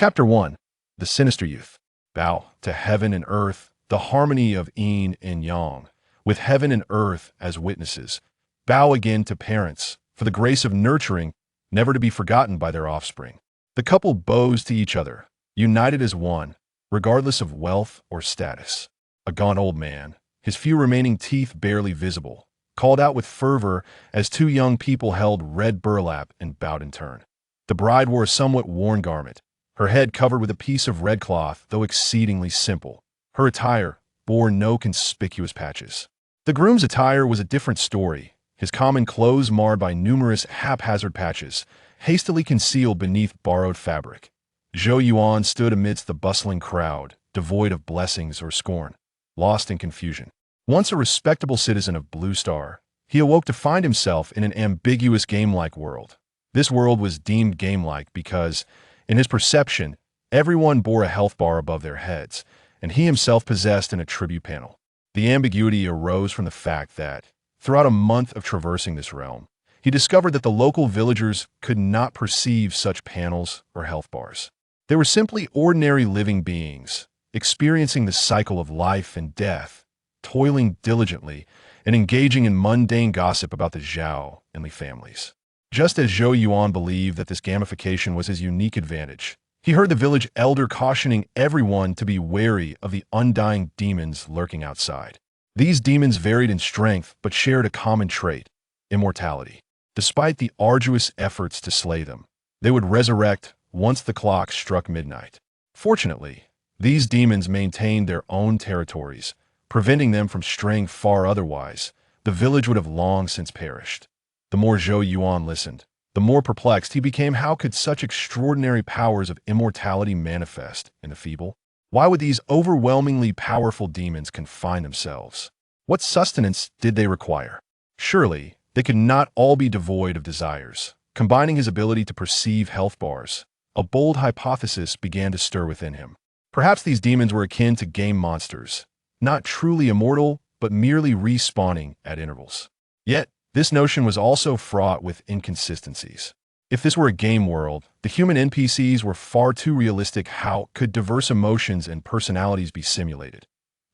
Chapter 1. The Sinister Youth. Bow to heaven and earth, the harmony of yin and yang, with heaven and earth as witnesses. Bow again to parents, for the grace of nurturing, never to be forgotten by their offspring. The couple bows to each other, united as one, regardless of wealth or status. A gaunt old man, his few remaining teeth barely visible, called out with fervor as two young people held red burlap and bowed in turn. The bride wore a somewhat worn garment, her head covered with a piece of red cloth, though exceedingly simple. Her attire bore no conspicuous patches. The groom's attire was a different story, his common clothes marred by numerous haphazard patches, hastily concealed beneath borrowed fabric. Zhou Yuan stood amidst the bustling crowd, devoid of blessings or scorn, lost in confusion. Once a respectable citizen of Blue Star, he awoke to find himself in an ambiguous game-like world. This world was deemed game-like because, in his perception, everyone bore a health bar above their heads, and he himself possessed an attribute panel. The ambiguity arose from the fact that, throughout a month of traversing this realm, he discovered that the local villagers could not perceive such panels or health bars. They were simply ordinary living beings, experiencing the cycle of life and death, toiling diligently, and engaging in mundane gossip about the Zhou and families. Just as Zhou Yuan believed that this gamification was his unique advantage, he heard the village elder cautioning everyone to be wary of the undying demons lurking outside. These demons varied in strength but shared a common trait: immortality. Despite the arduous efforts to slay them, they would resurrect once the clock struck midnight. Fortunately, these demons maintained their own territories, preventing them from straying far. Otherwise, the village would have long since perished. The more Zhou Yuan listened, the more perplexed he became. How could such extraordinary powers of immortality manifest in the feeble? Why would these overwhelmingly powerful demons confine themselves? What sustenance did they require? Surely, they could not all be devoid of desires. Combining his ability to perceive health bars, a bold hypothesis began to stir within him. Perhaps these demons were akin to game monsters, not truly immortal, but merely respawning at intervals. Yet, this notion was also fraught with inconsistencies. If this were a game world, the human NPCs were far too realistic. How could diverse emotions and personalities be simulated?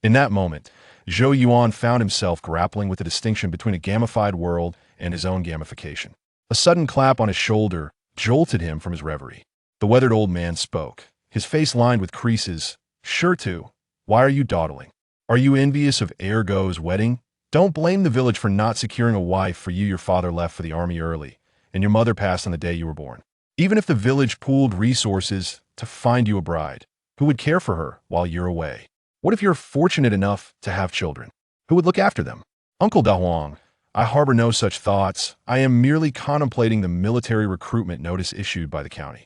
In that moment, Zhou Yuan found himself grappling with the distinction between a gamified world and his own gamification. A sudden clap on his shoulder jolted him from his reverie. The weathered old man spoke, his face lined with creases. "Sure to. Why are you dawdling? Are you envious of Ergo's wedding? Don't blame the village for not securing a wife for you. Your father left for the army early, and your mother passed on the day you were born. Even if the village pooled resources to find you a bride, who would care for her while you're away? What if you're fortunate enough to have children? Who would look after them?" "Uncle Daoist, I harbor no such thoughts. I am merely contemplating the military recruitment notice issued by the county."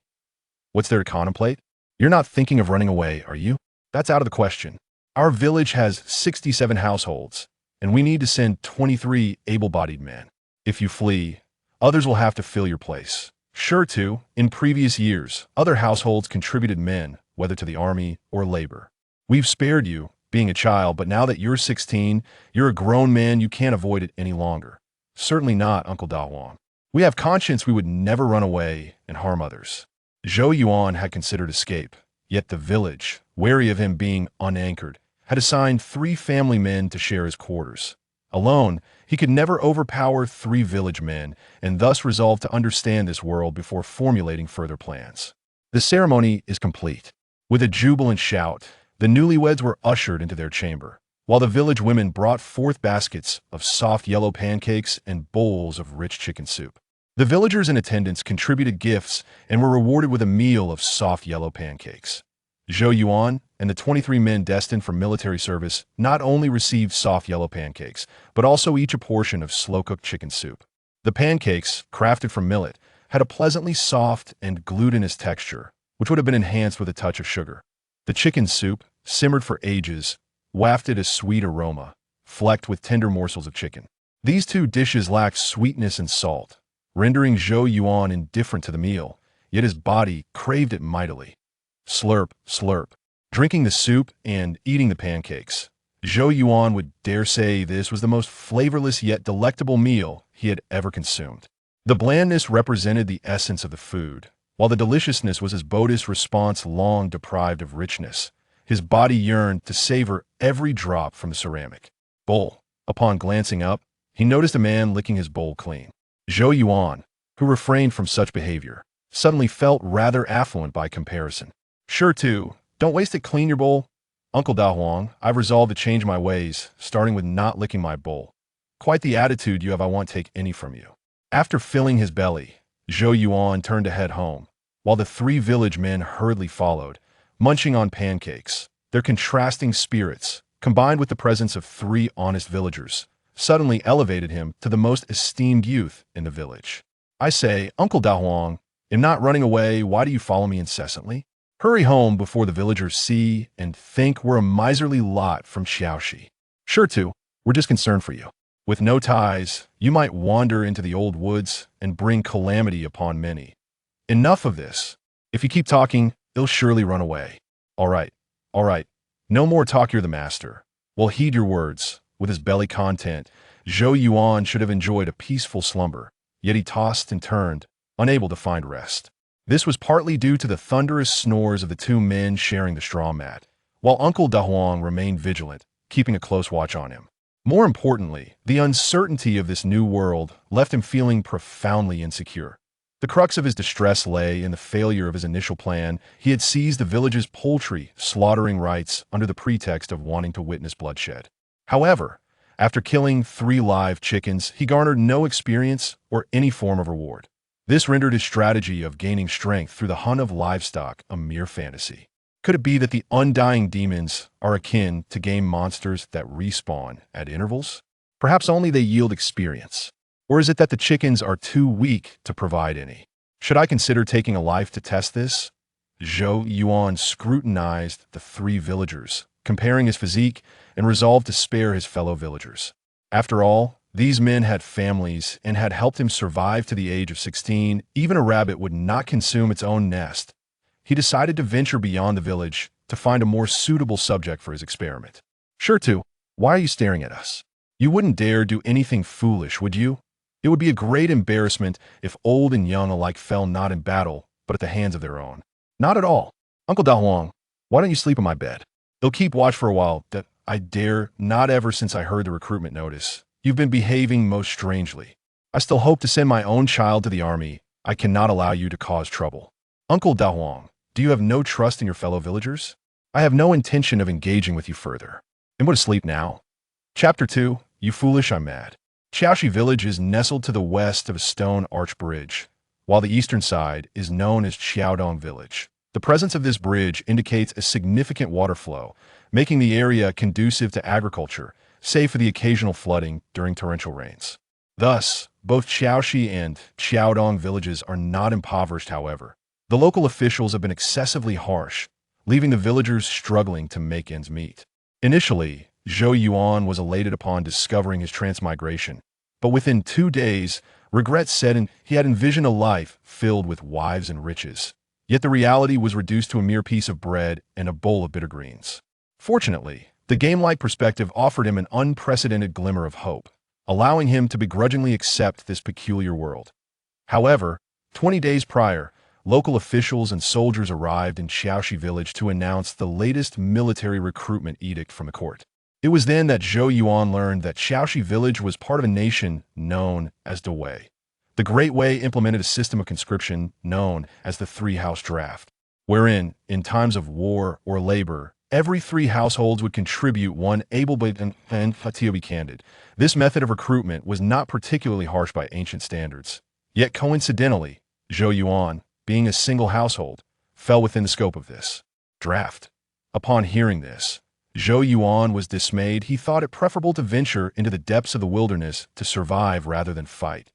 "What's there to contemplate? You're not thinking of running away, are you?" "That's out of the question. Our village has 67 households, and we need to send 23 able-bodied men. If you flee, others will have to fill your place." "Sure to. In previous years, other households contributed men, whether to the army or labor. We've spared you, being a child, but now that you're 16, you're a grown man, you can't avoid it any longer." "Certainly not, Uncle Daoist. We have conscience. We would never run away and harm others." Zhou Yuan had considered escape, yet the village, wary of him being unanchored, had assigned 3 family men to share his quarters. Alone, he could never overpower 3 village men, and thus resolved to understand this world before formulating further plans. The ceremony is complete. With a jubilant shout, the newlyweds were ushered into their chamber, while the village women brought forth baskets of soft yellow pancakes and bowls of rich chicken soup. The villagers in attendance contributed gifts and were rewarded with a meal of soft yellow pancakes. Zhou Yuan and the 23 men destined for military service not only received soft yellow pancakes, but also each a portion of slow-cooked chicken soup. The pancakes, crafted from millet, had a pleasantly soft and glutinous texture, which would have been enhanced with a touch of sugar. The chicken soup, simmered for ages, wafted a sweet aroma, flecked with tender morsels of chicken. These 2 dishes lacked sweetness and salt, rendering Zhou Yuan indifferent to the meal, yet his body craved it mightily. Slurp, slurp. Drinking the soup and eating the pancakes, Zhou Yuan would dare say this was the most flavorless yet delectable meal he had ever consumed. The blandness represented the essence of the food, While the deliciousness was his Buddhist response long deprived of richness, his body yearned to savor every drop from the ceramic bowl. Upon glancing up, he noticed a man licking his bowl clean. Zhou Yuan, who refrained from such behavior, suddenly felt rather affluent by comparison. Sure too, don't waste it, clean your bowl. Uncle Daoist, I've resolved to change my ways, starting with not licking my bowl. Quite the attitude you have, I won't take any from you. After filling his belly, Zhou Yuan turned to head home, while the three village men hurriedly followed, munching on pancakes. Their contrasting spirits, combined with the presence of three honest villagers, suddenly elevated him to the most esteemed youth in the village. I say, Uncle Daoist, am not running away, why do you follow me incessantly? Hurry home before the villagers see and think we're a miserly lot from Xiaoxi. Sure too, we're just concerned for you. With no ties, you might wander into the old woods and bring calamity upon many. Enough of this. If you keep talking, he'll surely run away. All right. No more talk, you're the master. Well, heed your words. With his belly content, Zhou Yuan should have enjoyed a peaceful slumber, yet he tossed and turned, unable to find rest. This was partly due to the thunderous snores of the two men sharing the straw mat, while Uncle Daoist remained vigilant, keeping a close watch on him. More importantly, the uncertainty of this new world left him feeling profoundly insecure. The crux of his distress lay in the failure of his initial plan. He had seized the village's poultry slaughtering rites under the pretext of wanting to witness bloodshed. However, after killing 3 live chickens, he garnered no experience or any form of reward. This rendered his strategy of gaining strength through the hunt of livestock a mere fantasy. Could it be that the undying demons are akin to game monsters that respawn at intervals? Perhaps only they yield experience. Or is it that the chickens are too weak to provide any? Should I consider taking a life to test this? Zhou Yuan scrutinized the 3 villagers, comparing his physique, and resolved to spare his fellow villagers. After all, these men had families and had helped him survive to the age of 16. Even a rabbit would not consume its own nest. He decided to venture beyond the village to find a more suitable subject for his experiment. Sure too, why are you staring at us? You wouldn't dare do anything foolish, would you? It would be a great embarrassment if old and young alike fell not in battle, but at the hands of their own. Not at all. Uncle Daoist, why don't you sleep in my bed? They'll keep watch for a while. That I dare not ever since I heard the recruitment notice. You've been behaving most strangely. I still hope to send my own child to the army. I cannot allow you to cause trouble. Uncle Daoist, do you have no trust in your fellow villagers? I have no intention of engaging with you further. Then go to sleep now. Chapter 2, You Foolish, I'm Mad. Xiaoxi village is nestled to the west of a stone arch bridge, while the eastern side is known as Xiaodong village. The presence of this bridge indicates a significant water flow, making the area conducive to agriculture, save for the occasional flooding during torrential rains. Thus, both Xiaoxi and Xiaodong villages are not impoverished, however. The local officials have been excessively harsh, leaving the villagers struggling to make ends meet. Initially, Zhou Yuan was elated upon discovering his transmigration, but within 2 days, regret set in. He had envisioned a life filled with wives and riches, yet the reality was reduced to a mere piece of bread and a bowl of bitter greens. Fortunately, the game-like perspective offered him an unprecedented glimmer of hope, allowing him to begrudgingly accept this peculiar world. However, 20 days prior, local officials and soldiers arrived in Xiaoxi village to announce the latest military recruitment edict from the court. It was then that Zhou Yuan learned that Xiaoxi village was part of a nation known as Daoist. The Great Wei implemented a system of conscription known as the 3-house draft, wherein, in times of war or labor, every 3 households would contribute one able-bodied and to be candid. This method of recruitment was not particularly harsh by ancient standards. Yet coincidentally, Zhou Yuan, being a single household, fell within the scope of this draft. Upon hearing this, Zhou Yuan was dismayed. He thought it preferable to venture into the depths of the wilderness to survive rather than fight.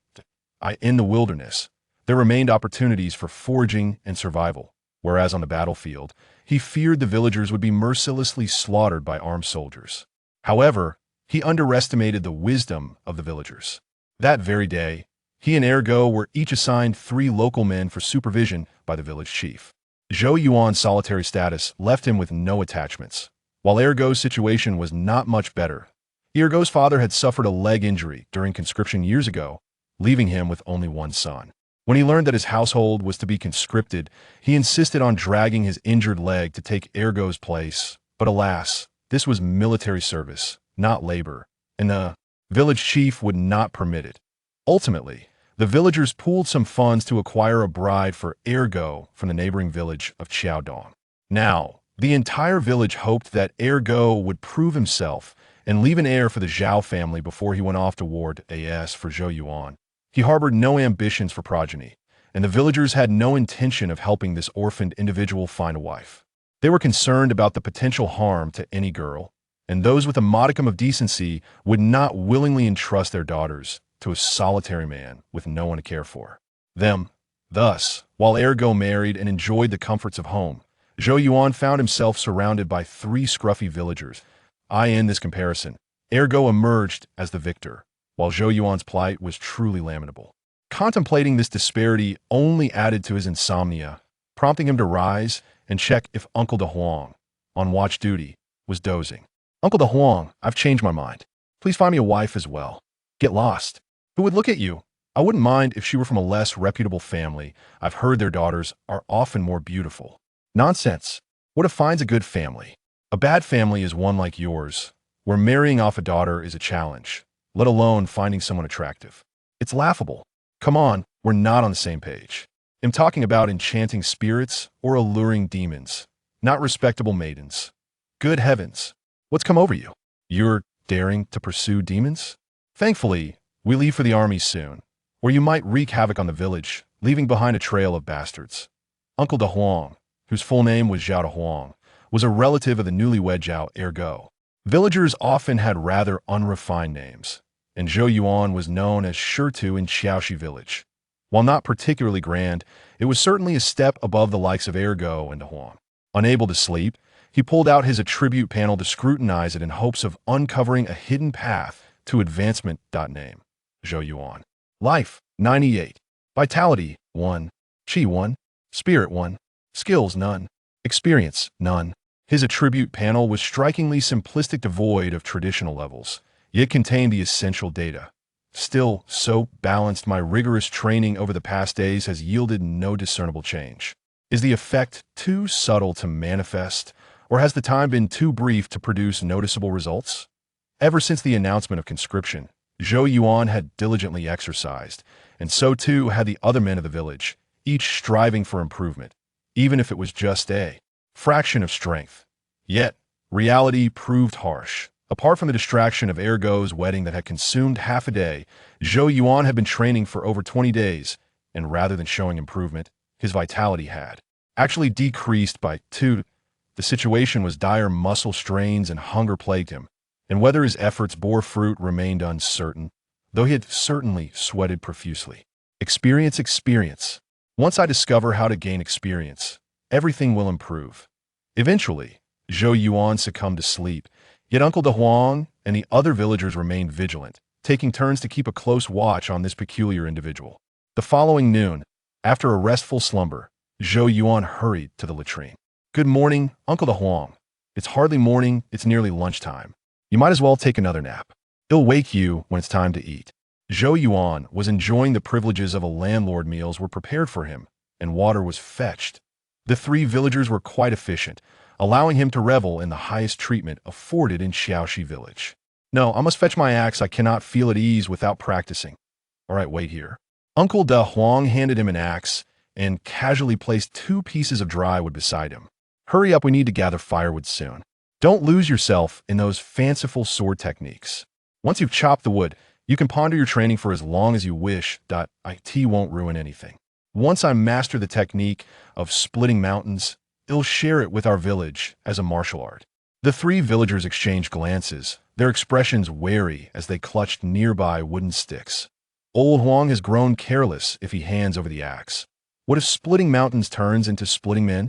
In the wilderness, there remained opportunities for foraging and survival, whereas on the battlefield, he feared the villagers would be mercilessly slaughtered by armed soldiers. However, he underestimated the wisdom of the villagers. That very day, he and Ergo were each assigned 3 local men for supervision by the village chief. Zhou Yuan's solitary status left him with no attachments. While Ergo's situation was not much better, Ergo's father had suffered a leg injury during conscription years ago, leaving him with only one son. When he learned that his household was to be conscripted, he insisted on dragging his injured leg to take Ergo's place. But alas, this was military service, not labor, and the village chief would not permit it. Ultimately, the villagers pooled some funds to acquire a bride for Ergo from the neighboring village of Qiaodong. Now, the entire village hoped that Ergo would prove himself and leave an heir for the Zhao family before he went off to war to Daoist for Zhou Yuan. He harbored no ambitions for progeny, and the villagers had no intention of helping this orphaned individual find a wife. They were concerned about the potential harm to any girl, and those with a modicum of decency would not willingly entrust their daughters to a solitary man with no one to care for them. Thus, while Ergo married and enjoyed the comforts of home, Zhou Yuan found himself surrounded by 3 scruffy villagers. In this comparison, Ergo emerged as the victor, while Zhou Yuan's plight was truly lamentable. Contemplating this disparity only added to his insomnia, prompting him to rise and check if Uncle De Huang, on watch duty, was dozing. "Uncle De Huang, I've changed my mind. Please find me a wife as well. Get lost. Who would look at you? I wouldn't mind if she were from a less reputable family. I've heard their daughters are often more beautiful." Nonsense. What defines a good family? A bad family is one like yours, where marrying off a daughter is a challenge, let alone finding someone attractive. It's laughable. Come on, we're not on the same page. I'm talking about enchanting spirits or alluring demons, not respectable maidens. Good heavens. What's come over you? You're daring to pursue demons? Thankfully, we leave for the army soon, where you might wreak havoc on the village, leaving behind a trail of bastards. Uncle De Huang, whose full name was Zhao De Huang, was a relative of the newlywed Zhao Ergo. Villagers often had rather unrefined names, and Zhou Yuan was known as Shurtu in Xiaoxi village. While not particularly grand, it was certainly a step above the likes of Ergo and De Huang. Unable to sleep, he pulled out his attribute panel to scrutinize it in hopes of uncovering a hidden path to advancement. Name: Zhou Yuan. Life, 98. Vitality, 1. Qi, 1. Spirit, 1. Skills, none. Experience, none. His attribute panel was strikingly simplistic, devoid of traditional levels, yet contained the essential data. Still, so balanced, my rigorous training over the past days has yielded no discernible change. Is the effect too subtle to manifest, or has the time been too brief to produce noticeable results? Ever since the announcement of conscription, Zhou Yuan had diligently exercised, and so too had the other men of the village, each striving for improvement, even if it was just a fraction of strength. Yet, reality proved harsh. Apart from the distraction of Ergo's wedding that had consumed half a day, Zhou Yuan had been training for over 20 days, and rather than showing improvement, his vitality had actually decreased by 2. The situation was dire. Muscle strains and hunger plagued him, and whether his efforts bore fruit remained uncertain, though he had certainly sweated profusely. Experience. Once I discover how to gain experience, everything will improve. Eventually, Zhou Yuan succumbed to sleep, yet Uncle De Huang and the other villagers remained vigilant, taking turns to keep a close watch on this peculiar individual. The following noon, after a restful slumber, Zhou Yuan hurried to the latrine. "Good morning, Uncle De Huang. It's hardly morning, it's nearly lunchtime. You might as well take another nap. It'll wake you when it's time to eat." Zhou Yuan was enjoying the privileges of a landlord. Meals were prepared for him, and water was fetched. The 3 villagers were quite efficient, allowing him to revel in the highest treatment afforded in Xiaoxi village. "No, I must fetch my axe. I cannot feel at ease without practicing." "All right, wait here." Uncle De Huang handed him an axe and casually placed 2 pieces of dry wood beside him. "Hurry up, we need to gather firewood soon. Don't lose yourself in those fanciful sword techniques. Once you've chopped the wood, you can ponder your training for as long as you wish. It won't ruin anything. Once I master the technique of splitting mountains, I'll share it with our village as a martial art." The 3 villagers exchanged glances, their expressions wary as they clutched nearby wooden sticks. Old Huang has grown careless if he hands over the axe. What if splitting mountains turns into splitting men?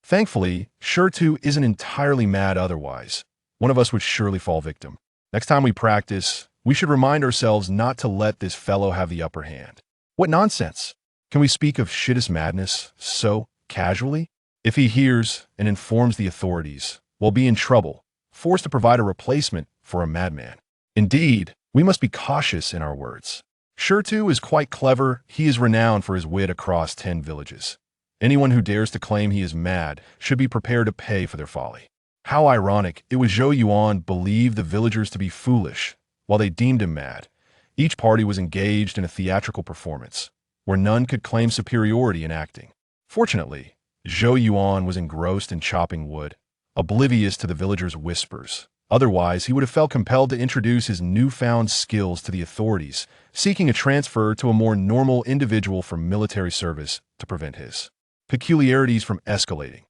Thankfully, Shurtu isn't entirely mad otherwise. One of us would surely fall victim. Next time we practice, we should remind ourselves not to let this fellow have the upper hand. What nonsense! Can we speak of shittest madness so casually? If he hears and informs the authorities, we'll be in trouble, forced to provide a replacement for a madman. Indeed, we must be cautious in our words. Shurtu is quite clever. He is renowned for his wit across 10 villages. Anyone who dares to claim he is mad should be prepared to pay for their folly. How ironic, it was Zhou Yuan believed the villagers to be foolish, while they deemed him mad. Each party was engaged in a theatrical performance, where none could claim superiority in acting. Fortunately, Zhou Yuan was engrossed in chopping wood, oblivious to the villagers' whispers. Otherwise, he would have felt compelled to introduce his newfound skills to the authorities, seeking a transfer to a more normal individual for military service to prevent his peculiarities from escalating.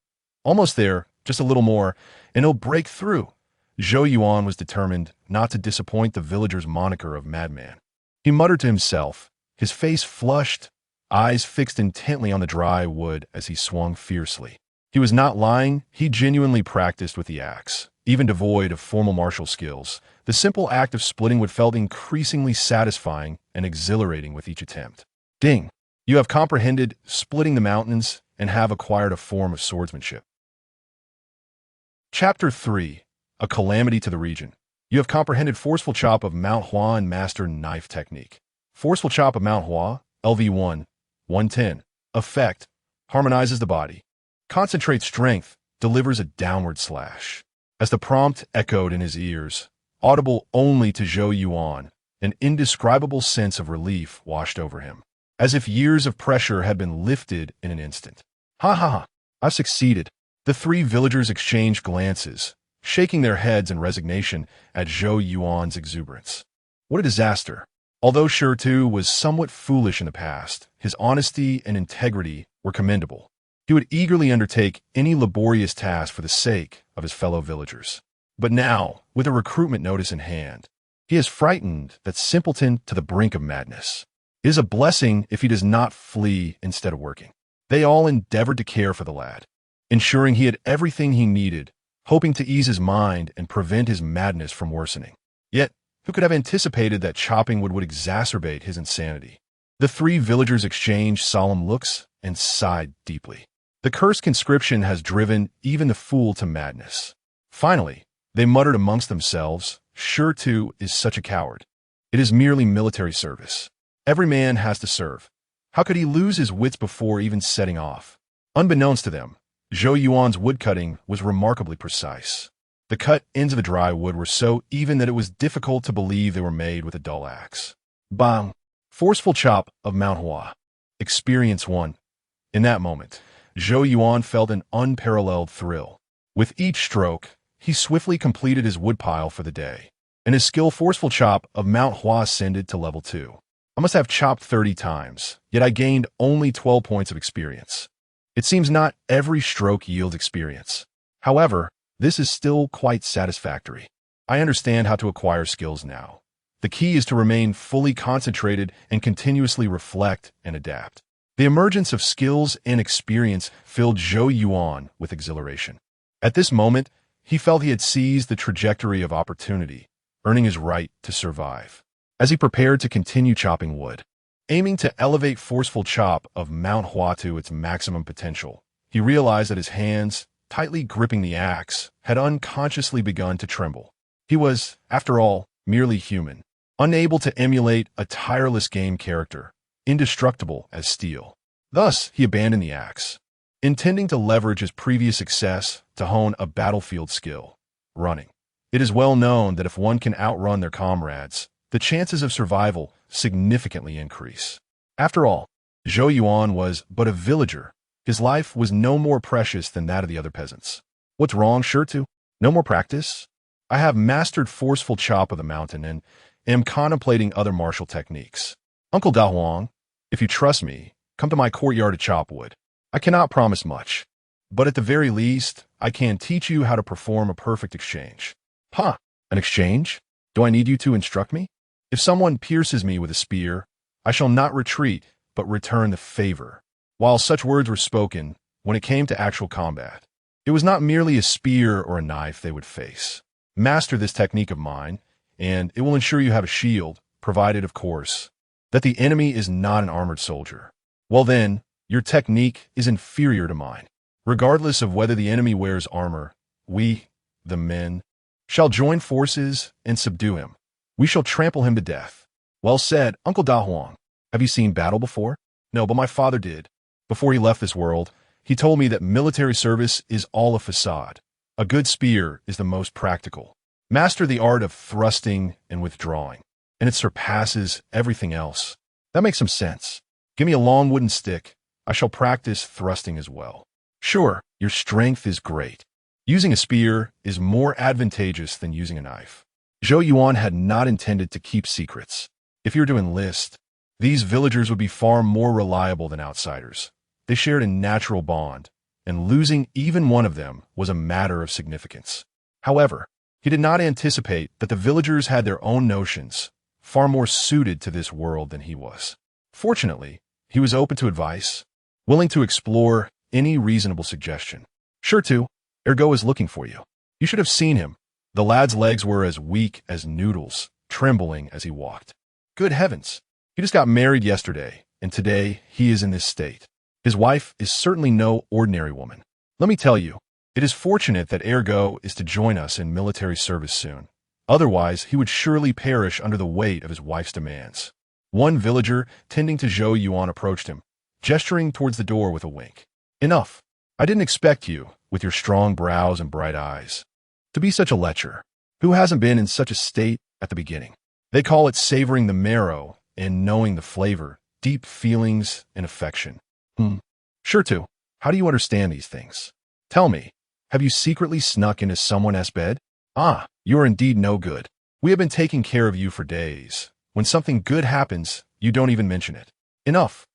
Almost there, just a little more, and he'll break through. Zhou Yuan was determined not to disappoint the villagers' moniker of madman. He muttered to himself, his face flushed, eyes fixed intently on the dry wood as he swung fiercely. He was not lying, he genuinely practiced with the axe. Even devoid of formal martial skills, the simple act of splitting wood felt increasingly satisfying and exhilarating with each attempt. Ding! You have comprehended splitting the mountains and have acquired a form of swordsmanship. Chapter 3. A calamity to the region. You have comprehended forceful chop of Mount Hua and master knife technique. Forceful chop of Mount Hua, LV1, 110. Effect. Harmonizes the body. Concentrates strength. Delivers a downward slash. As the prompt echoed in his ears, audible only to Zhou Yuan, an indescribable sense of relief washed over him, as if years of pressure had been lifted in an instant. Ha ha ha! I've succeeded. The three villagers exchanged glances, shaking their heads in resignation at Zhou Yuan's exuberance. What a disaster! Although Shurtu was somewhat foolish in the past, his honesty and integrity were commendable. He would eagerly undertake any laborious task for the sake of his fellow villagers. But now, with a recruitment notice in hand, he has frightened that simpleton to the brink of madness. It is a blessing if he does not flee instead of working. They all endeavored to care for the lad, ensuring he had everything he needed, hoping to ease his mind and prevent his madness from worsening. Yet, who could have anticipated that chopping wood would exacerbate his insanity? The three villagers exchanged solemn looks and sighed deeply. The cursed conscription has driven even the fool to madness. Finally, they muttered amongst themselves, Shurtu is such a coward. It is merely military service. Every man has to serve. How could he lose his wits before even setting off? Unbeknownst to them, Zhou Yuan's woodcutting was remarkably precise. The cut ends of the dry wood were so even that it was difficult to believe they were made with a dull axe. Bang! Forceful chop of Mount Hua. Experience 1. In that moment, Zhou Yuan felt an unparalleled thrill. With each stroke, he swiftly completed his woodpile for the day, and his forceful chop of Mount Hua ascended to level 2. I must have chopped 30 times, yet I gained only 12 points of experience. It seems not every stroke yields experience. However, this is still quite satisfactory. I understand how to acquire skills now. The key is to remain fully concentrated and continuously reflect and adapt. The emergence of skills and experience filled Zhou Yuan with exhilaration. At this moment, he felt he had seized the trajectory of opportunity, earning his right to survive. As he prepared to continue chopping wood, aiming to elevate forceful chop of Mount Hua to its maximum potential, he realized that his hands, tightly gripping the axe, had unconsciously begun to tremble. He was, after all, merely human, unable to emulate a tireless game character, indestructible as steel. Thus, he abandoned the axe, intending to leverage his previous success to hone a battlefield skill, running. It is well known that if one can outrun their comrades, the chances of survival significantly increase. After all, Zhou Yuan was but a villager. His life was no more precious than that of the other peasants. What's wrong, Shurtu? No more practice? I have mastered forceful chop of the mountain and am contemplating other martial techniques. Uncle Daoist, if you trust me, come to my courtyard to chop wood. I cannot promise much, but at the very least, I can teach you how to perform a perfect exchange. Huh, an exchange? Do I need you to instruct me? If someone pierces me with a spear, I shall not retreat, but return the favor. While such words were spoken, when it came to actual combat, it was not merely a spear or a knife they would face. Master this technique of mine, and it will ensure you have a shield, provided, of course, that the enemy is not an armored soldier. Well then, your technique is inferior to mine. Regardless of whether the enemy wears armor, we, the men, shall join forces and subdue him. We shall trample him to death. Well said, Uncle Da Huang. Have you seen battle before? No, but my father did. Before he left this world, he told me that military service is all a facade. A good spear is the most practical. Master the art of thrusting and withdrawing, and it surpasses everything else. That makes some sense. Give me a long wooden stick. I shall practice thrusting as well. Sure, your strength is great. Using a spear is more advantageous than using a knife. Zhou Yuan had not intended to keep secrets. If you were to enlist, these villagers would be far more reliable than outsiders. They shared a natural bond, and losing even one of them was a matter of significance. However, he did not anticipate that the villagers had their own notions, far more suited to this world than he was. Fortunately, he was open to advice, willing to explore any reasonable suggestion. Sure to, Ergo is looking for you. You should have seen him. The lad's legs were as weak as noodles, trembling as he walked. Good heavens! He just got married yesterday, and today he is in this state. His wife is certainly no ordinary woman. Let me tell you, it is fortunate that Ergo is to join us in military service soon. Otherwise, he would surely perish under the weight of his wife's demands. One villager tending to Zhou Yuan approached him, gesturing towards the door with a wink. Enough. I didn't expect you, with your strong brows and bright eyes, to be such a lecher. Who hasn't been in such a state at the beginning? They call it savoring the marrow and knowing the flavor, deep feelings and affection. Sure to. How do you understand these things? Tell me, have you secretly snuck into someone else's bed? Ah, you are indeed no good. We have been taking care of you for days. When something good happens, you don't even mention it. Enough.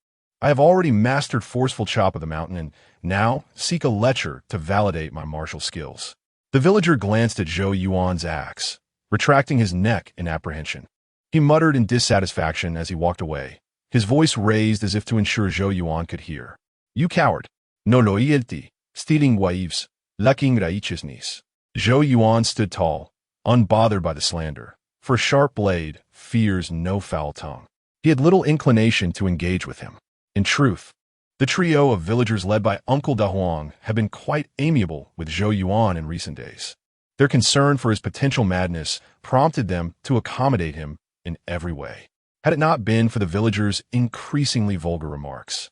I have already mastered forceful chop of the mountain and now seek a lecher to validate my martial skills. The villager glanced at Zhou Yuan's axe, retracting his neck in apprehension. He muttered in dissatisfaction as he walked away, his voice raised as if to ensure Zhou Yuan could hear. You coward! No loyalty, stealing wives, lacking righteousness. Zhou Yuan stood tall, unbothered by the slander, for a sharp blade fears no foul tongue. He had little inclination to engage with him. In truth, the trio of villagers led by Uncle Da Huang had been quite amiable with Zhou Yuan in recent days. Their concern for his potential madness prompted them to accommodate him in every way. Had it not been for the villagers' increasingly vulgar remarks,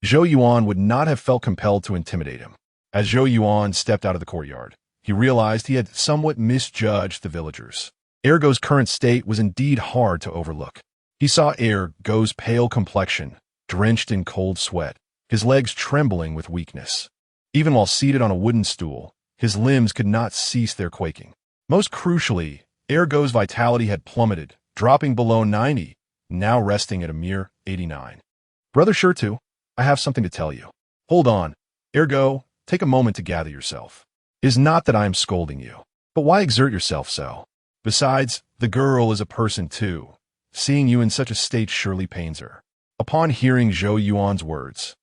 Zhou Yuan would not have felt compelled to intimidate him. As Zhou Yuan stepped out of the courtyard, he realized he had somewhat misjudged the villagers. Ergo's current state was indeed hard to overlook. He saw Ergo's pale complexion, drenched in cold sweat, his legs trembling with weakness. Even while seated on a wooden stool, his limbs could not cease their quaking. Most crucially, Ergo's vitality had plummeted, dropping below 90, now resting at a mere 89. Brother Shurtu, I have something to tell you. Hold on. Ergo, take a moment to gather yourself. It is not that I am scolding you, but why exert yourself so? Besides, the girl is a person too. Seeing you in such a state surely pains her. Upon hearing Zhou Yuan's words,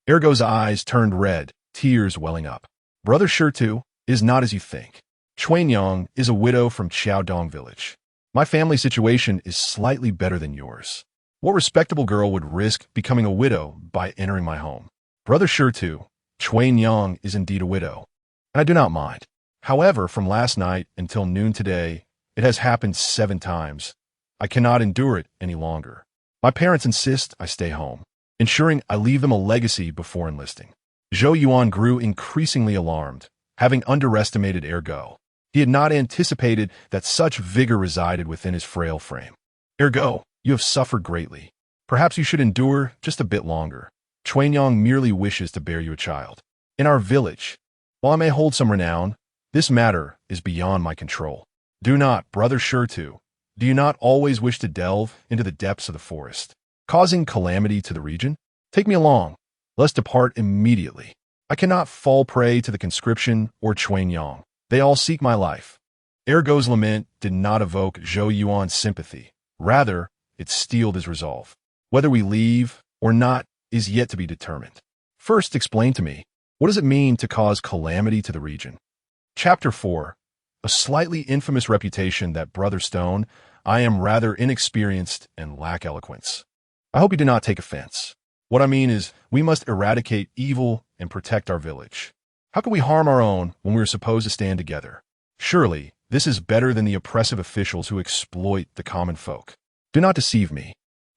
Ergo's eyes turned red, tears welling up. Brother Shurtu is not as you think. Chuanyang is a widow from Qiaodong village. My family situation is slightly better than yours. What respectable girl would risk becoming a widow by entering my home? Brother Shurtu, Chuanyang is indeed a widow, and I do not mind. However, from last night until noon today, it has happened 7 times. I cannot endure it any longer. My parents insist I stay home, ensuring I leave them a legacy before enlisting. Zhou Yuan grew increasingly alarmed, having underestimated Ergo. He had not anticipated that such vigor resided within his frail frame. Ergo, you have suffered greatly. Perhaps you should endure just a bit longer. Chuanyang merely wishes to bear you a child. In our village, while I may hold some renown, this matter is beyond my control. Do not, Brother Shurtu, do you not always wish to delve into the depths of the forest, causing calamity to the region? Take me along. Let's depart immediately. I cannot fall prey to the conscription or Chuanyang. They all seek my life. Ergo's lament did not evoke Zhou Yuan's sympathy. Rather, it steeled his resolve. Whether we leave or not is yet to be determined. First, explain to me, what does it mean to cause calamity to the region? Chapter 4. A slightly infamous reputation that Brother Stone, I am rather inexperienced and lack eloquence. I hope you do not take offense. What I mean is, we must eradicate evil and protect our village. How can we harm our own when we are supposed to stand together? Surely, this is better than the oppressive officials who exploit the common folk. Do not deceive me.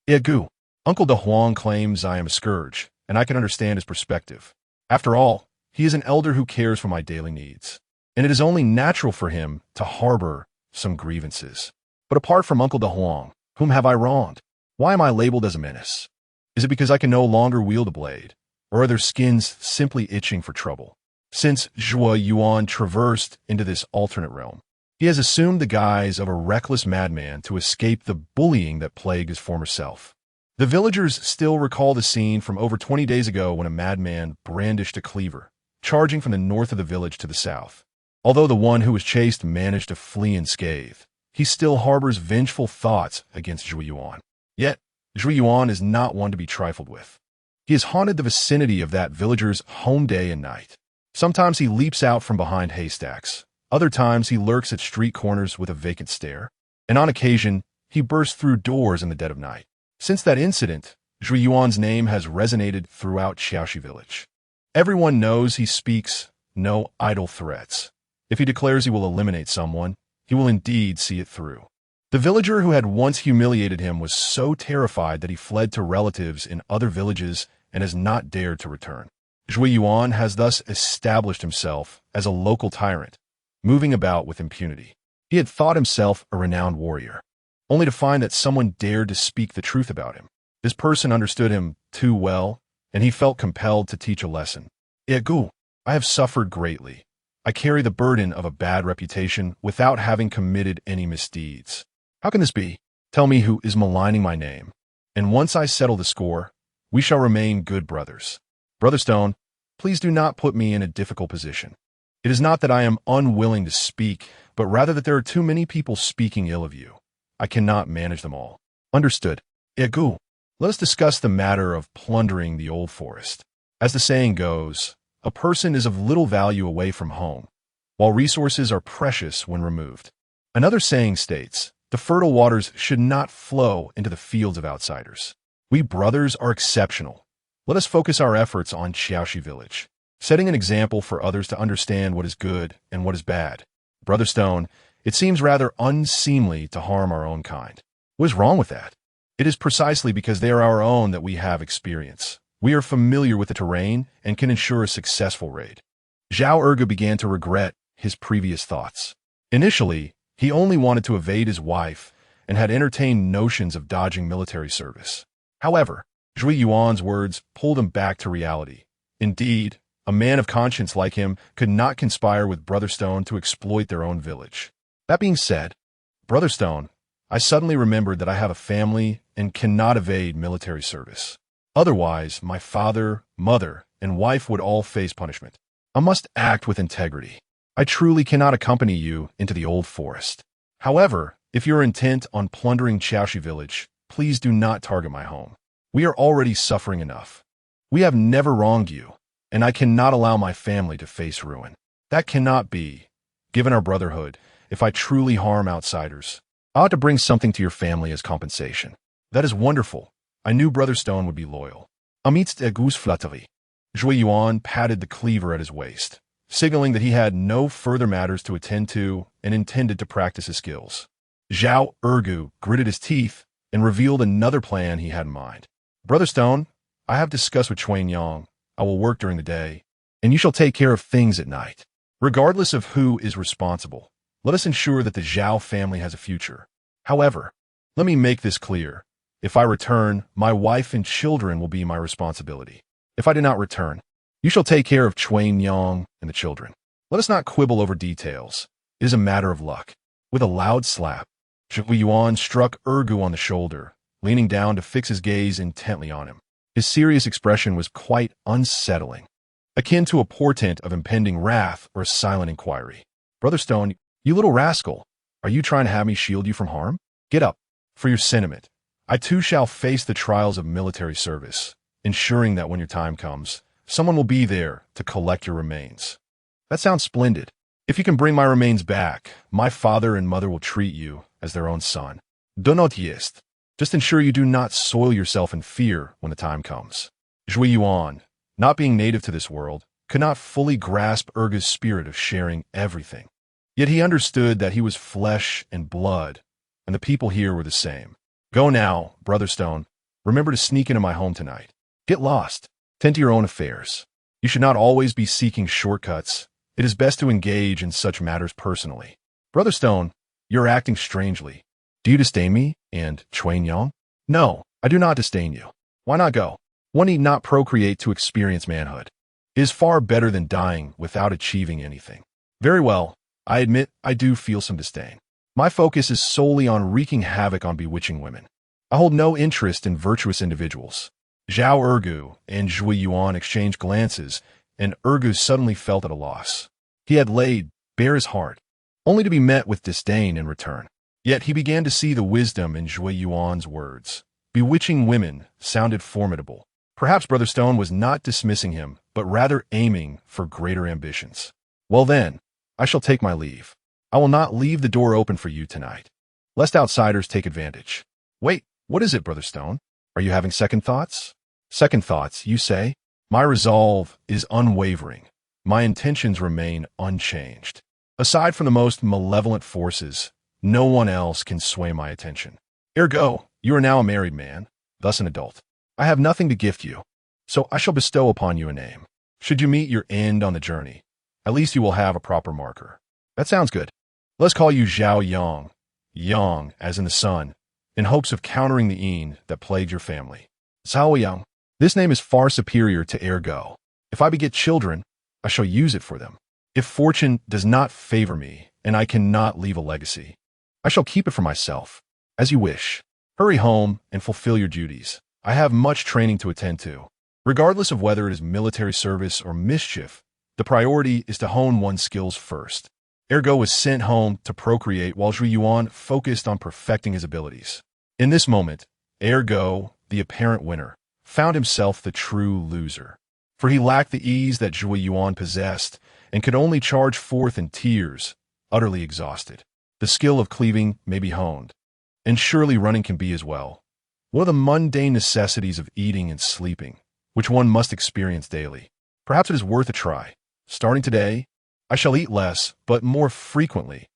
Egu. Uncle De Huang claims I am a scourge, and I can understand his perspective. After all, he is an elder who cares for my daily needs, and it is only natural for him to harbor some grievances. But apart from Uncle De Huang, whom have I wronged? Why am I labeled as a menace? Is it because I can no longer wield a blade, or are their skins simply itching for trouble? Since Zhou Yuan traversed into this alternate realm, he has assumed the guise of a reckless madman to escape the bullying that plagued his former self. The villagers still recall the scene from over 20 days ago when a madman brandished a cleaver, charging from the north of the village to the south. Although the one who was chased managed to flee unscathed, he still harbors vengeful thoughts against Zhou Yuan. Yet, Zhou Yuan is not one to be trifled with. He has haunted the vicinity of that villager's home day and night. Sometimes he leaps out from behind haystacks. Other times he lurks at street corners with a vacant stare. And on occasion, he bursts through doors in the dead of night. Since that incident, Zhou Yuan's name has resonated throughout Xiaoxi village. Everyone knows he speaks no idle threats. If he declares he will eliminate someone, he will indeed see it through. The villager who had once humiliated him was so terrified that he fled to relatives in other villages and has not dared to return. Zhou Yuan has thus established himself as a local tyrant, moving about with impunity. He had thought himself a renowned warrior, only to find that someone dared to speak the truth about him. This person understood him too well, and he felt compelled to teach a lesson. Egu, I have suffered greatly. I carry the burden of a bad reputation without having committed any misdeeds. How can this be? Tell me who is maligning my name, and once I settle the score, we shall remain good brothers. Brother Stone, please do not put me in a difficult position. It is not that I am unwilling to speak, but rather that there are too many people speaking ill of you. I cannot manage them all. Understood. Egu, let us discuss the matter of plundering the old forest. As the saying goes, a person is of little value away from home, while resources are precious when removed. Another saying states, the fertile waters should not flow into the fields of outsiders. We brothers are exceptional. Let us focus our efforts on Xiaoxi village, setting an example for others to understand what is good and what is bad. Brother Stone, it seems rather unseemly to harm our own kind. What is wrong with that? It is precisely because they are our own that we have experience. We are familiar with the terrain and can ensure a successful raid. Zhao Erge began to regret his previous thoughts. Initially, he only wanted to evade his wife and had entertained notions of dodging military service. However, Zhou Yuan's words pulled him back to reality. Indeed, a man of conscience like him could not conspire with Brother Stone to exploit their own village. That being said, Brother Stone, I suddenly remembered that I have a family and cannot evade military service. Otherwise, my father, mother, and wife would all face punishment. I must act with integrity. I truly cannot accompany you into the old forest. However, if you are intent on plundering Xiaoxi village, please do not target my home. We are already suffering enough. We have never wronged you, and I cannot allow my family to face ruin. That cannot be. Given our brotherhood, if I truly harm outsiders, I ought to bring something to your family as compensation. That is wonderful. I knew Brother Stone would be loyal. Amidst a goose flatterie, Zhou Yuan patted the cleaver at his waist, signaling that he had no further matters to attend to and intended to practice his skills. Zhao Ergu gritted his teeth and revealed another plan he had in mind. Brother Stone, I have discussed with Chuan Yang. I will work during the day, and you shall take care of things at night. Regardless of who is responsible, let us ensure that the Zhao family has a future. However, let me make this clear. If I return, my wife and children will be my responsibility. If I do not return, you shall take care of Chuan Yang and the children. Let us not quibble over details. It is a matter of luck. With a loud slap, Zhou Yuan struck Ergu on the shoulder, leaning down to fix his gaze intently on him. His serious expression was quite unsettling, akin to a portent of impending wrath or a silent inquiry. Brother Stone, you little rascal, are you trying to have me shield you from harm? Get up. For your sentiment, I too shall face the trials of military service, ensuring that when your time comes, someone will be there to collect your remains. That sounds splendid. If you can bring my remains back, my father and mother will treat you as their own son. Daoist. Just ensure you do not soil yourself in fear when the time comes. Zhou Yuan, not being native to this world, could not fully grasp Erge's spirit of sharing everything. Yet he understood that he was flesh and blood, and the people here were the same. Go now, Brother Stone. Remember to sneak into my home tonight. Get lost. Tend to your own affairs. You should not always be seeking shortcuts. It is best to engage in such matters personally. Brother Stone, you're acting strangely. Do you disdain me and Chuan Yang? No, I do not disdain you. Why not go? One need not procreate to experience manhood. It is far better than dying without achieving anything. Very well, I admit I do feel some disdain. My focus is solely on wreaking havoc on bewitching women. I hold no interest in virtuous individuals. Zhao Ergu and Zhou Yuan exchanged glances, and Ergu suddenly felt at a loss. He had laid bare his heart, only to be met with disdain in return. Yet he began to see the wisdom in Zhou Yuan's words. Bewitching women sounded formidable. Perhaps Brother Stone was not dismissing him, but rather aiming for greater ambitions. Well then, I shall take my leave. I will not leave the door open for you tonight, lest outsiders take advantage. Wait, what is it, Brother Stone? Are you having second thoughts? Second thoughts, you say? My resolve is unwavering. My intentions remain unchanged. Aside from the most malevolent forces, no one else can sway my attention. Ergo, you are now a married man, thus an adult. I have nothing to gift you, so I shall bestow upon you a name. Should you meet your end on the journey, at least you will have a proper marker. That sounds good. Let's call you Zhao Yang, Yang as in the sun, in hopes of countering the Yin that plagued your family. Zhao Yang. This name is far superior to Ergo. If I beget children, I shall use it for them. If fortune does not favor me, and I cannot leave a legacy, I shall keep it for myself. As you wish. Hurry home and fulfill your duties. I have much training to attend to. Regardless of whether it is military service or mischief, the priority is to hone one's skills first. Ergo was sent home to procreate while Zhou Yuan focused on perfecting his abilities. In this moment, Ergo, the apparent winner, found himself the true loser. For he lacked the ease that Zhou Yuan possessed and could only charge forth in tears, utterly exhausted. The skill of cleaving may be honed, and surely running can be as well. What are the mundane necessities of eating and sleeping, which one must experience daily? Perhaps it is worth a try. Starting today, I shall eat less, but more frequently,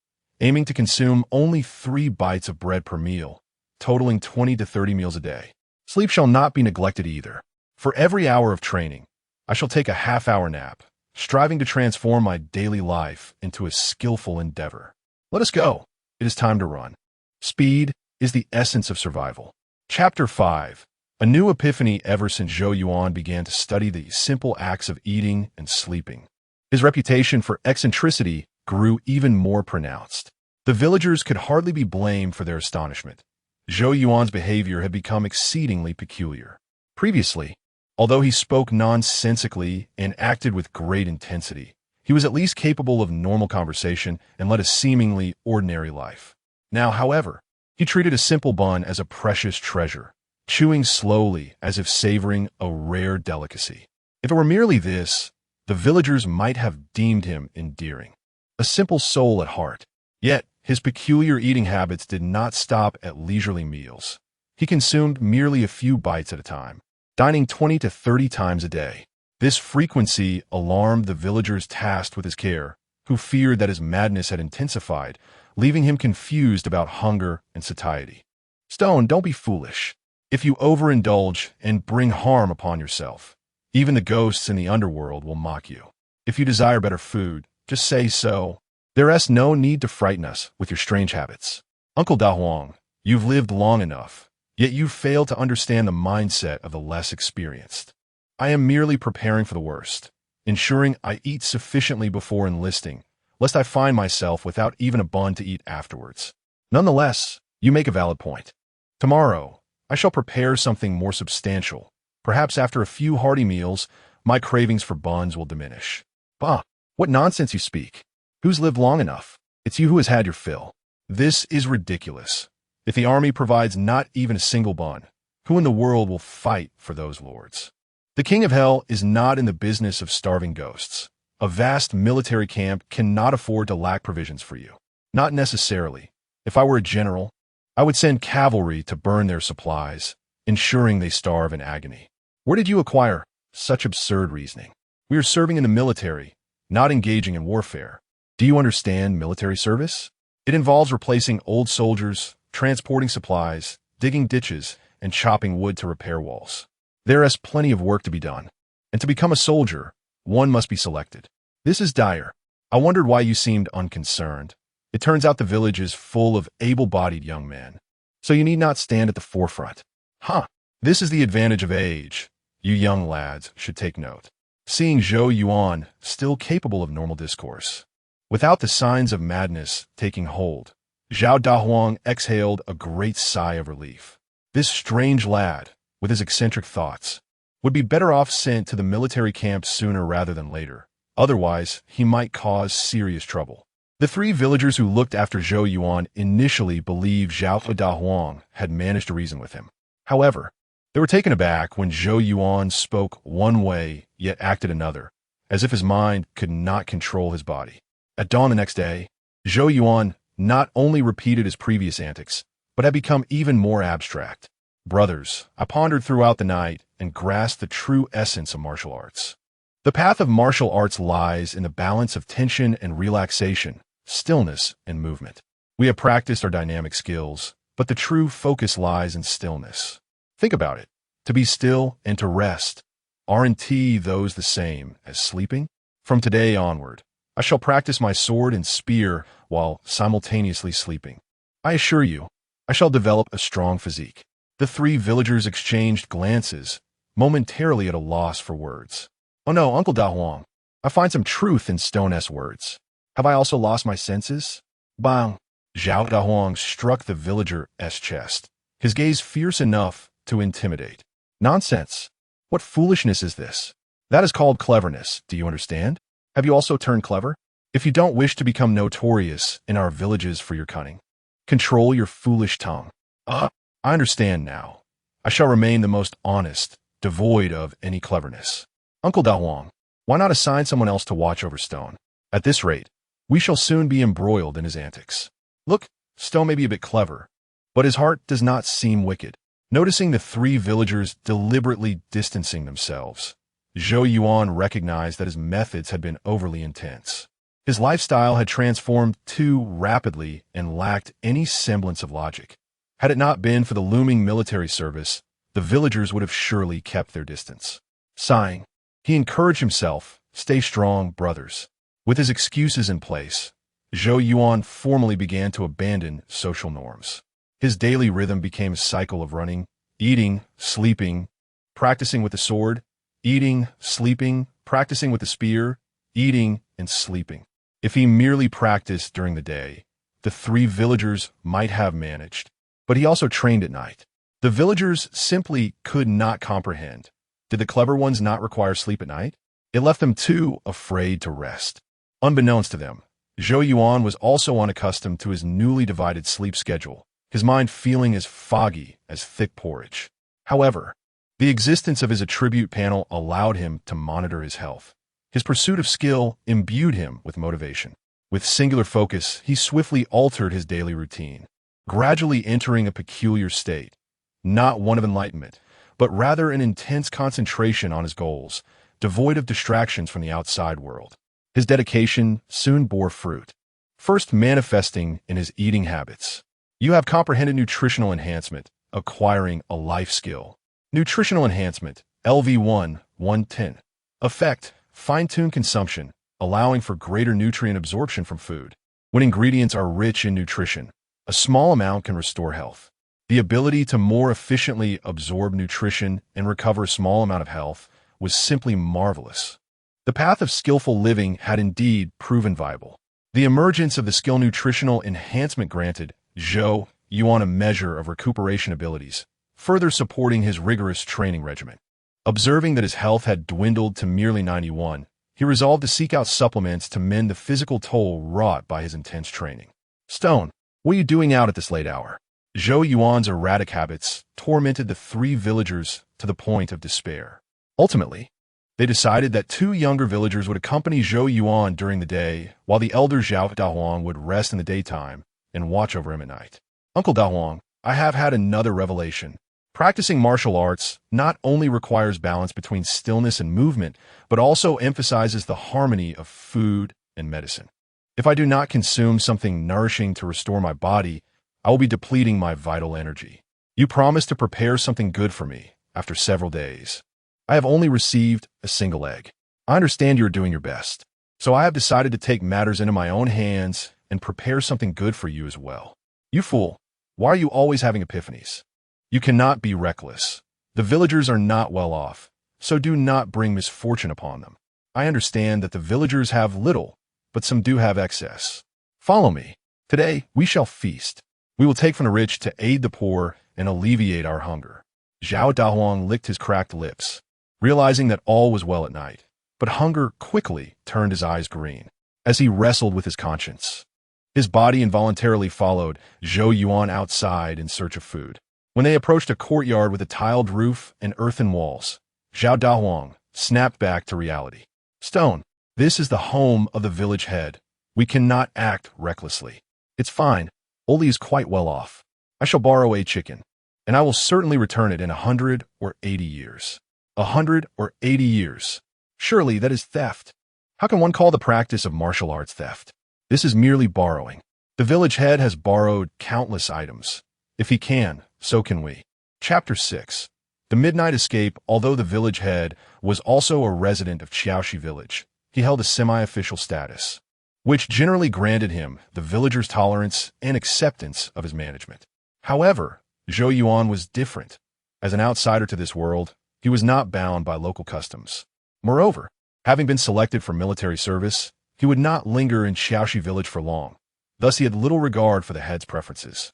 aiming to consume only 3 bites of bread per meal, totaling 20 to 30 meals a day. Sleep shall not be neglected either. For every hour of training, I shall take a half-hour nap, striving to transform my daily life into a skillful endeavor. Let us go. It is time to run. Speed is the essence of survival. Chapter 5. A new epiphany ever since Zhou Yuan began to study the simple acts of eating and sleeping. His reputation for eccentricity grew even more pronounced. The villagers could hardly be blamed for their astonishment. Zhou Yuan's behavior had become exceedingly peculiar. Previously, although he spoke nonsensically and acted with great intensity, he was at least capable of normal conversation and led a seemingly ordinary life. Now, however, he treated a simple bun as a precious treasure, chewing slowly as if savoring a rare delicacy. If it were merely this, the villagers might have deemed him endearing. A simple soul at heart. Yet, his peculiar eating habits did not stop at leisurely meals. He consumed merely a few bites at a time, dining 20 to 30 times a day. This frequency alarmed the villagers tasked with his care, who feared that his madness had intensified, leaving him confused about hunger and satiety. Stone, don't be foolish. If you overindulge and bring harm upon yourself, even the ghosts in the underworld will mock you. If you desire better food, just say so. There is no need to frighten us with your strange habits. Uncle Daoist, you've lived long enough, yet you fail to understand the mindset of the less experienced. I am merely preparing for the worst, ensuring I eat sufficiently before enlisting, lest I find myself without even a bun to eat afterwards. Nonetheless, you make a valid point. Tomorrow, I shall prepare something more substantial. Perhaps after a few hearty meals, my cravings for buns will diminish. Bah, what nonsense you speak. Who's lived long enough? It's you who has had your fill. This is ridiculous. If the army provides not even a single bun, who in the world will fight for those lords? The king of hell is not in the business of starving ghosts. A vast military camp cannot afford to lack provisions for you. Not necessarily. If I were a general, I would send cavalry to burn their supplies, ensuring they starve in agony. Where did you acquire such absurd reasoning? We are serving in the military, not engaging in warfare. Do you understand military service? It involves replacing old soldiers, transporting supplies, digging ditches, and chopping wood to repair walls. There is plenty of work to be done. And to become a soldier, one must be selected. This is dire. I wondered why you seemed unconcerned. It turns out the village is full of able-bodied young men. So you need not stand at the forefront. Huh. This is the advantage of age. You young lads should take note. Seeing Zhou Yuan still capable of normal discourse. Without the signs of madness taking hold, Zhao Dahuang exhaled a great sigh of relief. This strange lad, with his eccentric thoughts, would be better off sent to the military camp sooner rather than later. Otherwise, he might cause serious trouble. The three villagers who looked after Zhou Yuan initially believed Zhao Dahuang had managed to reason with him. However, they were taken aback when Zhou Yuan spoke one way yet acted another, as if his mind could not control his body. At dawn the next day, Zhou Yuan not only repeated his previous antics, but had become even more abstract. Brothers, I pondered throughout the night and grasped the true essence of martial arts. The path of martial arts lies in the balance of tension and relaxation, stillness and movement. We have practiced our dynamic skills, but the true focus lies in stillness. Think about it. To be still and to rest. Aren't those the same as sleeping? From today onward, I shall practice my sword and spear while simultaneously sleeping. I assure you, I shall develop a strong physique. The three villagers exchanged glances, momentarily at a loss for words. Oh no, Uncle Dahuang, I find some truth in Stone-S words. Have I also lost my senses? Bang! Zhao Dahuang struck the villager's chest, his gaze fierce enough to intimidate. Nonsense! What foolishness is this? That is called cleverness, do you understand? Have you also turned clever? If you don't wish to become notorious in our villages for your cunning, control your foolish tongue. I understand now. I shall remain the most honest, devoid of any cleverness. Uncle Dahuang, why not assign someone else to watch over Stone? At this rate, we shall soon be embroiled in his antics. Look, Stone may be a bit clever, but his heart does not seem wicked. Noticing the three villagers deliberately distancing themselves, Zhou Yuan recognized that his methods had been overly intense. His lifestyle had transformed too rapidly and lacked any semblance of logic. Had it not been for the looming military service, the villagers would have surely kept their distance. Sighing, he encouraged himself, stay strong, brothers. With his excuses in place, Zhou Yuan formally began to abandon social norms. His daily rhythm became a cycle of running, eating, sleeping, practicing with the sword, eating, sleeping, practicing with the spear, eating, and sleeping. If he merely practiced during the day, the three villagers might have managed. But he also trained at night. The villagers simply could not comprehend. Did the clever ones not require sleep at night? It left them too afraid to rest. Unbeknownst to them, Zhou Yuan was also unaccustomed to his newly divided sleep schedule, his mind feeling as foggy as thick porridge. However, the existence of his attribute panel allowed him to monitor his health. His pursuit of skill imbued him with motivation. With singular focus, he swiftly altered his daily routine, gradually entering a peculiar state, not one of enlightenment, but rather an intense concentration on his goals, devoid of distractions from the outside world. His dedication soon bore fruit, first manifesting in his eating habits. You have comprehended nutritional enhancement, acquiring a life skill. Nutritional enhancement, LV1, 110. Effect, fine-tune consumption, allowing for greater nutrient absorption from food. When ingredients are rich in nutrition, a small amount can restore health. The ability to more efficiently absorb nutrition and recover a small amount of health was simply marvelous. The path of skillful living had indeed proven viable. The emergence of the skill nutritional enhancement granted Zhou Yuan a measure of recuperation abilities, further supporting his rigorous training regimen. Observing that his health had dwindled to merely 91, he resolved to seek out supplements to mend the physical toll wrought by his intense training. Stone, what are you doing out at this late hour? Zhou Yuan's erratic habits tormented the three villagers to the point of despair. Ultimately, they decided that two younger villagers would accompany Zhou Yuan during the day, while the elder Zhao Dahuang would rest in the daytime and watch over him at night. Uncle Dahuang, I have had another revelation. Practicing martial arts not only requires balance between stillness and movement, but also emphasizes the harmony of food and medicine. If I do not consume something nourishing to restore my body, I will be depleting my vital energy. You promised to prepare something good for me after several days. I have only received a single egg. I understand you are doing your best, so I have decided to take matters into my own hands and prepare something good for you as well. You fool, why are you always having epiphanies? You cannot be reckless. The villagers are not well off, so do not bring misfortune upon them. I understand that the villagers have little, but some do have excess. Follow me. Today we shall feast. We will take from the rich to aid the poor and alleviate our hunger. Zhou Yuan licked his cracked lips, realizing that all was well at night. But hunger quickly turned his eyes green as he wrestled with his conscience. His body involuntarily followed Zhou Yuan outside in search of food. When they approached a courtyard with a tiled roof and earthen walls, Zhou Yuan snapped back to reality. Stone, this is the home of the village head. We cannot act recklessly. It's fine. Oli is quite well off. I shall borrow a chicken, and I will certainly return it in 100 or 80 years. 100 or 80 years. Surely that is theft. How can one call the practice of martial arts theft? This is merely borrowing. The village head has borrowed countless items. If he can, so can we. Chapter 6. The Midnight Escape. Although the village head was also a resident of Qiaoshi village, he held a semi-official status, which generally granted him the villagers' tolerance and acceptance of his management. However, Zhou Yuan was different. As an outsider to this world, he was not bound by local customs. Moreover, having been selected for military service, he would not linger in Qiaoshi village for long. Thus he had little regard for the head's preferences.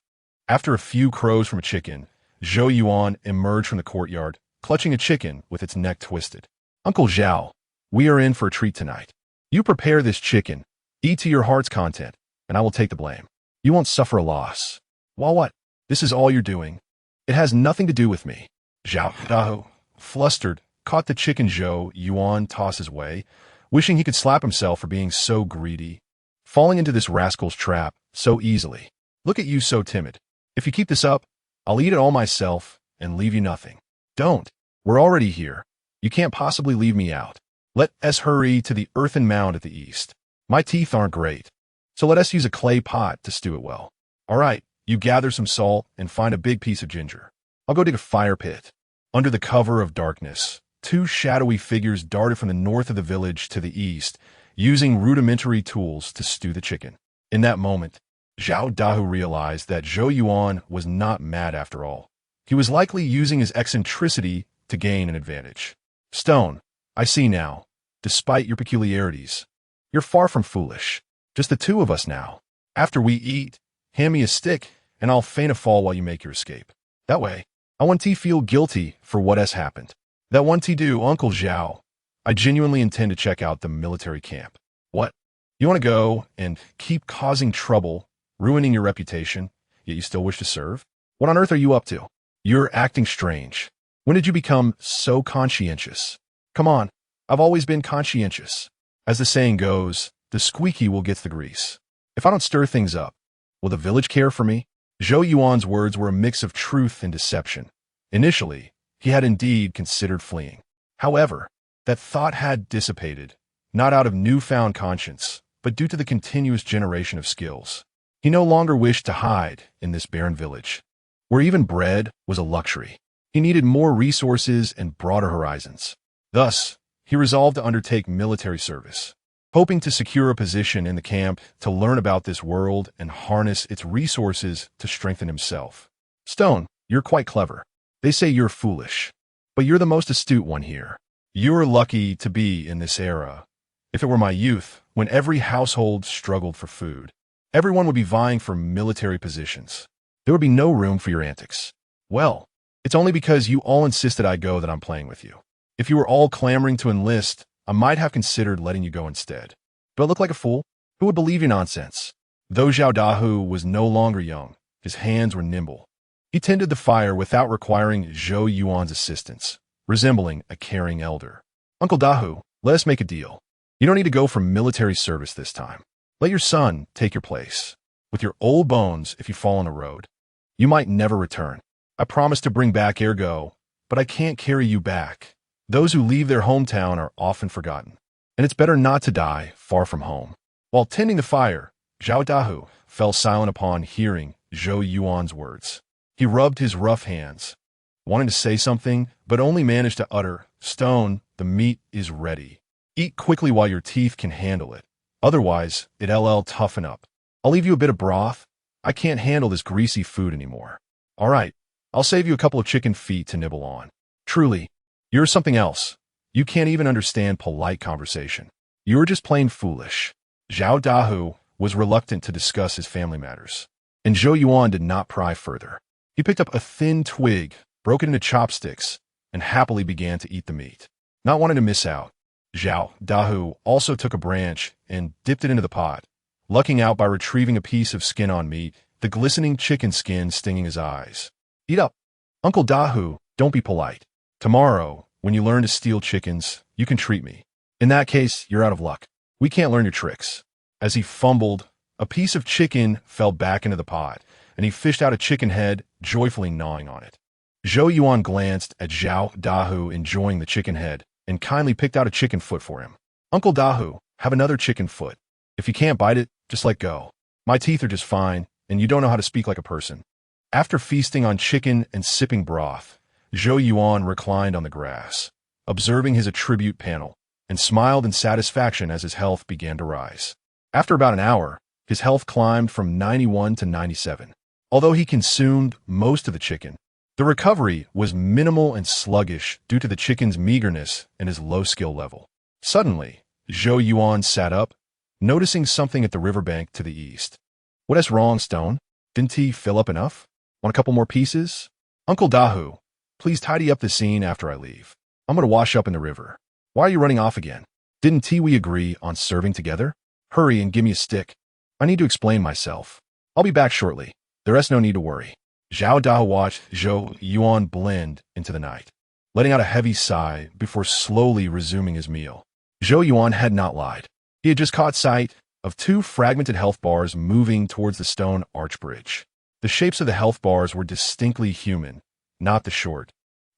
After a few crows from a chicken, Zhou Yuan emerged from the courtyard, clutching a chicken with its neck twisted. Uncle Zhao, we are in for a treat tonight. You prepare this chicken, eat to your heart's content, and I will take the blame. You won't suffer a loss. Well, what? This is all you're doing? It has nothing to do with me. Zhao Dao, flustered, caught the chicken Zhou Yuan toss his way, wishing he could slap himself for being so greedy, falling into this rascal's trap so easily. Look at you so timid. If you keep this up, I'll eat it all myself and leave you nothing. Don't. We're already here. You can't possibly leave me out. Let us hurry to the earthen mound at the east. My teeth aren't great, so let us use a clay pot to stew it well. All right, you gather some salt and find a big piece of ginger. I'll go dig a fire pit. Under the cover of darkness, two shadowy figures darted from the north of the village to the east, using rudimentary tools to stew the chicken. In that moment, Zhao Dahu realized that Zhou Yuan was not mad after all. He was likely using his eccentricity to gain an advantage. Stone, I see now. Despite your peculiarities, you're far from foolish. Just the two of us now. After we eat, hand me a stick, and I'll feign a fall while you make your escape. That way, I want to feel guilty for what has happened. That one to do, Uncle Zhao. I genuinely intend to check out the military camp. What? You want to go and keep causing trouble, ruining your reputation, yet you still wish to serve? What on earth are you up to? You're acting strange. When did you become so conscientious? Come on, I've always been conscientious. As the saying goes, the squeaky will get the grease. If I don't stir things up, will the village care for me? Zhou Yuan's words were a mix of truth and deception. Initially, he had indeed considered fleeing. However, that thought had dissipated, not out of newfound conscience, but due to the continuous generation of skills. He no longer wished to hide in this barren village, where even bread was a luxury. He needed more resources and broader horizons. Thus, he resolved to undertake military service, hoping to secure a position in the camp to learn about this world and harness its resources to strengthen himself. Stone, you're quite clever. They say you're foolish, but you're the most astute one here. You're lucky to be in this era. If it were my youth, when every household struggled for food, everyone would be vying for military positions. There would be no room for your antics. Well, it's only because you all insisted I go that I'm playing with you. If you were all clamoring to enlist, I might have considered letting you go instead. Do I look like a fool? Who would believe your nonsense? Though Zhao Dahu was no longer young, his hands were nimble. He tended the fire without requiring Zhou Yuan's assistance, resembling a caring elder. Uncle Dahu, let us make a deal. You don't need to go for military service this time. Let your son take your place. With your old bones, if you fall on the road, you might never return. I promise to bring back ergo, but I can't carry you back. Those who leave their hometown are often forgotten, and it's better not to die far from home. While tending the fire, Zhao Dahu fell silent upon hearing Zhou Yuan's words. He rubbed his rough hands, wanting to say something, but only managed to utter, "Stone, the meat is ready. Eat quickly while your teeth can handle it. Otherwise, it'll toughen up. I'll leave you a bit of broth. I can't handle this greasy food anymore. All right, I'll save you a couple of chicken feet to nibble on. Truly, you're something else. You can't even understand polite conversation. You're just plain foolish." Zhao Dahu was reluctant to discuss his family matters, and Zhou Yuan did not pry further. He picked up a thin twig, broke it into chopsticks, and happily began to eat the meat. Not wanting to miss out, Zhao Dahu also took a branch and dipped it into the pot, lucking out by retrieving a piece of skin on meat, the glistening chicken skin stinging his eyes. "Eat up. Uncle Dahu, don't be polite. Tomorrow, when you learn to steal chickens, you can treat me. In that case, you're out of luck. We can't learn your tricks." As he fumbled, a piece of chicken fell back into the pot, and he fished out a chicken head, joyfully gnawing on it. Zhou Yuan glanced at Zhao Dahu enjoying the chicken head, and kindly picked out a chicken foot for him. "Uncle Dahu, have another chicken foot. If you can't bite it, just let go. My teeth are just fine, and you don't know how to speak like a person." After feasting on chicken and sipping broth, Zhou Yuan reclined on the grass, observing his attribute panel, and smiled in satisfaction as his health began to rise. After about an hour, his health climbed from 91 to 97. Although he consumed most of the chicken, the recovery was minimal and sluggish due to the chicken's meagerness and his low skill level. Suddenly, Zhou Yuan sat up, noticing something at the riverbank to the east. "What is wrong, Stone? Didn't he fill up enough? Want a couple more pieces? Uncle Dahu, please tidy up the scene after I leave. I'm going to wash up in the river. Why are you running off again? Didn't we agree on serving together? Hurry and give me a stick. I need to explain myself. I'll be back shortly. There is no need to worry." Zhao Dahu watched Zhou Yuan blend into the night, letting out a heavy sigh before slowly resuming his meal. Zhou Yuan had not lied. He had just caught sight of two fragmented health bars moving towards the stone arch bridge. The shapes of the health bars were distinctly human, not the short,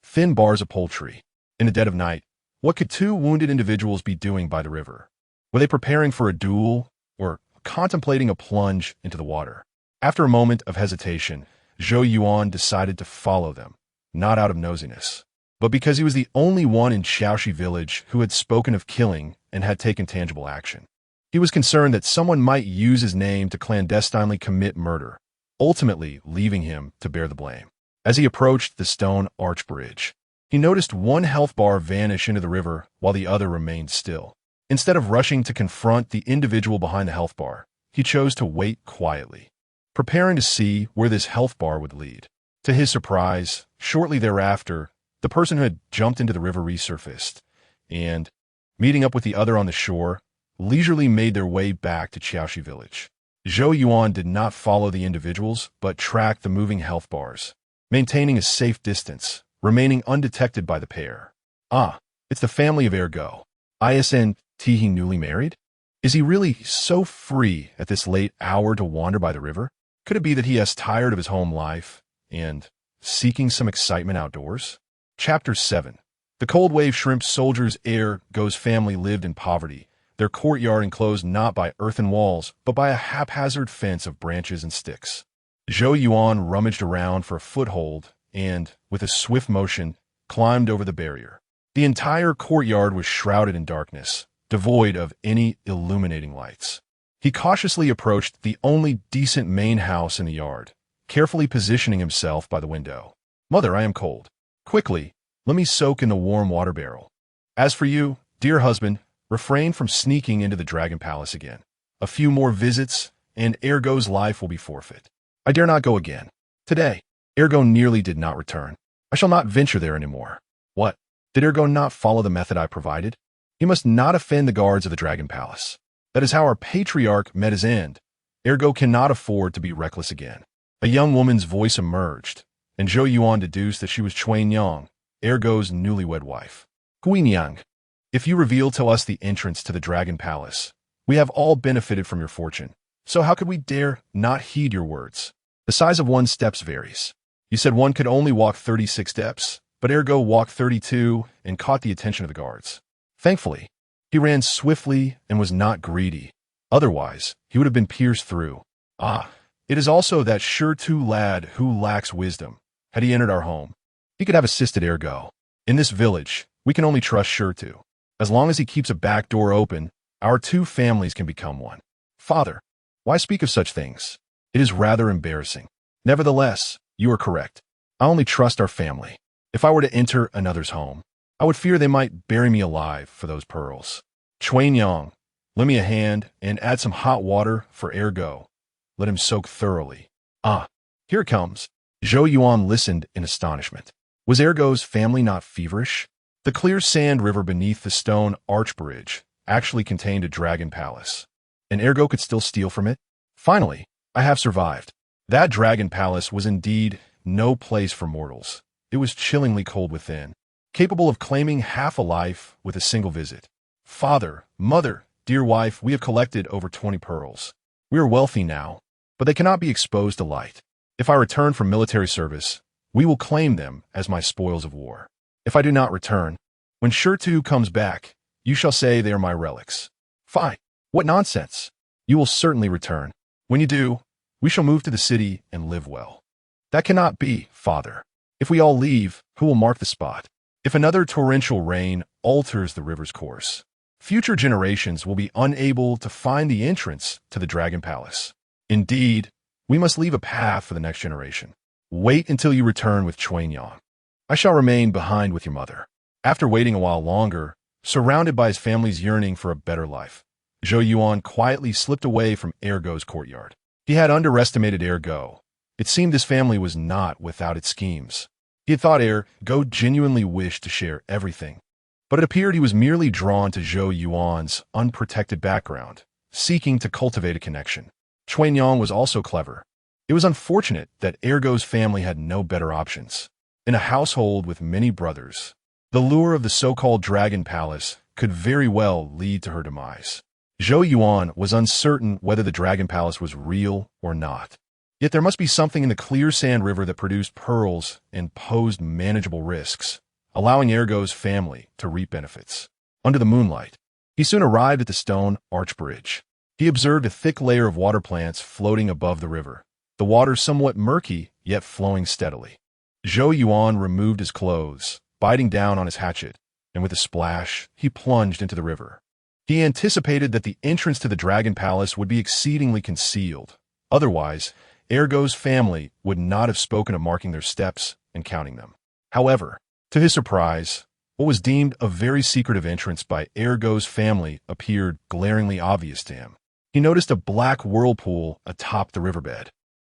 thin bars of poultry. In the dead of night, what could two wounded individuals be doing by the river? Were they preparing for a duel or contemplating a plunge into the water? After a moment of hesitation, Zhou Yuan decided to follow them, not out of nosiness, but because he was the only one in Xiaoxi village who had spoken of killing and had taken tangible action. He was concerned that someone might use his name to clandestinely commit murder, ultimately leaving him to bear the blame. As he approached the stone arch bridge, he noticed one health bar vanish into the river while the other remained still. Instead of rushing to confront the individual behind the health bar, he chose to wait quietly, preparing to see where this health bar would lead. To his surprise, shortly thereafter, the person who had jumped into the river resurfaced, and, meeting up with the other on the shore, leisurely made their way back to Xiaoxi village. Zhou Yuan did not follow the individuals, but tracked the moving health bars, maintaining a safe distance, remaining undetected by the pair. "Ah, it's the family of Ergo. Isn't he newly married? Is he really so free at this late hour to wander by the river? Could it be that he is tired of his home life and seeking some excitement outdoors?" Chapter 7. The Cold Wave Shrimp Soldiers' Ergo's family lived in poverty, their courtyard enclosed not by earthen walls, but by a haphazard fence of branches and sticks. Zhou Yuan rummaged around for a foothold and, with a swift motion, climbed over the barrier. The entire courtyard was shrouded in darkness, devoid of any illuminating lights. He cautiously approached the only decent main house in the yard, carefully positioning himself by the window. "Mother, I am cold. Quickly, let me soak in the warm water barrel. As for you, dear husband, refrain from sneaking into the Dragon Palace again. A few more visits, and Ergo's life will be forfeit. I dare not go again. Today, Ergo nearly did not return. I shall not venture there anymore. What? Did Ergo not follow the method I provided? He must not offend the guards of the Dragon Palace. That is how our patriarch met his end. Ergo cannot afford to be reckless again." A young woman's voice emerged, and Zhou Yuan deduced that she was Chuan Yang, Ergo's newlywed wife. "Guin Yang, if you reveal to us the entrance to the Dragon Palace, we have all benefited from your fortune. So how could we dare not heed your words? The size of one's steps varies. You said one could only walk 36 steps, but Ergo walked 32 and caught the attention of the guards. Thankfully, he ran swiftly and was not greedy. Otherwise, he would have been pierced through. Ah, It is also that sure-to lad who lacks wisdom. Had he entered our home, he could have assisted ergo. In this village, we can only trust sure-to. As long as he keeps a back door open, our two families can become one. Father, why speak of such things? It is rather embarrassing. Nevertheless, you are correct. I only trust our family. If I were to enter another's home, I would fear they might bury me alive for those pearls. Chuan Yang, lend me a hand and add some hot water for ergo. Let him soak thoroughly. Ah, here it comes. Zhou Yuan listened in astonishment. Was ergo's family not feverish? The clear sand river beneath the stone arch bridge actually contained a dragon palace, and ergo could still steal from it? Finally, I have survived. That dragon palace was indeed no place for mortals. It was chillingly cold within, capable of claiming half a life with a single visit. Father, mother, dear wife, we have collected over 20 pearls. We are wealthy now, but they cannot be exposed to light. If I return from military service, we will claim them as my spoils of war. If I do not return, when sure-to comes back, you shall say they are my relics. Fine. What nonsense. You will certainly return. When you do, we shall move to the city and live well. That cannot be, father. If we all leave, who will mark the spot? If another torrential rain alters the river's course, future generations will be unable to find the entrance to the Dragon Palace. Indeed, we must leave a path for the next generation. Wait until you return with Chuan Yang. I shall remain behind with your mother. After waiting a while longer, surrounded by his family's yearning for a better life, Zhou Yuan quietly slipped away from ergo's courtyard. He had underestimated ergo. It seemed his family was not without its schemes. He had thought ergo genuinely wished to share everything, but it appeared he was merely drawn to Zhou Yuan's unprotected background, seeking to cultivate a connection. Chuan Yang was also clever. It was unfortunate that ergo's family had no better options. In a household with many brothers, the lure of the so-called Dragon Palace could very well lead to her demise. Zhou Yuan was uncertain whether the Dragon Palace was real or not. Yet there must be something in the clear sand river that produced pearls and posed manageable risks, allowing ergo's family to reap benefits. Under the moonlight, he soon arrived at the stone arch bridge. He observed a thick layer of water plants floating above the river, the water somewhat murky yet flowing steadily. Zhou Yuan removed his clothes, biting down on his hatchet, and with a splash, he plunged into the river. He anticipated that the entrance to the Dragon Palace would be exceedingly concealed. Otherwise, ergo's family would not have spoken of marking their steps and counting them. However, to his surprise, what was deemed a very secretive entrance by ergo's family appeared glaringly obvious to him. He noticed a black whirlpool atop the riverbed,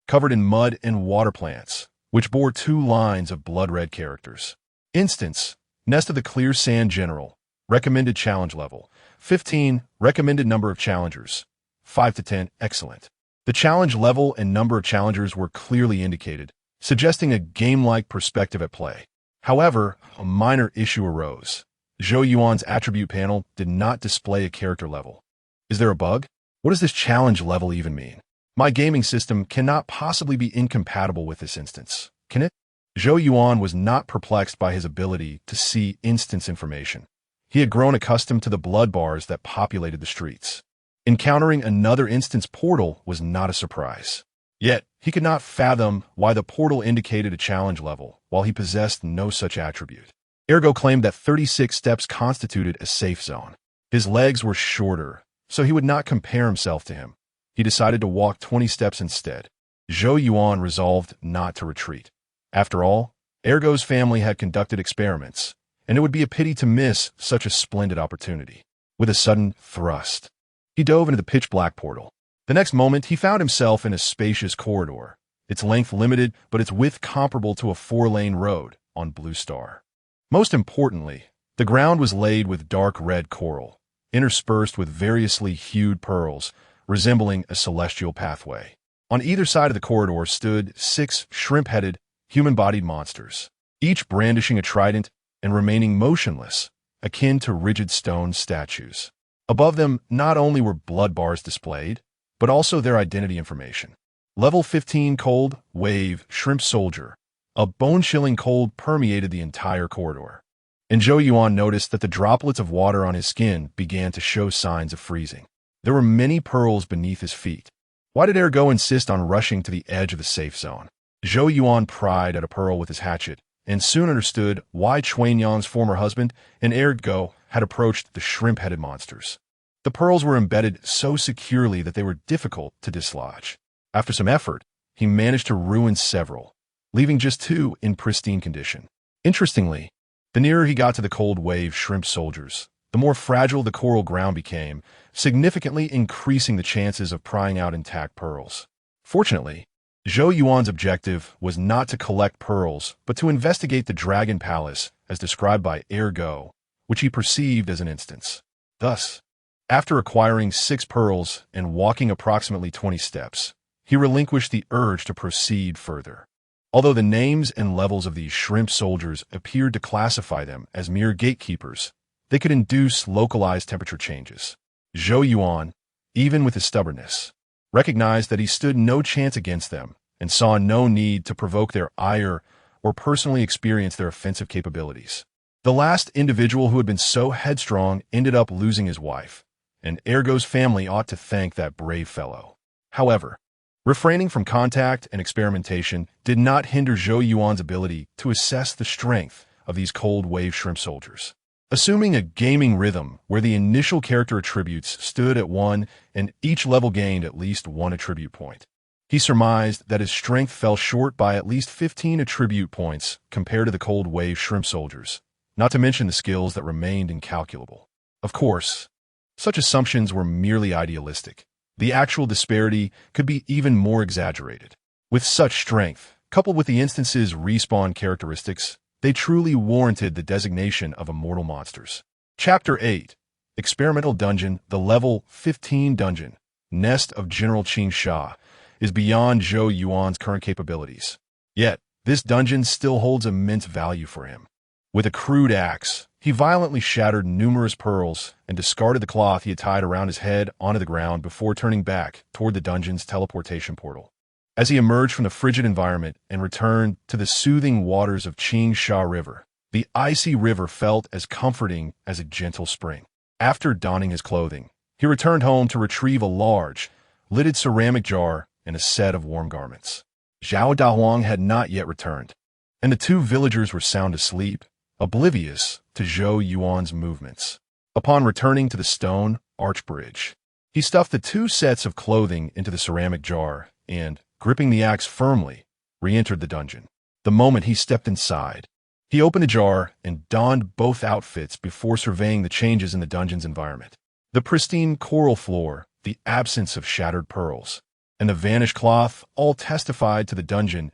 covered in mud and water plants, which bore 2 lines of blood-red characters. Instance, Nest of the Clear Sand General, recommended challenge level, 15, recommended number of challengers, 5 to 10, excellent. The challenge level and number of challengers were clearly indicated, suggesting a game-like perspective at play. However, a minor issue arose. Zhou Yuan's attribute panel did not display a character level. Is there a bug? What does this challenge level even mean? My gaming system cannot possibly be incompatible with this instance, can it? Zhou Yuan was not perplexed by his ability to see instance information. He had grown accustomed to the blood bars that populated the streets. Encountering another instance portal was not a surprise. Yet, he could not fathom why the portal indicated a challenge level, while he possessed no such attribute. Ergo claimed that 36 steps constituted a safe zone. His legs were shorter, so he would not compare himself to him. He decided to walk 20 steps instead. Zhou Yuan resolved not to retreat. After all, ergo's family had conducted experiments, and it would be a pity to miss such a splendid opportunity. With a sudden thrust, he dove into the pitch-black portal. The next moment, he found himself in a spacious corridor, its length limited but its width comparable to a 4-lane road on Blue Star. Most importantly, the ground was laid with dark red coral, interspersed with variously hued pearls, resembling a celestial pathway. On either side of the corridor stood 6 shrimp-headed, human-bodied monsters, each brandishing a trident and remaining motionless, akin to rigid stone statues. Above them, not only were blood bars displayed, but also their identity information. Level 15 cold, wave, shrimp soldier. A bone-chilling cold permeated the entire corridor. And Zhou Yuan noticed that the droplets of water on his skin began to show signs of freezing. There were many pearls beneath his feet. Why did Ergo insist on rushing to the edge of the safe zone? Zhou Yuan pried at a pearl with his hatchet, and soon understood why Chuanyang's former husband and Ergo had approached the shrimp-headed monsters. The pearls were embedded so securely that they were difficult to dislodge. After some effort, he managed to ruin several, leaving just 2 in pristine condition. Interestingly, the nearer he got to the cold wave shrimp soldiers, the more fragile the coral ground became, significantly increasing the chances of prying out intact pearls. Fortunately, Zhou Yuan's objective was not to collect pearls, but to investigate the Dragon Palace as described by Ergo, which he perceived as an instance. Thus, after acquiring 6 pearls and walking approximately 20 steps, he relinquished the urge to proceed further. Although the names and levels of these shrimp soldiers appeared to classify them as mere gatekeepers, they could induce localized temperature changes. Zhou Yuan, even with his stubbornness, recognized that he stood no chance against them and saw no need to provoke their ire or personally experience their offensive capabilities. The last individual who had been so headstrong ended up losing his wife, and Ergo's family ought to thank that brave fellow. However, refraining from contact and experimentation did not hinder Zhou Yuan's ability to assess the strength of these cold wave shrimp soldiers. Assuming a gaming rhythm where the initial character attributes stood at 1 and each level gained at least 1 attribute point, he surmised that his strength fell short by at least 15 attribute points compared to the cold wave shrimp soldiers, not to mention the skills that remained incalculable. Of course, such assumptions were merely idealistic. The actual disparity could be even more exaggerated. With such strength, coupled with the instance's respawn characteristics, they truly warranted the designation of immortal monsters. Chapter 8. Experimental Dungeon. The Level 15 Dungeon, Nest of General Qin Sha, is beyond Zhou Yuan's current capabilities. Yet, this dungeon still holds immense value for him. With a crude axe, he violently shattered numerous pearls and discarded the cloth he had tied around his head onto the ground before turning back toward the dungeon's teleportation portal. As he emerged from the frigid environment and returned to the soothing waters of Qin Sha River, the icy river felt as comforting as a gentle spring. After donning his clothing, he returned home to retrieve a large, lidded ceramic jar and a set of warm garments. Zhao Daohuang had not yet returned, and the 2 villagers were sound asleep, oblivious to Zhou Yuan's movements. Upon returning to the stone arch bridge, he stuffed the 2 sets of clothing into the ceramic jar and, gripping the axe firmly, re-entered the dungeon. The moment he stepped inside, he opened the jar and donned both outfits before surveying the changes in the dungeon's environment. The pristine coral floor, the absence of shattered pearls, and the vanished cloth all testified to the dungeon's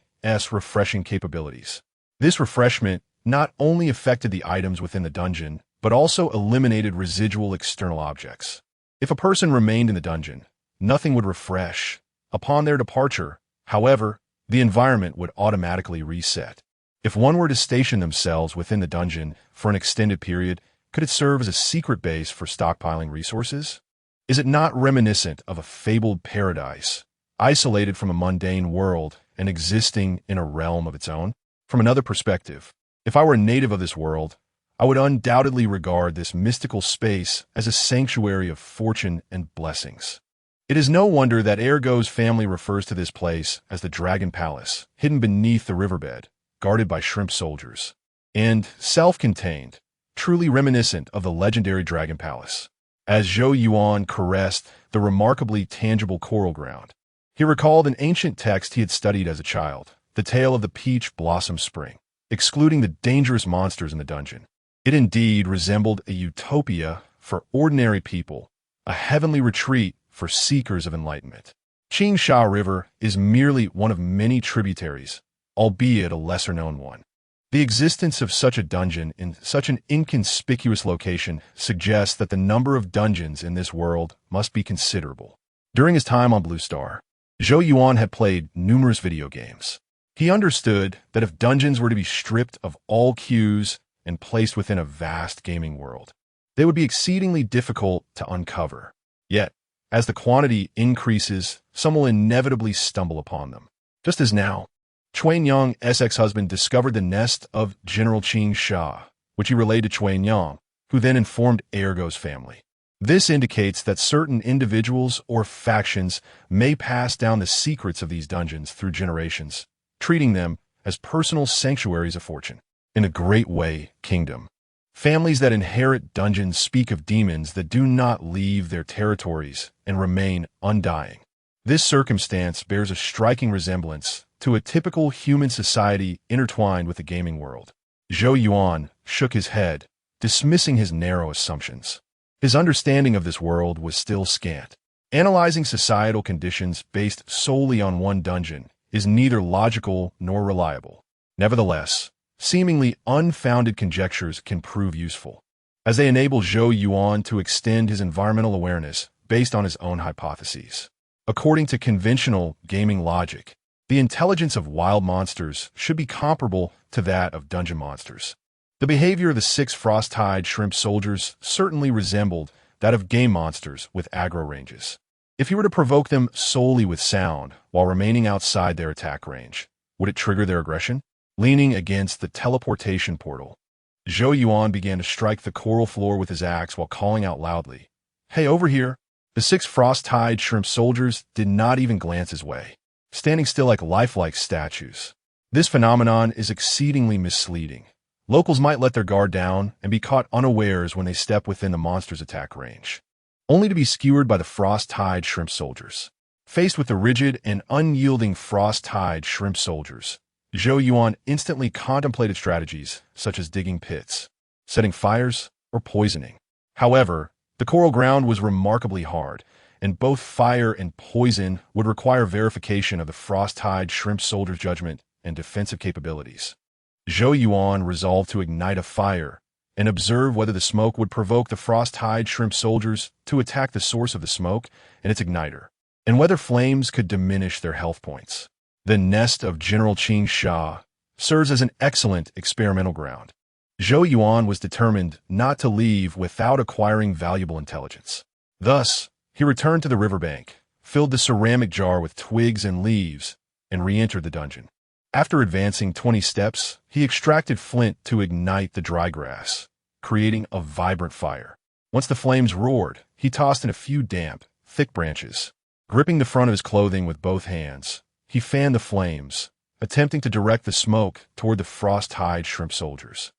refreshing capabilities. This refreshment not only affected the items within the dungeon, but also eliminated residual external objects. If a person remained in the dungeon, nothing would refresh. Upon their departure, however, the environment would automatically reset. If one were to station themselves within the dungeon for an extended period, could it serve as a secret base for stockpiling resources? Is it not reminiscent of a fabled paradise, isolated from a mundane world and existing in a realm of its own? From another perspective, if I were a native of this world, I would undoubtedly regard this mystical space as a sanctuary of fortune and blessings. It is no wonder that Ergo's family refers to this place as the Dragon Palace, hidden beneath the riverbed, guarded by shrimp soldiers, and self-contained, truly reminiscent of the legendary Dragon Palace. As Zhou Yuan caressed the remarkably tangible coral ground, he recalled an ancient text he had studied as a child, the tale of the Peach Blossom Spring, excluding the dangerous monsters in the dungeon. It indeed resembled a utopia for ordinary people, a heavenly retreat for seekers of enlightenment. Qin Sha River is merely one of many tributaries, albeit a lesser-known one. The existence of such a dungeon in such an inconspicuous location suggests that the number of dungeons in this world must be considerable. During his time on Blue Star, Zhou Yuan had played numerous video games. He understood that if dungeons were to be stripped of all cues and placed within a vast gaming world, they would be exceedingly difficult to uncover. Yet, as the quantity increases, some will inevitably stumble upon them. Just as now, Chuanyang's ex-husband discovered the nest of General Qin Sha, which he relayed to Chuanyang, who then informed Ergo's family. This indicates that certain individuals or factions may pass down the secrets of these dungeons through generations, treating them as personal sanctuaries of fortune. In the Great Way Kingdom, families that inherit dungeons speak of demons that do not leave their territories and remain undying. This circumstance bears a striking resemblance to a typical human society intertwined with the gaming world. Zhou Yuan shook his head, dismissing his narrow assumptions. His understanding of this world was still scant. Analyzing societal conditions based solely on one dungeon is neither logical nor reliable. Nevertheless, seemingly unfounded conjectures can prove useful, as they enable Zhou Yuan to extend his environmental awareness based on his own hypotheses. According to conventional gaming logic, the intelligence of wild monsters should be comparable to that of dungeon monsters. The behavior of the 6 frost-tide shrimp soldiers certainly resembled that of game monsters with aggro ranges. If you were to provoke them solely with sound while remaining outside their attack range, would it trigger their aggression? Leaning against the teleportation portal, Zhou Yuan began to strike the coral floor with his axe while calling out loudly, "Hey, over here!" The 6 frost-tide shrimp soldiers did not even glance his way, standing still like lifelike statues. This phenomenon is exceedingly misleading. Locals might let their guard down and be caught unawares when they step within the monster's attack range, only to be skewered by the frost-tide shrimp soldiers. Faced with the rigid and unyielding frost-tide shrimp soldiers, Zhou Yuan instantly contemplated strategies such as digging pits, setting fires, or poisoning. However, the coral ground was remarkably hard, and both fire and poison would require verification of the frost-tide shrimp soldiers' judgment and defensive capabilities. Zhou Yuan resolved to ignite a fire and observe whether the smoke would provoke the frost-tide shrimp soldiers to attack the source of the smoke and its igniter, and whether flames could diminish their health points. The nest of General Qing Sha serves as an excellent experimental ground. Zhou Yuan was determined not to leave without acquiring valuable intelligence. Thus, he returned to the riverbank, filled the ceramic jar with twigs and leaves, and re-entered the dungeon. After advancing 20 steps, he extracted flint to ignite the dry grass, creating a vibrant fire. Once the flames roared, he tossed in a few damp, thick branches. Gripping the front of his clothing with both hands, he fanned the flames, attempting to direct the smoke toward the frost-tide shrimp soldiers.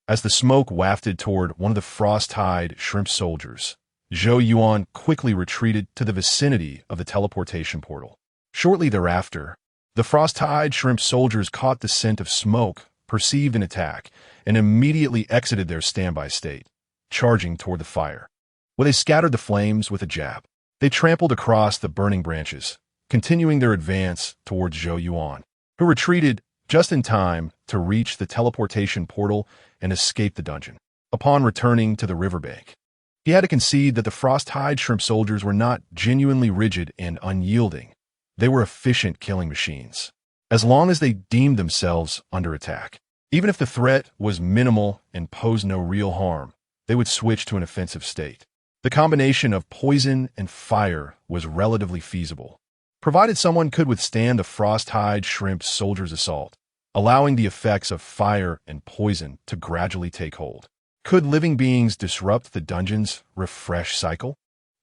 As the smoke wafted toward one of the frost-tide shrimp soldiers, Zhou Yuan quickly retreated to the vicinity of the teleportation portal. Shortly thereafter, the frost-tide shrimp soldiers caught the scent of smoke, perceived an attack, and immediately exited their standby state, charging toward the fire. Where they scattered the flames with a jab, they trampled across the burning branches, continuing their advance towards Zhou Yuan, who retreated just in time to reach the teleportation portal and escape the dungeon. Upon returning to the riverbank, he had to concede that the frost-tide shrimp soldiers were not genuinely rigid and unyielding. They were efficient killing machines, as long as they deemed themselves under attack. Even if the threat was minimal and posed no real harm, they would switch to an offensive state. The combination of poison and fire was relatively feasible, provided someone could withstand the frost-tide shrimp soldiers' assault, allowing the effects of fire and poison to gradually take hold. Could living beings disrupt the dungeon's refresh cycle?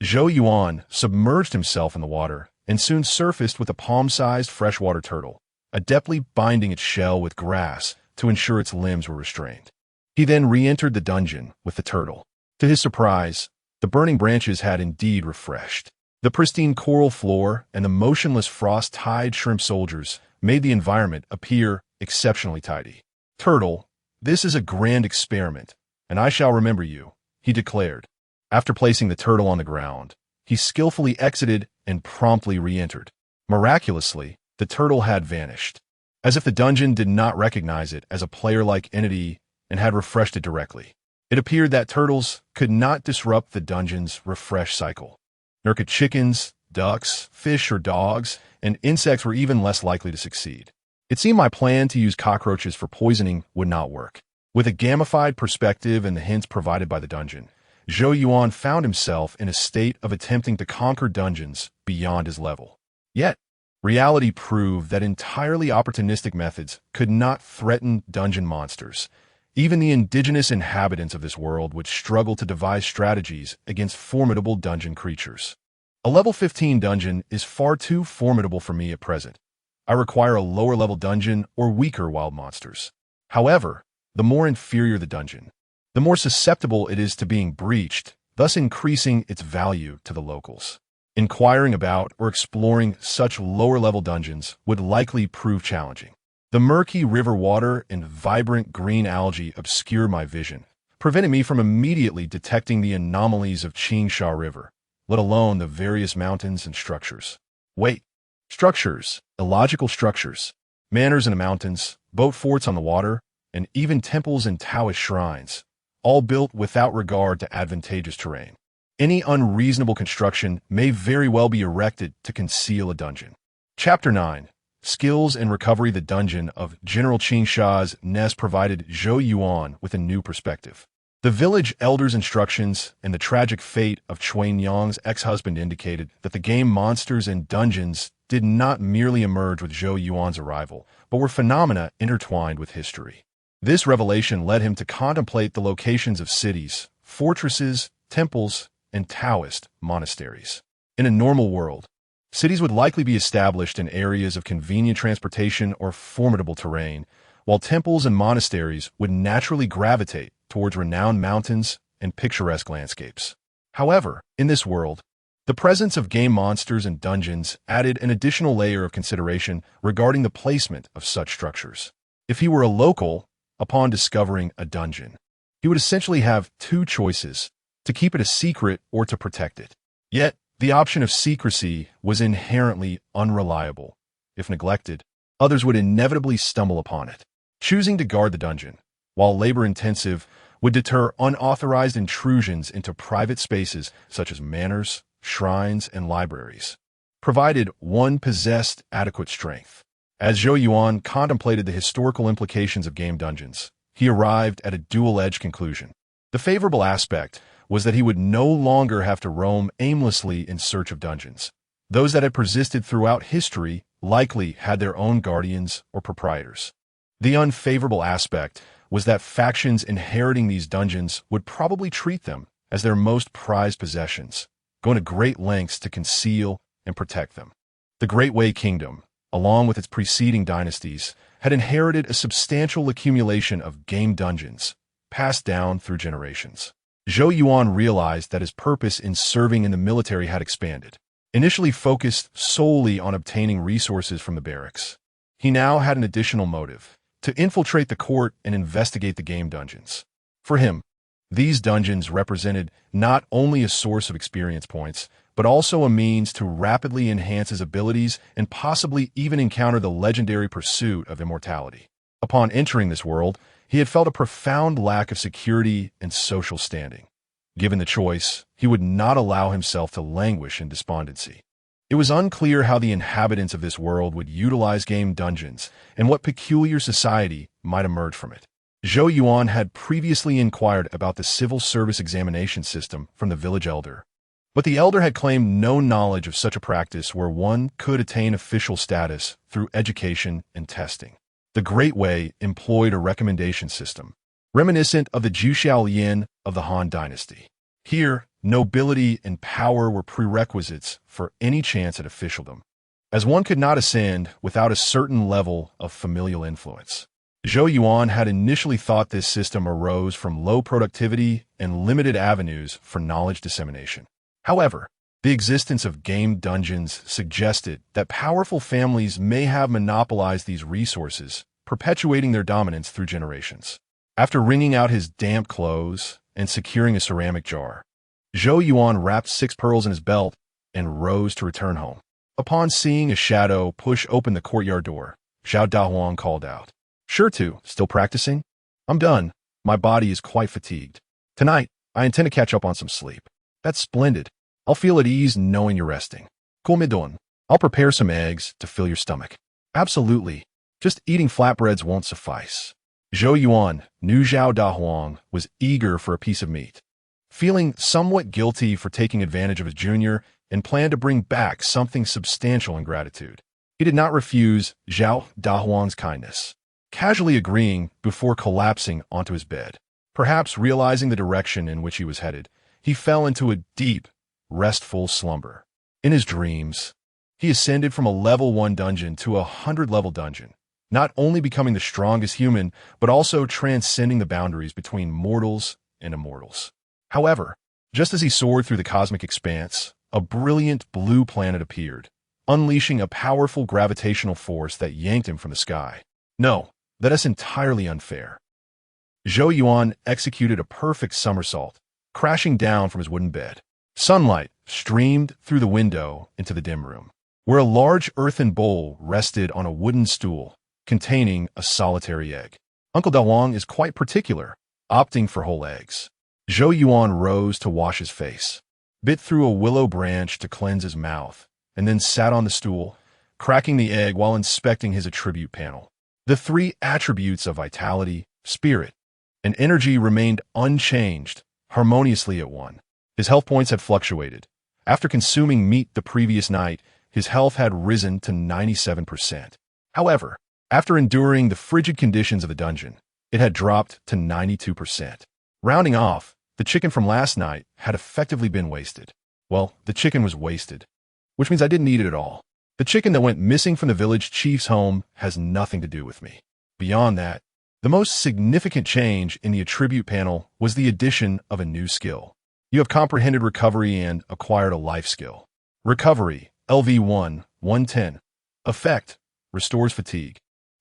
Zhou Yuan submerged himself in the water and soon surfaced with a palm-sized freshwater turtle, adeptly binding its shell with grass to ensure its limbs were restrained. He then re-entered the dungeon with the turtle. To his surprise, the burning branches had indeed refreshed. The pristine coral floor and the motionless frost-tide shrimp soldiers made the environment appear exceptionally tidy. "Turtle, this is a grand experiment, and I shall remember you," he declared. After placing the turtle on the ground, he skillfully exited and promptly re-entered. Miraculously, the turtle had vanished, as if the dungeon did not recognize it as a player-like entity and had refreshed it directly. It appeared that turtles could not disrupt the dungeon's refresh cycle. Nor could chickens, ducks, fish, or dogs, and insects were even less likely to succeed. It seemed my plan to use cockroaches for poisoning would not work. With a gamified perspective and the hints provided by the dungeon, Zhou Yuan found himself in a state of attempting to conquer dungeons beyond his level. Yet, reality proved that entirely opportunistic methods could not threaten dungeon monsters, Even the indigenous inhabitants of this world would struggle to devise strategies against formidable dungeon creatures. A level 15 dungeon is far too formidable for me at present. I require a lower-level dungeon or weaker wild monsters. However, the more inferior the dungeon, the more susceptible it is to being breached, thus increasing its value to the locals. Inquiring about or exploring such lower-level dungeons would likely prove challenging. The murky river water and vibrant green algae obscure my vision, preventing me from immediately detecting the anomalies of Qingsha River, let alone the various mountains and structures. Wait, structures, illogical structures, manors in the mountains, boat forts on the water, and even temples and Taoist shrines, all built without regard to advantageous terrain. Any unreasonable construction may very well be erected to conceal a dungeon. Chapter 9. Skills and Recovery. The dungeon of General Qingsha's nest provided Zhou Yuan with a new perspective. The village elder's instructions and the tragic fate of Chuan Yang's ex-husband indicated that the game monsters and dungeons did not merely emerge with Zhou Yuan's arrival, but were phenomena intertwined with history. This revelation led him to contemplate the locations of cities, fortresses, temples, and Taoist monasteries. In a normal world, cities would likely be established in areas of convenient transportation or formidable terrain, while temples and monasteries would naturally gravitate towards renowned mountains and picturesque landscapes. However, in this world, the presence of game monsters and dungeons added an additional layer of consideration regarding the placement of such structures. If he were a local, upon discovering a dungeon, he would essentially have two choices: to keep it a secret or to protect it. Yet, the option of secrecy was inherently unreliable. If neglected, others would inevitably stumble upon it. Choosing to guard the dungeon, while labor-intensive, would deter unauthorized intrusions into private spaces such as manors, shrines, and libraries, provided one possessed adequate strength. As Zhou Yuan contemplated the historical implications of game dungeons, he arrived at a dual-edged conclusion. The favorable aspect was that he would no longer have to roam aimlessly in search of dungeons. Those that had persisted throughout history likely had their own guardians or proprietors. The unfavorable aspect was that factions inheriting these dungeons would probably treat them as their most prized possessions, going to great lengths to conceal and protect them. The Great Wei Kingdom, along with its preceding dynasties, had inherited a substantial accumulation of game dungeons, passed down through generations. Zhou Yuan realized that his purpose in serving in the military had expanded. Initially focused solely on obtaining resources from the barracks, he now had an additional motive: to infiltrate the court and investigate the game dungeons. For him, these dungeons represented not only a source of experience points, but also a means to rapidly enhance his abilities and possibly even encounter the legendary pursuit of immortality. Upon entering this world, he had felt a profound lack of security and social standing. Given the choice, he would not allow himself to languish in despondency. It was unclear how the inhabitants of this world would utilize game dungeons and what peculiar society might emerge from it. Zhou Yuan had previously inquired about the civil service examination system from the village elder, but the elder had claimed no knowledge of such a practice where one could attain official status through education and testing. The Great Wei employed a recommendation system, reminiscent of the Zhuxiaolian of the Han dynasty. Here, nobility and power were prerequisites for any chance at officialdom, as one could not ascend without a certain level of familial influence. Zhou Yuan had initially thought this system arose from low productivity and limited avenues for knowledge dissemination. However, the existence of game dungeons suggested that powerful families may have monopolized these resources, perpetuating their dominance through generations. After wringing out his damp clothes and securing a ceramic jar, Zhou Yuan wrapped 6 pearls in his belt and rose to return home. Upon seeing a shadow push open the courtyard door, Xiao Daohuang called out, "Sure to, still practicing? I'm done. My body is quite fatigued. Tonight, I intend to catch up on some sleep." "That's splendid. I'll feel at ease knowing you're resting." "Cool midon. I'll prepare some eggs to fill your stomach." "Absolutely. Just eating flatbreads won't suffice." Zhou Yuan knew Xiao Daohuang was eager for a piece of meat. Feeling somewhat guilty for taking advantage of his junior and planned to bring back something substantial in gratitude, he did not refuse Xiao Daohuang's kindness. casually agreeing before collapsing onto his bed. Perhaps realizing the direction in which he was headed, he fell into a deep, restful slumber. In his dreams, he ascended from a level 1 dungeon to a 100-level dungeon, not only becoming the strongest human, but also transcending the boundaries between mortals and immortals. However, just as he soared through the cosmic expanse, a brilliant blue planet appeared, unleashing a powerful gravitational force that yanked him from the sky. No, that's entirely unfair. Zhou Yuan executed a perfect somersault, crashing down from his wooden bed. Sunlight streamed through the window into the dim room, where a large earthen bowl rested on a wooden stool containing a solitary egg. Uncle Daoist is quite particular, opting for whole eggs. Zhou Yuan rose to wash his face, bit through a willow branch to cleanse his mouth, and then sat on the stool, cracking the egg while inspecting his attribute panel. The 3 attributes of vitality, spirit, and energy remained unchanged, harmoniously at 1. His health points had fluctuated. After consuming meat the previous night, his health had risen to 97%. However, after enduring the frigid conditions of the dungeon, it had dropped to 92%. Rounding off, the chicken from last night had effectively been wasted. Well, the chicken was wasted, which means I didn't eat it at all. The chicken that went missing from the village chief's home has nothing to do with me. Beyond that, the most significant change in the attribute panel was the addition of a new skill. You have comprehended recovery and acquired a life skill. Recovery, LV1, 110. Effect, restores fatigue.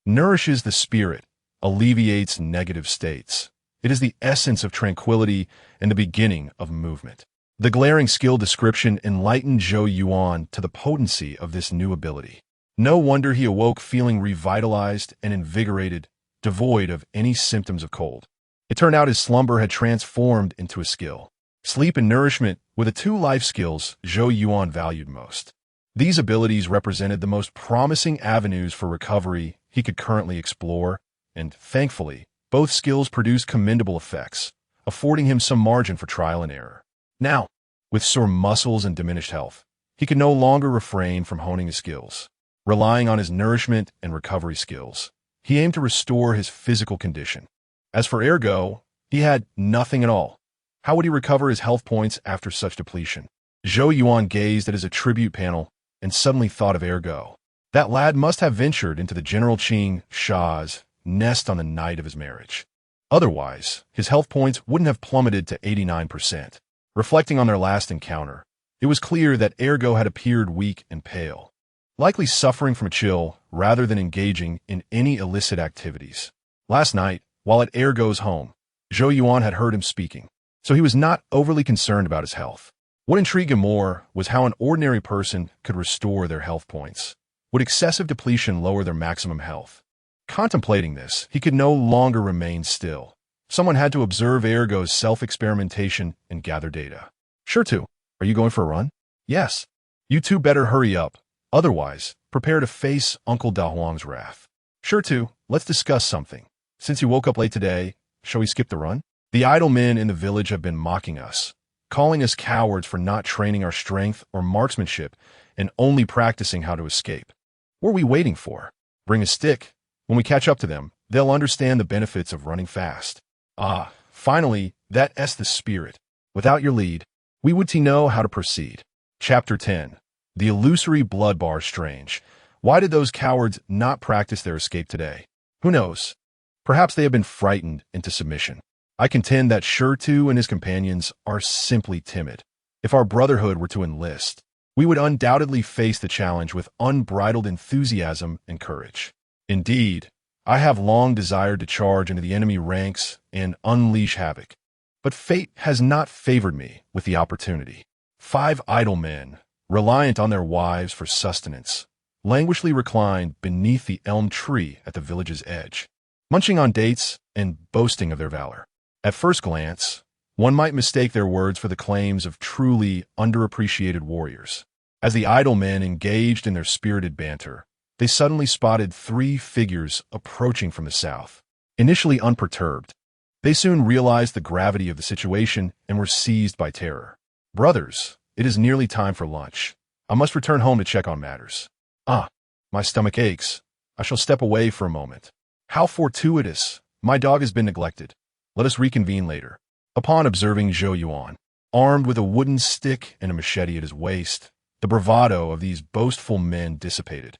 Nourishes the spirit, alleviates negative states. It is the essence of tranquility and the beginning of movement. The glaring skill description enlightened Zhou Yuan to the potency of this new ability. No wonder he awoke feeling revitalized and invigorated, devoid of any symptoms of cold. It turned out his slumber had transformed into a skill. Sleep and nourishment were the 2 life skills Zhou Yuan valued most. These abilities represented the most promising avenues for recovery he could currently explore, and, thankfully, both skills produced commendable effects, affording him some margin for trial and error. Now, with sore muscles and diminished health, he could no longer refrain from honing his skills. Relying on his nourishment and recovery skills, he aimed to restore his physical condition. As for ergo, he had nothing at all. How would he recover his health points after such depletion? Zhou Yuan gazed at his attribute panel and suddenly thought of ergo. That lad must have ventured into the General Qing Shah's nest on the night of his marriage. Otherwise, his health points wouldn't have plummeted to 89%. Reflecting on their last encounter, it was clear that ergo had appeared weak and pale, likely suffering from a chill rather than engaging in any illicit activities. Last night, while at ergo's home, Zhou Yuan had heard him speaking, so he was not overly concerned about his health. What intrigued him more was how an ordinary person could restore their health points. Would excessive depletion lower their maximum health? Contemplating this, he could no longer remain still. Someone had to observe ergo's self-experimentation and gather data. Sure to. Are you going for a run? Yes. You 2 better hurry up. Otherwise, prepare to face Uncle Daoist's wrath. Sure to. Let's discuss something. Since you woke up late today, shall we skip the run? The idle men in the village have been mocking us, calling us cowards for not training our strength or marksmanship and only practicing how to escape. What are we waiting for? Bring a stick. When we catch up to them, they'll understand the benefits of running fast. Ah, finally, that's the spirit. Without your lead, we would know how to proceed. Chapter 10. The illusory blood bar strange. Why did those cowards not practice their escape today? Who knows? Perhaps they have been frightened into submission. I contend that Shurtu and his companions are simply timid. If our brotherhood were to enlist, we would undoubtedly face the challenge with unbridled enthusiasm and courage. Indeed, I have long desired to charge into the enemy ranks and unleash havoc, but fate has not favored me with the opportunity. 5 idle men, reliant on their wives for sustenance, languishingly reclined beneath the elm tree at the village's edge, munching on dates and boasting of their valor. At first glance, one might mistake their words for the claims of truly underappreciated warriors. As the idle men engaged in their spirited banter, they suddenly spotted 3 figures approaching from the south. Initially unperturbed, they soon realized the gravity of the situation and were seized by terror. Brothers, it is nearly time for lunch. I must return home to check on matters. Ah, my stomach aches. I shall step away for a moment. How fortuitous! My dog has been neglected. Let us reconvene later. Upon observing Zhou Yuan, armed with a wooden stick and a machete at his waist, the bravado of these boastful men dissipated,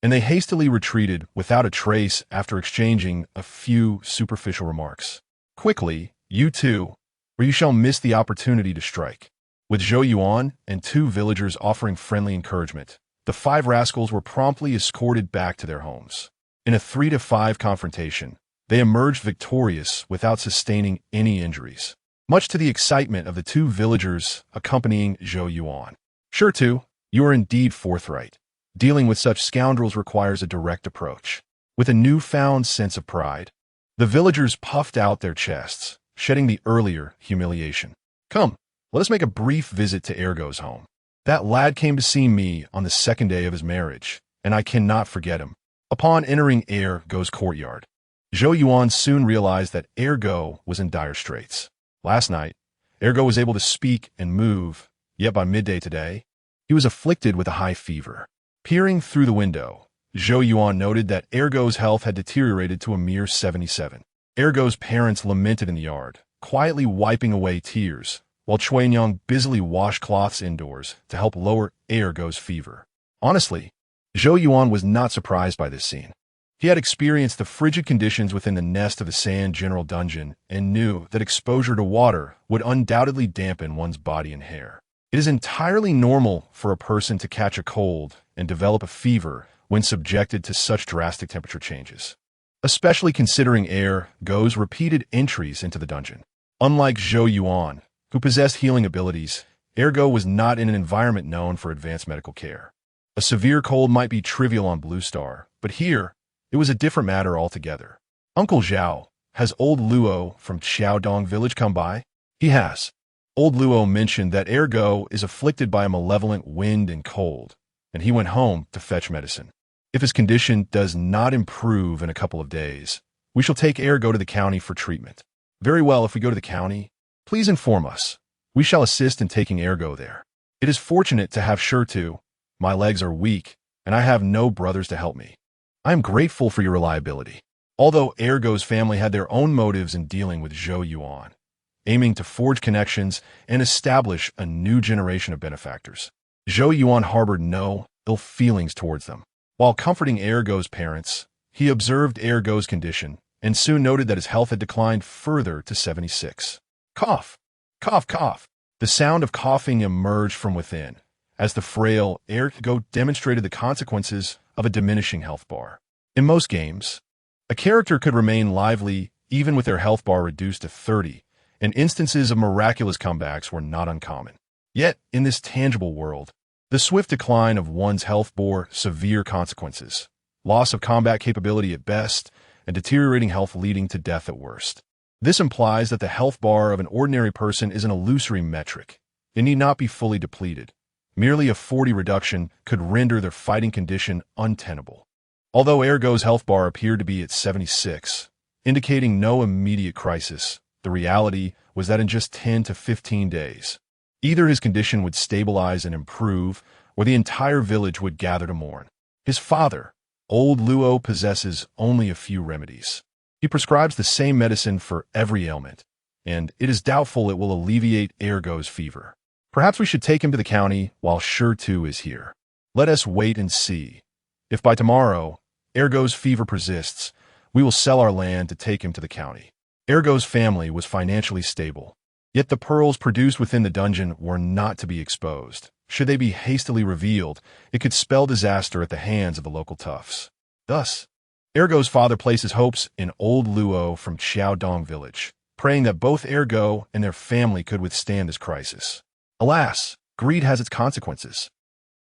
and they hastily retreated without a trace after exchanging a few superficial remarks. Quickly, you two, or you shall miss the opportunity to strike. With Zhou Yuan and 2 villagers offering friendly encouragement, the 5 rascals were promptly escorted back to their homes. In a 3-to-5 confrontation, they emerged victorious without sustaining any injuries, much to the excitement of the 2 villagers accompanying Zhou Yuan. Sure, too, you are indeed forthright. Dealing with such scoundrels requires a direct approach. With a newfound sense of pride, the villagers puffed out their chests, shedding the earlier humiliation. Come, let us make a brief visit to Ergo's home. That lad came to see me on the 2nd day of his marriage, and I cannot forget him. Upon entering Ergo's courtyard, Zhou Yuan soon realized that Ergo was in dire straits. Last night, Ergo was able to speak and move, yet by midday today, he was afflicted with a high fever. Peering through the window, Zhou Yuan noted that Ergo's health had deteriorated to a mere 77. Ergo's parents lamented in the yard, quietly wiping away tears, while Chuanyang busily washed cloths indoors to help lower Ergo's fever. Honestly, Zhou Yuan was not surprised by this scene. He had experienced the frigid conditions within the nest of the Sand General Dungeon and knew that exposure to water would undoubtedly dampen one's body and hair. It is entirely normal for a person to catch a cold and develop a fever when subjected to such drastic temperature changes, especially considering Ergo's repeated entries into the dungeon. Unlike Zhou Yuan, who possessed healing abilities, Ergo was not in an environment known for advanced medical care. A severe cold might be trivial on Blue Star, but here, it was a different matter altogether. Uncle Zhao, has old Luo from Xiaodong village come by? He has. Old Luo mentioned that Ergo is afflicted by a malevolent wind and cold, and he went home to fetch medicine. If his condition does not improve in a couple of days, we shall take Ergo to the county for treatment. Very well, if we go to the county, please inform us. We shall assist in taking Ergo there. It is fortunate to have Shurtu. My legs are weak, and I have no brothers to help me. I am grateful for your reliability. Although Ergo's family had their own motives in dealing with Zhou Yuan, aiming to forge connections and establish a new generation of benefactors, Zhou Yuan harbored no ill feelings towards them. While comforting Ergo's parents, he observed Ergo's condition and soon noted that his health had declined further to 76. Cough, cough, cough. The sound of coughing emerged from within, as the frail Ergo demonstrated the consequences of a diminishing health bar. In most games, a character could remain lively even with their health bar reduced to 30, and instances of miraculous comebacks were not uncommon. Yet, in this tangible world, the swift decline of one's health bore severe consequences, loss of combat capability at best, and deteriorating health leading to death at worst. This implies that the health bar of an ordinary person is an illusory metric. It need not be fully depleted. Merely a 40 reduction could render their fighting condition untenable. Although Ergo's health bar appeared to be at 76, indicating no immediate crisis, the reality was that in just 10 to 15 days, either his condition would stabilize and improve, or the entire village would gather to mourn. His father, old Luo, possesses only a few remedies. He prescribes the same medicine for every ailment, and it is doubtful it will alleviate Ergo's fever. Perhaps we should take him to the county while Shurtu is here. Let us wait and see. If by tomorrow, Ergo's fever persists, we will sell our land to take him to the county. Ergo's family was financially stable, yet the pearls produced within the dungeon were not to be exposed. Should they be hastily revealed, it could spell disaster at the hands of the local toughs. Thus, Ergo's father placed his hopes in old Luo from Xiaodong village, praying that both Ergo and their family could withstand this crisis. Alas, greed has its consequences.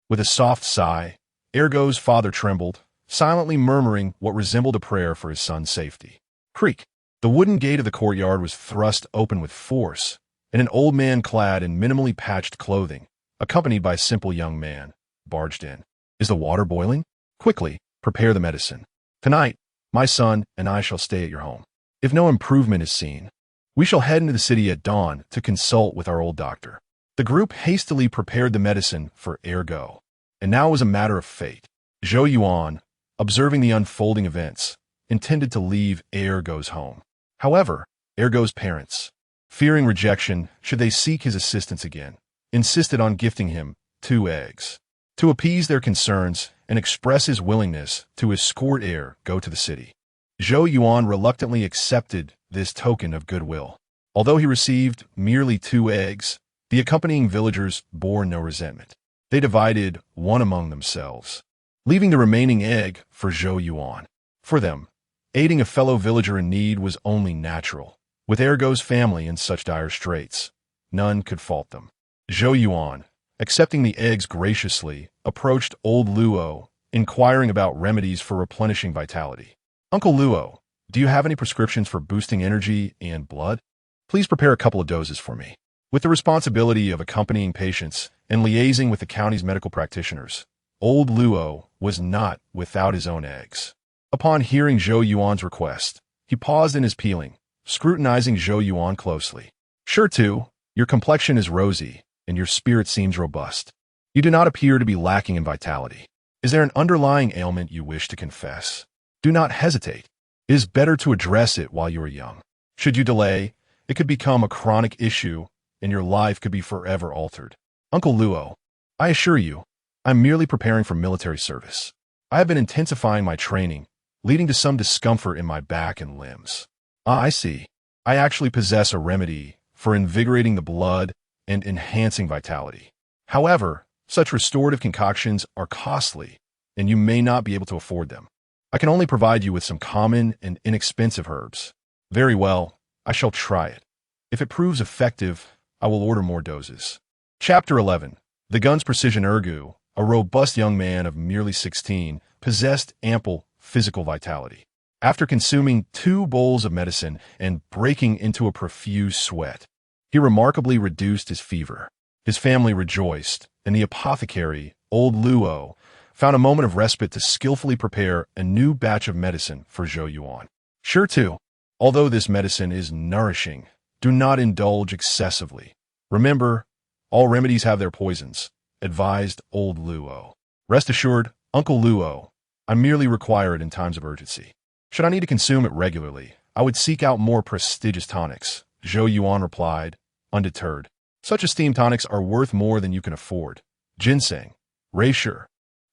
With a soft sigh, Ergo's father trembled, silently murmuring what resembled a prayer for his son's safety. Creak! The wooden gate of the courtyard was thrust open with force, and an old man clad in minimally patched clothing, accompanied by a simple young man, barged in. Is the water boiling? Quickly, prepare the medicine. Tonight, my son and I shall stay at your home. If no improvement is seen, we shall head into the city at dawn to consult with our old doctor. The group hastily prepared the medicine for Ergo, and now it was a matter of fate. Zhou Yuan, observing the unfolding events, intended to leave Ergo's home. However, Ergo's parents, fearing rejection should they seek his assistance again, insisted on gifting him 2 eggs. To appease their concerns and express his willingness to escort Ergo to the city, Zhou Yuan reluctantly accepted this token of goodwill. Although he received merely 2 eggs, the accompanying villagers bore no resentment. They divided one among themselves, leaving the remaining egg for Zhou Yuan. For them, aiding a fellow villager in need was only natural. With Ergo's family in such dire straits, none could fault them. Zhou Yuan, accepting the eggs graciously, approached old Luo, inquiring about remedies for replenishing vitality. "Uncle Luo, do you have any prescriptions for boosting energy and blood? Please prepare a couple of doses for me." With the responsibility of accompanying patients and liaising with the county's medical practitioners, old Luo was not without his own eggs. Upon hearing Zhou Yuan's request, he paused in his peeling, scrutinizing Zhou Yuan closely. "Sure too, your complexion is rosy, and your spirit seems robust. You do not appear to be lacking in vitality. Is there an underlying ailment you wish to confess? Do not hesitate. It is better to address it while you are young. Should you delay, it could become a chronic issue, and your life could be forever altered. Uncle Luo, I assure you, I'm merely preparing for military service. I have been intensifying my training, leading to some discomfort in my back and limbs. Ah, I see. I actually possess a remedy for invigorating the blood and enhancing vitality. However, such restorative concoctions are costly, and you may not be able to afford them. I can only provide you with some common and inexpensive herbs." "Very well, I shall try it. If it proves effective, I will order more doses." Chapter 11. The gun's precision. Ergu, a robust young man of merely 16, possessed ample physical vitality. After consuming 2 bowls of medicine and breaking into a profuse sweat, he remarkably reduced his fever. His family rejoiced, and the apothecary, old Luo, found a moment of respite to skillfully prepare a new batch of medicine for Zhou Yuan. "Sure too. Although this medicine is nourishing, do not indulge excessively. Remember, all remedies have their poisons," advised old Luo. "Rest assured, Uncle Luo, I merely require it in times of urgency. Should I need to consume it regularly, I would seek out more prestigious tonics," Zhou Yuan replied, undeterred. "Such esteemed tonics are worth more than you can afford. Ginseng, Reishi,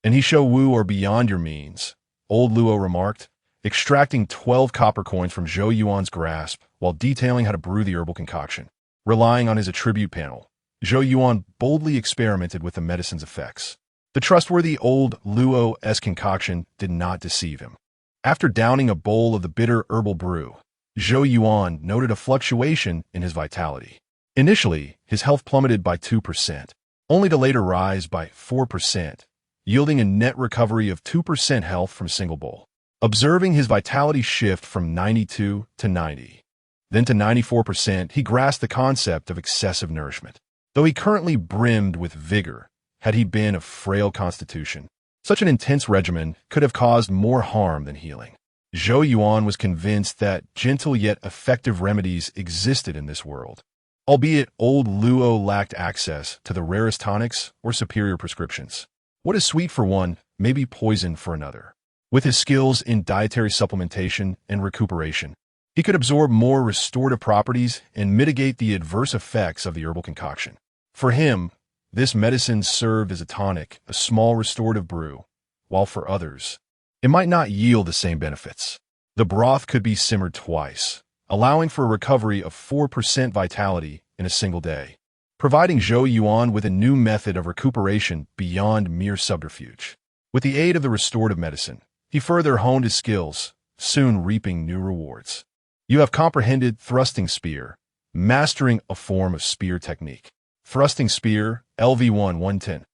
and Hisho Wu are beyond your means," old Luo remarked, extracting 12 copper coins from Zhou Yuan's grasp while detailing how to brew the herbal concoction. Relying on his attribute panel, Zhou Yuan boldly experimented with the medicine's effects. The trustworthy old Luo's concoction did not deceive him. After downing a bowl of the bitter herbal brew, Zhou Yuan noted a fluctuation in his vitality. Initially, his health plummeted by 2%, only to later rise by 4%, yielding a net recovery of 2% health from a single bowl. Observing his vitality shift from 92 to 90, then to 94%, he grasped the concept of excessive nourishment. Though he currently brimmed with vigor, had he been of frail constitution, such an intense regimen could have caused more harm than healing. Zhou Yuan was convinced that gentle yet effective remedies existed in this world, albeit old Luo lacked access to the rarest tonics or superior prescriptions. What is sweet for one may be poison for another. With his skills in dietary supplementation and recuperation, he could absorb more restorative properties and mitigate the adverse effects of the herbal concoction. For him, this medicine served as a tonic, a small restorative brew, while for others, it might not yield the same benefits. The broth could be simmered twice, allowing for a recovery of 4% vitality in a single day, providing Zhou Yuan with a new method of recuperation beyond mere subterfuge. With the aid of the restorative medicine, he further honed his skills, soon reaping new rewards. You have comprehended thrusting spear, mastering a form of spear technique. Thrusting spear, LV1 110.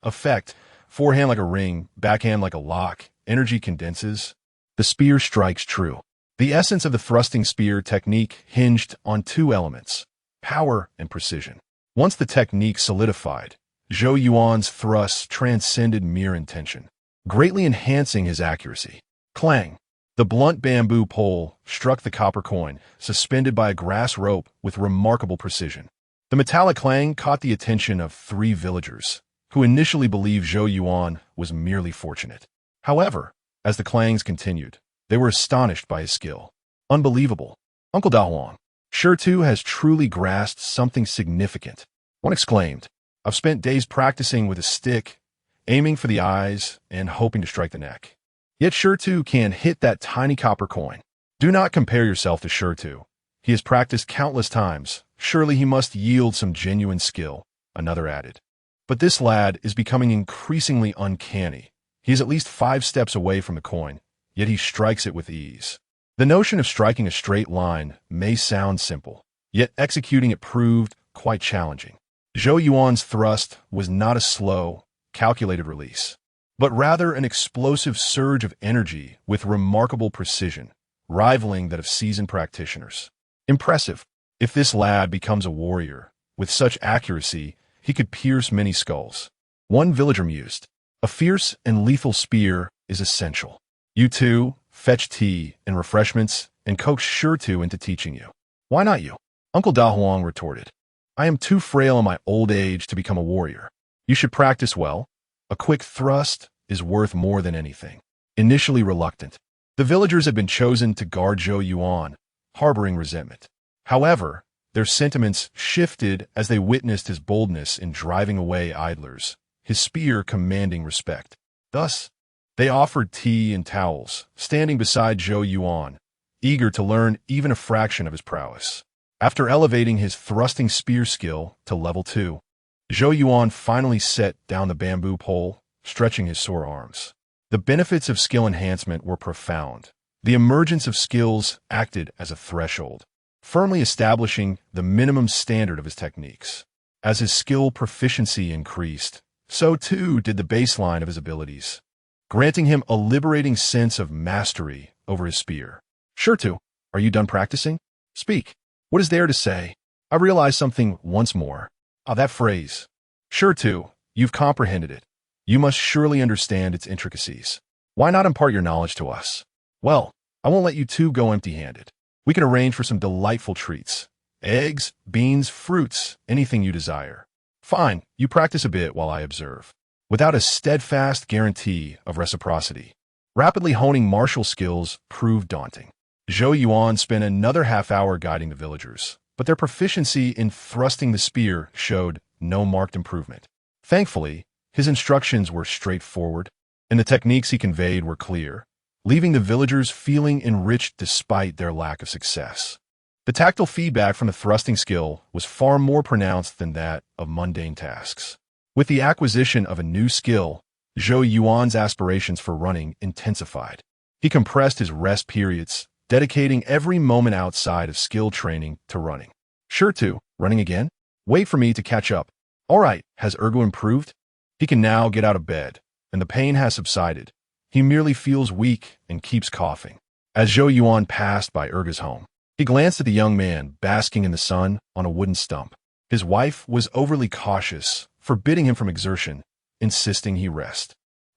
Effect, forehand like a ring, backhand like a lock, energy condenses. The spear strikes true. The essence of the thrusting spear technique hinged on 2 elements, power and precision. Once the technique solidified, Zhou Yuan's thrusts transcended mere intention, greatly enhancing his accuracy. Clang! The blunt bamboo pole struck the copper coin, suspended by a grass rope with remarkable precision. The metallic clang caught the attention of 3 villagers, who initially believed Zhou Yuan was merely fortunate. However, as the clangs continued, They were astonished by his skill. Unbelievable. Uncle Daoist, Shurtu has truly grasped something significant. One exclaimed, I've spent days practicing with a stick, aiming for the eyes and hoping to strike the neck. Yet Shurtu can hit that tiny copper coin. Do not compare yourself to Shurtu. He has practiced countless times. Surely he must yield some genuine skill, another added. But this lad is becoming increasingly uncanny. He is at least 5 steps away from the coin, yet he strikes it with ease. The notion of striking a straight line may sound simple, yet executing it proved quite challenging. Zhou Yuan's thrust was not a slow, calculated release, but rather an explosive surge of energy with remarkable precision, rivaling that of seasoned practitioners. Impressive. If this lad becomes a warrior, with such accuracy, he could pierce many skulls. One villager mused, a fierce and lethal spear is essential. You too, fetch tea and refreshments and coax Shurtu into teaching you. Why not you? Uncle Daoist retorted. I am too frail in my old age to become a warrior. You should practice well. A quick thrust is worth more than anything. Initially reluctant, the villagers had been chosen to guard Zhou Yuan, harboring resentment. However, their sentiments shifted as they witnessed his boldness in driving away idlers, his spear commanding respect. Thus, they offered tea and towels, standing beside Zhou Yuan, eager to learn even a fraction of his prowess. After elevating his thrusting spear skill to level 2, Zhou Yuan finally set down the bamboo pole, stretching his sore arms. The benefits of skill enhancement were profound. The emergence of skills acted as a threshold, firmly establishing the minimum standard of his techniques. As his skill proficiency increased, so too did the baseline of his abilities, granting him a liberating sense of mastery over his spear. Shurtu, are you done practicing? Speak. What is there to say? I realized something once more. That phrase. Shurtu, you've comprehended it. You must surely understand its intricacies. Why not impart your knowledge to us? Well, I won't let you two go empty-handed. We can arrange for some delightful treats. Eggs, beans, fruits, anything you desire. Fine, you practice a bit while I observe. Without a steadfast guarantee of reciprocity, rapidly honing martial skills proved daunting. Zhou Yuan spent another half-hour guiding the villagers, but their proficiency in thrusting the spear showed no marked improvement. Thankfully, his instructions were straightforward, and the techniques he conveyed were clear, leaving the villagers feeling enriched despite their lack of success. The tactile feedback from the thrusting skill was far more pronounced than that of mundane tasks. With the acquisition of a new skill, Zhou Yuan's aspirations for running intensified. He compressed his rest periods, dedicating every moment outside of skill training to running. Shurtu, running again? Wait for me to catch up. All right, has Ergu improved? He can now get out of bed, and the pain has subsided. He merely feels weak and keeps coughing. As Zhou Yuan passed by Ergu's home, he glanced at the young man basking in the sun on a wooden stump. His wife was overly cautious, forbidding him from exertion, insisting he rest.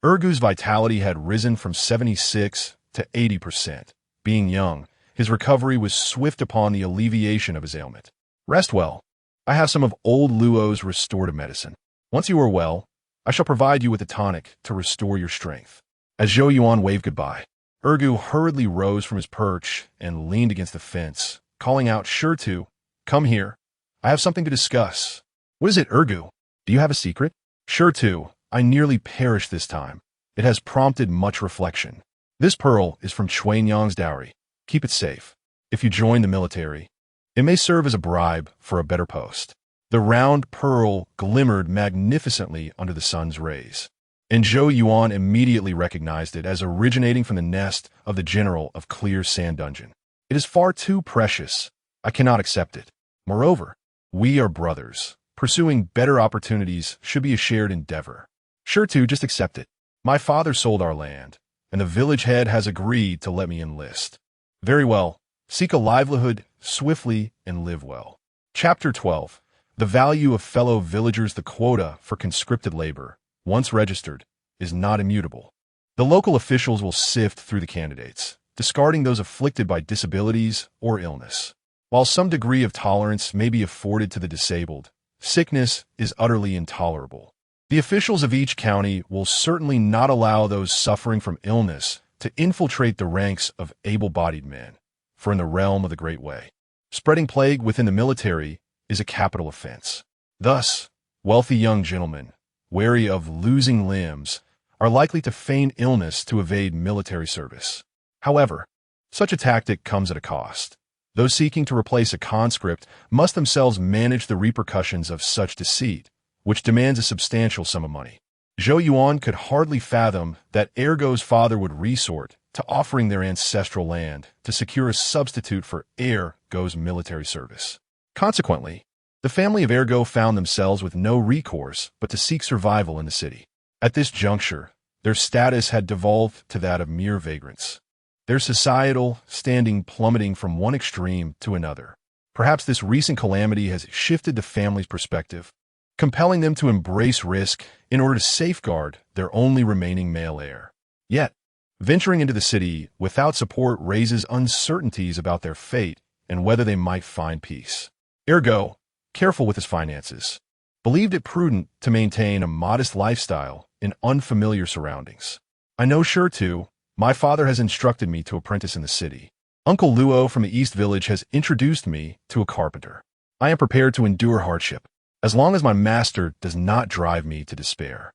Ergu's vitality had risen from 76 to 80%. Being young, his recovery was swift upon the alleviation of his ailment. Rest well. I have some of old Luo's restorative medicine. Once you are well, I shall provide you with a tonic to restore your strength. As Zhou Yuan waved goodbye, Ergu hurriedly rose from his perch and leaned against the fence, calling out, Shurtu, come here. I have something to discuss. What is it, Ergu? Do you have a secret? Shurtu, I nearly perished this time. It has prompted much reflection. This pearl is from Chuanyang's dowry. Keep it safe. If you join the military, it may serve as a bribe for a better post. The round pearl glimmered magnificently under the sun's rays, and Zhou Yuan immediately recognized it as originating from the nest of the general of Clear Sand Dungeon. It is far too precious. I cannot accept it. Moreover, we are brothers. Pursuing better opportunities should be a shared endeavor. Shurtu, just accept it. My father sold our land, and the village head has agreed to let me enlist. Very well. Seek a livelihood swiftly and live well. Chapter 12. The value of fellow villagers. The quota for conscripted labor, once registered, is not immutable. The local officials will sift through the candidates, discarding those afflicted by disabilities or illness. While some degree of tolerance may be afforded to the disabled, sickness is utterly intolerable. The officials of each county will certainly not allow those suffering from illness to infiltrate the ranks of able-bodied men, for in the realm of the Great Way, spreading plague within the military is a capital offense. Thus, wealthy young gentlemen, wary of losing limbs, are likely to feign illness to evade military service. However, such a tactic comes at a cost. Those seeking to replace a conscript must themselves manage the repercussions of such deceit, which demands a substantial sum of money. Zhou Yuan could hardly fathom that Ergo's father would resort to offering their ancestral land to secure a substitute for Ergo's military service. Consequently, the family of Ergo found themselves with no recourse but to seek survival in the city. At this juncture, their status had devolved to that of mere vagrants, their societal standing plummeting from one extreme to another. Perhaps this recent calamity has shifted the family's perspective, compelling them to embrace risk in order to safeguard their only remaining male heir. Yet, venturing into the city without support raises uncertainties about their fate and whether they might find peace. Ergo, careful with his finances, believed it prudent to maintain a modest lifestyle in unfamiliar surroundings. I know sure too, my father has instructed me to apprentice in the city. Uncle Luo from the East Village has introduced me to a carpenter. I am prepared to endure hardship, as long as my master does not drive me to despair.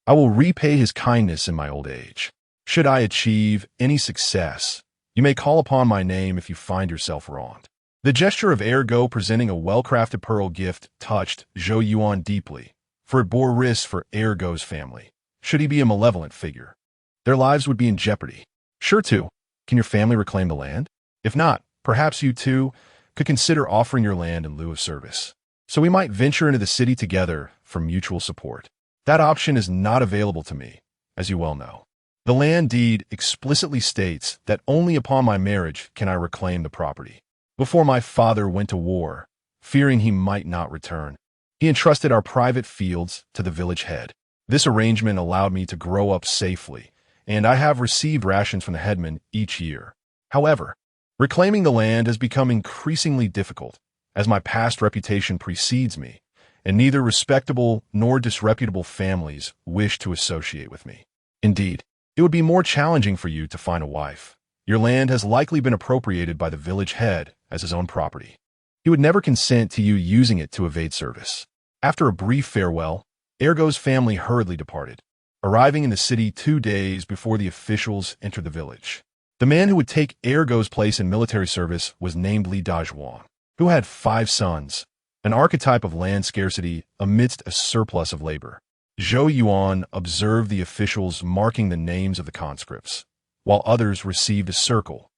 I will repay his kindness in my old age. Should I achieve any success, you may call upon my name if you find yourself wronged. The gesture of Ergo presenting a well-crafted pearl gift touched Zhou Yuan deeply, for it bore risks for Ergo's family. Should he be a malevolent figure, their lives would be in jeopardy. Sure too, can your family reclaim the land? If not, perhaps you too could consider offering your land in lieu of service. So we might venture into the city together for mutual support. That option is not available to me, as you well know. The land deed explicitly states that only upon my marriage can I reclaim the property. Before my father went to war, fearing he might not return, he entrusted our private fields to the village head. This arrangement allowed me to grow up safely, and I have received rations from the headman each year. However, reclaiming the land has become increasingly difficult, as my past reputation precedes me, and neither respectable nor disreputable families wish to associate with me. Indeed, it would be more challenging for you to find a wife. Your land has likely been appropriated by the village head as his own property. He would never consent to you using it to evade service. After a brief farewell, Ergo's family hurriedly departed, arriving in the city 2 days before the officials entered the village. The man who would take Ergo's place in military service was named Li Dazhuang, who had 5 sons, an archetype of land scarcity amidst a surplus of labor. Zhou Yuan observed the officials marking the names of the conscripts, while others received a circle.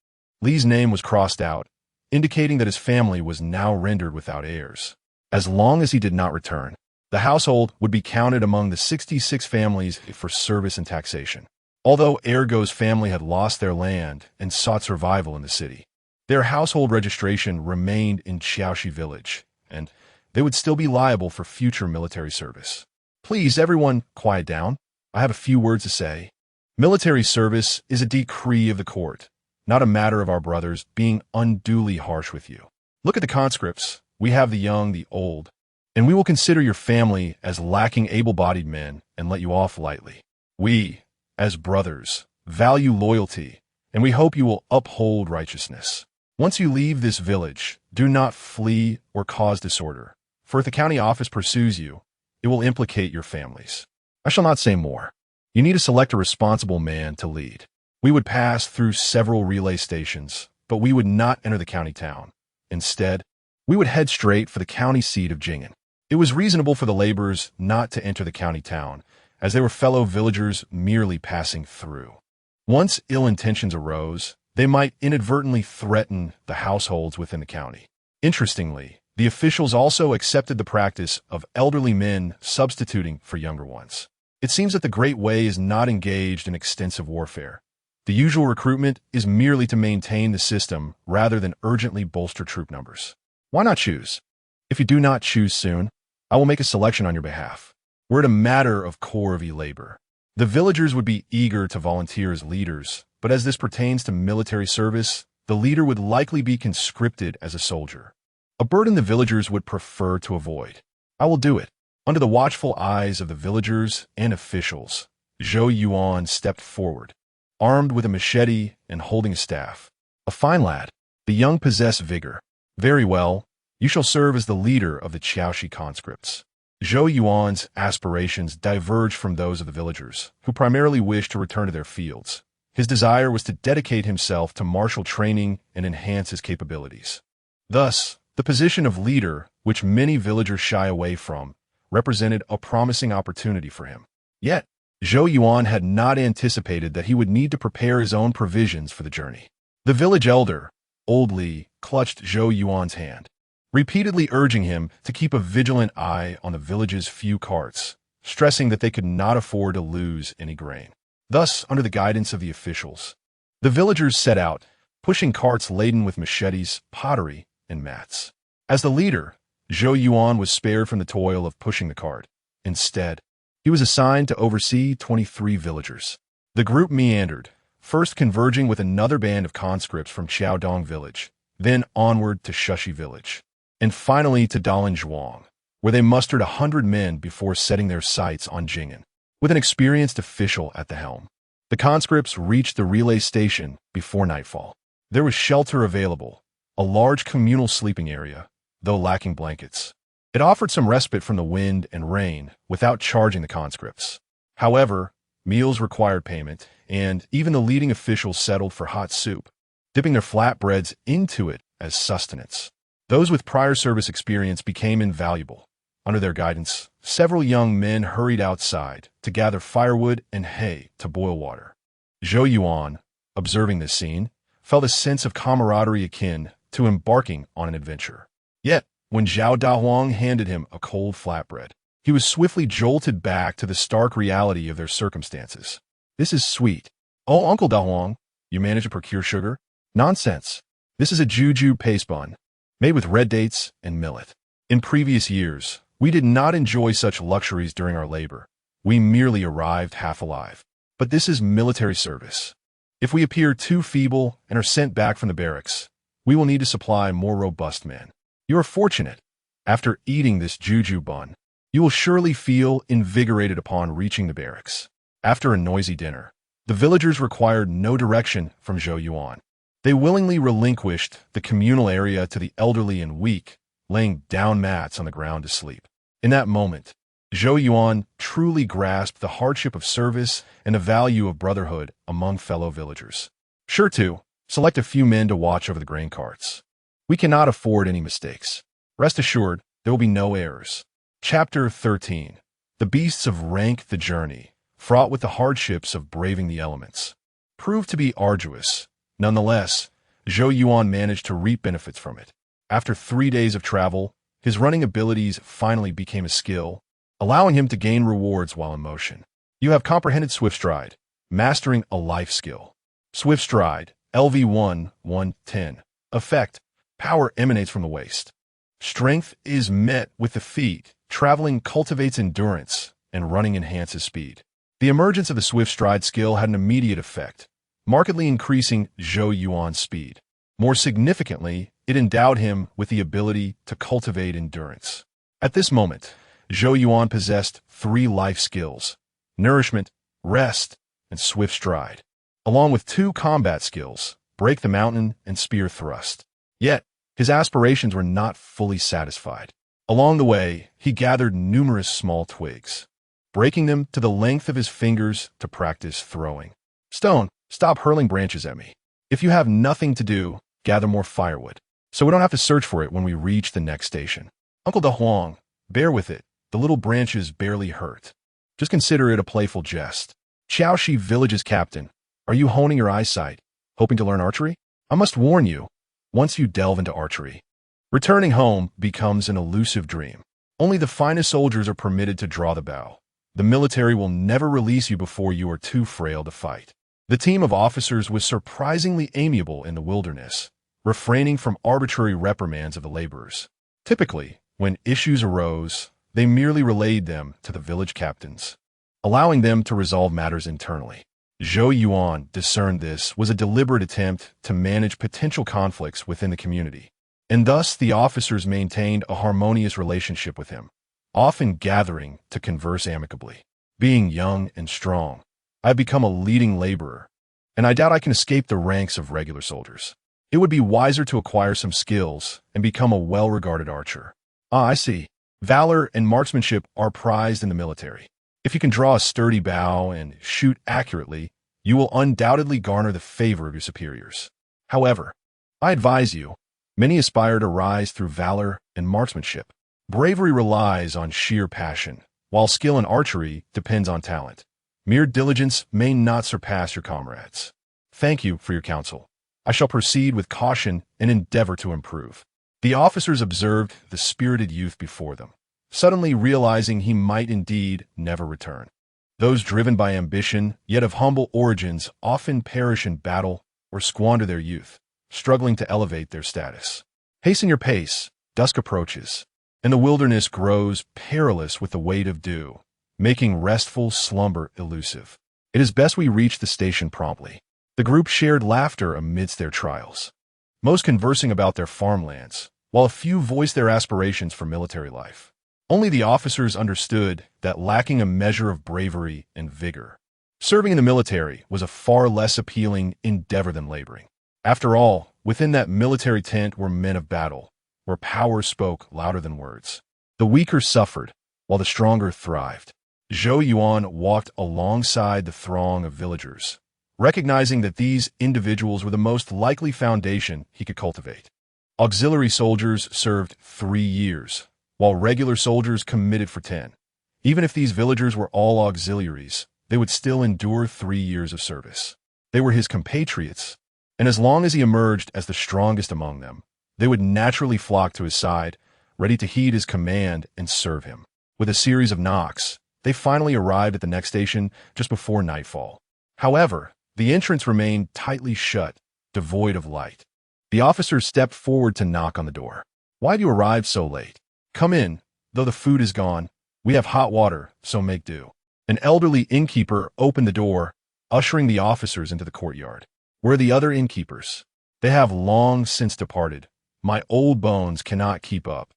Li's name was crossed out, indicating that his family was now rendered without heirs. As long as he did not return, the household would be counted among the 66 families for service and taxation. Although Ergo's family had lost their land and sought survival in the city, their household registration remained in Xiaoxi village, and they would still be liable for future military service. Please, everyone, quiet down. I have a few words to say. Military service is a decree of the court, not a matter of our brothers being unduly harsh with you. Look at the conscripts. We have the young, the old, and we will consider your family as lacking able-bodied men and let you off lightly. We, as brothers, value loyalty, and we hope you will uphold righteousness. Once you leave this village, do not flee or cause disorder, for if the county office pursues you, it will implicate your families. I shall not say more. You need to select a responsible man to lead. We would pass through several relay stations, but we would not enter the county town. Instead, we would head straight for the county seat of Jing'an. It was reasonable for the laborers not to enter the county town, as they were fellow villagers merely passing through. Once ill intentions arose, they might inadvertently threaten the households within the county. Interestingly, the officials also accepted the practice of elderly men substituting for younger ones. It seems that the Great Way is not engaged in extensive warfare. The usual recruitment is merely to maintain the system rather than urgently bolster troop numbers. Why not choose? If you do not choose soon, I will make a selection on your behalf. Were it a matter of corvée labor, the villagers would be eager to volunteer as leaders, but as this pertains to military service, the leader would likely be conscripted as a soldier. A burden the villagers would prefer to avoid. I will do it. Under the watchful eyes of the villagers and officials, Zhou Yuan stepped forward, armed with a machete and holding a staff. A fine lad. The young possess vigor. Very well, you shall serve as the leader of the Qiaoshi conscripts. Zhou Yuan's aspirations diverged from those of the villagers, who primarily wished to return to their fields. His desire was to dedicate himself to martial training and enhance his capabilities. Thus, the position of leader, which many villagers shy away from, represented a promising opportunity for him. Yet, Zhou Yuan had not anticipated that he would need to prepare his own provisions for the journey. The village elder, Old Li, clutched Zhou Yuan's hand, repeatedly urging him to keep a vigilant eye on the village's few carts, stressing that they could not afford to lose any grain. Thus, under the guidance of the officials, the villagers set out, pushing carts laden with machetes, pottery, and mats. As the leader, Zhou Yuan was spared from the toil of pushing the cart. Instead, he was assigned to oversee 23 villagers. The group meandered, first converging with another band of conscripts from Qiaodong village, then onward to Shushi village, and finally to Dalinzhuang, where they mustered 100 men before setting their sights on Jing'an. With an experienced official at the helm, the conscripts reached the relay station before nightfall. There was shelter available, a large communal sleeping area, though lacking blankets. It offered some respite from the wind and rain without charging the conscripts. However, meals required payment, and even the leading officials settled for hot soup, dipping their flatbreads into it as sustenance. Those with prior service experience became invaluable. Under their guidance, several young men hurried outside to gather firewood and hay to boil water. Zhou Yuan, observing this scene, felt a sense of camaraderie akin to embarking on an adventure. Yet, when Zhao Dahuang handed him a cold flatbread, he was swiftly jolted back to the stark reality of their circumstances. This is sweet. Oh, Uncle Dahuang, you managed to procure sugar? Nonsense. This is a juju paste bun, made with red dates and millet. In previous years, we did not enjoy such luxuries during our labor. We merely arrived half alive. But this is military service. If we appear too feeble and are sent back from the barracks, we will need to supply more robust men. You are fortunate. After eating this juju bun, you will surely feel invigorated upon reaching the barracks. After a noisy dinner, the villagers required no direction from Zhou Yuan. They willingly relinquished the communal area to the elderly and weak, laying down mats on the ground to sleep. In that moment, Zhou Yuan truly grasped the hardship of service and the value of brotherhood among fellow villagers. Sure to select a few men to watch over the grain carts. We cannot afford any mistakes. Rest assured, there will be no errors. Chapter 13. The beasts of rank the journey, fraught with the hardships of braving the elements, proved to be arduous. Nonetheless, Zhou Yuan managed to reap benefits from it. After 3 days of travel, his running abilities finally became a skill, allowing him to gain rewards while in motion. You have comprehended Swift Stride, mastering a life skill. Swift Stride, LV1, 110. Effect: power emanates from the waist. Strength is met with the feet. Traveling cultivates endurance, and running enhances speed. The emergence of the Swift Stride skill had an immediate effect, markedly increasing Zhou Yuan's speed. More significantly, it endowed him with the ability to cultivate endurance. At this moment, Zhou Yuan possessed 3 life skills: nourishment, rest, and swift stride, along with 2 combat skills: break the mountain and spear thrust. Yet, his aspirations were not fully satisfied. Along the way, he gathered numerous small twigs, breaking them to the length of his fingers to practice throwing. Stone, stop hurling branches at me. If you have nothing to do, gather more firewood, so we don't have to search for it when we reach the next station. Uncle Dahuang, bear with it. The little branches barely hurt. Just consider it a playful jest. Qiaoshi Village's captain, are you honing your eyesight, hoping to learn archery? I must warn you, once you delve into archery, returning home becomes an elusive dream. Only the finest soldiers are permitted to draw the bow. The military will never release you before you are too frail to fight. The team of officers was surprisingly amiable in the wilderness, refraining from arbitrary reprimands of the laborers. Typically, when issues arose, they merely relayed them to the village captains, allowing them to resolve matters internally. Zhou Yuan discerned this was a deliberate attempt to manage potential conflicts within the community, and thus the officers maintained a harmonious relationship with him, often gathering to converse amicably. Being young and strong, I have become a leading laborer. and I doubt I can escape the ranks of regular soldiers. It would be wiser to acquire some skills and become a well-regarded archer. Ah, I see. Valor and marksmanship are prized in the military. If you can draw a sturdy bow and shoot accurately, you will undoubtedly garner the favor of your superiors. However, I advise you, many aspire to rise through valor and marksmanship. Bravery relies on sheer passion, while skill in archery depends on talent. Mere diligence may not surpass your comrades. Thank you for your counsel. I shall proceed with caution and endeavor to improve. The officers observed the spirited youth before them, suddenly realizing he might indeed never return. Those driven by ambition, yet of humble origins, often perish in battle or squander their youth, struggling to elevate their status. Hasten your pace, dusk approaches, and the wilderness grows perilous with the weight of dew, making restful slumber elusive. It is best we reach the station promptly. The group shared laughter amidst their trials, most conversing about their farmlands, while a few voiced their aspirations for military life. Only the officers understood that lacking a measure of bravery and vigor, serving in the military was a far less appealing endeavor than laboring. After all, within that military tent were men of battle, where power spoke louder than words. The weaker suffered, while the stronger thrived. Zhou Yuan walked alongside the throng of villagers, recognizing that these individuals were the most likely foundation he could cultivate. Auxiliary soldiers served 3 years, while regular soldiers committed for 10. Even if these villagers were all auxiliaries, they would still endure 3 years of service. They were his compatriots, and as long as he emerged as the strongest among them, they would naturally flock to his side, ready to heed his command and serve him. With a series of knocks, they finally arrived at the next station just before nightfall. However, the entrance remained tightly shut, devoid of light. The officers stepped forward to knock on the door. "Why do you arrive so late? Come in, though the food is gone. We have hot water, so make do." An elderly innkeeper opened the door, ushering the officers into the courtyard. "Where are the other innkeepers? They have long since departed. My old bones cannot keep up,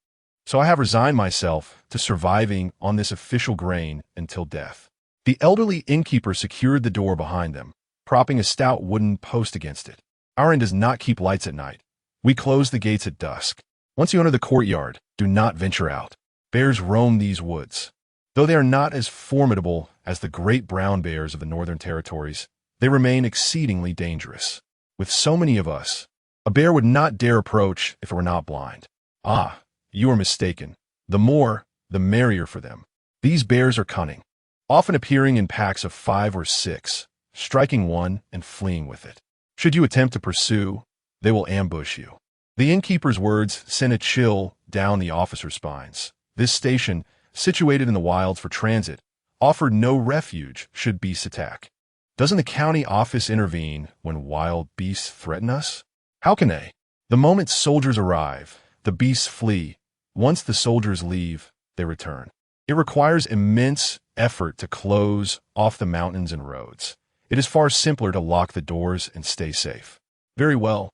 so I have resigned myself to surviving on this official grain until death." The elderly innkeeper secured the door behind them, propping a stout wooden post against it. "Our inn does not keep lights at night. We close the gates at dusk. Once you enter the courtyard, do not venture out. Bears roam these woods. Though they are not as formidable as the great brown bears of the northern territories, they remain exceedingly dangerous. With so many of us, a bear would not dare approach if it were not blind." "Ah, you are mistaken. The more, the merrier for them. These bears are cunning, often appearing in packs of 5 or 6, striking one and fleeing with it. Should you attempt to pursue, they will ambush you." The innkeeper's words sent a chill down the officers' spines. This station, situated in the wilds for transit, offered no refuge should beasts attack. Doesn't the county office intervene when wild beasts threaten us? How can they? The moment soldiers arrive, the beasts flee. Once the soldiers leave, they return. It requires immense effort to close off the mountains and roads. It is far simpler to lock the doors and stay safe. Very well.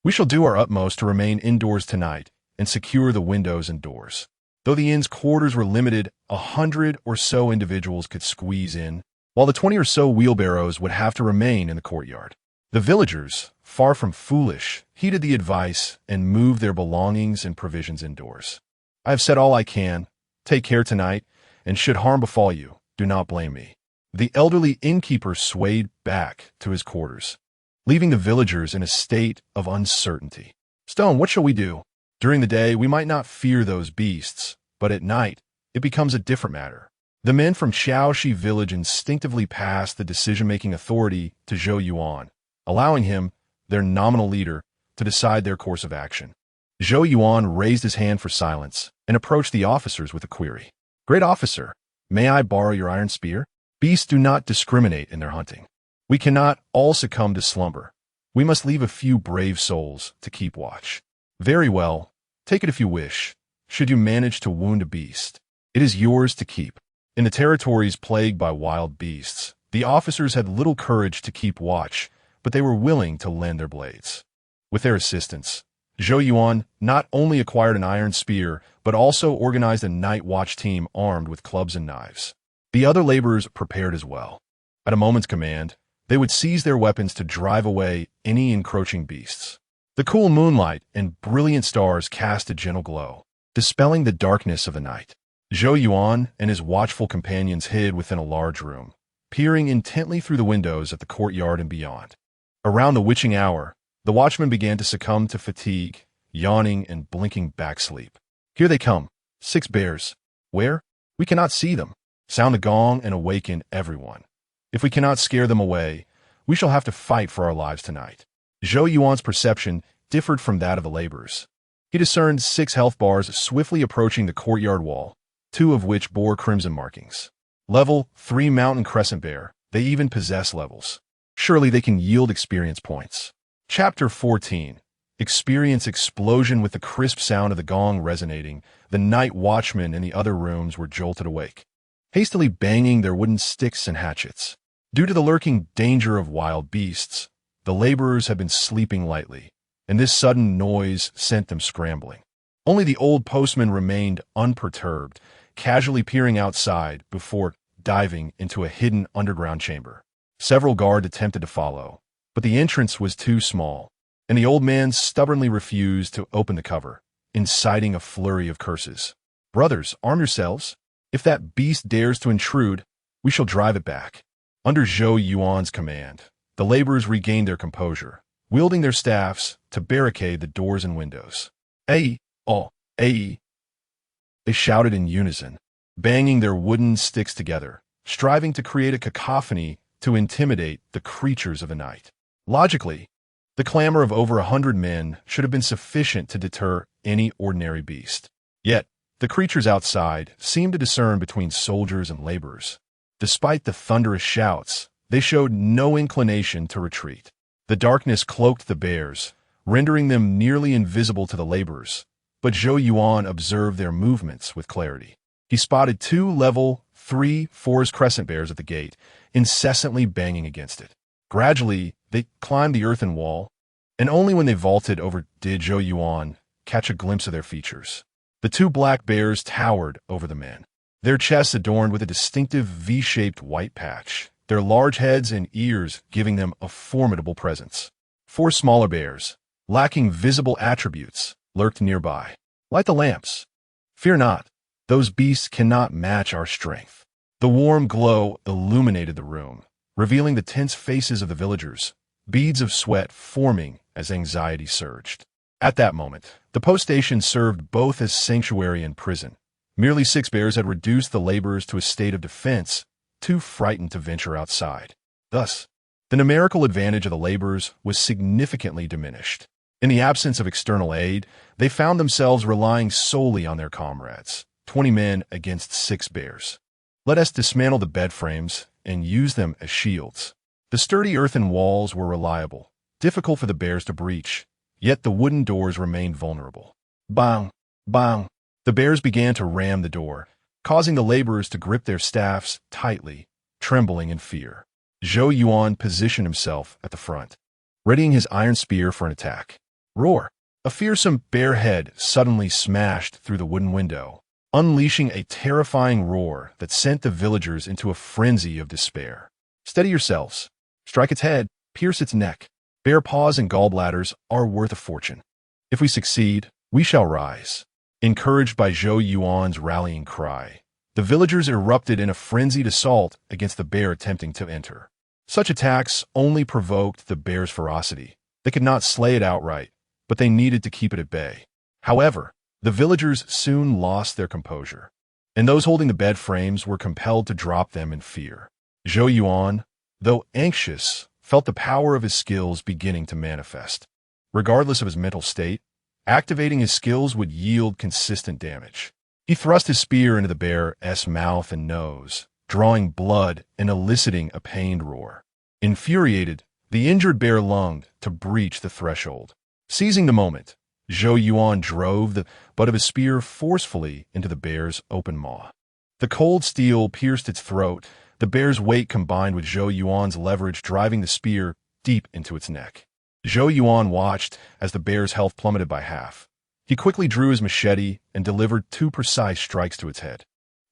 We shall do our utmost to remain indoors tonight and secure the windows and doors. Though the inn's quarters were limited, 100 or so individuals could squeeze in, while the 20 or so wheelbarrows would have to remain in the courtyard. The villagers, far from foolish, heeded the advice and moved their belongings and provisions indoors. "I have said all I can. Take care tonight, and should harm befall you, do not blame me." The elderly innkeeper swayed back to his quarters, leaving the villagers in a state of uncertainty. "Stone, what shall we do? During the day, we might not fear those beasts, but at night, it becomes a different matter." The men from Shaoxi village instinctively passed the decision-making authority to Zhou Yuan, allowing him, their nominal leader, to decide their course of action. Zhou Yuan raised his hand for silence and approached the officers with a query. "Great officer, may I borrow your iron spear? Beasts do not discriminate in their hunting. We cannot all succumb to slumber. We must leave a few brave souls to keep watch." "Very well. Take it if you wish. Should you manage to wound a beast, it is yours to keep." In the territories plagued by wild beasts, the officers had little courage to keep watch, but they were willing to lend their blades. With their assistance, Zhou Yuan not only acquired an iron spear, but also organized a night watch team armed with clubs and knives. The other laborers prepared as well. At a moment's command, They would seize their weapons to drive away any encroaching beasts. The cool moonlight and brilliant stars cast a gentle glow, dispelling the darkness of the night. Zhou Yuan and his watchful companions hid within a large room, peering intently through the windows at the courtyard and beyond. Around the witching hour, the watchmen began to succumb to fatigue, yawning and blinking back sleep. Here they come, 6 bears. Where? We cannot see them. Sound a gong and awaken everyone. If we cannot scare them away, we shall have to fight for our lives tonight. Zhou Yuan's perception differed from that of the laborers. He discerned 6 health bars swiftly approaching the courtyard wall, 2 of which bore crimson markings. Level 3 mountain crescent bear. They even possess levels. Surely they can yield experience points. Chapter 14. Experience explosion. With the crisp sound of the gong resonating, the night watchmen in the other rooms were jolted awake, hastily banging their wooden sticks and hatchets. Due to the lurking danger of wild beasts, the laborers had been sleeping lightly, and this sudden noise sent them scrambling. Only the old postman remained unperturbed, casually peering outside before diving into a hidden underground chamber. Several guards attempted to follow, but the entrance was too small, and the old man stubbornly refused to open the cover, inciting a flurry of curses. "Brothers, arm yourselves. If that beast dares to intrude, we shall drive it back." Under Zhou Yuan's command, the laborers regained their composure, wielding their staffs to barricade the doors and windows. "Ay, oh, ay!" they shouted in unison, banging their wooden sticks together, striving to create a cacophony to intimidate the creatures of the night. Logically, the clamor of over 100 men should have been sufficient to deter any ordinary beast. Yet, the creatures outside seemed to discern between soldiers and laborers. Despite the thunderous shouts, they showed no inclination to retreat. The darkness cloaked the bears, rendering them nearly invisible to the laborers, but Zhou Yuan observed their movements with clarity. He spotted 2 level 3 forest crescent bears at the gate, incessantly banging against it. Gradually, they climbed the earthen wall, and only when they vaulted over did Zhou Yuan catch a glimpse of their features. The 2 black bears towered over the men, their chests adorned with a distinctive V-shaped white patch, their large heads and ears giving them a formidable presence. 4 smaller bears, lacking visible attributes, lurked nearby. "Light the lamps. Fear not. Those beasts cannot match our strength." The warm glow illuminated the room, revealing the tense faces of the villagers, beads of sweat forming as anxiety surged. At that moment, the post station served both as sanctuary and prison. Merely 6 bears had reduced the laborers to a state of defense, too frightened to venture outside. Thus, the numerical advantage of the laborers was significantly diminished. In the absence of external aid, they found themselves relying solely on their comrades, 20 men against 6 bears. Let us dismantle the bed frames and use them as shields. The sturdy earthen walls were reliable, difficult for the bears to breach, yet the wooden doors remained vulnerable. Bang! Bang! The bears began to ram the door, causing the laborers to grip their staffs tightly, trembling in fear. Zhou Yuan positioned himself at the front, readying his iron spear for an attack. Roar! A fearsome bear head suddenly smashed through the wooden window, unleashing a terrifying roar that sent the villagers into a frenzy of despair. "Steady yourselves. Strike its head, pierce its neck. Bear paws and gallbladders are worth a fortune. If we succeed, we shall rise." Encouraged by Zhou Yuan's rallying cry, the villagers erupted in a frenzied assault against the bear attempting to enter. Such attacks only provoked the bear's ferocity. They could not slay it outright, but they needed to keep it at bay. However, the villagers soon lost their composure, and those holding the bed frames were compelled to drop them in fear. Zhou Yuan, though anxious, felt the power of his skills beginning to manifest. Regardless of his mental state, activating his skills would yield consistent damage. He thrust his spear into the bear's mouth and nose, drawing blood and eliciting a pained roar. Infuriated, the injured bear lunged to breach the threshold. Seizing the moment, Zhou Yuan drove the butt of his spear forcefully into the bear's open maw. The cold steel pierced its throat, the bear's weight combined with Zhou Yuan's leverage driving the spear deep into its neck. Zhou Yuan watched as the bear's health plummeted by half. He quickly drew his machete and delivered 2 precise strikes to its head.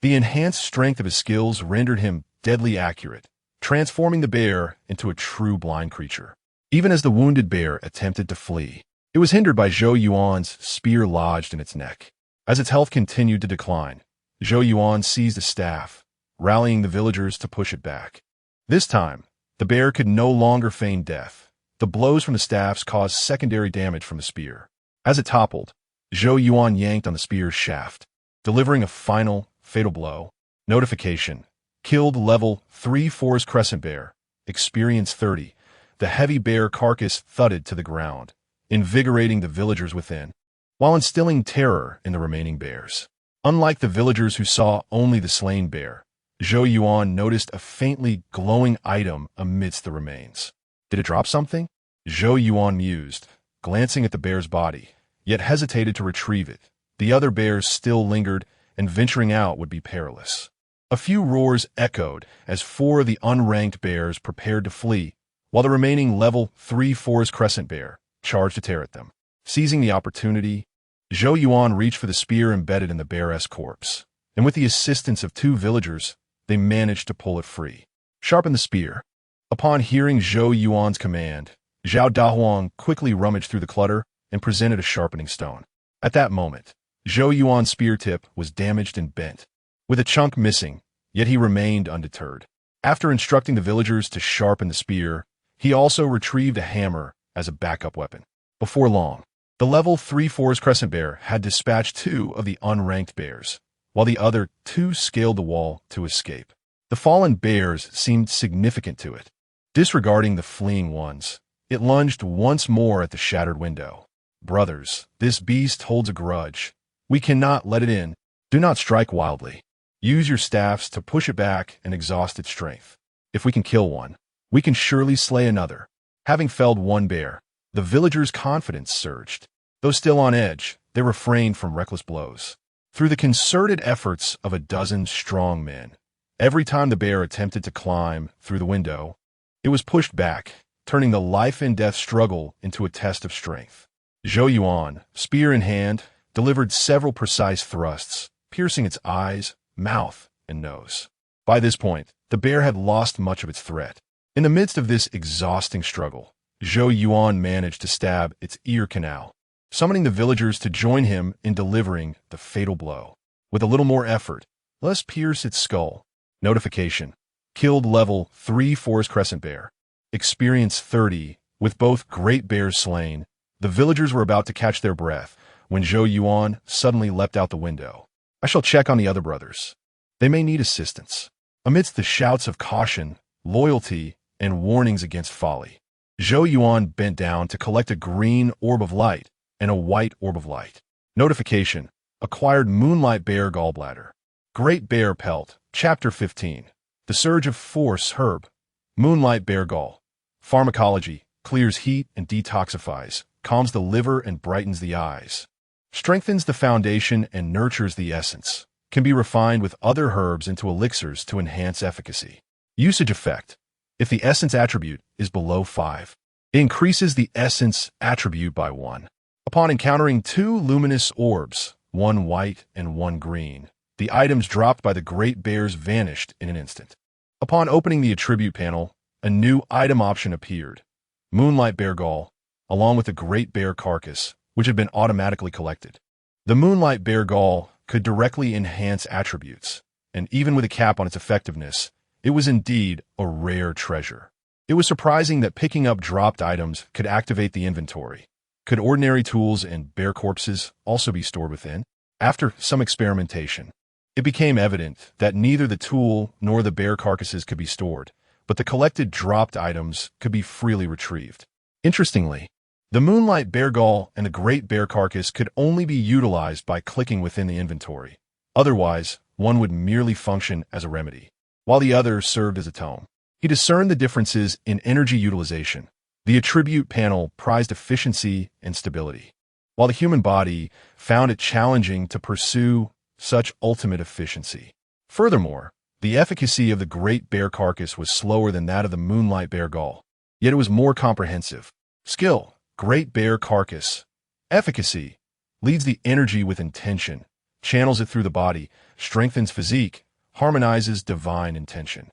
The enhanced strength of his skills rendered him deadly accurate, transforming the bear into a true blind creature. Even as the wounded bear attempted to flee, it was hindered by Zhou Yuan's spear lodged in its neck. As its health continued to decline, Zhou Yuan seized a staff, rallying the villagers to push it back. This time, the bear could no longer feign death. The blows from the staffs caused secondary damage from the spear. As it toppled, Zhou Yuan yanked on the spear's shaft, delivering a final, fatal blow. Notification: killed level 3 Forest Crescent Bear. Experience 30. The heavy bear carcass thudded to the ground, invigorating the villagers within, while instilling terror in the remaining bears. Unlike the villagers who saw only the slain bear, Zhou Yuan noticed a faintly glowing item amidst the remains. Did it drop something? Zhou Yuan mused, glancing at the bear's body, yet hesitated to retrieve it. The other bears still lingered, and venturing out would be perilous. A few roars echoed as 4 of the unranked bears prepared to flee, while the remaining level 3 Forest Crescent Bear charged to tear at them. Seizing the opportunity, Zhou Yuan reached for the spear embedded in the bear's corpse, and with the assistance of 2 villagers, they managed to pull it free. Sharpen the spear. Upon hearing Zhou Yuan's command, Zhao Dahuang quickly rummaged through the clutter and presented a sharpening stone. At that moment, Zhou Yuan's spear tip was damaged and bent, with a chunk missing, yet he remained undeterred. After instructing the villagers to sharpen the spear, he also retrieved a hammer as a backup weapon. Before long, the level 3 Forest Crescent Bear had dispatched 2 of the unranked bears, while the other 2 scaled the wall to escape. The fallen bears seemed significant to it. Disregarding the fleeing ones, it lunged once more at the shattered window. Brothers, this beast holds a grudge. We cannot let it in. Do not strike wildly. Use your staffs to push it back and exhaust its strength. If we can kill one, we can surely slay another. Having felled one bear, the villagers' confidence surged. Though still on edge, they refrained from reckless blows. Through the concerted efforts of a dozen strong men, every time the bear attempted to climb through the window, it was pushed back, turning the life-and-death struggle into a test of strength. Zhou Yuan, spear in hand, delivered several precise thrusts, piercing its eyes, mouth, and nose. By this point, the bear had lost much of its threat. In the midst of this exhausting struggle, Zhou Yuan managed to stab its ear canal, summoning the villagers to join him in delivering the fatal blow. With a little more effort, let's pierce its skull. Notification: killed level 3 Forest Crescent Bear. Experience 30. With both great bears slain, the villagers were about to catch their breath when Zhou Yuan suddenly leapt out the window. I shall check on the other brothers. They may need assistance. Amidst the shouts of caution, loyalty, and warnings against folly, Zhou Yuan bent down to collect a green orb of light and a white orb of light. Notification: acquired Moonlight Bear Gallbladder. Great Bear Pelt. Chapter 15. The Surge of Force Herb. Moonlight Bear Gall. Pharmacology: clears heat and detoxifies, calms the liver and brightens the eyes. Strengthens the foundation and nurtures the essence. Can be refined with other herbs into elixirs to enhance efficacy. Usage effect: if the essence attribute is below 5, it increases the essence attribute by 1. Upon encountering 2 luminous orbs, 1 white and 1 green, the items dropped by the great bears vanished in an instant. Upon opening the attribute panel, a new item option appeared: Moonlight Bear Gall, along with the great bear carcass, which had been automatically collected. The Moonlight Bear Gall could directly enhance attributes, and even with a cap on its effectiveness, it was indeed a rare treasure. It was surprising that picking up dropped items could activate the inventory. Could ordinary tools and bear corpses also be stored within? After some experimentation, it became evident that neither the tool nor the bear carcasses could be stored, but the collected dropped items could be freely retrieved. Interestingly, the Moonlight Bear Gall and the Great Bear Carcass could only be utilized by clicking within the inventory. Otherwise, one would merely function as a remedy, while the other served as a tome. He discerned the differences in energy utilization. The attribute panel prized efficiency and stability, while the human body found it challenging to pursue such ultimate efficiency. Furthermore, the efficacy of the Great Bear Carcass was slower than that of the Moonlight Bear Gall, yet it was more comprehensive. Skill: Great Bear Carcass. Efficacy: leads the energy with intention, channels it through the body, strengthens physique, harmonizes divine intention.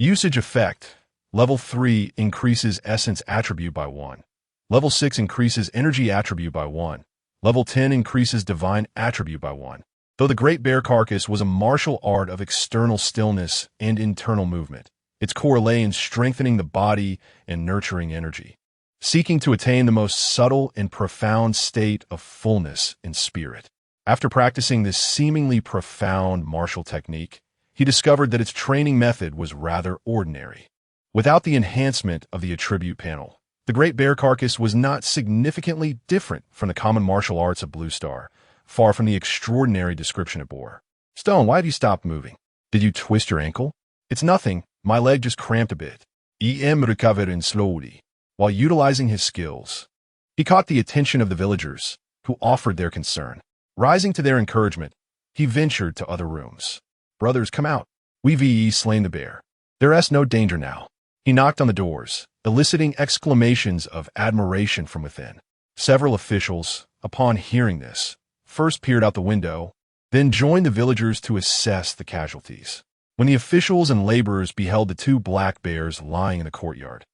Usage effect. Level 3 increases essence attribute by 1. Level 6 increases energy attribute by 1. Level 10 increases divine attribute by 1. Though the Great Bear Carcass was a martial art of external stillness and internal movement, its core lay in strengthening the body and nurturing energy, seeking to attain the most subtle and profound state of fullness in spirit. After practicing this seemingly profound martial technique, he discovered that its training method was rather ordinary. Without the enhancement of the attribute panel, the Great Bear Carcass was not significantly different from the common martial arts of Blue Star, far from the extraordinary description it bore. Stone, why have you stopped moving? Did you twist your ankle? It's nothing. My leg just cramped a bit. EM recovered slowly. While utilizing his skills, he caught the attention of the villagers, who offered their concern. Rising to their encouragement, he ventured to other rooms. Brothers, come out. We've slain the bear. There's no danger now. He knocked on the doors, eliciting exclamations of admiration from within. Several officials, upon hearing this, first peered out the window, then joined the villagers to assess the casualties. When the officials and laborers beheld the 2 black bears lying in the courtyard,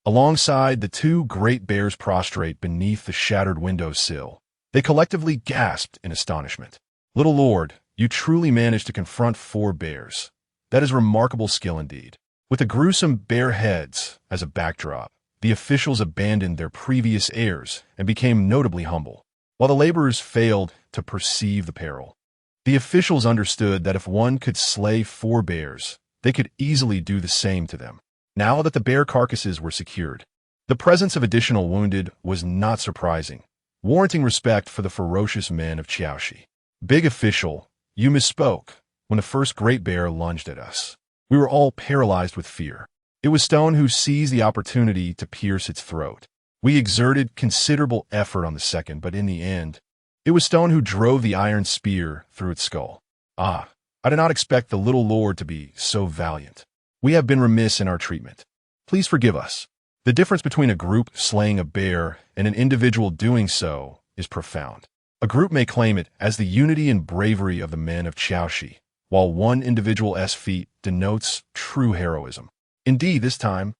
alongside the 2 great bears prostrate beneath the shattered windowsill, they collectively gasped in astonishment. Little Lord, you truly managed to confront 4 bears. That is remarkable skill indeed. With the gruesome bear heads as a backdrop, the officials abandoned their previous airs and became notably humble. While the laborers failed to perceive the peril, the officials understood that if one could slay 4 bears, they could easily do the same to them. Now that the bear carcasses were secured, the presence of additional wounded was not surprising, warranting respect for the ferocious men of Qiaoshi. Big official, you misspoke when the first great bear lunged at us. We were all paralyzed with fear. It was Stone who seized the opportunity to pierce its throat. We exerted considerable effort on the second, but in the end, it was Stone who drove the iron spear through its skull. I did not expect the little lord to be so valiant. We have been remiss in our treatment. Please forgive us. The difference between a group slaying a bear and an individual doing so is profound. A group may claim it as the unity and bravery of the men of Qiaoshi, while one individual's feat denotes true heroism. Indeed, this time,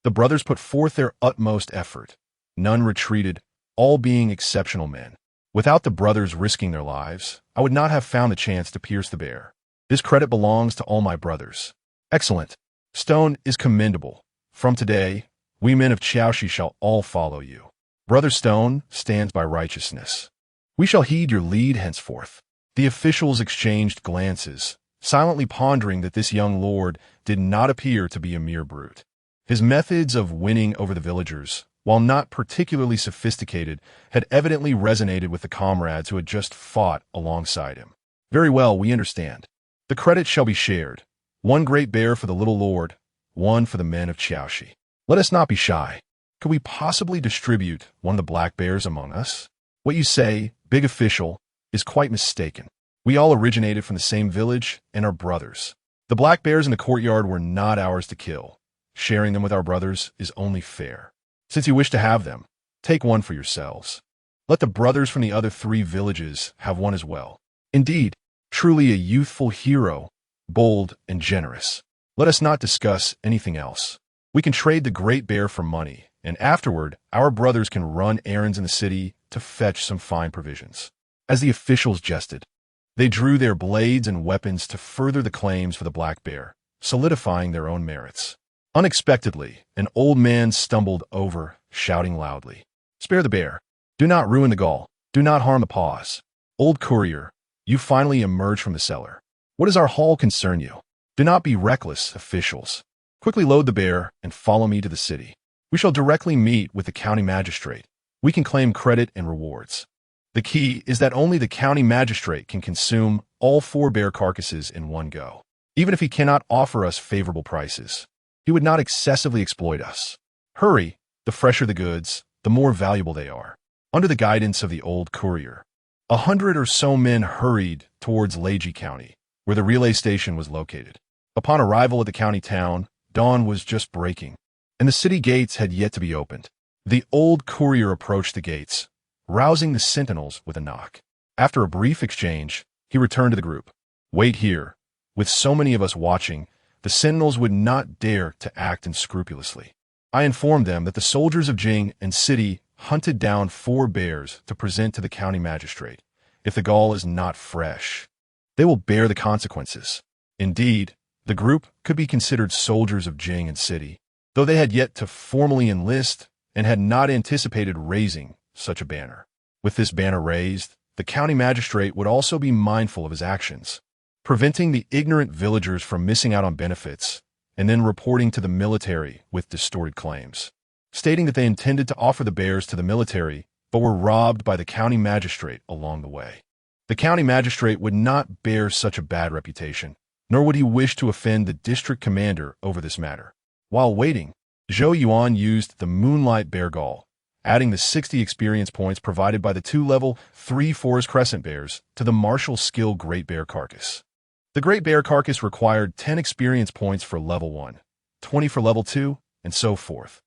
the brothers put forth their utmost effort. None retreated, all being exceptional men. Without the brothers risking their lives, I would not have found the chance to pierce the bear. This credit belongs to all my brothers. Excellent. Stone is commendable. From today, we men of Qiaoshi shall all follow you. Brother Stone stands by righteousness. We shall heed your lead henceforth. The officials exchanged glances, silently pondering that this young lord did not appear to be a mere brute. His methods of winning over the villagers, while not particularly sophisticated, had evidently resonated with the comrades who had just fought alongside him. Very well, we understand. The credit shall be shared. 1 great bear for the little lord, 1 for the men of Qiaoshi. Let us not be shy. Could we possibly distribute one of the black bears among us? What you say, big official, is quite mistaken. We all originated from the same village and are brothers. The black bears in the courtyard were not ours to kill. Sharing them with our brothers is only fair. Since you wish to have them, take 1 for yourselves. Let the brothers from the other 3 villages have 1 as well. Indeed, truly a youthful hero, bold and generous. Let us not discuss anything else. We can trade the great bear for money, and afterward, our brothers can run errands in the city to fetch some fine provisions. As the officials jested, they drew their blades and weapons to further the claims for the black bear, solidifying their own merits. Unexpectedly, an old man stumbled over, shouting loudly, "Spare the bear. Do not ruin the gall. Do not harm the paws. Old courier, you finally emerge from the cellar. What does our haul concern you? Do not be reckless, officials. Quickly load the bear and follow me to the city. We shall directly meet with the county magistrate. We can claim credit and rewards. The key is that only the county magistrate can consume all 4 bear carcasses in one go. Even if he cannot offer us favorable prices, he would not excessively exploit us. Hurry, the fresher the goods, the more valuable they are." Under the guidance of the old courier, 100 or so men hurried towards Leiji County, where the relay station was located. Upon arrival at the county town, dawn was just breaking, and the city gates had yet to be opened. The old courier approached the gates, rousing the sentinels with a knock. After a brief exchange, he returned to the group. "Wait here. With so many of us watching, the sentinels would not dare to act unscrupulously. I informed them that the soldiers of Jing and city hunted down 4 bears to present to the county magistrate. If the gall is not fresh, they will bear the consequences. Indeed, the group could be considered soldiers of Jing and city, though they had yet to formally enlist and had not anticipated raising such a banner. With this banner raised, the county magistrate would also be mindful of his actions, preventing the ignorant villagers from missing out on benefits, and then reporting to the military with distorted claims, stating that they intended to offer the bears to the military but were robbed by the county magistrate along the way. The county magistrate would not bear such a bad reputation, nor would he wish to offend the district commander over this matter. While waiting, Zhou Yuan used the Moonlight Bear Gall, adding the 60 experience points provided by the 2 level 3 Forest Crescent Bears to the martial skill Great Bear Carcass. The Great Bear Carcass required 10 experience points for level 1, 20 for level 2, and so forth.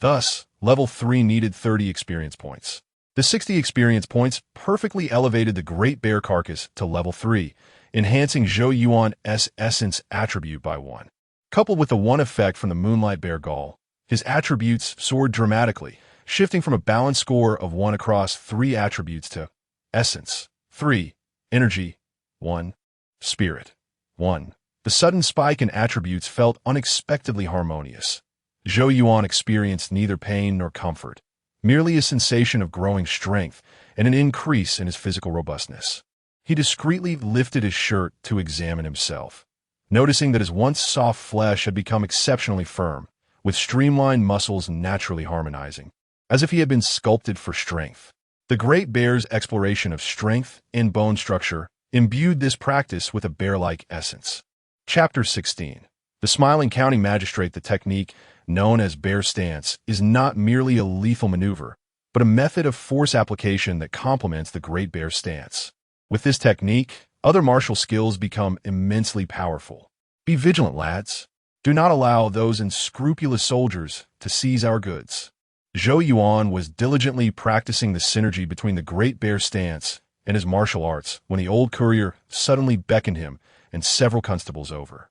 Thus, level 3 needed 30 experience points. The 60 experience points perfectly elevated the Great Bear Carcass to level 3, enhancing Zhou Yuan's essence attribute by 1. Coupled with the 1 effect from the Moonlight Bear Gall, his attributes soared dramatically, shifting from a balanced score of 1 across 3 attributes to Essence, 3, Energy, 1, Spirit, 1. The sudden spike in attributes felt unexpectedly harmonious. Zhou Yuan experienced neither pain nor comfort, merely a sensation of growing strength and an increase in his physical robustness. He discreetly lifted his shirt to examine himself, noticing that his once soft flesh had become exceptionally firm, with streamlined muscles naturally harmonizing, as if he had been sculpted for strength. The Great Bear's exploration of strength and bone structure imbued this practice with a bear-like essence. Chapter 16. The Smiling County Magistrate. The technique, known as bear stance, is not merely a lethal maneuver, but a method of force application that complements the Great Bear stance. With this technique, other martial skills become immensely powerful. Be vigilant, lads. Do not allow those unscrupulous soldiers to seize our goods. Zhou Yuan was diligently practicing the synergy between the Great Bear stance and his martial arts when the old courier suddenly beckoned him and several constables over.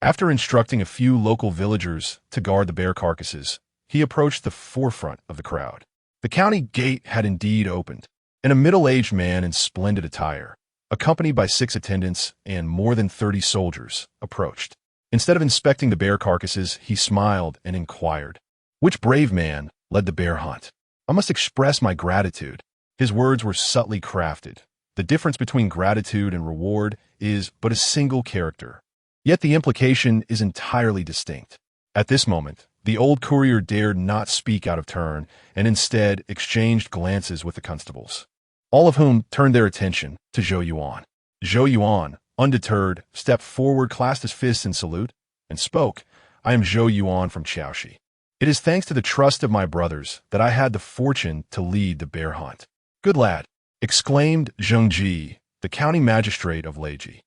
After instructing a few local villagers to guard the bear carcasses, he approached the forefront of the crowd. The county gate had indeed opened, and a middle-aged man in splendid attire, accompanied by 6 attendants and more than 30 soldiers, approached. Instead of inspecting the bear carcasses, he smiled and inquired, "Which brave man led the bear hunt? I must express my gratitude." His words were subtly crafted. The difference between gratitude and reward is but a single character, yet the implication is entirely distinct. At this moment, the old courier dared not speak out of turn and instead exchanged glances with the constables, all of whom turned their attention to Zhou Yuan. Zhou Yuan, undeterred, stepped forward, clasped his fists in salute, and spoke, "I am Zhou Yuan from Qiaoxi. It is thanks to the trust of my brothers that I had the fortune to lead the bear hunt." "Good lad," exclaimed Zheng Ji, the county magistrate of Leiji.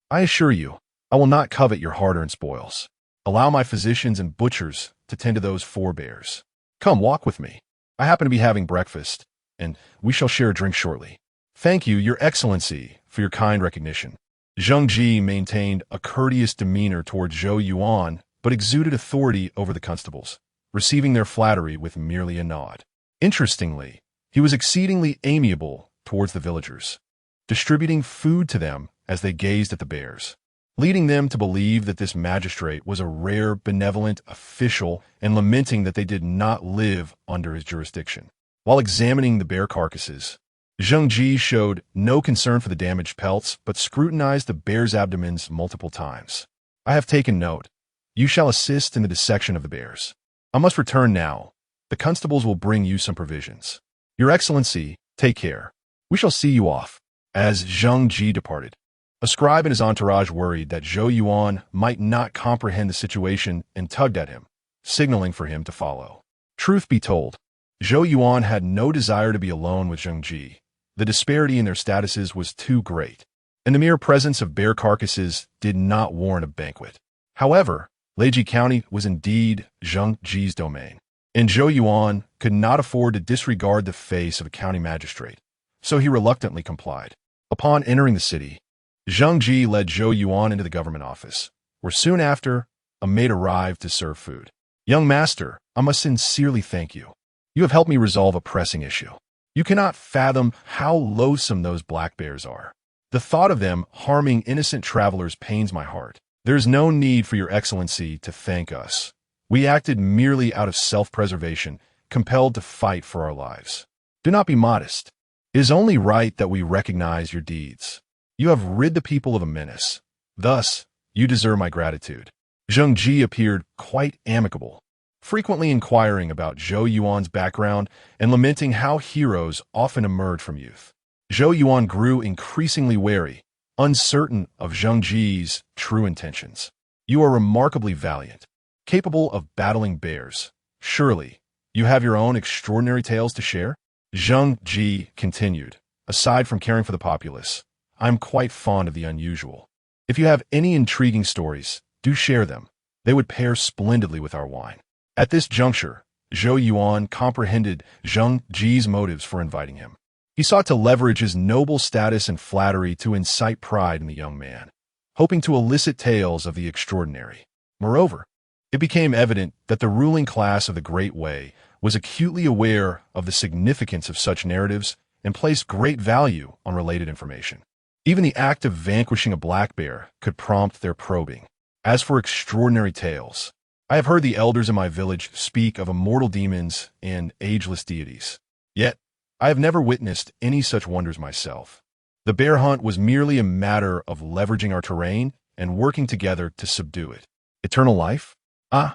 "I assure you, I will not covet your hard-earned spoils. Allow my physicians and butchers to tend to those 4 bears. Come, walk with me. I happen to be having breakfast, and we shall share a drink shortly." "Thank you, Your Excellency, for your kind recognition." Zheng Ji maintained a courteous demeanor toward Zhou Yuan, but exuded authority over the constables, receiving their flattery with merely a nod. Interestingly, he was exceedingly amiable towards the villagers, distributing food to them as they gazed at the bears, leading them to believe that this magistrate was a rare, benevolent official and lamenting that they did not live under his jurisdiction. While examining the bear carcasses, Zheng Ji showed no concern for the damaged pelts, but scrutinized the bears' abdomens multiple times. "I have taken note. You shall assist in the dissection of the bears. I must return now. The constables will bring you some provisions. Your Excellency, take care. We shall see you off." As Zheng Ji departed, a scribe and his entourage worried that Zhou Yuan might not comprehend the situation and tugged at him, signaling for him to follow. Truth be told, Zhou Yuan had no desire to be alone with Zheng Ji. The disparity in their statuses was too great, and the mere presence of bear carcasses did not warrant a banquet. However, Leiji County was indeed Zheng Ji's domain, and Zhou Yuan could not afford to disregard the face of a county magistrate, so he reluctantly complied. Upon entering the city, Zheng Ji led Zhou Yuan into the government office, where soon after, a maid arrived to serve food. "Young master, I must sincerely thank you. You have helped me resolve a pressing issue. You cannot fathom how loathsome those black bears are. The thought of them harming innocent travelers pains my heart. There is no need for your excellency to thank us. We acted merely out of self-preservation, compelled to fight for our lives. Do not be modest. It is only right that we recognize your deeds. You have rid the people of a menace. Thus, you deserve my gratitude." Zheng Ji appeared quite amicable, frequently inquiring about Zhou Yuan's background and lamenting how heroes often emerge from youth. Zhou Yuan grew increasingly wary, uncertain of Zheng Ji's true intentions. "You are remarkably valiant, capable of battling bears. Surely, you have your own extraordinary tales to share?" Zheng Ji continued, "Aside from caring for the populace, I am quite fond of the unusual. If you have any intriguing stories, do share them. They would pair splendidly with our wine." At this juncture, Zhou Yuan comprehended Zheng Ji's motives for inviting him. He sought to leverage his noble status and flattery to incite pride in the young man, hoping to elicit tales of the extraordinary. Moreover, it became evident that the ruling class of the Great Way was acutely aware of the significance of such narratives and placed great value on related information. Even the act of vanquishing a black bear could prompt their probing. As for extraordinary tales, I have heard the elders in my village speak of immortal demons and ageless deities. Yet, I have never witnessed any such wonders myself. The bear hunt was merely a matter of leveraging our terrain and working together to subdue it. Eternal life? Ah.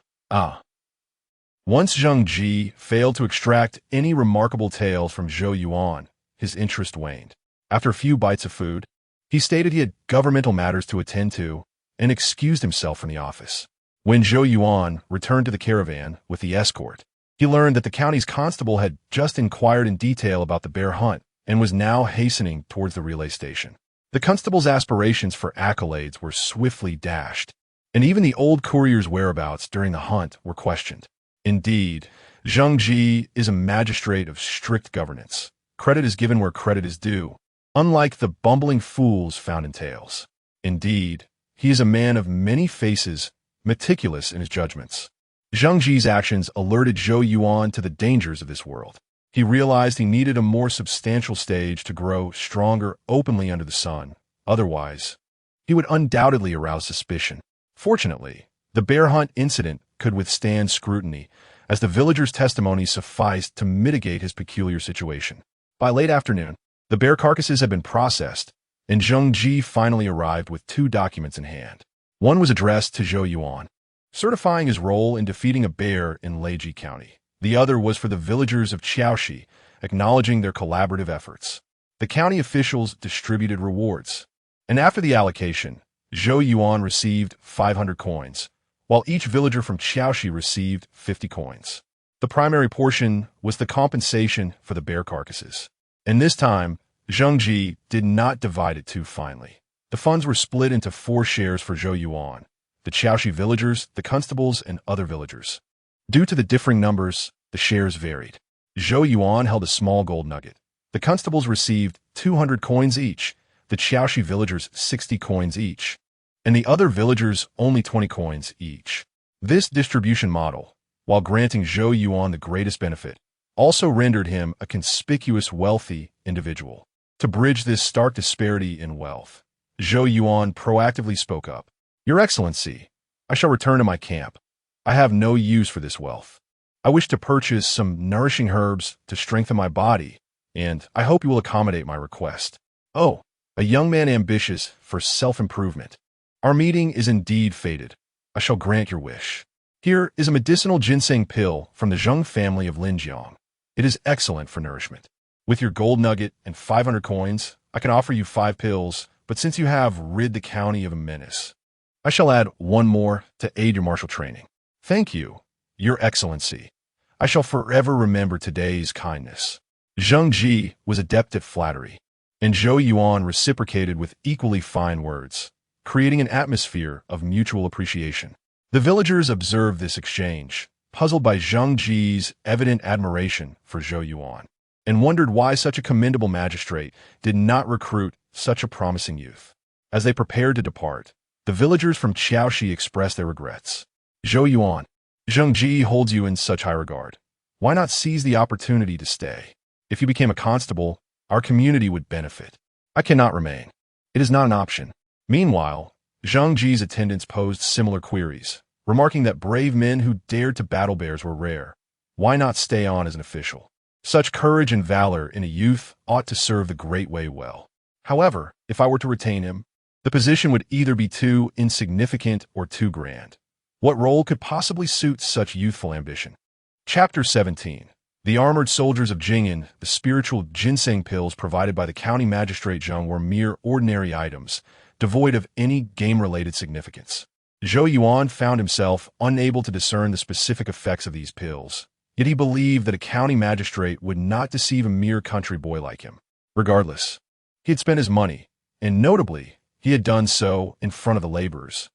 Once Zheng Ji failed to extract any remarkable tales from Zhou Yuan, his interest waned. After a few bites of food, he stated he had governmental matters to attend to and excused himself from the office. When Zhou Yuan returned to the caravan with the escort, he learned that the county's constable had just inquired in detail about the bear hunt and was now hastening towards the relay station. The constable's aspirations for accolades were swiftly dashed, and even the old courier's whereabouts during the hunt were questioned. Indeed, Zheng Ji is a magistrate of strict governance. Credit is given where credit is due, unlike the bumbling fools found in tales. Indeed, he is a man of many faces, meticulous in his judgments. Zheng Ji's actions alerted Zhou Yuan to the dangers of this world. He realized he needed a more substantial stage to grow stronger openly under the sun. Otherwise, he would undoubtedly arouse suspicion. Fortunately, the bear hunt incident could withstand scrutiny, as the villagers' testimony sufficed to mitigate his peculiar situation. By late afternoon, the bear carcasses had been processed, and Zheng Ji finally arrived with 2 documents in hand. One was addressed to Zhou Yuan, certifying his role in defeating a bear in Leiji County. The other was for the villagers of Qiaoxi, acknowledging their collaborative efforts. The county officials distributed rewards, and after the allocation, Zhou Yuan received 500 coins, while each villager from Qiaoxi received 50 coins. The primary portion was the compensation for the bear carcasses. And this time, Zheng Ji did not divide it too finely. The funds were split into 4 shares for Zhou Yuan, the Qiaoxi villagers, the constables, and other villagers. Due to the differing numbers, the shares varied. Zhou Yuan held a small gold nugget. The constables received 200 coins each, the Qiaoxi villagers 60 coins each, and the other villagers only 20 coins each. This distribution model, while granting Zhou Yuan the greatest benefit, also rendered him a conspicuous wealthy individual. To bridge this stark disparity in wealth, Zhou Yuan proactively spoke up. "Your Excellency, I shall return to my camp. I have no use for this wealth. I wish to purchase some nourishing herbs to strengthen my body, and I hope you will accommodate my request." "Oh, a young man ambitious for self-improvement. Our meeting is indeed fated. I shall grant your wish. Here is a medicinal ginseng pill from the Zheng family of Linjiang. It is excellent for nourishment. With your gold nugget and 500 coins, I can offer you 5 pills, but since you have rid the county of a menace, I shall add 1 more to aid your martial training." "Thank you, Your Excellency. I shall forever remember today's kindness." Zheng Ji was adept at flattery, and Zhou Yuan reciprocated with equally fine words, creating an atmosphere of mutual appreciation. The villagers observed this exchange, puzzled by Zheng Ji's evident admiration for Zhou Yuan, and wondered why such a commendable magistrate did not recruit such a promising youth. As they prepared to depart, the villagers from Qiaoxi expressed their regrets. Zhou Yuan, Zhengji holds you in such high regard. Why not seize the opportunity to stay? If you became a constable, our community would benefit. I cannot remain. It is not an option. Meanwhile, Zhengji's attendants posed similar queries, remarking that brave men who dared to battle bears were rare. Why not stay on as an official? Such courage and valor in a youth ought to serve the Great Way well. However, if I were to retain him, the position would either be too insignificant or too grand. What role could possibly suit such youthful ambition? Chapter 17. The armored soldiers of Jing'an, the spiritual ginseng pills provided by the county magistrate Zheng were mere ordinary items, devoid of any game-related significance. Zhou Yuan found himself unable to discern the specific effects of these pills, yet he believed that a county magistrate would not deceive a mere country boy like him. Regardless, he had spent his money, and notably, he had done so in front of the laborers.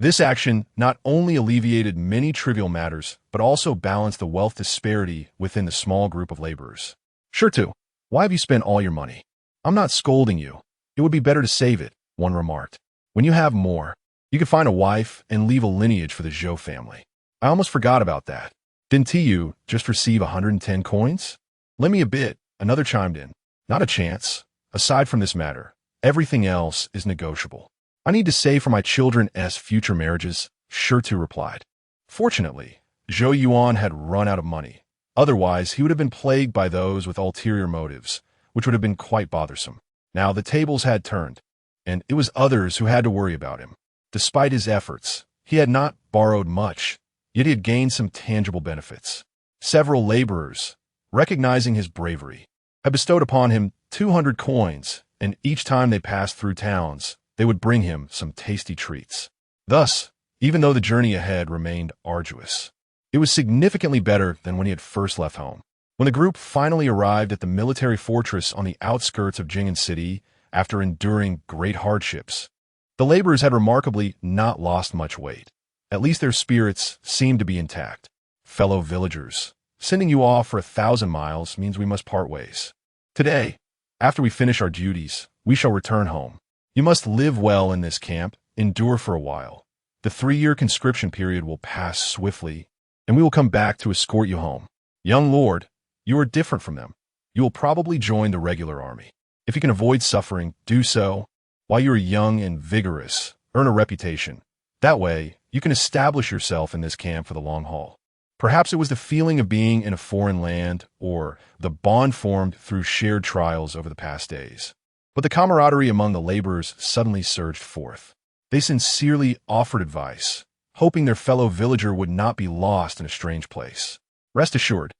This action not only alleviated many trivial matters, but also balanced the wealth disparity within the small group of laborers. Sure too. Why have you spent all your money? I'm not scolding you. It would be better to save it, one remarked. When you have more, you could find a wife and leave a lineage for the Zhou family. I almost forgot about that. Didn't you just receive 110 coins? Lend me a bit, another chimed in. Not a chance. Aside from this matter, everything else is negotiable. I need to save for my children's future marriages, Shurtu replied. Fortunately, Zhou Yuan had run out of money. Otherwise, he would have been plagued by those with ulterior motives, which would have been quite bothersome. Now the tables had turned, and it was others who had to worry about him. Despite his efforts, he had not borrowed much, yet he had gained some tangible benefits. Several laborers, recognizing his bravery, had bestowed upon him 200 coins, and each time they passed through towns, they would bring him some tasty treats. Thus, even though the journey ahead remained arduous, it was significantly better than when he had first left home. When the group finally arrived at the military fortress on the outskirts of Jing'an City, after enduring great hardships, the laborers had remarkably not lost much weight. At least their spirits seemed to be intact. Fellow villagers, sending you off for 1,000 miles means we must part ways. Today, after we finish our duties, we shall return home. You must live well in this camp, endure for a while. The 3-year conscription period will pass swiftly, and we will come back to escort you home. Young lord, you are different from them. You will probably join the regular army. If you can avoid suffering, do so. While you are young and vigorous, earn a reputation. That way, you can establish yourself in this camp for the long haul. Perhaps it was the feeling of being in a foreign land, or the bond formed through shared trials over the past days. But the camaraderie among the laborers suddenly surged forth. They sincerely offered advice, hoping their fellow villager would not be lost in a strange place. Rest assured,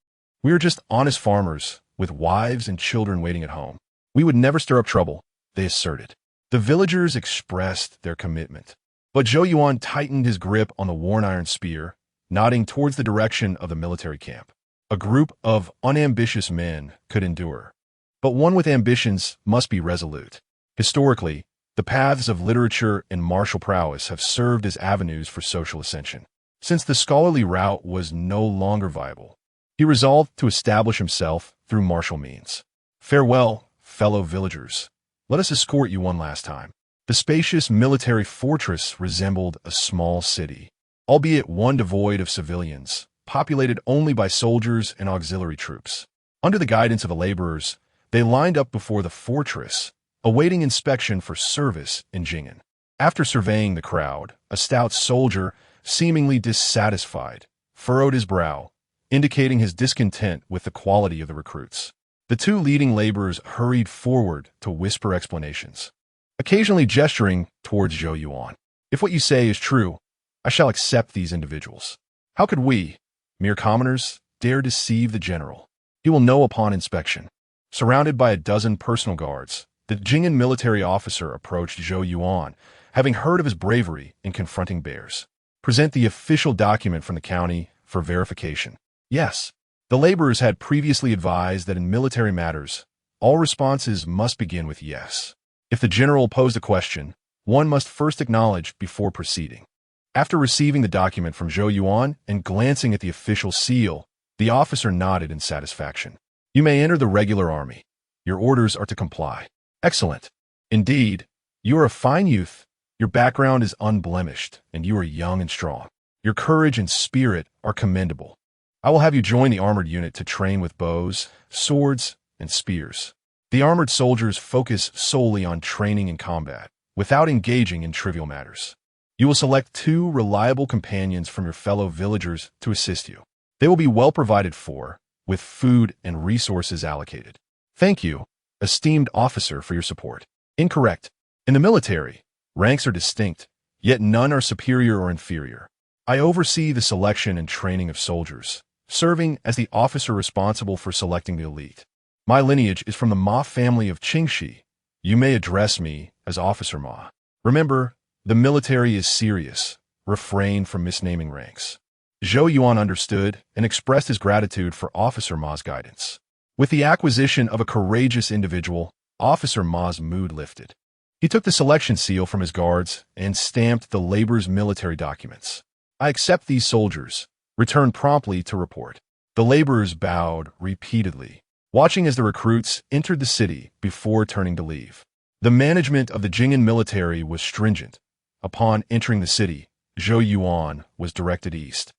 we are just honest farmers, with wives and children waiting at home. We would never stir up trouble, they asserted. The villagers expressed their commitment. But Zhou Yuan tightened his grip on the worn iron spear, nodding towards the direction of the military camp. A group of unambitious men could endure. But one with ambitions must be resolute. Historically, the paths of literature and martial prowess have served as avenues for social ascension. Since the scholarly route was no longer viable, he resolved to establish himself through martial means. Farewell, fellow villagers. Let us escort you one last time. The spacious military fortress resembled a small city, albeit one devoid of civilians, populated only by soldiers and auxiliary troops. Under the guidance of the laborers, they lined up before the fortress, awaiting inspection for service in Jing'an. After surveying the crowd, a stout soldier, seemingly dissatisfied, furrowed his brow, indicating his discontent with the quality of the recruits. The 2 leading laborers hurried forward to whisper explanations, occasionally gesturing towards Zhou Yuan. If what you say is true, I shall accept these individuals. How could we, mere commoners, dare deceive the general? He will know upon inspection. Surrounded by a dozen personal guards, the Jing'an military officer approached Zhou Yuan, having heard of his bravery in confronting bears. Present the official document from the county for verification. Yes, the laborers had previously advised that in military matters, all responses must begin with yes. If the general posed a question, one must first acknowledge before proceeding. After receiving the document from Zhou Yuan and glancing at the official seal, the officer nodded in satisfaction. You may enter the regular army. Your orders are to comply. Excellent. Indeed, you are a fine youth. Your background is unblemished, and you are young and strong. Your courage and spirit are commendable. I will have you join the armored unit to train with bows, swords, and spears. The armored soldiers focus solely on training and combat, without engaging in trivial matters. You will select 2 reliable companions from your fellow villagers to assist you. They will be well provided for, with food and resources allocated. Thank you, esteemed officer, for your support. Incorrect. In the military, ranks are distinct, yet none are superior or inferior. I oversee the selection and training of soldiers, serving as the officer responsible for selecting the elite. My lineage is from the Ma family of Qingxi. You may address me as Officer Ma. Remember, the military is serious. Refrain from misnaming ranks. Zhou Yuan understood and expressed his gratitude for Officer Ma's guidance. With the acquisition of a courageous individual, Officer Ma's mood lifted. He took the selection seal from his guards and stamped the labor's military documents. I accept these soldiers. Return promptly to report. The laborers bowed repeatedly, watching as the recruits entered the city before turning to leave. The management of the Jing'an military was stringent. Upon entering the city, Zhou Yuan was directed east,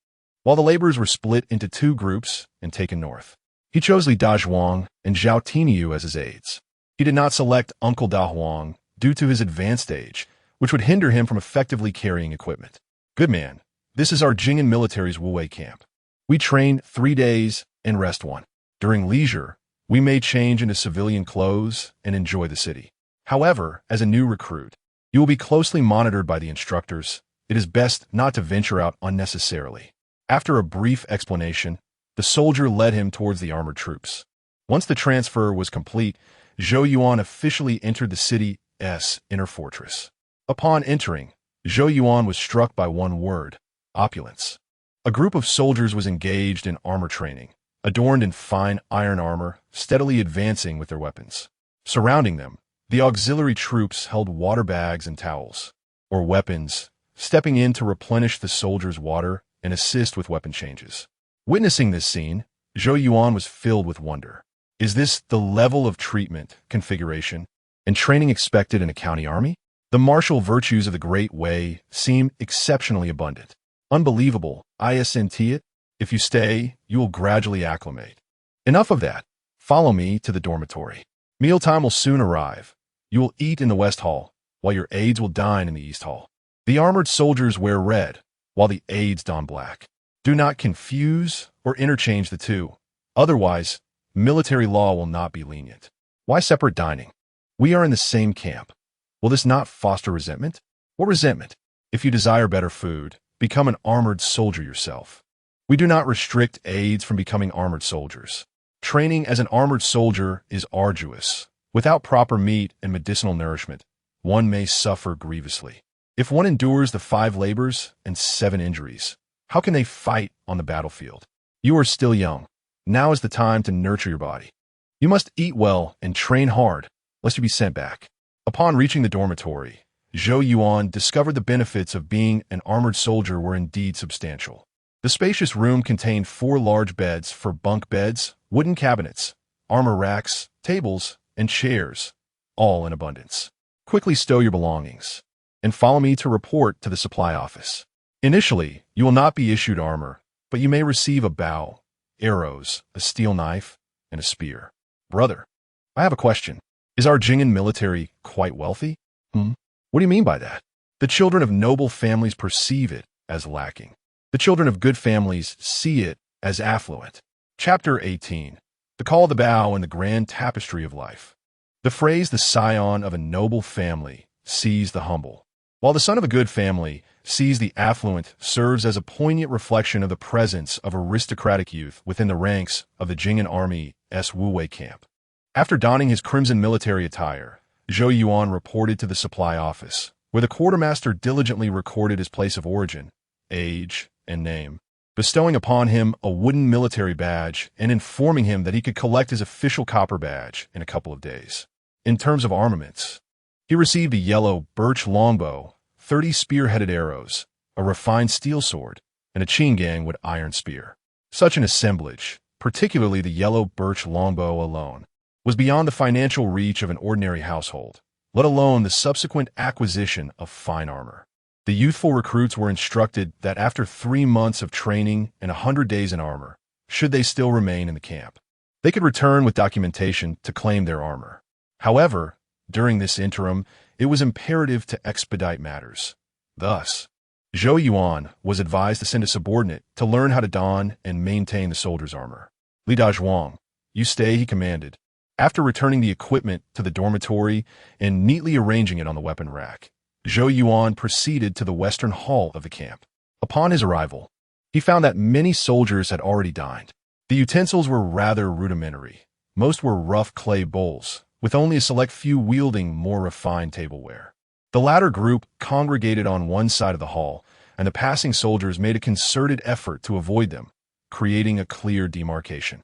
while the laborers were split into 2 groups and taken north. He chose Li Dazhuang and Zhao Tiniu as his aides. He did not select Uncle Daohuang due to his advanced age, which would hinder him from effectively carrying equipment. Good man, this is our Jing'an military's Wuwei camp. We train 3 days and rest 1. During leisure, we may change into civilian clothes and enjoy the city. However, as a new recruit, you will be closely monitored by the instructors. It is best not to venture out unnecessarily. After a brief explanation, the soldier led him towards the armored troops. Once the transfer was complete, Zhou Yuan officially entered the city's inner fortress. Upon entering, Zhou Yuan was struck by one word: opulence. A group of soldiers was engaged in armor training, adorned in fine iron armor, steadily advancing with their weapons. Surrounding them, the auxiliary troops held water bags and towels, or weapons, stepping in to replenish the soldiers' water and assist with weapon changes. Witnessing this scene, Zhou Yuan was filled with wonder. Is this the level of treatment, configuration, and training expected in a county army? The martial virtues of the Great Way seem exceptionally abundant. Unbelievable, isn't it? If you stay, you will gradually acclimate. Enough of that. Follow me to the dormitory. Mealtime will soon arrive. You will eat in the West Hall, while your aides will dine in the East Hall. The armored soldiers wear red, while the aides don black. Do not confuse or interchange the two. Otherwise, military law will not be lenient. Why separate dining? We are in the same camp. Will this not foster resentment? What resentment? If you desire better food, become an armored soldier yourself. We do not restrict aides from becoming armored soldiers. Training as an armored soldier is arduous. Without proper meat and medicinal nourishment, one may suffer grievously. If one endures the 5 labors and 7 injuries, how can they fight on the battlefield? You are still young. Now is the time to nurture your body. You must eat well and train hard, lest you be sent back. Upon reaching the dormitory, Zhou Yuan discovered the benefits of being an armored soldier were indeed substantial. The spacious room contained 4 large beds for bunk beds, wooden cabinets, armor racks, tables, and chairs, all in abundance. Quickly stow your belongings and follow me to report to the supply office. Initially, you will not be issued armor, but you may receive a bow, arrows, a steel knife, and a spear. Brother, I have a question. Is our Jing'an military quite wealthy? What do you mean by that? The children of noble families perceive it as lacking. The children of good families see it as affluent. Chapter 18. The Call of the Bow and the Grand Tapestry of Life. The phrase, the scion of a noble family, sees the humble, while the son of a good family sees the affluent, serves as a poignant reflection of the presence of aristocratic youth within the ranks of the Jing'an Army's Wuwei camp. After donning his crimson military attire, Zhou Yuan reported to the supply office, where the quartermaster diligently recorded his place of origin, age, and name, bestowing upon him a wooden military badge and informing him that he could collect his official copper badge in a couple of days. In terms of armaments, he received a yellow birch longbow, 30 spear-headed arrows, a refined steel sword, and a Qinggang iron spear. Such an assemblage, particularly the yellow birch longbow alone, was beyond the financial reach of an ordinary household, let alone the subsequent acquisition of fine armor. The youthful recruits were instructed that after 3 months of training and 100 days in armor, should they still remain in the camp, they could return with documentation to claim their armor. However, during this interim, it was imperative to expedite matters. Thus, Zhou Yuan was advised to send a subordinate to learn how to don and maintain the soldier's armor. Li Dazhuang, you stay, he commanded. After returning the equipment to the dormitory and neatly arranging it on the weapon rack, Zhou Yuan proceeded to the western hall of the camp. Upon his arrival, he found that many soldiers had already dined. The utensils were rather rudimentary. Most were rough clay bowls, with only a select few wielding more refined tableware. The latter group congregated on one side of the hall, and the passing soldiers made a concerted effort to avoid them, creating a clear demarcation.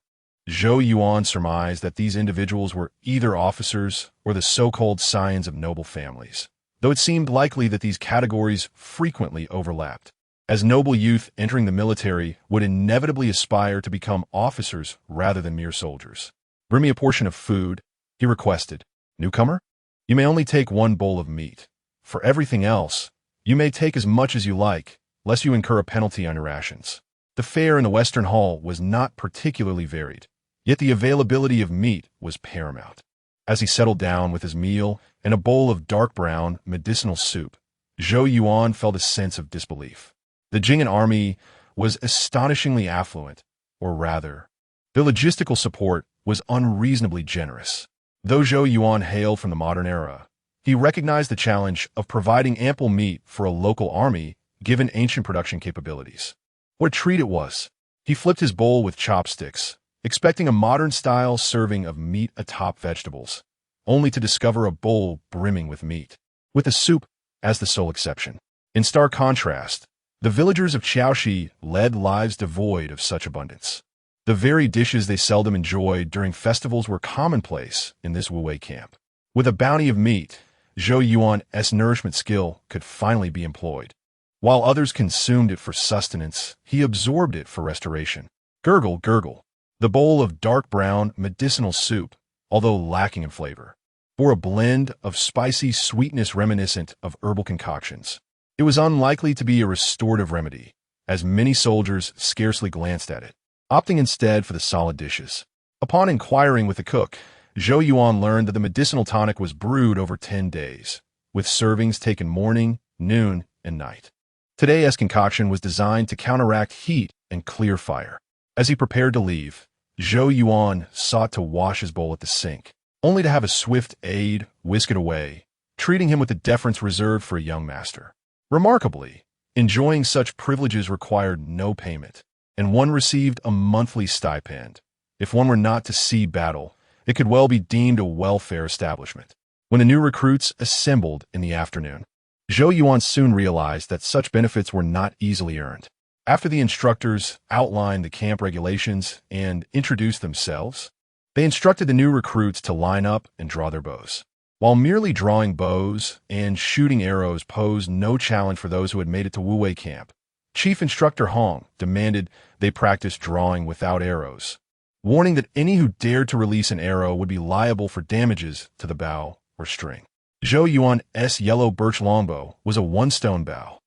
Zhou Yuan surmised that these individuals were either officers or the so-called scions of noble families, though it seemed likely that these categories frequently overlapped, as noble youth entering the military would inevitably aspire to become officers rather than mere soldiers. "Bring me a portion of food," he requested. "Newcomer, you may only take 1 bowl of meat. For everything else, you may take as much as you like, lest you incur a penalty on your rations." The fare in the Western Hall was not particularly varied, yet the availability of meat was paramount. As he settled down with his meal and a bowl of dark brown, medicinal soup, Zhou Yuan felt a sense of disbelief. The Jing'an army was astonishingly affluent, or rather, their logistical support was unreasonably generous. Though Zhou Yuan hailed from the modern era, he recognized the challenge of providing ample meat for a local army given ancient production capabilities. What a treat it was! He flipped his bowl with chopsticks, expecting a modern-style serving of meat atop vegetables, only to discover a bowl brimming with meat, with the soup as the sole exception. In stark contrast, the villagers of Qiaoshi led lives devoid of such abundance. The very dishes they seldom enjoyed during festivals were commonplace in this Wu-Wei camp. With a bounty of meat, Zhou Yuan's nourishment skill could finally be employed. While others consumed it for sustenance, he absorbed it for restoration. Gurgle, gurgle. The bowl of dark brown, medicinal soup, although lacking in flavor, bore a blend of spicy sweetness reminiscent of herbal concoctions. It was unlikely to be a restorative remedy, as many soldiers scarcely glanced at it, opting instead for the solid dishes. Upon inquiring with the cook, Zhou Yuan learned that the medicinal tonic was brewed over 10 days, with servings taken morning, noon, and night. Today's concoction was designed to counteract heat and clear fire. As he prepared to leave, Zhou Yuan sought to wash his bowl at the sink, only to have a swift aide whisk it away, treating him with the deference reserved for a young master. Remarkably, enjoying such privileges required no payment, and one received a monthly stipend. If one were not to see battle, it could well be deemed a welfare establishment. When the new recruits assembled in the afternoon, Zhou Yuan soon realized that such benefits were not easily earned. After the instructors outlined the camp regulations and introduced themselves, they instructed the new recruits to line up and draw their bows. While merely drawing bows and shooting arrows posed no challenge for those who had made it to Wu-Wei camp, Chief Instructor Hong demanded they practice drawing without arrows, warning that any who dared to release an arrow would be liable for damages to the bow or string. Zhou Yuan's yellow birch longbow was a 1-stone bow,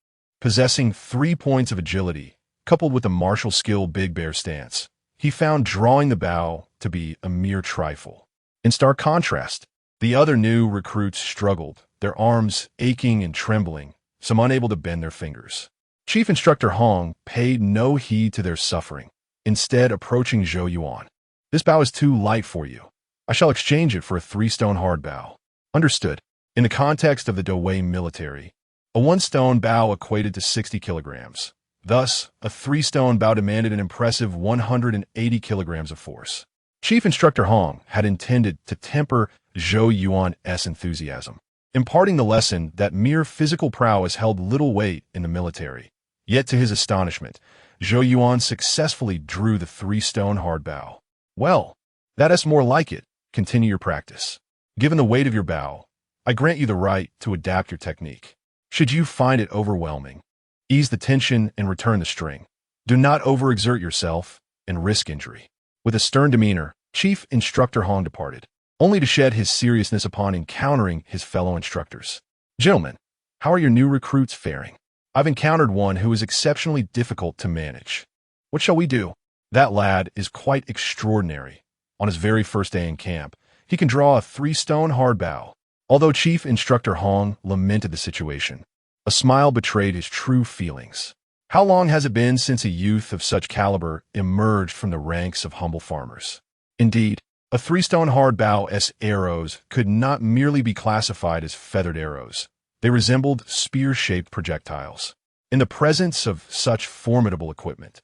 possessing 3 points of agility, coupled with a martial skill big bear stance. He found drawing the bow to be a mere trifle. In stark contrast, the other new recruits struggled, their arms aching and trembling, some unable to bend their fingers. Chief Instructor Hong paid no heed to their suffering, instead approaching Zhou Yuan. "This bow is too light for you. I shall exchange it for a 3-stone hard bow." Understood. In the context of the Daoist military, a 1-stone bow equated to 60 kilograms. Thus, a 3-stone bow demanded an impressive 180 kilograms of force. Chief Instructor Hong had intended to temper Zhou Yuan's enthusiasm, imparting the lesson that mere physical prowess held little weight in the military. Yet to his astonishment, Zhou Yuan successfully drew the 3-stone hard bow. "Well, that is more like it. Continue your practice. Given the weight of your bow, I grant you the right to adapt your technique. Should you find it overwhelming, ease the tension and return the string. Do not overexert yourself and risk injury." With a stern demeanor, Chief Instructor Hong departed, only to shed his seriousness upon encountering his fellow instructors. "Gentlemen, how are your new recruits faring?" I've encountered one who is exceptionally difficult to manage. What shall we do? That lad is quite extraordinary. On his very first day in camp, he can draw a 3-stone hard bow. Although Chief Instructor Hong lamented the situation, a smile betrayed his true feelings. How long has it been since a youth of such caliber emerged from the ranks of humble farmers? Indeed, a 3-stone hard bow's arrows could not merely be classified as feathered arrows. They resembled spear-shaped projectiles. In the presence of such formidable equipment,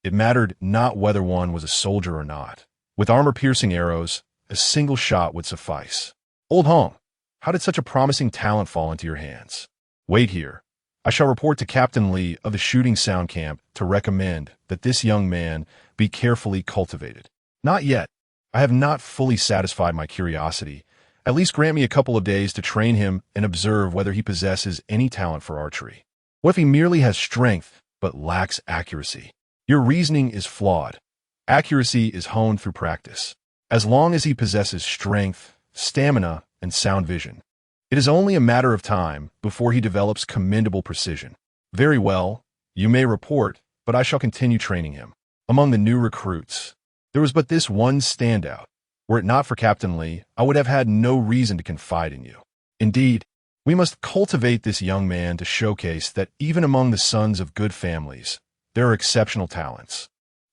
it mattered not whether one was a soldier or not. With armor-piercing arrows, a single shot would suffice. Old Hong, how did such a promising talent fall into your hands? Wait here. I shall report to Captain Lee of the shooting sound camp to recommend that this young man be carefully cultivated. Not yet. I have not fully satisfied my curiosity. At least grant me a couple of days to train him and observe whether he possesses any talent for archery. What if he merely has strength but lacks accuracy? Your reasoning is flawed. Accuracy is honed through practice. As long as he possesses strength, stamina, and sound vision, it is only a matter of time before he develops commendable precision. Very well, you may report, but I shall continue training him. Among the new recruits, there was but this one standout. Were it not for Captain Lee, I would have had no reason to confide in you. Indeed, we must cultivate this young man to showcase that even among the sons of good families, there are exceptional talents.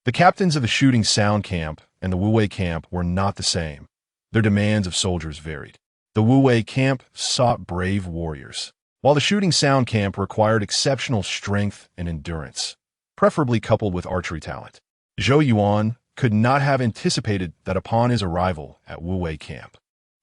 The captains of the shooting sound camp and the Wu-Wei camp were not the same. Their demands of soldiers varied. The Wu-Wei camp sought brave warriors, while the shooting sound camp required exceptional strength and endurance, preferably coupled with archery talent. Zhou Yuan could not have anticipated that upon his arrival at Wu-Wei camp,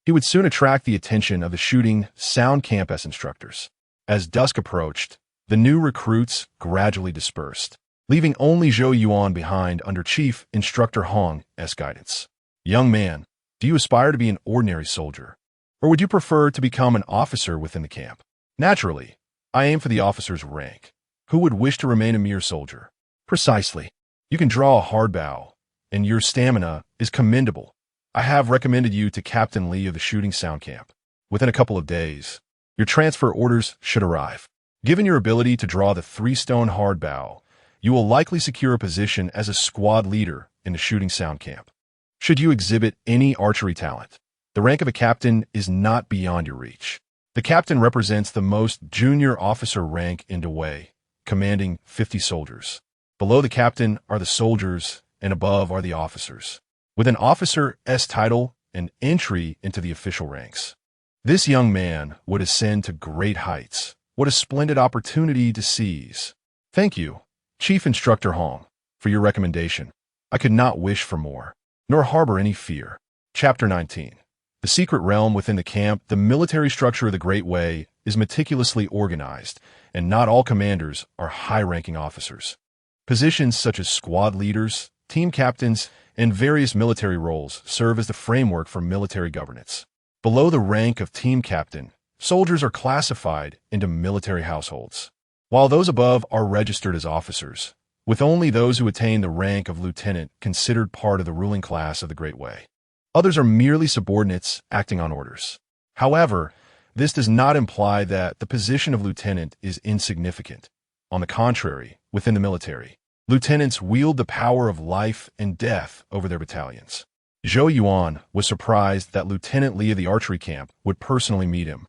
he would soon attract the attention of the shooting sound camp's instructors. As dusk approached, the new recruits gradually dispersed, leaving only Zhou Yuan behind under Chief Instructor Hong's guidance. Young man, do you aspire to be an ordinary soldier, or would you prefer to become an officer within the camp? Naturally, I aim for the officer's rank. Who would wish to remain a mere soldier? Precisely. You can draw a hard bow, and your stamina is commendable. I have recommended you to Captain Lee of the shooting sound camp. Within a couple of days, your transfer orders should arrive. Given your ability to draw the 3-stone hard bow, you will likely secure a position as a squad leader in the shooting sound camp. Should you exhibit any archery talent, the rank of a captain is not beyond your reach. The captain represents the most junior officer rank in Daoist, commanding 50 soldiers. Below the captain are the soldiers, and above are the officers, with an officer's title and entry into the official ranks. This young man would ascend to great heights. What a splendid opportunity to seize. Thank you, Chief Instructor Hong, for your recommendation. I could not wish for more, nor harbor any fear. Chapter 19. The secret realm within the camp. The military structure of the Great Way is meticulously organized, and not all commanders are high-ranking officers. Positions such as squad leaders, team captains, and various military roles serve as the framework for military governance. Below the rank of team captain, soldiers are classified into military households, while those above are registered as officers, with only those who attain the rank of lieutenant considered part of the ruling class of the Great Way. Others are merely subordinates acting on orders. However, this does not imply that the position of lieutenant is insignificant. On the contrary, within the military, lieutenants wield the power of life and death over their battalions. Zhou Yuan was surprised that Lieutenant Lee of the archery camp would personally meet him,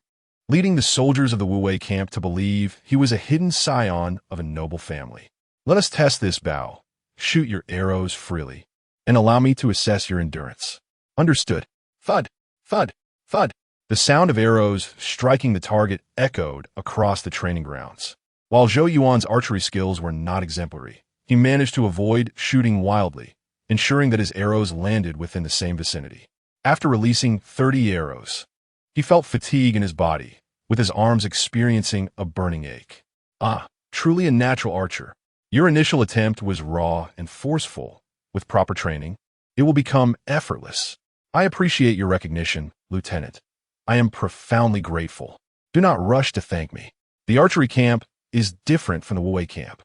leading the soldiers of the Wu-Wei camp to believe he was a hidden scion of a noble family. Let us test this bow. Shoot your arrows freely, and allow me to assess your endurance. Understood. Thud, thud, thud. The sound of arrows striking the target echoed across the training grounds. While Zhou Yuan's archery skills were not exemplary, he managed to avoid shooting wildly, ensuring that his arrows landed within the same vicinity. After releasing 30 arrows, he felt fatigue in his body, with his arms experiencing a burning ache. Ah, truly a natural archer. Your initial attempt was raw and forceful. With proper training, it will become effortless. I appreciate your recognition, Lieutenant. I am profoundly grateful. Do not rush to thank me. The archery camp is different from the Wu-Wei camp.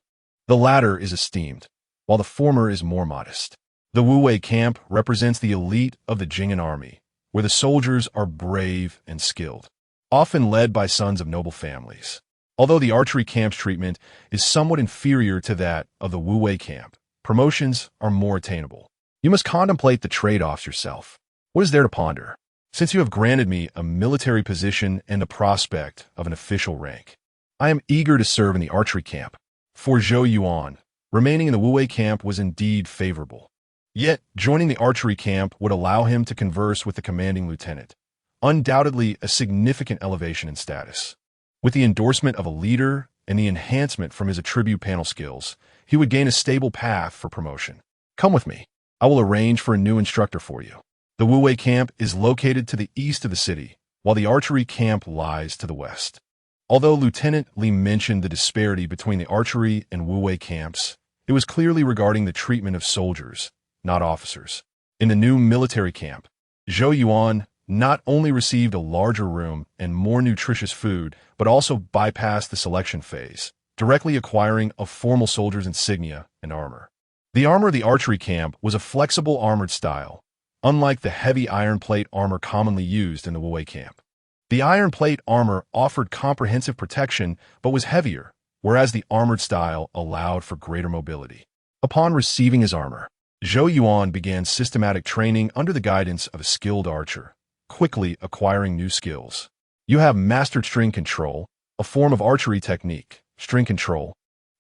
The latter is esteemed, while the former is more modest. The Wu-Wei camp represents the elite of the Jing'an army, where the soldiers are brave and skilled, often led by sons of noble families. Although the archery camp's treatment is somewhat inferior to that of the Wu Wei camp, promotions are more attainable. You must contemplate the trade-offs yourself. What is there to ponder? Since you have granted me a military position and the prospect of an official rank, I am eager to serve in the archery camp. For Zhou Yuan, remaining in the Wu Wei camp was indeed favorable. Yet, joining the archery camp would allow him to converse with the commanding lieutenant, undoubtedly a significant elevation in status. With the endorsement of a leader and the enhancement from his attribute panel skills, he would gain a stable path for promotion. Come with me. I will arrange for a new instructor for you. The Wu Wei camp is located to the east of the city, while the archery camp lies to the west. Although Lieutenant Li mentioned the disparity between the archery and Wu Wei camps, it was clearly regarding the treatment of soldiers, not officers. In the new military camp, Zhou Yuan not only received a larger room and more nutritious food, but also bypassed the selection phase, directly acquiring a formal soldier's insignia and armor. The armor of the archery camp was a flexible armored style, unlike the heavy iron plate armor commonly used in the Wu Wei camp. The iron plate armor offered comprehensive protection but was heavier, whereas the armored style allowed for greater mobility. Upon receiving his armor, Zhou Yuan began systematic training under the guidance of a skilled archer, quickly acquiring new skills. You have mastered string control, a form of archery technique. String control,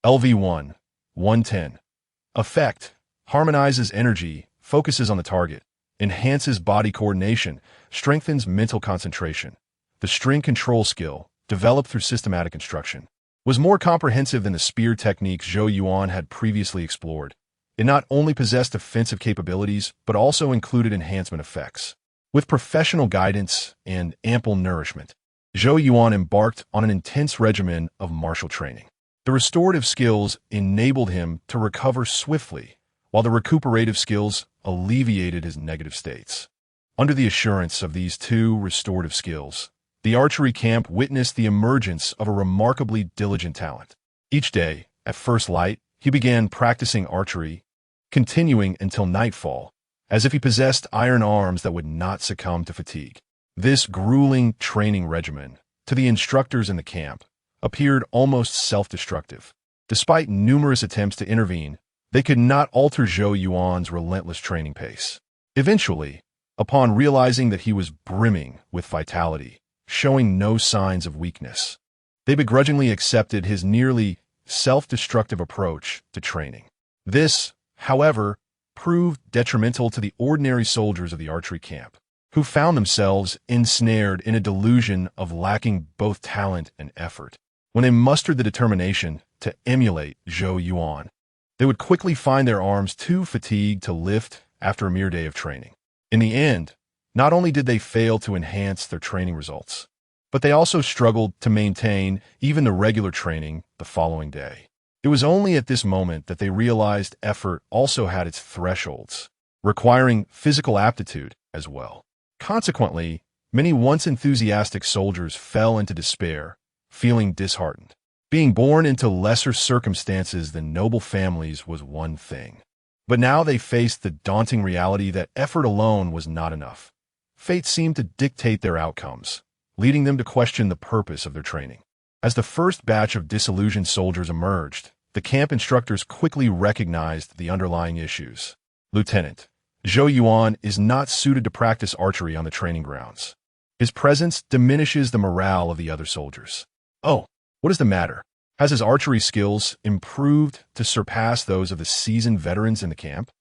LV1, 110. Effect, harmonizes energy, focuses on the target, enhances body coordination, strengthens mental concentration. The string control skill, developed through systematic instruction, was more comprehensive than the spear techniques Zhou Yuan had previously explored. It not only possessed offensive capabilities, but also included enhancement effects. With professional guidance and ample nourishment, Zhou Yuan embarked on an intense regimen of martial training. The restorative skills enabled him to recover swiftly, while the recuperative skills alleviated his negative states. Under the assurance of these two restorative skills, the archery camp witnessed the emergence of a remarkably diligent talent. Each day, at first light, he began practicing archery, continuing until nightfall, as if he possessed iron arms that would not succumb to fatigue. This grueling training regimen, to the instructors in the camp, appeared almost self-destructive. Despite numerous attempts to intervene, they could not alter Zhou Yuan's relentless training pace. Eventually, upon realizing that he was brimming with vitality, showing no signs of weakness, they begrudgingly accepted his nearly self-destructive approach to training. This, however, proved detrimental to the ordinary soldiers of the archery camp, who found themselves ensnared in a delusion of lacking both talent and effort. When they mustered the determination to emulate Zhou Yuan, they would quickly find their arms too fatigued to lift after a mere day of training. In the end, not only did they fail to enhance their training results, but they also struggled to maintain even the regular training the following day. It was only at this moment that they realized effort also had its thresholds, requiring physical aptitude as well. Consequently, many once enthusiastic soldiers fell into despair, feeling disheartened. Being born into lesser circumstances than noble families was one thing, but now they faced the daunting reality that effort alone was not enough. Fate seemed to dictate their outcomes, leading them to question the purpose of their training. As the first batch of disillusioned soldiers emerged, the camp instructors quickly recognized the underlying issues. Lieutenant, Zhou Yuan is not suited to practice archery on the training grounds. His presence diminishes the morale of the other soldiers. Oh, what is the matter? Has his archery skills improved to surpass those of the seasoned veterans in the camp?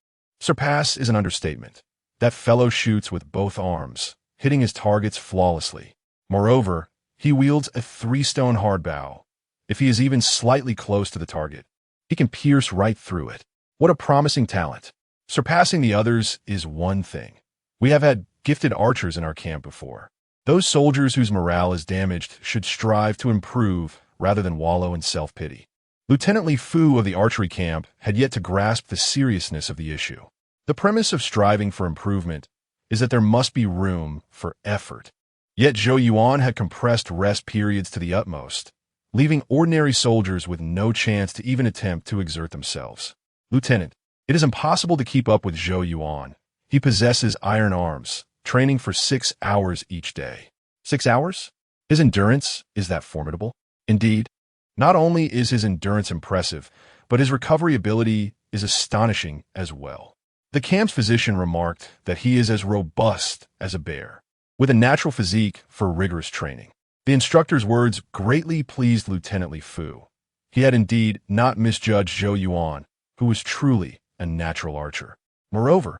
Surpass is an understatement. That fellow shoots with both arms, hitting his targets flawlessly. Moreover, he wields a 3-stone hard bow. If he is even slightly close to the target, he can pierce right through it. What a promising talent. Surpassing the others is one thing. We have had gifted archers in our camp before. Those soldiers whose morale is damaged should strive to improve rather than wallow in self-pity. Lieutenant Li Fu of the archery camp had yet to grasp the seriousness of the issue. The premise of striving for improvement is that there must be room for effort. Yet Zhou Yuan had compressed rest periods to the utmost, leaving ordinary soldiers with no chance to even attempt to exert themselves. Lieutenant, it is impossible to keep up with Zhou Yuan. He possesses iron arms, training for 6 hours each day. 6 hours? His endurance is that formidable? Indeed, Not only is his endurance impressive, but his recovery ability is astonishing as well. The camp's physician remarked that he is as robust as a bear, with a natural physique for rigorous training. The instructor's words greatly pleased Lieutenant Li Fu. He had indeed not misjudged Zhou Yuan, who was truly a natural archer. Moreover,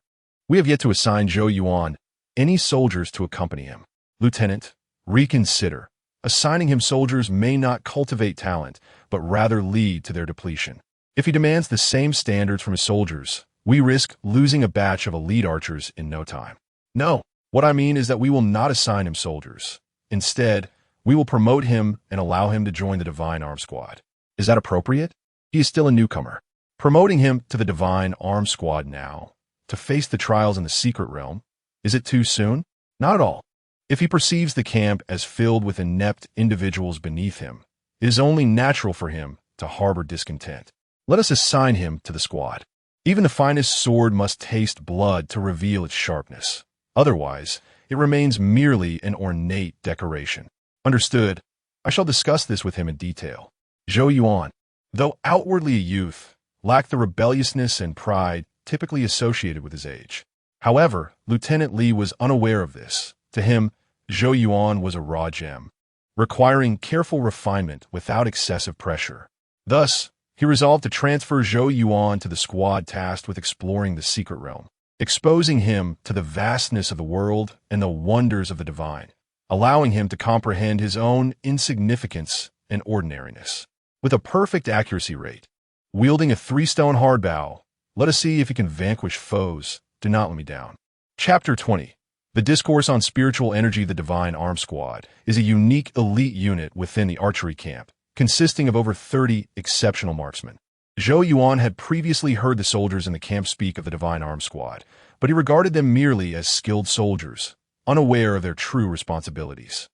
we have yet to assign Zhou Yuan any soldiers to accompany him. Lieutenant, reconsider. Assigning him soldiers may not cultivate talent, but rather lead to their depletion. If he demands the same standards from his soldiers, we risk losing a batch of elite archers in no time. No, what I mean is that we will not assign him soldiers. Instead, we will promote him and allow him to join the Divine Arm Squad. Is that appropriate? He is still a newcomer. Promoting him to the Divine Arm Squad now, to face the trials in the secret realm, is it too soon? Not at all. If he perceives the camp as filled with inept individuals beneath him, it is only natural for him to harbor discontent. Let us assign him to the squad. Even the finest sword must taste blood to reveal its sharpness. Otherwise, it remains merely an ornate decoration. Understood. I shall discuss this with him in detail. Zhou Yuan, though outwardly a youth, lacked the rebelliousness and pride typically associated with his age. However, Lieutenant Li was unaware of this. To him, Zhou Yuan was a raw gem, requiring careful refinement without excessive pressure. Thus, he resolved to transfer Zhou Yuan to the squad tasked with exploring the secret realm, exposing him to the vastness of the world and the wonders of the divine, allowing him to comprehend his own insignificance and ordinariness. With a perfect accuracy rate, wielding a 3-stone hardbow, let us see if he can vanquish foes. Do not let me down. Chapter 20. The Discourse on Spiritual Energy. The Divine Arm Squad is a unique elite unit within the archery camp, consisting of over 30 exceptional marksmen. Zhou Yuan had previously heard the soldiers in the camp speak of the Divine Arm Squad, but he regarded them merely as skilled soldiers, unaware of their true responsibilities.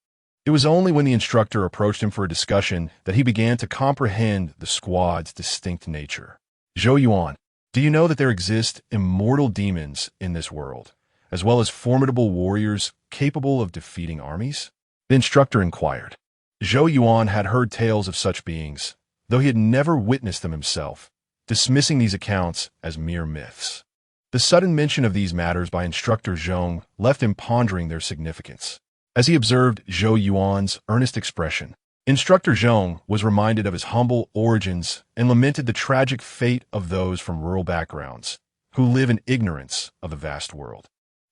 It was only when the instructor approached him for a discussion that he began to comprehend the squad's distinct nature. Zhou Yuan, do you know that there exist immortal demons in this world, as well as formidable warriors capable of defeating armies? The instructor inquired. Zhou Yuan had heard tales of such beings, though he had never witnessed them himself, dismissing these accounts as mere myths. The sudden mention of these matters by Instructor Zhong left him pondering their significance. As he observed Zhou Yuan's earnest expression, Instructor Zhong was reminded of his humble origins and lamented the tragic fate of those from rural backgrounds who live in ignorance of the vast world.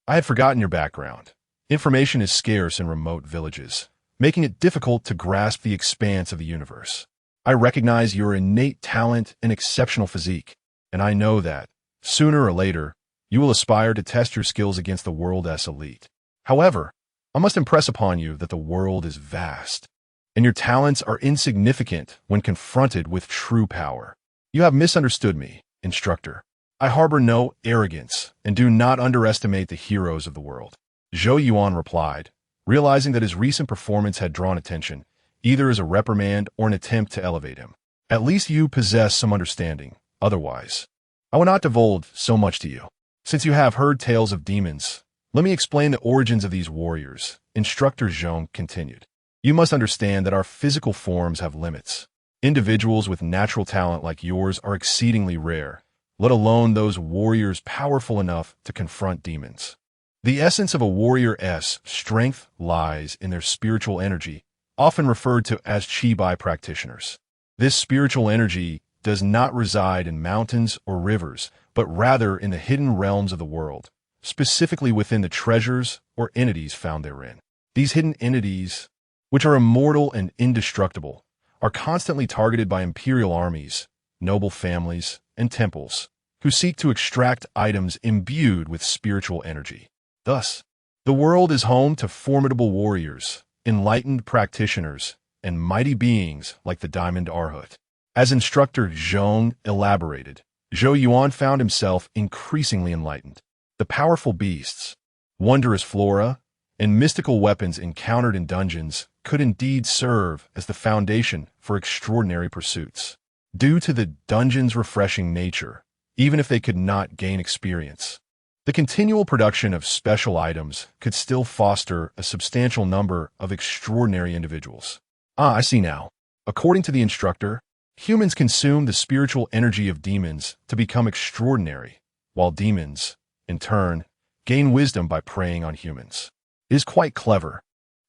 I had forgotten your background. Information is scarce in remote villages, making it difficult to grasp the expanse of the universe. I recognize your innate talent and exceptional physique, and I know that, sooner or later, you will aspire to test your skills against the world's elite. However, I must impress upon you that the world is vast, and your talents are insignificant when confronted with true power. You have misunderstood me, instructor. I harbor no arrogance and do not underestimate the heroes of the world. Zhou Yuan replied, realizing that his recent performance had drawn attention, either as a reprimand or an attempt to elevate him. At least you possess some understanding. Otherwise, I will not divulge so much to you. Since you have heard tales of demons, let me explain the origins of these warriors. Instructor Zhong continued. You must understand that our physical forms have limits. Individuals with natural talent like yours are exceedingly rare, let alone those warriors powerful enough to confront demons. The essence of a warrior's strength lies in their spiritual energy, often referred to as Qi practitioners. This spiritual energy does not reside in mountains or rivers, but rather in the hidden realms of the world, specifically within the treasures or entities found therein. These hidden entities, which are immortal and indestructible, are constantly targeted by imperial armies, noble families, and temples, who seek to extract items imbued with spiritual energy. Thus, the world is home to formidable warriors, enlightened practitioners, and mighty beings like the Diamond Arhut. As Instructor Zhong elaborated, Zhou Yuan found himself increasingly enlightened. The powerful beasts, wondrous flora, and mystical weapons encountered in dungeons could indeed serve as the foundation for extraordinary pursuits. Due to the dungeon's refreshing nature, even if they could not gain experience, the continual production of special items could still foster a substantial number of extraordinary individuals. I see now. According to the instructor, humans consume the spiritual energy of demons to become extraordinary, while demons, in turn, gain wisdom by preying on humans. It is quite clever.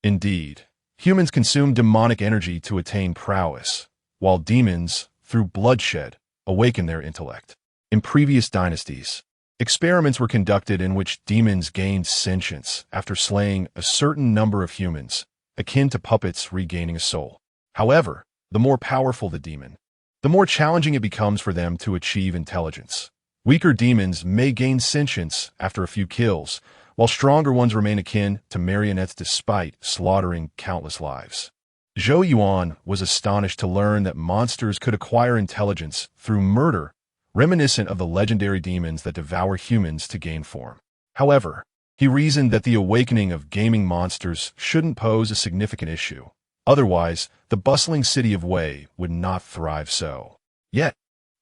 Indeed, humans consume demonic energy to attain prowess, while demons, through bloodshed, awaken their intellect. In previous dynasties, experiments were conducted in which demons gained sentience after slaying a certain number of humans, akin to puppets regaining a soul. However, the more powerful the demon, the more challenging it becomes for them to achieve intelligence. Weaker demons may gain sentience after a few kills, while stronger ones remain akin to marionettes despite slaughtering countless lives. Zhou Yuan was astonished to learn that monsters could acquire intelligence through murder, reminiscent of the legendary demons that devour humans to gain form. However, he reasoned that the awakening of gaming monsters shouldn't pose a significant issue. Otherwise, the bustling city of Wei would not thrive so. Yet,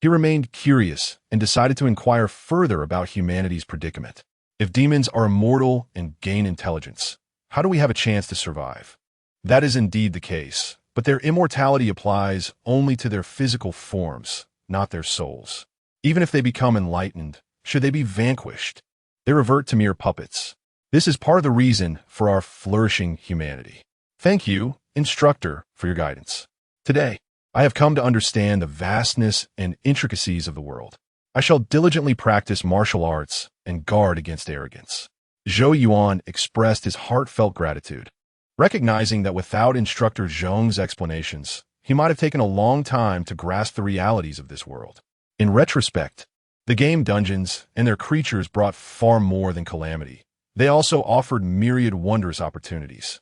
he remained curious and decided to inquire further about humanity's predicament. If demons are immortal and gain intelligence, how do we have a chance to survive? That is indeed the case, but their immortality applies only to their physical forms, not their souls. Even if they become enlightened, should they be vanquished, they revert to mere puppets. This is part of the reason for our flourishing humanity. Thank you, instructor, for your guidance. Today, I have come to understand the vastness and intricacies of the world. I shall diligently practice martial arts and guard against arrogance. Zhou Yuan expressed his heartfelt gratitude, recognizing that without instructor Zhong's explanations, he might have taken a long time to grasp the realities of this world. In retrospect, the game dungeons and their creatures brought far more than calamity. They also offered myriad wondrous opportunities.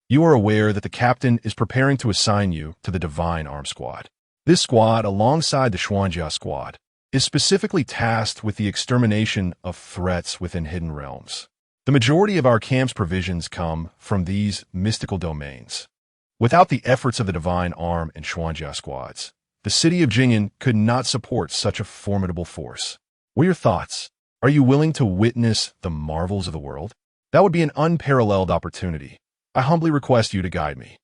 You are aware that the captain is preparing to assign you to the Divine Arm Squad. This squad, alongside the Xuanjia Squad, is specifically tasked with the extermination of threats within hidden realms. The majority of our camp's provisions come from these mystical domains. Without the efforts of the Divine Arm and Xuanjia squads, the city of Jing'an could not support such a formidable force. What are your thoughts? Are you willing to witness the marvels of the world? That would be an unparalleled opportunity. I humbly request you to guide me.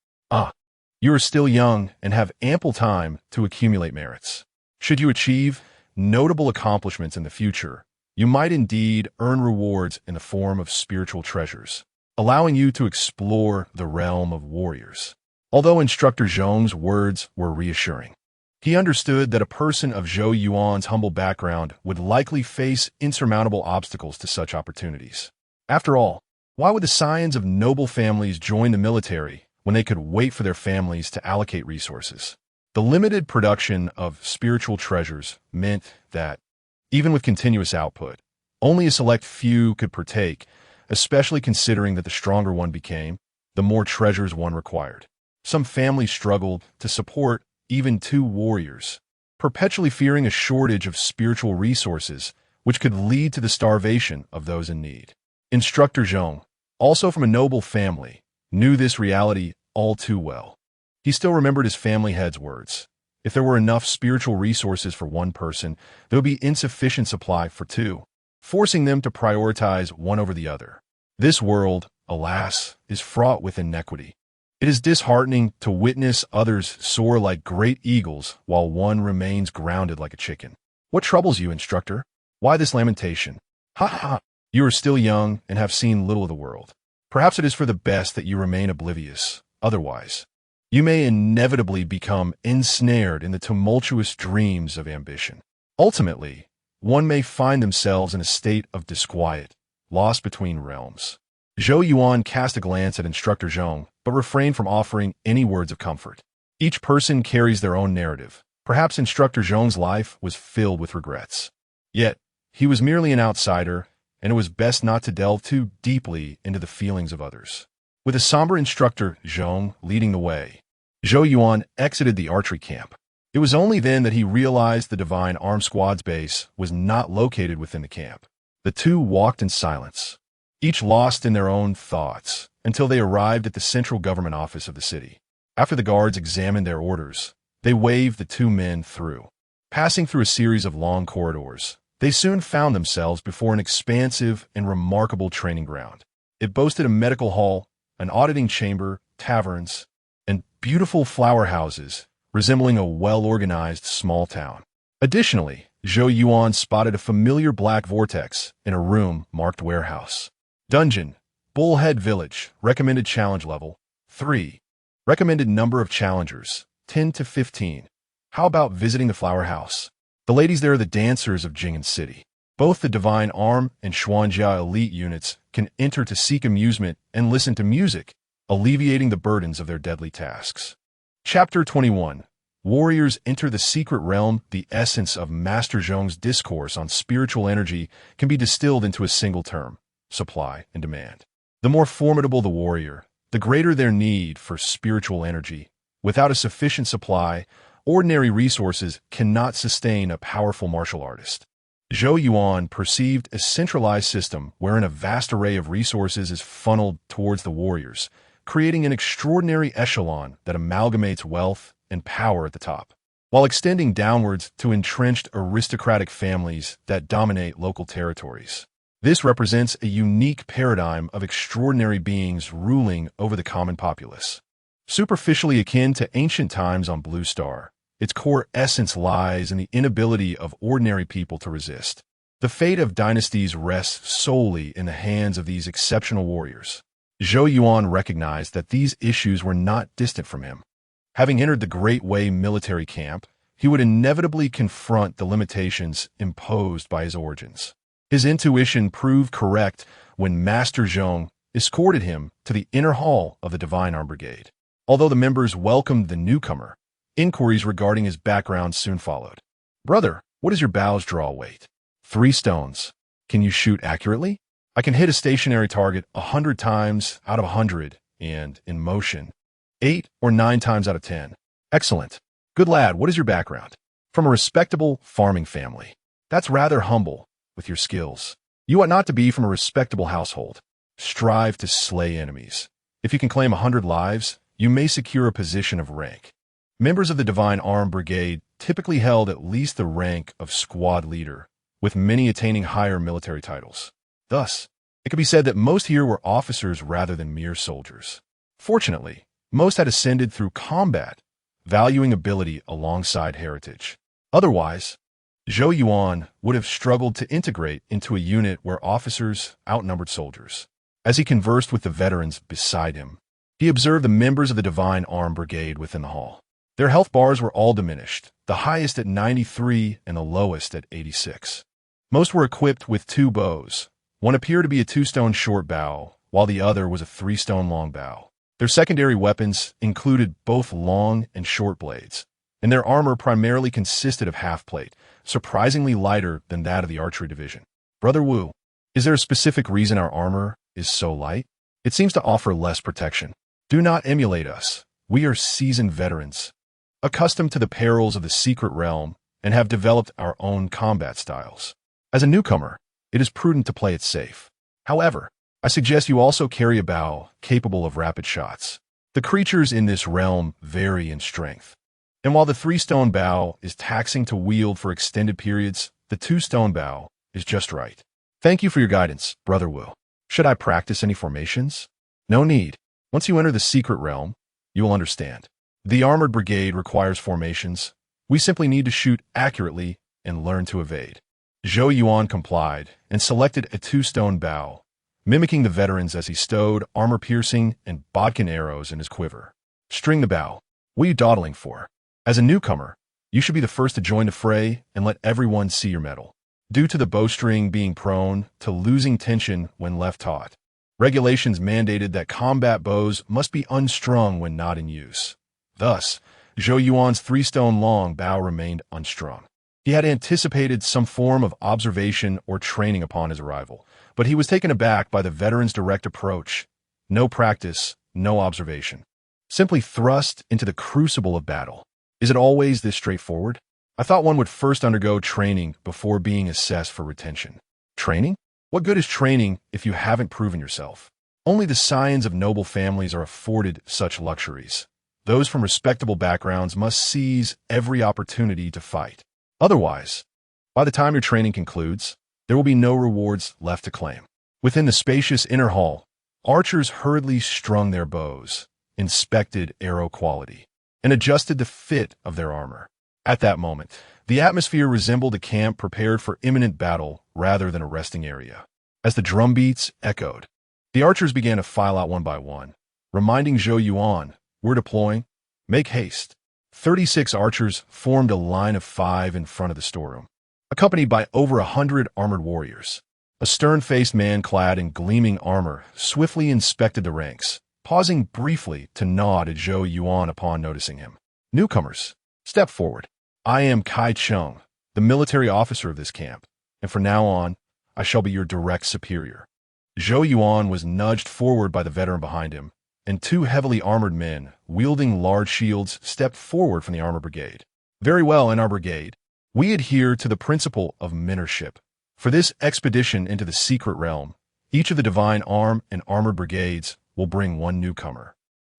You are still young and have ample time to accumulate merits. Should you achieve notable accomplishments in the future, you might indeed earn rewards in the form of spiritual treasures, allowing you to explore the realm of warriors. Although Instructor Zhong's words were reassuring, he understood that a person of Zhou Yuan's humble background would likely face insurmountable obstacles to such opportunities. After all, why would the scions of noble families join the military when they could wait for their families to allocate resources? The limited production of spiritual treasures meant that, even with continuous output, only a select few could partake, especially considering that the stronger one became, the more treasures one required. Some families struggled to support even 2 warriors, perpetually fearing a shortage of spiritual resources, which could lead to the starvation of those in need. Instructor Zhong, also from a noble family, knew this reality all too well. He still remembered his family head's words. If there were enough spiritual resources for one person, there would be insufficient supply for 2, forcing them to prioritize one over the other. This world, alas, is fraught with inequity. It is disheartening to witness others soar like great eagles while one remains grounded like a chicken. What troubles you, instructor? Why this lamentation? Ha ha! You are still young and have seen little of the world. Perhaps it is for the best that you remain oblivious. Otherwise, you may inevitably become ensnared in the tumultuous dreams of ambition. Ultimately, one may find themselves in a state of disquiet, lost between realms. Zhou Yuan cast a glance at Instructor Zhong, but refrained from offering any words of comfort. Each person carries their own narrative. Perhaps Instructor Zhong's life was filled with regrets. Yet, he was merely an outsider, and it was best not to delve too deeply into the feelings of others. With a somber Instructor Zhong leading the way, Zhou Yuan exited the archery camp. It was only then that he realized the Divine Arm Squad's base was not located within the camp. The 2 walked in silence, each lost in their own thoughts, until they arrived at the central government office of the city. After the guards examined their orders, they waved the 2 men through. Passing through a series of long corridors, they soon found themselves before an expansive and remarkable training ground. It boasted a medical hall, an auditing chamber, taverns, and beautiful flower houses resembling a well-organized small town. Additionally, Zhou Yuan spotted a familiar black vortex in a room marked warehouse. Dungeon, Bullhead Village, recommended challenge level, 3. Recommended number of challengers, 10 to 15. How about visiting the flower house? The ladies there are the dancers of Jing'an City. Both the Divine Arm and Xuanjia elite units can enter to seek amusement and listen to music, alleviating the burdens of their deadly tasks. Chapter 21. Warriors enter the secret realm. The essence of Master Zhong's discourse on spiritual energy can be distilled into a single term: supply and demand. The more formidable the warrior, the greater their need for spiritual energy. Without a sufficient supply, ordinary resources cannot sustain a powerful martial artist. Zhou Yuan perceived a centralized system wherein a vast array of resources is funneled towards the warriors, creating an extraordinary echelon that amalgamates wealth and power at the top, while extending downwards to entrenched aristocratic families that dominate local territories. This represents a unique paradigm of extraordinary beings ruling over the common populace. Superficially akin to ancient times on Blue Star, its core essence lies in the inability of ordinary people to resist. The fate of dynasties rests solely in the hands of these exceptional warriors. Zhou Yuan recognized that these issues were not distant from him. Having entered the Great Wei military camp, he would inevitably confront the limitations imposed by his origins. His intuition proved correct when Master Zhong escorted him to the inner hall of the Divine Arm Brigade. Although the members welcomed the newcomer, inquiries regarding his background soon followed. "Brother, what is your bow's draw weight?" 3 stones. "Can you shoot accurately?" "I can hit a stationary target 100 times out of 100, and in motion, 8 or 9 times out of 10. "Excellent. Good lad, what is your background?" "From a respectable farming family." "That's rather humble with your skills. You ought not to be from a respectable household. Strive to slay enemies. If you can claim 100 lives, you may secure a position of rank." Members of the Divine Arm Brigade typically held at least the rank of squad leader, with many attaining higher military titles. Thus, it could be said that most here were officers rather than mere soldiers. Fortunately, most had ascended through combat, valuing ability alongside heritage. Otherwise, Zhou Yuan would have struggled to integrate into a unit where officers outnumbered soldiers. As he conversed with the veterans beside him, he observed the members of the Divine Arm Brigade within the hall. Their health bars were all diminished, the highest at 93 and the lowest at 86. Most were equipped with 2 bows. One appeared to be a 2-stone short bow, while the other was a 3-stone long bow. Their secondary weapons included both long and short blades, and their armor primarily consisted of half-plate, surprisingly lighter than that of the archery division. "Brother Wu, is there a specific reason our armor is so light? It seems to offer less protection." "Do not emulate us. We are seasoned veterans, accustomed to the perils of the secret realm, and have developed our own combat styles. As a newcomer, it is prudent to play it safe. However, I suggest you also carry a bow capable of rapid shots. The creatures in this realm vary in strength, and while the 3-stone bow is taxing to wield for extended periods, the 2-stone bow is just right. Thank you for your guidance, Brother Wu. Should I practice any formations?" "No need. Once you enter the secret realm, you will understand. The armored brigade requires formations. We simply need to shoot accurately and learn to evade." Zhou Yuan complied and selected a 2-stone bow, mimicking the veterans as he stowed armor-piercing and bodkin arrows in his quiver. "String the bow. What are you dawdling for? As a newcomer, you should be the first to join the fray and let everyone see your mettle. Due to the bowstring being prone to losing tension when left taut, regulations mandated that combat bows must be unstrung when not in use. Thus, Zhou Yuan's 3-stone long bow remained unstrung. He had anticipated some form of observation or training upon his arrival, but he was taken aback by the veteran's direct approach. No practice, no observation. Simply thrust into the crucible of battle. Is it always this straightforward? I thought one would first undergo training before being assessed for retention. Training? What good is training if you haven't proven yourself? Only the scions of noble families are afforded such luxuries. Those from respectable backgrounds must seize every opportunity to fight. Otherwise, by the time your training concludes, there will be no rewards left to claim. Within the spacious inner hall, archers hurriedly strung their bows, inspected arrow quality, and adjusted the fit of their armor. At that moment, the atmosphere resembled a camp prepared for imminent battle rather than a resting area. As the drumbeats echoed, the archers began to file out one by one, reminding Zhou Yuan, "We're deploying. Make haste." 36 archers formed a line of 5 in front of the storeroom, accompanied by over 100 armored warriors. A stern-faced man clad in gleaming armor swiftly inspected the ranks, pausing briefly to nod at Zhou Yuan upon noticing him. "Newcomers, step forward. I am Kai Chung, the military officer of this camp, and from now on, I shall be your direct superior." Zhou Yuan was nudged forward by the veteran behind him, and 2 heavily armored men, wielding large shields, stepped forward from the armor brigade. "Very well, in our brigade, we adhere to the principle of mentorship. For this expedition into the secret realm, each of the divine arm and armored brigades will bring 1 newcomer.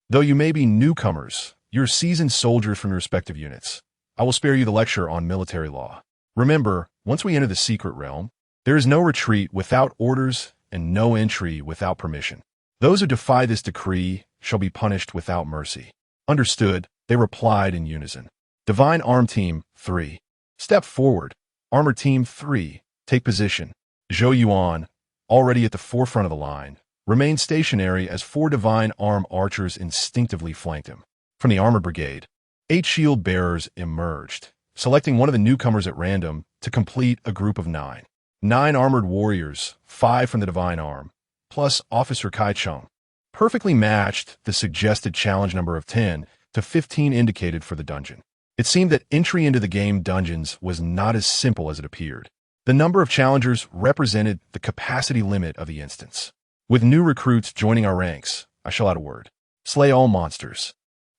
Though you may be newcomers, you're seasoned soldiers from your respective units. I will spare you the lecture on military law. Remember, once we enter the secret realm, there is no retreat without orders and no entry without permission. Those who defy this decree shall be punished without mercy." "Understood," they replied in unison. "Divine Arm Team 3, step forward. Armor Team 3, take position." Zhou Yuan, already at the forefront of the line, remained stationary as 4 divine arm archers instinctively flanked him. From the armored brigade, 8 shield bearers emerged, selecting one of the newcomers at random to complete a group of 9. 9 armored warriors, 5 from the divine arm, plus Officer Kai Chung, perfectly matched the suggested challenge number of 10 to 15 indicated for the dungeon. It seemed that entry into the game dungeons was not as simple as it appeared. The number of challengers represented the capacity limit of the instance. "With new recruits joining our ranks, I shall add a word. Slay all monsters.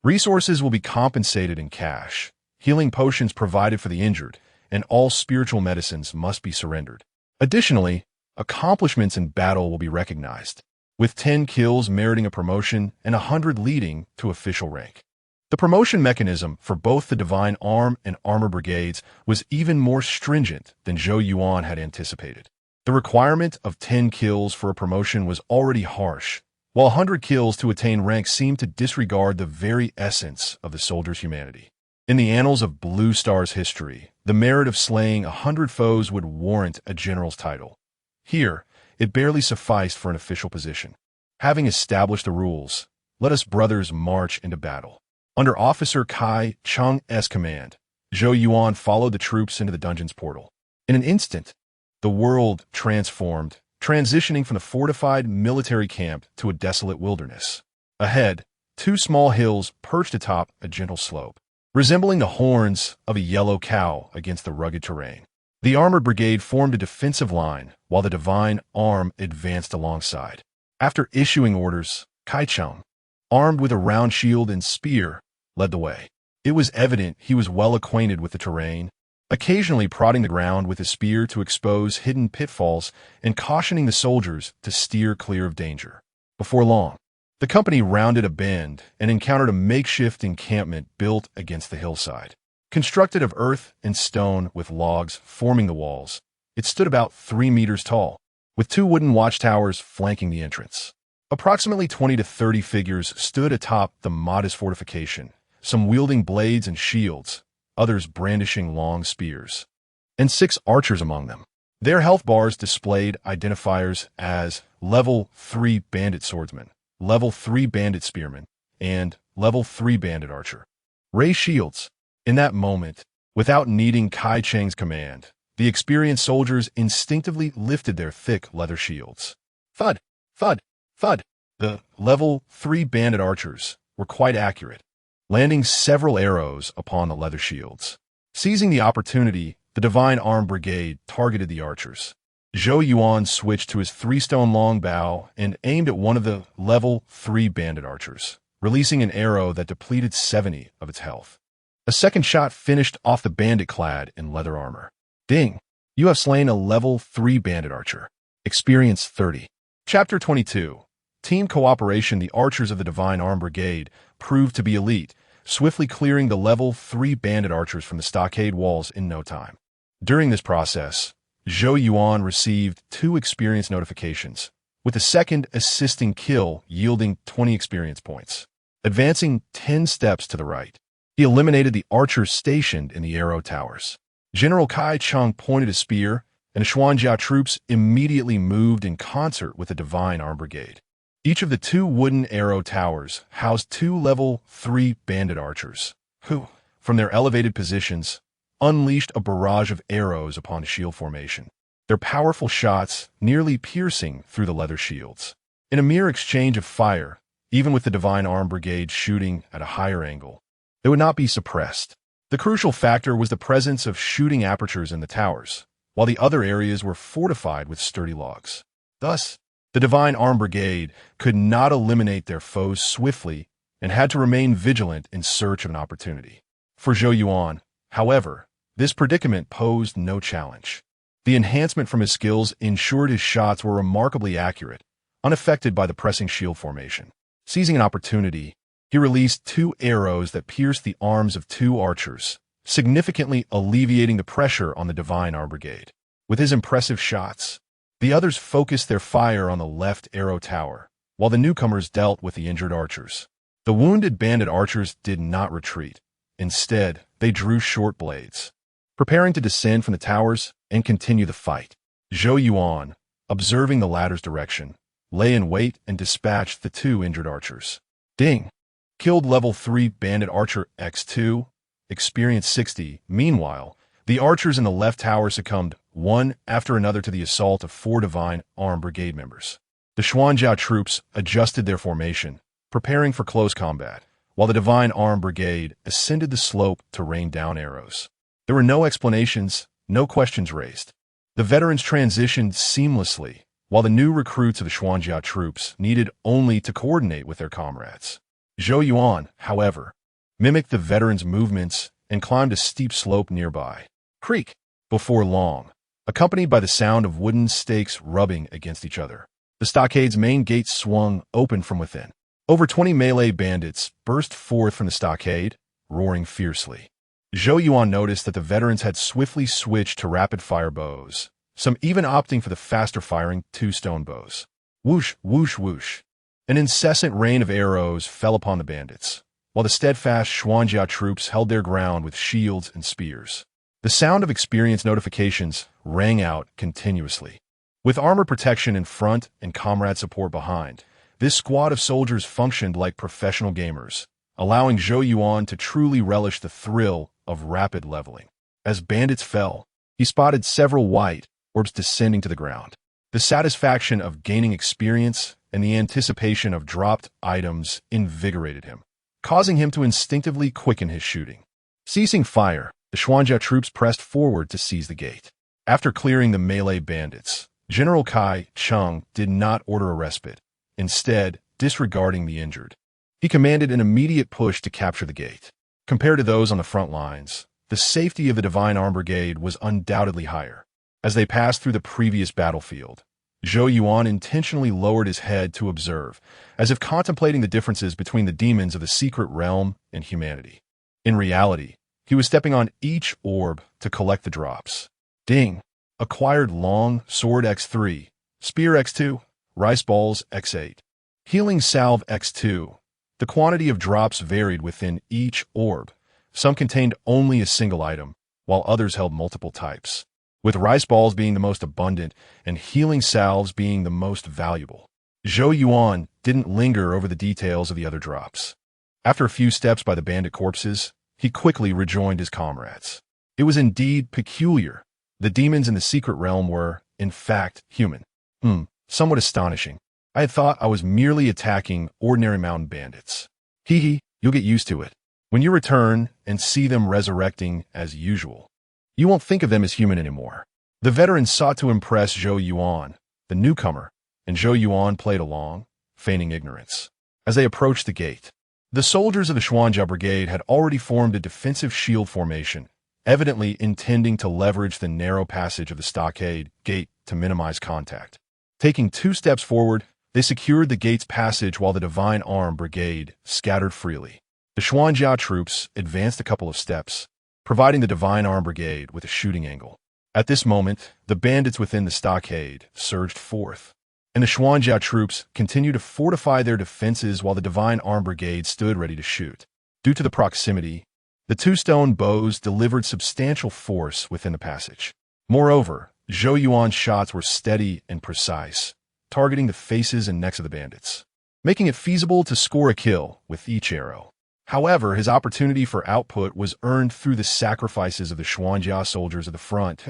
Resources will be compensated in cash, healing potions provided for the injured, and all spiritual medicines must be surrendered. Additionally, accomplishments in battle will be recognized, with 10 kills meriting a promotion and 100 leading to official rank." The promotion mechanism for both the divine arm and armor brigades was even more stringent than Zhou Yuan had anticipated. The requirement of 10 kills for a promotion was already harsh, while 100 kills to attain rank seemed to disregard the very essence of the soldier's humanity. In the annals of Blue Star's history, the merit of slaying 100 foes would warrant a general's title. Here, it barely sufficed for an official position. Having established the rules, let us brothers march into battle. Under Officer Kai Chung's command, Zhou Yuan followed the troops into the dungeon's portal. In an instant, the world transformed, transitioning from the fortified military camp to a desolate wilderness. Ahead, 2 small hills perched atop a gentle slope, resembling the horns of a yellow cow against the rugged terrain. The armored brigade formed a defensive line, while the divine arm advanced alongside. After issuing orders, Kai Chung, armed with a round shield and spear, led the way. It was evident he was well acquainted with the terrain, occasionally prodding the ground with his spear to expose hidden pitfalls and cautioning the soldiers to steer clear of danger. Before long, the company rounded a bend and encountered a makeshift encampment built against the hillside. Constructed of earth and stone with logs forming the walls, it stood about 3 meters tall, with 2 wooden watchtowers flanking the entrance. Approximately 20 to 30 figures stood atop the modest fortification, some wielding blades and shields, others brandishing long spears, and 6 archers among them. Their health bars displayed identifiers as Level 3 Bandit Swordsman, Level 3 Bandit Spearman, and Level 3 Bandit Archer. Ray shields. In that moment, without needing Kai Cheng's command, the experienced soldiers instinctively lifted their thick leather shields. Thud, thud, thud. The Level 3 Bandit Archers were quite accurate, landing several arrows upon the leather shields. Seizing the opportunity, the Divine Arm Brigade targeted the archers. Zhou Yuan switched to his 3-stone-long bow and aimed at one of the Level 3 Bandit Archers, releasing an arrow that depleted 70 of its health. A second shot finished off the bandit clad in leather armor. Ding! You have slain a Level 3 Bandit Archer. Experience 30. Chapter 22. Team cooperation. The archers of the Divine Arm Brigade proved to be elite, swiftly clearing the Level 3 Bandit Archers from the stockade walls in no time. During this process, Zhou Yuan received 2 experience notifications, with the second assisting kill yielding 20 experience points. Advancing 10 steps to the right, He eliminated the archers stationed in the arrow towers. General Kai Chung pointed a spear, and the Xuanjia troops immediately moved in concert with the Divine Arm Brigade. Each of the 2 wooden arrow towers housed 2 level 3 bandit archers, who, from their elevated positions, unleashed a barrage of arrows upon the shield formation, their powerful shots nearly piercing through the leather shields. In a mere exchange of fire, even with the Divine Arm Brigade shooting at a higher angle, they would not be suppressed. The crucial factor was the presence of shooting apertures in the towers, while the other areas were fortified with sturdy logs. Thus, the Divine Arm Brigade could not eliminate their foes swiftly and had to remain vigilant in search of an opportunity. For Zhou Yuan, however, this predicament posed no challenge. The enhancement from his skills ensured his shots were remarkably accurate, unaffected by the pressing shield formation. Seizing an opportunity, he released 2 arrows that pierced the arms of 2 archers, significantly alleviating the pressure on the Divine Arm Brigade. With his impressive shots, the others focused their fire on the left arrow tower, while the newcomers dealt with the injured archers. The wounded bandit archers did not retreat. Instead, they drew short blades, preparing to descend from the towers and continue the fight. Zhou Yuan, observing the latter's direction, lay in wait and dispatched the 2 injured archers. Ding! Killed level 3 bandit archer X2, experience 60. Meanwhile, the archers in the left tower succumbed one after another to the assault of 4 Divine Arm Brigade members. The Xuanjia troops adjusted their formation, preparing for close combat, while the Divine Arm Brigade ascended the slope to rain down arrows. There were no explanations, no questions raised. The veterans transitioned seamlessly, while the new recruits of the Xuanjia troops needed only to coordinate with their comrades. Zhou Yuan, however, mimicked the veterans' movements and climbed a steep slope nearby. Creak! Before long, accompanied by the sound of wooden stakes rubbing against each other, the stockade's main gate swung open from within. Over 20 melee bandits burst forth from the stockade, roaring fiercely. Zhou Yuan noticed that the veterans had swiftly switched to rapid-fire bows, some even opting for the faster-firing 2-stone bows. Whoosh, whoosh, whoosh. An incessant rain of arrows fell upon the bandits, while the steadfast Xuanjia troops held their ground with shields and spears. The sound of experience notifications rang out continuously. With armor protection in front and comrade support behind, this squad of soldiers functioned like professional gamers, allowing Zhou Yuan to truly relish the thrill of rapid leveling. As bandits fell, he spotted several white orbs descending to the ground. The satisfaction of gaining experience and the anticipation of dropped items invigorated him, causing him to instinctively quicken his shooting. Ceasing fire, the Xuanjia troops pressed forward to seize the gate. After clearing the melee bandits, General Kai Chung did not order a respite, instead disregarding the injured. He commanded an immediate push to capture the gate. Compared to those on the front lines, the safety of the Divine Arm Brigade was undoubtedly higher. As they passed through the previous battlefield, Zhou Yuan intentionally lowered his head to observe, as if contemplating the differences between the demons of the secret realm and humanity. In reality, he was stepping on each orb to collect the drops. Ding! Acquired long sword X3, spear X2, rice balls X8, healing salve X2. The quantity of drops varied within each orb. Some contained only a single item, while others held multiple types, with rice balls being the most abundant and healing salves being the most valuable. Zhou Yuan didn't linger over the details of the other drops. After a few steps by the bandit corpses, he quickly rejoined his comrades. It was indeed peculiar. The demons in the secret realm were, in fact, human. Somewhat astonishing. I had thought I was merely attacking ordinary mountain bandits. Hee, you'll get used to it. When you return and see them resurrecting as usual, you won't think of them as human anymore. The veteran sought to impress Zhou Yuan, the newcomer, and Zhou Yuan played along, feigning ignorance. As they approached the gate, the soldiers of the Xuanjia Brigade had already formed a defensive shield formation, evidently intending to leverage the narrow passage of the stockade gate to minimize contact. Taking 2 steps forward, they secured the gate's passage while the Divine Arm Brigade scattered freely. The Xuanjia troops advanced a couple of steps, providing the Divine Arm Brigade with a shooting angle. At this moment, the bandits within the stockade surged forth, and the Xuanjia troops continued to fortify their defenses while the Divine Arm Brigade stood ready to shoot. Due to the proximity, The two stone bows delivered substantial force within the passage. Moreover, Zhou Yuan's shots were steady and precise, targeting the faces and necks of the bandits, making it feasible to score a kill with each arrow. However, his opportunity for output was earned through the sacrifices of the Xuanjia soldiers at the front,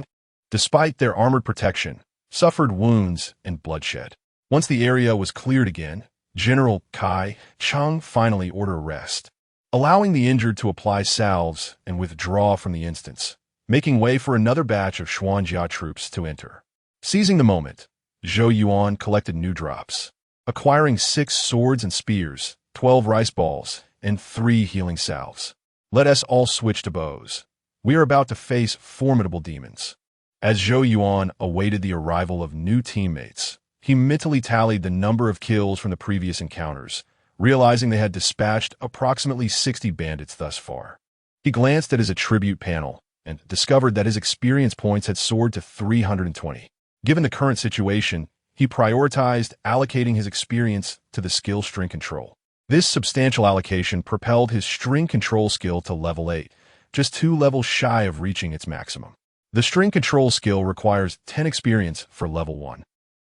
despite their armored protection, suffered wounds and bloodshed. Once the area was cleared again, General Kai Cheng finally ordered a rest, allowing the injured to apply salves and withdraw from the instance, making way for another batch of Xuanjia troops to enter. Seizing the moment, Zhou Yuan collected new drops, acquiring 6 swords and spears, 12 rice balls, and 3 healing salves. Let us all switch to bows. We are about to face formidable demons. As Zhou Yuan awaited the arrival of new teammates, he mentally tallied the number of kills from the previous encounters, realizing they had dispatched approximately 60 bandits thus far. He glanced at his attribute panel and discovered that his experience points had soared to 320. Given the current situation, he prioritized allocating his experience to the skill string control. This substantial allocation propelled his string control skill to level 8, just 2 levels shy of reaching its maximum. The string control skill requires 10 experience for level 1,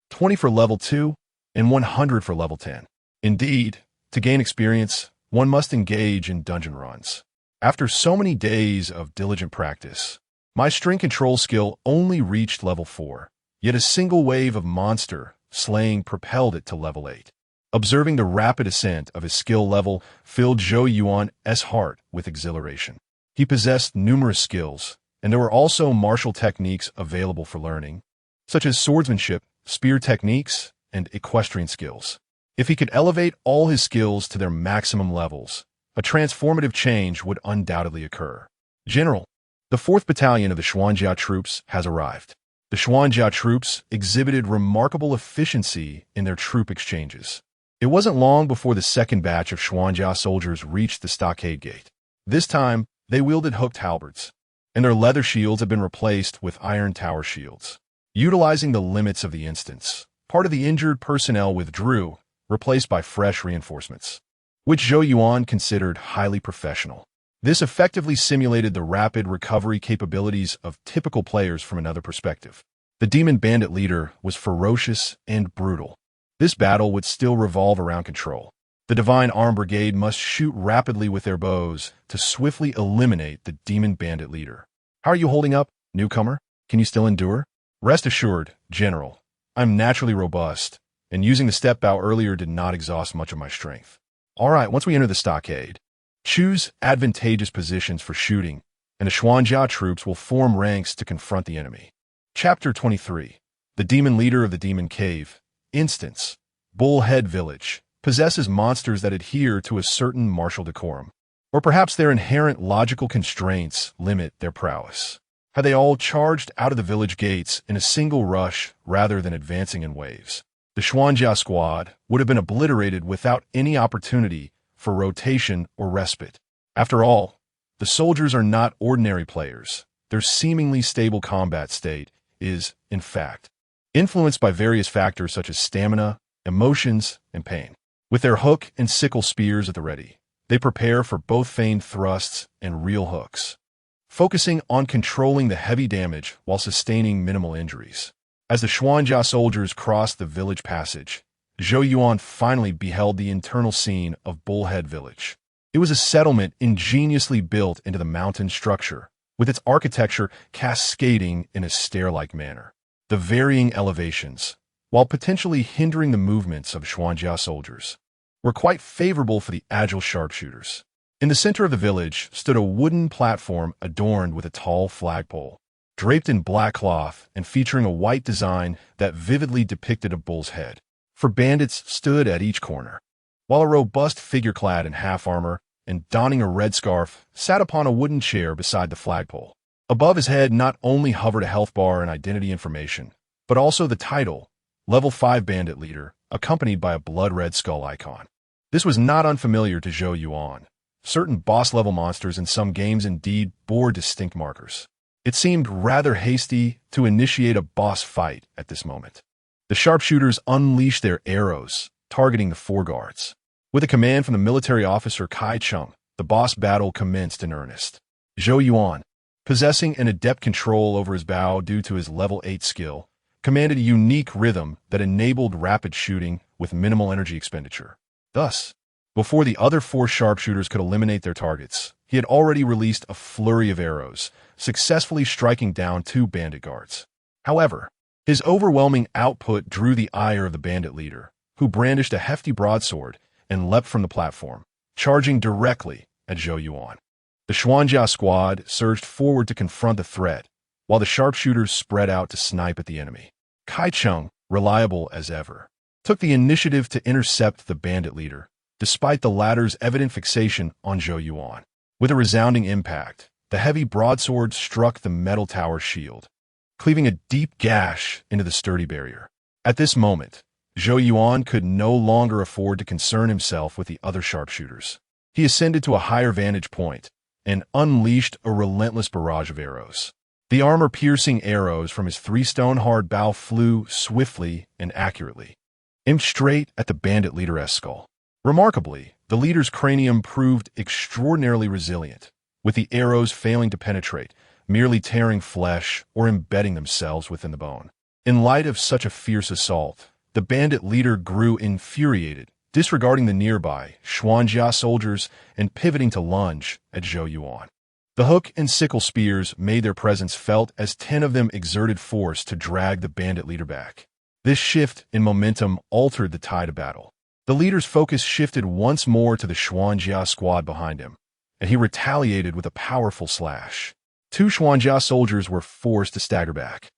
20 for level 2, and 100 for level 10. Indeed, to gain experience, one must engage in dungeon runs. After so many days of diligent practice, my string control skill only reached level 4, yet a single wave of monster slaying propelled it to level 8. Observing the rapid ascent of his skill level filled Zhou Yuan's heart with exhilaration. He possessed numerous skills, and there were also martial techniques available for learning, such as swordsmanship, spear techniques, and equestrian skills. If he could elevate all his skills to their maximum levels, a transformative change would undoubtedly occur. General, the 4th Battalion of the Xuanjia troops has arrived. The Xuanjia troops exhibited remarkable efficiency in their troop exchanges. It wasn't long before the second batch of Xuanjia soldiers reached the stockade gate. This time, they wielded hooked halberds, and their leather shields had been replaced with iron tower shields. Utilizing the limits of the instance, part of the injured personnel withdrew, replaced by fresh reinforcements, which Zhou Yuan considered highly professional. This effectively simulated the rapid recovery capabilities of typical players from another perspective. The demon bandit leader was ferocious and brutal. This battle would still revolve around control. The Divine Arm Brigade must shoot rapidly with their bows to swiftly eliminate the demon bandit leader. How are you holding up, newcomer? Can you still endure? Rest assured, General, I'm naturally robust, and using the step bow earlier did not exhaust much of my strength. All right, once we enter the stockade, choose advantageous positions for shooting, and the Xuanjia troops will form ranks to confront the enemy. Chapter 23. The demon leader of the demon cave. Instance, Bullhead Village, possesses monsters that adhere to a certain martial decorum, or perhaps their inherent logical constraints limit their prowess. Had they all charged out of the village gates in a single rush rather than advancing in waves, the Xuanjia squad would have been obliterated without any opportunity for rotation or respite. After all, the soldiers are not ordinary players. Their seemingly stable combat state is, in fact, influenced by various factors such as stamina, emotions, and pain. With their hook and sickle spears at the ready, they prepare for both feigned thrusts and real hooks, focusing on controlling the heavy damage while sustaining minimal injuries. As the Xuanjia soldiers crossed the village passage, Zhou Yuan finally beheld the internal scene of Bullhead Village. It was a settlement ingeniously built into the mountain structure, with its architecture cascading in a stair-like manner. The varying elevations, while potentially hindering the movements of Xuanjia soldiers, were quite favorable for the agile sharpshooters. In the center of the village stood a wooden platform adorned with a tall flagpole, draped in black cloth and featuring a white design that vividly depicted a bull's head. For bandits stood at each corner, while a robust figure clad in half armor and donning a red scarf sat upon a wooden chair beside the flagpole. Above his head not only hovered a health bar and identity information, but also the title, Level 5 Bandit Leader, accompanied by a blood-red skull icon. This was not unfamiliar to Zhou Yuan. Certain boss-level monsters in some games indeed bore distinct markers. It seemed rather hasty to initiate a boss fight at this moment. The sharpshooters unleashed their arrows, targeting the four guards. With a command from the military officer Kai Cheng, the boss battle commenced in earnest. Zhou Yuan, possessing an adept control over his bow due to his level 8 skill, commanded a unique rhythm that enabled rapid shooting with minimal energy expenditure. Thus, before the other 4 sharpshooters could eliminate their targets, he had already released a flurry of arrows, successfully striking down 2 bandit guards. However, his overwhelming output drew the ire of the bandit leader, who brandished a hefty broadsword and leapt from the platform, charging directly at Zhou Yuan. The Xuanjia squad surged forward to confront the threat, while the sharpshooters spread out to snipe at the enemy. Kai Cheng, reliable as ever, took the initiative to intercept the bandit leader, despite the latter's evident fixation on Zhou Yuan. With a resounding impact, the heavy broadsword struck the metal tower's shield, cleaving a deep gash into the sturdy barrier. At this moment, Zhou Yuan could no longer afford to concern himself with the other sharpshooters. He ascended to a higher vantage point and unleashed a relentless barrage of arrows. The armor-piercing arrows from his 3-stone-hard bow flew swiftly and accurately, aimed straight at the bandit leader's skull. Remarkably, the leader's cranium proved extraordinarily resilient, with the arrows failing to penetrate, merely tearing flesh or embedding themselves within the bone. In light of such a fierce assault, the bandit leader grew infuriated, disregarding the nearby Xuanjia soldiers and pivoting to lunge at Zhou Yuan. The hook and sickle spears made their presence felt as 10 of them exerted force to drag the bandit leader back. This shift in momentum altered the tide of battle. The leader's focus shifted once more to the Xuanjia squad behind him, and he retaliated with a powerful slash. 2 Xuanjia soldiers were forced to stagger back,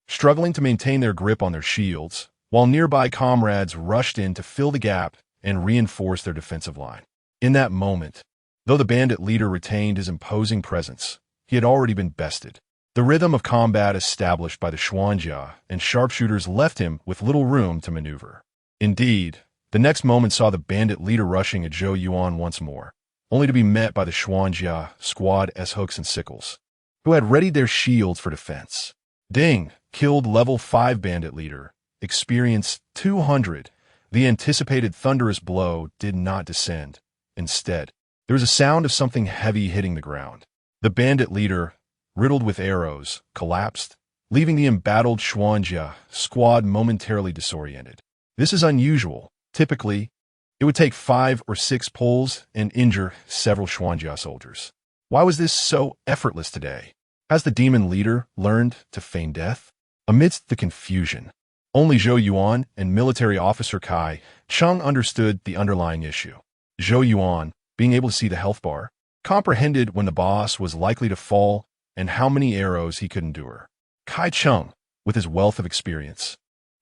struggling to maintain their grip on their shields, while nearby comrades rushed in to fill the gap and reinforce their defensive line. In that moment, though the bandit leader retained his imposing presence, he had already been bested. The rhythm of combat established by the Xuanjia and sharpshooters left him with little room to maneuver. Indeed, the next moment saw the bandit leader rushing at Zhou Yuan once more, only to be met by the Xuanjia squad as hooks and sickles, who had readied their shields for defense. Ding, killed level 5 bandit leader, experienced 200. The anticipated thunderous blow did not descend. Instead, there was a sound of something heavy hitting the ground. The bandit leader, riddled with arrows, collapsed, leaving the embattled Xuanjia squad momentarily disoriented. This is unusual. Typically, it would take 5 or 6 pulls and injure several Xuanjia soldiers. Why was this so effortless today? Has the demon leader learned to feign death? Amidst the confusion, only Zhou Yuan and military officer Kai Cheng understood the underlying issue. Zhou Yuan, being able to see the health bar, comprehended when the boss was likely to fall and how many arrows he could endure. Kai Cheng, with his wealth of experience,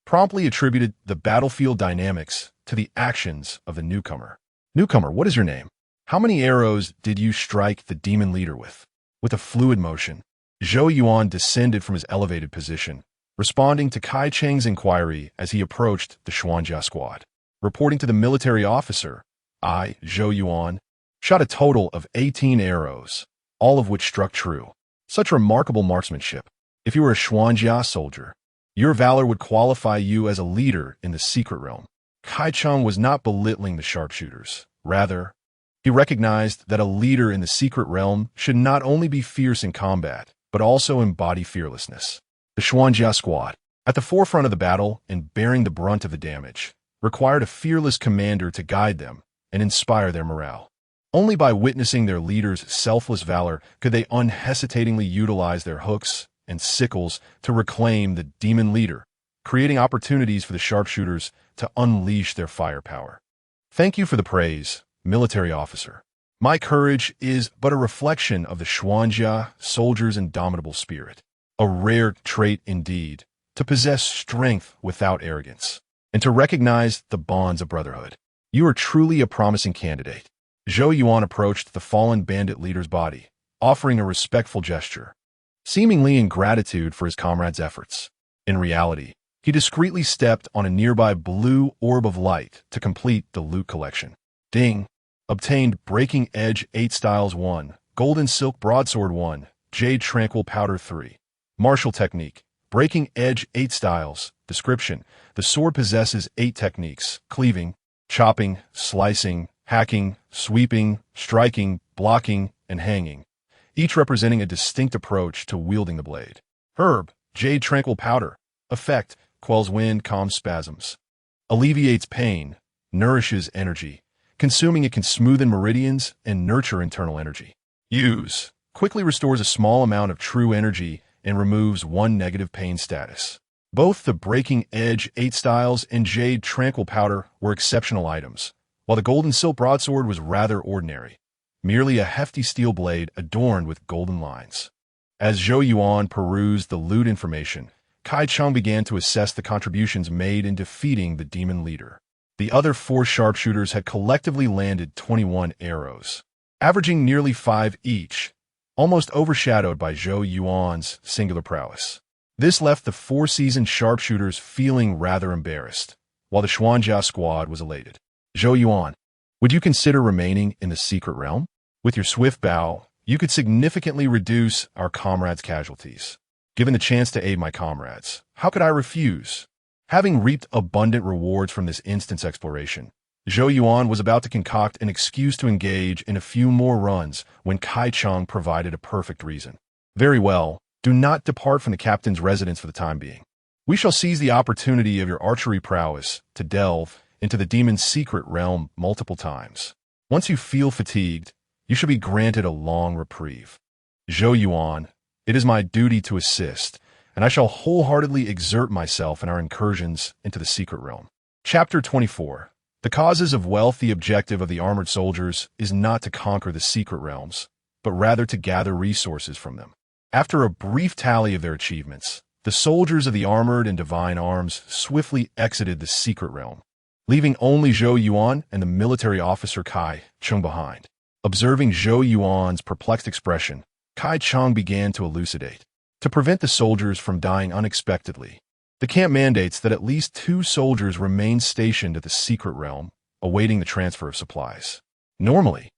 promptly attributed the battlefield dynamics to the actions of the newcomer. Newcomer, what is your name? How many arrows did you strike the demon leader with? With a fluid motion, Zhou Yuan descended from his elevated position, responding to Kai Cheng's inquiry as he approached the Xuanjia squad. Reporting to the military officer, I, Zhou Yuan, shot a total of 18 arrows, all of which struck true. Such remarkable marksmanship. If you were a Xuanjia soldier, your valor would qualify you as a leader in the secret realm. Kai Cheng was not belittling the sharpshooters. Rather, he recognized that a leader in the secret realm should not only be fierce in combat, but also embody fearlessness. The Xuanjia squad, at the forefront of the battle and bearing the brunt of the damage, required a fearless commander to guide them and inspire their morale. Only by witnessing their leader's selfless valor could they unhesitatingly utilize their hooks and sickles to reclaim the demon leader, creating opportunities for the sharpshooters to unleash their firepower. Thank you for the praise, military officer. My courage is but a reflection of the Xuanjia soldiers' indomitable spirit. A rare trait indeed, to possess strength without arrogance, and to recognize the bonds of brotherhood. You are truly a promising candidate. Zhou Yuan approached the fallen bandit leader's body, offering a respectful gesture, seemingly in gratitude for his comrade's efforts. In reality, he discreetly stepped on a nearby blue orb of light to complete the loot collection. Ding! Obtained Breaking Edge 8 Styles 1, Golden Silk Broadsword 1, Jade Tranquil Powder 3. Martial Technique, Breaking Edge 8 Styles. Description: the sword possesses 8 techniques: cleaving, chopping, slicing, hacking, sweeping, striking, blocking, and hanging. each representing a distinct approach to wielding the blade. Herb, Jade Tranquil Powder. Effect, quells wind, calms spasms. Alleviates pain, nourishes energy. Consuming it can smoothen meridians and nurture internal energy. Use, quickly restores a small amount of true energy and removes one negative pain status. Both the Breaking Edge 8 Styles and Jade Tranquil Powder were exceptional items, while the Golden Silk Broadsword was rather ordinary, merely a hefty steel blade adorned with golden lines. As Zhou Yuan perused the loot information, Kai Cheng began to assess the contributions made in defeating the demon leader. The other 4 sharpshooters had collectively landed 21 arrows, averaging nearly 5 each, almost overshadowed by Zhou Yuan's singular prowess. This left the 4 seasoned sharpshooters feeling rather embarrassed, while the Xuanjia squad was elated. Zhou Yuan, would you consider remaining in the secret realm? With your swift bow, you could significantly reduce our comrades' casualties. Given the chance to aid my comrades, how could I refuse? Having reaped abundant rewards from this instant's exploration, Zhou Yuan was about to concoct an excuse to engage in a few more runs when Kai Cheng provided a perfect reason. Very well, do not depart from the captain's residence for the time being. We shall seize the opportunity of your archery prowess to delve into the demon's secret realm multiple times. Once you feel fatigued, you shall be granted a long reprieve. Zhou Yuan, it is my duty to assist, and I shall wholeheartedly exert myself in our incursions into the secret realm. Chapter 24. The causes of wealth. The objective of the armored soldiers is not to conquer the secret realms, but rather to gather resources from them. After a brief tally of their achievements, the soldiers of the armored and divine arms swiftly exited the secret realm, leaving only Zhou Yuan and the military officer Kai Cheng behind. Observing Zhou Yuan's perplexed expression, Kai Cheng began to elucidate. To prevent the soldiers from dying unexpectedly, the camp mandates that at least 2 soldiers remain stationed at the secret realm, awaiting the transfer of supplies. Normally,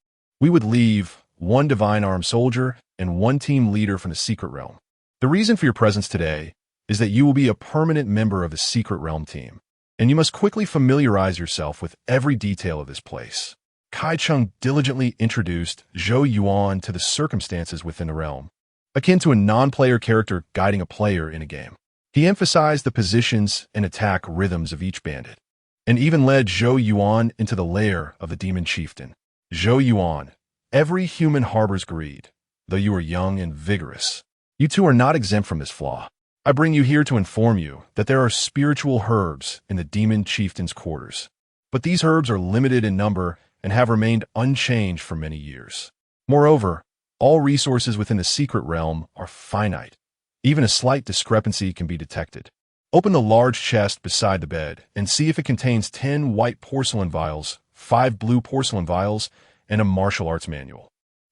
we would leave 1 divine armed soldier and 1 team leader from the secret realm. The reason for your presence today is that you will be a permanent member of the secret realm team, and you must quickly familiarize yourself with every detail of this place. Kai Cheng diligently introduced Zhou Yuan to the circumstances within the realm, akin to a non-player character guiding a player in a game. He emphasized the positions and attack rhythms of each bandit, and even led Zhou Yuan into the lair of the demon chieftain. Zhou Yuan, every human harbors greed, though you are young and vigorous. You too are not exempt from this flaw. I bring you here to inform you that there are spiritual herbs in the demon chieftain's quarters, but these herbs are limited in number and have remained unchanged for many years. Moreover, all resources within the secret realm are finite. Even a slight discrepancy can be detected. Open the large chest beside the bed and see if it contains 10 white porcelain vials, 5 blue porcelain vials, and a martial arts manual.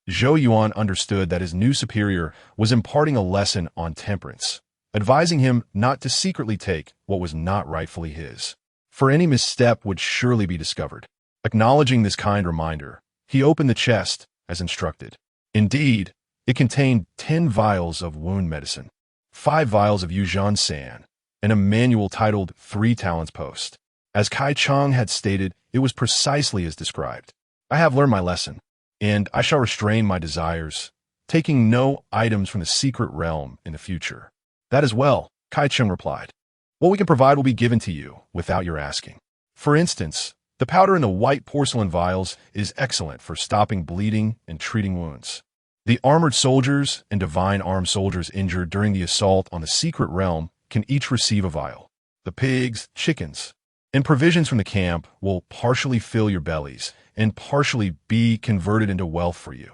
Zhou Yuan understood that his new superior was imparting a lesson on temperance, advising him not to secretly take what was not rightfully his, for any misstep would surely be discovered. Acknowledging this kind reminder, he opened the chest as instructed. Indeed, it contained 10 vials of wound medicine, 5 vials of Yuzhan San, and a manual titled 3 Talents Post. As Kai Cheng had stated, it was precisely as described. I have learned my lesson, and I shall restrain my desires, taking no items from the secret realm in the future. That is well, Kai Cheng replied. What we can provide will be given to you without your asking. For instance, the powder in the white porcelain vials is excellent for stopping bleeding and treating wounds. The armored soldiers and divine armed soldiers injured during the assault on the secret realm can each receive a vial. The pigs, chickens, and provisions from the camp will partially fill your bellies and partially be converted into wealth for you.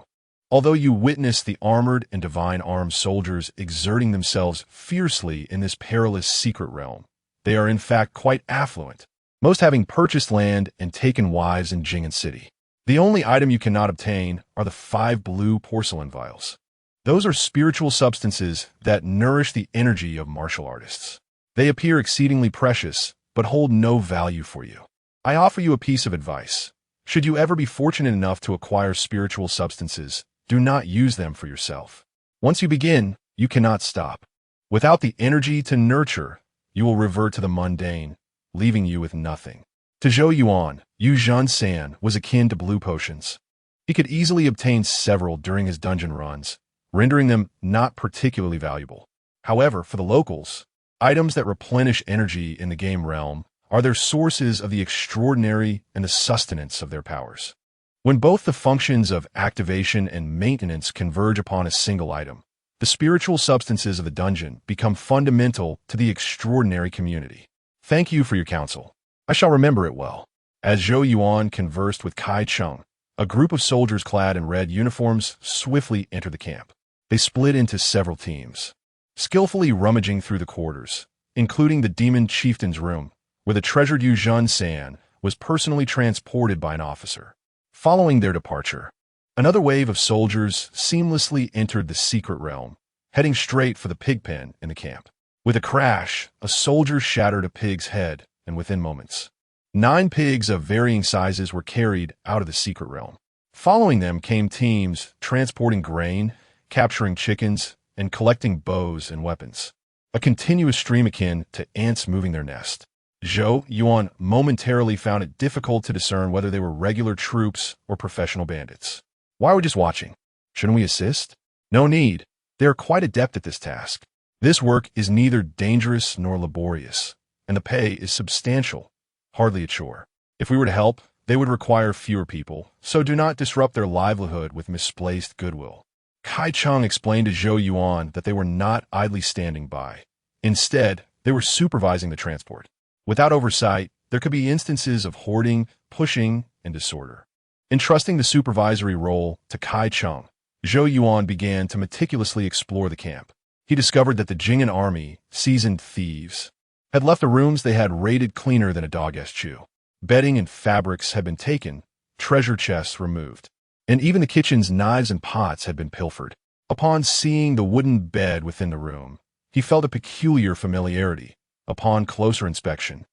Although you witness the armored and divine armed soldiers exerting themselves fiercely in this perilous secret realm, they are in fact quite affluent, most having purchased land and taken wives in Jing'an City. The only item you cannot obtain are the 5 blue porcelain vials. Those are spiritual substances that nourish the energy of martial artists. They appear exceedingly precious, but hold no value for you. I offer you a piece of advice. Should you ever be fortunate enough to acquire spiritual substances, do not use them for yourself. Once you begin, you cannot stop. Without the energy to nurture, you will revert to the mundane, leaving you with nothing. To Zhou Yuan, Yuzhan San was akin to blue potions. He could easily obtain several during his dungeon runs, rendering them not particularly valuable. However, for the locals, items that replenish energy in the game realm are their sources of the extraordinary and the sustenance of their powers. When both the functions of activation and maintenance converge upon a single item, the spiritual substances of the dungeon become fundamental to the extraordinary community. Thank you for your counsel. I shall remember it well. As Zhou Yuan conversed with Kai Cheng, a group of soldiers clad in red uniforms swiftly entered the camp. They split into several teams, skillfully rummaging through the quarters, including the demon chieftain's room, where the treasured Yu San was personally transported by an officer. Following their departure, another wave of soldiers seamlessly entered the secret realm, heading straight for the pig pen in the camp. With a crash, a soldier shattered a pig's head, and within moments, 9 pigs of varying sizes were carried out of the secret realm. Following them came teams transporting grain, capturing chickens, and collecting bows and weapons. A continuous stream akin to ants moving their nest. Zhou Yuan momentarily found it difficult to discern whether they were regular troops or professional bandits. Why are we just watching? Shouldn't we assist? No need. They are quite adept at this task. This work is neither dangerous nor laborious, and the pay is substantial, hardly a chore. If we were to help, they would require fewer people, so do not disrupt their livelihood with misplaced goodwill. Kai Cheng explained to Zhou Yuan that they were not idly standing by. Instead, they were supervising the transport. Without oversight, there could be instances of hoarding, pushing, and disorder. Entrusting the supervisory role to Kai Cheng, Zhou Yuan began to meticulously explore the camp. He discovered that the Jing'an army, seasoned thieves, had left the rooms they had raided cleaner than a dog eschew. Bedding and fabrics had been taken, treasure chests removed, and even the kitchen's knives and pots had been pilfered. Upon seeing the wooden bed within the room, he felt a peculiar familiarity. Upon closer inspection,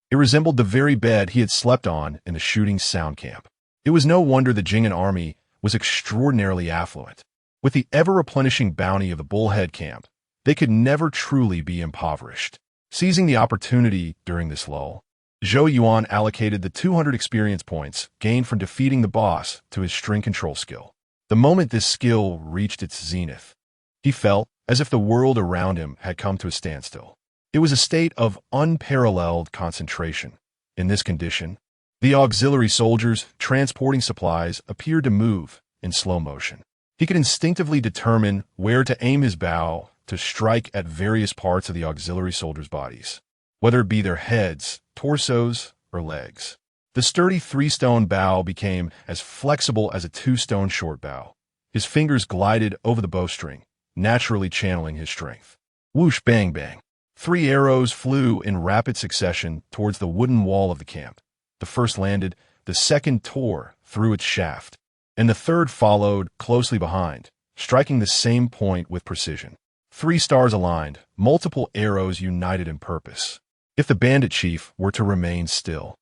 it resembled the very bed he had slept on in the shooting sound camp. It was no wonder the Jing'an army was extraordinarily affluent. With the ever-replenishing bounty of the Bullhead camp, they could never truly be impoverished. Seizing the opportunity during this lull, Zhou Yuan allocated the 200 experience points gained from defeating the boss to his string control skill. The moment this skill reached its zenith, he felt as if the world around him had come to a standstill. It was a state of unparalleled concentration. In this condition, the auxiliary soldiers transporting supplies appeared to move in slow motion. He could instinctively determine where to aim his bow to strike at various parts of the auxiliary soldiers' bodies, whether it be their heads, torsos, or legs. The sturdy 3-stone bow became as flexible as a 2-stone short bow. His fingers glided over the bowstring, naturally channeling his strength. Whoosh, bang, bang. 3 arrows flew in rapid succession towards the wooden wall of the camp. The first landed, the second tore through its shaft, and the third followed closely behind, striking the same point with precision. 3 stars aligned, multiple arrows united in purpose. If the bandit chief were to remain still,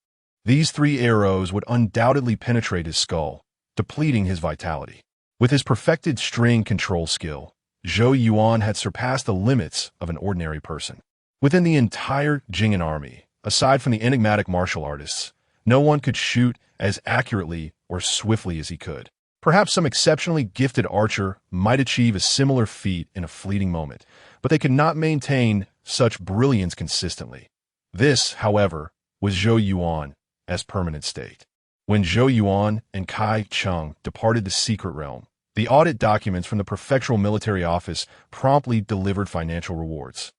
these 3 arrows would undoubtedly penetrate his skull, depleting his vitality. With his perfected string control skill, Zhou Yuan had surpassed the limits of an ordinary person. Within the entire Jing'an army, aside from the enigmatic martial artists, no one could shoot as accurately or swiftly as he could. Perhaps some exceptionally gifted archer might achieve a similar feat in a fleeting moment, but they could not maintain such brilliance consistently. This, however, was Zhou Yuan as permanent state. When Zhou Yuan and Kai Cheng departed the secret realm, the audit documents from the prefectural military office promptly delivered financial rewards.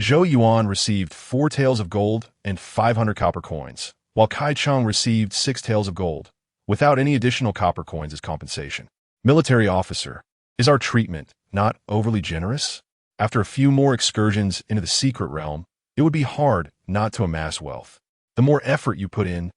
Zhou Yuan received 4 taels of gold and 500 copper coins, while Kai Cheng received 6 taels of gold, without any additional copper coins as compensation. Military officer, is our treatment not overly generous? After a few more excursions into the secret realm, it would be hard not to amass wealth. The more effort you put in,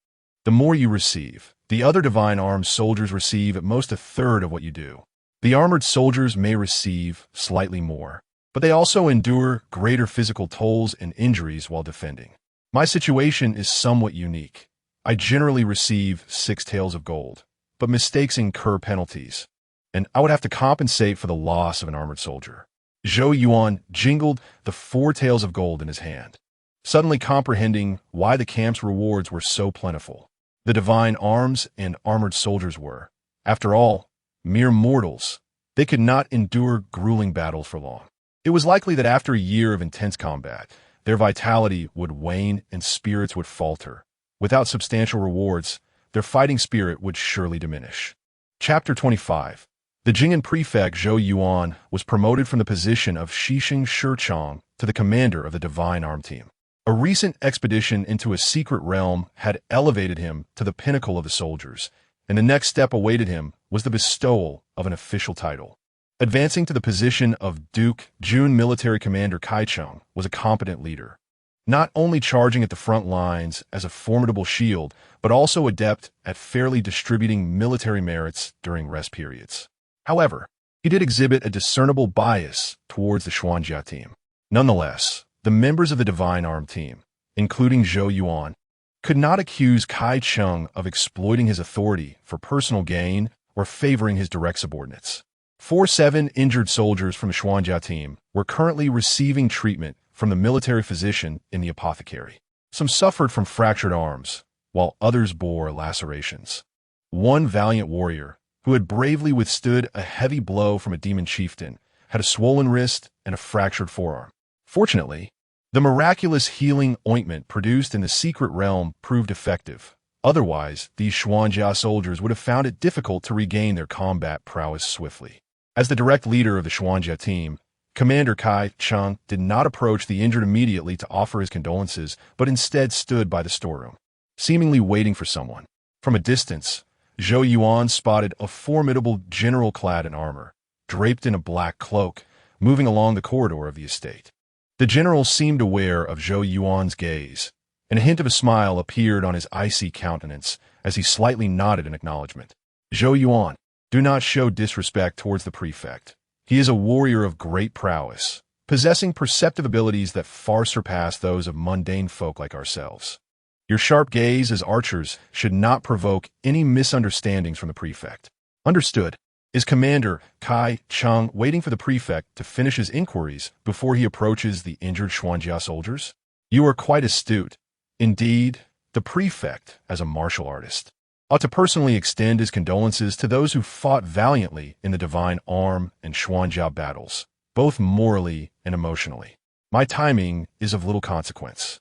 the more you receive. The other divine armed soldiers receive at most 1/3 of what you do. The armored soldiers may receive slightly more, but they also endure greater physical tolls and injuries while defending. My situation is somewhat unique. I generally receive 6 taels of gold, but mistakes incur penalties, and I would have to compensate for the loss of an armored soldier. Zhou Yuan jingled the 4 taels of gold in his hand, suddenly comprehending why the camp's rewards were so plentiful. The divine arms and armored soldiers were, after all, mere mortals, They could not endure grueling battles for long. It was likely that after a year of intense combat, their vitality would wane and spirits would falter. Without substantial rewards, their fighting spirit would surely diminish. Chapter 25. The Jing'an prefect Zhou Yuan was promoted from the position of Shixing Shichang to the commander of the Divine Arm Team. A recent expedition into a secret realm had elevated him to the pinnacle of the soldiers, and the next step awaited him was the bestowal of an official title. Advancing to the position of Duke Jun military commander Kai Cheng was a competent leader, not only charging at the front lines as a formidable shield, but also adept at fairly distributing military merits during rest periods. However, he did exhibit a discernible bias towards the Xuanjia team. Nonetheless, the members of the Divine Arm Team, including Zhou Yuan, could not accuse Kai Cheng of exploiting his authority for personal gain or favoring his direct subordinates. 7 injured soldiers from the Xuanjia team were currently receiving treatment from the military physician in the apothecary. Some suffered from fractured arms, while others bore lacerations. One valiant warrior, who had bravely withstood a heavy blow from a demon chieftain, had a swollen wrist and a fractured forearm. Fortunately, the miraculous healing ointment produced in the secret realm proved effective. Otherwise, these Xuanjia soldiers would have found it difficult to regain their combat prowess swiftly. As the direct leader of the Xuanjia team, Commander Kai Cheng did not approach the injured immediately to offer his condolences, but instead stood by the storeroom, seemingly waiting for someone. From a distance, Zhou Yuan spotted a formidable general clad in armor, draped in a black cloak, moving along the corridor of the estate. The general seemed aware of Zhou Yuan's gaze, and a hint of a smile appeared on his icy countenance as he slightly nodded in acknowledgement. Zhou Yuan, do not show disrespect towards the prefect. He is a warrior of great prowess, possessing perceptive abilities that far surpass those of mundane folk like ourselves. Your sharp gaze as archers should not provoke any misunderstandings from the prefect. Understood. Is Commander Kai Cheng waiting for the prefect to finish his inquiries before he approaches the injured Xuanjia soldiers? You are quite astute. Indeed, the prefect, as a martial artist, ought to personally extend his condolences to those who fought valiantly in the Divine Arm and Xuanjia battles, both morally and emotionally. My timing is of little consequence.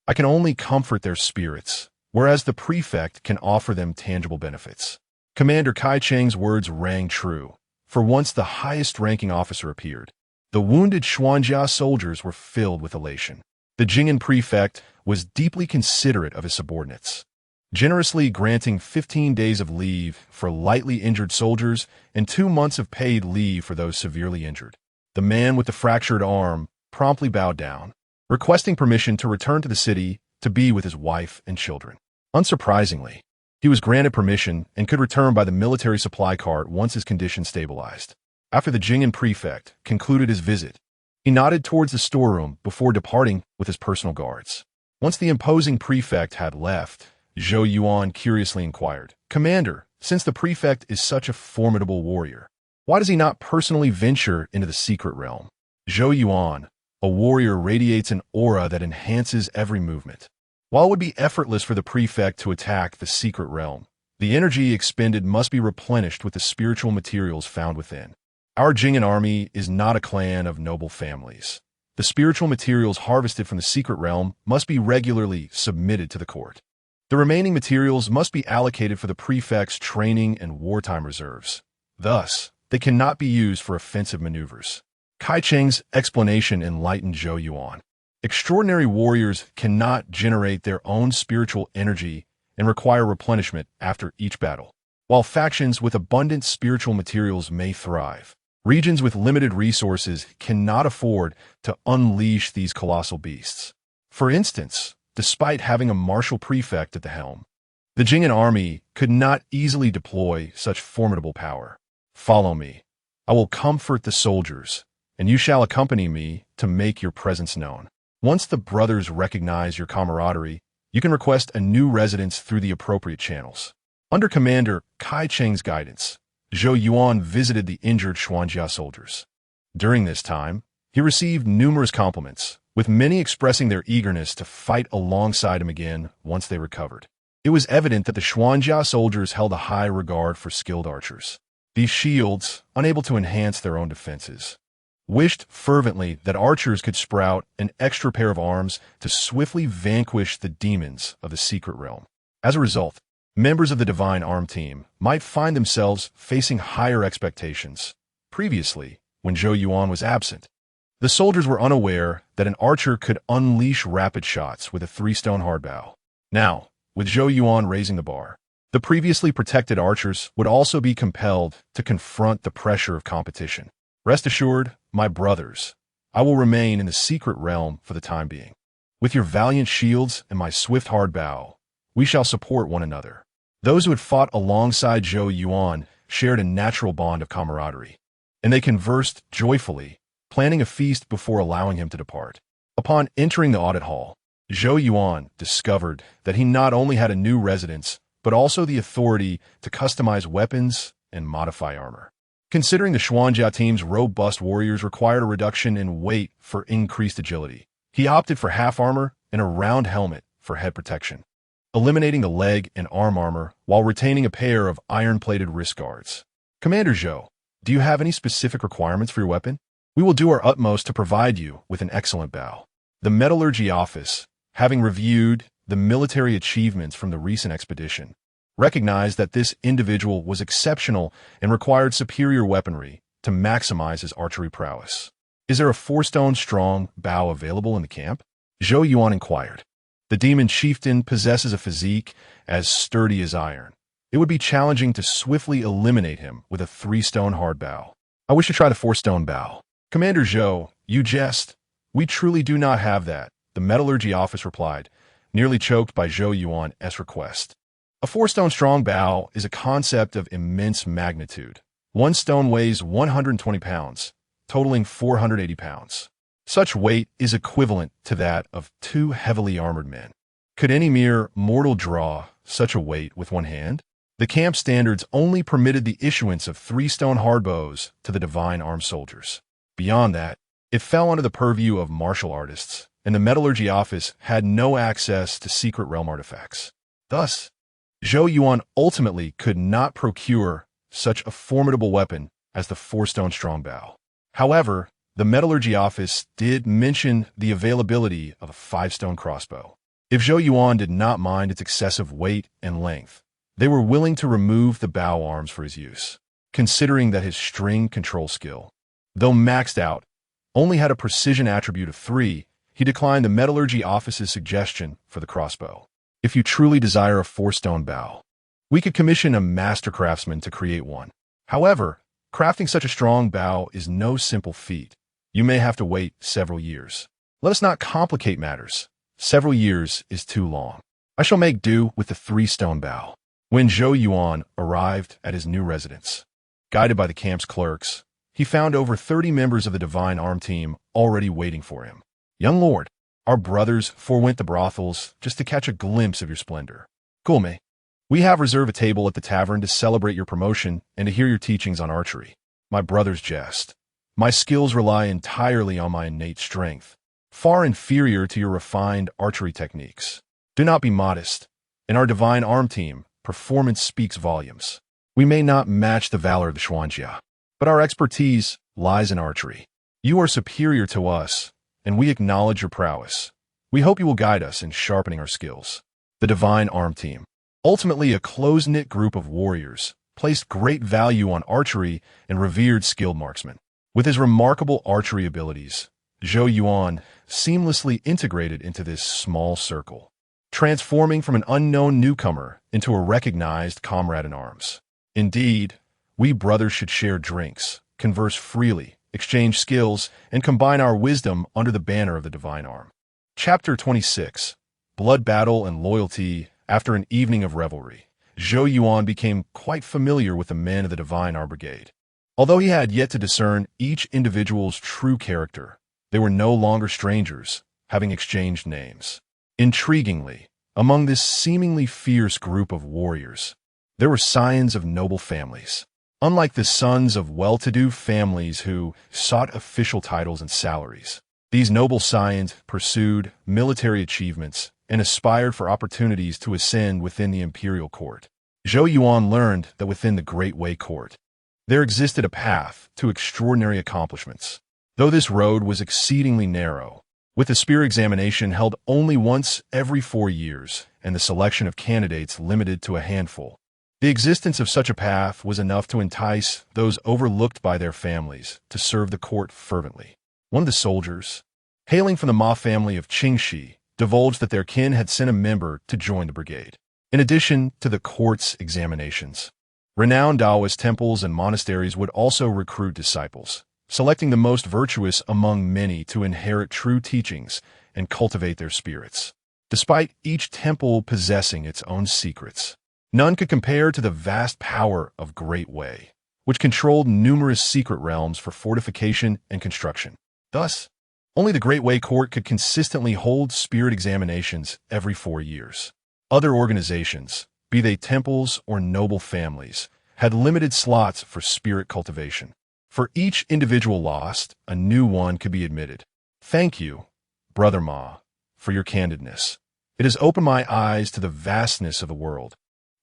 I can only comfort their spirits, whereas the prefect can offer them tangible benefits. Commander Kai Cheng's words rang true. For once the highest-ranking officer appeared. The wounded Xuanjia soldiers were filled with elation. The Jing'an prefect was deeply considerate of his subordinates, generously granting 15 days of leave for lightly injured soldiers and 2 months of paid leave for those severely injured. The man with the fractured arm promptly bowed down, requesting permission to return to the city to be with his wife and children. Unsurprisingly, he was granted permission and could return by the military supply cart once his condition stabilized. After the Jing'an prefect concluded his visit, he nodded towards the storeroom before departing with his personal guards. Once the imposing prefect had left, Zhou Yuan curiously inquired, "Commander, since the prefect is such a formidable warrior, why does he not personally venture into the secret realm?" Zhou Yuan, a warrior, radiates an aura that enhances every movement. While it would be effortless for the prefect to attack the secret realm, the energy expended must be replenished with the spiritual materials found within. Our Jing'an army is not a clan of noble families. The spiritual materials harvested from the secret realm must be regularly submitted to the court. The remaining materials must be allocated for the prefect's training and wartime reserves. Thus, they cannot be used for offensive maneuvers. Kai Cheng's explanation enlightened Zhou Yuan. Extraordinary warriors cannot generate their own spiritual energy and require replenishment after each battle. While factions with abundant spiritual materials may thrive, regions with limited resources cannot afford to unleash these colossal beasts. For instance, despite having a martial prefect at the helm, the Jing'an army could not easily deploy such formidable power. Follow me. I will comfort the soldiers, and you shall accompany me to make your presence known. Once the brothers recognize your camaraderie, you can request a new residence through the appropriate channels. Under Commander Kai Cheng's guidance, Zhou Yuan visited the injured Xuanjia soldiers. During this time, he received numerous compliments, with many expressing their eagerness to fight alongside him again once they recovered. It was evident that the Xuanjia soldiers held a high regard for skilled archers. These shields, unable to enhance their own defenses, wished fervently that archers could sprout an extra pair of arms to swiftly vanquish the demons of the secret realm. As a result, members of the Divine Arm team might find themselves facing higher expectations. Previously, when Zhou Yuan was absent, the soldiers were unaware that an archer could unleash rapid shots with a 3-stone hardbow. Now, with Zhou Yuan raising the bar, the previously protected archers would also be compelled to confront the pressure of competition. Rest assured, my brothers, I will remain in the secret realm for the time being. With your valiant shields and my swift hardbow, we shall support one another. Those who had fought alongside Zhou Yuan shared a natural bond of camaraderie, and they conversed joyfully, planning a feast before allowing him to depart. Upon entering the audit hall, Zhou Yuan discovered that he not only had a new residence, but also the authority to customize weapons and modify armor. Considering the Xuanjia team's robust warriors required a reduction in weight for increased agility, he opted for half armor and a round helmet for head protection, eliminating the leg and arm armor while retaining a pair of iron-plated wrist guards. Commander Zhou, do you have any specific requirements for your weapon? We will do our utmost to provide you with an excellent bow. The Metallurgy Office, having reviewed the military achievements from the recent expedition, recognized that this individual was exceptional and required superior weaponry to maximize his archery prowess. Is there a 4-stone strong bow available in the camp? Zhou Yuan inquired. The demon chieftain possesses a physique as sturdy as iron. It would be challenging to swiftly eliminate him with a 3-stone hard bow. I wish to try the 4-stone bow. Commander Zhou, you jest. We truly do not have that, the Metallurgy Office replied, nearly choked by Zhou Yuan's request. A 4-stone strong bow is a concept of immense magnitude. 1 stone weighs 120 pounds, totaling 480 pounds. Such weight is equivalent to that of 2 heavily armored men. Could any mere mortal draw such a weight with one hand? The camp standards only permitted the issuance of 3-stone hardbows to the Divine Armed soldiers. Beyond that, it fell under the purview of martial artists, and the Metallurgy Office had no access to secret realm artifacts. Thus, Zhou Yuan ultimately could not procure such a formidable weapon as the 4-stone strong bow. However, the Metallurgy Office did mention the availability of a 5-stone crossbow. If Zhou Yuan did not mind its excessive weight and length, they were willing to remove the bow arms for his use, considering that his string control skill, though maxed out, only had a precision attribute of 3, he declined the Metallurgy Office's suggestion for the crossbow. If you truly desire a 4-stone bow, we could commission a master craftsman to create one. However, crafting such a strong bow is no simple feat. You may have to wait several years. Let us not complicate matters. Several years is too long. I shall make do with the 3-stone bow. When Zhou Yuan arrived at his new residence, guided by the camp's clerks, he found over 30 members of the Divine Arm team already waiting for him. Young lord, our brothers forewent the brothels just to catch a glimpse of your splendor. Gulme, we have reserved a table at the tavern to celebrate your promotion and to hear your teachings on archery. My brothers jest. My skills rely entirely on my innate strength, far inferior to your refined archery techniques. Do not be modest. In our Divine Arm team, performance speaks volumes. We may not match the valor of the Xuanjia, but our expertise lies in archery. You are superior to us, and we acknowledge your prowess. We hope you will guide us in sharpening our skills. The Divine Arm team, ultimately a close-knit group of warriors, placed great value on archery and revered skilled marksmen. With his remarkable archery abilities, Zhou Yuan seamlessly integrated into this small circle, transforming from an unknown newcomer into a recognized comrade in arms. Indeed, we brothers should share drinks, converse freely, exchange skills, and combine our wisdom under the banner of the Divine Arm. Chapter 26. Blood Battle and Loyalty. After an evening of revelry, Zhou Yuan became quite familiar with the men of the Divine Arm Brigade. Although he had yet to discern each individual's true character, they were no longer strangers, having exchanged names. Intriguingly, among this seemingly fierce group of warriors, there were scions of noble families. Unlike the sons of well-to-do families who sought official titles and salaries, these noble scions pursued military achievements and aspired for opportunities to ascend within the imperial court. Zhou Yuan learned that within the Great Wei court, There existed a path to extraordinary accomplishments, though this road was exceedingly narrow, with the spear examination held only once every 4 years and the selection of candidates limited to a handful. The existence of such a path was enough to entice those overlooked by their families to serve the court fervently. One of the soldiers, hailing from the Ma family of Qingxi, divulged that their kin had sent a member to join the brigade. In addition to the court's examinations, renowned Daoist temples and monasteries would also recruit disciples, selecting the most virtuous among many to inherit true teachings and cultivate their spirits. Despite each temple possessing its own secrets, none could compare to the vast power of Great Way, which controlled numerous secret realms for fortification and construction. Thus, only the Great Way Court could consistently hold spirit examinations every 4 years. Other organizations, be they temples or noble families, had limited slots for spirit cultivation. For each individual lost, a new one could be admitted. Thank you, Brother Ma, for your candidness. It has opened my eyes to the vastness of the world.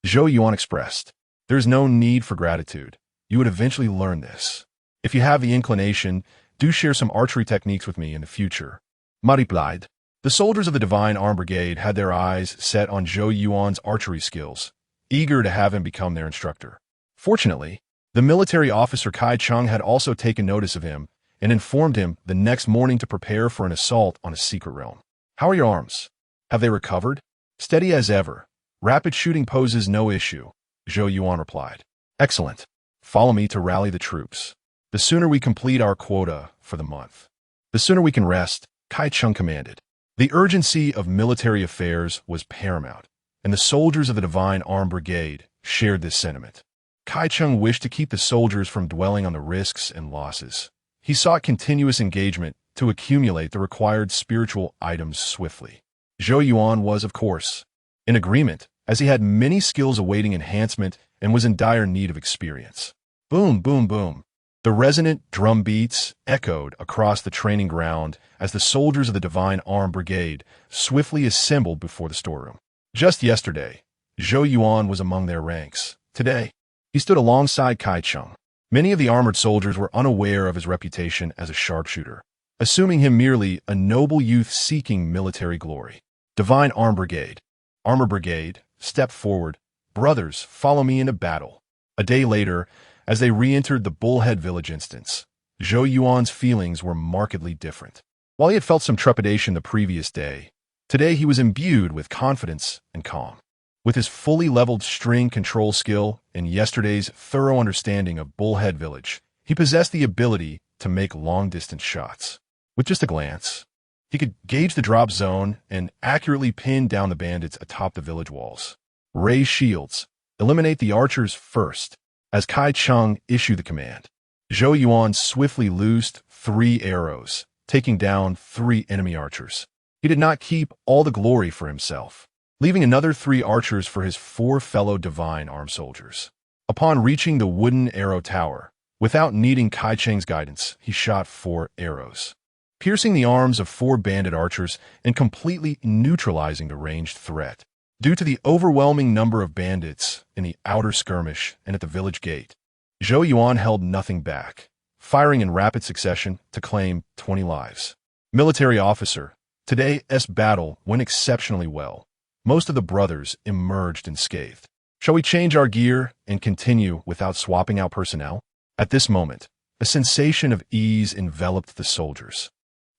Zhou Yuan expressed, there is no need for gratitude. You would eventually learn this. If you have the inclination, do share some archery techniques with me in the future. Ma replied. The soldiers of the Divine Arm Brigade had their eyes set on Zhou Yuan's archery skills, eager to have him become their instructor. Fortunately, the military officer Kai Chung had also taken notice of him and informed him the next morning to prepare for an assault on a secret realm. How are your arms? Have they recovered? Steady as ever. Rapid shooting poses no issue, Zhou Yuan replied. Excellent. Follow me to rally the troops. The sooner we complete our quota for the month, the sooner we can rest, Kai Chung commanded. The urgency of military affairs was paramount, and the soldiers of the Divine Arm Brigade shared this sentiment. Kai Chung wished to keep the soldiers from dwelling on the risks and losses. He sought continuous engagement to accumulate the required spiritual items swiftly. Zhou Yuan was, of course, in agreement, as he had many skills awaiting enhancement and was in dire need of experience. Boom, boom, boom. The resonant drum beats echoed across the training ground as the soldiers of the Divine Arm Brigade swiftly assembled before the storeroom. Just yesterday, Zhou Yuan was among their ranks. Today, he stood alongside Kai Chung. Many of the armored soldiers were unaware of his reputation as a sharpshooter, assuming him merely a noble youth seeking military glory. Divine Arm Brigade, Armor Brigade, step forward. Brothers, follow me into battle. A day later, as they re-entered the Bullhead Village instance, Zhou Yuan's feelings were markedly different. While he had felt some trepidation the previous day, today he was imbued with confidence and calm. With his fully leveled string control skill and yesterday's thorough understanding of Bullhead Village, he possessed the ability to make long-distance shots. With just a glance, he could gauge the drop zone and accurately pin down the bandits atop the village walls. Raise shields. Eliminate the archers first. As Kai Chung issued the command, Zhou Yuan swiftly loosed 3 arrows, taking down 3 enemy archers. He did not keep all the glory for himself, leaving another 3 archers for his 4 fellow Divine Arm soldiers. Upon reaching the wooden arrow tower, without needing Kai Cheng's guidance, he shot 4 arrows, piercing the arms of 4 bandit archers and completely neutralizing the ranged threat. Due to the overwhelming number of bandits in the outer skirmish and at the village gate, Zhou Yuan held nothing back, firing in rapid succession to claim 20 lives. Military officer, today's battle went exceptionally well. Most of the brothers emerged unscathed. Shall we change our gear and continue without swapping out personnel? At this moment, a sensation of ease enveloped the soldiers.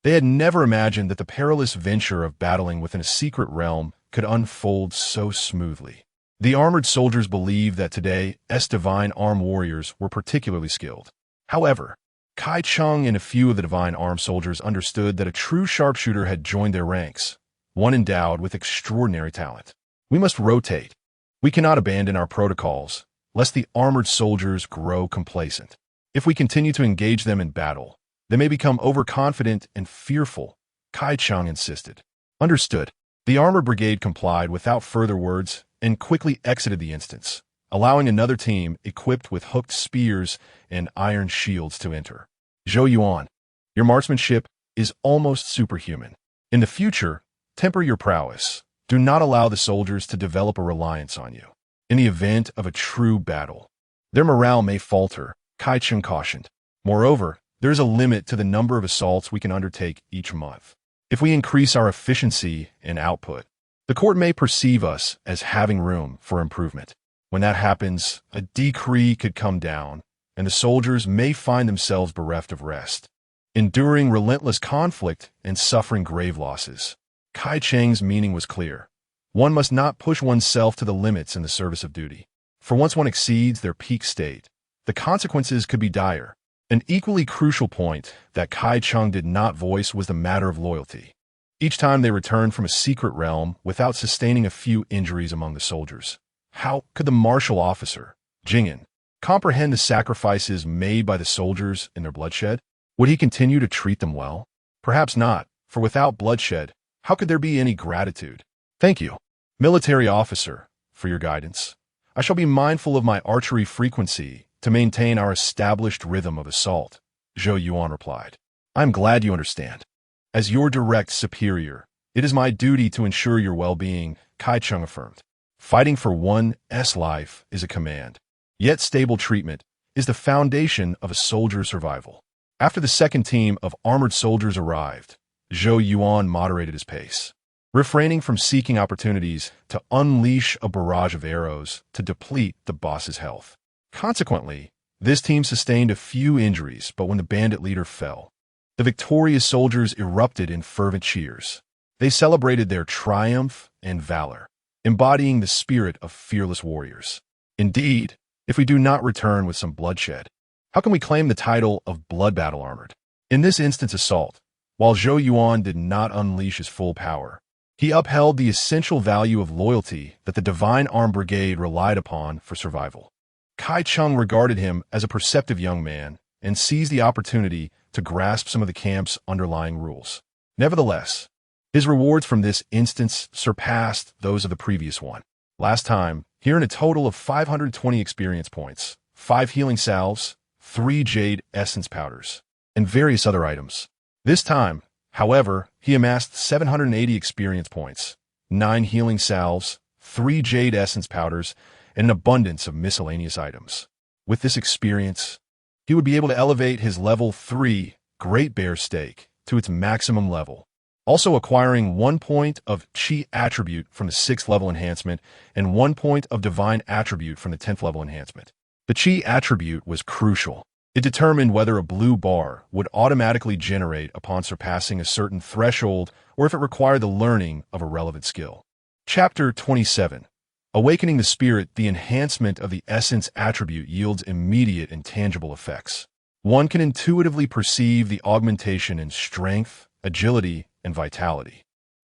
They had never imagined that the perilous venture of battling within a secret realm could unfold so smoothly. The armored soldiers believed that today's Divine Arm warriors were particularly skilled. However, Kai Chung and a few of the Divine Arm soldiers understood that a true sharpshooter had joined their ranks, one endowed with extraordinary talent. We must rotate. We cannot abandon our protocols, lest the armored soldiers grow complacent. If we continue to engage them in battle, they may become overconfident and fearful, Kai Chung insisted. Understood. The armored brigade complied without further words and quickly exited the instance, allowing another team equipped with hooked spears and iron shields to enter. Zhou Yuan, your marksmanship is almost superhuman. In the future, temper your prowess. Do not allow the soldiers to develop a reliance on you. In the event of a true battle, their morale may falter, Kai Cheng cautioned. Moreover, there is a limit to the number of assaults we can undertake each month. If we increase our efficiency and output, the court may perceive us as having room for improvement. When that happens, a decree could come down, and the soldiers may find themselves bereft of rest, enduring relentless conflict and suffering grave losses. Kai Cheng's meaning was clear. One must not push oneself to the limits in the service of duty. For once one exceeds their peak state, the consequences could be dire. An equally crucial point that Kai Cheng did not voice was the matter of loyalty. Each time they returned from a secret realm without sustaining a few injuries among the soldiers, how could the martial officer, Jing'an, comprehend the sacrifices made by the soldiers in their bloodshed? Would he continue to treat them well? Perhaps not, for without bloodshed, how could there be any gratitude? Thank you, military officer, for your guidance. I shall be mindful of my archery frequency to maintain our established rhythm of assault, Zhou Yuan replied. I'm glad you understand. As your direct superior, it is my duty to ensure your well-being, Kai Cheng affirmed. Fighting for one's life is a command, yet stable treatment is the foundation of a soldier's survival. After the second team of armored soldiers arrived, Zhou Yuan moderated his pace, refraining from seeking opportunities to unleash a barrage of arrows to deplete the boss's health. Consequently, this team sustained a few injuries, but when the bandit leader fell, the victorious soldiers erupted in fervent cheers. They celebrated their triumph and valor, embodying the spirit of fearless warriors. Indeed, if we do not return with some bloodshed, how can we claim the title of blood battle armored? In this instance assault, while Zhou Yuan did not unleash his full power, he upheld the essential value of loyalty that the Divine Armed Brigade relied upon for survival. Kai Cheng regarded him as a perceptive young man and seized the opportunity to grasp some of the camp's underlying rules. Nevertheless, his rewards from this instance surpassed those of the previous one. Last time, he earned a total of 520 experience points, 5 healing salves, 3 jade essence powders, and various other items. This time, however, he amassed 780 experience points, 9 healing salves, 3 jade essence powders, and an abundance of miscellaneous items. With this experience, he would be able to elevate his level 3 Great Bear Stake to its maximum level, also acquiring 1 point of Chi attribute from the 6th level enhancement and 1 point of Divine attribute from the 10th level enhancement. The Chi attribute was crucial. It determined whether a blue bar would automatically generate upon surpassing a certain threshold or if it required the learning of a relevant skill. Chapter 27. Awakening the Spirit, the enhancement of the essence attribute yields immediate and tangible effects. One can intuitively perceive the augmentation in strength, agility, and vitality.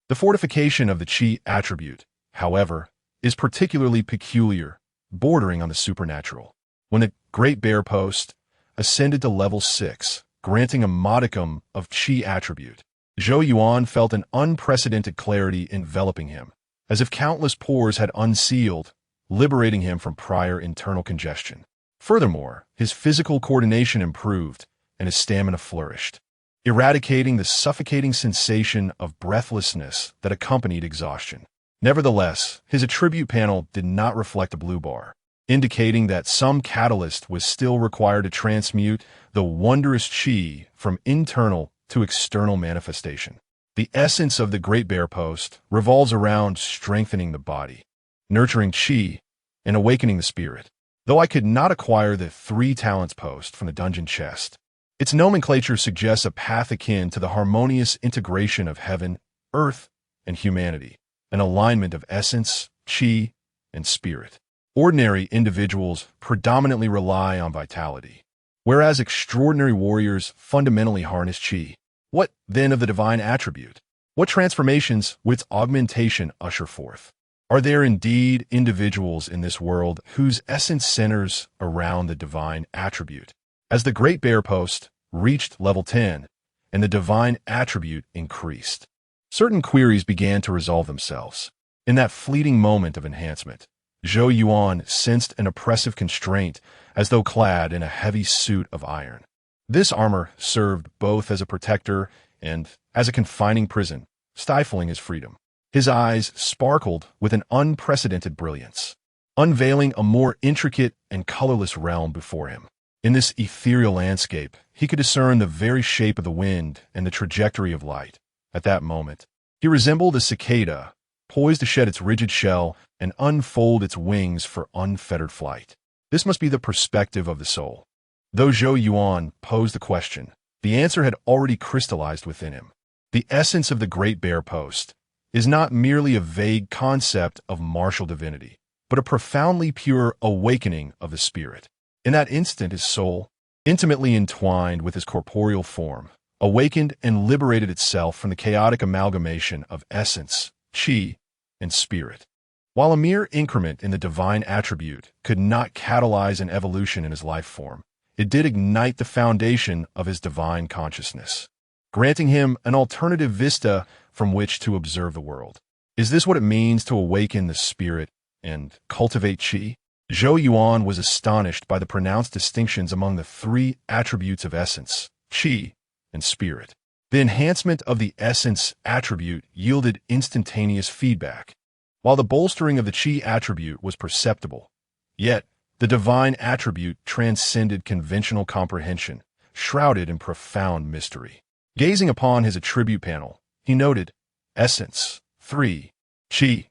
The fortification of the Chi attribute, however, is particularly peculiar, bordering on the supernatural. When the Great Bear Post ascended to level 6, granting a modicum of Chi attribute, Zhou Yuan felt an unprecedented clarity enveloping him, as if countless pores had unsealed, liberating him from prior internal congestion. Furthermore, his physical coordination improved, and his stamina flourished, eradicating the suffocating sensation of breathlessness that accompanied exhaustion. Nevertheless, his attribute panel did not reflect a blue bar, indicating that some catalyst was still required to transmute the wondrous Chi from internal to external manifestation. The essence of the Great Bear Post revolves around strengthening the body, nurturing Chi, and awakening the spirit. Though I could not acquire the 3 talents post from the dungeon chest, its nomenclature suggests a path akin to the harmonious integration of heaven, earth, and humanity, an alignment of essence, Chi, and spirit. Ordinary individuals predominantly rely on vitality, whereas extraordinary warriors fundamentally harness Chi. What, then, of the divine attribute? What transformations would its augmentation usher forth? Are there indeed individuals in this world whose essence centers around the divine attribute? As the Great Bear Post reached level 10 and the divine attribute increased, certain queries began to resolve themselves. In that fleeting moment of enhancement, Zhou Yuan sensed an oppressive constraint as though clad in a heavy suit of iron. This armor served both as a protector and as a confining prison, stifling his freedom. His eyes sparkled with an unprecedented brilliance, unveiling a more intricate and colorless realm before him. In this ethereal landscape, he could discern the very shape of the wind and the trajectory of light. At that moment, he resembled a cicada, poised to shed its rigid shell and unfold its wings for unfettered flight. This must be the perspective of the soul. Though Zhou Yuan posed the question, the answer had already crystallized within him. The essence of the Great Bear Post is not merely a vague concept of martial divinity, but a profoundly pure awakening of the spirit. In that instant, his soul, intimately entwined with his corporeal form, awakened and liberated itself from the chaotic amalgamation of essence, qi, and spirit. While a mere increment in the divine attribute could not catalyze an evolution in his life form, it did ignite the foundation of his divine consciousness, granting him an alternative vista from which to observe the world. Is this what it means to awaken the spirit and cultivate qi? Zhou Yuan was astonished by the pronounced distinctions among the three attributes of essence, qi, and spirit. The enhancement of the essence attribute yielded instantaneous feedback, while the bolstering of the qi attribute was perceptible. Yet, the divine attribute transcended conventional comprehension, shrouded in profound mystery. Gazing upon his attribute panel, he noted, essence, 3, qi,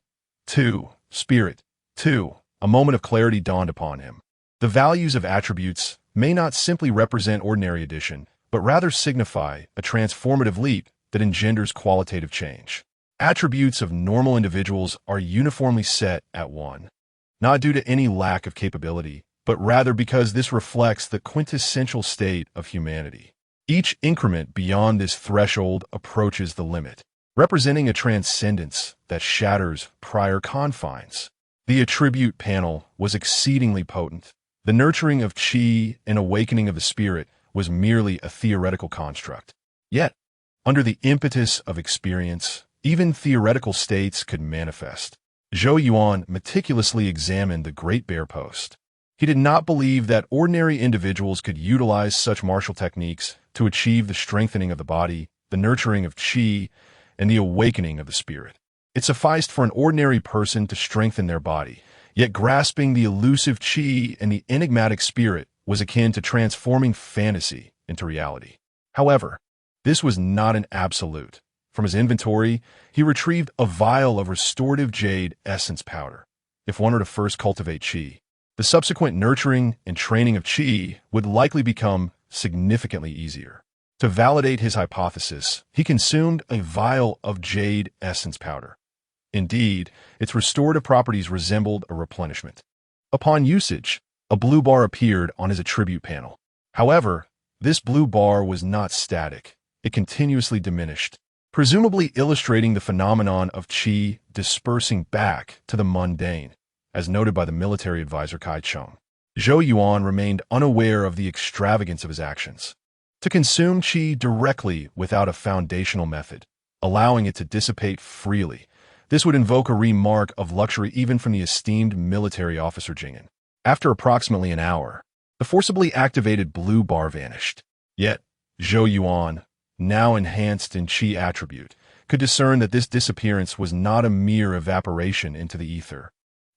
2, spirit, 2. A moment of clarity dawned upon him. The values of attributes may not simply represent ordinary addition, but rather signify a transformative leap that engenders qualitative change. Attributes of normal individuals are uniformly set at 1, not due to any lack of capability, but rather because this reflects the quintessential state of humanity. Each increment beyond this threshold approaches the limit, representing a transcendence that shatters prior confines. The attribute panel was exceedingly potent. The nurturing of qi and awakening of the spirit was merely a theoretical construct. Yet, under the impetus of experience, even theoretical states could manifest. Zhou Yuan meticulously examined the Great Bear Post. He did not believe that ordinary individuals could utilize such martial techniques to achieve the strengthening of the body, the nurturing of qi, and the awakening of the spirit. It sufficed for an ordinary person to strengthen their body, yet grasping the elusive qi and the enigmatic spirit was akin to transforming fantasy into reality. However, this was not an absolute. From his inventory, he retrieved a vial of restorative jade essence powder. If one were to first cultivate qi, the subsequent nurturing and training of qi would likely become significantly easier. To validate his hypothesis, he consumed a vial of jade essence powder. Indeed, its restorative properties resembled a replenishment. Upon usage, a blue bar appeared on his attribute panel. However, this blue bar was not static. It continuously diminished, presumably illustrating the phenomenon of qi dispersing back to the mundane, as noted by the military advisor Kai Cheng. Zhou Yuan remained unaware of the extravagance of his actions. To consume qi directly without a foundational method, allowing it to dissipate freely, this would invoke a remark of luxury even from the esteemed military officer Jingen. After approximately an hour, the forcibly activated blue bar vanished. Yet, Zhou Yuan, now enhanced in qi attribute, could discern that this disappearance was not a mere evaporation into the ether,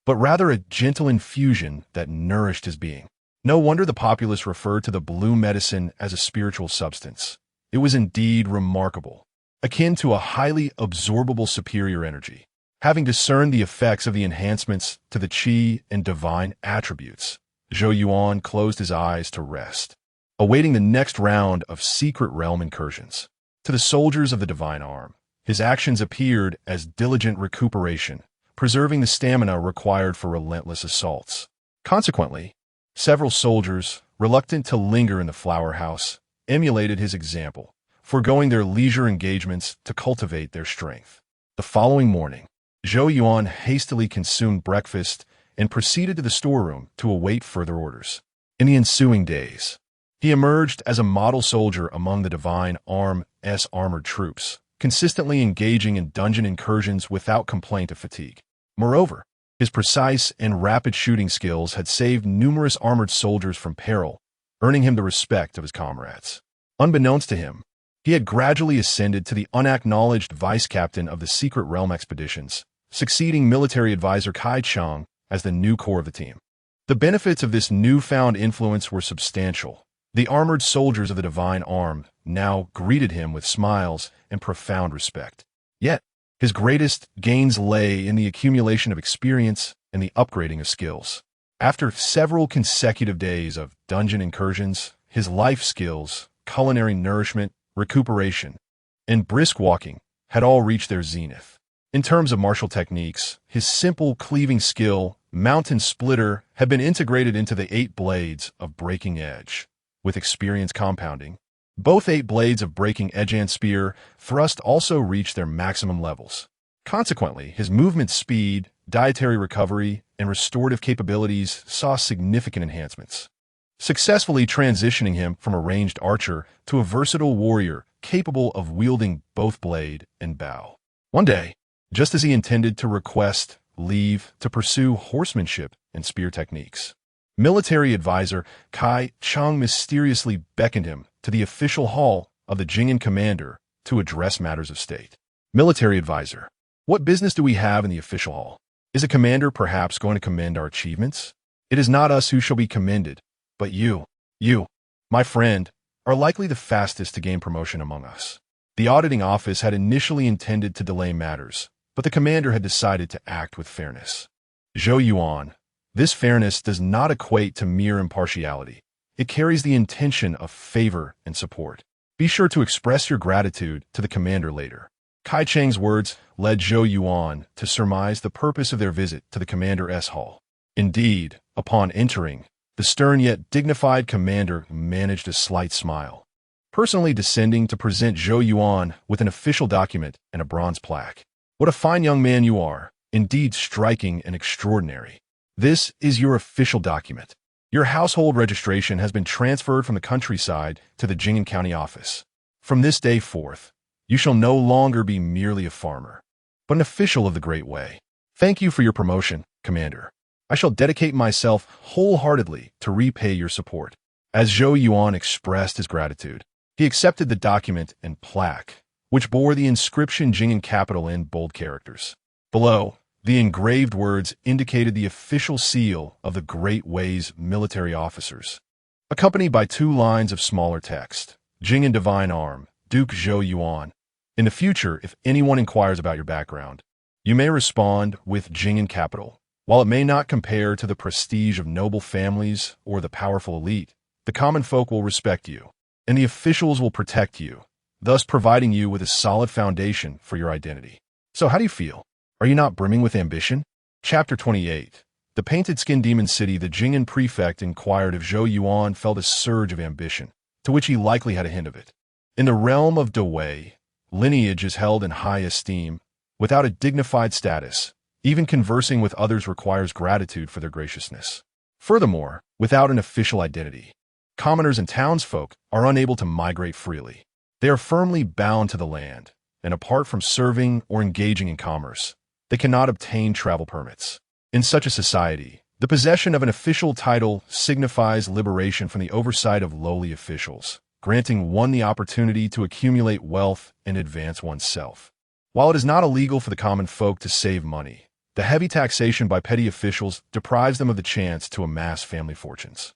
but rather a gentle infusion that nourished his being. No wonder the populace referred to the blue medicine as a spiritual substance. It was indeed remarkable, akin to a highly absorbable superior energy. Having discerned the effects of the enhancements to the qi and divine attributes, Zhou Yuan closed his eyes to rest, awaiting the next round of secret realm incursions. To the soldiers of the divine arm, his actions appeared as diligent recuperation, preserving the stamina required for relentless assaults. Consequently, several soldiers, reluctant to linger in the flower house, emulated his example, foregoing their leisure engagements to cultivate their strength. The following morning, Zhou Yuan hastily consumed breakfast and proceeded to the storeroom to await further orders. In the ensuing days, he emerged as a model soldier among the Divine Arm's armored troops, consistently engaging in dungeon incursions without complaint of fatigue. Moreover, his precise and rapid shooting skills had saved numerous armored soldiers from peril, earning him the respect of his comrades. Unbeknownst to him, he had gradually ascended to the unacknowledged vice-captain of the Secret Realm expeditions, succeeding military advisor Kai Cheng as the new core of the team. The benefits of this newfound influence were substantial. The armored soldiers of the divine arm now greeted him with smiles and profound respect. Yet, his greatest gains lay in the accumulation of experience and the upgrading of skills. After several consecutive days of dungeon incursions, his life skills, culinary nourishment, recuperation, and brisk walking had all reached their zenith. In terms of martial techniques, his simple cleaving skill, Mountain Splitter, had been integrated into the 8 blades of Breaking Edge. With experience compounding, both 8 blades of Breaking Edge and Spear Thrust also reached their maximum levels. Consequently, his movement speed, dietary recovery, and restorative capabilities saw significant enhancements, successfully transitioning him from a ranged archer to a versatile warrior capable of wielding both blade and bow. One day, just as he intended to request leave to pursue horsemanship and spear techniques, military advisor Kai Cheng mysteriously beckoned him to the official hall of the Jing'an commander to address matters of state. Military advisor, what business do we have in the official hall? Is a commander perhaps going to commend our achievements? It is not us who shall be commended, but you, my friend, are likely the fastest to gain promotion among us. The auditing office had initially intended to delay matters, but the commander had decided to act with fairness. Zhou Yuan, this fairness does not equate to mere impartiality. It carries the intention of favor and support. Be sure to express your gratitude to the commander later. Kai Cheng's words led Zhou Yuan to surmise the purpose of their visit to the commander's hall. Indeed, upon entering, the stern yet dignified commander managed a slight smile, personally descending to present Zhou Yuan with an official document and a bronze plaque. What a fine young man you are, indeed striking and extraordinary. This is your official document. Your household registration has been transferred from the countryside to the Jing'an County office. From this day forth, you shall no longer be merely a farmer, but an official of the Great Way. Thank you for your promotion, Commander. I shall dedicate myself wholeheartedly to repay your support. As Zhou Yuan expressed his gratitude, he accepted the document and plaque, which bore the inscription Jing'an capital in bold characters. Below, the engraved words indicated the official seal of the Great Way's military officers, accompanied by 2 lines of smaller text. Jing'an Divine Arm, Duke Zhou Yuan. In the future, if anyone inquires about your background, you may respond with Jing'an capital. While it may not compare to the prestige of noble families or the powerful elite, the common folk will respect you, and the officials will protect you, thus providing you with a solid foundation for your identity. So how do you feel? Are you not brimming with ambition? Chapter 28. The Painted-Skin Demon City. The Jing'an prefect inquired if Zhou Yuan felt a surge of ambition, to which he likely had a hint of it. In the realm of Daoist, lineage is held in high esteem. Without a dignified status, even conversing with others requires gratitude for their graciousness. Furthermore, without an official identity, commoners and townsfolk are unable to migrate freely. They are firmly bound to the land, and apart from serving or engaging in commerce, they cannot obtain travel permits. In such a society, the possession of an official title signifies liberation from the oversight of lowly officials, granting one the opportunity to accumulate wealth and advance oneself. While it is not illegal for the common folk to save money, the heavy taxation by petty officials deprives them of the chance to amass family fortunes.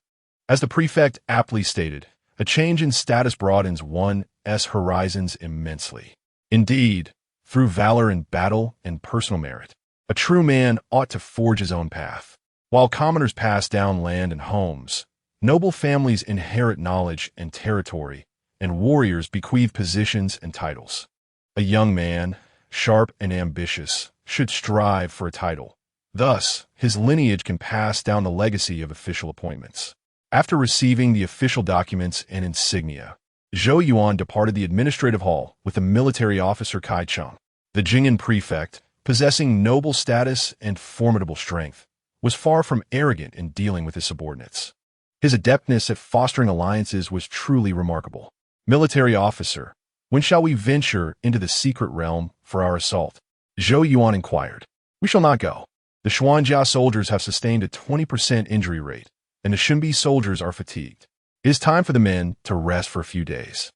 As the prefect aptly stated, a change in status broadens one's horizons immensely. Indeed, through valor in battle and personal merit, a true man ought to forge his own path. While commoners pass down land and homes, noble families inherit knowledge and territory, and warriors bequeath positions and titles. A young man, sharp and ambitious, should strive for a title. Thus, his lineage can pass down the legacy of official appointments. After receiving the official documents and insignia, Zhou Yuan departed the administrative hall with the military officer Kai Cheng. The Jing'an prefect, possessing noble status and formidable strength, was far from arrogant in dealing with his subordinates. His adeptness at fostering alliances was truly remarkable. Military officer, when shall we venture into the secret realm for our assault? Zhou Yuan inquired. We shall not go. The Xuanjia soldiers have sustained a 20% injury rate, and the Xunbi soldiers are fatigued. It is time for the men to rest for a few days.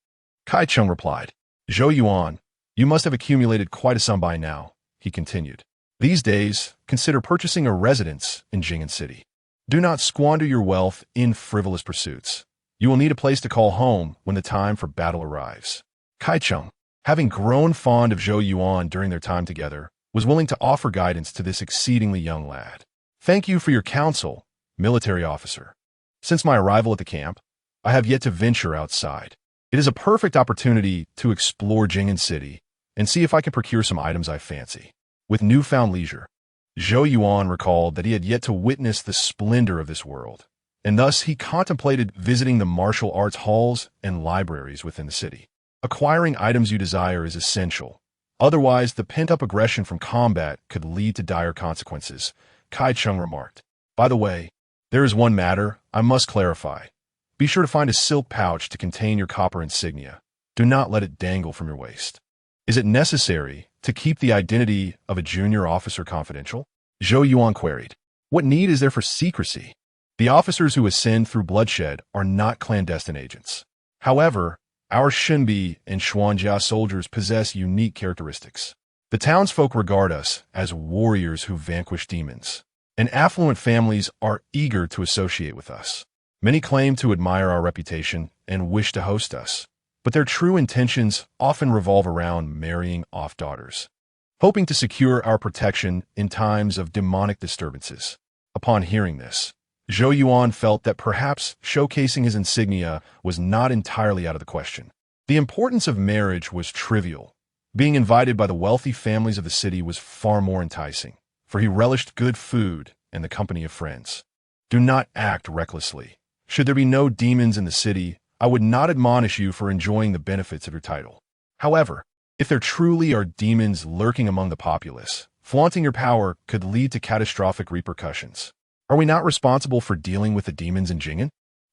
Kai Cheng replied. Zhou Yuan, you must have accumulated quite a sum by now, he continued. These days, consider purchasing a residence in Jing'an City. Do not squander your wealth in frivolous pursuits. You will need a place to call home when the time for battle arrives. Kaicheng, having grown fond of Zhou Yuan during their time together, was willing to offer guidance to this exceedingly young lad. Thank you for your counsel, military officer. Since my arrival at the camp, I have yet to venture outside. It is a perfect opportunity to explore Jing'an City and see if I can procure some items I fancy. With newfound leisure, Zhou Yuan recalled that he had yet to witness the splendor of this world, and thus he contemplated visiting the martial arts halls and libraries within the city. Acquiring items you desire is essential. Otherwise, the pent-up aggression from combat could lead to dire consequences, Kaicheng remarked. By the way, there is one matter I must clarify. Be sure to find a silk pouch to contain your copper insignia. Do not let it dangle from your waist. Is it necessary to keep the identity of a junior officer confidential? Zhou Yuan queried. What need is there for secrecy? The officers who ascend through bloodshed are not clandestine agents. However, our Xinbi and Xuanjia soldiers possess unique characteristics. The townsfolk regard us as warriors who vanquish demons, and affluent families are eager to associate with us. Many claim to admire our reputation and wish to host us, but their true intentions often revolve around marrying off daughters, hoping to secure our protection in times of demonic disturbances. Upon hearing this, Zhou Yuan felt that perhaps showcasing his insignia was not entirely out of the question. The importance of marriage was trivial. Being invited by the wealthy families of the city was far more enticing, for he relished good food and the company of friends. Do not act recklessly. Should there be no demons in the city, I would not admonish you for enjoying the benefits of your title. However, if there truly are demons lurking among the populace, flaunting your power could lead to catastrophic repercussions. Are we not responsible for dealing with the demons in Jing'an?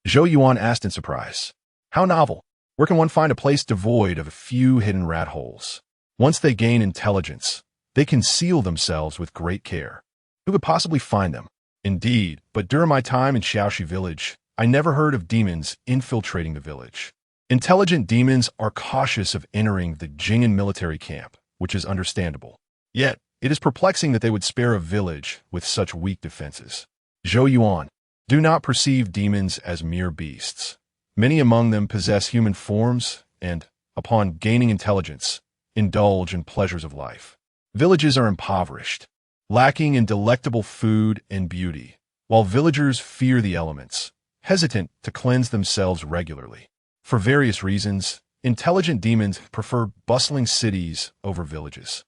Zhou Yuan asked in surprise. How novel. Where can one find a place devoid of a few hidden rat holes? Once they gain intelligence, they conceal themselves with great care. Who could possibly find them? Indeed, but during my time in Shaoxi village, I never heard of demons infiltrating the village. Intelligent demons are cautious of entering the Jing'an military camp, which is understandable. Yet, it is perplexing that they would spare a village with such weak defenses. Zhou Yuan, do not perceive demons as mere beasts. Many among them possess human forms and, upon gaining intelligence, indulge in pleasures of life. Villages are impoverished, lacking in delectable food and beauty, while villagers fear the elements, hesitant to cleanse themselves regularly. For various reasons, intelligent demons prefer bustling cities over villages.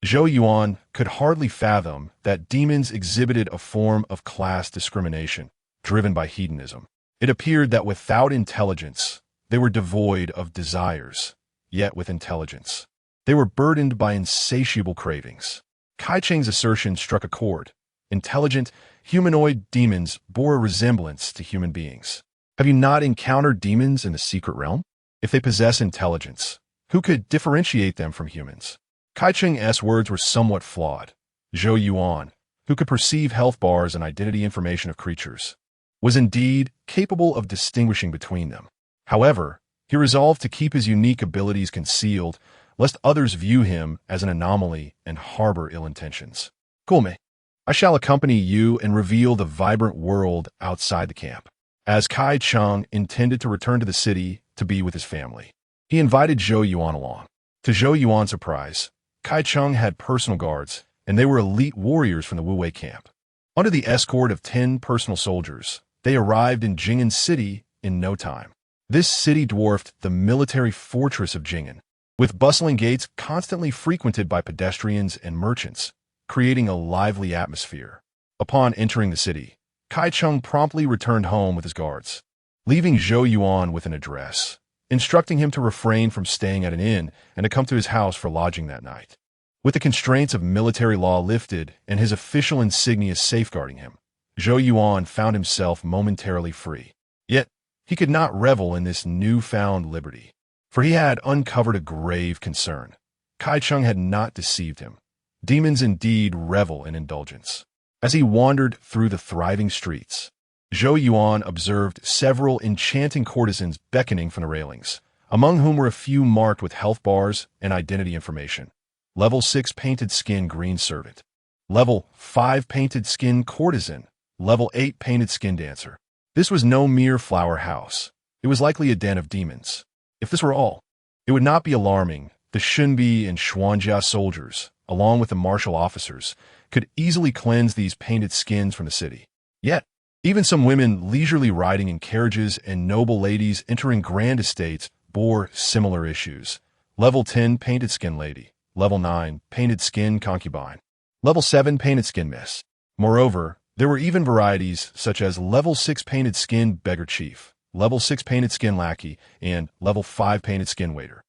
Zhou Yuan could hardly fathom that demons exhibited a form of class discrimination, driven by hedonism. It appeared that without intelligence, they were devoid of desires, yet with intelligence, they were burdened by insatiable cravings. Kaicheng's assertion struck a chord. Intelligent, humanoid demons bore a resemblance to human beings. Have you not encountered demons in the secret realm? If they possess intelligence, who could differentiate them from humans? Kaicheng's words were somewhat flawed. Zhou Yuan, who could perceive health bars and identity information of creatures, was indeed capable of distinguishing between them. However, he resolved to keep his unique abilities concealed, lest others view him as an anomaly and harbor ill intentions. Gome, I shall accompany you and reveal the vibrant world outside the camp. As Kaicheng intended to return to the city to be with his family, he invited Zhou Yuan along. To Zhou Yuan's surprise, Kaicheng had personal guards, and they were elite warriors from the Wuwei camp. Under the escort of 10 personal soldiers, they arrived in Jing'an City in no time. This city dwarfed the military fortress of Jing'an, with bustling gates constantly frequented by pedestrians and merchants, creating a lively atmosphere. Upon entering the city, Kaicheng promptly returned home with his guards, leaving Zhou Yuan with an address, instructing him to refrain from staying at an inn and to come to his house for lodging that night. With the constraints of military law lifted and his official insignia safeguarding him, Zhou Yuan found himself momentarily free. Yet, he could not revel in this newfound liberty, for he had uncovered a grave concern. Kaicheng had not deceived him. Demons indeed revel in indulgence. As he wandered through the thriving streets, Zhou Yuan observed several enchanting courtesans beckoning from the railings, among whom were a few marked with health bars and identity information. Level 6 painted skin green servant. Level 5 painted skin courtesan. level 8 painted skin dancer. This was no mere flower house. It was likely a den of demons. If this were all, it would not be alarming. The Xunbi and Xuanjia soldiers, along with the martial officers, could easily cleanse these painted skins from the city. Yet, even some women leisurely riding in carriages and noble ladies entering grand estates bore similar issues. Level 10 painted skin lady, level 9 painted skin concubine, level 7 painted skin miss. Moreover, there were even varieties such as level 6 painted skin beggar chief, level 6 painted skin lackey, and level 5 painted skin waiter.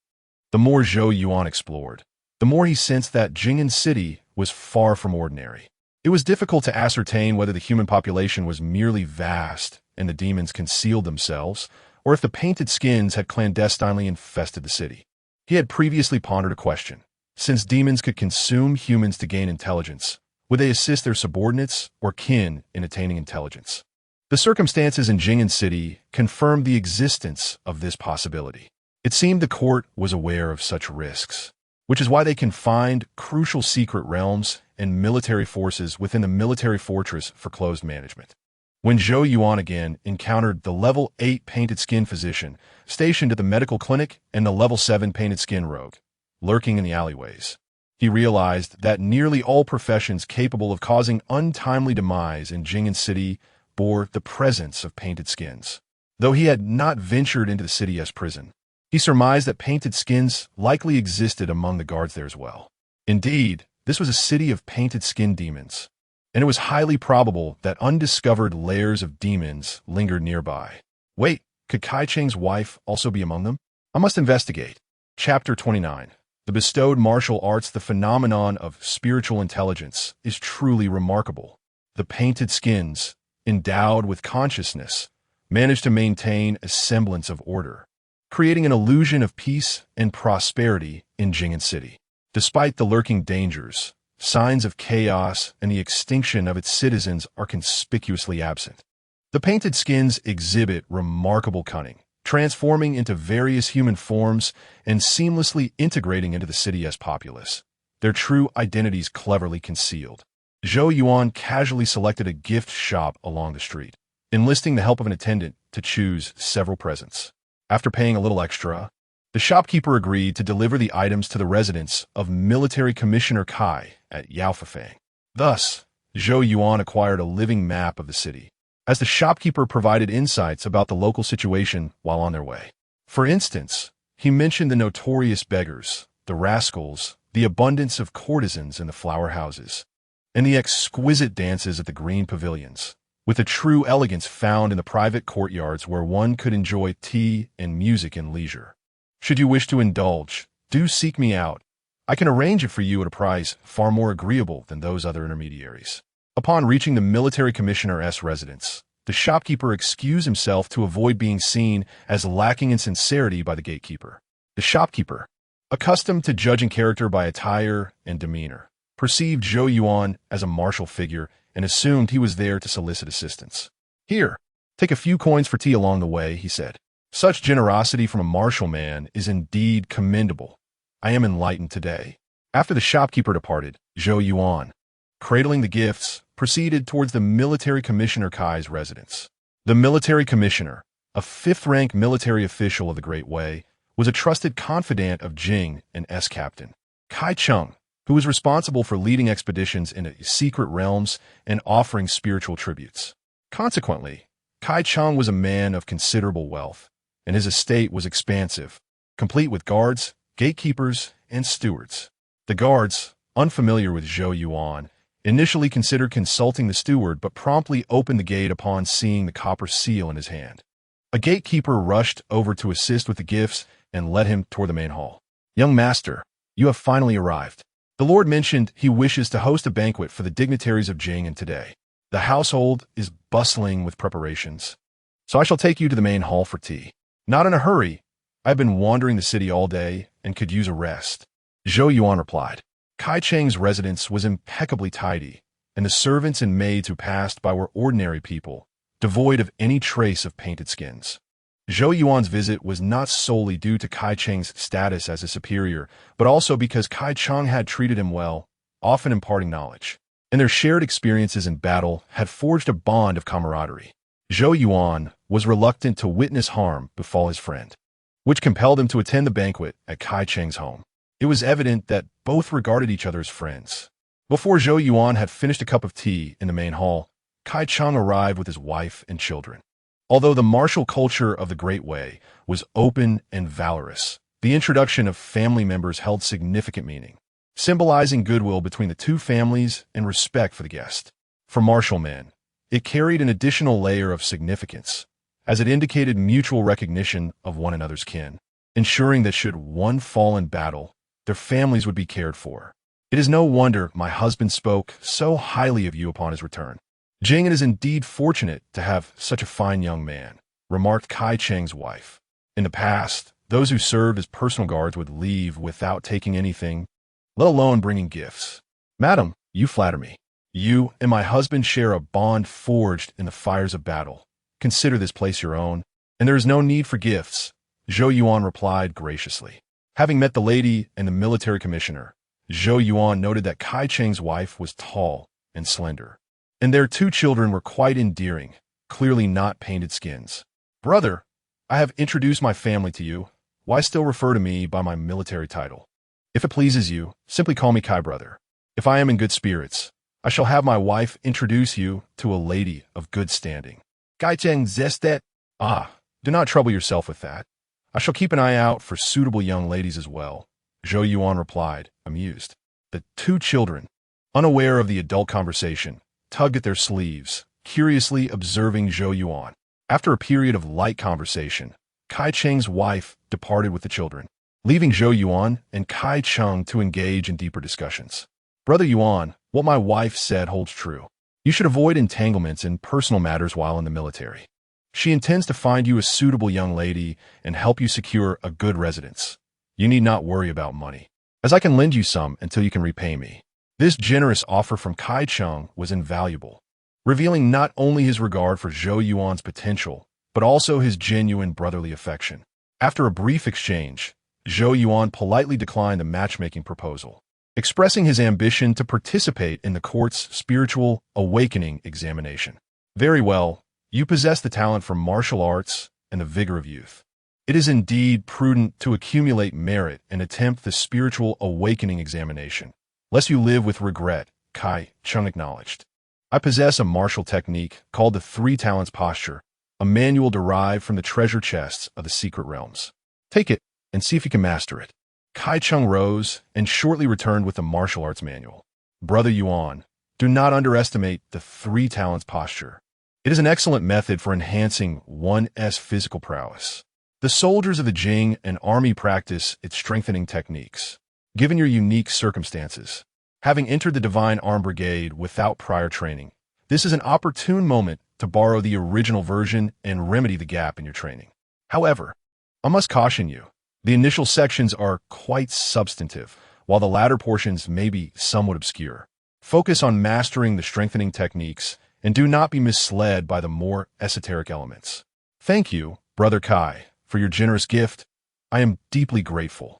The more Zhou Yuan explored, the more he sensed that Jing'an City was far from ordinary. It was difficult to ascertain whether the human population was merely vast and the demons concealed themselves, or if the painted skins had clandestinely infested the city. He had previously pondered a question. Since demons could consume humans to gain intelligence, would they assist their subordinates or kin in attaining intelligence? The circumstances in Jing'an City confirmed the existence of this possibility. It seemed the court was aware of such risks, which is why they confined crucial secret realms and military forces within the military fortress for closed management. When Zhou Yuan again encountered the level 8 painted skin physician stationed at the medical clinic and the level 7 painted skin rogue, lurking in the alleyways, he realized that nearly all professions capable of causing untimely demise in Jing'an City bore the presence of painted skins. Though he had not ventured into the city's prison, he surmised that painted skins likely existed among the guards there as well. Indeed, this was a city of painted skin demons, and it was highly probable that undiscovered layers of demons lingered nearby. Wait, could Kai Cheng's wife also be among them? I must investigate. Chapter 29. The bestowed martial arts. The phenomenon of spiritual intelligence is truly remarkable. The painted skins, endowed with consciousness, managed to maintain a semblance of order, creating an illusion of peace and prosperity in Jing'an City. Despite the lurking dangers, signs of chaos and the extinction of its citizens are conspicuously absent. The painted skins exhibit remarkable cunning, transforming into various human forms and seamlessly integrating into the city's populace, their true identities cleverly concealed. Zhou Yuan casually selected a gift shop along the street, enlisting the help of an attendant to choose several presents. After paying a little extra, the shopkeeper agreed to deliver the items to the residence of Military Commissioner Kai at Yaofeng. Thus, Zhou Yuan acquired a living map of the city, as the shopkeeper provided insights about the local situation while on their way. For instance, he mentioned the notorious beggars, the rascals, the abundance of courtesans in the flower houses, and the exquisite dances at the green pavilions, with a true elegance found in the private courtyards where one could enjoy tea and music in leisure. Should you wish to indulge, do seek me out. I can arrange it for you at a price far more agreeable than those other intermediaries. Upon reaching the military commissioner's residence, the shopkeeper excused himself to avoid being seen as lacking in sincerity by the gatekeeper. The shopkeeper, accustomed to judging character by attire and demeanor, perceived Zhou Yuan as a martial figure and assumed he was there to solicit assistance. Here, take a few coins for tea along the way, he said. Such generosity from a martial man is indeed commendable. I am enlightened today. After the shopkeeper departed, Zhou Yuan, cradling the gifts, proceeded towards the military commissioner Kai's residence. The military commissioner, a fifth-rank military official of the Great Way, was a trusted confidant of Jing and S-Captain Kai Cheng, who was responsible for leading expeditions into secret realms and offering spiritual tributes. Consequently, Kai Cheng was a man of considerable wealth, and his estate was expansive, complete with guards, gatekeepers, and stewards. The guards, unfamiliar with Zhou Yuan, initially considered consulting the steward but promptly opened the gate upon seeing the copper seal in his hand. A gatekeeper rushed over to assist with the gifts and led him toward the main hall. Young master, you have finally arrived. The Lord mentioned he wishes to host a banquet for the dignitaries of Jing'an today. The household is bustling with preparations, so I shall take you to the main hall for tea. Not in a hurry. I've been wandering the city all day and could use a rest. Zhou Yuan replied. Kai Cheng's residence was impeccably tidy, and the servants and maids who passed by were ordinary people, devoid of any trace of painted skins. Zhou Yuan's visit was not solely due to Kai Cheng's status as a superior, but also because Kai Cheng had treated him well, often imparting knowledge. and their shared experiences in battle had forged a bond of camaraderie. Zhou Yuan was reluctant to witness harm befall his friend, which compelled him to attend the banquet at Kai Cheng's home. It was evident that both regarded each other as friends. Before Zhou Yuan had finished a cup of tea in the main hall, Kai Cheng arrived with his wife and children. Although the martial culture of the Great Way was open and valorous, the introduction of family members held significant meaning, symbolizing goodwill between the two families and respect for the guest. For martial men, it carried an additional layer of significance, as it indicated mutual recognition of one another's kin, ensuring that should one fall in battle, their families would be cared for. It is no wonder my husband spoke so highly of you upon his return. Jing is indeed fortunate to have such a fine young man, remarked Kai Cheng's wife. In the past, those who served as personal guards would leave without taking anything, let alone bringing gifts. Madam, you flatter me. You and my husband share a bond forged in the fires of battle. Consider this place your own, and there is no need for gifts, Zhou Yuan replied graciously. Having met the lady and the military commissioner, Zhou Yuan noted that Kai Cheng's wife was tall and slender, and their two children were quite endearing, clearly not painted skins. Brother, I have introduced my family to you. Why still refer to me by my military title? If it pleases you, simply call me Kai brother. If I am in good spirits, I shall have my wife introduce you to a lady of good standing. Kai Cheng zestet? Ah, do not trouble yourself with that. I shall keep an eye out for suitable young ladies as well, Zhou Yuan replied, amused. The two children, unaware of the adult conversation, tugged at their sleeves, curiously observing Zhou Yuan. After a period of light conversation, Kai Cheng's wife departed with the children, leaving Zhou Yuan and Kai Cheng to engage in deeper discussions. Brother Yuan, what my wife said holds true. You should avoid entanglements in personal matters while in the military. She intends to find you a suitable young lady and help you secure a good residence. You need not worry about money, as I can lend you some until you can repay me. This generous offer from Kai Cheng was invaluable, revealing not only his regard for Zhou Yuan's potential, but also his genuine brotherly affection. After a brief exchange, Zhou Yuan politely declined the matchmaking proposal, expressing his ambition to participate in the court's spiritual awakening examination. Very well, you possess the talent for martial arts and the vigor of youth. It is indeed prudent to accumulate merit and attempt the spiritual awakening examination, lest you live with regret, Kai Cheng acknowledged. I possess a martial technique called the Three Talents Posture, a manual derived from the treasure chests of the secret realms. Take it and see if you can master it. Kai Cheng rose and shortly returned with the martial arts manual. Brother Yuan, do not underestimate the Three Talents Posture. It is an excellent method for enhancing one's physical prowess. The soldiers of the Jing and army practice its strengthening techniques. Given your unique circumstances, having entered the Divine Armed Brigade without prior training, this is an opportune moment to borrow the original version and remedy the gap in your training. However, I must caution you, the initial sections are quite substantive, while the latter portions may be somewhat obscure. Focus on mastering the strengthening techniques and do not be misled by the more esoteric elements. Thank you, Brother Kai, for your generous gift. I am deeply grateful.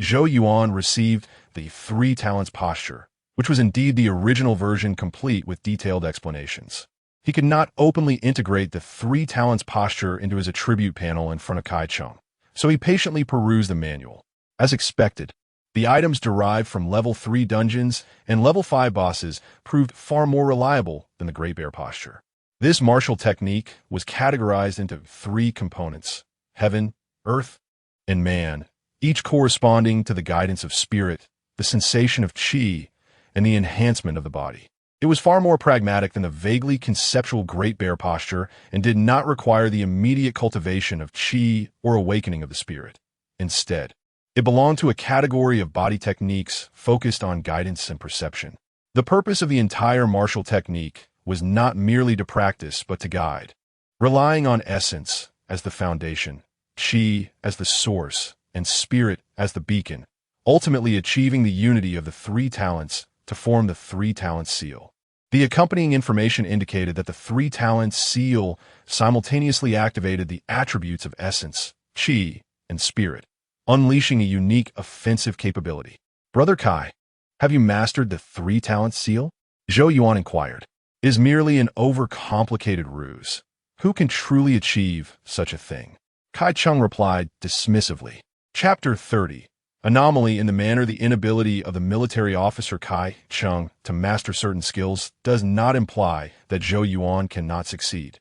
Zhou Yuan received the Three Talents Posture, which was indeed the original version complete with detailed explanations. He could not openly integrate the Three Talents Posture into his attribute panel in front of Kai Cheng, so he patiently perused the manual. As expected, the items derived from level 3 dungeons and level 5 bosses proved far more reliable than the Great Bear Posture. This martial technique was categorized into 3 components: heaven, earth, and man, each corresponding to the guidance of spirit, the sensation of qi, and the enhancement of the body. It was far more pragmatic than the vaguely conceptual Great Bear Posture and did not require the immediate cultivation of qi or awakening of the spirit. Instead, it belonged to a category of body techniques focused on guidance and perception. The purpose of the entire martial technique was not merely to practice but to guide, relying on essence as the foundation, qi as the source, and spirit as the beacon, ultimately achieving the unity of the 3 talents to form the 3 Talents Seal. The accompanying information indicated that the 3 Talents Seal simultaneously activated the attributes of essence, qi, and spirit, unleashing a unique offensive capability. Brother Kai, have you mastered the 3 Talents Seal? Zhou Yuan inquired. Is merely an overcomplicated ruse. Who can truly achieve such a thing? Kai Cheng replied dismissively. Chapter 30. Anomaly. In the manner, the inability of the military officer Kai Cheng to master certain skills does not imply that Zhou Yuan cannot succeed.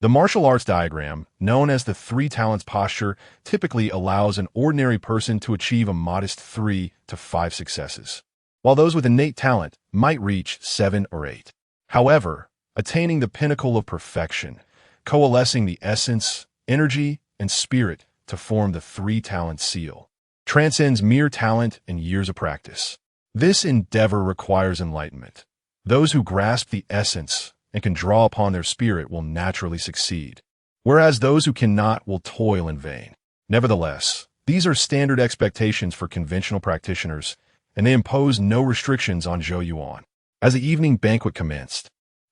The martial arts diagram, known as the three talents posture, typically allows an ordinary person to achieve a modest 3 to 5 successes, while those with innate talent might reach 7 or 8. However, attaining the pinnacle of perfection, coalescing the essence, energy, and spirit to form the three-talent seal, transcends mere talent and years of practice. This endeavor requires enlightenment. Those who grasp the essence and can draw upon their spirit will naturally succeed, whereas those who cannot will toil in vain. Nevertheless, these are standard expectations for conventional practitioners, and they impose no restrictions on Zhou Yuan. As the evening banquet commenced,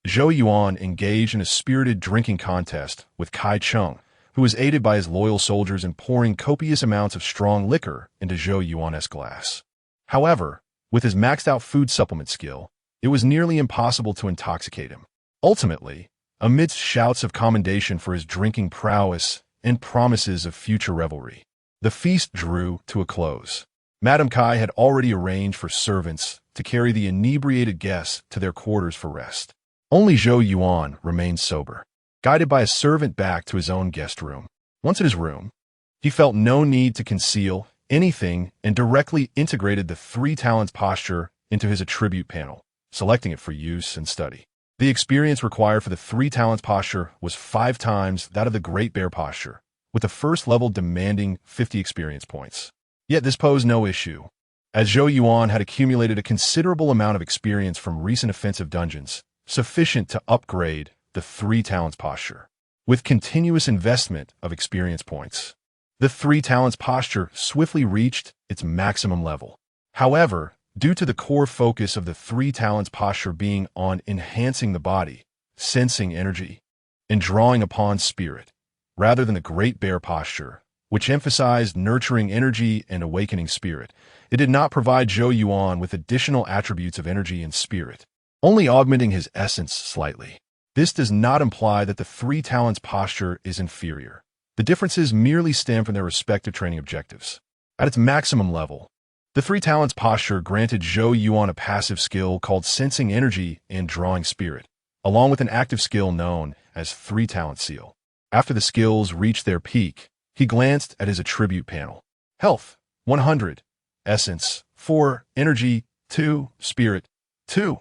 Zhou Yuan engaged in a spirited drinking contest with Kai Cheng, who was aided by his loyal soldiers in pouring copious amounts of strong liquor into Zhou Yuan's glass. However, with his maxed-out food supplement skill, it was nearly impossible to intoxicate him. Ultimately, amidst shouts of commendation for his drinking prowess and promises of future revelry, the feast drew to a close. Madame Kai had already arranged for servants to carry the inebriated guests to their quarters for rest. Only Zhou Yuan remained sober, guided by a servant back to his own guest room. Once in his room, he felt no need to conceal anything and directly integrated the three talents posture into his attribute panel, selecting it for use and study. The experience required for the three talents posture was 5 times that of the Great Bear posture, with the first level demanding 50 experience points. Yet this posed no issue, as Zhou Yuan had accumulated a considerable amount of experience from recent offensive dungeons, sufficient to upgrade the three talents posture. With continuous investment of experience points, the three talents posture swiftly reached its maximum level. However, due to the core focus of the three talents posture being on enhancing the body, sensing energy, and drawing upon spirit, rather than the Great Bear posture, which emphasized nurturing energy and awakening spirit, it did not provide Zhou Yuan with additional attributes of energy and spirit, only augmenting his essence slightly. This does not imply that the three talents posture is inferior. The differences merely stem from their respective training objectives. At its maximum level, the three talents posture granted Zhou Yuan a passive skill called sensing energy and drawing spirit, along with an active skill known as three talent seal. After the skills reached their peak, he glanced at his attribute panel. Health, 100. Essence, 4. Energy, 2. Spirit, 2.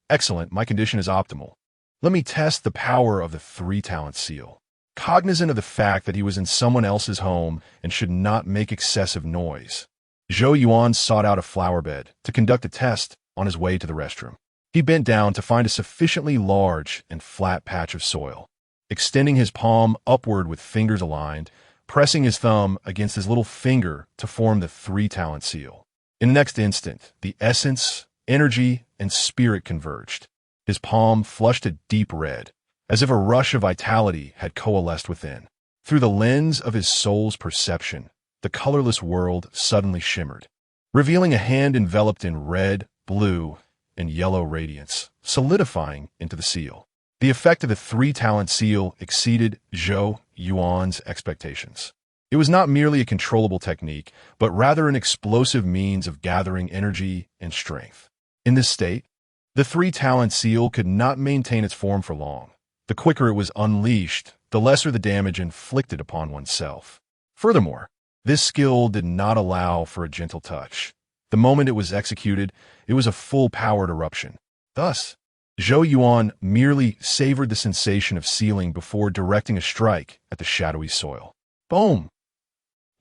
Excellent, my condition is optimal. Let me test the power of the three talent seal. Cognizant of the fact that he was in someone else's home and should not make excessive noise, Zhou Yuan sought out a flower bed to conduct a test on his way to the restroom. He bent down to find a sufficiently large and flat patch of soil. Extending his palm upward with fingers aligned, pressing his thumb against his little finger to form the three talent seal. In the next instant, the essence, energy, and spirit converged. His palm flushed a deep red, as if a rush of vitality had coalesced within. Through the lens of his soul's perception, the colorless world suddenly shimmered, revealing a hand enveloped in red, blue, and yellow radiance, solidifying into the seal. The effect of the three talent seal exceeded Zhou Yuan's expectations. It was not merely a controllable technique, but rather an explosive means of gathering energy and strength. In this state, the three talent seal could not maintain its form for long. The quicker it was unleashed, the lesser the damage inflicted upon oneself. Furthermore, this skill did not allow for a gentle touch. The moment it was executed, it was a full-powered eruption. Thus, Zhou Yuan merely savored the sensation of sealing before directing a strike at the shadowy soil. Boom!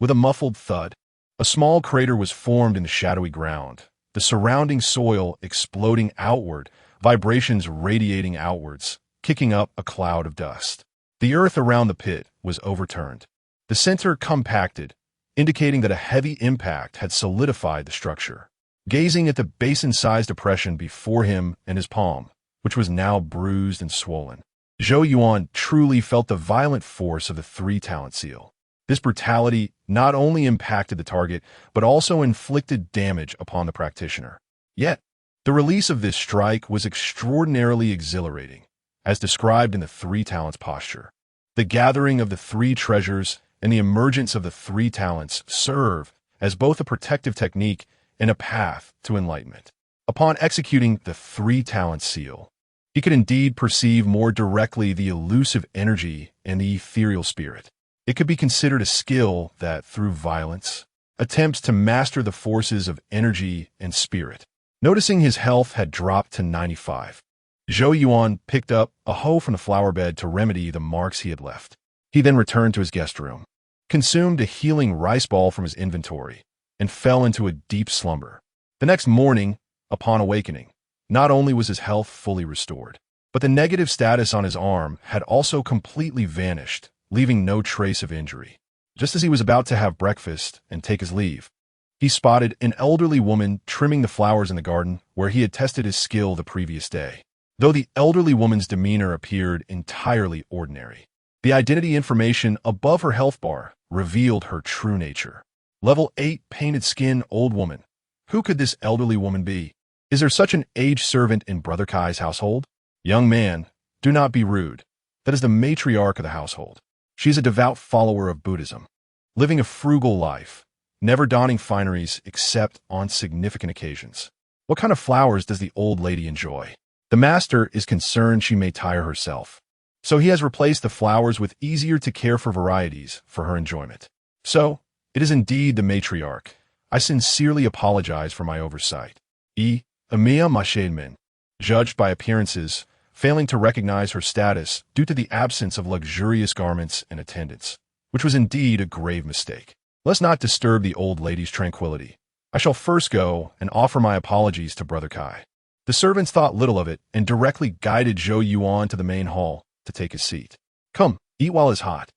With a muffled thud, a small crater was formed in the shadowy ground, the surrounding soil exploding outward, vibrations radiating outwards, kicking up a cloud of dust. The earth around the pit was overturned. The center compacted, indicating that a heavy impact had solidified the structure. Gazing at the basin-sized depression before him and his palm, which was now bruised and swollen, Zhou Yuan truly felt the violent force of the three talent seal. This brutality not only impacted the target, but also inflicted damage upon the practitioner. Yet, The release of this strike was extraordinarily exhilarating, as described in the three talents posture. The gathering of the three treasures and the emergence of the three talents serve as both a protective technique and a path to enlightenment. Upon executing the three talent seal, he could indeed perceive more directly the elusive energy and the ethereal spirit. It could be considered a skill that, through violence, attempts to master the forces of energy and spirit. Noticing his health had dropped to 95, Zhou Yuan picked up a hoe from the flower bed to remedy the marks he had left. He then returned to his guest room, consumed a healing rice ball from his inventory, and fell into a deep slumber. The next morning, upon awakening, not only was his health fully restored, but the negative status on his arm had also completely vanished, leaving no trace of injury. Just as he was about to have breakfast and take his leave, he spotted an elderly woman trimming the flowers in the garden where he had tested his skill the previous day. Though the elderly woman's demeanor appeared entirely ordinary, the identity information above her health bar revealed her true nature. Level 8 painted skin old woman. Who could this elderly woman be? Is there such an aged servant in Brother Kai's household? Young man, do not be rude. That is the matriarch of the household. She is a devout follower of Buddhism, living a frugal life, never donning fineries except on significant occasions. What kind of flowers does the old lady enjoy? The master is concerned she may tire herself, so he has replaced the flowers with easier-to-care-for varieties for her enjoyment. So, it is indeed the matriarch. I sincerely apologize for my oversight. Emiya Mashademin, judged by appearances, failing to recognize her status due to the absence of luxurious garments and attendants, which was indeed a grave mistake. Let's not disturb the old lady's tranquility. I shall first go and offer my apologies to Brother Kai. The servants thought little of it and directly guided Zhou Yuan to the main hall to take his seat. Come, eat while it's hot.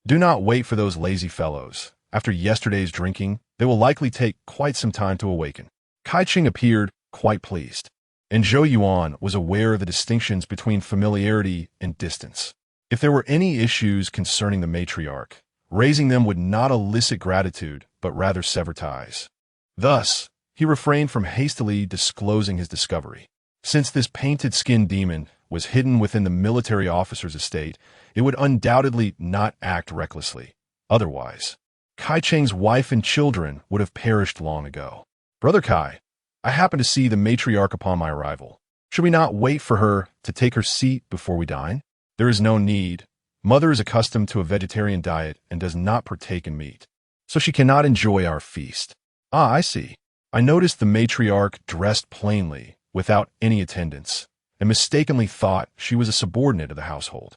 Do not wait for those lazy fellows. After yesterday's drinking, they will likely take quite some time to awaken. Kai Qing appeared quite pleased, and Zhou Yuan was aware of the distinctions between familiarity and distance. If there were any issues concerning the matriarch, raising them would not elicit gratitude, but rather sever ties. Thus, he refrained from hastily disclosing his discovery. Since this painted skin demon was hidden within the military officer's estate, it would undoubtedly not act recklessly. Otherwise, Kai Cheng's wife and children would have perished long ago. Brother Kai, I happen to see the matriarch upon my arrival. Should we not wait for her to take her seat before we dine? There is no need. Mother is accustomed to a vegetarian diet and does not partake in meat, so she cannot enjoy our feast. Ah, I see. I noticed the matriarch dressed plainly, without any attendants, and mistakenly thought she was a subordinate of the household.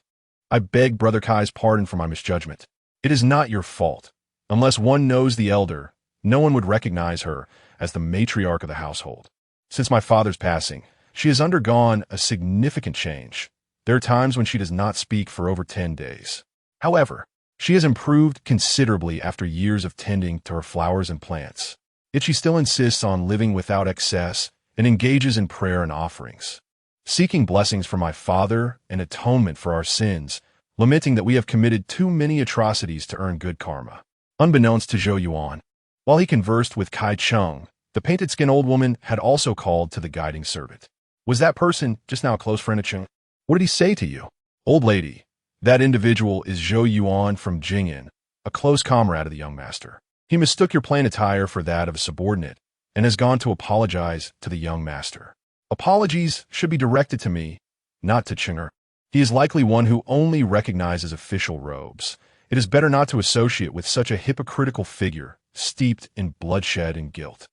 I beg Brother Kai's pardon for my misjudgment. It is not your fault. Unless one knows the elder, no one would recognize her as the matriarch of the household. Since my father's passing, she has undergone a significant change. There are times when she does not speak for over 10 days. However, she has improved considerably after years of tending to her flowers and plants. Yet she still insists on living without excess and engages in prayer and offerings, seeking blessings from my father and atonement for our sins, lamenting that we have committed too many atrocities to earn good karma. Unbeknownst to Zhou Yuan, while he conversed with Kai Cheng, the painted-skin old woman had also called to the guiding servant. Was that person just now a close friend of Cheng? What did he say to you? Old lady, that individual is Zhou Yuan from Jing'an, a close comrade of the young master. He mistook your plain attire for that of a subordinate and has gone to apologize to the young master. Apologies should be directed to me, not to Chinger. He is likely one who only recognizes official robes. It is better not to associate with such a hypocritical figure, steeped in bloodshed and guilt.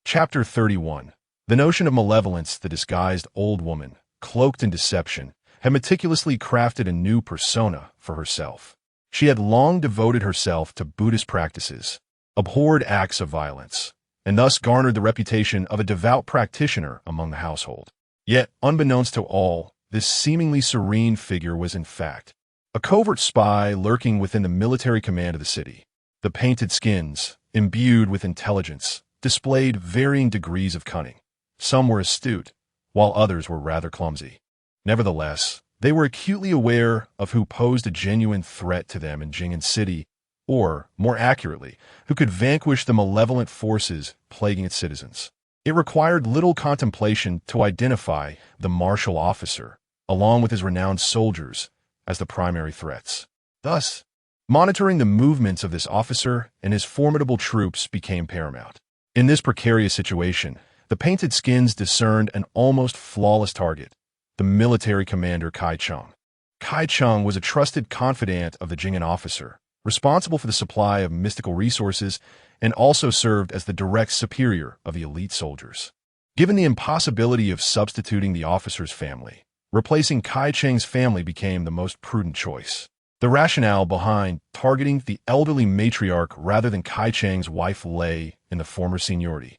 Chapter 31. The notion of malevolence, the disguised old woman, cloaked in deception, had meticulously crafted a new persona for herself. She had long devoted herself to Buddhist practices, abhorred acts of violence, and thus garnered the reputation of a devout practitioner among the household. Yet, unbeknownst to all, this seemingly serene figure was in fact a covert spy lurking within the military command of the city. The painted skins, imbued with intelligence, displayed varying degrees of cunning. Some were astute, while others were rather clumsy. Nevertheless, they were acutely aware of who posed a genuine threat to them in Jing'an City, or, more accurately, who could vanquish the malevolent forces plaguing its citizens. It required little contemplation to identify the martial officer, along with his renowned soldiers, as the primary threats. Thus, monitoring the movements of this officer and his formidable troops became paramount. In this precarious situation, the painted skins discerned an almost flawless target, the military commander Kai Cheng. Kai Cheng was a trusted confidant of the Jing'an officer, responsible for the supply of mystical resources, and also served as the direct superior of the elite soldiers. Given the impossibility of substituting the officer's family, replacing Kai Cheng's family became the most prudent choice. The rationale behind targeting the elderly matriarch rather than Kai Cheng's wife lay in the former seniority,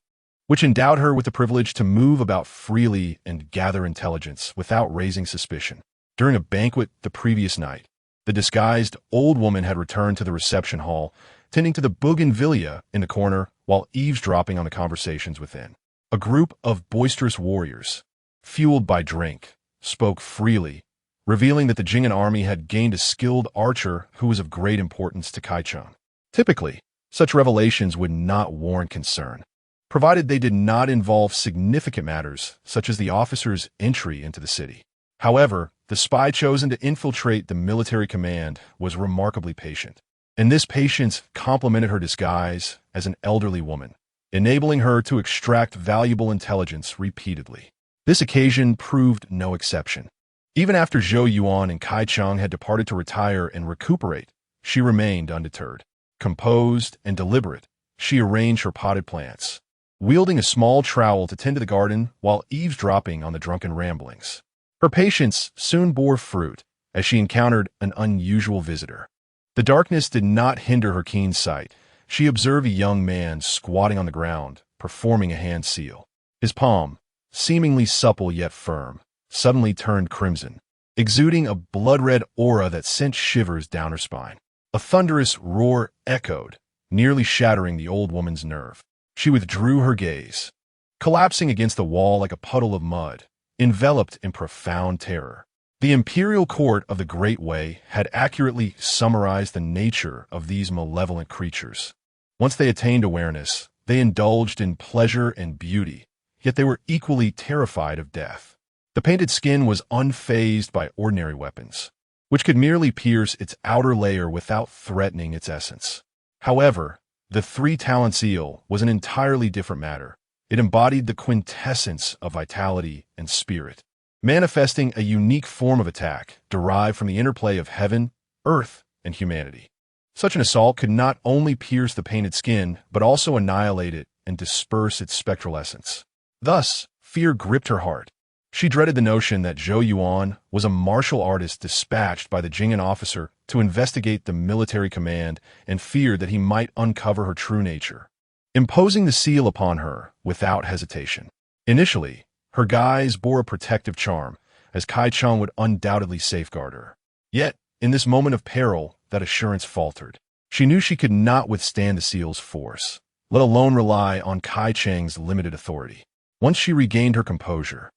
which endowed her with the privilege to move about freely and gather intelligence without raising suspicion. During a banquet the previous night, the disguised old woman had returned to the reception hall, tending to the bougainvillea in the corner while eavesdropping on the conversations within. A group of boisterous warriors, fueled by drink, spoke freely, revealing that the Jing'an army had gained a skilled archer who was of great importance to Kai Cheng. Typically, such revelations would not warrant concern, provided they did not involve significant matters such as the officer's entry into the city. However, the spy chosen to infiltrate the military command was remarkably patient, and this patience complemented her disguise as an elderly woman, enabling her to extract valuable intelligence repeatedly. This occasion proved no exception. Even after Zhou Yuan and Kai Cheng had departed to retire and recuperate, she remained undeterred. Composed and deliberate, she arranged her potted plants, wielding a small trowel to tend to the garden while eavesdropping on the drunken ramblings. Her patience soon bore fruit as she encountered an unusual visitor. The darkness did not hinder her keen sight. She observed a young man squatting on the ground, performing a hand seal. His palm, seemingly supple yet firm, suddenly turned crimson, exuding a blood-red aura that sent shivers down her spine. A thunderous roar echoed, nearly shattering the old woman's nerve. She withdrew her gaze, collapsing against the wall like a puddle of mud, enveloped in profound terror. The imperial court of the Great Way had accurately summarized the nature of these malevolent creatures. Once they attained awareness, they indulged in pleasure and beauty, yet they were equally terrified of death. The painted skin was unfazed by ordinary weapons, which could merely pierce its outer layer without threatening its essence. However, the three-talent seal was an entirely different matter. It embodied the quintessence of vitality and spirit, manifesting a unique form of attack derived from the interplay of heaven, earth, and humanity. Such an assault could not only pierce the painted skin, but also annihilate it and disperse its spectral essence. Thus, fear gripped her heart. She dreaded the notion that Zhou Yuan was a martial artist dispatched by the Jing'an officer to investigate the military command and feared that he might uncover her true nature, imposing the seal upon her without hesitation. Initially, her guise bore a protective charm, as Kai Cheng would undoubtedly safeguard her. Yet, in this moment of peril, that assurance faltered. She knew she could not withstand the seal's force, let alone rely on Kai Cheng's limited authority. Once she regained her composure,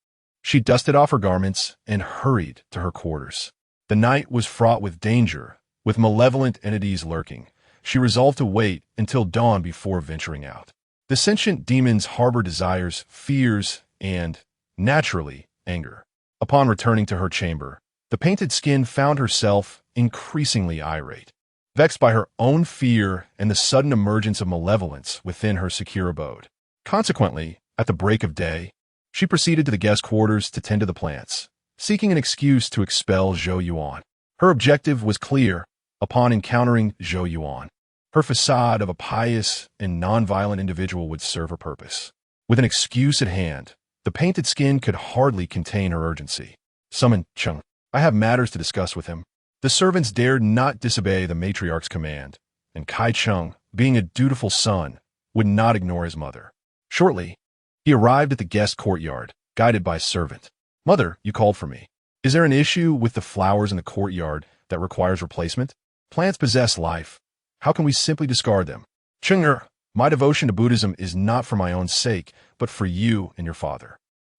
she dusted off her garments and hurried to her quarters. The night was fraught with danger, with malevolent entities lurking. She resolved to wait until dawn before venturing out. The sentient demons harbor desires, fears, and, naturally, anger. Upon returning to her chamber, the painted skin found herself increasingly irate, vexed by her own fear and the sudden emergence of malevolence within her secure abode. Consequently, at the break of day, she proceeded to the guest quarters to tend to the plants, seeking an excuse to expel Zhou Yuan. Her objective was clear upon encountering Zhou Yuan. Her facade of a pious and non-violent individual would serve her purpose. With an excuse at hand, the painted skin could hardly contain her urgency. Summon Cheng. I have matters to discuss with him. The servants dared not disobey the matriarch's command, and Kai Cheng, being a dutiful son, would not ignore his mother. Shortly, he arrived at the guest courtyard, guided by a servant. Mother, you called for me. Is there an issue with the flowers in the courtyard that requires replacement? Plants possess life. How can we simply discard them? Cheng, my devotion to Buddhism is not for my own sake, but for you and your father.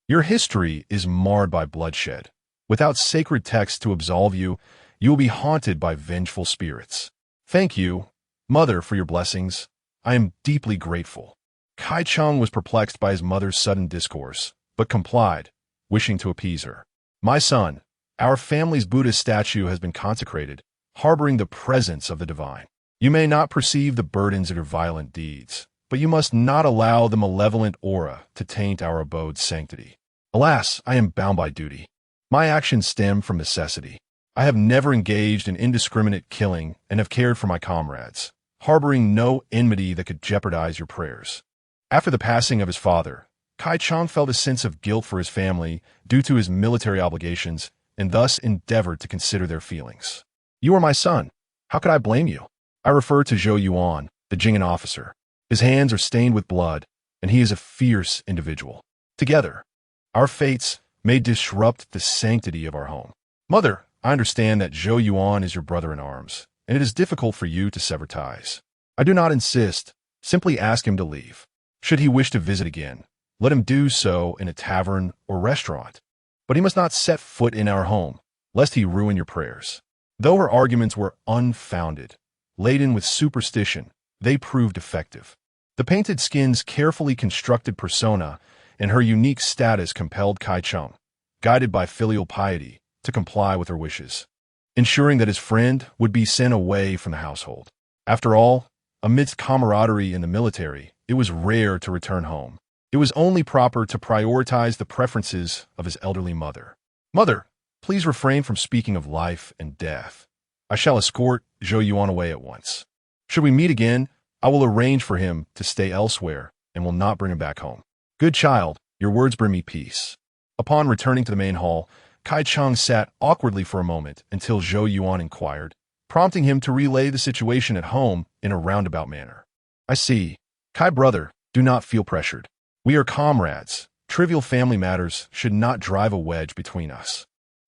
Your history is marred by bloodshed. Without sacred texts to absolve you, you will be haunted by vengeful spirits. Thank you, Mother, for your blessings. I am deeply grateful. Kai Cheng was perplexed by his mother's sudden discourse, but complied, wishing to appease her. My son, our family's Buddhist statue has been consecrated, harboring the presence of the divine. You may not perceive the burdens of your violent deeds, but you must not allow the malevolent aura to taint our abode's sanctity. Alas, I am bound by duty. My actions stem from necessity. I have never engaged in indiscriminate killing and have cared for my comrades, harboring no enmity that could jeopardize your prayers. After the passing of his father, Kai Cheng felt a sense of guilt for his family due to his military obligations and thus endeavored to consider their feelings. You are my son. How could I blame you? I refer to Zhou Yuan, the Jing'an officer. His hands are stained with blood, and he is a fierce individual. Together, our fates may disrupt the sanctity of our home. Mother, I understand that Zhou Yuan is your brother in arms, and it is difficult for you to sever ties. I do not insist. Simply ask him to leave. Should he wish to visit again, let him do so in a tavern or restaurant. But he must not set foot in our home, lest he ruin your prayers. Though her arguments were unfounded, laden with superstition, they proved effective. The painted skin's carefully constructed persona and her unique status compelled Kai Cheng, guided by filial piety, to comply with her wishes, ensuring that his friend would be sent away from the household. After all, amidst camaraderie in the military, it was rare to return home. It was only proper to prioritize the preferences of his elderly mother. Mother, please refrain from speaking of life and death. I shall escort Zhou Yuan away at once. Should we meet again, I will arrange for him to stay elsewhere and will not bring him back home. Good child, your words bring me peace. Upon returning to the main hall, Kai Cheng sat awkwardly for a moment until Zhou Yuan inquired, prompting him to relay the situation at home in a roundabout manner. I see. Kai brother, do not feel pressured. We are comrades. Trivial family matters should not drive a wedge between us.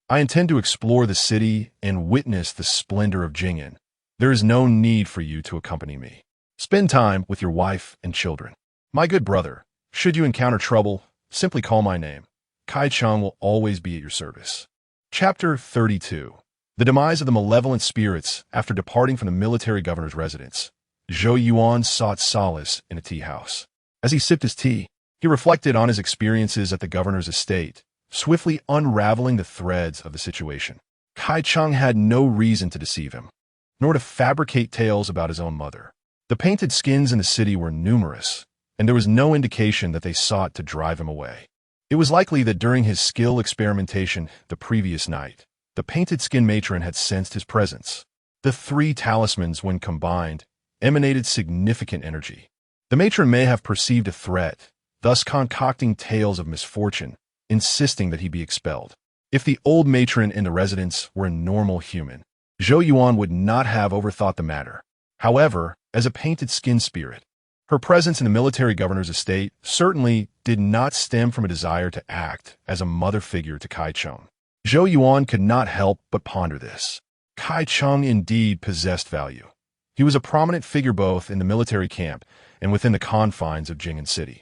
I intend to explore the city and witness the splendor of Jing'an. There is no need for you to accompany me. Spend time with your wife and children. My good brother, should you encounter trouble, simply call my name. Kai Cheng will always be at your service. Chapter 32. The demise of the malevolent spirits after departing from the military governor's residence. Zhou Yuan sought solace in a tea house. As he sipped his tea, he reflected on his experiences at the governor's estate, swiftly unraveling the threads of the situation. Kai Cheng had no reason to deceive him, nor to fabricate tales about his own mother. The painted skins in the city were numerous, and there was no indication that they sought to drive him away. It was likely that during his skill experimentation the previous night, the painted skin matron had sensed his presence. The three talismans, when combined, emanated significant energy. The matron may have perceived a threat, thus concocting tales of misfortune, insisting that he be expelled. If the old matron in the residence were a normal human, Zhou Yuan would not have overthought the matter. However, as a painted skin spirit, her presence in the military governor's estate certainly did not stem from a desire to act as a mother figure to Kai Cheng. Zhou Yuan could not help but ponder this. Kai Cheng indeed possessed value. He was a prominent figure both in the military camp and within the confines of Jing'an City.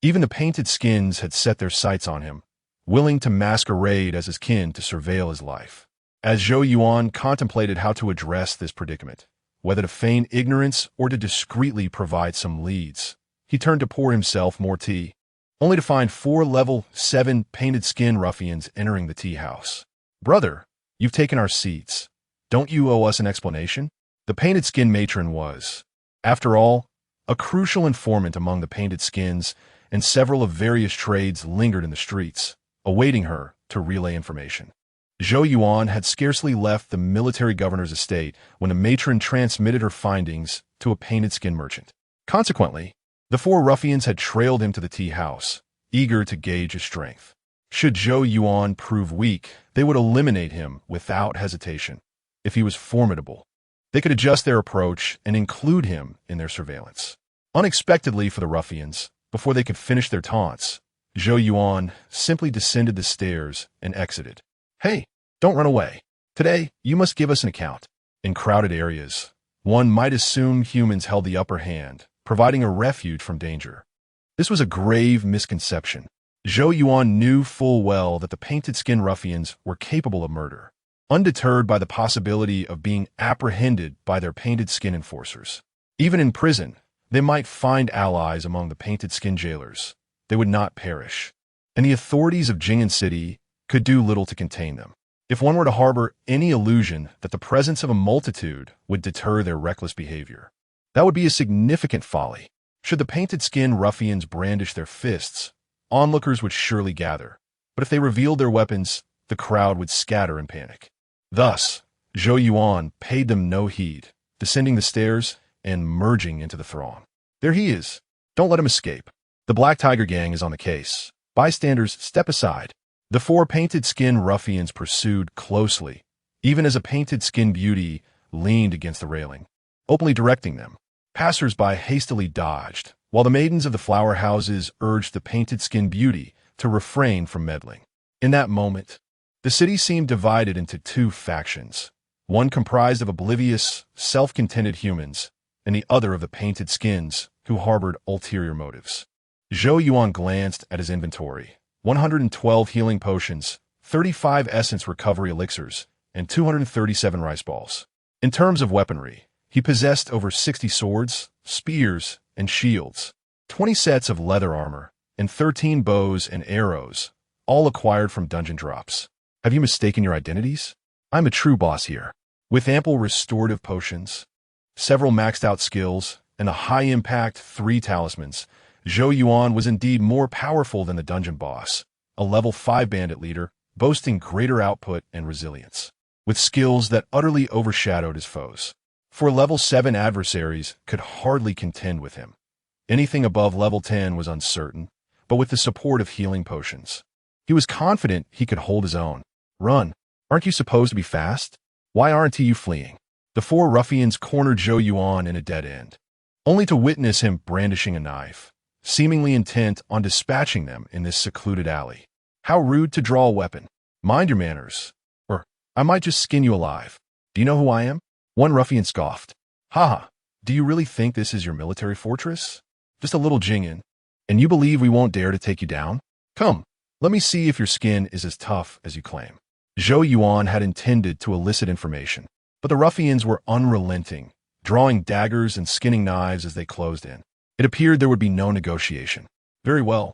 Even the painted skins had set their sights on him, willing to masquerade as his kin to surveil his life. As Zhou Yuan contemplated how to address this predicament, whether to feign ignorance or to discreetly provide some leads, he turned to pour himself more tea, only to find 4 level 7 painted skin ruffians entering the tea house. Brother, you've taken our seats. Don't you owe us an explanation? The painted skin matron was, after all, a crucial informant among the painted skins, and several of various trades lingered in the streets, awaiting her to relay information. Zhou Yuan had scarcely left the military governor's estate when the matron transmitted her findings to a painted skin merchant. Consequently, the 4 ruffians had trailed him to the tea house, eager to gauge his strength. Should Zhou Yuan prove weak, they would eliminate him without hesitation. If he was formidable, they could adjust their approach and include him in their surveillance. Unexpectedly for the ruffians, before they could finish their taunts, Zhou Yuan simply descended the stairs and exited. Hey, don't run away. Today, you must give us an account. In crowded areas, one might assume humans held the upper hand, providing a refuge from danger. This was a grave misconception. Zhou Yuan knew full well that the painted skin ruffians were capable of murder, undeterred by the possibility of being apprehended by their painted skin enforcers. Even in prison, They might find allies among the painted skin jailers. They would not perish. And the authorities of Jing'an City could do little to contain them. If one were to harbor any illusion that the presence of a multitude would deter their reckless behavior, that would be a significant folly. Should the painted skin ruffians brandish their fists, onlookers would surely gather. But if they revealed their weapons, the crowd would scatter in panic. Thus, Zhou Yuan paid them no heed, descending the stairs and merging into the throng. There he is. Don't let him escape. The Black Tiger Gang is on the case. Bystanders, step aside. The four painted skin ruffians pursued closely, even as a painted skin beauty leaned against the railing, openly directing them. Passers-by hastily dodged, while the maidens of the flower houses urged the painted skin beauty to refrain from meddling. In that moment, the city seemed divided into two factions, one comprised of oblivious, self-contented humans, and the other of the painted skins who harbored ulterior motives. Zhou Yuan glanced at his inventory: 112 healing potions, 35 essence recovery elixirs, and 237 rice balls. In terms of weaponry, he possessed over 60 swords, spears, and shields, 20 sets of leather armor, and 13 bows and arrows, all acquired from dungeon drops. Have you mistaken your identities? I'm a true boss here. With ample restorative potions, several maxed-out skills, and a high-impact 3 talismans, Zhou Yuan was indeed more powerful than the dungeon boss, a level 5 bandit leader, boasting greater output and resilience, with skills that utterly overshadowed his foes. For level 7 adversaries could hardly contend with him. Anything above level 10 was uncertain, but with the support of healing potions, he was confident he could hold his own. Run! Aren't you supposed to be fast? Why aren't you fleeing? The four ruffians cornered Zhou Yuan in a dead end, only to witness him brandishing a knife, seemingly intent on dispatching them in this secluded alley. How rude to draw a weapon. Mind your manners, or I might just skin you alive. Do you know who I am? One ruffian scoffed. Haha, do you really think this is your military fortress? Just a little Jing'an, and you believe we won't dare to take you down? Come, let me see if your skin is as tough as you claim. Zhou Yuan had intended to elicit information, but the ruffians were unrelenting, drawing daggers and skinning knives as they closed in. It appeared there would be no negotiation. Very well.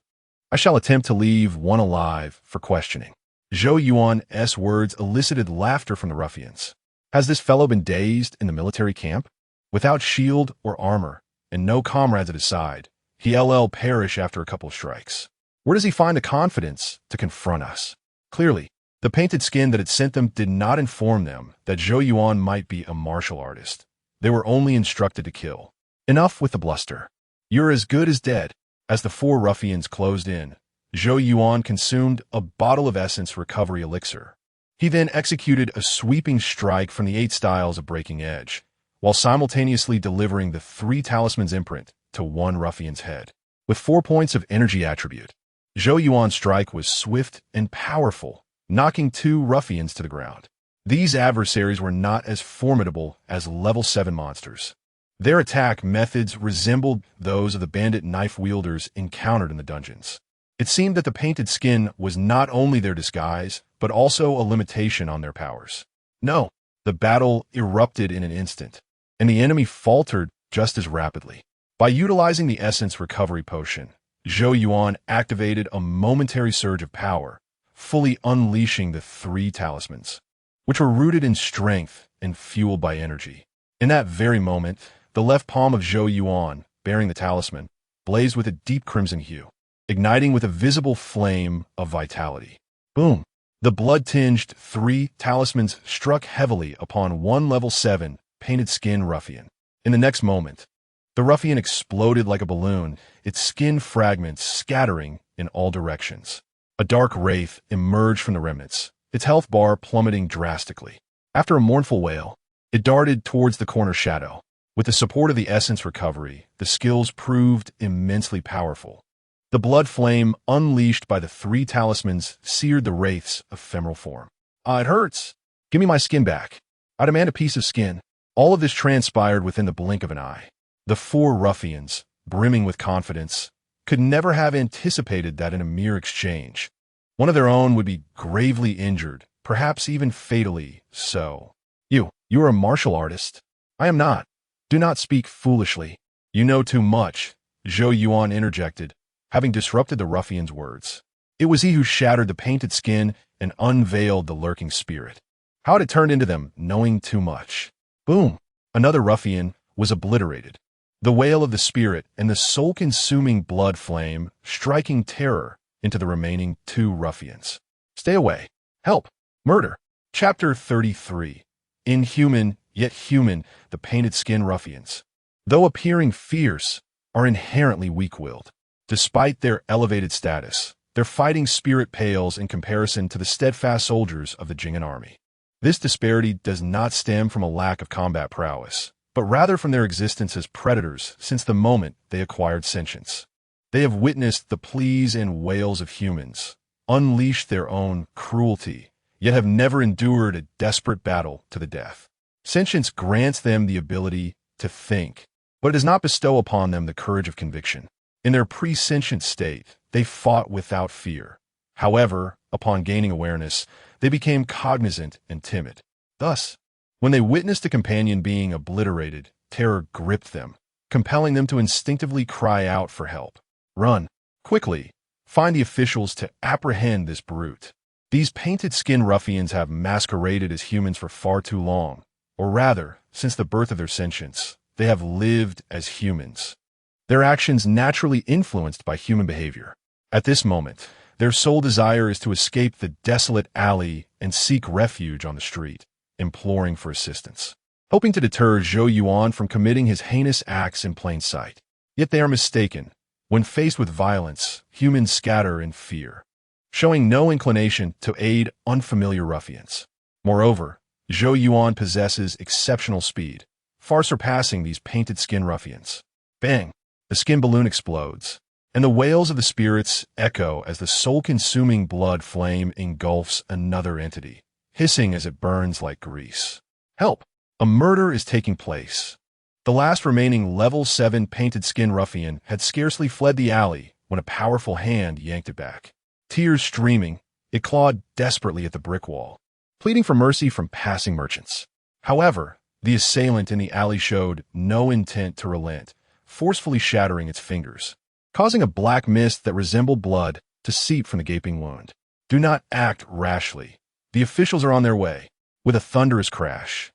I shall attempt to leave one alive for questioning. Zhou Yuan's words elicited laughter from the ruffians. Has this fellow been dazed in the military camp? Without shield or armor, and no comrades at his side, he'll perish after a couple of strikes. Where does he find the confidence to confront us? Clearly, the painted skin that had sent them did not inform them that Zhou Yuan might be a martial artist. They were only instructed to kill. Enough with the bluster. You're as good as dead. As the four ruffians closed in, Zhou Yuan consumed a bottle of essence recovery elixir. He then executed a sweeping strike from the 8 styles of breaking edge, while simultaneously delivering the 3 talismans imprint to one ruffian's head. With 4 points of energy attribute, Zhou Yuan's strike was swift and powerful, knocking 2 ruffians to the ground. These adversaries were not as formidable as level 7 monsters. Their attack methods resembled those of the bandit knife wielders encountered in the dungeons. It seemed that the painted skin was not only their disguise, but also a limitation on their powers. No, the battle erupted in an instant, and the enemy faltered just as rapidly. By utilizing the essence recovery potion, Zhou Yuan activated a momentary surge of power, fully unleashing the 3 talismans, which were rooted in strength and fueled by energy. In that very moment, the left palm of Zhou Yuan, bearing the talisman, blazed with a deep crimson hue, igniting with a visible flame of vitality. Boom! The blood-tinged 3 talismans struck heavily upon one level 7 painted skin ruffian. In the next moment, the ruffian exploded like a balloon, its skin fragments scattering in all directions. A dark wraith emerged from the remnants, its health bar plummeting drastically. After a mournful wail, it darted towards the corner shadow. With the support of the essence recovery, the skills proved immensely powerful. The blood flame unleashed by the 3 talismans seared the wraith's ephemeral form. Ah, it hurts. Give me my skin back. I demand a piece of skin. All of this transpired within the blink of an eye. The 4 ruffians, brimming with confidence, could never have anticipated that in a mere exchange, one of their own would be gravely injured, perhaps even fatally so. You are a martial artist. I am not. Do not speak foolishly. You know too much, Zhou Yuan interjected, having disrupted the ruffian's words. It was he who shattered the painted skin and unveiled the lurking spirit. How had it turned into them, knowing too much? Boom! Another ruffian was obliterated. The wail of the spirit and the soul-consuming blood flame striking terror into the remaining two ruffians. Stay away. Help. Murder. Chapter 33. Inhuman, yet human, the painted skin ruffians, though appearing fierce, are inherently weak-willed. Despite their elevated status, their fighting spirit pales in comparison to the steadfast soldiers of the Jing'an army. This disparity does not stem from a lack of combat prowess, but rather from their existence as predators since the moment they acquired sentience. They have witnessed the pleas and wails of humans, unleashed their own cruelty, yet have never endured a desperate battle to the death. Sentience grants them the ability to think, but it does not bestow upon them the courage of conviction. In their pre-sentient state, they fought without fear. However, upon gaining awareness, they became cognizant and timid. Thus, when they witnessed a companion being obliterated, terror gripped them, compelling them to instinctively cry out for help. Run, quickly, find the officials to apprehend this brute. These painted skin ruffians have masqueraded as humans for far too long, or rather, since the birth of their sentience, they have lived as humans. Their actions naturally influenced by human behavior. At this moment, their sole desire is to escape the desolate alley and seek refuge on the street, imploring for assistance, hoping to deter Zhou Yuan from committing his heinous acts in plain sight. Yet they are mistaken. When faced with violence, humans scatter in fear, showing no inclination to aid unfamiliar ruffians. Moreover, Zhou Yuan possesses exceptional speed, far surpassing these painted skin ruffians. Bang! The skin balloon explodes, and the wails of the spirits echo as the soul-consuming blood flame engulfs another entity, hissing as it burns like grease. Help! A murder is taking place. The last remaining level 7 painted skin ruffian had scarcely fled the alley when a powerful hand yanked it back. Tears streaming, it clawed desperately at the brick wall, pleading for mercy from passing merchants. However, the assailant in the alley showed no intent to relent, forcefully shattering its fingers, causing a black mist that resembled blood to seep from the gaping wound. Do not act rashly. The officials are on their way. With a thunderous crash,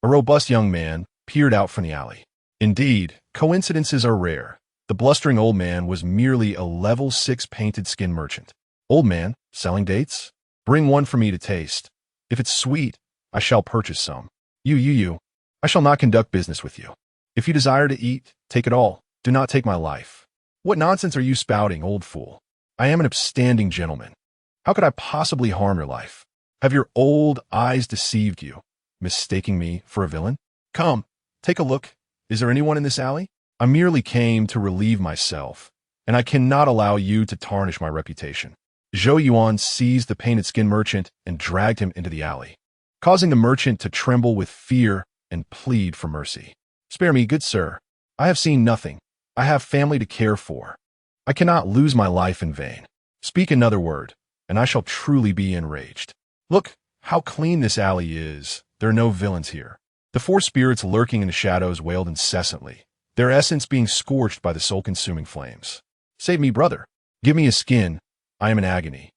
a robust young man peered out from the alley. Indeed, coincidences are rare. The blustering old man was merely a level 6 painted skin merchant. Old man, selling dates? Bring one for me to taste. If it's sweet, I shall purchase some. You. I shall not conduct business with you. If you desire to eat, take it all. Do not take my life. What nonsense are you spouting, old fool? I am an upstanding gentleman. How could I possibly harm your life? Have your old eyes deceived you, mistaking me for a villain? Come, take a look. Is there anyone in this alley? I merely came to relieve myself, and I cannot allow you to tarnish my reputation. Zhou Yuan seized the painted skin merchant and dragged him into the alley, causing the merchant to tremble with fear and plead for mercy. Spare me, good sir. I have seen nothing. I have family to care for. I cannot lose my life in vain. Speak another word, and I shall truly be enraged. Look how clean this alley is. There are no villains here. The 4 spirits lurking in the shadows wailed incessantly, their essence being scorched by the soul-consuming flames. Save me, brother. Give me a skin. I am in agony.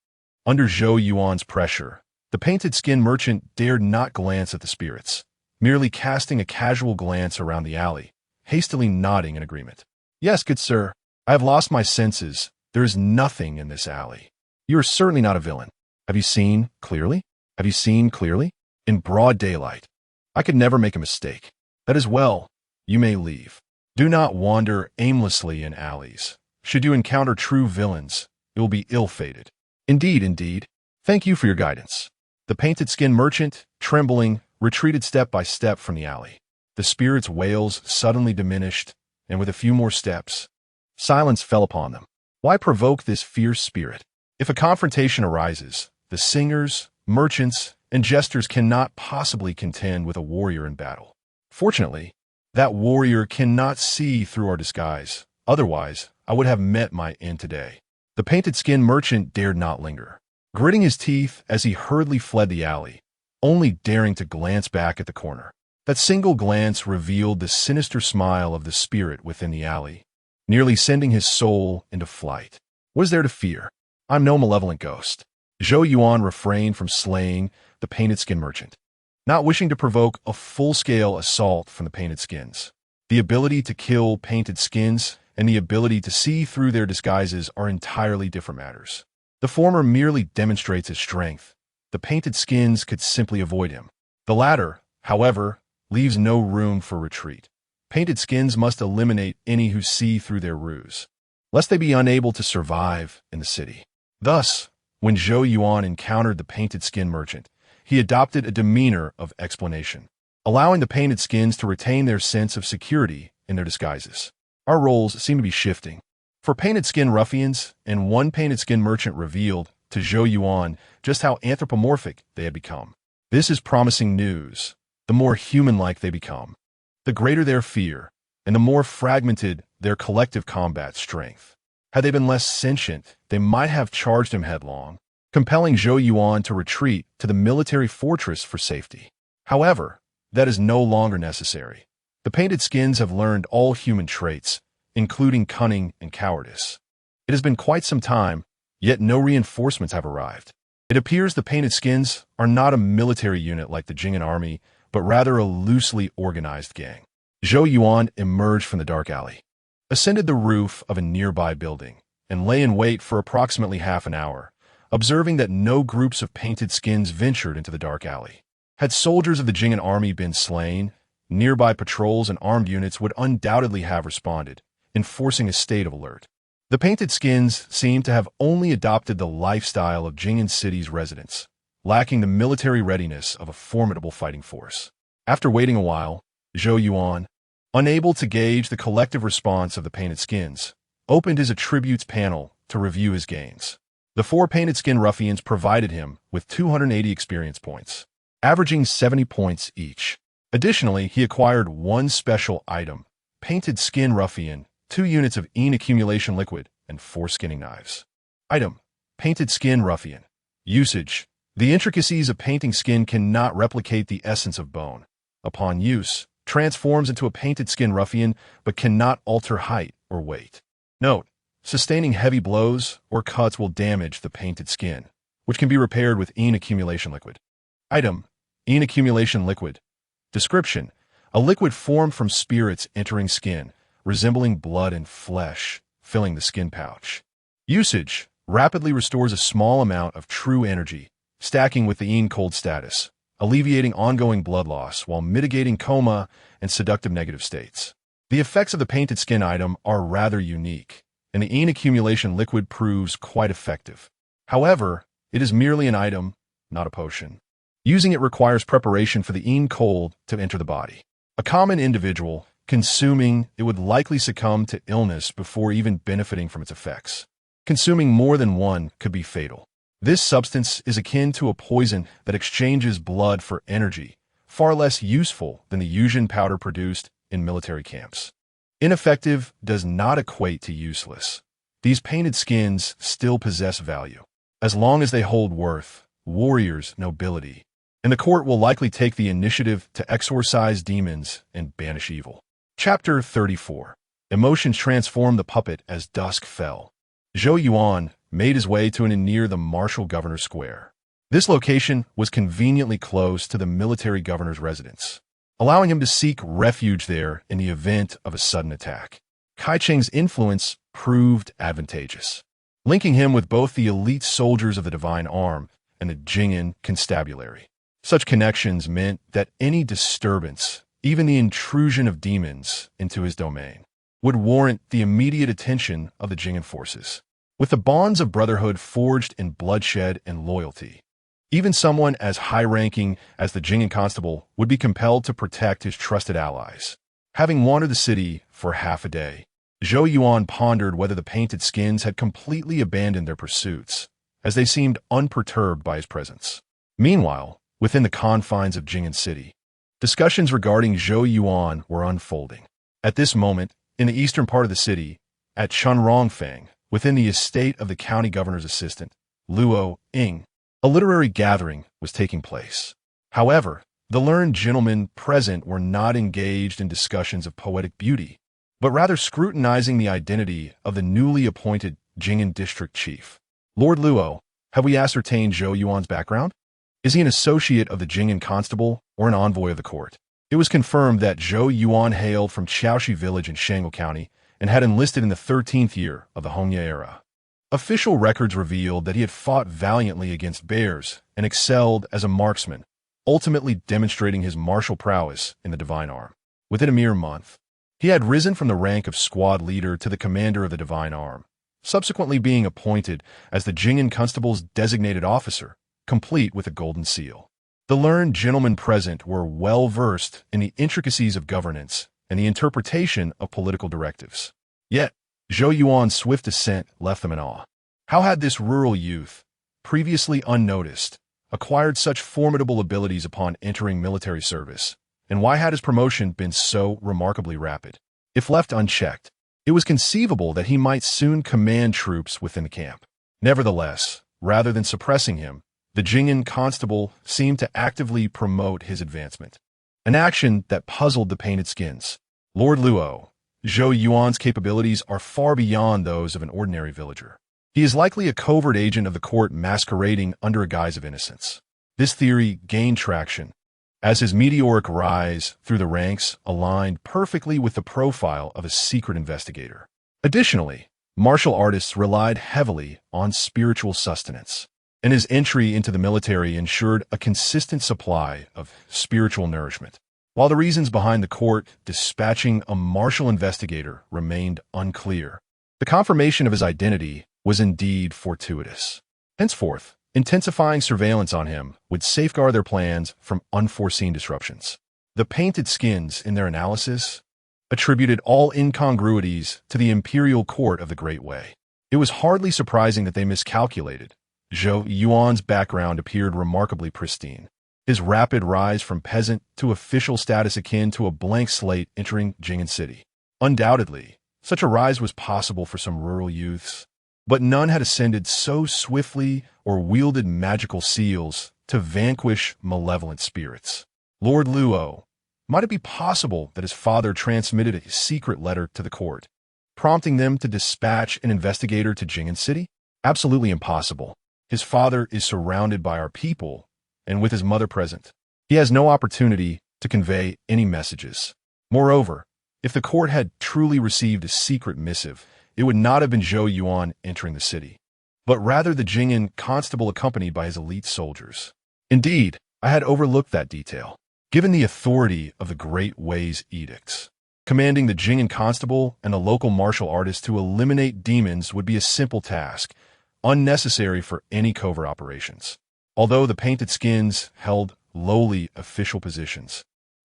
Under Zhou Yuan's pressure, the painted skin merchant dared not glance at the spirits, merely casting a casual glance around the alley, hastily nodding in agreement. Yes, good sir. I have lost my senses. There is nothing in this alley. You are certainly not a villain. Have you seen clearly? Have you seen clearly? In broad daylight. I could never make a mistake. That is well. You may leave. Do not wander aimlessly in alleys. Should you encounter true villains, it will be ill-fated. Indeed. Thank you for your guidance. The painted skin merchant, trembling, retreated step by step from the alley. The spirit's wails suddenly diminished, and with a few more steps, silence fell upon them. Why provoke this fierce spirit? If a confrontation arises, the singers, merchants, and jesters cannot possibly contend with a warrior in battle. Fortunately, that warrior cannot see through our disguise. Otherwise, I would have met my end today. The painted skin merchant dared not linger, gritting his teeth as he hurriedly fled the alley, only daring to glance back at the corner. That single glance revealed the sinister smile of the spirit within the alley, nearly sending his soul into flight. What is there to fear? I'm no malevolent ghost. Zhou Yuan refrained from slaying the painted skin merchant, not wishing to provoke a full-scale assault from the painted skins. The ability to kill painted skins and the ability to see through their disguises are entirely different matters. The former merely demonstrates his strength. The painted skins could simply avoid him. The latter, however, leaves no room for retreat. Painted skins must eliminate any who see through their ruse, lest they be unable to survive in the city. Thus, when Zhou Yuan encountered the painted skin merchant, he adopted a demeanor of explanation, allowing the painted skins to retain their sense of security in their disguises. Our roles seem to be shifting. For painted skin ruffians, and one painted skin merchant revealed to Zhou Yuan just how anthropomorphic they had become. This is promising news. The more human-like they become, the greater their fear, and the more fragmented their collective combat strength. Had they been less sentient, they might have charged him headlong, compelling Zhou Yuan to retreat to the military fortress for safety. However, that is no longer necessary. The painted skins have learned all human traits, including cunning and cowardice. It has been quite some time, yet no reinforcements have arrived. It appears the painted skins are not a military unit like the Jing'an army, but rather a loosely organized gang. Zhou Yuan emerged from the dark alley, ascended the roof of a nearby building, and lay in wait for approximately half an hour, observing that no groups of painted skins ventured into the dark alley. Had soldiers of the Jing'an army been slain, nearby patrols and armed units would undoubtedly have responded, enforcing a state of alert. The painted skins seemed to have only adopted the lifestyle of Jing'an City's residents, lacking the military readiness of a formidable fighting force. After waiting a while, Zhou Yuan, unable to gauge the collective response of the painted skins, opened his attributes panel to review his gains. The 4 painted skin ruffians provided him with 280 experience points, averaging 70 points each. Additionally, he acquired 1 special item, painted skin ruffian, 2 units of accumulation liquid, and 4 skinning knives. Item, painted skin ruffian. Usage. The intricacies of painting skin cannot replicate the essence of bone. Upon use, transforms into a painted skin ruffian, but cannot alter height or weight. Note, sustaining heavy blows or cuts will damage the painted skin, which can be repaired with accumulation liquid. Item, accumulation liquid. Description, a liquid formed from spirits entering skin, resembling blood and flesh, filling the skin pouch. Usage, rapidly restores a small amount of true energy, stacking with the cold status, alleviating ongoing blood loss while mitigating coma and seductive negative states. The effects of the painted skin item are rather unique, and the accumulation liquid proves quite effective. However, it is merely an item, not a potion. Using it requires preparation for the cold to enter the body. A common individual consuming it would likely succumb to illness before even benefiting from its effects. Consuming more than one could be fatal. This substance is akin to a poison that exchanges blood for energy, far less useful than the Yuzhen powder produced in military camps. Ineffective does not equate to useless. These painted skins still possess value. As long as they hold worth, warriors' nobility, and the court will likely take the initiative to exorcise demons and banish evil. Chapter 34. Emotions transformed the puppet as dusk fell. Zhou Yuan made his way to and near the martial governor's square. This location was conveniently close to the military governor's residence, allowing him to seek refuge there in the event of a sudden attack. Kai Cheng's influence proved advantageous, linking him with both the elite soldiers of the Divine Arm and the Jing'an Constabulary. Such connections meant that any disturbance, even the intrusion of demons into his domain, would warrant the immediate attention of the Jing'an forces. With the bonds of brotherhood forged in bloodshed and loyalty, even someone as high-ranking as the Jing'an constable would be compelled to protect his trusted allies. Having wandered the city for half a day, Zhou Yuan pondered whether the painted skins had completely abandoned their pursuits, as they seemed unperturbed by his presence. Meanwhile, within the confines of Jing'an City, discussions regarding Zhou Yuan were unfolding. At this moment, in the eastern part of the city, at Chunrongfeng, within the estate of the county governor's assistant, Luo Ying, a literary gathering was taking place. However, The learned gentlemen present were not engaged in discussions of poetic beauty, but rather scrutinizing the identity of the newly appointed Jing'an district chief. Lord Luo, have we ascertained Zhou Yuan's background? Is he an associate of the Jing'an constable or an envoy of the court? It was confirmed that Zhou Yuan hailed from Chaoshi village in Shangle County and had enlisted in the 13th year of the Hongye era. Official records revealed that he had fought valiantly against bears and excelled as a marksman, ultimately demonstrating his martial prowess in the divine arm. Within a mere month, he had risen from the rank of squad leader to the commander of the divine arm, subsequently being appointed as the Jing'an constable's designated officer, complete with a golden seal. The learned gentlemen present were well versed in the intricacies of governance and the interpretation of political directives. Yet, Zhou Yuan's swift ascent left them in awe. How had this rural youth, previously unnoticed, acquired such formidable abilities upon entering military service, and why had his promotion been so remarkably rapid? If left unchecked, it was conceivable that he might soon command troops within the camp. Nevertheless, rather than suppressing him, the Jing'an constable seemed to actively promote his advancement, an action that puzzled the painted skins. Lord Luo, Zhou Yuan's capabilities are far beyond those of an ordinary villager. He is likely a covert agent of the court masquerading under a guise of innocence. This theory gained traction, as his meteoric rise through the ranks aligned perfectly with the profile of a secret investigator. Additionally, martial artists relied heavily on spiritual sustenance, and his entry into the military ensured a consistent supply of spiritual nourishment. While the reasons behind the court dispatching a martial investigator remained unclear, the confirmation of his identity was indeed fortuitous. Henceforth, intensifying surveillance on him would safeguard their plans from unforeseen disruptions. The painted skins, in their analysis, attributed all incongruities to the imperial court of the Great Way. It was hardly surprising that they miscalculated. Zhou Yuan's background appeared remarkably pristine. His rapid rise from peasant to official status akin to a blank slate entering Jing'an City. Undoubtedly, such a rise was possible for some rural youths, but none had ascended so swiftly or wielded magical seals to vanquish malevolent spirits. Lord Luo, might it be possible that his father transmitted a secret letter to the court, prompting them to dispatch an investigator to Jing'an City? Absolutely impossible. His father is surrounded by our people, and with his mother present, he has no opportunity to convey any messages. Moreover, if the court had truly received a secret missive, it would not have been Zhou Yuan entering the city, but rather the Jing'an constable accompanied by his elite soldiers. Indeed, I had overlooked that detail. Given the authority of the Great Way's edicts, commanding the Jing'an constable and the local martial artist to eliminate demons would be a simple task, unnecessary for any covert operations. Although the painted skins held lowly official positions,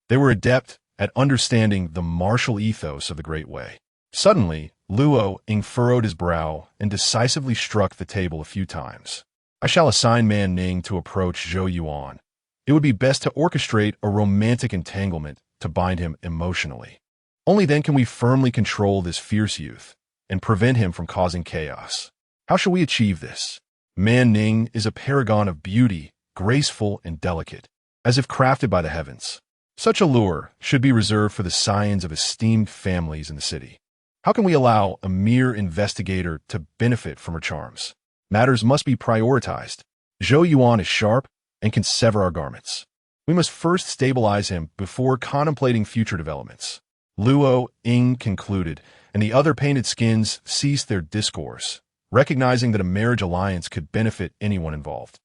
they were adept at understanding the martial ethos of the Great Way. Suddenly, Luo furrowed his brow and decisively struck the table a few times. I shall assign Man Ning to approach Zhou Yuan. It would be best to orchestrate a romantic entanglement to bind him emotionally. Only then can we firmly control this fierce youth and prevent him from causing chaos. How shall we achieve this? Man Ning is a paragon of beauty, graceful and delicate, as if crafted by the heavens. Such a lure should be reserved for the scions of esteemed families in the city. How can we allow a mere investigator to benefit from her charms? Matters must be prioritized. Zhou Yuan is sharp and can sever our garments. We must first stabilize him before contemplating future developments. Luo concluded, and the other painted skins ceased their discourse, recognizing that a marriage alliance could benefit anyone involved.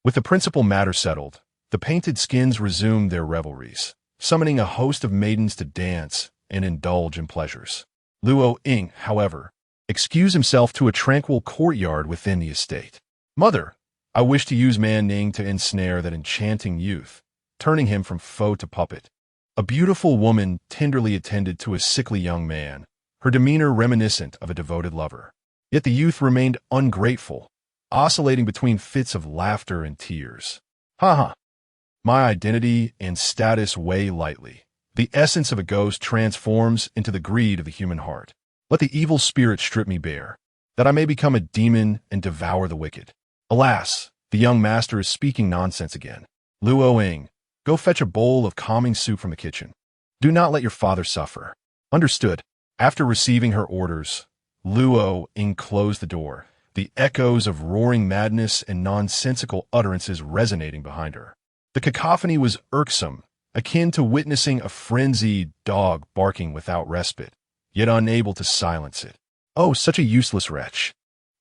With the principal matter settled, the painted skins resumed their revelries, summoning a host of maidens to dance and indulge in pleasures. Luo however, excused himself to a tranquil courtyard within the estate. Mother, I wish to use Man Ning to ensnare that enchanting youth, turning him from foe to puppet. A beautiful woman tenderly attended to a sickly young man, her demeanor reminiscent of a devoted lover. Yet the youth remained ungrateful, oscillating between fits of laughter and tears. My identity and status weigh lightly. The essence of a ghost transforms into the greed of the human heart. Let the evil spirit strip me bare, that I may become a demon and devour the wicked. Alas, the young master is speaking nonsense again. Luo, Go fetch a bowl of calming soup from the kitchen. Do not let your father suffer. Understood. After receiving her orders, Luo Ying closed the door, the echoes of roaring madness and nonsensical utterances resonating behind her. The cacophony was irksome, akin to witnessing a frenzied dog barking without respite, yet unable to silence it. Oh, such a useless wretch.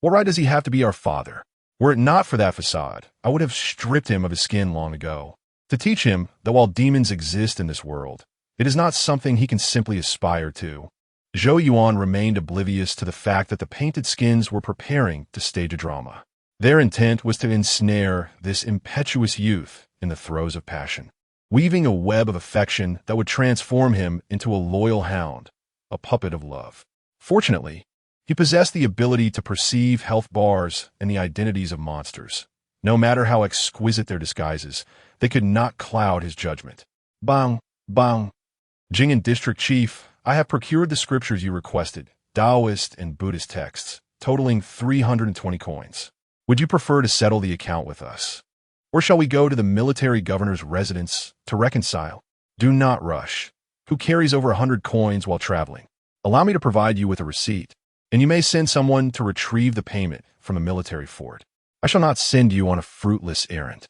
What right does he have to be our father? Were it not for that facade, I would have stripped him of his skin long ago. To teach him that while demons exist in this world, it is not something he can simply aspire to. Zhou Yuan remained oblivious to the fact that the painted skins were preparing to stage a drama. Their intent was to ensnare this impetuous youth in the throes of passion, weaving a web of affection that would transform him into a loyal hound, a puppet of love. Fortunately, he possessed the ability to perceive health bars and the identities of monsters. No matter how exquisite their disguises, they could not cloud his judgment. Bang, bang. Jing'an District Chief, I have procured the scriptures you requested, Daoist and Buddhist texts, totaling 320 coins. Would you prefer to settle the account with us? Or shall we go to the military governor's residence to reconcile? Do not rush. Who carries over 100 coins while traveling? Allow me to provide you with a receipt, and you may send someone to retrieve the payment from the military fort. I shall not send you on a fruitless errand.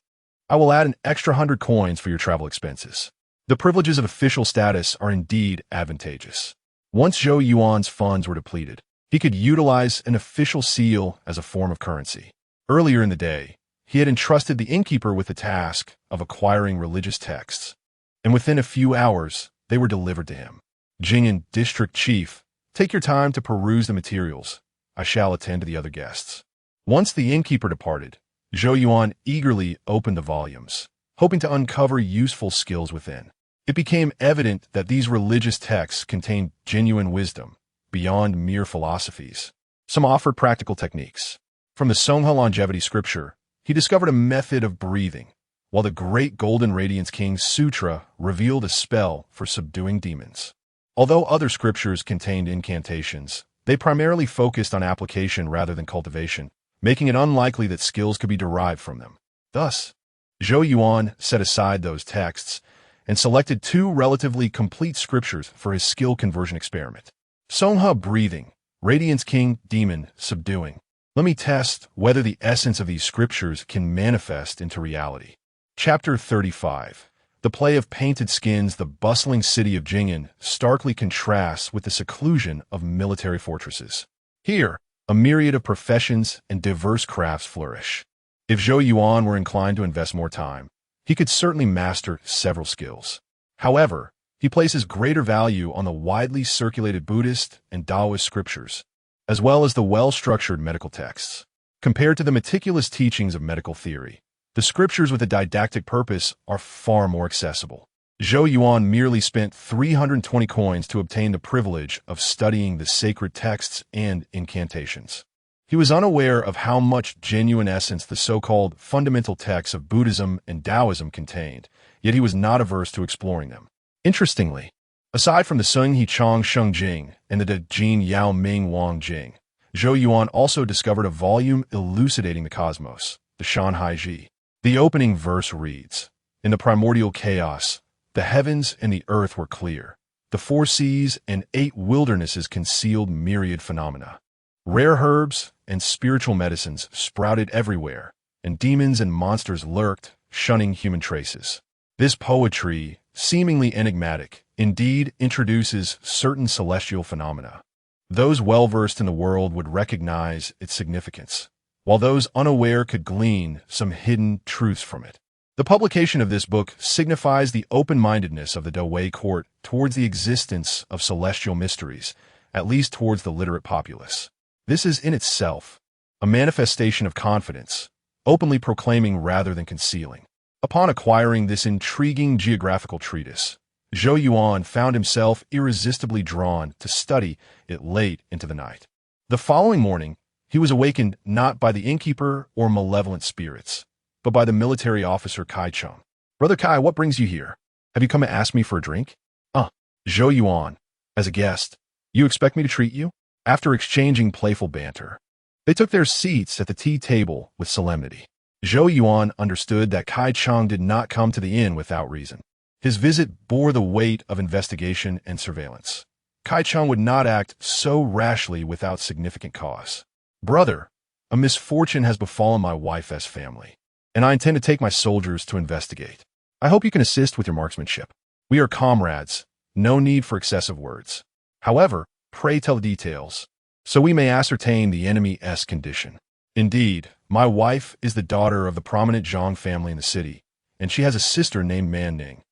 I will add an extra 100 coins for your travel expenses. The privileges of official status are indeed advantageous. Once Zhou Yuan's funds were depleted, he could utilize an official seal as a form of currency. Earlier in the day, he had entrusted the innkeeper with the task of acquiring religious texts, and within a few hours, they were delivered to him. Jing'an District Chief, take your time to peruse the materials. I shall attend to the other guests. Once the innkeeper departed, Zhou Yuan eagerly opened the volumes, hoping to uncover useful skills within. It became evident that these religious texts contained genuine wisdom, beyond mere philosophies. Some offered practical techniques. From the Songhe Longevity Scripture, he discovered a method of breathing, while the Great Golden Radiance King's Sutra revealed a spell for subduing demons. Although other scriptures contained incantations, they primarily focused on application rather than cultivation, making it unlikely that skills could be derived from them. Thus, Zhou Yuan set aside those texts and selected two relatively complete scriptures for his skill conversion experiment. Songhe Breathing, Radiance King Demon Subduing. Let me test whether the essence of these scriptures can manifest into reality. Chapter 35. The play of painted skins. The bustling city of Jing'an starkly contrasts with the seclusion of military fortresses. Here, a myriad of professions and diverse crafts flourish. If Zhou Yuan were inclined to invest more time, he could certainly master several skills. However, he places greater value on the widely circulated Buddhist and Daoist scriptures, as well as the well-structured medical texts. Compared to the meticulous teachings of medical theory, the scriptures with a didactic purpose are far more accessible. Zhou Yuan merely spent 320 coins to obtain the privilege of studying the sacred texts and incantations. He was unaware of how much genuine essence the so-called fundamental texts of Buddhism and Taoism contained, yet he was not averse to exploring them. Interestingly, aside from the Sung He Chong Sheng Jing and the De Jin Yao Ming Wang Jing, Zhou Yuan also discovered a volume elucidating the cosmos, the Shanhai Ji. The opening verse reads, "In the primordial chaos, the heavens and the earth were clear. The 4 seas and 8 wildernesses concealed myriad phenomena. Rare herbs and spiritual medicines sprouted everywhere, and demons and monsters lurked, shunning human traces." This poetry, seemingly enigmatic, indeed introduces certain celestial phenomena. Those well-versed in the world would recognize its significance, while those unaware could glean some hidden truths from it. The publication of this book signifies the open-mindedness of the Daoist court towards the existence of celestial mysteries, at least towards the literate populace. This is in itself a manifestation of confidence, openly proclaiming rather than concealing. Upon acquiring this intriguing geographical treatise, Zhou Yuan found himself irresistibly drawn to study it late into the night. The following morning, he was awakened not by the innkeeper or malevolent spirits, but by the military officer Kai Chung. "Brother Kai, what brings you here? Have you come to ask me for a drink?" Zhou Yuan, as a guest. "You expect me to treat you?" After exchanging playful banter, they took their seats at the tea table with solemnity. Zhou Yuan understood that Kai Cheng did not come to the inn without reason. His visit bore the weight of investigation and surveillance. Kai Cheng would not act so rashly without significant cause. Brother, a misfortune has befallen my wife's family, and I intend to take my soldiers to investigate. I hope you can assist with your marksmanship. We are comrades, no need for excessive words. However, pray tell the details, so we may ascertain the enemy's condition. Indeed, my wife is the daughter of the prominent Zhang family in the city, and she has a sister named Man Ning,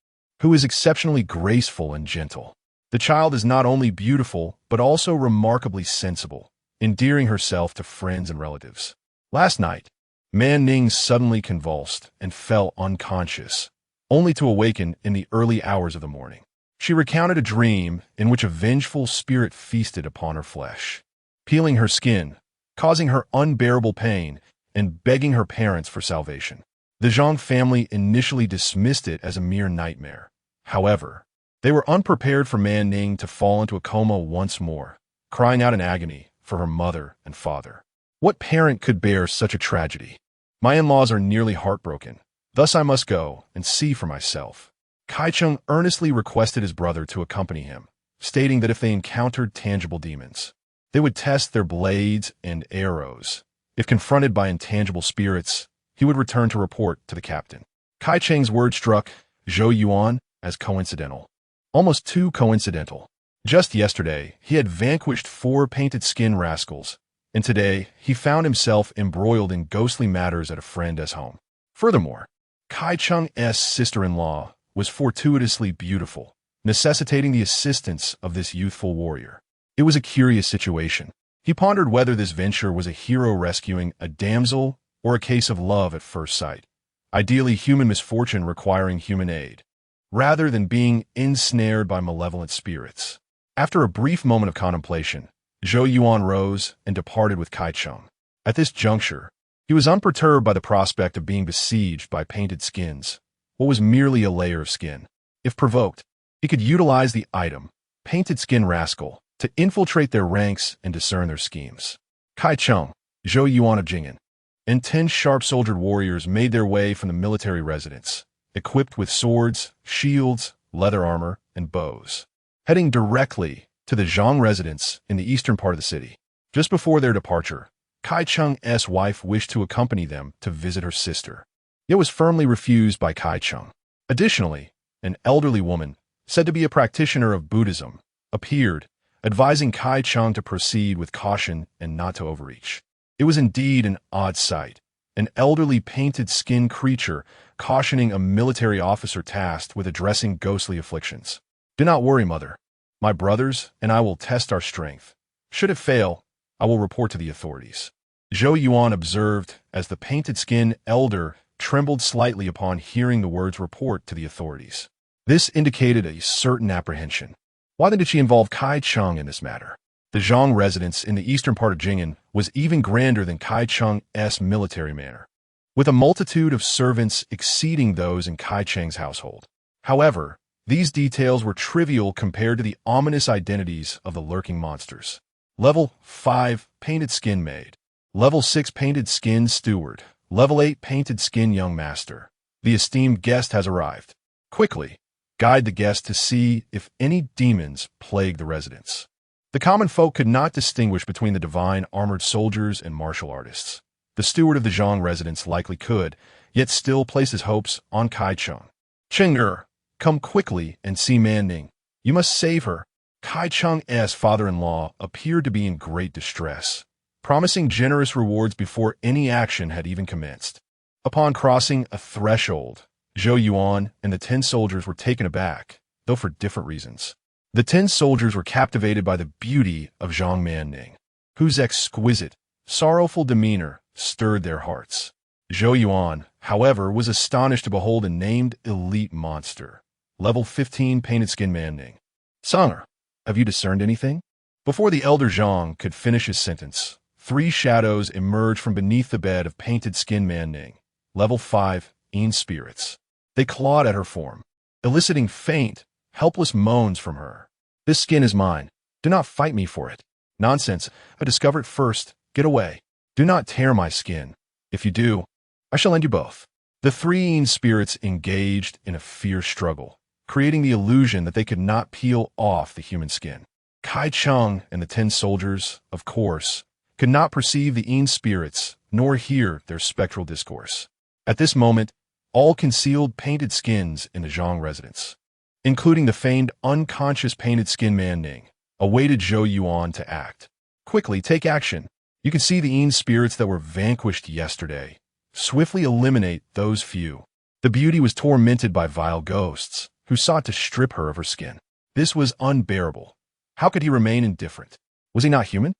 who is exceptionally graceful and gentle. The child is not only beautiful, but also remarkably sensible, endearing herself to friends and relatives. Last night, Man Ning suddenly convulsed and fell unconscious, only to awaken in the early hours of the morning. She recounted a dream in which a vengeful spirit feasted upon her flesh, peeling her skin, causing her unbearable pain, and begging her parents for salvation. The Zhang family initially dismissed it as a mere nightmare. However, they were unprepared for Man Ning to fall into a coma once more, crying out in agony for her mother and father. What parent could bear such a tragedy? My in-laws are nearly heartbroken. Thus I must go and see for myself. Kai Cheng earnestly requested his brother to accompany him, stating that if they encountered tangible demons, they would test their blades and arrows. If confronted by intangible spirits, he would return to report to the captain. Kai Cheng's word struck Zhou Yuan as coincidental. Almost too coincidental. Just yesterday, he had vanquished 4 painted skin rascals, and today he found himself embroiled in ghostly matters at a friend's home. Furthermore, Kai Cheng's sister-in-law was fortuitously beautiful, necessitating the assistance of this youthful warrior. It was a curious situation. He pondered whether this venture was a hero rescuing a damsel or a case of love at first sight, ideally human misfortune requiring human aid, rather than being ensnared by malevolent spirits. After a brief moment of contemplation, Zhou Yuan rose and departed with Kai Cheng. At this juncture, he was unperturbed by the prospect of being besieged by painted skins, what was merely a layer of skin. If provoked, he could utilize the item, painted skin rascal, to infiltrate their ranks and discern their schemes. Kai Cheng, Zhou Yuan of Jing'an, and 10 sharp-soldiered warriors made their way from the military residence, equipped with swords, shields, leather armor, and bows, heading directly to the Zhang residence in the eastern part of the city. Just before their departure, Kai Cheng's wife wished to accompany them to visit her sister, yet was firmly refused by Kai Cheng. Additionally, an elderly woman, said to be a practitioner of Buddhism, appeared, advising Kai Cheng to proceed with caution and not to overreach. It was indeed an odd sight, an elderly painted skin creature cautioning a military officer tasked with addressing ghostly afflictions. Do not worry, mother. My brothers and I will test our strength. Should it fail, I will report to the authorities. Zhou Yuan observed as the painted skin elder trembled slightly upon hearing the words report to the authorities. This indicated a certain apprehension. Why then did she involve Kai Cheng in this matter? The Zhang residence in the eastern part of Jing'an was even grander than Kai Cheng's military manor, with a multitude of servants exceeding those in Kai Cheng's household. However, these details were trivial compared to the ominous identities of the lurking monsters. Level 5 Painted Skin Maid. Level 6 Painted Skin Steward. Level 8 Painted Skin Young Master. The esteemed guest has arrived. Quickly, guide the guest to see if any demons plague the residence. The common folk could not distinguish between the divine armored soldiers and martial artists. The steward of the Zhang residence likely could, yet still placed his hopes on Kai Cheng. Cheng'er, come quickly and see Man Ning. You must save her. Kai Cheng's father-in-law appeared to be in great distress, promising generous rewards before any action had even commenced. Upon crossing a threshold, Zhou Yuan and the 10 soldiers were taken aback, though for different reasons. The 10 soldiers were captivated by the beauty of Zhang Man Ning, whose exquisite, sorrowful demeanor stirred their hearts. Zhou Yuan, however, was astonished to behold a named elite monster, level 15 Painted Skin Man Ning. Sang'er, have you discerned anything? Before the elder Zhang could finish his sentence, 3 shadows emerged from beneath the bed of Painted Skin Man Ning, level 5 Een spirits. They clawed at her form, eliciting faint, helpless moans from her. This skin is mine. Do not fight me for it. Nonsense. I discover it first. Get away. Do not tear my skin. If you do, I shall lend you both. The three spirits engaged in a fierce struggle, creating the illusion that they could not peel off the human skin. Kai Cheng and the 10 soldiers, of course, could not perceive the spirits nor hear their spectral discourse. At this moment, all concealed painted skins in the Zhang residence, including the feigned unconscious painted skin man Ning, awaited Zhou Yuan to act. Quickly, take action. You can see the spirits that were vanquished yesterday. Swiftly eliminate those few. The beauty was tormented by vile ghosts, who sought to strip her of her skin. This was unbearable. How could he remain indifferent? Was he not human?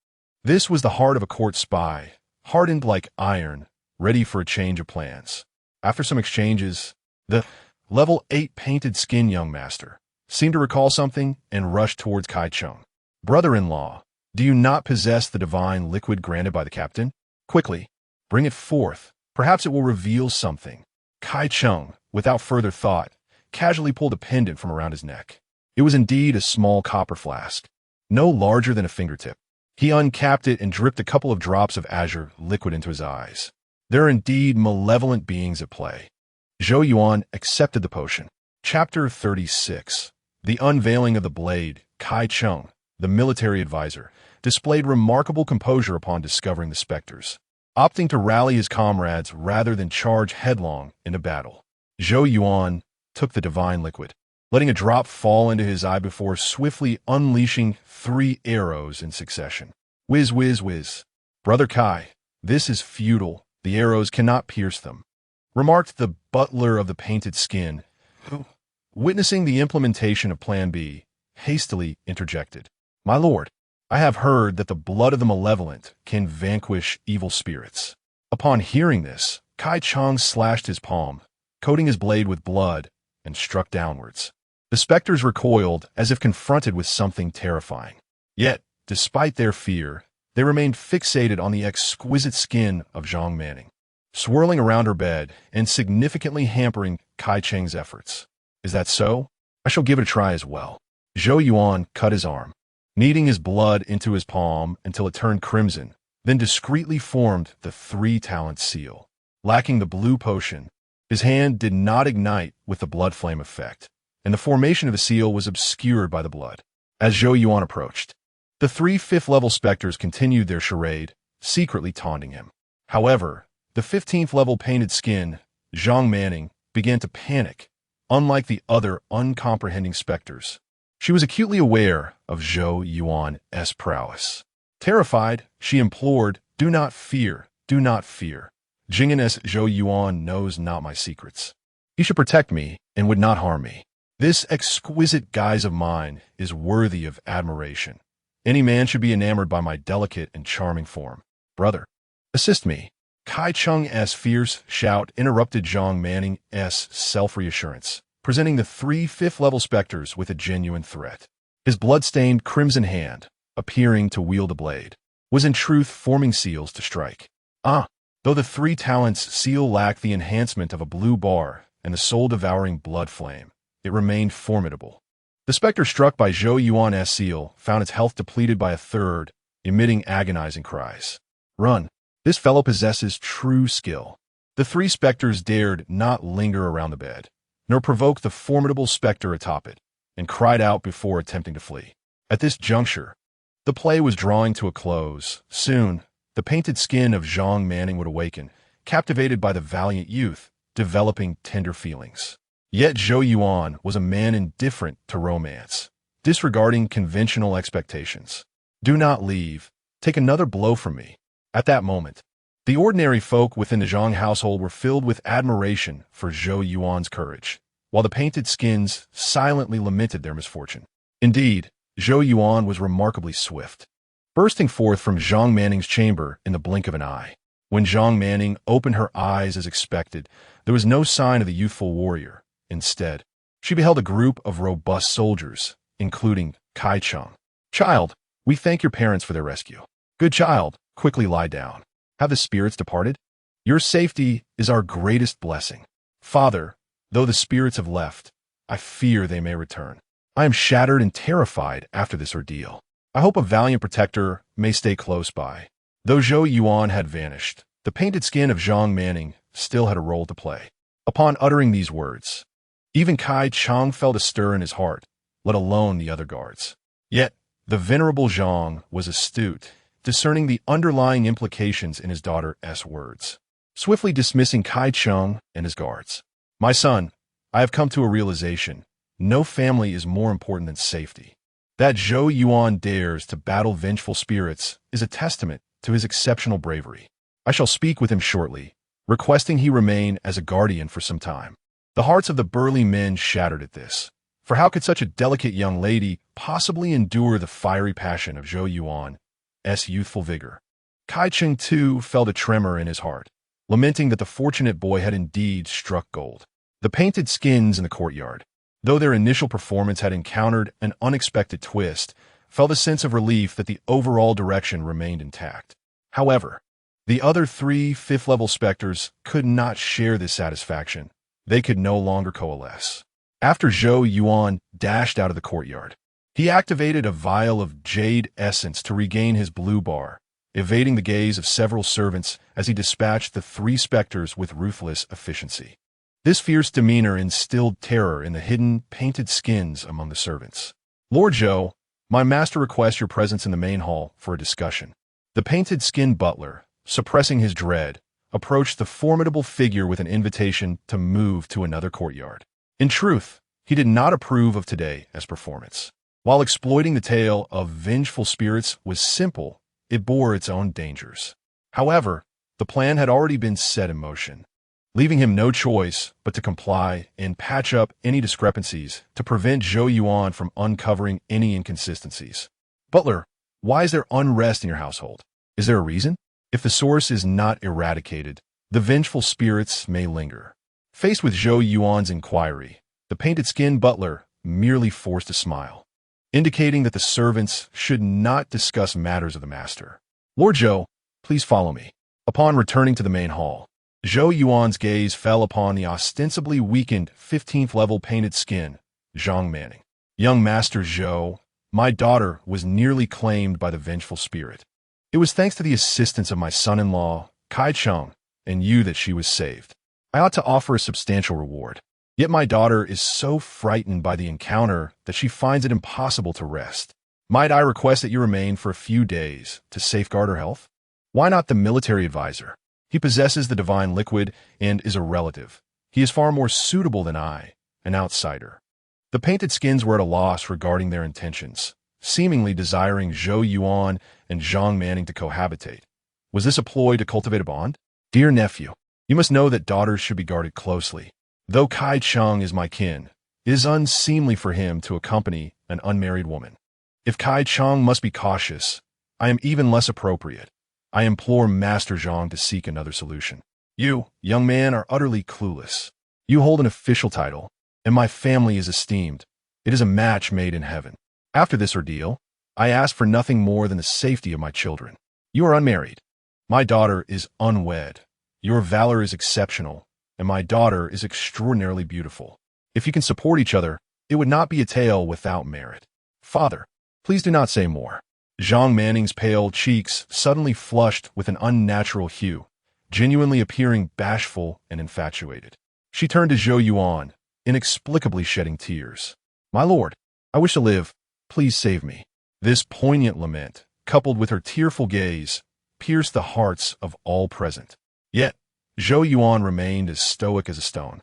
This was the heart of a court spy, hardened like iron, ready for a change of plans. After some exchanges, the level 8 painted skin young master seemed to recall something and rushed towards Kai Cheng. Brother-in-law, do you not possess the divine liquid granted by the captain? Quickly, bring it forth. Perhaps it will reveal something. Kai Cheng, without further thought, casually pulled a pendant from around his neck. It was indeed a small copper flask, no larger than a fingertip. He uncapped it and dripped a couple of drops of azure liquid into his eyes. There are indeed malevolent beings at play. Zhou Yuan accepted the potion. Chapter 36. The unveiling of the blade. Kai Cheng, the military advisor, displayed remarkable composure upon discovering the specters, opting to rally his comrades rather than charge headlong into battle. Zhou Yuan took the divine liquid, letting a drop fall into his eye before swiftly unleashing 3 arrows in succession. Whiz, whiz, whiz. Brother Kai, this is futile. The arrows cannot pierce them, remarked the butler of the painted skin, who, witnessing the implementation of Plan B, hastily interjected. My lord, I have heard that the blood of the malevolent can vanquish evil spirits. Upon hearing this, Kai Cheng slashed his palm, coating his blade with blood, and struck downwards. The specters recoiled as if confronted with something terrifying. Yet, despite their fear, they remained fixated on the exquisite skin of Zhang Manning, swirling around her bed and significantly hampering Kai Cheng's efforts. Is that so? I shall give it a try as well. Zhou Yuan cut his arm, kneading his blood into his palm until it turned crimson, then discreetly formed the 3-talent seal. Lacking the blue potion, his hand did not ignite with the blood flame effect, and the formation of the seal was obscured by the blood. As Zhou Yuan approached, the 3 5th-level specters continued their charade, secretly taunting him. However, the 15th-level painted skin, Zhang Manning, began to panic, unlike the other uncomprehending specters. She was acutely aware of Zhou Yuan's prowess. Terrified, she implored, "Do not fear, do not fear. Jingan's Zhou Yuan knows not my secrets. He should protect me and would not harm me. This exquisite guise of mine is worthy of admiration. Any man should be enamored by my delicate and charming form. Brother, assist me." Kai Cheng's fierce shout interrupted Zhang Manning's self-reassurance, presenting the 3 5th-level specters with a genuine threat. His blood-stained crimson hand, appearing to wield a blade, was in truth forming seals to strike. Though the 3 talents seal lacked the enhancement of a blue bar and the soul-devouring blood flame, it remained formidable. The specter struck by Zhou Yuan's seal found its health depleted by a third, emitting agonizing cries. Run! This fellow possesses true skill. The 3 specters dared not linger around the bed, nor provoke the formidable specter atop it, and cried out before attempting to flee. At this juncture, the play was drawing to a close. Soon, the painted skin of Zhang Manning would awaken, captivated by the valiant youth, developing tender feelings. Yet Zhou Yuan was a man indifferent to romance, disregarding conventional expectations. Do not leave. Take another blow from me. At that moment, the ordinary folk within the Zhang household were filled with admiration for Zhou Yuan's courage, while the painted skins silently lamented their misfortune. Indeed, Zhou Yuan was remarkably swift, bursting forth from Zhang Manning's chamber in the blink of an eye. When Zhang Manning opened her eyes as expected, there was no sign of the youthful warrior. Instead, she beheld a group of robust soldiers, including Kai Cheng. Child, we thank your parents for their rescue. Good child, quickly lie down. Have the spirits departed? Your safety is our greatest blessing. Father, though the spirits have left, I fear they may return. I am shattered and terrified after this ordeal. I hope a valiant protector may stay close by. Though Zhou Yuan had vanished, The painted skin of Zhang Manning still had a role to play. Upon uttering these words, even Kai Chang felt a stir in his heart, let alone the other guards. Yet, the venerable Zhang was astute, discerning the underlying implications in his daughter's words. Swiftly dismissing Kai Chang and his guards. My son, I have come to a realization. No family is more important than safety. That Zhou Yuan dares to battle vengeful spirits is a testament to his exceptional bravery. I shall speak with him shortly, requesting he remain as a guardian for some time. The hearts of the burly men shattered at this. For how could such a delicate young lady possibly endure the fiery passion of Zhou Yuan's youthful vigor? Kai Cheng too felt a tremor in his heart, lamenting that the fortunate boy had indeed struck gold. The painted skins in the courtyard, though their initial performance had encountered an unexpected twist, felt a sense of relief that the overall direction remained intact. However, the other 3 fifth-level specters could not share this satisfaction. They could no longer coalesce. After Zhou Yuan dashed out of the courtyard, he activated a vial of jade essence to regain his blue bar, evading the gaze of several servants as he dispatched the 3 specters with ruthless efficiency. This fierce demeanor instilled terror in the hidden, painted skins among the servants. Lord Zhou, my master requests your presence in the main hall for a discussion. The painted skin butler, suppressing his dread, approached the formidable figure with an invitation to move to another courtyard. In truth, he did not approve of today's performance. While exploiting the tale of vengeful spirits was simple, it bore its own dangers. However, the plan had already been set in motion, leaving him no choice but to comply and patch up any discrepancies to prevent Zhou Yuan from uncovering any inconsistencies. Butler, why is there unrest in your household? Is there a reason? If the source is not eradicated, the vengeful spirits may linger. Faced with Zhou Yuan's inquiry, the painted skin butler merely forced a smile, indicating that the servants should not discuss matters of the master. Lord Zhou, please follow me. Upon returning to the main hall, Zhou Yuan's gaze fell upon the ostensibly weakened 15th-level painted skin, Zhang Manning. Young Master Zhou, my daughter was nearly claimed by the vengeful spirit. It was thanks to the assistance of my son-in-law, Kai Cheng, and you that she was saved. I ought to offer a substantial reward. Yet my daughter is so frightened by the encounter that she finds it impossible to rest. Might I request that you remain for a few days to safeguard her health? Why not the military advisor? He possesses the divine liquid and is a relative. He is far more suitable than I, an outsider. The painted skins were at a loss regarding their intentions, seemingly desiring Zhou Yuan and Zhang Manning to cohabitate. Was this a ploy to cultivate a bond? Dear nephew, you must know that daughters should be guarded closely. Though Kai Cheng is my kin, it is unseemly for him to accompany an unmarried woman. If Kai Cheng must be cautious, I am even less appropriate. I implore Master Zhang to seek another solution. You, young man, are utterly clueless. You hold an official title, and my family is esteemed. It is a match made in heaven. After this ordeal, I ask for nothing more than the safety of my children. You are unmarried. My daughter is unwed. Your valor is exceptional, and my daughter is extraordinarily beautiful. If you can support each other, it would not be a tale without merit. Father, please do not say more. Zhang Manning's pale cheeks suddenly flushed with an unnatural hue, genuinely appearing bashful and infatuated. She turned to Zhou Yuan, inexplicably shedding tears. My lord, I wish to live. Please save me. This poignant lament, coupled with her tearful gaze, pierced the hearts of all present. Yet, Zhou Yuan remained as stoic as a stone,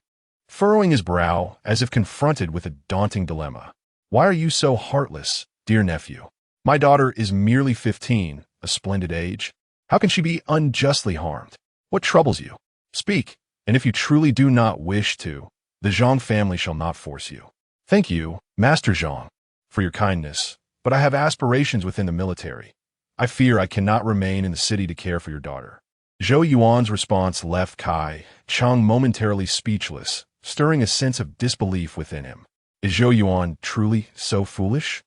furrowing his brow as if confronted with a daunting dilemma. Why are you so heartless, dear nephew? My daughter is merely 15, a splendid age. How can she be unjustly harmed? What troubles you? Speak, and if you truly do not wish to, the Zhang family shall not force you. Thank you, Master Zhang, for your kindness, but I have aspirations within the military. I fear I cannot remain in the city to care for your daughter. Zhou Yuan's response left Kai Cheng momentarily speechless, stirring a sense of disbelief within him. Is Zhou Yuan truly so foolish?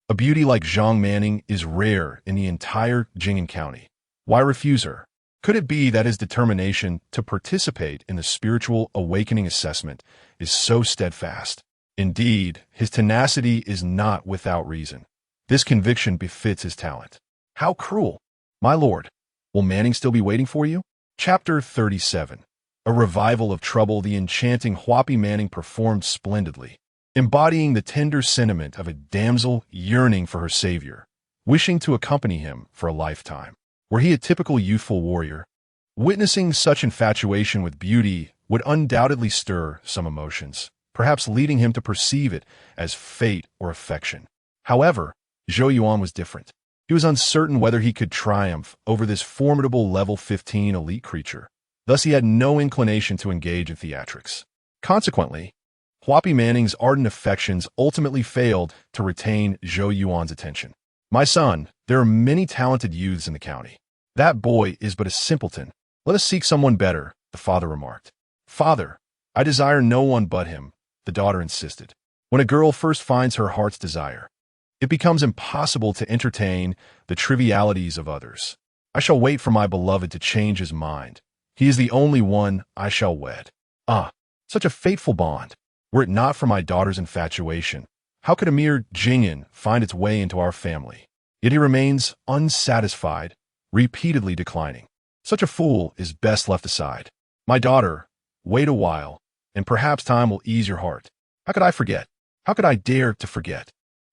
A beauty like Zhang Manning is rare in the entire Jing'an County. Why refuse her? Could it be that his determination to participate in the spiritual awakening assessment is so steadfast? Indeed, his tenacity is not without reason. This conviction befits his talent. How cruel! My lord, will Manning still be waiting for you? Chapter 37. A revival of trouble. The enchanting Huapi Manning performed splendidly, embodying the tender sentiment of a damsel yearning for her savior, wishing to accompany him for a lifetime. Were he a typical youthful warrior, witnessing such infatuation with beauty would undoubtedly stir some emotions, perhaps leading him to perceive it as fate or affection. However, Zhou Yuan was different. He was uncertain whether he could triumph over this formidable level 15 elite creature. Thus, he had no inclination to engage in theatrics. Consequently, Huapi Manning's ardent affections ultimately failed to retain Zhou Yuan's attention. "My son, there are many talented youths in the county. That boy is but a simpleton. Let us seek someone better," the father remarked. "Father, I desire no one but him," the daughter insisted. "When a girl first finds her heart's desire, it becomes impossible to entertain the trivialities of others. I shall wait for my beloved to change his mind. He is the only one I shall wed." Ah, such a fateful bond! Were it not for my daughter's infatuation, how could a mere Jingyan find its way into our family? Yet he remains unsatisfied, repeatedly declining. Such a fool is best left aside. My daughter, wait a while, and perhaps time will ease your heart. How could I forget? How could I dare to forget?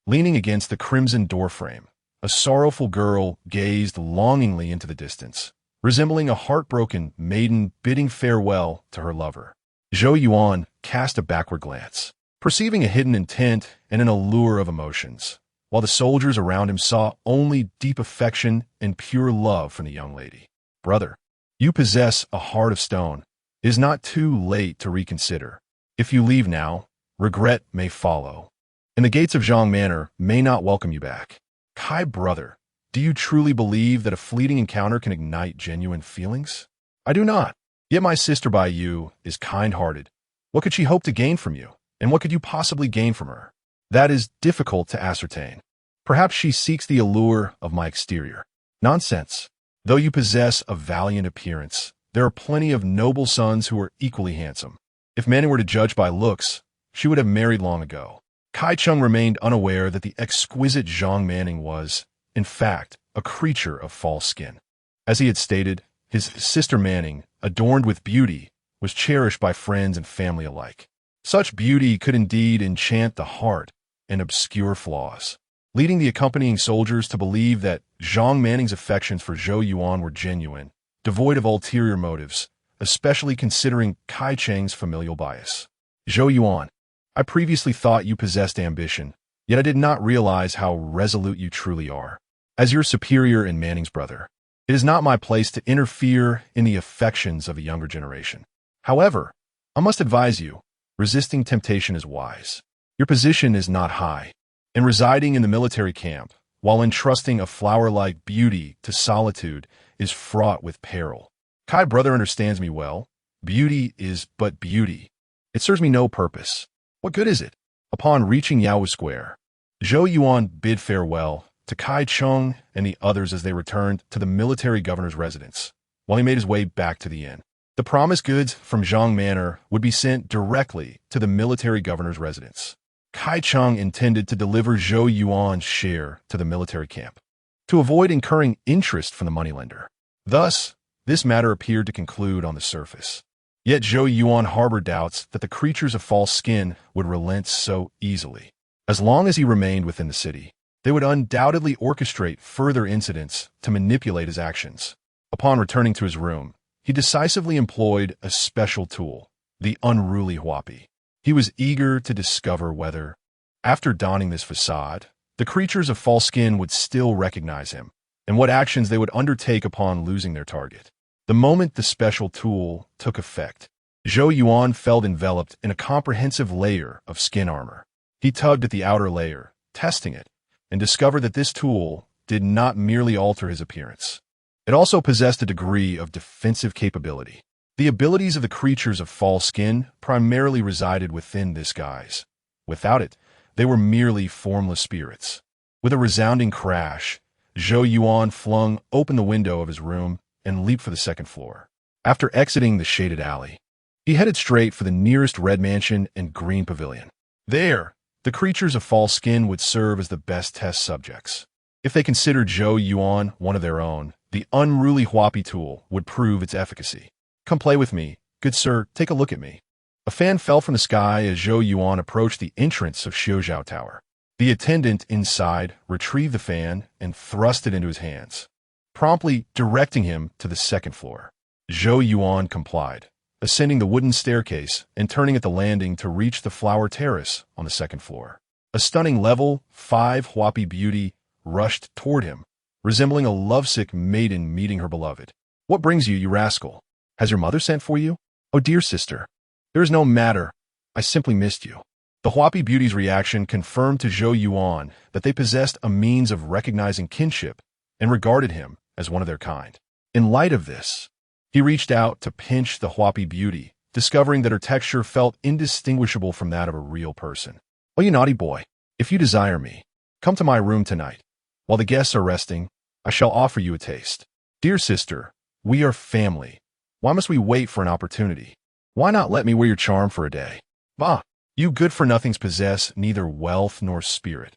Leaning against the crimson doorframe, a sorrowful girl gazed longingly into the distance, resembling a heartbroken maiden bidding farewell to her lover. Zhou Yuan cast a backward glance, perceiving a hidden intent and an allure of emotions, while the soldiers around him saw only deep affection and pure love from the young lady. "Brother, you possess a heart of stone. It is not too late to reconsider. If you leave now, regret may follow, and the gates of Zhang Manor may not welcome you back." "Kai, brother, do you truly believe that a fleeting encounter can ignite genuine feelings?" "I do not. Yet my sister by you is kind-hearted. What could she hope to gain from you? And what could you possibly gain from her?" "That is difficult to ascertain. Perhaps she seeks the allure of my exterior." "Nonsense. Though you possess a valiant appearance, there are plenty of noble sons who are equally handsome. If Manning were to judge by looks, she would have married long ago." Kai Chung remained unaware that the exquisite Zhang Manning was, in fact, a creature of false skin. As he had stated, his sister Manning, adorned with beauty, was cherished by friends and family alike. Such beauty could indeed enchant the heart and obscure flaws, leading the accompanying soldiers to believe that Zhang Manning's affections for Zhou Yuan were genuine, devoid of ulterior motives, especially considering Kai Cheng's familial bias. "Zhou Yuan, I previously thought you possessed ambition, yet I did not realize how resolute you truly are. As your superior and Manning's brother, it is not my place to interfere in the affections of a younger generation. However, I must advise you, resisting temptation is wise. Your position is not high, and residing in the military camp, while entrusting a flower-like beauty to solitude, is fraught with peril. Kai brother understands me well. Beauty is but beauty. It serves me no purpose. What good is it?" Upon reaching Yawu Square, Zhou Yuan bid farewell to Kai Chung and the others as they returned to the military governor's residence, while he made his way back to the inn. The promised goods from Zhang Manor would be sent directly to the military governor's residence. Kai Chung intended to deliver Zhou Yuan's share to the military camp, to avoid incurring interest from the moneylender. Thus, this matter appeared to conclude on the surface. Yet Zhou Yuan harbored doubts that the creatures of false skin would relent so easily. As long as he remained within the city, they would undoubtedly orchestrate further incidents to manipulate his actions. Upon returning to his room, he decisively employed a special tool, the unruly Huapi. He was eager to discover whether, after donning this facade, the creatures of false skin would still recognize him, and what actions they would undertake upon losing their target. The moment the special tool took effect, Zhou Yuan felt enveloped in a comprehensive layer of skin armor. He tugged at the outer layer, testing it, and discovered that this tool did not merely alter his appearance. It also possessed a degree of defensive capability. The abilities of the creatures of false skin primarily resided within this guise. Without it, they were merely formless spirits. With a resounding crash, Zhou Yuan flung open the window of his room and leaped for the second floor. After exiting the shaded alley, he headed straight for the nearest red mansion and green pavilion. There, the creatures of false skin would serve as the best test subjects. If they considered Zhou Yuan one of their own, the unruly Huapi tool would prove its efficacy. Come play with me. Good sir, take a look at me. A fan fell from the sky as Zhou Yuan approached the entrance of Xiuzhou Tower. The attendant inside retrieved the fan and thrust it into his hands, promptly directing him to the second floor. Zhou Yuan complied, ascending the wooden staircase and turning at the landing to reach the flower terrace on the second floor. A stunning level 5 Huapi beauty rushed toward him, resembling a lovesick maiden meeting her beloved. What brings you, you rascal? Has your mother sent for you? Oh, dear sister. There is no matter. I simply missed you. The Huapi beauty's reaction confirmed to Zhou Yuan that they possessed a means of recognizing kinship and regarded him as one of their kind. In light of this, he reached out to pinch the Huapi beauty, discovering that her texture felt indistinguishable from that of a real person. Oh, you naughty boy, if you desire me, come to my room tonight. While the guests are resting, I shall offer you a taste. Dear sister, we are family. Why must we wait for an opportunity? Why not let me wear your charm for a day? Bah, you good-for-nothings possess neither wealth nor spirit.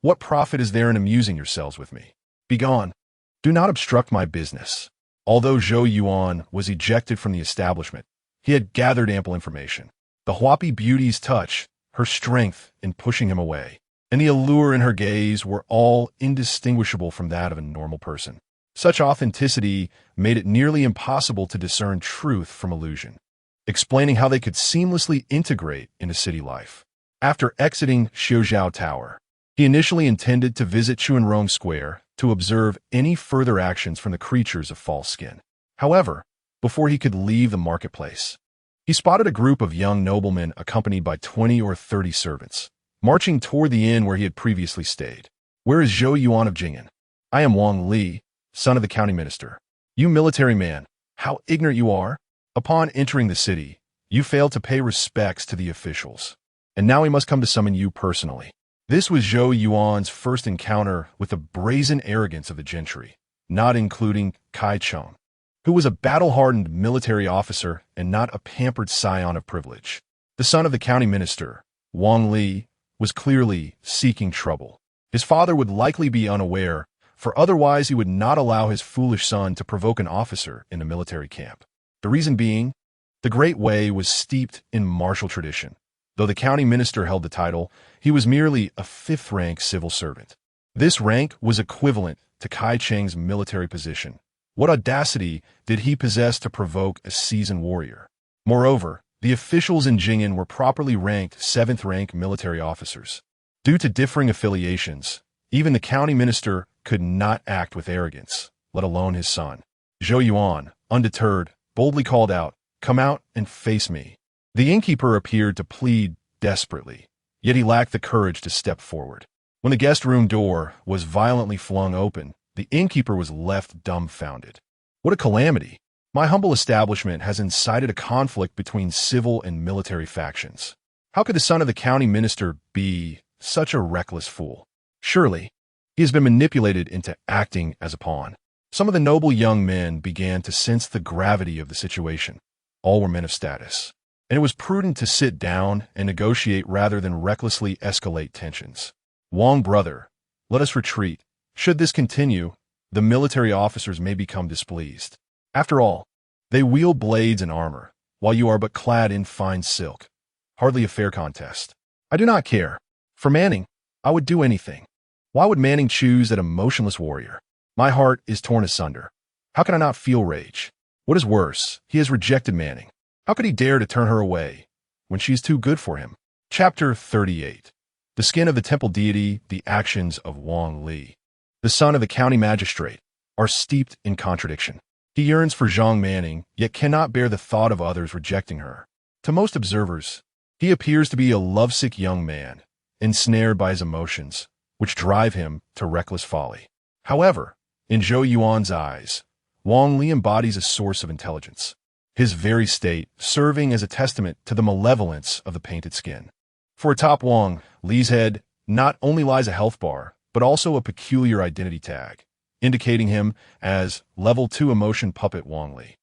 What profit is there in amusing yourselves with me? Begone. Do not obstruct my business. Although Zhou Yuan was ejected from the establishment, he had gathered ample information. The Huapi beauty's touch, her strength in pushing him away, and the allure in her gaze were all indistinguishable from that of a normal person. Such authenticity made it nearly impossible to discern truth from illusion, explaining how they could seamlessly integrate into city life. After exiting Xiuzhou Tower, he initially intended to visit Chuanrong Square to observe any further actions from the creatures of false skin. However, before he could leave the marketplace, he spotted a group of young noblemen accompanied by 20 or 30 servants, marching toward the inn where he had previously stayed. Where is Zhou Yuan of Jing'an? I am Wang Li, son of the county minister. You military man, how ignorant you are! Upon entering the city, you failed to pay respects to the officials, and now he must come to summon you personally. This was Zhou Yuan's first encounter with the brazen arrogance of the gentry, not including Kai Cheng, who was a battle-hardened military officer and not a pampered scion of privilege. The son of the county minister, Wang Li, was clearly seeking trouble. His father would likely be unaware, for otherwise he would not allow his foolish son to provoke an officer in the military camp. The reason being, the Great Way was steeped in martial tradition. Though the county minister held the title, he was merely a fifth-rank civil servant. This rank was equivalent to Kai Cheng's military position. What audacity did he possess to provoke a seasoned warrior? Moreover, the officials in Jing'an were properly ranked 7th-rank military officers. Due to differing affiliations, even the county minister could not act with arrogance, let alone his son. Zhou Yuan, undeterred, boldly called out, "Come out and face me." The innkeeper appeared to plead desperately, yet he lacked the courage to step forward. When the guest room door was violently flung open, the innkeeper was left dumbfounded. What a calamity! My humble establishment has incited a conflict between civil and military factions. How could the son of the county minister be such a reckless fool? Surely, he has been manipulated into acting as a pawn. Some of the noble young men began to sense the gravity of the situation. All were men of status, and it was prudent to sit down and negotiate rather than recklessly escalate tensions. Wang brother, let us retreat. Should this continue, the military officers may become displeased. After all, they wield blades and armor, while you are but clad in fine silk. Hardly a fair contest. I do not care. For Manning, I would do anything. Why would Manning choose that emotionless warrior? My heart is torn asunder. How can I not feel rage? What is worse, he has rejected Manning. How could he dare to turn her away when she is too good for him? Chapter 38. The skin of the temple deity, the actions of Wang Li, the son of the county magistrate, are steeped in contradiction. He yearns for Zhang Manning, yet cannot bear the thought of others rejecting her. To most observers, he appears to be a lovesick young man, ensnared by his emotions, which drive him to reckless folly. However, in Zhou Yuan's eyes, Wang Li embodies a source of intelligence, his very state serving as a testament to the malevolence of the painted skin. For atop Wang Li's head not only lies a health bar, but also a peculiar identity tag, indicating him as Level 2 Emotion Puppet Wang Li.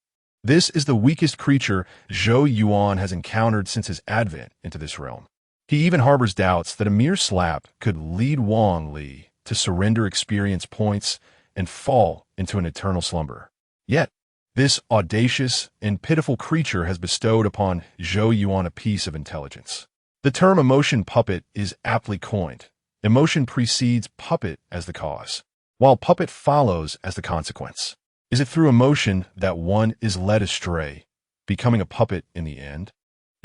This is the weakest creature Zhou Yuan has encountered since his advent into this realm. He even harbors doubts that a mere slap could lead Wang Li to surrender experience points and fall into an eternal slumber. Yet, this audacious and pitiful creature has bestowed upon Zhou Yuan a piece of intelligence. The term emotion puppet is aptly coined. Emotion precedes puppet as the cause, while puppet follows as the consequence. Is it through emotion that one is led astray, becoming a puppet in the end?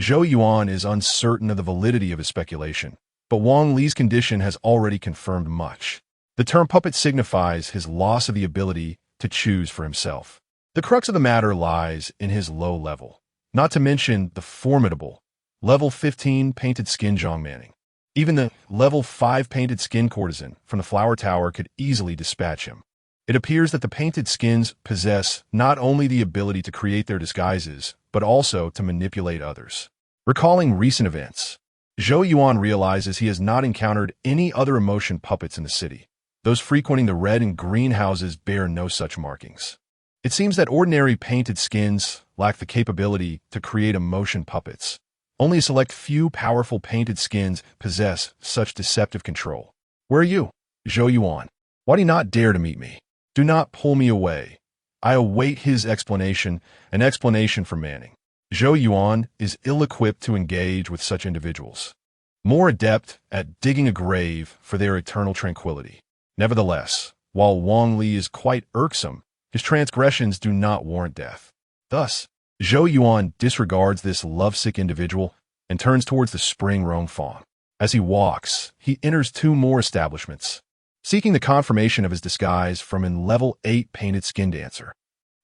Zhou Yuan is uncertain of the validity of his speculation, but Wang Li's condition has already confirmed much. The term puppet signifies his loss of the ability to choose for himself. The crux of the matter lies in his low level, not to mention the formidable level 15 painted skin Zhang Manning. Even the level 5 painted skin courtesan from the Flower Tower could easily dispatch him. It appears that the painted skins possess not only the ability to create their disguises, but also to manipulate others. Recalling recent events, Zhou Yuan realizes he has not encountered any other emotion puppets in the city. Those frequenting the red and green houses bear no such markings. It seems that ordinary painted skins lack the capability to create emotion puppets. Only a select few powerful painted skins possess such deceptive control. Where are you, Zhou Yuan? Why do you not dare to meet me? Do not pull me away. I await his explanation, an explanation for Manning. Zhou Yuan is ill-equipped to engage with such individuals, more adept at digging a grave for their eternal tranquility. Nevertheless, while Wang Li is quite irksome, his transgressions do not warrant death. Thus, Zhou Yuan disregards this lovesick individual and turns towards the spring roam fawn. As he walks, he enters two more establishments, seeking the confirmation of his disguise from an level 8 painted skin dancer.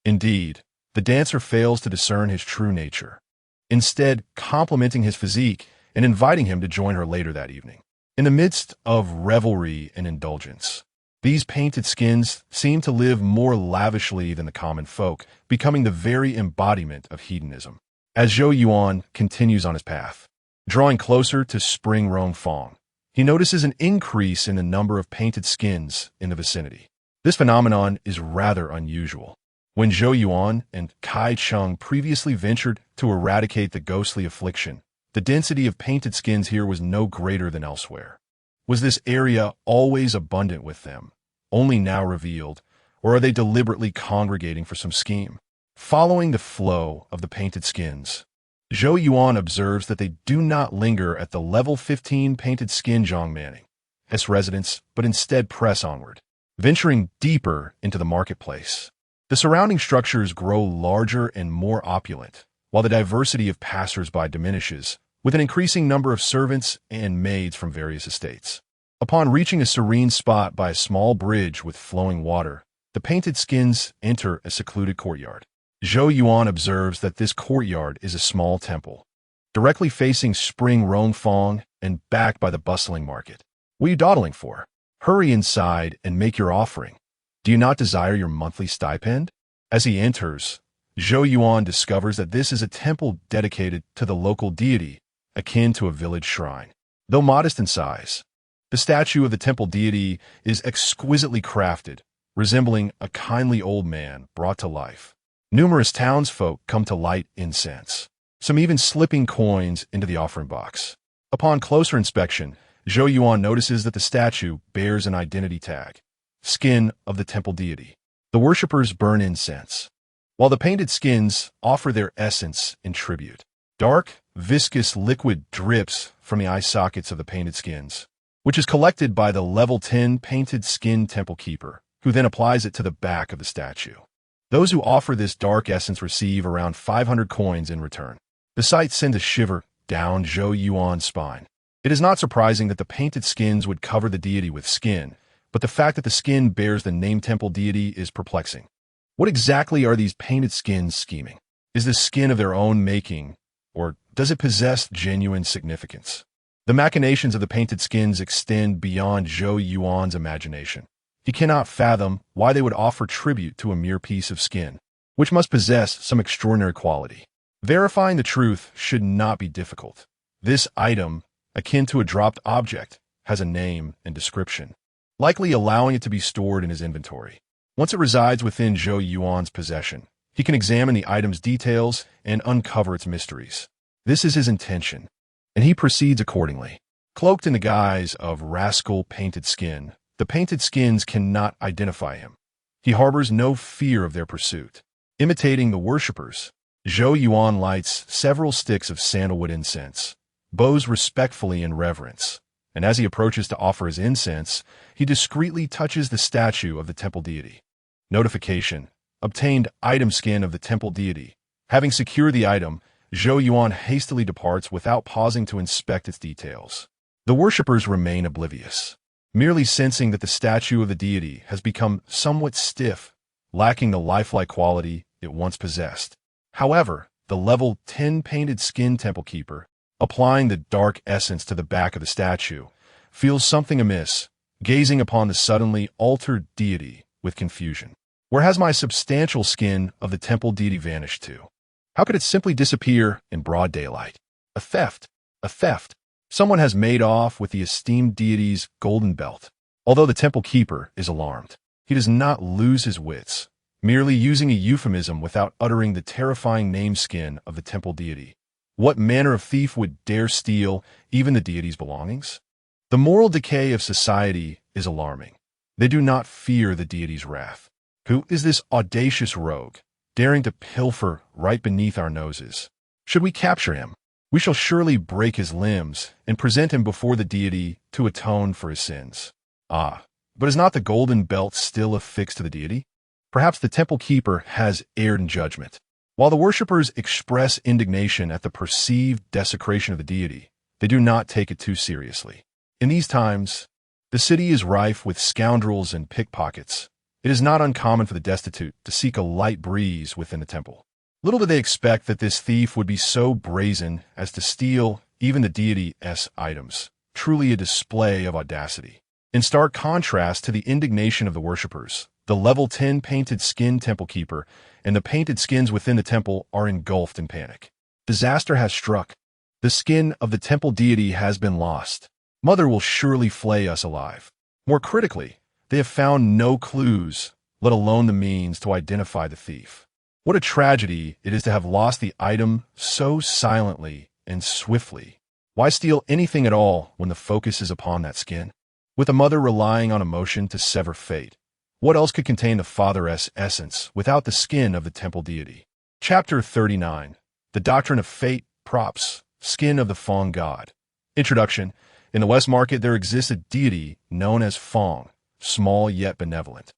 Indeed, the dancer fails to discern his true nature, instead complimenting his physique and inviting him to join her later that evening. In the midst of revelry and indulgence, these painted skins seem to live more lavishly than the common folk, becoming the very embodiment of hedonism. As Zhou Yuan continues on his path, drawing closer to Spring Roam Fong, he notices an increase in the number of painted skins in the vicinity. This phenomenon is rather unusual. When Zhou Yuan and Kai Chung previously ventured to eradicate the ghostly affliction, the density of painted skins here was no greater than elsewhere. Was this area always abundant with them, only now revealed, or are they deliberately congregating for some scheme? Following the flow of the painted skins, Zhou Yuan observes that they do not linger at the level 15 painted skin Zhang Manning, his residence, but instead press onward, venturing deeper into the marketplace. The surrounding structures grow larger and more opulent, while the diversity of passers-by diminishes, with an increasing number of servants and maids from various estates. Upon reaching a serene spot by a small bridge with flowing water, the painted skins enter a secluded courtyard. Zhou Yuan observes that this courtyard is a small temple, directly facing Spring Roam Fong and backed by the bustling market. What are you dawdling for? Hurry inside and make your offering. Do you not desire your monthly stipend? As he enters, Zhou Yuan discovers that this is a temple dedicated to the local deity, akin to a village shrine. Though modest in size, the statue of the temple deity is exquisitely crafted, resembling a kindly old man brought to life. Numerous townsfolk come to light incense, some even slipping coins into the offering box. Upon closer inspection, Zhou Yuan notices that the statue bears an identity tag, skin of the temple deity. The worshippers burn incense, while the painted skins offer their essence in tribute. Dark, viscous liquid drips from the eye sockets of the painted skins, which is collected by the level 10 painted skin temple keeper, who then applies it to the back of the statue. Those who offer this dark essence receive around 500 coins in return. The sight sends a shiver down Zhou Yuan's spine. It is not surprising that the painted skins would cover the deity with skin, but the fact that the skin bears the name temple deity is perplexing. What exactly are these painted skins scheming? Is the skin of their own making, or does it possess genuine significance? The machinations of the painted skins extend beyond Zhou Yuan's imagination. He cannot fathom why they would offer tribute to a mere piece of skin, which must possess some extraordinary quality. Verifying the truth should not be difficult. This item, akin to a dropped object, has a name and description, likely allowing it to be stored in his inventory. Once it resides within Zhou Yuan's possession, he can examine the item's details and uncover its mysteries. This is his intention, and he proceeds accordingly. Cloaked in the guise of rascal painted skin, the painted skins cannot identify him. He harbors no fear of their pursuit. Imitating the worshippers, Zhou Yuan lights several sticks of sandalwood incense, bows respectfully in reverence, and as he approaches to offer his incense, he discreetly touches the statue of the temple deity. Notification: obtained item skin of the temple deity. Having secured the item, Zhou Yuan hastily departs without pausing to inspect its details. The worshippers remain oblivious, merely sensing that the statue of the deity has become somewhat stiff, lacking the lifelike quality it once possessed. However, the level 10 painted skin temple keeper, applying the dark essence to the back of the statue, feels something amiss, gazing upon the suddenly altered deity with confusion. Where has my substantial skin of the temple deity vanished to? How could it simply disappear in broad daylight? A theft! A theft! Someone has made off with the esteemed deity's golden belt. Although the temple keeper is alarmed, he does not lose his wits, merely using a euphemism without uttering the terrifying name skin of the temple deity. What manner of thief would dare steal even the deity's belongings? The moral decay of society is alarming. They do not fear the deity's wrath. Who is this audacious rogue, daring to pilfer right beneath our noses? Should we capture him, we shall surely break his limbs and present him before the deity to atone for his sins. Ah, but is not the golden belt still affixed to the deity? Perhaps the temple keeper has erred in judgment. While the worshippers express indignation at the perceived desecration of the deity, they do not take it too seriously. In these times, the city is rife with scoundrels and pickpockets. It is not uncommon for the destitute to seek a light breeze within the temple. Little did they expect that this thief would be so brazen as to steal even the deity's items, truly a display of audacity. In stark contrast to the indignation of the worshippers, the level 10 painted skin temple keeper and the painted skins within the temple are engulfed in panic. Disaster has struck. The skin of the temple deity has been lost. Mother will surely flay us alive. More critically, they have found no clues, let alone the means to identify the thief. What a tragedy it is to have lost the item so silently and swiftly. Why steal anything at all when the focus is upon that skin? With a mother relying on emotion to sever fate, what else could contain the father's essence without the skin of the temple deity? Chapter 39. The Doctrine of Fate, Props, Skin of the Fong God. Introduction. In the West Market there exists a deity known as Fong, small yet benevolent.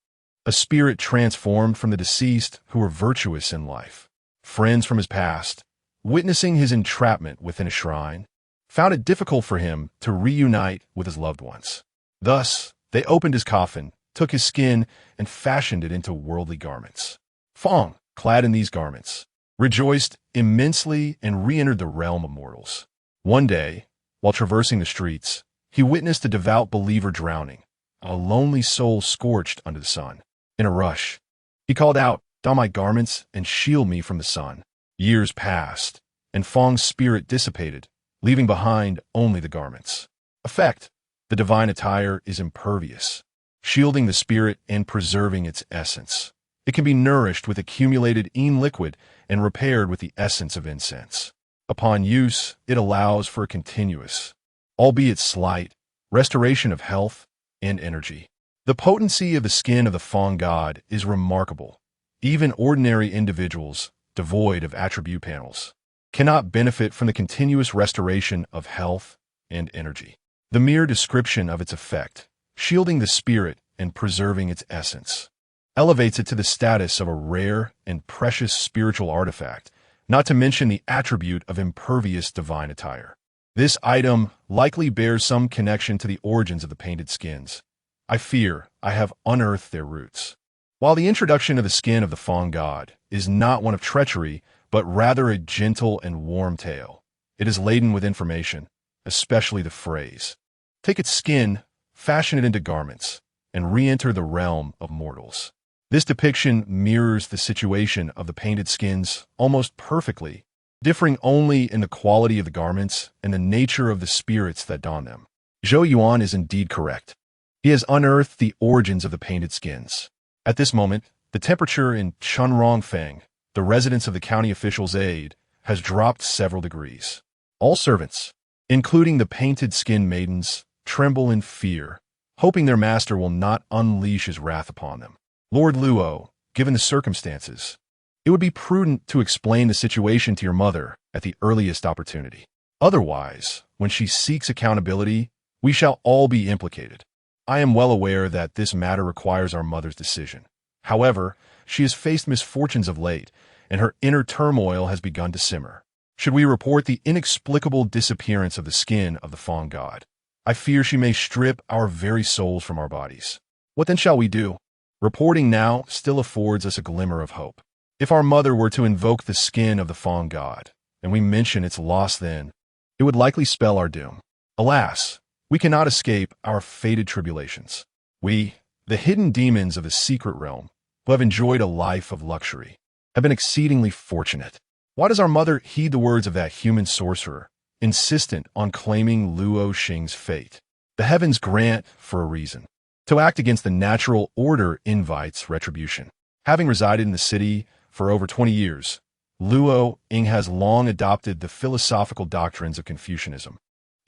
A spirit transformed from the deceased who were virtuous in life. Friends from his past, witnessing his entrapment within a shrine, found it difficult for him to reunite with his loved ones. Thus, they opened his coffin, took his skin, and fashioned it into worldly garments. Fong, clad in these garments, rejoiced immensely and re-entered the realm of mortals. One day, while traversing the streets, he witnessed a devout believer drowning, a lonely soul scorched under the sun. In a rush, he called out, "Don my garments and shield me from the sun." Years passed, and Fong's spirit dissipated, leaving behind only the garments. Effect: the divine attire is impervious, shielding the spirit and preserving its essence. It can be nourished with accumulated liquid and repaired with the essence of incense. Upon use, it allows for a continuous, albeit slight, restoration of health and energy. The potency of the skin of the Fong God is remarkable. Even ordinary individuals, devoid of attribute panels, cannot benefit from the continuous restoration of health and energy. The mere description of its effect, shielding the spirit and preserving its essence, elevates it to the status of a rare and precious spiritual artifact, not to mention the attribute of impervious divine attire. This item likely bears some connection to the origins of the painted skins. I fear I have unearthed their roots. While the introduction of the skin of the Fong God is not one of treachery, but rather a gentle and warm tale, it is laden with information, especially the phrase, "Take its skin, fashion it into garments, and re-enter the realm of mortals." This depiction mirrors the situation of the painted skins almost perfectly, differing only in the quality of the garments and the nature of the spirits that don them. Zhou Yuan is indeed correct. He has unearthed the origins of the painted skins. At this moment, the temperature in Chunrongfeng, the residence of the county official's aide, has dropped several degrees. All servants, including the painted skin maidens, tremble in fear, hoping their master will not unleash his wrath upon them. Lord Luo, given the circumstances, it would be prudent to explain the situation to your mother at the earliest opportunity. Otherwise, when she seeks accountability, we shall all be implicated. I am well aware that this matter requires our mother's decision. However, she has faced misfortunes of late, and her inner turmoil has begun to simmer. Should we report the inexplicable disappearance of the skin of the Fawn God, I fear she may strip our very souls from our bodies. What then shall we do? Reporting now still affords us a glimmer of hope. If our mother were to invoke the skin of the Fawn God, and we mention its loss then, it would likely spell our doom. Alas, we cannot escape our fated tribulations. We, the hidden demons of the secret realm, who have enjoyed a life of luxury, have been exceedingly fortunate. Why does our mother heed the words of that human sorcerer, insistent on claiming Luo Xing's fate? The heavens grant for a reason. To act against the natural order invites retribution. Having resided in the city for over 20 years, Luo Ying has long adopted the philosophical doctrines of Confucianism.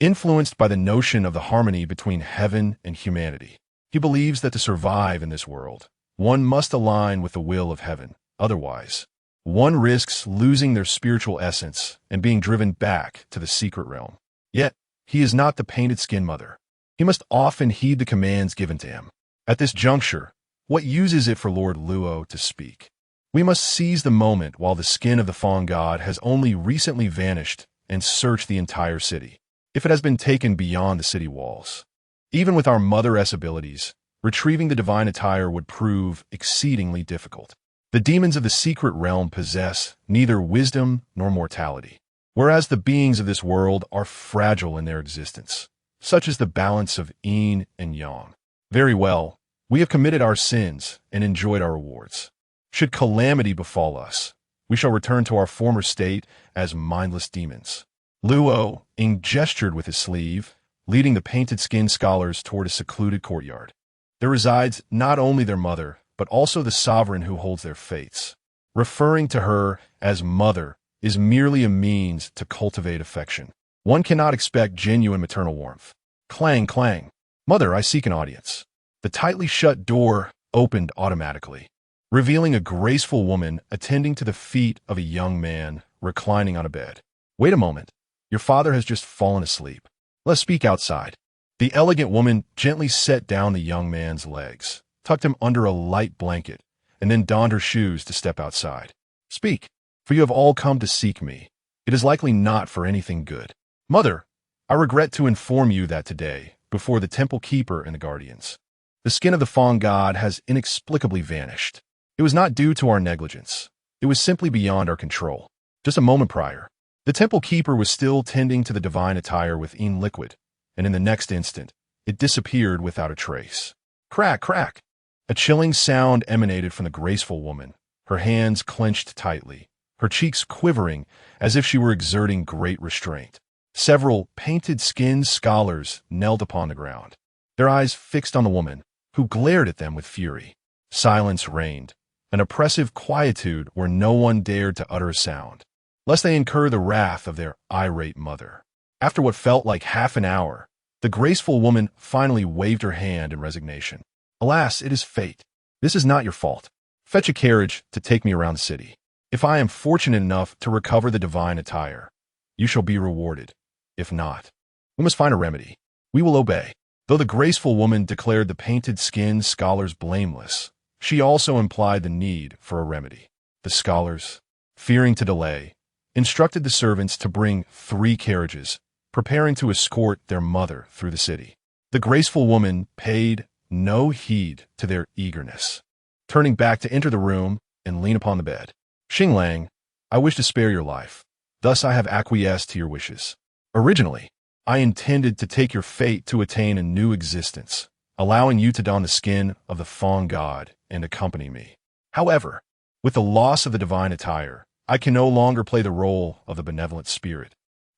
Influenced by the notion of the harmony between heaven and humanity, he believes that to survive in this world, one must align with the will of heaven. Otherwise, one risks losing their spiritual essence and being driven back to the secret realm. Yet, he is not the painted skin mother. He must often heed the commands given to him. At this juncture, what use is it for Lord Luo to speak? We must seize the moment while the skin of the Fawn God has only recently vanished and search the entire city, if it has been taken beyond the city walls. Even with our mother-s abilities, retrieving the divine attire would prove exceedingly difficult. The demons of the secret realm possess neither wisdom nor mortality, whereas the beings of this world are fragile in their existence. Such is the balance of yin and yang. Very well, we have committed our sins and enjoyed our rewards. Should calamity befall us, we shall return to our former state as mindless demons. Luo Ying gestured with his sleeve, leading the painted-skinned scholars toward a secluded courtyard. There resides not only their mother, but also the sovereign who holds their fates. Referring to her as mother is merely a means to cultivate affection. One cannot expect genuine maternal warmth. Clang, clang. Mother, I seek an audience. The tightly shut door opened automatically, revealing a graceful woman attending to the feet of a young man reclining on a bed. Wait a moment. Your father has just fallen asleep. Let's speak outside. The elegant woman gently set down the young man's legs, tucked him under a light blanket, and then donned her shoes to step outside. Speak, for you have all come to seek me. It is likely not for anything good. Mother, I regret to inform you that today, before the temple keeper and the guardians, the skin of the Fawn God has inexplicably vanished. It was not due to our negligence. It was simply beyond our control. Just a moment prior, the temple keeper was still tending to the divine attire with yin liquid, and in the next instant, it disappeared without a trace. Crack, crack! A chilling sound emanated from the graceful woman, her hands clenched tightly, her cheeks quivering as if she were exerting great restraint. Several painted-skinned scholars knelt upon the ground, their eyes fixed on the woman, who glared at them with fury. Silence reigned, an oppressive quietude where no one dared to utter a sound, lest they incur the wrath of their irate mother. After what felt like half an hour, the graceful woman finally waved her hand in resignation. Alas, it is fate. This is not your fault. Fetch a carriage to take me around the city. If I am fortunate enough to recover the divine attire, you shall be rewarded. If not, we must find a remedy. We will obey. Though the graceful woman declared the painted-skinned scholars blameless, she also implied the need for a remedy. The scholars, fearing to delay, instructed the servants to bring 3 carriages, preparing to escort their mother through the city. The graceful woman paid no heed to their eagerness, turning back to enter the room and lean upon the bed. Xinglang, I wish to spare your life. Thus I have acquiesced to your wishes. Originally, I intended to take your fate to attain a new existence, allowing you to don the skin of the Fawn God and accompany me. However, with the loss of the divine attire, I can no longer play the role of the benevolent spirit,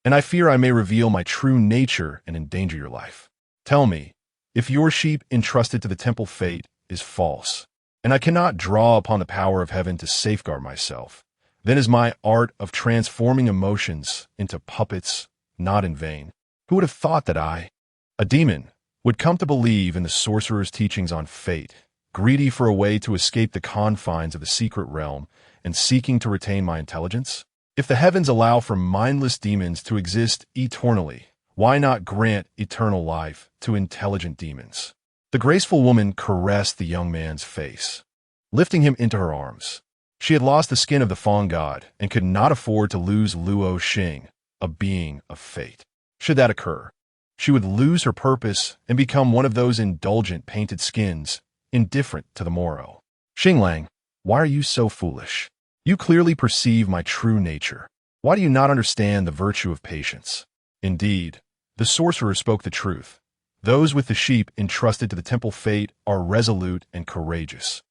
and I fear I may reveal my true nature and endanger your life. Tell me, if your sheep entrusted to the temple fate is false, and I cannot draw upon the power of heaven to safeguard myself, then is my art of transforming emotions into puppets not in vain. Who would have thought that I, a demon, would come to believe in the sorcerer's teachings on fate, greedy for a way to escape the confines of the secret realm and seeking to retain my intelligence? If the heavens allow for mindless demons to exist eternally, why not grant eternal life to intelligent demons? The graceful woman caressed the young man's face, lifting him into her arms. She had lost the skin of the Feng god and could not afford to lose Luo Xing, a being of fate. Should that occur, she would lose her purpose and become one of those indulgent painted skins, indifferent to the morrow. Xinglang, why are you so foolish? You clearly perceive my true nature. Why do you not understand the virtue of patience? Indeed, the sorcerer spoke the truth. Those with the sheep entrusted to the temple fate are resolute and courageous,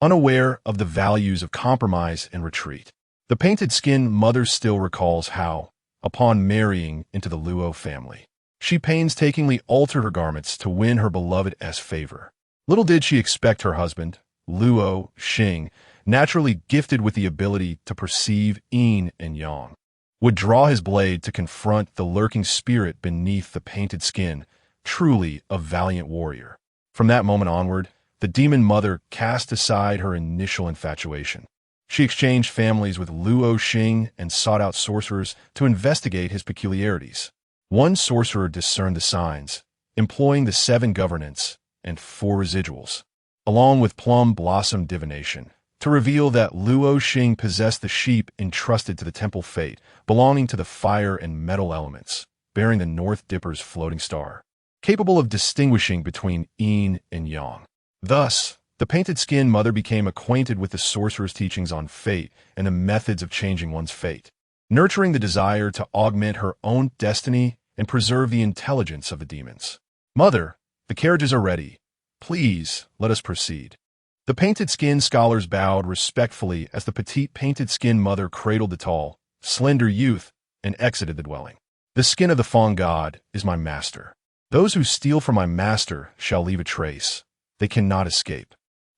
unaware of the values of compromise and retreat. The painted skin mother still recalls how, upon marrying into the Luo family, she painstakingly altered her garments to win her beloved's favor. Little did she expect her husband, Luo Xing, naturally gifted with the ability to perceive yin and yang, would draw his blade to confront the lurking spirit beneath the painted skin, truly a valiant warrior. From that moment onward, the demon mother cast aside her initial infatuation. She exchanged families with Luo Xing and sought out sorcerers to investigate his peculiarities. One sorcerer discerned the signs, employing the 7 governance and 4 residuals, along with plum blossom divination, to reveal that Luo Xing possessed the sheep entrusted to the temple fate, belonging to the fire and metal elements, bearing the North Dipper's floating star, capable of distinguishing between yin and yang. Thus, the painted skin mother became acquainted with the sorcerer's teachings on fate and the methods of changing one's fate, nurturing the desire to augment her own destiny and preserve the intelligence of the demons. Mother, the carriages are ready. Please, let us proceed. The painted skin scholars bowed respectfully as the petite painted skin mother cradled the tall, slender youth and exited the dwelling. The skin of the Feng god is my master. Those who steal from my master shall leave a trace. They cannot escape.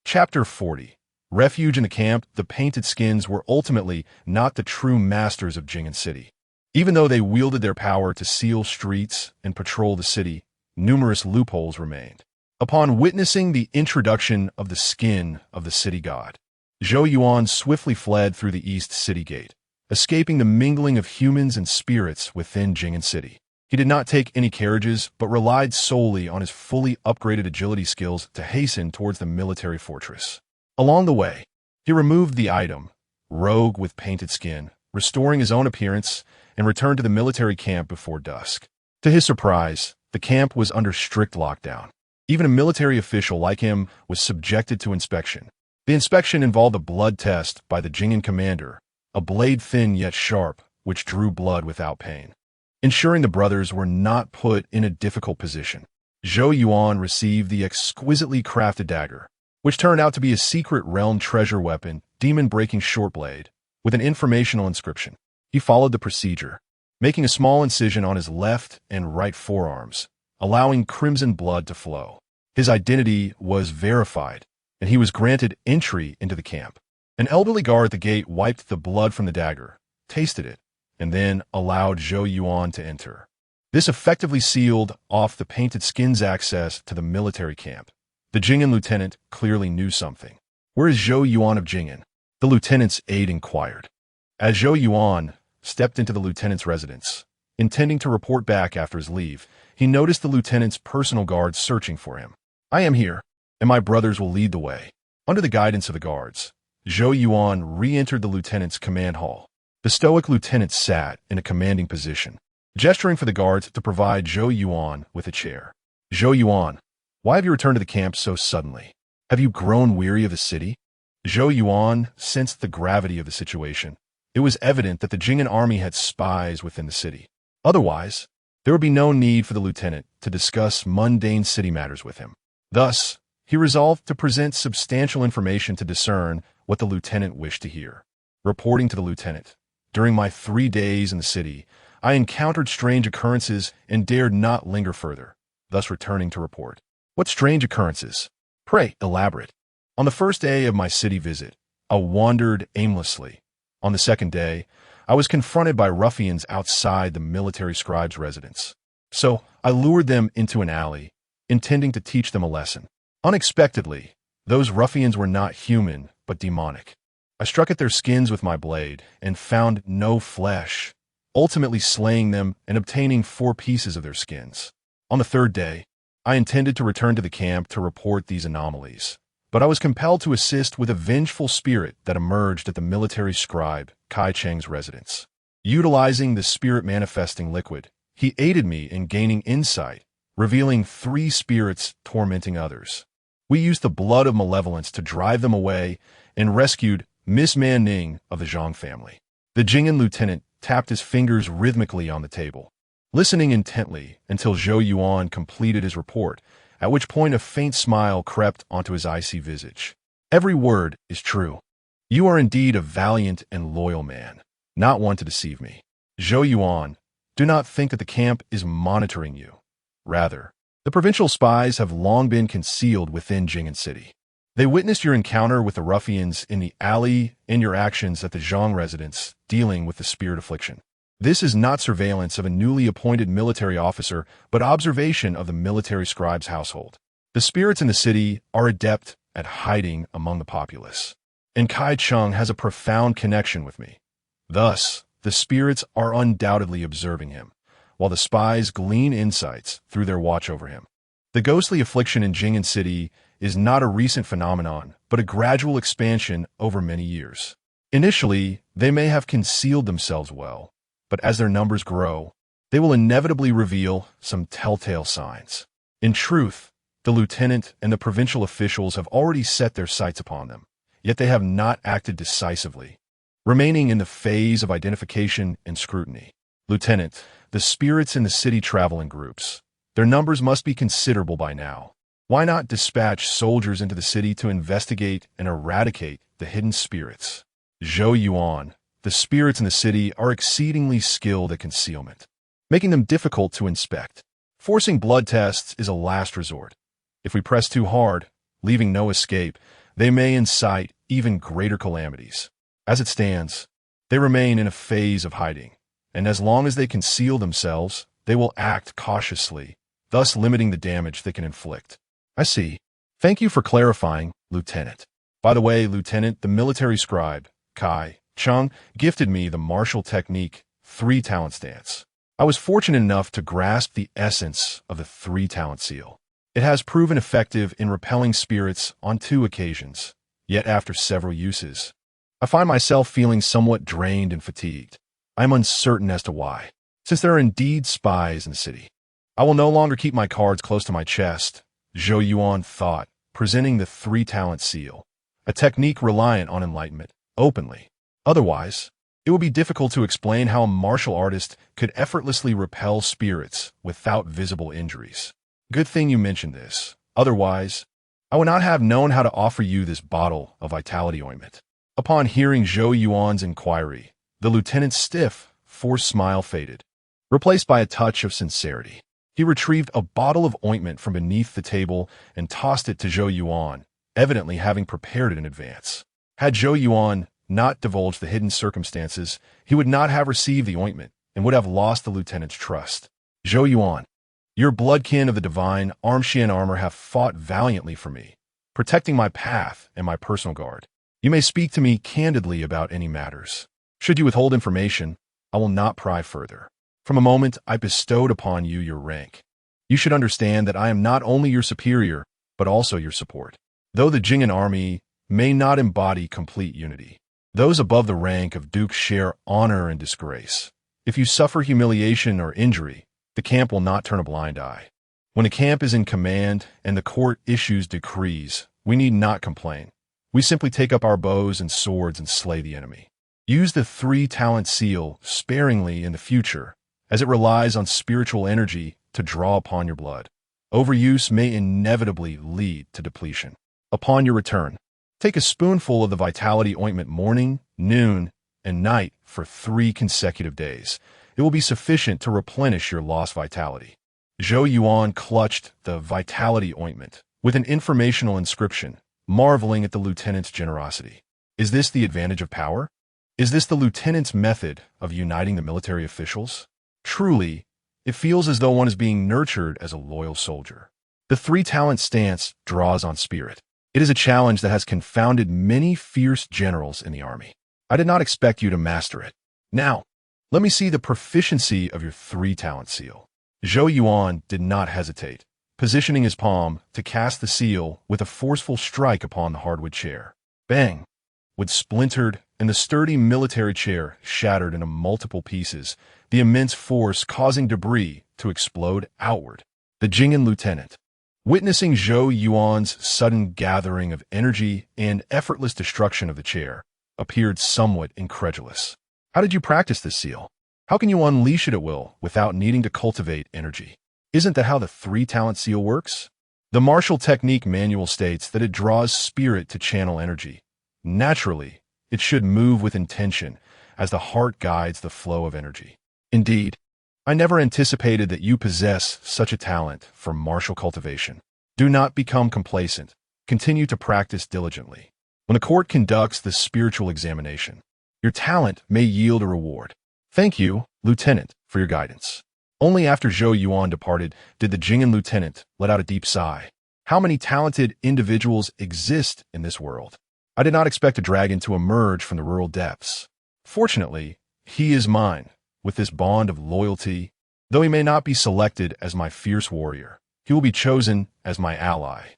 Chapter 40. Refuge in the camp. The painted skins were ultimately not the true masters of Jing'an City. Even though they wielded their power to seal streets and patrol the city, numerous loopholes remained. Upon witnessing the introduction of the skin of the city god, Zhou Yuan swiftly fled through the east city gate, escaping the mingling of humans and spirits within Jing'an City. He did not take any carriages, but relied solely on his fully upgraded agility skills to hasten towards the military fortress. Along the way, he removed the item, rogue with painted skin, restoring his own appearance, and returned to the military camp before dusk. To his surprise, the camp was under strict lockdown. Even a military official like him was subjected to inspection. The inspection involved a blood test by the Jing'an commander, a blade thin yet sharp, which drew blood without pain, ensuring the brothers were not put in a difficult position. Zhou Yuan received the exquisitely crafted dagger, which turned out to be a secret realm treasure weapon, demon-breaking short blade, with an informational inscription. He followed the procedure, making a small incision on his left and right forearms, allowing crimson blood to flow. His identity was verified, and he was granted entry into the camp. An elderly guard at the gate wiped the blood from the dagger, tasted it, and then allowed Zhou Yuan to enter. This effectively sealed off the painted skin's access to the military camp. The Jing'an lieutenant clearly knew something. "Where is Zhou Yuan of Jing'an?" the lieutenant's aide inquired. As Zhou Yuan stepped into the lieutenant's residence, intending to report back after his leave, he noticed the lieutenant's personal guards searching for him. "I am here, and my brothers will lead the way." Under the guidance of the guards, Zhou Yuan re-entered the lieutenant's command hall. The stoic lieutenant sat in a commanding position, gesturing for the guards to provide Zhou Yuan with a chair. "Zhou Yuan, why have you returned to the camp so suddenly? Have you grown weary of the city?" Zhou Yuan sensed the gravity of the situation. It was evident that the Jing'an army had spies within the city. Otherwise, there would be no need for the lieutenant to discuss mundane city matters with him. Thus, he resolved to present substantial information to discern what the lieutenant wished to hear. Reporting to the lieutenant, "During my 3 days in the city, I encountered strange occurrences and dared not linger further, thus returning to report." "What strange occurrences? Pray, elaborate." "On the first day of my city visit, I wandered aimlessly. On the second day, I was confronted by ruffians outside the military scribe's residence. So I lured them into an alley, intending to teach them a lesson. Unexpectedly, Those ruffians were not human, but demonic. I struck at their skins with my blade and found no flesh, ultimately slaying them and obtaining 4 pieces of their skins. On the 3rd day, I intended to return to the camp to report these anomalies, but I was compelled to assist with a vengeful spirit that emerged at the military scribe Kai Cheng's residence. Utilizing the spirit manifesting liquid, he aided me in gaining insight, revealing 3 spirits tormenting others. We used the blood of malevolence to drive them away and rescued Miss Man Ning of the Zhang family. The Jing'an lieutenant tapped his fingers rhythmically on the table, listening intently until Zhou Yuan completed his report, at which point a faint smile crept onto his icy visage. Every word is true. You are indeed a valiant and loyal man, not one to deceive me. Zhou Yuan, do not think that the camp is monitoring you. Rather, the provincial spies have long been concealed within Jing'an City. They witnessed your encounter with the ruffians in the alley and your actions at the Zhang residence dealing with the spirit affliction. This is not surveillance of a newly appointed military officer, but observation of the military scribe's household. The spirits in the city are adept at hiding among the populace, and Kai Cheng has a profound connection with me. Thus, the spirits are undoubtedly observing him, while the spies glean insights through their watch over him. The ghostly affliction in Jing'an City is not a recent phenomenon, but a gradual expansion over many years. Initially, they may have concealed themselves well, but as their numbers grow, they will inevitably reveal some telltale signs. In truth, the lieutenant and the provincial officials have already set their sights upon them, yet they have not acted decisively, remaining in the phase of identification and scrutiny. Lieutenant, the spirits in the city travel in groups. Their numbers must be considerable by now. Why not dispatch soldiers into the city to investigate and eradicate the hidden spirits? Zhou Yuan, the spirits in the city are exceedingly skilled at concealment, making them difficult to inspect. Forcing blood tests is a last resort. If we press too hard, leaving no escape, they may incite even greater calamities. As it stands, they remain in a phase of hiding, and as long as they conceal themselves, they will act cautiously, thus limiting the damage they can inflict. I see. Thank you for clarifying, Lieutenant. By the way, Lieutenant, the military scribe, Kai Cheng, gifted me the martial technique 3-talent stance. I was fortunate enough to grasp the essence of the 3-talent seal. It has proven effective in repelling spirits on 2 occasions, yet after several uses, I find myself feeling somewhat drained and fatigued. I am uncertain as to why, since there are indeed spies in the city. I will no longer keep my cards close to my chest, Zhou Yuan thought, presenting the 3-talent seal, a technique reliant on enlightenment, openly. Otherwise, it would be difficult to explain how a martial artist could effortlessly repel spirits without visible injuries. Good thing you mentioned this. Otherwise, I would not have known how to offer you this bottle of vitality ointment. Upon hearing Zhou Yuan's inquiry, the lieutenant's stiff, forced smile faded, replaced by a touch of sincerity. He retrieved a bottle of ointment from beneath the table and tossed it to Zhou Yuan, evidently having prepared it in advance. Had Zhou Yuan not divulged the hidden circumstances, he would not have received the ointment and would have lost the lieutenant's trust. Zhou Yuan, your bloodkin of the divine Armshian armor have fought valiantly for me, protecting my path and my personal guard. You may speak to me candidly about any matters. Should you withhold information, I will not pry further. From the moment I bestowed upon you your rank, you should understand that I am not only your superior, but also your support. Though the Jing'an army may not embody complete unity, those above the rank of dukes share honor and disgrace. If you suffer humiliation or injury, the camp will not turn a blind eye. When a camp is in command and the court issues decrees, we need not complain. We simply take up our bows and swords and slay the enemy. Use the 3-talent seal sparingly in the future, as it relies on spiritual energy to draw upon your blood. Overuse may inevitably lead to depletion. Upon your return, take a spoonful of the vitality ointment morning, noon, and night for 3 consecutive days. It will be sufficient to replenish your lost vitality. Zhou Yuan clutched the vitality ointment with an informational inscription, marveling at the lieutenant's generosity. Is this the advantage of power? Is this the lieutenant's method of uniting the military officials? Truly, it feels as though one is being nurtured as a loyal soldier. The 3-talent stance draws on spirit. It is a challenge that has confounded many fierce generals in the army. I did not expect you to master it. Now, let me see the proficiency of your 3-talent seal. Zhou Yuan did not hesitate, positioning his palm to cast the seal with a forceful strike upon the hardwood chair. Bang! Wood splintered, and the sturdy military chair shattered into multiple pieces, the immense force causing debris to explode outward. The Jing'an lieutenant, witnessing Zhou Yuan's sudden gathering of energy and effortless destruction of the chair, appeared somewhat incredulous. How did you practice this seal? How can you unleash it at will without needing to cultivate energy? Isn't that how the 3-talent seal works? The martial technique manual states that it draws spirit to channel energy. Naturally, it should move with intention as the heart guides the flow of energy. Indeed, I never anticipated that you possess such a talent for martial cultivation. Do not become complacent. Continue to practice diligently. When the court conducts the spiritual examination, your talent may yield a reward. Thank you, Lieutenant, for your guidance. Only after Zhou Yuan departed did the Jing'an lieutenant let out a deep sigh. How many talented individuals exist in this world? I did not expect a dragon to emerge from the rural depths. Fortunately, he is mine. With this bond of loyalty, though he may not be selected as my fierce warrior, he will be chosen as my ally.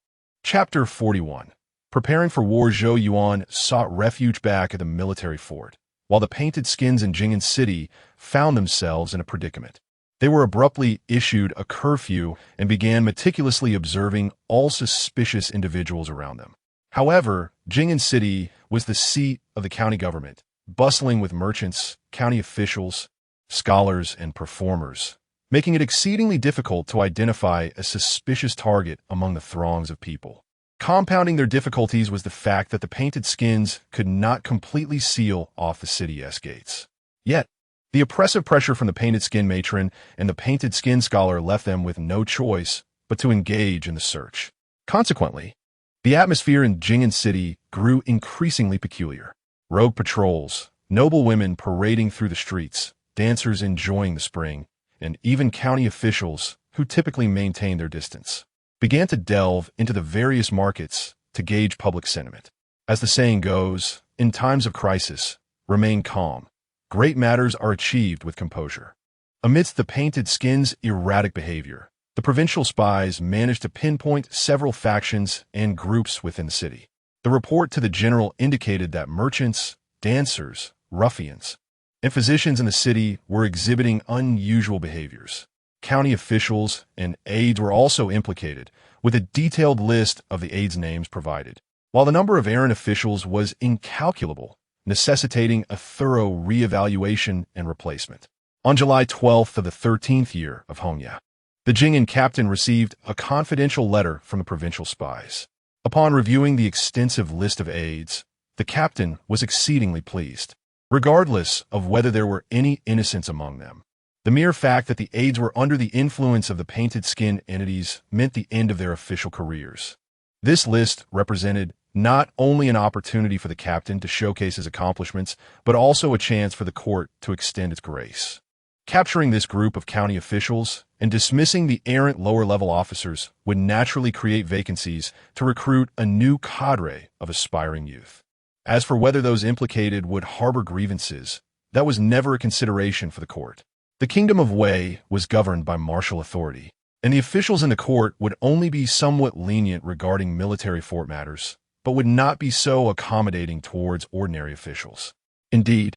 Chapter 41. Preparing for war, Zhou Yuan sought refuge back at the military fort, while the painted skins in Jing'an City found themselves in a predicament. They were abruptly issued a curfew and began meticulously observing all suspicious individuals around them. However, Jing'an City was the seat of the county government, bustling with merchants, county officials, scholars, and performers, making it exceedingly difficult to identify a suspicious target among the throngs of people. Compounding their difficulties was the fact that the painted skins could not completely seal off the city's gates. Yet, the oppressive pressure from the painted skin matron and the painted skin scholar left them with no choice but to engage in the search. Consequently, the atmosphere in Jing'an City grew increasingly peculiar. Rogue patrols, noble women parading through the streets, dancers enjoying the spring, and even county officials, who typically maintain their distance, began to delve into the various markets to gauge public sentiment. As the saying goes, in times of crisis, remain calm. Great matters are achieved with composure. Amidst the painted skins' erratic behavior, the provincial spies managed to pinpoint several factions and groups within the city. The report to the general indicated that merchants, dancers, ruffians, and physicians in the city were exhibiting unusual behaviors. County officials and aides were also implicated, with a detailed list of the aides' names provided. While the number of errant officials was incalculable, necessitating a thorough re-evaluation and replacement. On July 12th of the 13th year of Hongya, the Jing'an captain received a confidential letter from the provincial spies. Upon reviewing the extensive list of aides, the captain was exceedingly pleased. Regardless of whether there were any innocents among them, the mere fact that the aides were under the influence of the painted skin entities meant the end of their official careers. This list represented not only an opportunity for the captain to showcase his accomplishments, but also a chance for the court to extend its grace. Capturing this group of county officials and dismissing the errant lower-level officers would naturally create vacancies to recruit a new cadre of aspiring youth. As for whether those implicated would harbor grievances, that was never a consideration for the court. The kingdom of Wei was governed by martial authority, and the officials in the court would only be somewhat lenient regarding military fort matters, but would not be so accommodating towards ordinary officials. Indeed,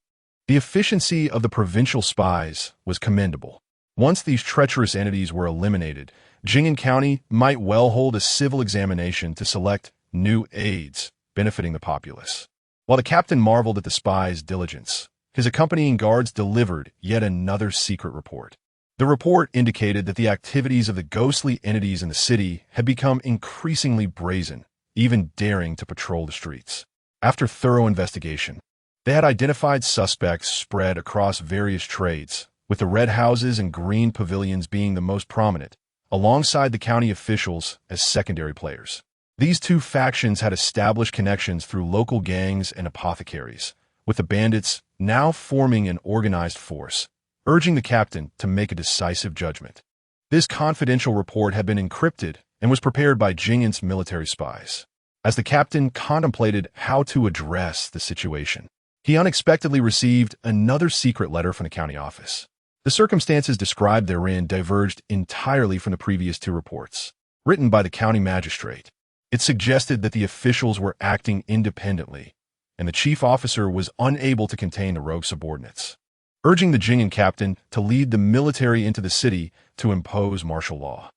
the efficiency of the provincial spies was commendable. Once these treacherous entities were eliminated, Jing'an County might well hold a civil examination to select new aides, benefiting the populace. While the captain marveled at the spies' diligence, his accompanying guards delivered yet another secret report. The report indicated that the activities of the ghostly entities in the city had become increasingly brazen, even daring to patrol the streets. After thorough investigation, they had identified suspects spread across various trades, with the red houses and green pavilions being the most prominent, alongside the county officials as secondary players. These two factions had established connections through local gangs and apothecaries, with the bandits now forming an organized force, urging the captain to make a decisive judgment. This confidential report had been encrypted and was prepared by Jing'an's military spies. As the captain contemplated how to address the situation, he unexpectedly received another secret letter from the county office. The circumstances described therein diverged entirely from the previous two reports, written by the county magistrate. It suggested that the officials were acting independently, and the chief officer was unable to contain the rogue subordinates, urging the Jing'an captain to lead the military into the city to impose martial law.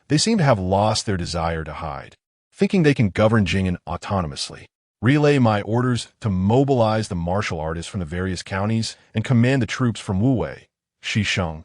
They seem to have lost their desire to hide, thinking they can govern Jing'an autonomously. Relay my orders to mobilize the martial artists from the various counties and command the troops from Wuwei, Xisheng,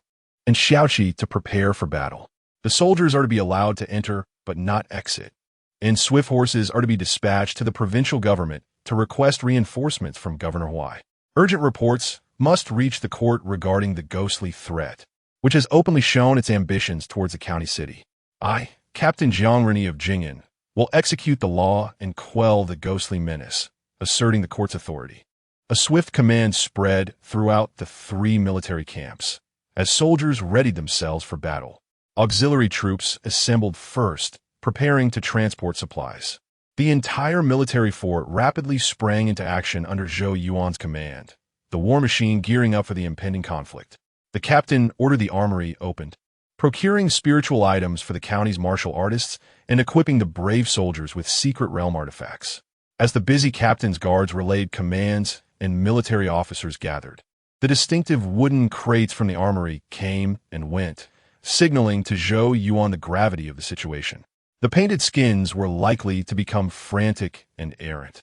and Shaoqi to prepare for battle. The soldiers are to be allowed to enter but not exit, and swift horses are to be dispatched to the provincial government to request reinforcements from Governor Huai. Urgent reports must reach the court regarding the ghostly threat, which has openly shown its ambitions towards the county city. I, Captain Jiang Rini of Jing'an, will execute the law and quell the ghostly menace, asserting the court's authority. A swift command spread throughout the 3 military camps, as soldiers readied themselves for battle. Auxiliary troops assembled first, preparing to transport supplies. The entire military fort rapidly sprang into action under Zhou Yuan's command, the war machine gearing up for the impending conflict. The captain ordered the armory opened, procuring spiritual items for the county's martial artists and equipping the brave soldiers with secret realm artifacts. As the busy captain's guards relayed commands and military officers gathered, the distinctive wooden crates from the armory came and went, signaling to Zhou Yuan the gravity of the situation. The painted skins were likely to become frantic and errant.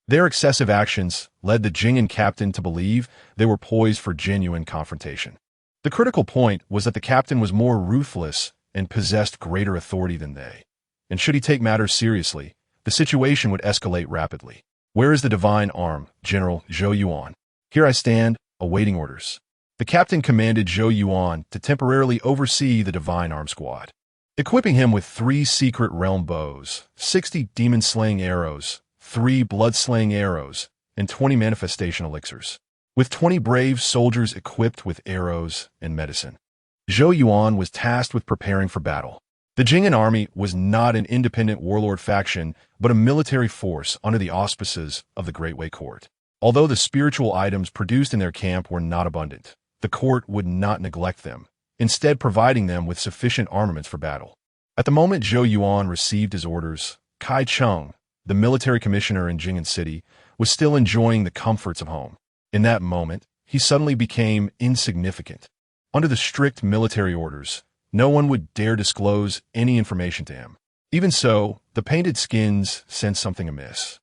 Their excessive actions led the Jing'an captain to believe they were poised for genuine confrontation. The critical point was that the captain was more ruthless and possessed greater authority than they, and should he take matters seriously, the situation would escalate rapidly. Where is the divine arm, General Zhou Yuan? Here I stand, awaiting orders. The captain commanded Zhou Yuan to temporarily oversee the divine arm squad, equipping him with 3 secret realm bows, 60 demon-slaying arrows, 3 blood-slaying arrows, and 20 manifestation elixirs, with 20 brave soldiers equipped with arrows and medicine. Zhou Yuan was tasked with preparing for battle. The Jing'an army was not an independent warlord faction, but a military force under the auspices of the Great Wei Court. Although the spiritual items produced in their camp were not abundant, the court would not neglect them, instead providing them with sufficient armaments for battle. At the moment Zhou Yuan received his orders, Kai Cheng, the military commissioner in Jing'an City, was still enjoying the comforts of home. In that moment, he suddenly became insignificant. Under the strict military orders, no one would dare disclose any information to him. Even so, the painted skins sensed something amiss.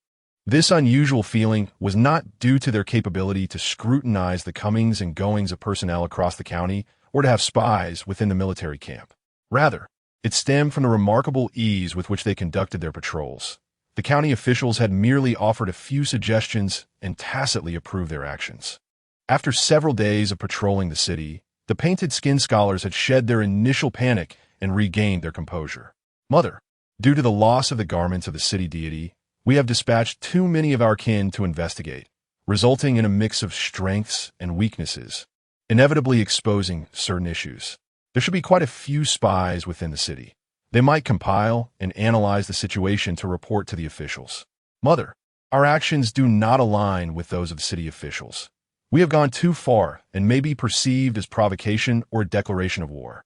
This unusual feeling was not due to their capability to scrutinize the comings and goings of personnel across the county or to have spies within the military camp. Rather, it stemmed from the remarkable ease with which they conducted their patrols. The county officials had merely offered a few suggestions and tacitly approved their actions. After several days of patrolling the city, the painted skin scholars had shed their initial panic and regained their composure. Mother, due to the loss of the garments of the city deity, we have dispatched too many of our kin to investigate, resulting in a mix of strengths and weaknesses, inevitably exposing certain issues. There should be quite a few spies within the city. They might compile and analyze the situation to report to the officials. Mother, our actions do not align with those of city officials. We have gone too far and may be perceived as provocation or a declaration of war.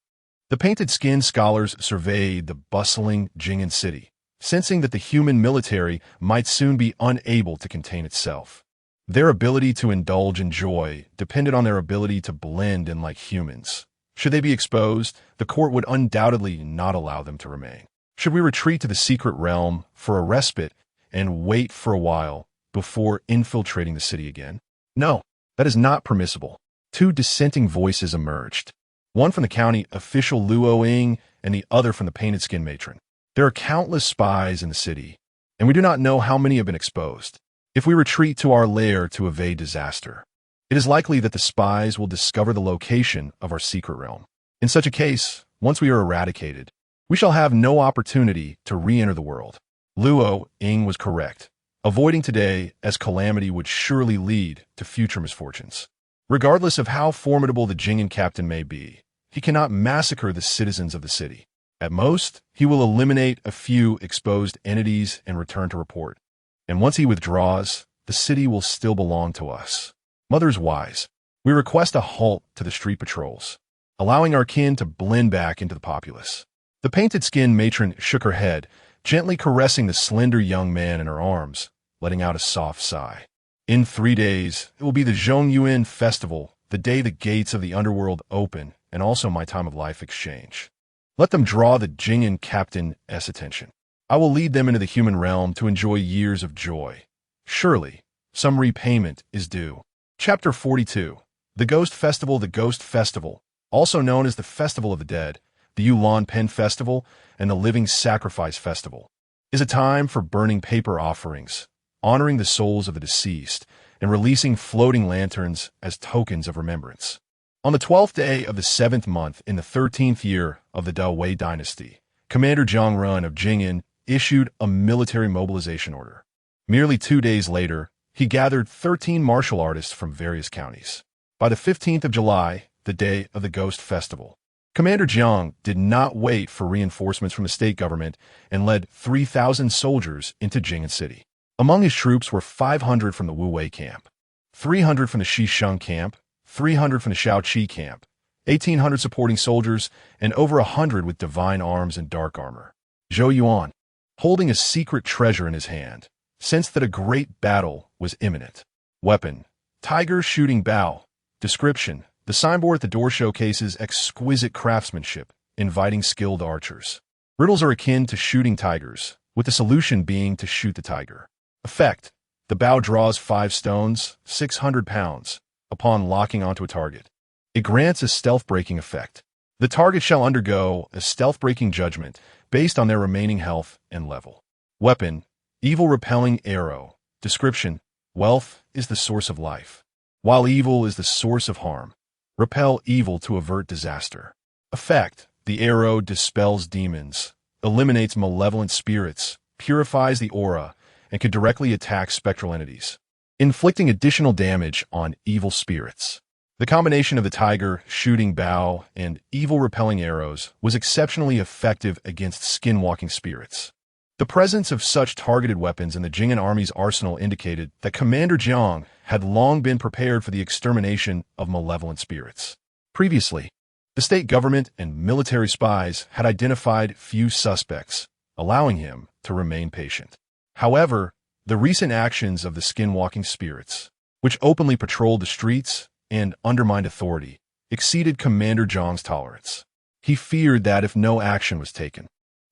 The painted skin scholars surveyed the bustling Jing'an city, sensing that the human military might soon be unable to contain itself. Their ability to indulge in joy depended on their ability to blend in like humans. Should they be exposed, the court would undoubtedly not allow them to remain. Should we retreat to the secret realm for a respite and wait for a while before infiltrating the city again? No, that is not permissible. 2 dissenting voices emerged, one from the county official Luo Ying and the other from the painted skin matron. There are countless spies in the city, and we do not know how many have been exposed. If we retreat to our lair to evade disaster, it is likely that the spies will discover the location of our secret realm. In such a case, once we are eradicated, we shall have no opportunity to re-enter the world. Luo Ying was correct. Avoiding today as calamity would surely lead to future misfortunes. Regardless of how formidable the Jing'an captain may be, he cannot massacre the citizens of the city. At most, he will eliminate a few exposed entities and return to report. And once he withdraws, the city will still belong to us. Mother's wise. We request a halt to the street patrols, allowing our kin to blend back into the populace. The painted-skinned matron shook her head, gently caressing the slender young man in her arms, letting out a soft sigh. In 3 days, it will be the Zhou Yuan festival, the day the gates of the underworld open, and also my time of life exchange. Let them draw the Jing'an captain's attention. I will lead them into the human realm to enjoy years of joy. Surely, some repayment is due. Chapter 42. The Ghost Festival. The Ghost Festival, also known as the Festival of the Dead, the Yulan Pen Festival, and the Living Sacrifice Festival, is a time for burning paper offerings, honoring the souls of the deceased, and releasing floating lanterns as tokens of remembrance. On the 12th day of the 7th month in the 13th year of the Daoist dynasty, Commander Zhang Yuan of Jing'an issued a military mobilization order. Merely 2 days later, he gathered 13 martial artists from various counties. By the 15th of July, the day of the Ghost Festival, Commander Jiang did not wait for reinforcements from the state government and led 3,000 soldiers into Jing'an City. Among his troops were 500 from the Wuwei camp, 300 from the Xisheng camp, 300 from the Shaoqi camp, 1,800 supporting soldiers, and over 100 with divine arms and dark armor. Zhou Yuan, holding a secret treasure in his hand, sensed that a great battle was imminent. Weapon: tiger shooting bow. Description: the signboard at the door showcases exquisite craftsmanship, inviting skilled archers. Riddles are akin to shooting tigers, with the solution being to shoot the tiger. Effect: the bow draws 5 stones, 600 pounds, upon locking onto a target. It grants a stealth-breaking effect. The target shall undergo a stealth-breaking judgment based on their remaining health and level. Weapon: evil-repelling arrow. Description: wealth is the source of life, while evil is the source of harm. Repel evil to avert disaster. Effect: the arrow dispels demons, eliminates malevolent spirits, purifies the aura, and can directly attack spectral entities, inflicting additional damage on evil spirits. The combination of the tiger shooting bow and evil-repelling arrows was exceptionally effective against skinwalking spirits. The presence of such targeted weapons in the Jing'an army's arsenal indicated that Commander Jiang had long been prepared for the extermination of malevolent spirits. Previously, the state government and military spies had identified few suspects, allowing him to remain patient. However, the recent actions of the skinwalking spirits, which openly patrolled the streets and undermined authority, exceeded Commander Jiang's tolerance. He feared that if no action was taken,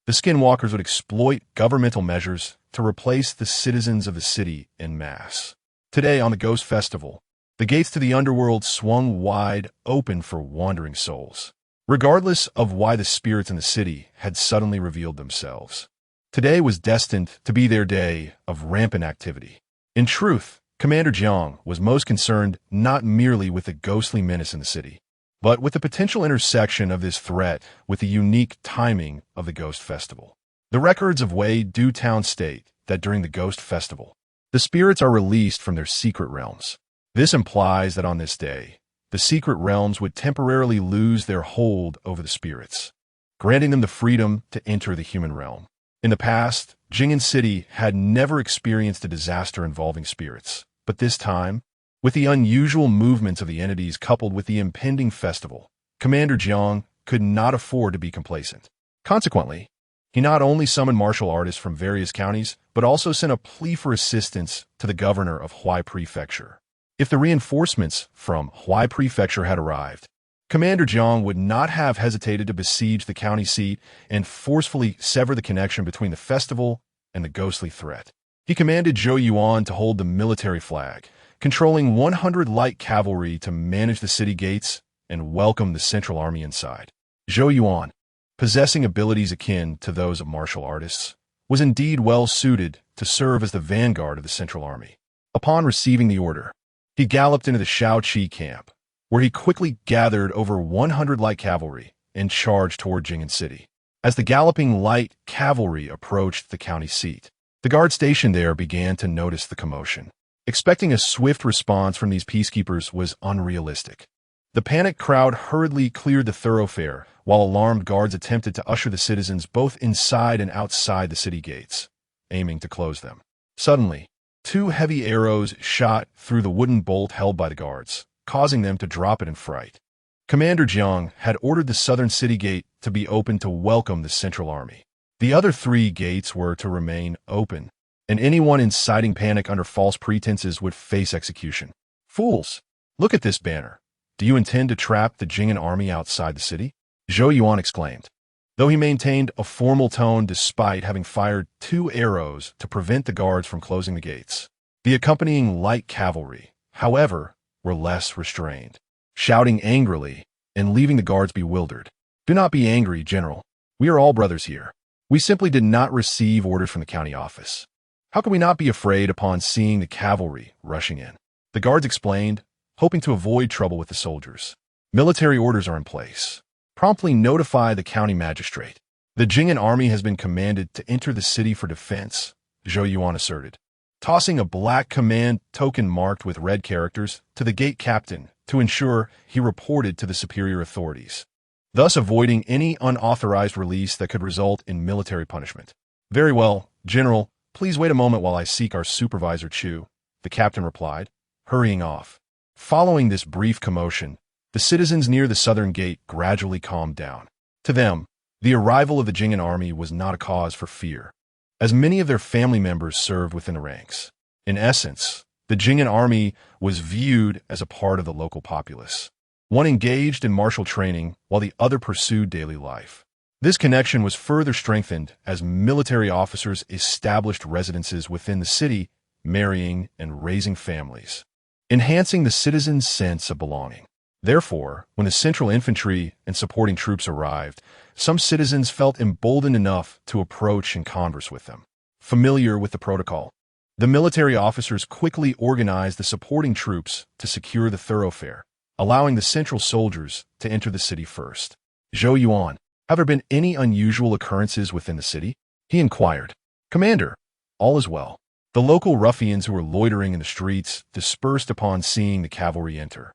the skinwalkers would exploit governmental measures to replace the citizens of the city en masse. Today, on the Ghost Festival, the gates to the underworld swung wide open for wandering souls, regardless of why the spirits in the city had suddenly revealed themselves. Today was destined to be their day of rampant activity. In truth, Commander Jiang was most concerned not merely with the ghostly menace in the city, but with the potential intersection of this threat with the unique timing of the Ghost Festival. The records of Wei Du Town state that during the Ghost Festival, the spirits are released from their secret realms. This implies that on this day, the secret realms would temporarily lose their hold over the spirits, granting them the freedom to enter the human realm. In the past, Jing'an City had never experienced a disaster involving spirits, but this time, with the unusual movements of the entities coupled with the impending festival, Commander Jiang could not afford to be complacent. Consequently, he not only summoned martial artists from various counties, but also sent a plea for assistance to the governor of Huai Prefecture. If the reinforcements from Huai Prefecture had arrived, Commander Jiang would not have hesitated to besiege the county seat and forcefully sever the connection between the festival and the ghostly threat. He commanded Zhou Yuan to hold the military flag, controlling 100 light cavalry to manage the city gates and welcome the central army inside. Zhou Yuan, possessing abilities akin to those of martial artists, was indeed well suited to serve as the vanguard of the central army. Upon receiving the order, he galloped into the Shaoqi camp, where he quickly gathered over 100 light cavalry and charged toward Jing'an City. As the galloping light cavalry approached the county seat, the guard stationed there began to notice the commotion. Expecting a swift response from these peacekeepers was unrealistic. The panicked crowd hurriedly cleared the thoroughfare, while alarmed guards attempted to usher the citizens both inside and outside the city gates, aiming to close them. Suddenly, two heavy arrows shot through the wooden bolt held by the guards, causing them to drop it in fright. Commander Jiang had ordered the southern city gate to be open to welcome the Central Army. The other three gates were to remain open, and anyone inciting panic under false pretenses would face execution. Fools! Look at this banner. Do you intend to trap the Jing'an army outside the city? Zhou Yuan exclaimed, though he maintained a formal tone despite having fired two arrows to prevent the guards from closing the gates. The accompanying light cavalry, however, were less restrained, shouting angrily and leaving the guards bewildered. Do not be angry, General. We are all brothers here. We simply did not receive orders from the county office. How can we not be afraid upon seeing the cavalry rushing in? The guards explained, hoping to avoid trouble with the soldiers. Military orders are in place. Promptly notify the county magistrate. The Jing'an army has been commanded to enter the city for defense, Zhou Yuan asserted, tossing a black command token marked with red characters to the gate captain to ensure he reported to the superior authorities, thus avoiding any unauthorized release that could result in military punishment. Very well, General, please wait a moment while I seek our supervisor Chu, the captain replied, hurrying off. Following this brief commotion, the citizens near the southern gate gradually calmed down. To them, the arrival of the Jing'an army was not a cause for fear, as many of their family members served within the ranks. In essence, the Jing'an army was viewed as a part of the local populace, one engaged in martial training while the other pursued daily life. This connection was further strengthened as military officers established residences within the city, marrying and raising families, enhancing the citizens' sense of belonging. Therefore, when the central infantry and supporting troops arrived, some citizens felt emboldened enough to approach and converse with them. Familiar with the protocol, the military officers quickly organized the supporting troops to secure the thoroughfare, allowing the central soldiers to enter the city first. Zhou Yuan, have there been any unusual occurrences within the city? He inquired. Commander, all is well. The local ruffians who were loitering in the streets dispersed upon seeing the cavalry enter,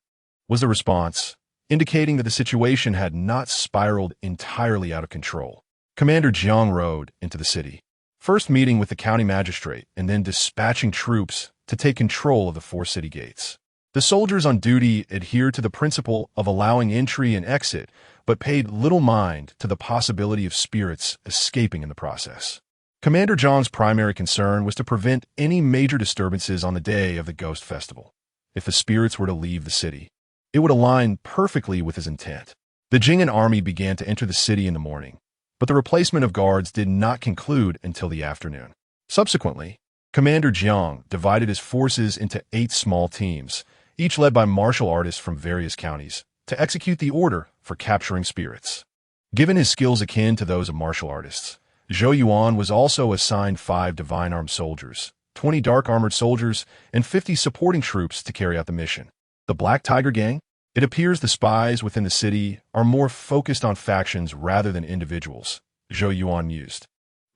was the response, indicating that the situation had not spiraled entirely out of control. Commander Jiang rode into the city, first meeting with the county magistrate and then dispatching troops to take control of the four city gates. The soldiers on duty adhered to the principle of allowing entry and exit, but paid little mind to the possibility of spirits escaping in the process. Commander Jiang's primary concern was to prevent any major disturbances on the day of the Ghost Festival. If the spirits were to leave the city, it would align perfectly with his intent. The Jing'an army began to enter the city in the morning, but the replacement of guards did not conclude until the afternoon. Subsequently, Commander Jiang divided his forces into 8 small teams, each led by martial artists from various counties, to execute the order for capturing spirits. Given his skills akin to those of martial artists, Zhou Yuan was also assigned 5 divine-armed soldiers, 20 dark-armored soldiers, and 50 supporting troops to carry out the mission. The Black Tiger Gang? It appears the spies within the city are more focused on factions rather than individuals, Zhou Yuan mused.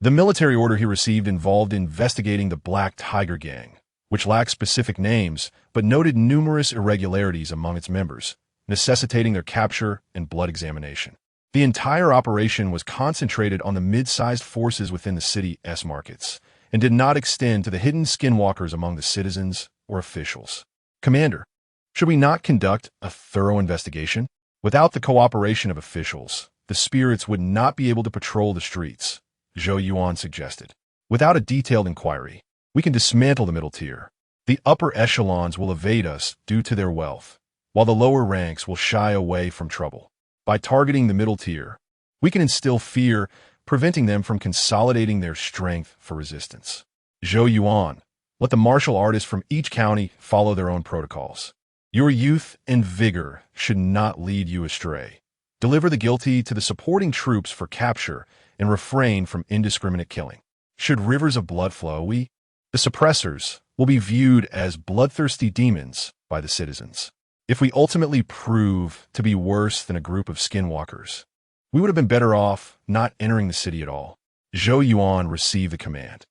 The military order he received involved investigating the Black Tiger Gang, which lacked specific names but noted numerous irregularities among its members, necessitating their capture and blood examination. The entire operation was concentrated on the mid-sized forces within the city's markets and did not extend to the hidden skinwalkers among the citizens or officials. Commander, should we not conduct a thorough investigation? Without the cooperation of officials, the spirits would not be able to patrol the streets, Zhou Yuan suggested. Without a detailed inquiry, we can dismantle the middle tier. The upper echelons will evade us due to their wealth, while the lower ranks will shy away from trouble. By targeting the middle tier, we can instill fear, preventing them from consolidating their strength for resistance. Zhou Yuan, let the martial artists from each county follow their own protocols. Your youth and vigor should not lead you astray. Deliver the guilty to the supporting troops for capture and refrain from indiscriminate killing. Should rivers of blood flow, the suppressors will be viewed as bloodthirsty demons by the citizens. If we ultimately prove to be worse than a group of skinwalkers, we would have been better off not entering the city at all. Zhou Yuan received the command.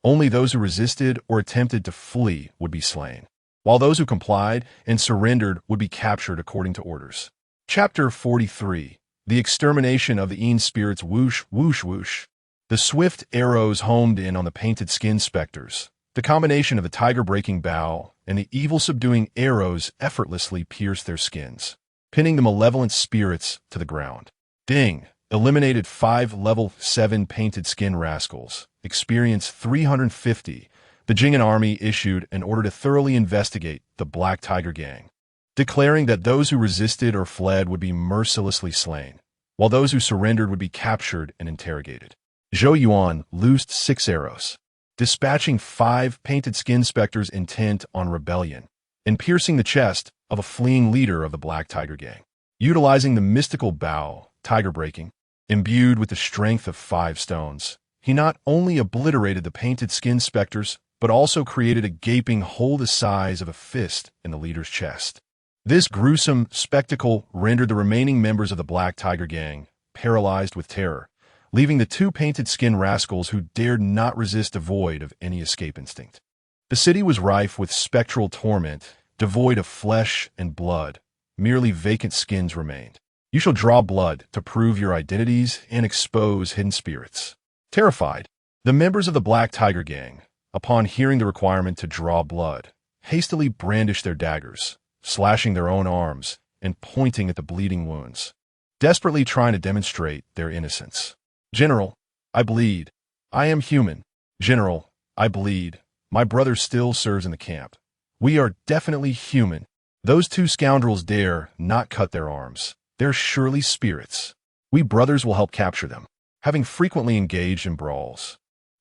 Only those who resisted or attempted to flee would be slain. while those who complied and surrendered would be captured according to orders. Chapter 43. The extermination of the spirits. Whoosh, whoosh, whoosh. The swift arrows homed in on the painted skin specters. The combination of the tiger-breaking bow and the evil-subduing arrows effortlessly pierced their skins, pinning the malevolent spirits to the ground. Ding! Eliminated 5 level 7 painted skin rascals. Experience 350. The Jing'an army issued an order to thoroughly investigate the Black Tiger Gang, declaring that those who resisted or fled would be mercilessly slain, while those who surrendered would be captured and interrogated. Zhou Yuan loosed 6 arrows, dispatching 5 painted skin specters intent on rebellion and piercing the chest of a fleeing leader of the Black Tiger Gang. Utilizing the mystical bow, tiger breaking, imbued with the strength of 5 stones, he not only obliterated the painted skin specters, but also created a gaping hole the size of a fist in the leader's chest. This gruesome spectacle rendered the remaining members of the Black Tiger Gang paralyzed with terror, leaving the 2 painted skin rascals who dared not resist devoid of any escape instinct. The city was rife with spectral torment, devoid of flesh and blood. Merely vacant skins remained. You shall draw blood to prove your identities and expose hidden spirits. Terrified, the members of the Black Tiger Gang, upon hearing the requirement to draw blood, hastily brandished their daggers, slashing their own arms and pointing at the bleeding wounds, desperately trying to demonstrate their innocence. General, I bleed. I am human. General, I bleed. My brother still serves in the camp. We are definitely human. Those 2 scoundrels dare not cut their arms. They're surely spirits. We brothers will help capture them, having frequently engaged in brawls.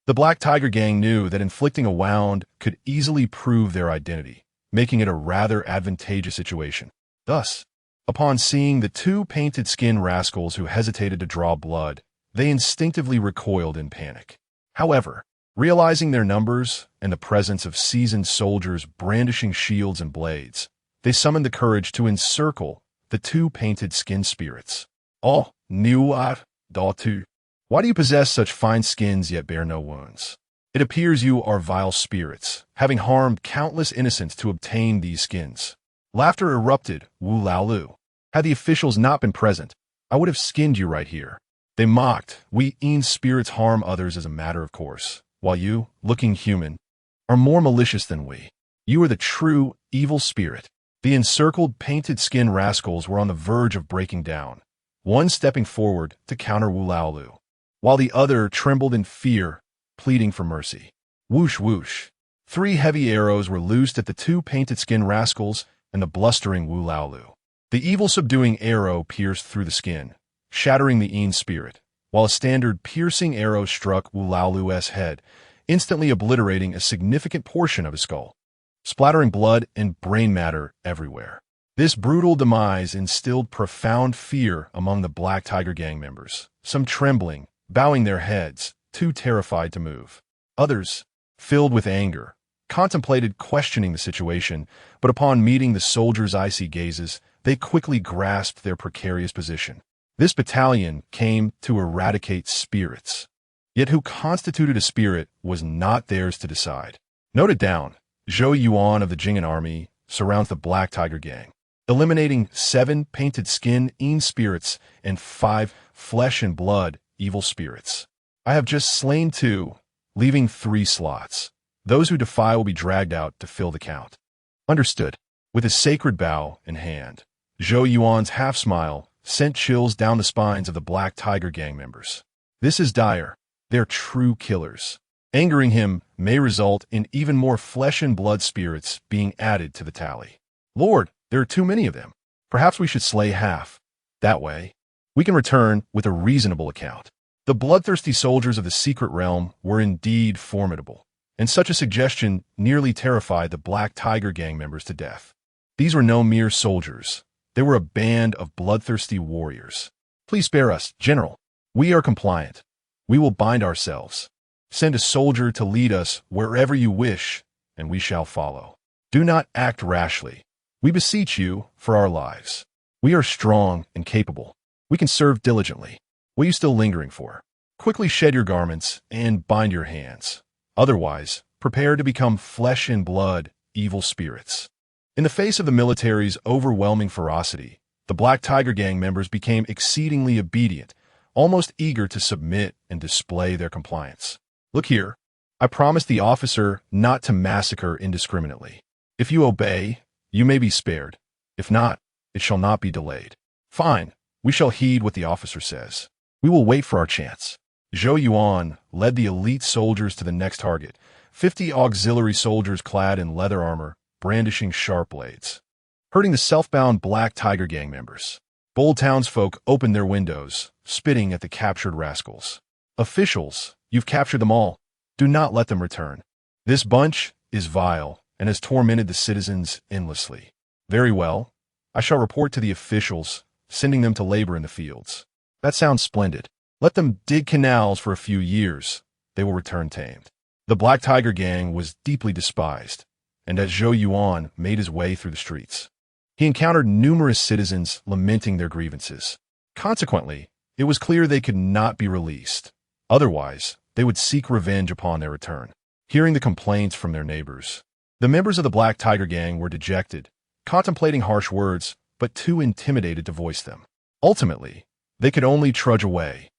The Black Tiger Gang knew that inflicting a wound could easily prove their identity, making it a rather advantageous situation. Thus, upon seeing the 2 painted skin rascals who hesitated to draw blood, they instinctively recoiled in panic. However, realizing their numbers and the presence of seasoned soldiers brandishing shields and blades, they summoned the courage to encircle the 2 painted skin spirits. Oh, Niuat, Datu. Why do you possess such fine skins yet bear no wounds? It appears you are vile spirits, having harmed countless innocents to obtain these skins. Laughter erupted, Wu Laolu. Had the officials not been present, I would have skinned you right here. They mocked, we spirits harm others as a matter of course, while you, looking human, are more malicious than we. You are the true evil spirit. The encircled painted skin rascals were on the verge of breaking down, one stepping forward to counter Wu Laolu, while the other trembled in fear, pleading for mercy. Whoosh whoosh. 3 heavy arrows were loosed at the 2 painted skin rascals and the blustering Wu Laolu. The evil-subduing arrow pierced through the skin, shattering the spirit, while a standard piercing arrow struck Wu Laolu's head, instantly obliterating a significant portion of his skull, splattering blood and brain matter everywhere. This brutal demise instilled profound fear among the Black Tiger Gang members, some trembling, bowing their heads, too terrified to move. Others, filled with anger, contemplated questioning the situation, but upon meeting the soldiers' icy gazes, they quickly grasped their precarious position. This battalion came to eradicate spirits. Yet who constituted a spirit was not theirs to decide. Note it down. Zhou Yuan of the Jing'an army surrounds the Black Tiger Gang, eliminating 7 painted skin spirits and 5 flesh and blood evil spirits. I have just slain 2, leaving 3 slots. Those who defy will be dragged out to fill the count. Understood. With his sacred bow in hand, Zhou Yuan's half-smile sent chills down the spines of the Black Tiger Gang members. This is dire. They're true killers. Angering him may result in even more flesh and blood spirits being added to the tally. Lord, there are too many of them. Perhaps we should slay half. That way, we can return with a reasonable account. The bloodthirsty soldiers of the secret realm were indeed formidable, and such a suggestion nearly terrified the Black Tiger Gang members to death. These were no mere soldiers. They were a band of bloodthirsty warriors. Please spare us, General. We are compliant. We will bind ourselves. Send a soldier to lead us wherever you wish, and we shall follow. Do not act rashly. We beseech you for our lives. We are strong and capable. We can serve diligently. What are you still lingering for? Quickly shed your garments and bind your hands. Otherwise, prepare to become flesh and blood evil spirits. In the face of the military's overwhelming ferocity, the Black Tiger Gang members became exceedingly obedient, almost eager to submit and display their compliance. "Look here. I promised the officer not to massacre indiscriminately. If you obey, you may be spared. If not, it shall not be delayed." "Fine. We shall heed what the officer says. We will wait for our chance." Zhou Yuan led the elite soldiers to the next target, 50 auxiliary soldiers clad in leather armor, brandishing sharp blades. Hurting the self-bound Black Tiger Gang members. Bold townsfolk opened their windows, spitting at the captured rascals. "Officials, you've captured them all. Do not let them return. This bunch is vile and has tormented the citizens endlessly." "Very well. I shall report to the officials, sending them to labor in the fields." "That sounds splendid. Let them dig canals for a few years. They will return tamed." The Black Tiger Gang was deeply despised, and as Zhou Yuan made his way through the streets, he encountered numerous citizens lamenting their grievances. Consequently, it was clear they could not be released. Otherwise, they would seek revenge upon their return. Hearing the complaints from their neighbors, the members of the Black Tiger Gang were dejected, contemplating harsh words, but too intimidated to voice them. Ultimately, they could only trudge away.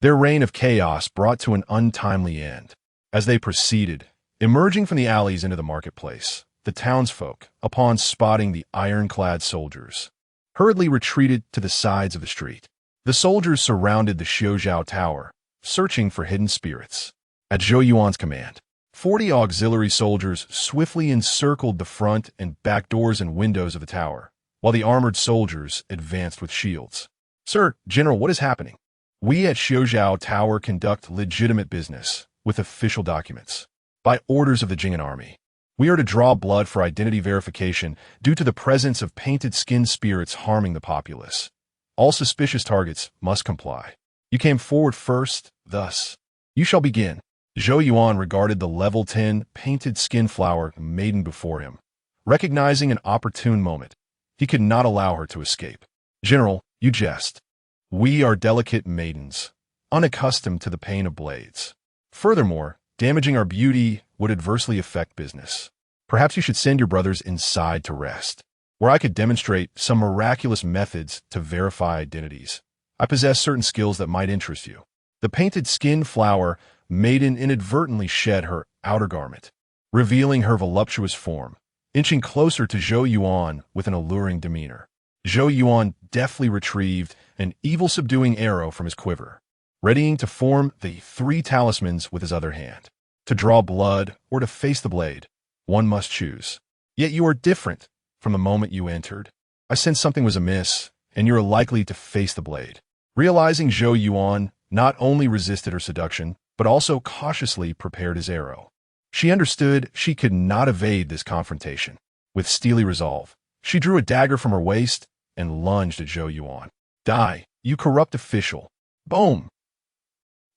Their reign of chaos brought to an untimely end. As they proceeded, emerging from the alleys into the marketplace, the townsfolk, upon spotting the ironclad soldiers, hurriedly retreated to the sides of the street. The soldiers surrounded the Xiaozhou Tower, searching for hidden spirits. At Zhou Yuan's command, 40 auxiliary soldiers swiftly encircled the front and back doors and windows of the tower, while the armored soldiers advanced with shields. "Sir, General, what is happening?" "We at Xiaozhou Tower conduct legitimate business, with official documents. By orders of the Jing'an army. We are to draw blood for identity verification due to the presence of painted skin spirits harming the populace. All suspicious targets must comply. You came forward first, thus. You shall begin." Zhou Yuan regarded the level 10 painted skin flower maiden before him. Recognizing an opportune moment, he could not allow her to escape. "General, you jest. We are delicate maidens, unaccustomed to the pain of blades. Furthermore, damaging our beauty would adversely affect business. Perhaps you should send your brothers inside to rest, where I could demonstrate some miraculous methods to verify identities. I possess certain skills that might interest you." The painted skin flower maiden inadvertently shed her outer garment, revealing her voluptuous form, inching closer to Zhou Yuan with an alluring demeanor. Zhou Yuan deftly retrieved an evil-subduing arrow from his quiver, readying to form the 3 talismans with his other hand. To draw blood or to face the blade, one must choose. Yet you are different from the moment you entered. I sensed something was amiss, and you are likely to face the blade. Realizing Zhou Yuan not only resisted her seduction, but also cautiously prepared his arrow. She understood she could not evade this confrontation. With steely resolve, she drew a dagger from her waist and lunged at Zhou Yuan. "Die, you corrupt official." Boom!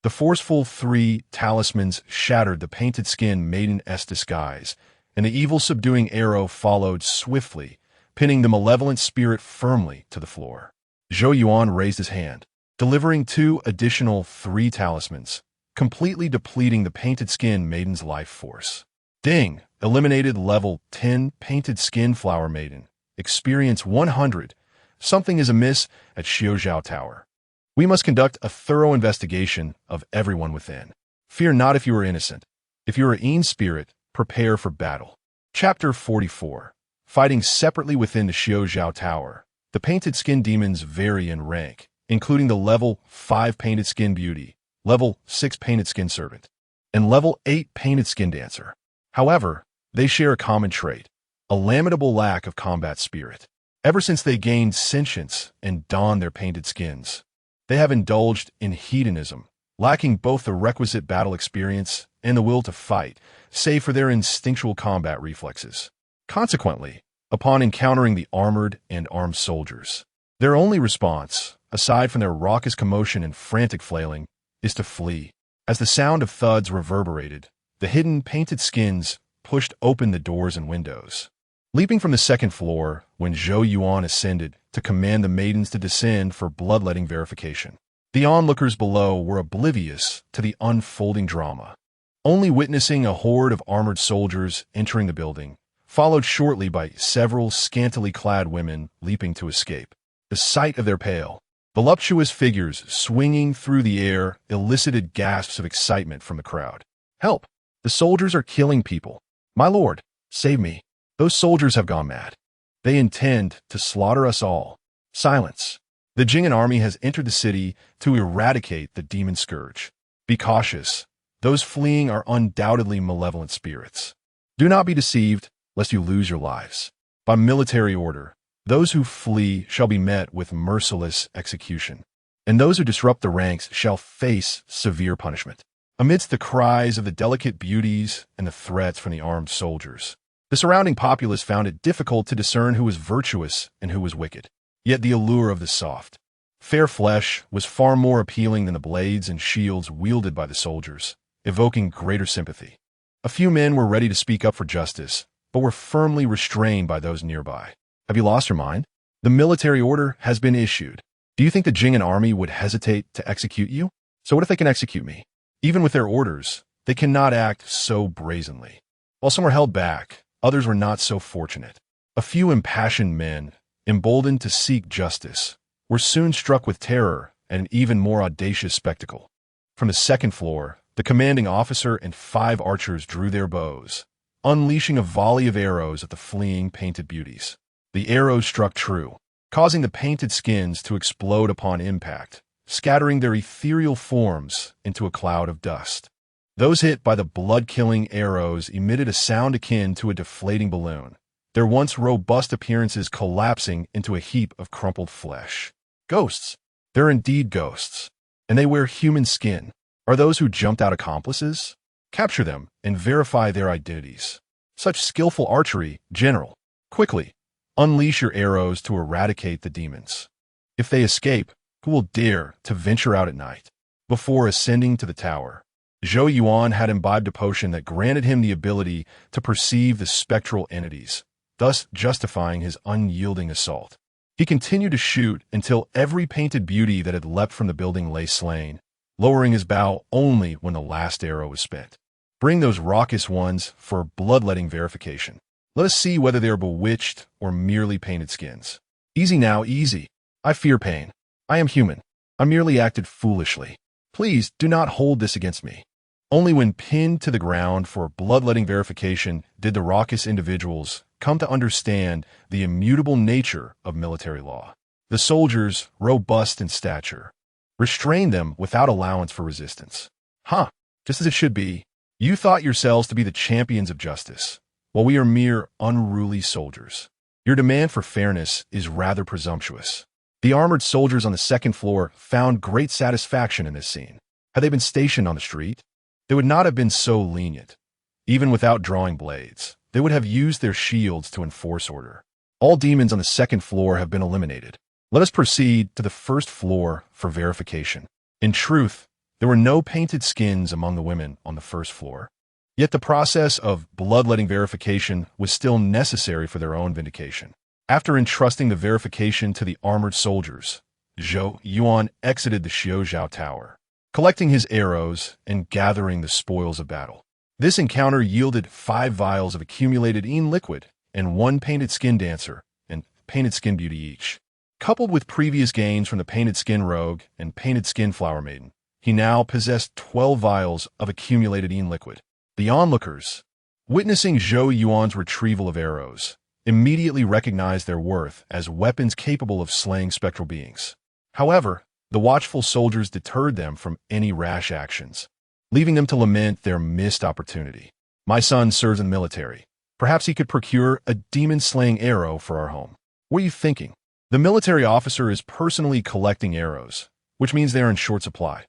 The forceful 3 talismans shattered the painted skin maiden's disguise, and the evil-subduing arrow followed swiftly, pinning the malevolent spirit firmly to the floor. Zhou Yuan raised his hand, delivering 2 additional 3 talismans, completely depleting the painted skin maiden's life force. Ding! Eliminated level 10 painted skin flower maiden. Experience 100. Something is amiss at Xiaozhou Tower. We must conduct a thorough investigation of everyone within. Fear not if you are innocent. If you are Een spirit, prepare for battle. Chapter 44. Fighting separately within the Xiaozhou Tower. The painted skin demons vary in rank, including the level 5 painted skin beauty, level 6 painted skin servant, and level 8 painted skin dancer. However, they share a common trait, a lamentable lack of combat spirit. Ever since they gained sentience and donned their painted skins, they have indulged in hedonism, lacking both the requisite battle experience and the will to fight, save for their instinctual combat reflexes. Consequently, upon encountering the armored and armed soldiers, their only response, aside from their raucous commotion and frantic flailing, is to flee. As the sound of thuds reverberated, the hidden painted skins pushed open the doors and windows. Leaping from the second floor, when Zhou Yuan ascended to command the maidens to descend for bloodletting verification, the onlookers below were oblivious to the unfolding drama, only witnessing a horde of armored soldiers entering the building, followed shortly by several scantily clad women leaping to escape. The sight of their pale, voluptuous figures swinging through the air elicited gasps of excitement from the crowd. "Help! The soldiers are killing people! My lord, save me! Those soldiers have gone mad! They intend to slaughter us all! Silence! The Jing'an army has entered the city to eradicate the demon scourge. Be cautious. Those fleeing are undoubtedly malevolent spirits. Do not be deceived, lest you lose your lives. By military order, those who flee shall be met with merciless execution, and those who disrupt the ranks shall face severe punishment." Amidst the cries of the delicate beauties and the threats from the armed soldiers, the surrounding populace found it difficult to discern who was virtuous and who was wicked. Yet the allure of the soft, fair flesh was far more appealing than the blades and shields wielded by the soldiers, evoking greater sympathy. A few men were ready to speak up for justice, but were firmly restrained by those nearby. "Have you lost your mind? The military order has been issued. Do you think the Jing'an army would hesitate to execute you? So what if they can execute me? Even with their orders, they cannot act so brazenly." While some were held back, others were not so fortunate. A few impassioned men, emboldened to seek justice, were soon struck with terror and an even more audacious spectacle. From the second floor, the commanding officer and 5 archers drew their bows, unleashing a volley of arrows at the fleeing painted beauties. The arrows struck true, causing the painted skins to explode upon impact, scattering their ethereal forms into a cloud of dust. Those hit by the blood-killing arrows emitted a sound akin to a deflating balloon, their once robust appearances collapsing into a heap of crumpled flesh. Ghosts. They're indeed ghosts, and they wear human skin. Are those who jumped out accomplices? Capture them and verify their identities. Such skillful archery, General. Quickly, unleash your arrows to eradicate the demons. If they escape, who will dare to venture out at night? Before ascending to the tower, Zhou Yuan had imbibed a potion that granted him the ability to perceive the spectral entities, thus justifying his unyielding assault. He continued to shoot until every painted beauty that had leapt from the building lay slain, lowering his bow only when the last arrow was spent. Bring those raucous ones for bloodletting verification. Let us see whether they are bewitched or merely painted skins. Easy now, easy. I fear pain. I am human. I merely acted foolishly. Please do not hold this against me. Only when pinned to the ground for bloodletting verification did the raucous individuals come to understand the immutable nature of military law. The soldiers, robust in stature, restrained them without allowance for resistance. Just as it should be. You thought yourselves to be the champions of justice, while we are mere unruly soldiers. Your demand for fairness is rather presumptuous. The armored soldiers on the second floor found great satisfaction in this scene. Had they been stationed on the street, they would not have been so lenient. Even without drawing blades, they would have used their shields to enforce order. All demons on the second floor have been eliminated. Let us proceed to the first floor for verification. In truth, there were no painted skins among the women on the first floor. Yet the process of bloodletting verification was still necessary for their own vindication. After entrusting the verification to the armored soldiers, Zhou Yuan exited the Xiaozhou Tower, collecting his arrows and gathering the spoils of battle. This encounter yielded 5 vials of accumulated Yin liquid and 1 painted skin dancer and painted skin beauty each. Coupled with previous gains from the painted skin rogue and painted skin flower maiden, he now possessed 12 vials of accumulated Yin liquid. The onlookers, witnessing Zhou Yuan's retrieval of arrows, immediately recognized their worth as weapons capable of slaying spectral beings. However, the watchful soldiers deterred them from any rash actions, leaving them to lament their missed opportunity. My son serves in the military. Perhaps he could procure a demon-slaying arrow for our home. What are you thinking? The military officer is personally collecting arrows, which means they are in short supply.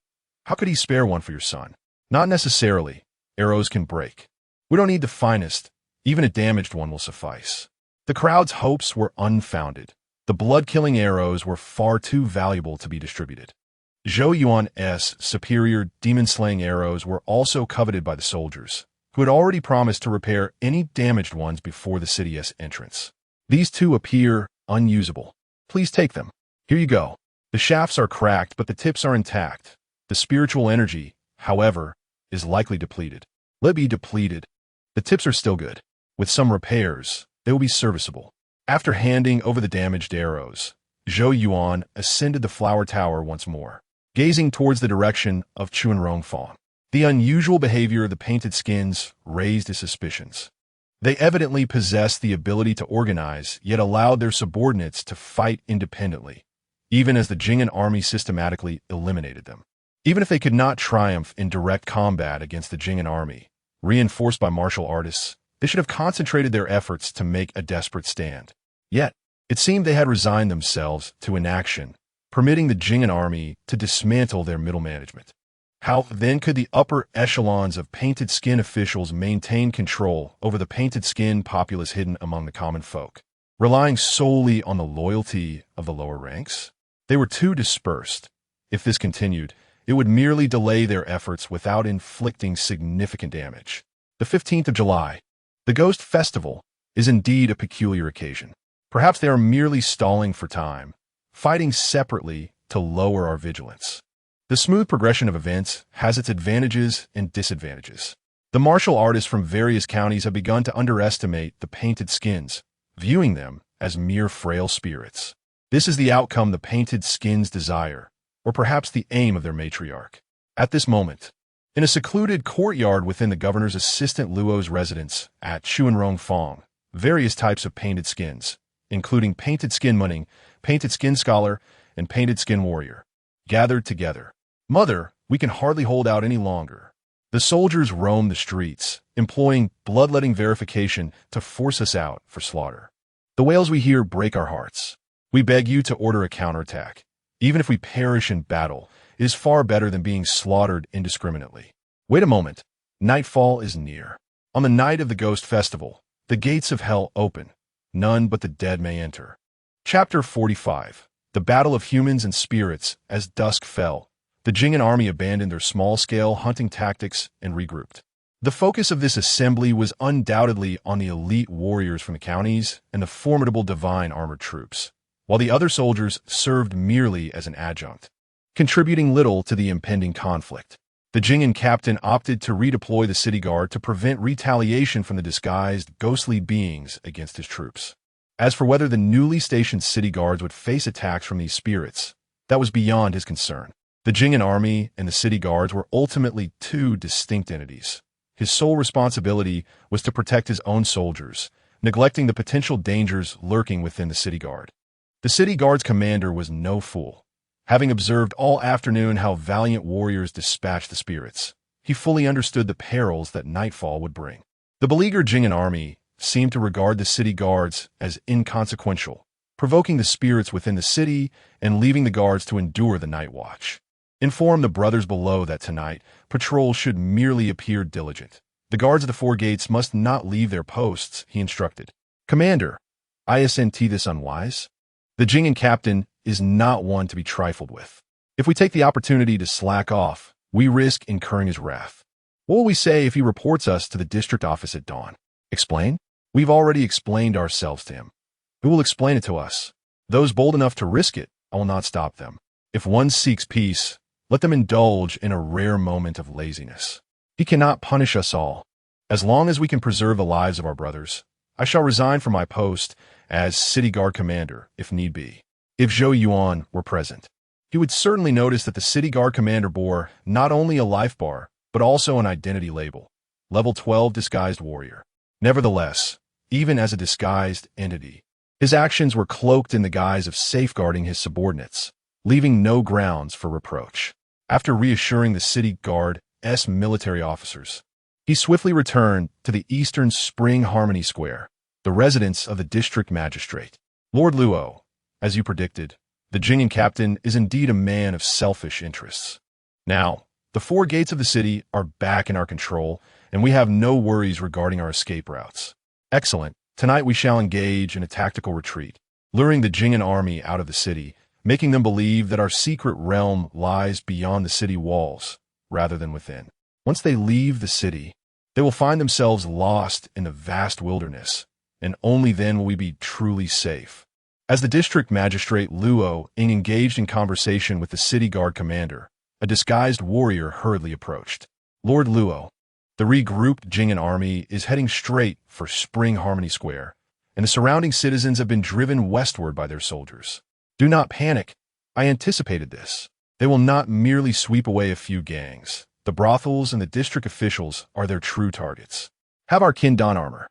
How could he spare one for your son? Not necessarily. Arrows can break. We don't need the finest. Even a damaged one will suffice. The crowd's hopes were unfounded. The blood-killing arrows were far too valuable to be distributed. Zhou Yuan's superior demon-slaying arrows were also coveted by the soldiers, who had already promised to repair any damaged ones before the city's entrance. These two appear unusable. Please take them. Here you go. The shafts are cracked, but the tips are intact. The spiritual energy, however, is likely depleted. Let be depleted. The tips are still good. With some repairs, they will be serviceable. After handing over the damaged arrows, Zhou Yuan ascended the flower tower once more, gazing towards the direction of Chuanrongfang. The unusual behavior of the painted skins raised his suspicions. They evidently possessed the ability to organize, yet allowed their subordinates to fight independently, even as the Jing'an army systematically eliminated them. Even if they could not triumph in direct combat against the Jing'an army, reinforced by martial artists, they should have concentrated their efforts to make a desperate stand. Yet, it seemed they had resigned themselves to inaction, permitting the Jing'an army to dismantle their middle management. How then could the upper echelons of painted skin officials maintain control over the painted skin populace hidden among the common folk, relying solely on the loyalty of the lower ranks? They were too dispersed. If this continued, it would merely delay their efforts without inflicting significant damage. The 15th of July, the Ghost Festival, is indeed a peculiar occasion. Perhaps they are merely stalling for time, fighting separately to lower our vigilance. The smooth progression of events has its advantages and disadvantages. The martial artists from various counties have begun to underestimate the painted skins, viewing them as mere frail spirits. This is the outcome the painted skins desire, or perhaps the aim of their matriarch. At this moment, in a secluded courtyard within the governor's assistant Luo's residence at Chuanrongfang, various types of painted skins, including painted skin munning, painted skin scholar, and painted skin warrior, gathered together. Mother, we can hardly hold out any longer. The soldiers roam the streets, employing bloodletting verification to force us out for slaughter. The wails we hear break our hearts. We beg you to order a counterattack. Even if we perish in battle, it is far better than being slaughtered indiscriminately. Wait a moment. Nightfall is near. On the night of the Ghost Festival, the gates of hell open. None but the dead may enter. Chapter 45. The Battle of Humans and Spirits. As dusk fell, the Jing'an army abandoned their small-scale hunting tactics and regrouped. The focus of this assembly was undoubtedly on the elite warriors from the counties and the formidable divine armored troops, while the other soldiers served merely as an adjunct, contributing little to the impending conflict. The Jing'an captain opted to redeploy the city guard to prevent retaliation from the disguised, ghostly beings against his troops. As for whether the newly stationed city guards would face attacks from these spirits, that was beyond his concern. The Jing'an army and the city guards were ultimately two distinct entities. His sole responsibility was to protect his own soldiers, neglecting the potential dangers lurking within the city guard. The city guard's commander was no fool. Having observed all afternoon how valiant warriors dispatched the spirits, he fully understood the perils that nightfall would bring. The beleaguered Jing'an army seemed to regard the city guards as inconsequential, provoking the spirits within the city and leaving the guards to endure the night watch. Inform the brothers below that tonight, patrols should merely appear diligent. The guards of the four gates must not leave their posts, he instructed. Commander, isn't this unwise? The Jing'an captain is not one to be trifled with. If we take the opportunity to slack off, we risk incurring his wrath. What will we say if he reports us to the district office at dawn? Explain? We've already explained ourselves to him. Who will explain it to us? Those bold enough to risk it, I will not stop them. If one seeks peace, let them indulge in a rare moment of laziness. He cannot punish us all. As long as we can preserve the lives of our brothers, I shall resign from my post as city guard commander, if need be. If Zhou Yuan were present, he would certainly notice that the city guard commander bore not only a life bar, but also an identity label, level 12 disguised warrior. Nevertheless, even as a disguised entity, his actions were cloaked in the guise of safeguarding his subordinates, leaving no grounds for reproach. After reassuring the city guard's military officers, he swiftly returned to the eastern Spring Harmony Square, the residence of the district magistrate. Lord Luo, as you predicted, the Jing'an captain is indeed a man of selfish interests. Now, the four gates of the city are back in our control, and we have no worries regarding our escape routes. Excellent. Tonight we shall engage in a tactical retreat, luring the Jing'an army out of the city, making them believe that our secret realm lies beyond the city walls, rather than within. Once they leave the city, they will find themselves lost in the vast wilderness, and only then will we be truly safe. As the district magistrate Luo engaged in conversation with the city guard commander, a disguised warrior hurriedly approached. Lord Luo, The regrouped Jing'an army is heading straight for Spring Harmony Square, and the surrounding citizens have been driven westward by their soldiers. Do not panic. I anticipated this. They will not merely sweep away a few gangs. The brothels and the district officials are their true targets. Have our kin don armor.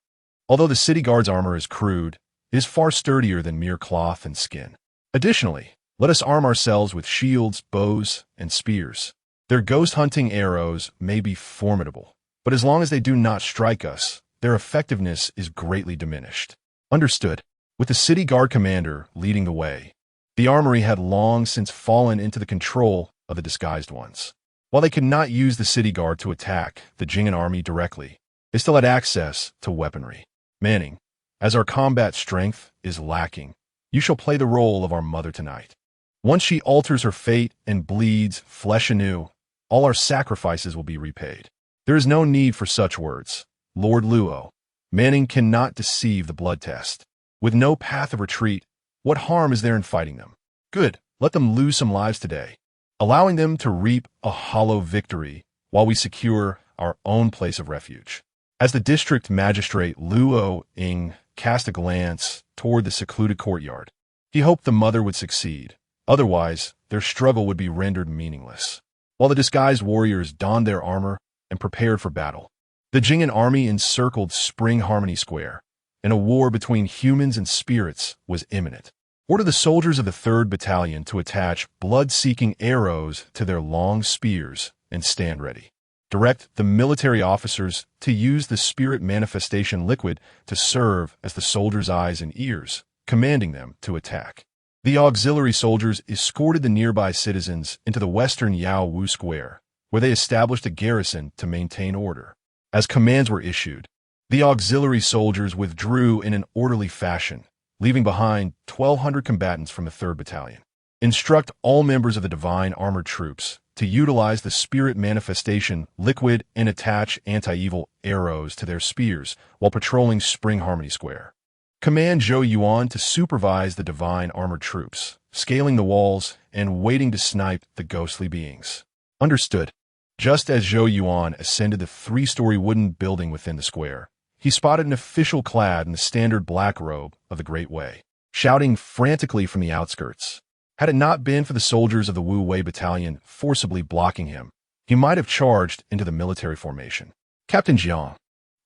Although the city guard's armor is crude, it is far sturdier than mere cloth and skin. Additionally, let us arm ourselves with shields, bows, and spears. Their ghost-hunting arrows may be formidable, but as long as they do not strike us, their effectiveness is greatly diminished. Understood. With the city guard commander leading the way, the armory had long since fallen into the control of the disguised ones. While they could not use the city guard to attack the Jing'an army directly, they still had access to weaponry. Manning, as our combat strength is lacking, you shall play the role of our mother tonight. Once she alters her fate and bleeds flesh anew, all our sacrifices will be repaid. There is no need for such words. Lord Luo, Manning cannot deceive the blood test. With no path of retreat, what harm is there in fighting them? Good, let them lose some lives today, allowing them to reap a hollow victory while we secure our own place of refuge. As the district magistrate Luo Ying cast a glance toward the secluded courtyard, he hoped the mother would succeed. Otherwise, their struggle would be rendered meaningless. While the disguised warriors donned their armor and prepared for battle, the Jing'an army encircled Spring Harmony Square, and a war between humans and spirits was imminent. Order the soldiers of the 3rd Battalion to attach blood-seeking arrows to their long spears and stand ready. Direct the military officers to use the spirit manifestation liquid to serve as the soldiers' eyes and ears, commanding them to attack. The auxiliary soldiers escorted the nearby citizens into the western Yao Wu Square, where they established a garrison to maintain order. As commands were issued, the auxiliary soldiers withdrew in an orderly fashion, leaving behind 1,200 combatants from the 3rd Battalion. Instruct all members of the Divine Armored Troops to utilize the Spirit Manifestation liquid and attach anti-evil arrows to their spears while patrolling Spring Harmony Square. Command Zhou Yuan to supervise the Divine Armored Troops, scaling the walls and waiting to snipe the ghostly beings. Understood. Just as Zhou Yuan ascended the 3-story wooden building within the square, he spotted an official clad in the standard black robe of the Great Way, shouting frantically from the outskirts. Had it not been for the soldiers of the Wu Wei Battalion forcibly blocking him, he might have charged into the military formation. Captain Jiang,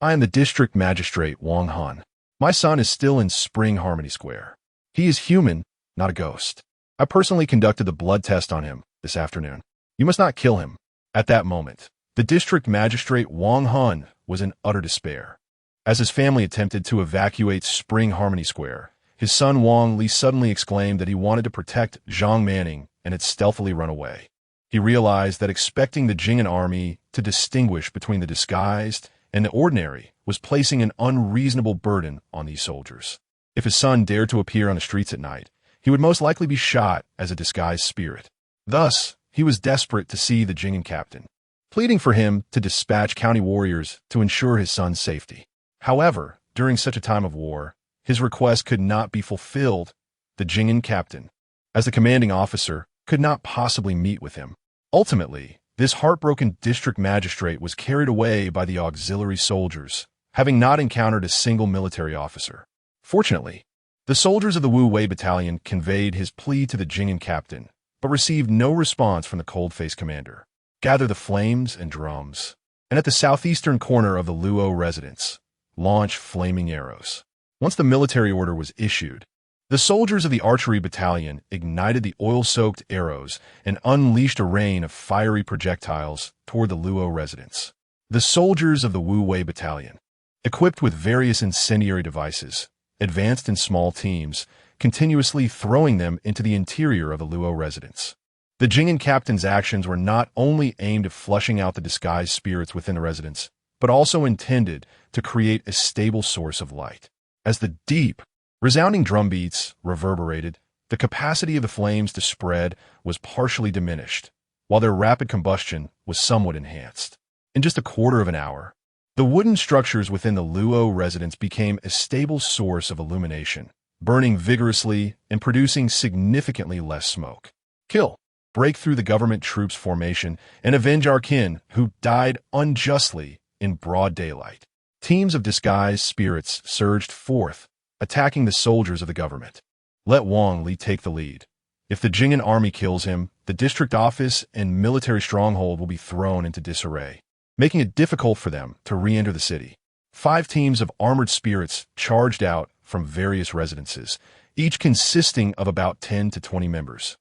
I am the district magistrate Wang Han. My son is still in Spring Harmony Square. He is human, not a ghost. I personally conducted the blood test on him this afternoon. You must not kill him. At that moment, the district magistrate Wang Han was in utter despair. As his family attempted to evacuate Spring Harmony Square, his son Wang Li suddenly exclaimed that he wanted to protect Zhang Manning and had stealthily run away. He realized that expecting the Jing'an army to distinguish between the disguised and the ordinary was placing an unreasonable burden on these soldiers. If his son dared to appear on the streets at night, he would most likely be shot as a disguised spirit. Thus, he was desperate to see the Jing'an captain, pleading for him to dispatch county warriors to ensure his son's safety. However, during such a time of war, his request could not be fulfilled. The Jing'an captain, as the commanding officer, could not possibly meet with him. Ultimately, this heartbroken district magistrate was carried away by the auxiliary soldiers, having not encountered a single military officer. Fortunately, the soldiers of the Wu Wei Battalion conveyed his plea to the Jing'an captain, but received no response from the cold-faced commander. Gather the flames and drums, and at the southeastern corner of the Luo residence, launch flaming arrows. Once the military order was issued, the soldiers of the archery battalion ignited the oil-soaked arrows and unleashed a rain of fiery projectiles toward the Luo residence. The soldiers of the Wu Wei Battalion, equipped with various incendiary devices, advanced in small teams, continuously throwing them into the interior of the Luo residence. The Jing'an captain's actions were not only aimed at flushing out the disguised spirits within the residence, but also intended to create a stable source of light. As the deep, resounding drum beats reverberated, the capacity of the flames to spread was partially diminished, while their rapid combustion was somewhat enhanced. In just a quarter of an hour, the wooden structures within the Luo residence became a stable source of illumination, burning vigorously and producing significantly less smoke. Kill, break through the government troops' formation, and avenge our kin who died unjustly in broad daylight. Teams of disguised spirits surged forth, attacking the soldiers of the government. Let Wang Li take the lead. If the Jing'an army kills him, the district office and military stronghold will be thrown into disarray, making it difficult for them to re-enter the city. 5 teams of armored spirits charged out from various residences, each consisting of about 10 to 20 members,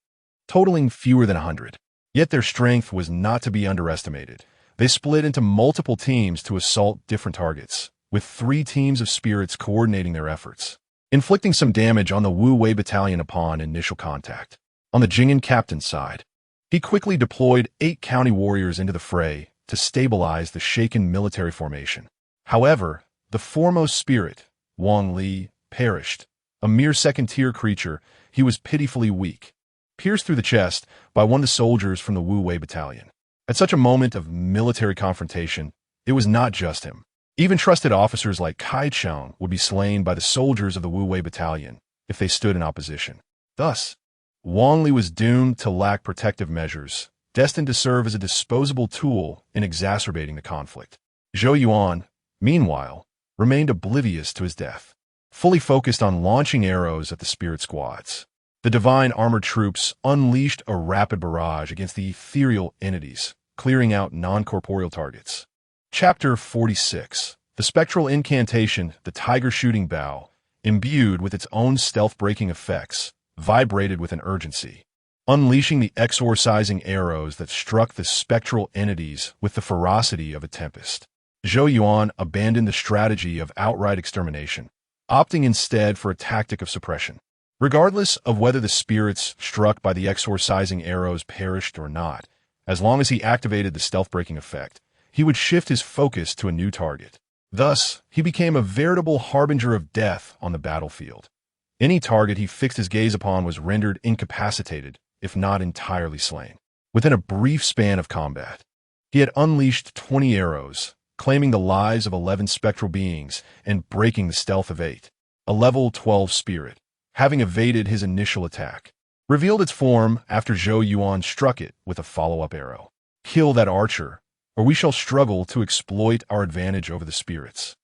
totaling fewer than 100. Yet their strength was not to be underestimated. They split into multiple teams to assault different targets, with 3 teams of spirits coordinating their efforts, inflicting some damage on the Wu Wei battalion upon initial contact. On the Jing'an captain's side, he quickly deployed 8 county warriors into the fray to stabilize the shaken military formation. However, the foremost spirit, Wang Li, perished. A mere second-tier creature, he was pitifully weak, pierced through the chest by one of the soldiers from the Wu Wei battalion. At such a moment of military confrontation, it was not just him. Even trusted officers like Kai Cheng would be slain by the soldiers of the Wu Wei battalion if they stood in opposition. Thus, Wang Li was doomed to lack protective measures, destined to serve as a disposable tool in exacerbating the conflict. Zhou Yuan, meanwhile, remained oblivious to his death, fully focused on launching arrows at the spirit squads. The divine armored troops unleashed a rapid barrage against the ethereal entities, clearing out non-corporeal targets. Chapter 46. The spectral incantation, the tiger shooting bow, imbued with its own stealth-breaking effects, vibrated with an urgency, unleashing the exorcising arrows that struck the spectral entities with the ferocity of a tempest. Zhou Yuan abandoned the strategy of outright extermination, opting instead for a tactic of suppression. Regardless of whether the spirits struck by the exorcising arrows perished or not, as long as he activated the stealth-breaking effect, he would shift his focus to a new target. Thus, he became a veritable harbinger of death on the battlefield. Any target he fixed his gaze upon was rendered incapacitated, if not entirely slain. Within a brief span of combat, he had unleashed 20 arrows, claiming the lives of 11 spectral beings and breaking the stealth of 8. A level 12 spirit, having evaded his initial attack, revealed its form after Zhou Yuan struck it with a follow-up arrow. Kill that archer, or we shall struggle to exploit our advantage over the spirits,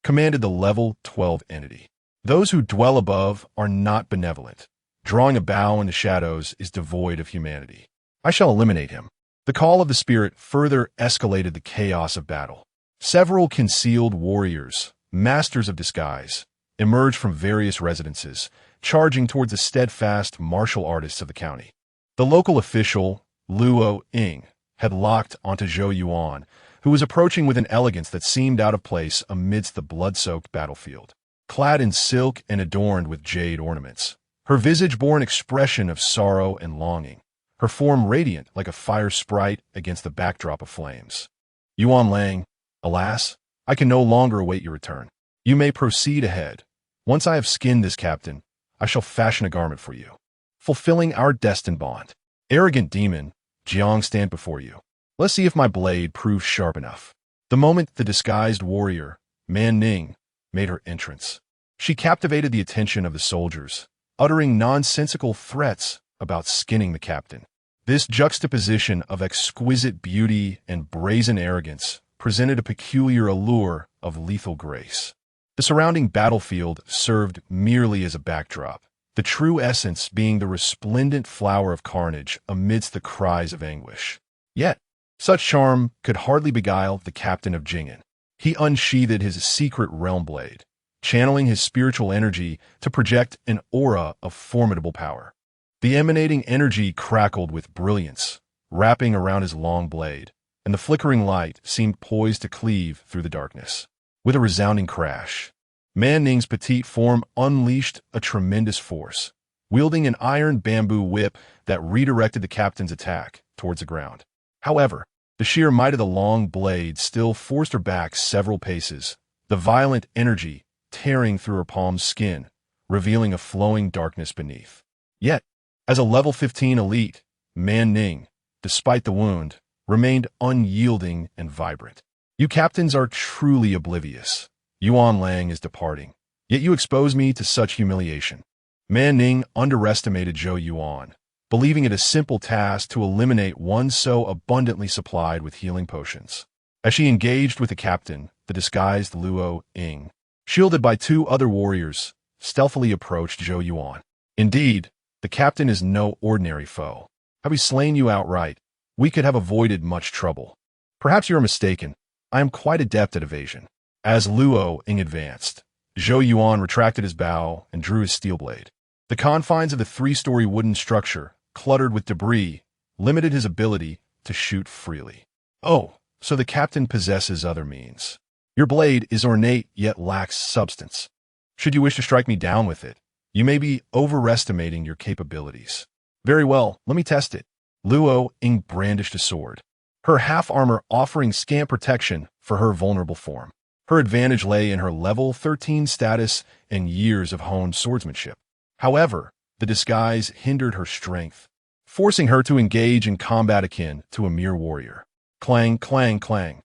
commanded the level 12 entity. Those who dwell above are not benevolent. Drawing a bow in the shadows is devoid of humanity. I shall eliminate him. The call of the spirit further escalated the chaos of battle. Several concealed warriors, masters of disguise, emerged from various residences, charging towards the steadfast martial artists of the county. The local official, Luo Ying, had locked onto Zhou Yuan, who was approaching with an elegance that seemed out of place amidst the blood-soaked battlefield. Clad in silk and adorned with jade ornaments, her visage bore an expression of sorrow and longing, her form radiant like a fire sprite against the backdrop of flames. Yuan Lang, alas, I can no longer await your return. You may proceed ahead. Once I have skinned this captain, I shall fashion a garment for you, fulfilling our destined bond. Arrogant demon, Jiang, stand before you. Let's see if my blade proves sharp enough. The moment the disguised warrior, Man Ning, made her entrance, she captivated the attention of the soldiers, uttering nonsensical threats about skinning the captain. This juxtaposition of exquisite beauty and brazen arrogance presented a peculiar allure of lethal grace. The surrounding battlefield served merely as a backdrop, the true essence being the resplendent flower of carnage amidst the cries of anguish. Yet, such charm could hardly beguile the captain of Jing'an. He unsheathed his secret realm blade, channeling his spiritual energy to project an aura of formidable power. The emanating energy crackled with brilliance, wrapping around his long blade, and the flickering light seemed poised to cleave through the darkness. With a resounding crash, Man Ning's petite form unleashed a tremendous force, wielding an iron bamboo whip that redirected the captain's attack towards the ground. However, the sheer might of the long blade still forced her back several paces, the violent energy tearing through her palm's skin, revealing a flowing darkness beneath. Yet, as a level 15 elite, Man Ning, despite the wound, remained unyielding and vibrant. You captains are truly oblivious. Yuan Lang is departing, yet you expose me to such humiliation. Man Ning underestimated Zhou Yuan, believing it a simple task to eliminate one so abundantly supplied with healing potions. As she engaged with the captain, the disguised Luo Ying, shielded by two other warriors, stealthily approached Zhou Yuan. Indeed, the captain is no ordinary foe. Had we slain you outright, we could have avoided much trouble. Perhaps you are mistaken. I am quite adept at evasion. As Luo Ying advanced, Zhou Yuan retracted his bow and drew his steel blade. The confines of the three-story wooden structure, cluttered with debris, limited his ability to shoot freely. Oh, so the captain possesses other means. Your blade is ornate yet lacks substance. Should you wish to strike me down with it, you may be overestimating your capabilities. Very well, let me test it. Luo Ying brandished a sword, her half-armor offering scant protection for her vulnerable form. Her advantage lay in her level 13 status and years of honed swordsmanship. However, the disguise hindered her strength, forcing her to engage in combat akin to a mere warrior. Clang, clang, clang.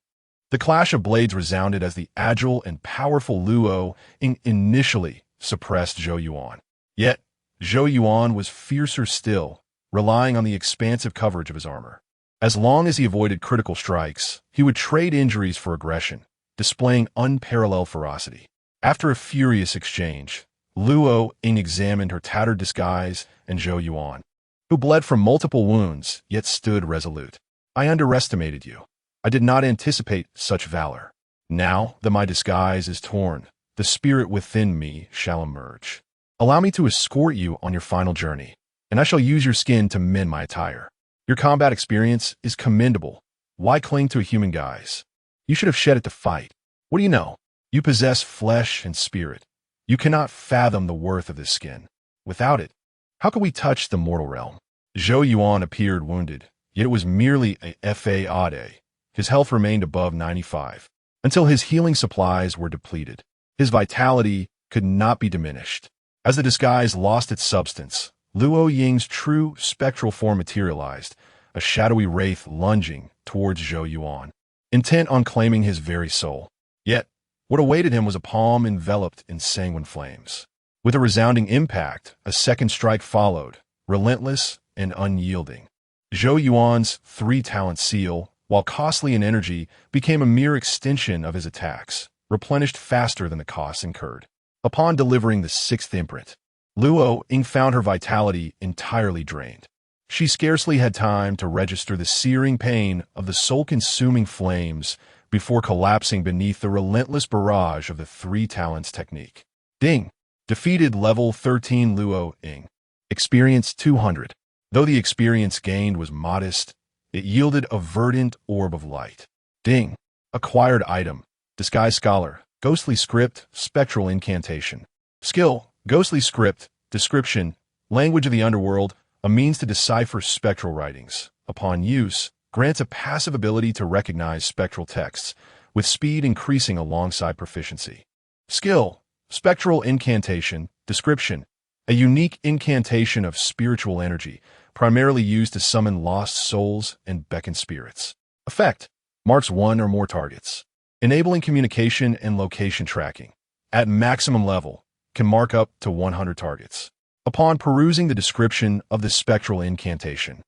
The clash of blades resounded as the agile and powerful Luo Ying initially suppressed Zhou Yuan. Yet, Zhou Yuan was fiercer still, relying on the expansive coverage of his armor. As long as he avoided critical strikes, he would trade injuries for aggression, displaying unparalleled ferocity. After a furious exchange, Luo Ying examined her tattered disguise and Zhou Yuan, who bled from multiple wounds, yet stood resolute. I underestimated you. I did not anticipate such valor. Now that my disguise is torn, the spirit within me shall emerge. Allow me to escort you on your final journey, and I shall use your skin to mend my attire. Your combat experience is commendable. Why cling to a human guise? You should have shed it to fight. What do you know? You possess flesh and spirit. You cannot fathom the worth of this skin. Without it, how could we touch the mortal realm? Zhou Yuan appeared wounded, yet it was merely a fade. His health remained above 95, until his healing supplies were depleted. His vitality could not be diminished. As the disguise lost its substance, Luo Ying's true spectral form materialized, a shadowy wraith lunging towards Zhou Yuan, intent on claiming his very soul. Yet, what awaited him was a palm enveloped in sanguine flames. With a resounding impact, a second strike followed, relentless and unyielding. Zhou Yuan's three-talent seal, while costly in energy, became a mere extension of his attacks, replenished faster than the costs incurred. Upon delivering the sixth imprint, Luo Ying found her vitality entirely drained. She scarcely had time to register the searing pain of the soul-consuming flames before collapsing beneath the relentless barrage of the three talents technique. Ding! Defeated level 13 Luo Ying. Experience 200. Though the experience gained was modest, it yielded a verdant orb of light. Ding! Acquired item. Disguise Scholar. Ghostly Script. Spectral Incantation. Skill. Ghostly Script. Description. Language of the underworld. A means to decipher spectral writings. Upon use, grants a passive ability to recognize spectral texts, with speed increasing alongside proficiency. Skill. Spectral Incantation. Description. A unique incantation of spiritual energy, primarily used to summon lost souls and beckon spirits. Effect. Marks one or more targets. Enabling communication and location tracking. At maximum level, can mark up to 100 targets. Upon perusing the description of the spectral incantation,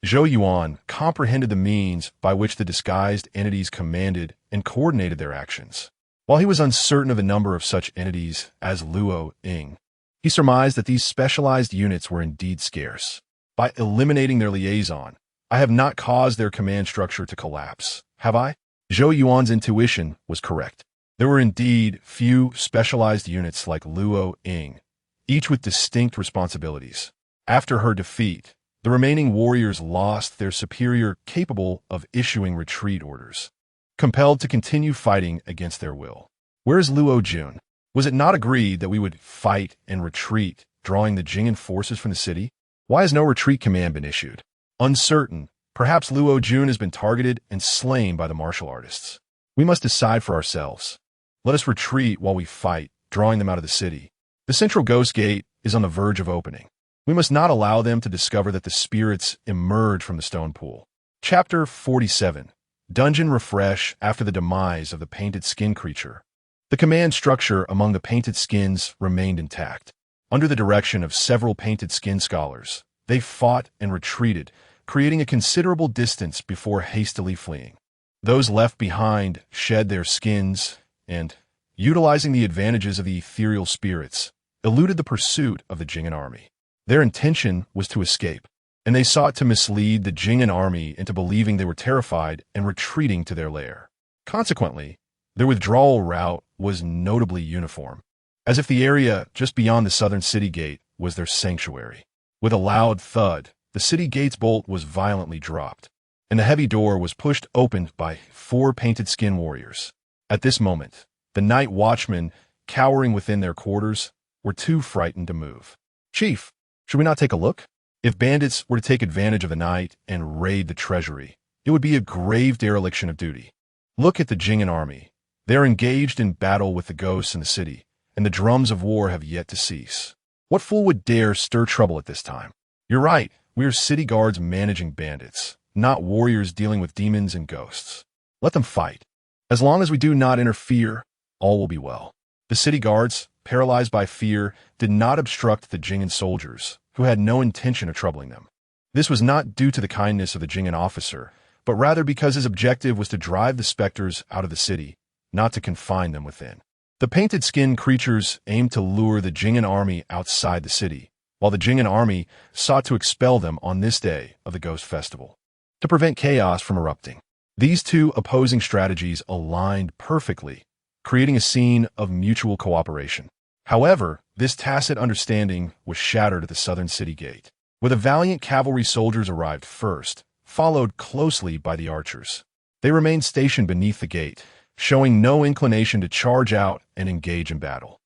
Zhou Yuan comprehended the means by which the disguised entities commanded and coordinated their actions. While he was uncertain of the number of such entities as Luo Ying, he surmised that these specialized units were indeed scarce. By eliminating their liaison, I have not caused their command structure to collapse, have I? Zhou Yuan's intuition was correct. There were indeed few specialized units like Luo Ying, each with distinct responsibilities. After her defeat, the remaining warriors lost their superior capable of issuing retreat orders, compelled to continue fighting against their will. Where is Luo Jun? Was it not agreed that we would fight and retreat, drawing the Jing'an forces from the city? Why has no retreat command been issued? Uncertain, perhaps Luo Jun has been targeted and slain by the martial artists. We must decide for ourselves. Let us retreat while we fight, drawing them out of the city. The central ghost gate is on the verge of opening. We must not allow them to discover that the spirits emerge from the stone pool. Chapter 47. Dungeon Refresh after the demise of the painted skin creature. The command structure among the painted skins remained intact. Under the direction of several painted skin scholars, they fought and retreated, creating a considerable distance before hastily fleeing. Those left behind shed their skins and, utilizing the advantages of the ethereal spirits, eluded the pursuit of the Jing'an army. Their intention was to escape, and they sought to mislead the Jing'an army into believing they were terrified and retreating to their lair. Consequently, their withdrawal route was notably uniform, as if the area just beyond the southern city gate was their sanctuary. With a loud thud, the city gate's bolt was violently dropped, and the heavy door was pushed open by 4 painted skin warriors. At this moment, the night watchmen, cowering within their quarters, were too frightened to move. "Chief, should we not take a look? If bandits were to take advantage of the night and raid the treasury, it would be a grave dereliction of duty. Look at the Jing'an army. They are engaged in battle with the ghosts in the city, and the drums of war have yet to cease. What fool would dare stir trouble at this time? You're right, we are city guards managing bandits, not warriors dealing with demons and ghosts. Let them fight. As long as we do not interfere, all will be well." The city guards, paralyzed by fear, did not obstruct the Jing'an soldiers, who had no intention of troubling them. This was not due to the kindness of the Jing'an officer, but rather because his objective was to drive the specters out of the city, not to confine them within. The painted skin creatures aimed to lure the Jing'an army outside the city, while the Jing'an army sought to expel them on this day of the Ghost Festival, to prevent chaos from erupting. These two opposing strategies aligned perfectly, creating a scene of mutual cooperation. However, this tacit understanding was shattered at the southern city gate, where the valiant cavalry soldiers arrived first, followed closely by the archers. They remained stationed beneath the gate, showing no inclination to charge out and engage in battle.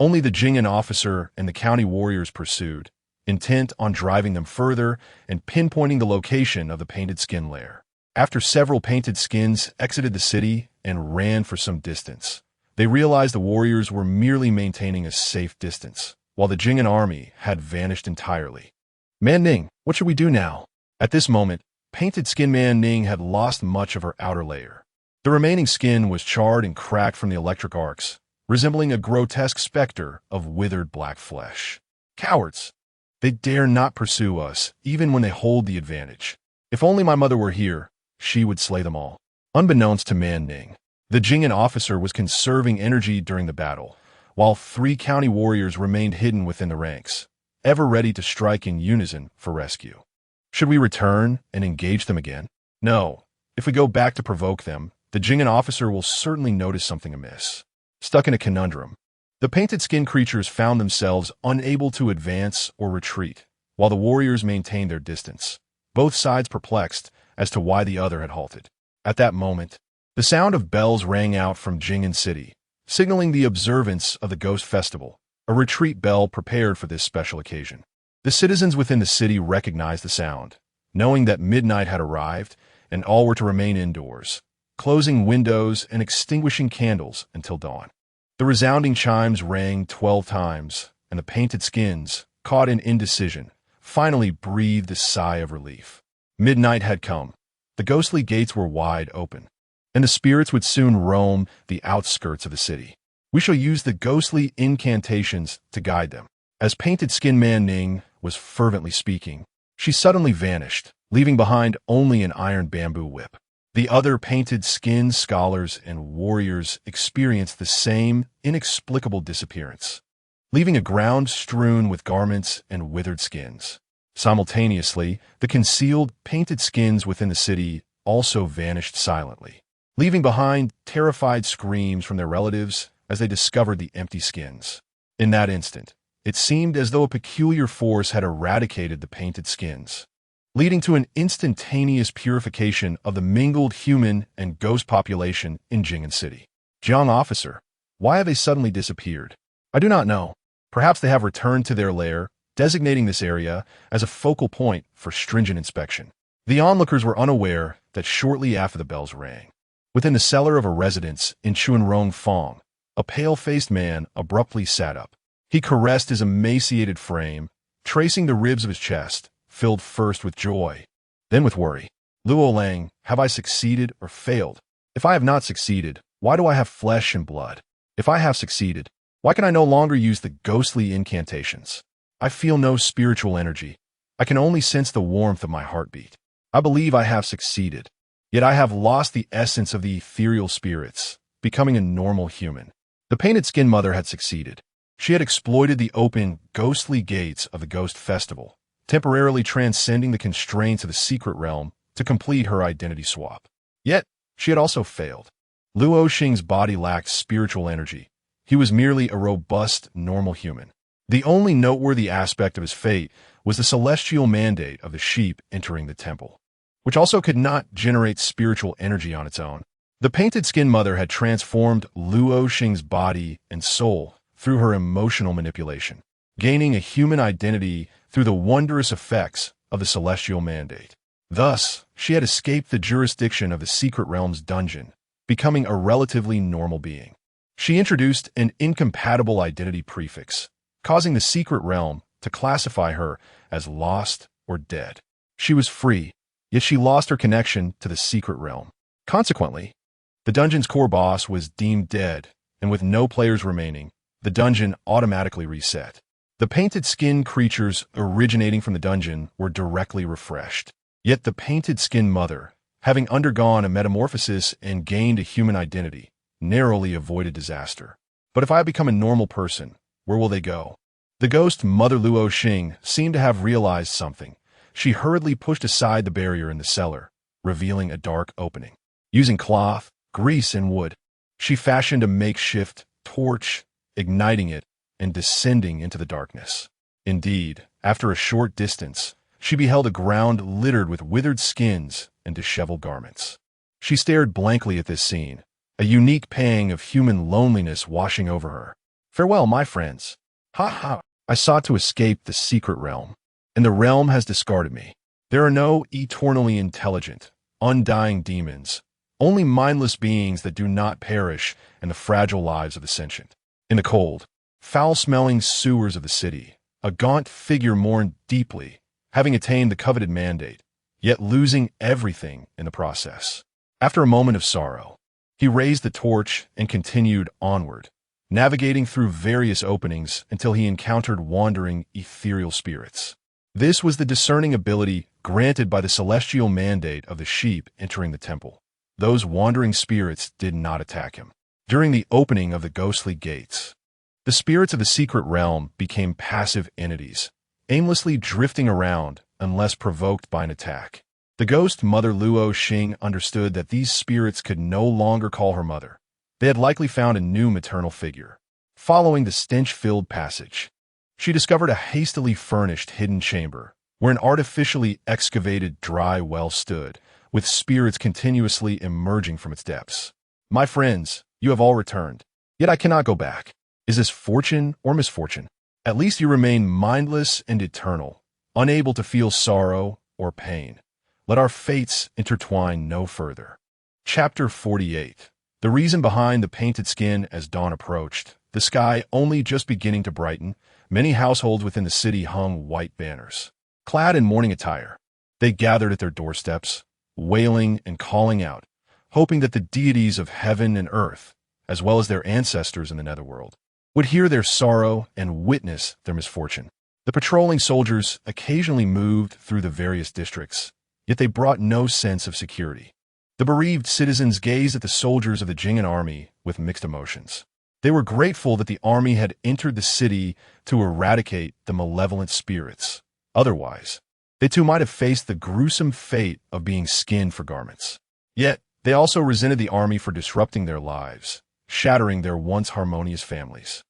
Only the Jing'an officer and the county warriors pursued, intent on driving them further and pinpointing the location of the painted skin lair. After several painted skins exited the city and ran for some distance, they realized the warriors were merely maintaining a safe distance, while the Jing'an army had vanished entirely. "Man Ning, what should we do now?" At this moment, painted skin Man Ning had lost much of her outer layer. The remaining skin was charred and cracked from the electric arcs, resembling a grotesque specter of withered black flesh. "Cowards! They dare not pursue us, even when they hold the advantage. If only my mother were here, she would slay them all." Unbeknownst to Man Ning, the Jing'an officer was conserving energy during the battle, while 3 county warriors remained hidden within the ranks, ever ready to strike in unison for rescue. Should we return and engage them again? No. If we go back to provoke them, the Jing'an officer will certainly notice something amiss. Stuck in a conundrum, the painted skin creatures found themselves unable to advance or retreat, while the warriors maintained their distance, both sides perplexed as to why the other had halted. At that moment, the sound of bells rang out from Jing'an City, signaling the observance of the Ghost Festival, a retreat bell prepared for this special occasion. The citizens within the city recognized the sound, knowing that midnight had arrived and all were to remain indoors, closing windows and extinguishing candles until dawn. The resounding chimes rang 12 times, and the painted skins, caught in indecision, finally breathed a sigh of relief. Midnight had come. The ghostly gates were wide open, and the spirits would soon roam the outskirts of the city. We shall use the ghostly incantations to guide them. As painted skin Man Ning was fervently speaking, she suddenly vanished, leaving behind only an iron bamboo whip. The other painted skin scholars and warriors experienced the same inexplicable disappearance, leaving a ground strewn with garments and withered skins. Simultaneously, the concealed painted skins within the city also vanished silently, leaving behind terrified screams from their relatives as they discovered the empty skins. In that instant, it seemed as though a peculiar force had eradicated the painted skins, leading to an instantaneous purification of the mingled human and ghost population in Jing'an City. "Jiang officer, why have they suddenly disappeared?" "I do not know. Perhaps they have returned to their lair, designating this area as a focal point for stringent inspection." The onlookers were unaware that shortly after the bells rang, within the cellar of a residence in Chuanrongfang, a pale-faced man abruptly sat up. He caressed his emaciated frame, tracing the ribs of his chest, filled first with joy, then with worry. "Luo Lang, have I succeeded or failed? If I have not succeeded, why do I have flesh and blood? If I have succeeded, why can I no longer use the ghostly incantations? I feel no spiritual energy. I can only sense the warmth of my heartbeat. I believe I have succeeded. Yet I have lost the essence of the ethereal spirits, becoming a normal human. The painted skin mother had succeeded. She had exploited the open, ghostly gates of the ghost festival, temporarily transcending the constraints of the secret realm to complete her identity swap. Yet, she had also failed. Luo Xing's body lacked spiritual energy. He was merely a robust, normal human. The only noteworthy aspect of his fate was the celestial mandate of the sheep entering the temple, which also could not generate spiritual energy on its own. The painted skin mother had transformed Luo Xing's body and soul through her emotional manipulation, gaining a human identity through the wondrous effects of the celestial mandate. Thus, she had escaped the jurisdiction of the secret realm's dungeon, becoming a relatively normal being. She introduced an incompatible identity prefix, causing the secret realm to classify her as lost or dead. She was free, yet she lost her connection to the secret realm. Consequently, the dungeon's core boss was deemed dead, and with no players remaining, the dungeon automatically reset. The painted skin creatures originating from the dungeon were directly refreshed. Yet the painted skin mother, having undergone a metamorphosis and gained a human identity, narrowly avoided disaster. But if I become a normal person, where will they go? The ghost Mother Luo Xing seemed to have realized something. She hurriedly pushed aside the barrier in the cellar, revealing a dark opening. Using cloth, grease, and wood, she fashioned a makeshift torch, igniting it and descending into the darkness. Indeed, after a short distance, she beheld a ground littered with withered skins and disheveled garments. She stared blankly at this scene, a unique pang of human loneliness washing over her. Farewell, my friends. Ha ha! I sought to escape the secret realm, and the realm has discarded me. There are no eternally intelligent, undying demons, only mindless beings that do not perish in the fragile lives of the sentient. In the cold, foul-smelling sewers of the city, a gaunt figure mourned deeply, having attained the coveted mandate, yet losing everything in the process. After a moment of sorrow, he raised the torch and continued onward, navigating through various openings until he encountered wandering ethereal spirits. This was the discerning ability granted by the celestial mandate of the sheep entering the temple. Those wandering spirits did not attack him. During the opening of the ghostly gates, the spirits of the secret realm became passive entities, aimlessly drifting around unless provoked by an attack. The ghost Mother Luo Xing understood that these spirits could no longer call her mother. They had likely found a new maternal figure. Following the stench-filled passage, she discovered a hastily furnished hidden chamber where an artificially excavated dry well stood, with spirits continuously emerging from its depths. My friends, you have all returned, yet I cannot go back. Is this fortune or misfortune? At least you remain mindless and eternal, unable to feel sorrow or pain. Let our fates intertwine no further. Chapter 48. The reason behind the painted skin. As dawn approached, the sky only just beginning to brighten, many households within the city hung white banners. Clad in mourning attire, they gathered at their doorsteps, wailing and calling out, hoping that the deities of heaven and earth, as well as their ancestors in the netherworld, would hear their sorrow and witness their misfortune. The patrolling soldiers occasionally moved through the various districts, yet they brought no sense of security. The bereaved citizens gazed at the soldiers of the Jing'an army with mixed emotions. They were grateful that the army had entered the city to eradicate the malevolent spirits. Otherwise, they too might have faced the gruesome fate of being skinned for garments. Yet, they also resented the army for disrupting their lives, shattering their once harmonious families.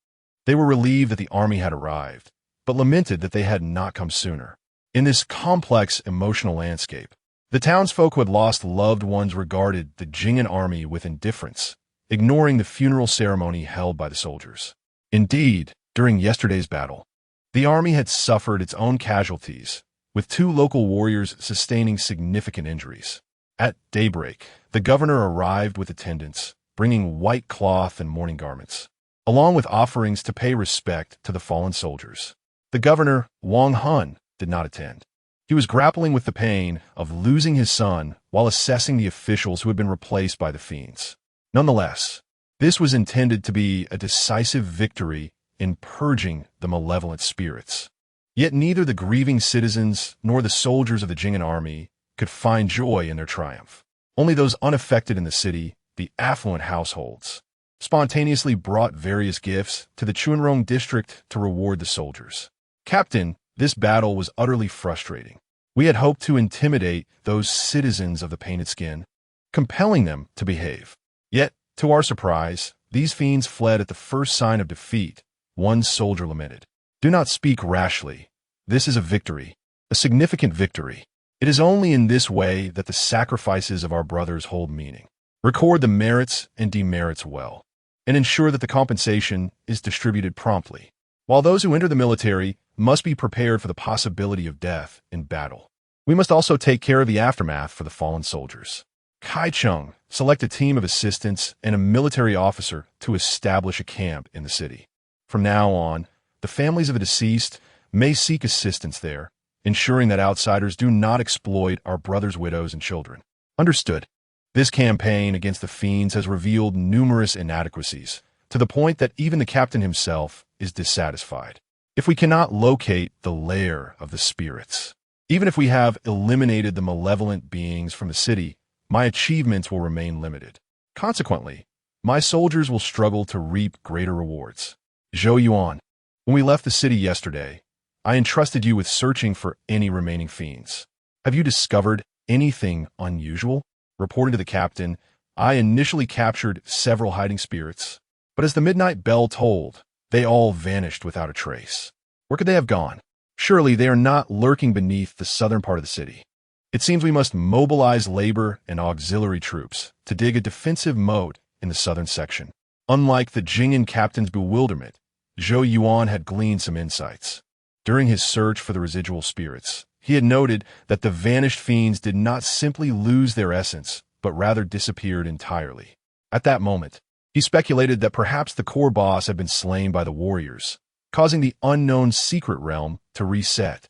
They were relieved that the army had arrived, but lamented that they had not come sooner. In this complex emotional landscape, the townsfolk who had lost loved ones regarded the Jing'an army with indifference, ignoring the funeral ceremony held by the soldiers. Indeed, during yesterday's battle, the army had suffered its own casualties, with 2 local warriors sustaining significant injuries. At daybreak, the governor arrived with attendants, bringing white cloth and mourning garments, along with offerings to pay respect to the fallen soldiers. The governor, Wang Hun, did not attend. He was grappling with the pain of losing his son while assessing the officials who had been replaced by the fiends. Nonetheless, this was intended to be a decisive victory in purging the malevolent spirits. Yet neither the grieving citizens nor the soldiers of the Jing'an army could find joy in their triumph. Only those unaffected in the city, the affluent households, spontaneously brought various gifts to the Chunrong district to reward the soldiers. Captain, this battle was utterly frustrating. We had hoped to intimidate those citizens of the painted skin, compelling them to behave. Yet, to our surprise, these fiends fled at the first sign of defeat. One soldier lamented, "Do not speak rashly. This is a victory, a significant victory. It is only in this way that the sacrifices of our brothers hold meaning. Record the merits and demerits well, and ensure that the compensation is distributed promptly. While those who enter the military must be prepared for the possibility of death in battle, we must also take care of the aftermath for the fallen soldiers. Kai Chung, select a team of assistants and a military officer to establish a camp in the city. From now on, the families of the deceased may seek assistance there, ensuring that outsiders do not exploit our brothers' widows and children." Understood. This campaign against the fiends has revealed numerous inadequacies, to the point that even the captain himself is dissatisfied. If we cannot locate the lair of the spirits, even if we have eliminated the malevolent beings from the city, my achievements will remain limited. Consequently, my soldiers will struggle to reap greater rewards. Zhou Yuan, when we left the city yesterday, I entrusted you with searching for any remaining fiends. Have you discovered anything unusual? Reporting to the captain, I initially captured several hiding spirits, but as the midnight bell tolled, they all vanished without a trace. Where could they have gone? Surely they are not lurking beneath the southern part of the city. It seems we must mobilize labor and auxiliary troops to dig a defensive moat in the southern section. Unlike the Jing'an captain's bewilderment, Zhou Yuan had gleaned some insights. During his search for the residual spirits, he had noted that the vanished fiends did not simply lose their essence, but rather disappeared entirely. At that moment, he speculated that perhaps the core boss had been slain by the warriors, causing the unknown secret realm to reset.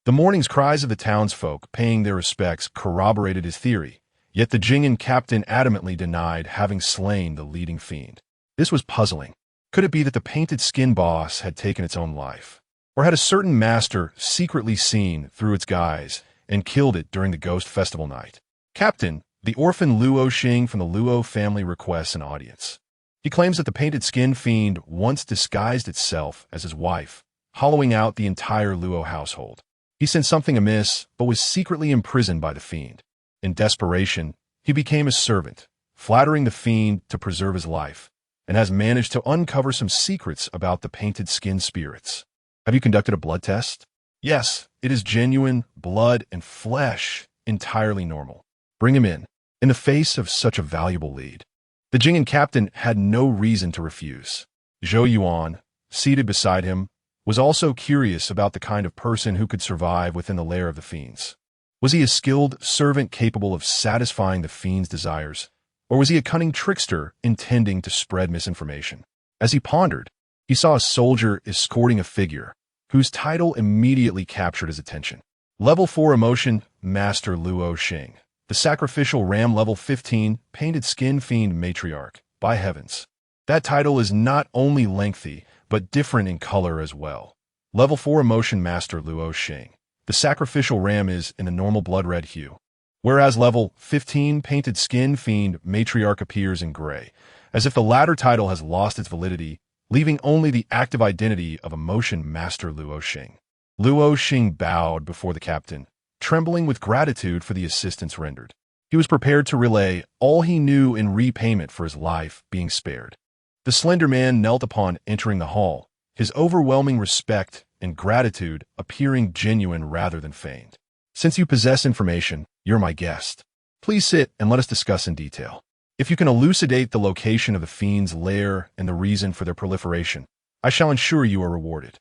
The morning's cries of the townsfolk paying their respects corroborated his theory, yet the Jing'an captain adamantly denied having slain the leading fiend. This was puzzling. Could it be that the painted skin boss had taken its own life? Or had a certain master secretly seen through its guise and killed it during the Ghost Festival night? Captain, the orphan Luo Xing from the Luo family requests an audience. He claims that the painted skin fiend once disguised itself as his wife, hollowing out the entire Luo household. He sensed something amiss, but was secretly imprisoned by the fiend. In desperation, he became a servant, flattering the fiend to preserve his life, and has managed to uncover some secrets about the painted skin spirits. Have you conducted a blood test? Yes, it is genuine, blood and flesh, entirely normal. Bring him in. In the face of such a valuable lead, the Jing'an captain had no reason to refuse. Zhou Yuan, seated beside him, was also curious about the kind of person who could survive within the lair of the fiends. Was he a skilled servant capable of satisfying the fiend's desires, or was he a cunning trickster intending to spread misinformation? As he pondered, he saw a soldier escorting a figure, whose title immediately captured his attention. Level 4 Emotion Master Luo Xing, the Sacrificial Ram Level 15 Painted Skin Fiend Matriarch. By heavens, that title is not only lengthy, but different in color as well. Level 4 Emotion Master Luo Xing, the Sacrificial Ram is in the normal blood red hue, whereas Level 15 Painted Skin Fiend Matriarch appears in gray, as if the latter title has lost its validity, leaving only the active identity of Emotion Master Luo Xing. Luo Xing bowed before the captain, trembling with gratitude for the assistance rendered. He was prepared to relay all he knew in repayment for his life being spared. The slender man knelt upon entering the hall, his overwhelming respect and gratitude appearing genuine rather than feigned. "Since you possess information, you're my guest. Please sit and let us discuss in detail. If you can elucidate the location of the fiend's lair and the reason for their proliferation, I shall ensure you are rewarded.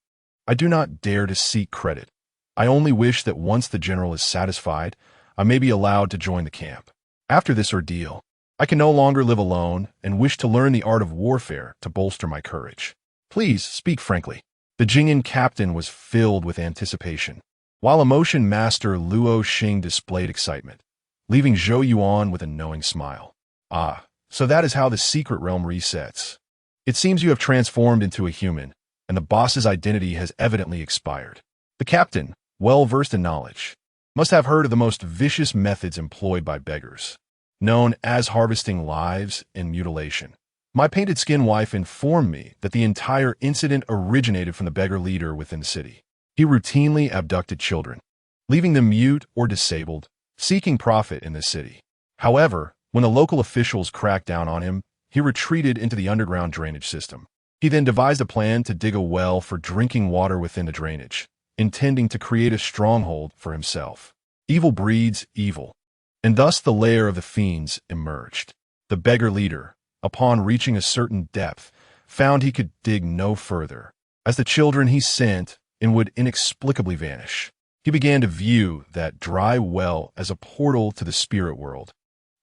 I do not dare to seek credit. I only wish that once the general is satisfied, I may be allowed to join the camp. After this ordeal, I can no longer live alone and wish to learn the art of warfare to bolster my courage. Please speak frankly." The Jing'an captain was filled with anticipation, while Emotion Master Luo Xing displayed excitement, leaving Zhou Yuan with a knowing smile. "Ah, so that is how the secret realm resets. It seems you have transformed into a human, and the boss's identity has evidently expired." The captain, well versed in knowledge, must have heard of the most vicious methods employed by beggars. known as harvesting lives and mutilation. My painted-skin wife informed me that the entire incident originated from the beggar leader within the city. He routinely abducted children, leaving them mute or disabled, seeking profit in this city. However, when the local officials cracked down on him, he retreated into the underground drainage system. He then devised a plan to dig a well for drinking water within the drainage, intending to create a stronghold for himself. Evil breeds evil, and thus the lair of the fiends emerged. The beggar leader, upon reaching a certain depth, found he could dig no further, as the children he sent in would inexplicably vanish. He began to view that dry well as a portal to the spirit world,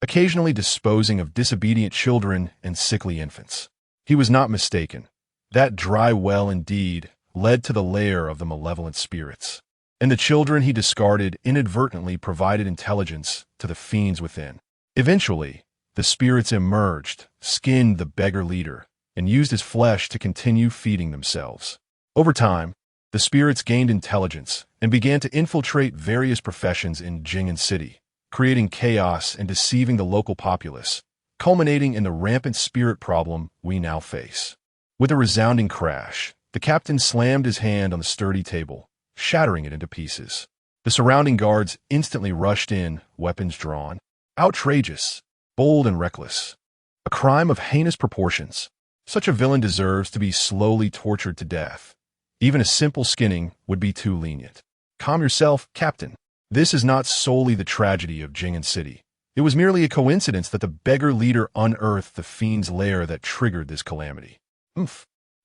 occasionally disposing of disobedient children and sickly infants. He was not mistaken. That dry well indeed led to the lair of the malevolent spirits, and the children he discarded inadvertently provided intelligence to the fiends within. Eventually, the spirits emerged, skinned the beggar leader, and used his flesh to continue feeding themselves. Over time, the spirits gained intelligence and began to infiltrate various professions in Jing'an City, creating chaos and deceiving the local populace, culminating in the rampant spirit problem we now face. With a resounding crash, the captain slammed his hand on the sturdy table, shattering it into pieces. The surrounding guards instantly rushed in, weapons drawn. Outrageous, bold and reckless. A crime of heinous proportions. Such a villain deserves to be slowly tortured to death. Even a simple skinning would be too lenient. Calm yourself, Captain. This is not solely the tragedy of Jing'an City. It was merely a coincidence that the beggar leader unearthed the fiend's lair that triggered this calamity.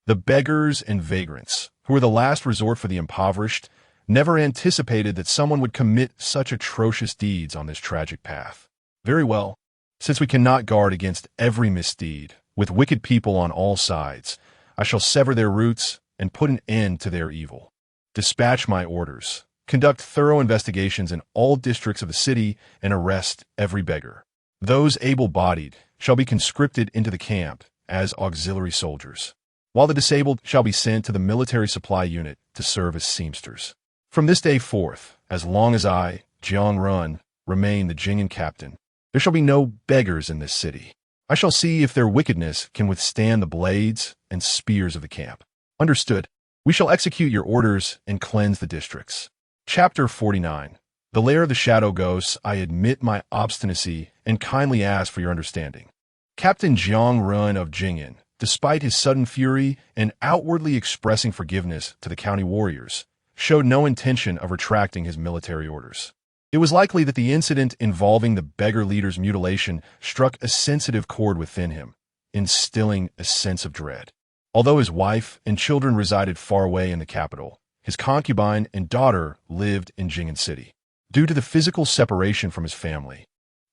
The beggars and vagrants, who were the last resort for the impoverished, never anticipated that someone would commit such atrocious deeds on this tragic path. Very well. Since we cannot guard against every misdeed, with wicked people on all sides, I shall sever their roots and put an end to their evil. Dispatch my orders. Conduct thorough investigations in all districts of the city and arrest every beggar. Those able-bodied shall be conscripted into the camp as auxiliary soldiers, while the disabled shall be sent to the military supply unit to serve as seamsters. From this day forth, as long as I, Zhou Yuan, remain the Jing'an captain, there shall be no beggars in this city. I shall see if their wickedness can withstand the blades and spears of the camp. Understood. We shall execute your orders and cleanse the districts. Chapter 49. The lair of the shadow ghosts. I admit my obstinacy and kindly ask for your understanding. Captain Zhou Yuan of Jing'an, despite his sudden fury and outwardly expressing forgiveness to the county warriors, showed no intention of retracting his military orders. It was likely that the incident involving the beggar leader's mutilation struck a sensitive chord within him, instilling a sense of dread. Although his wife and children resided far away in the capital, his concubine and daughter lived in Jing'an City. Due to the physical separation from his family,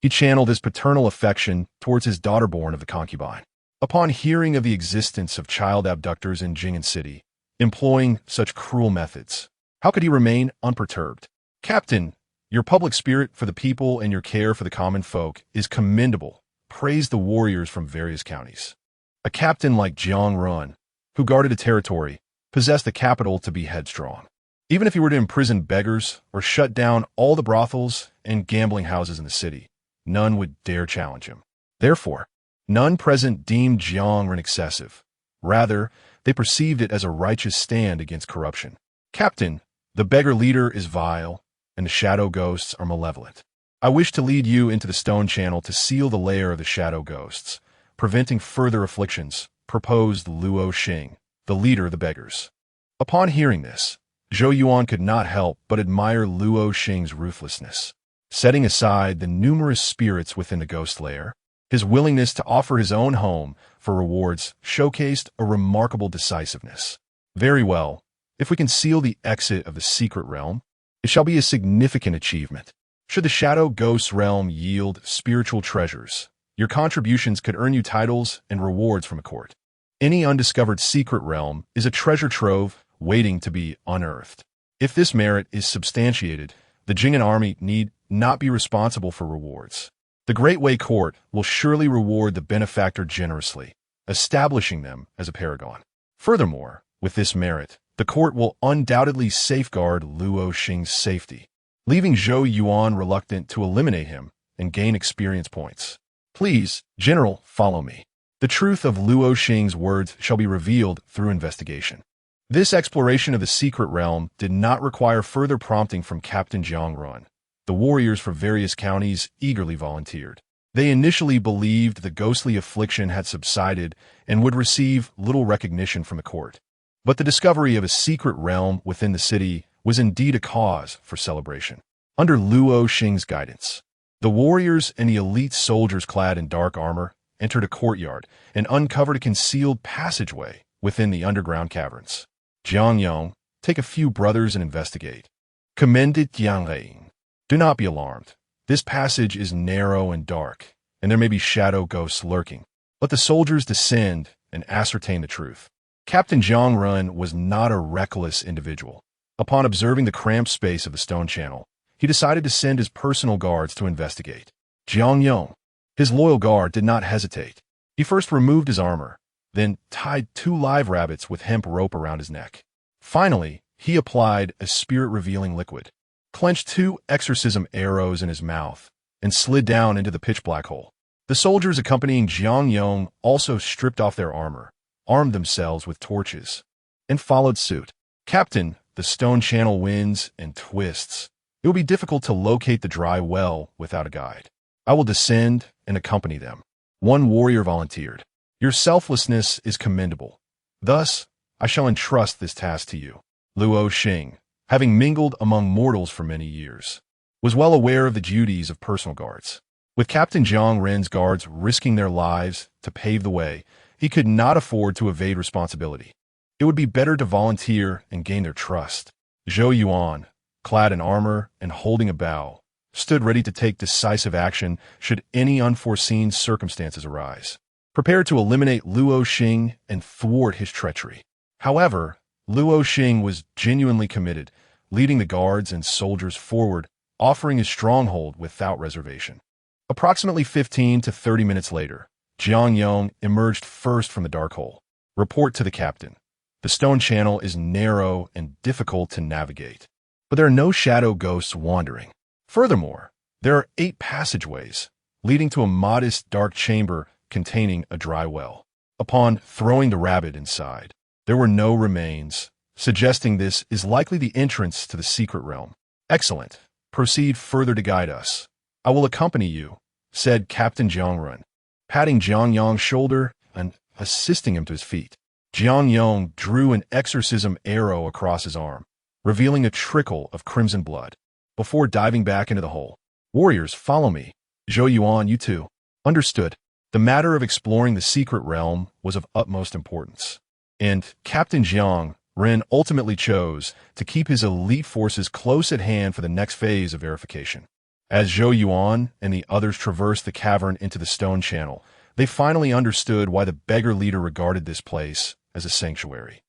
he channeled his paternal affection towards his daughter-born of the concubine. Upon hearing of the existence of child abductors in Jing'an City, employing such cruel methods, how could he remain unperturbed? Captain, your public spirit for the people and your care for the common folk is commendable. Praise the warriors from various counties. A captain like Zhou Yuan, who guarded a territory, possessed the capital to be headstrong. Even if he were to imprison beggars or shut down all the brothels and gambling houses in the city, none would dare challenge him. Therefore, none present deemed Zhou Yuan excessive. Rather, they perceived it as a righteous stand against corruption. Captain, the beggar leader is vile, and the shadow ghosts are malevolent. I wish to lead you into the stone channel to seal the lair of the shadow ghosts, preventing further afflictions, proposed Luo Xing, the leader of the beggars. Upon hearing this, Zhou Yuan could not help but admire Luo Xing's ruthlessness. Setting aside the numerous spirits within the ghost lair, his willingness to offer his own home for rewards showcased a remarkable decisiveness. Very well, if we can seal the exit of the secret realm, it shall be a significant achievement. Should the shadow ghosts realm yield spiritual treasures, your contributions could earn you titles and rewards from a court. Any undiscovered secret realm is a treasure trove waiting to be unearthed. If this merit is substantiated, the Jing'an army need not be responsible for rewards. The Great Way Court will surely reward the benefactor generously, establishing them as a paragon. Furthermore, with this merit, the court will undoubtedly safeguard Luo Xing's safety. Leaving Zhou Yuan reluctant to eliminate him, and gain experience points. Please, General, follow me. The truth of Luo Xing's words shall be revealed through investigation. This exploration of the secret realm did not require further prompting from Captain Zhou Yuan. The warriors from various counties eagerly volunteered. They initially believed the ghostly affliction had subsided and would receive little recognition from the court. But the discovery of a secret realm within the city was indeed a cause for celebration. Under Luo Xing's guidance, the warriors and the elite soldiers clad in dark armor entered a courtyard and uncovered a concealed passageway within the underground caverns. Jiang Yong, take a few brothers and investigate. Commended Jiang Ling. Do not be alarmed. This passage is narrow and dark, and there may be shadow ghosts lurking. Let the soldiers descend and ascertain the truth. Captain Zhou Yuan was not a reckless individual. Upon observing the cramped space of the stone channel, he decided to send his personal guards to investigate. Jiang Yong, his loyal guard, did not hesitate. He first removed his armor, then tied 2 live rabbits with hemp rope around his neck. Finally, he applied a spirit-revealing liquid, clenched 2 exorcism arrows in his mouth, and slid down into the pitch-black hole. The soldiers accompanying Jiang Yong also stripped off their armor, armed themselves with torches, and followed suit. Captain, the stone channel winds and twists. It will be difficult to locate the dry well without a guide. I will descend and accompany them. One warrior volunteered. Your selflessness is commendable. Thus, I shall entrust this task to you. Luo Xing, having mingled among mortals for many years, was well aware of the duties of personal guards. With Captain Zhang Ren's guards risking their lives to pave the way, he could not afford to evade responsibility. It would be better to volunteer and gain their trust. Zhou Yuan, clad in armor and holding a bow, stood ready to take decisive action should any unforeseen circumstances arise, prepared to eliminate Luo Xing and thwart his treachery. However, Luo Xing was genuinely committed, leading the guards and soldiers forward, offering his stronghold without reservation. Approximately 15 to 30 minutes later, Jiang Yong emerged first from the dark hole. Report to the captain. The stone channel is narrow and difficult to navigate, but there are no shadow ghosts wandering. Furthermore, there are 8 passageways, leading to a modest dark chamber containing a dry well. Upon throwing the rabbit inside, there were no remains, suggesting this is likely the entrance to the secret realm. Excellent. Proceed further to guide us. I will accompany you, said Captain Zhou Yuan, patting Jiang Yong's shoulder and assisting him to his feet. Jiang Yong drew an exorcism arrow across his arm, revealing a trickle of crimson blood, before diving back into the hole. Warriors, follow me. Zhou Yuan, you too. Understood. The matter of exploring the secret realm was of utmost importance, and Captain Jiang Ren ultimately chose to keep his elite forces close at hand for the next phase of verification. As Zhou Yuan and the others traversed the cavern into the stone channel, they finally understood why the beggar leader regarded this place as a sanctuary.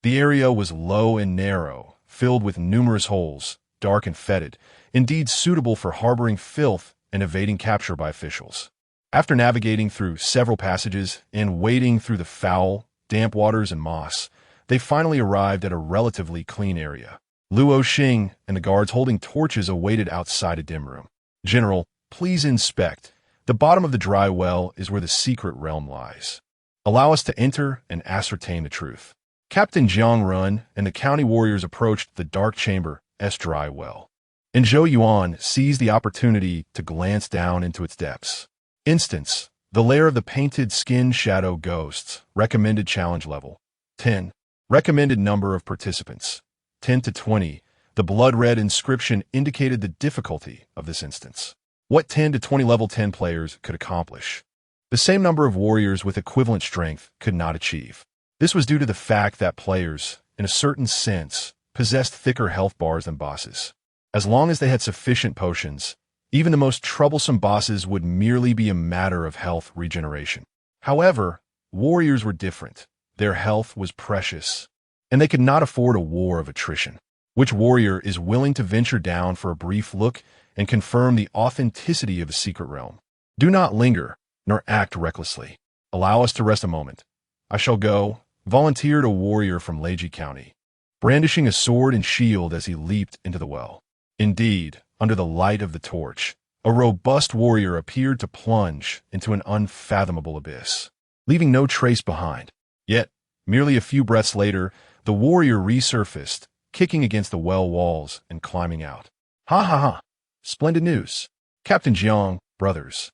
The area was low and narrow, filled with numerous holes, dark and fetid, indeed suitable for harboring filth and evading capture by officials. After navigating through several passages and wading through the foul, damp waters and moss, they finally arrived at a relatively clean area. Luo Xing and the guards holding torches awaited outside a dim room. General, please inspect. The bottom of the dry well is where the secret realm lies. Allow us to enter and ascertain the truth. Captain Jiang Yuan and the county warriors approached the dark chamber's dry well, and Zhou Yuan seized the opportunity to glance down into its depths. Instance, the lair of the painted skin shadow ghosts, recommended challenge level 10, recommended number of participants 10 to 20. The blood-red inscription indicated the difficulty of this instance. What 10 to 20 level 10 players could accomplish, the same number of warriors with equivalent strength could not achieve. This was due to the fact that players, in a certain sense, possessed thicker health bars than bosses. As long as they had sufficient potions, even the most troublesome bosses would merely be a matter of health regeneration. However, warriors were different. Their health was precious, and they could not afford a war of attrition. Which warrior is willing to venture down for a brief look and confirm the authenticity of the secret realm? Do not linger, nor act recklessly. Allow us to rest a moment. I shall go, volunteered a warrior from Leiji County, brandishing a sword and shield as he leaped into the well. Indeed, under the light of the torch, a robust warrior appeared to plunge into an unfathomable abyss, leaving no trace behind. Yet, merely a few breaths later, the warrior resurfaced, kicking against the well walls and climbing out. Ha ha ha! Splendid news. Captain Jiang, brothers.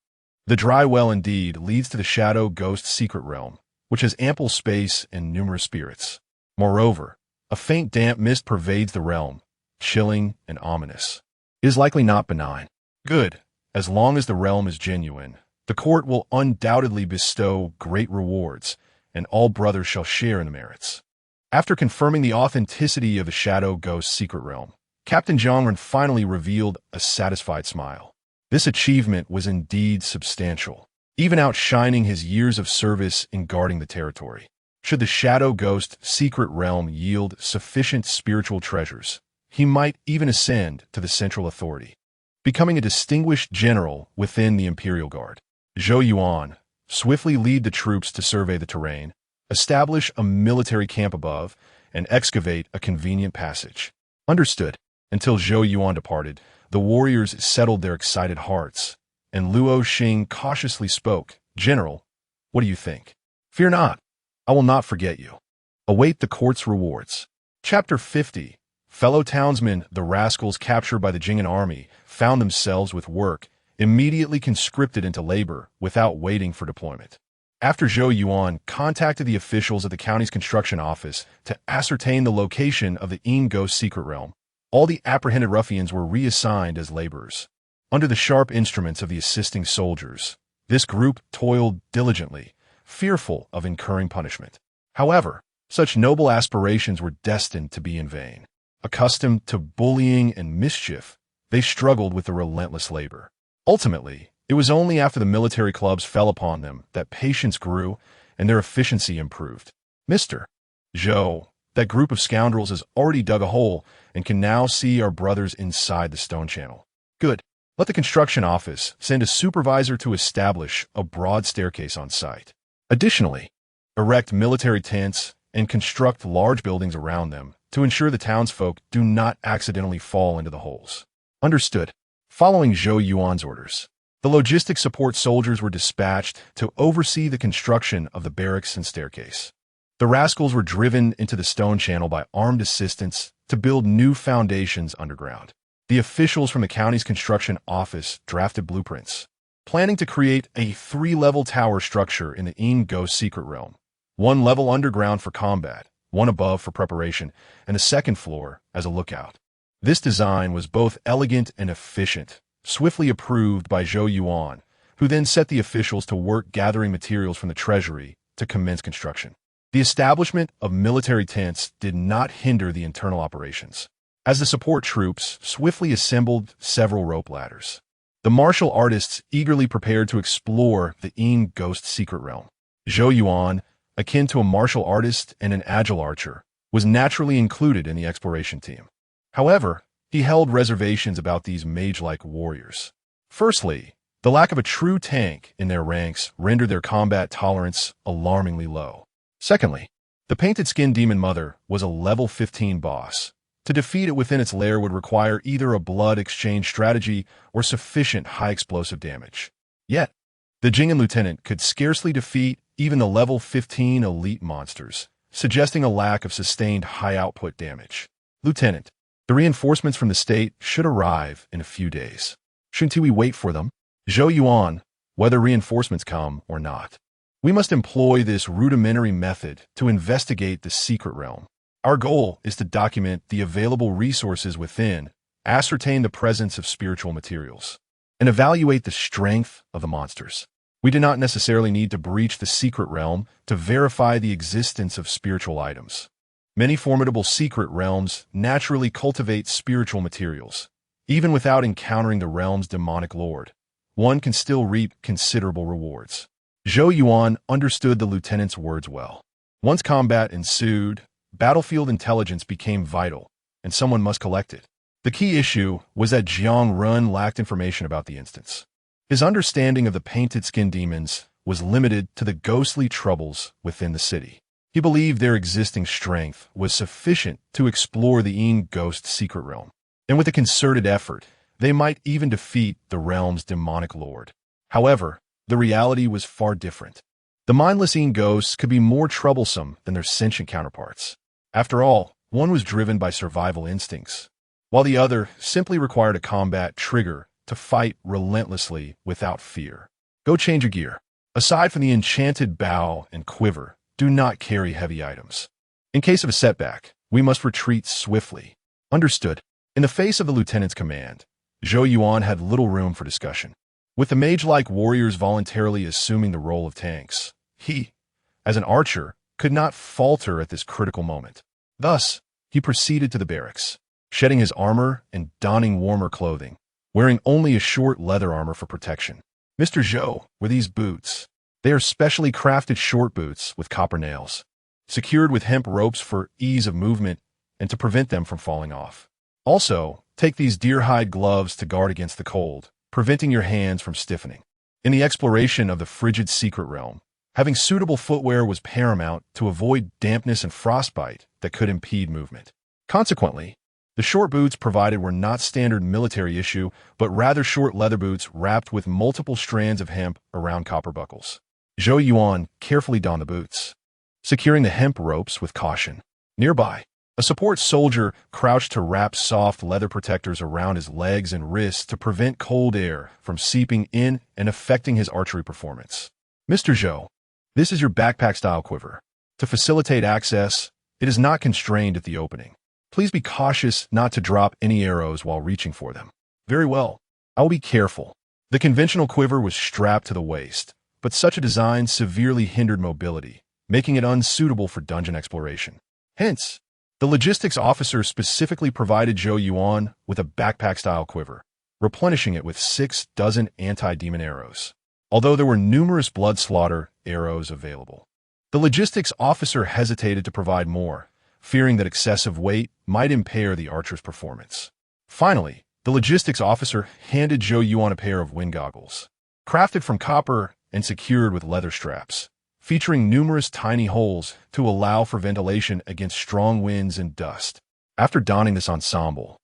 The dry well indeed leads to the Shadow Ghost secret realm, which has ample space and numerous spirits. Moreover, a faint damp mist pervades the realm, chilling and ominous. It is likely not benign. Good. As long as the realm is genuine, the court will undoubtedly bestow great rewards, and all brothers shall share in the merits. After confirming the authenticity of the Shadow Ghost secret realm, Captain Jiang finally revealed a satisfied smile. This achievement was indeed substantial, even outshining his years of service in guarding the territory. Should the Shadow Ghost secret realm yield sufficient spiritual treasures, he might even ascend to the central authority, becoming a distinguished general within the Imperial Guard. Zhou Yuan swiftly lead the troops to survey the terrain, establish a military camp above, and excavate a convenient passage. Understood. Until Zhou Yuan departed, the warriors settled their excited hearts, and Luo Xing cautiously spoke. General, what do you think? Fear not. I will not forget you. Await the court's rewards. Chapter 50. Fellow townsmen, the rascals captured by the Jing'an army found themselves with work, immediately conscripted into labor without waiting for deployment. After Zhou Yuan contacted the officials at the county's construction office to ascertain the location of the Yin Ghost secret realm, all the apprehended ruffians were reassigned as laborers. Under the sharp instruments of the assisting soldiers, this group toiled diligently, fearful of incurring punishment. However, such noble aspirations were destined to be in vain. Accustomed to bullying and mischief, they struggled with the relentless labor. Ultimately, it was only after the military clubs fell upon them that patience grew and their efficiency improved. Mr. Zhou, that group of scoundrels has already dug a hole and can now see our brothers inside the stone channel. Good. Let the construction office send a supervisor to establish a broad staircase on site. Additionally, erect military tents and construct large buildings around them to ensure the townsfolk do not accidentally fall into the holes. Understood. Following Zhou Yuan's orders, the logistic support soldiers were dispatched to oversee the construction of the barracks and staircase. The rascals were driven into the stone channel by armed assistants to build new foundations underground. The officials from the county's construction office drafted blueprints, planning to create a 3-level tower structure in the Yin Ghost secret realm. 1 level underground for combat, 1 above for preparation, and the 2nd floor as a lookout. This design was both elegant and efficient, swiftly approved by Zhou Yuan, who then set the officials to work gathering materials from the treasury to commence construction. The establishment of military tents did not hinder the internal operations, as the support troops swiftly assembled several rope ladders. The martial artists eagerly prepared to explore the Yin Ghost secret realm. Zhou Yuan, akin to a martial artist and an agile archer, was naturally included in the exploration team. However, he held reservations about these mage-like warriors. Firstly, the lack of a true tank in their ranks rendered their combat tolerance alarmingly low. Secondly, the painted skin demon mother was a level 15 boss. To defeat it within its lair would require either a blood exchange strategy or sufficient high explosive damage. Yet, the Jing'an lieutenant could scarcely defeat even the level 15 elite monsters, suggesting a lack of sustained high output damage. Lieutenant, the reinforcements from the state should arrive in a few days. Shouldn't we wait for them? Zhou Yuan, whether reinforcements come or not. We must employ this rudimentary method to investigate the secret realm. Our goal is to document the available resources within, ascertain the presence of spiritual materials, and evaluate the strength of the monsters. We do not necessarily need to breach the secret realm to verify the existence of spiritual items. Many formidable secret realms naturally cultivate spiritual materials. Even without encountering the realm's demonic lord, one can still reap considerable rewards. Zhou Yuan understood the lieutenant's words well. Once combat ensued, battlefield intelligence became vital, and someone must collect it. The key issue was that Jiang Run lacked information about the instance. His understanding of the painted skin demons was limited to the ghostly troubles within the city. He believed their existing strength was sufficient to explore the Yin Ghost secret realm. And with a concerted effort, They might even defeat the realm's demonic lord. However, the reality was far different. The mindless Yin ghosts could be more troublesome than their sentient counterparts. After all, one was driven by survival instincts, while the other simply required a combat trigger to fight relentlessly without fear. Go change your gear. Aside from the enchanted bow and quiver, do not carry heavy items. In case of a setback, we must retreat swiftly. Understood. In the face of the lieutenant's command, Zhou Yuan had little room for discussion. With the mage-like warriors voluntarily assuming the role of tanks, he, as an archer, could not falter at this critical moment. Thus, he proceeded to the barracks, shedding his armor and donning warmer clothing, wearing only a short leather armor for protection. Mr. Zhou, were these boots? They are specially crafted short boots with copper nails, secured with hemp ropes for ease of movement and to prevent them from falling off. Also, take these deer-hide gloves to guard against the cold, preventing your hands from stiffening. In the exploration of the frigid secret realm, having suitable footwear was paramount to avoid dampness and frostbite that could impede movement. Consequently, the short boots provided were not standard military issue, but rather short leather boots wrapped with multiple strands of hemp around copper buckles. Zhou Yuan carefully donned the boots, securing the hemp ropes with caution. Nearby, a support soldier crouched to wrap soft leather protectors around his legs and wrists to prevent cold air from seeping in and affecting his archery performance. Mr. Zhou, this is your backpack-style quiver. To facilitate access, it is not constrained at the opening. Please be cautious not to drop any arrows while reaching for them. Very well. I will be careful. The conventional quiver was strapped to the waist, but such a design severely hindered mobility, making it unsuitable for dungeon exploration. Hence, the logistics officer specifically provided Zhou Yuan with a backpack-style quiver, replenishing it with 6 dozen anti-demon arrows. Although there were numerous blood slaughter arrows available, the logistics officer hesitated to provide more, fearing that excessive weight might impair the archer's performance. Finally, the logistics officer handed Zhou Yuan a pair of wind goggles, crafted from copper and secured with leather straps, featuring numerous tiny holes to allow for ventilation against strong winds and dust. After donning this ensemble,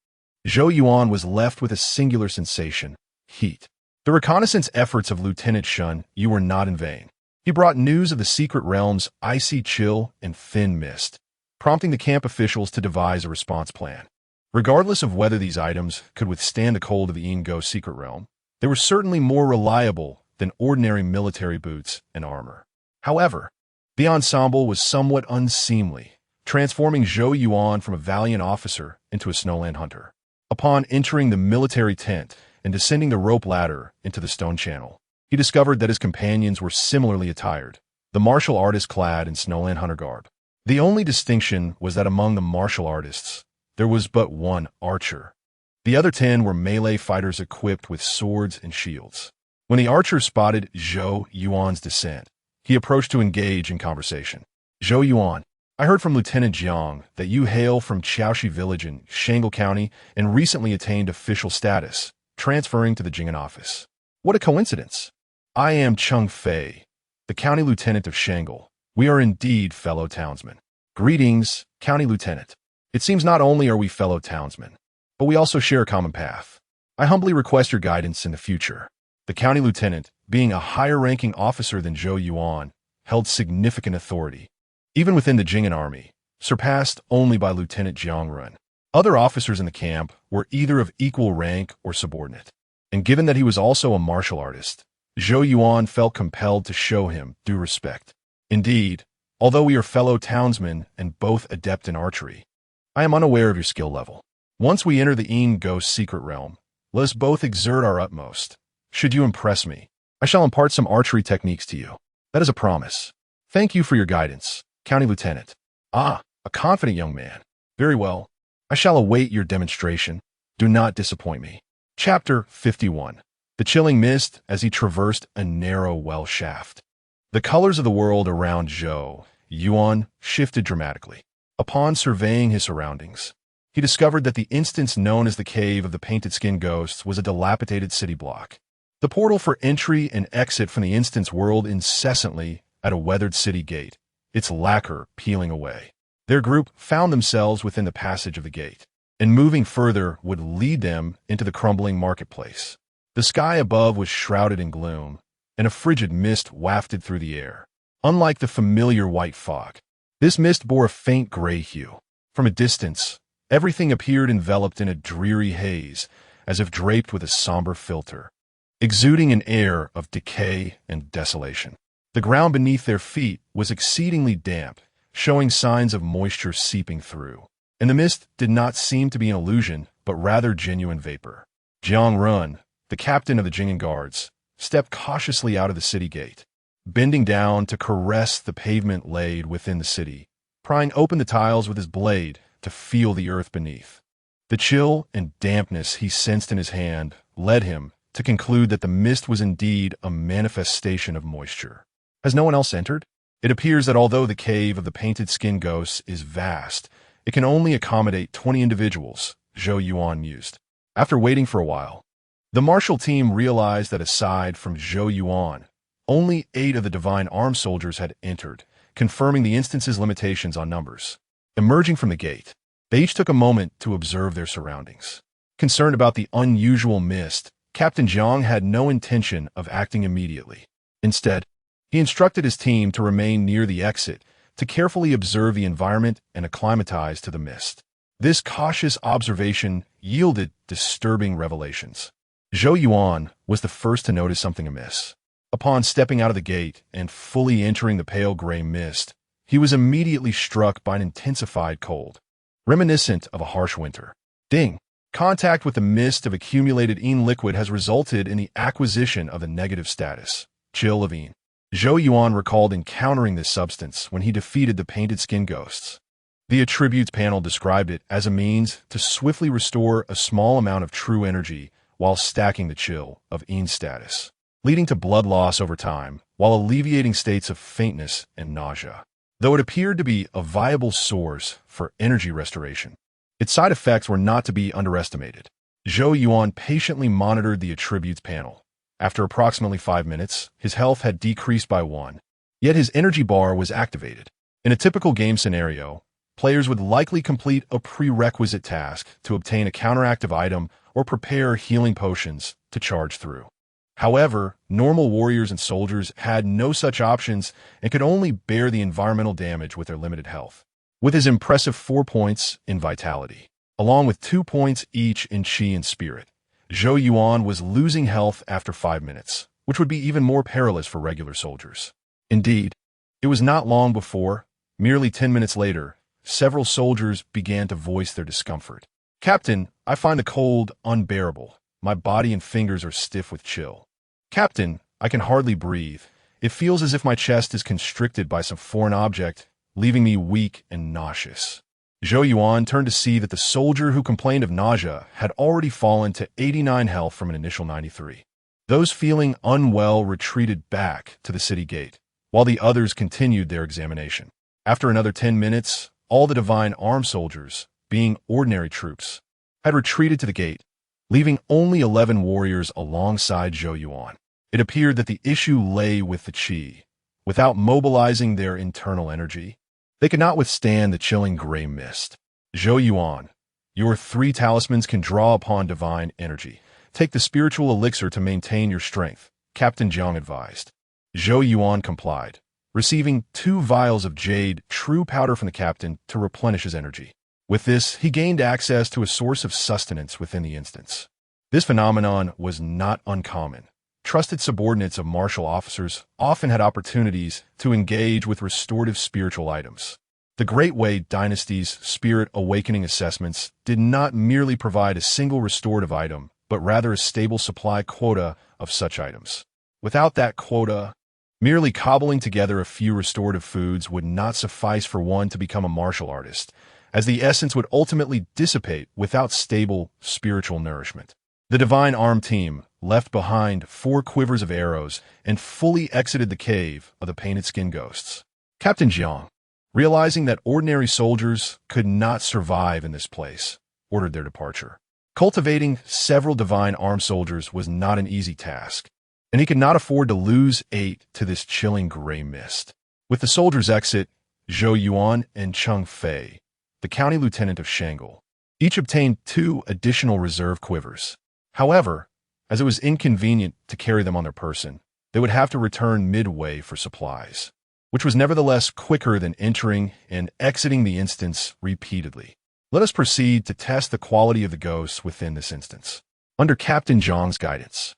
Zhou Yuan was left with a singular sensation: heat. The reconnaissance efforts of Lieutenant Shun Yu were not in vain. He brought news of the secret realm's icy chill and thin mist, prompting the camp officials to devise a response plan. Regardless of whether these items could withstand the cold of the Ingo secret realm, they were certainly more reliable than ordinary military boots and armor. However, the ensemble was somewhat unseemly, transforming Zhou Yuan from a valiant officer into a snowland hunter. Upon entering the military tent and descending the rope ladder into the stone channel, he discovered that his companions were similarly attired, the martial artist clad in snowland hunter garb. The only distinction was that among the martial artists, there was but one archer. The other 10 were melee fighters equipped with swords and shields. When the archer spotted Zhou Yuan's descent, he approached to engage in conversation. Zhou Yuan, I heard from Lieutenant Jiang that you hail from Qiaoshi village in Shangle County and recently attained official status, transferring to the Jing'an office. What a coincidence. I am Cheng Fei, the county lieutenant of Shangle. We are indeed fellow townsmen. Greetings, county lieutenant. It seems not only are we fellow townsmen, but we also share a common path. I humbly request your guidance in the future. The county lieutenant, being a higher-ranking officer than Zhou Yuan, held significant authority, even within the Jing'an army, surpassed only by Lieutenant Jiang Run. Other officers in the camp were either of equal rank or subordinate, and given that he was also a martial artist, Zhou Yuan felt compelled to show him due respect. Indeed, although we are fellow townsmen and both adept in archery, I am unaware of your skill level. Once we enter the Yin Ghost secret realm, let us both exert our utmost. Should you impress me, I shall impart some archery techniques to you. That is a promise. Thank you for your guidance, County Lieutenant. Ah, a confident young man. Very well. I shall await your demonstration. Do not disappoint me. Chapter 51. The chilling mist as he traversed a narrow well shaft. The colors of the world around Zhou Yuan shifted dramatically. Upon surveying his surroundings, he discovered that the instance known as the Cave of the Painted Skin Ghosts was a dilapidated city block. The portal for entry and exit from the instance whirled incessantly at a weathered city gate, its lacquer peeling away. Their group found themselves within the passage of the gate. and moving further would lead them into the crumbling marketplace. The sky above was shrouded in gloom, and a frigid mist wafted through the air. Unlike the familiar white fog, this mist bore a faint gray hue. From a distance, everything appeared enveloped in a dreary haze, as if draped with a somber filter, exuding an air of decay and desolation. The ground beneath their feet was exceedingly damp, showing signs of moisture seeping through. And the mist did not seem to be an illusion, but rather genuine vapor. Jiang Run, the captain of the Jingen Guards, stepped cautiously out of the city gate, bending down to caress the pavement laid within the city, prying open the tiles with his blade to feel the earth beneath. The chill and dampness he sensed in his hand led him to conclude that the mist was indeed a manifestation of moisture. Has no one else entered? It appears that although the cave of the painted skin ghosts is vast, it can only accommodate 20 individuals, Zhou Yuan mused. After waiting for a while, the martial team realized that aside from Zhou Yuan, only 8 of the divine armed soldiers had entered, confirming the instance's limitations on numbers. Emerging from the gate, they each took a moment to observe their surroundings. Concerned about the unusual mist, Captain Jiang had no intention of acting immediately. Instead, he instructed his team to remain near the exit, to carefully observe the environment and acclimatize to the mist. This cautious observation yielded disturbing revelations. Zhou Yuan was the first to notice something amiss. Upon stepping out of the gate and fully entering the pale gray mist, he was immediately struck by an intensified cold, reminiscent of a harsh winter. Ding! Contact with the mist of accumulated Yin liquid has resulted in the acquisition of the negative status, chill of Yin. Zhou Yuan recalled encountering this substance when he defeated the painted skin ghosts. The attributes panel described it as a means to swiftly restore a small amount of true energy while stacking the chill of Yin status, leading to blood loss over time while alleviating states of faintness and nausea. Though it appeared to be a viable source for energy restoration, its side effects were not to be underestimated. Zhou Yuan patiently monitored the attributes panel. After approximately 5 minutes, his health had decreased by 1, yet his energy bar was activated. In a typical game scenario, players would likely complete a prerequisite task to obtain a counteractive item or prepare healing potions to charge through. However, normal warriors and soldiers had no such options and could only bear the environmental damage with their limited health. With his impressive 4 points in vitality, along with 2 points each in Qi and spirit, Zhou Yuan was losing health after 5 minutes, which would be even more perilous for regular soldiers. Indeed, it was not long before, merely 10 minutes later, several soldiers began to voice their discomfort. "Captain, I find the cold unbearable. My body and fingers are stiff with chill. Captain, I can hardly breathe. It feels as if my chest is constricted by some foreign object, leaving me weak and nauseous." Zhou Yuan turned to see that the soldier who complained of nausea had already fallen to 89 health from an initial 93. Those feeling unwell retreated back to the city gate, while the others continued their examination. After another 10 minutes, all the divine armed soldiers, being ordinary troops, had retreated to the gate, leaving only 11 warriors alongside Zhou Yuan. It appeared that the issue lay with the Qi. Without mobilizing their internal energy, they could not withstand the chilling gray mist. "Zhou Yuan, your 3 talismans can draw upon divine energy. Take the spiritual elixir to maintain your strength," Captain Jiang advised. Zhou Yuan complied, receiving 2 vials of jade true powder from the captain to replenish his energy. With this, he gained access to a source of sustenance within the instance. This phenomenon was not uncommon. Trusted subordinates of martial officers often had opportunities to engage with restorative spiritual items. The Great Wei Dynasty's Spirit Awakening assessments did not merely provide a single restorative item, but rather a stable supply quota of such items. Without that quota, merely cobbling together a few restorative foods would not suffice for one to become a martial artist, as the essence would ultimately dissipate without stable spiritual nourishment. The Divine Arm team left behind 4 quivers of arrows and fully exited the cave of the painted skin ghosts. Captain Jiang, realizing that ordinary soldiers could not survive in this place, ordered their departure. Cultivating several divine armed soldiers was not an easy task, and he could not afford to lose 8 to this chilling gray mist. With the soldiers' exit, Zhou Yuan and Cheng Fei, the county lieutenant of Shangle, Each obtained 2 additional reserve quivers. However, as it was inconvenient to carry them on their person, they would have to return midway for supplies, which was nevertheless quicker than entering and exiting the instance repeatedly. Let us proceed to test the quality of the ghosts within this instance. Under Captain Zhang's guidance,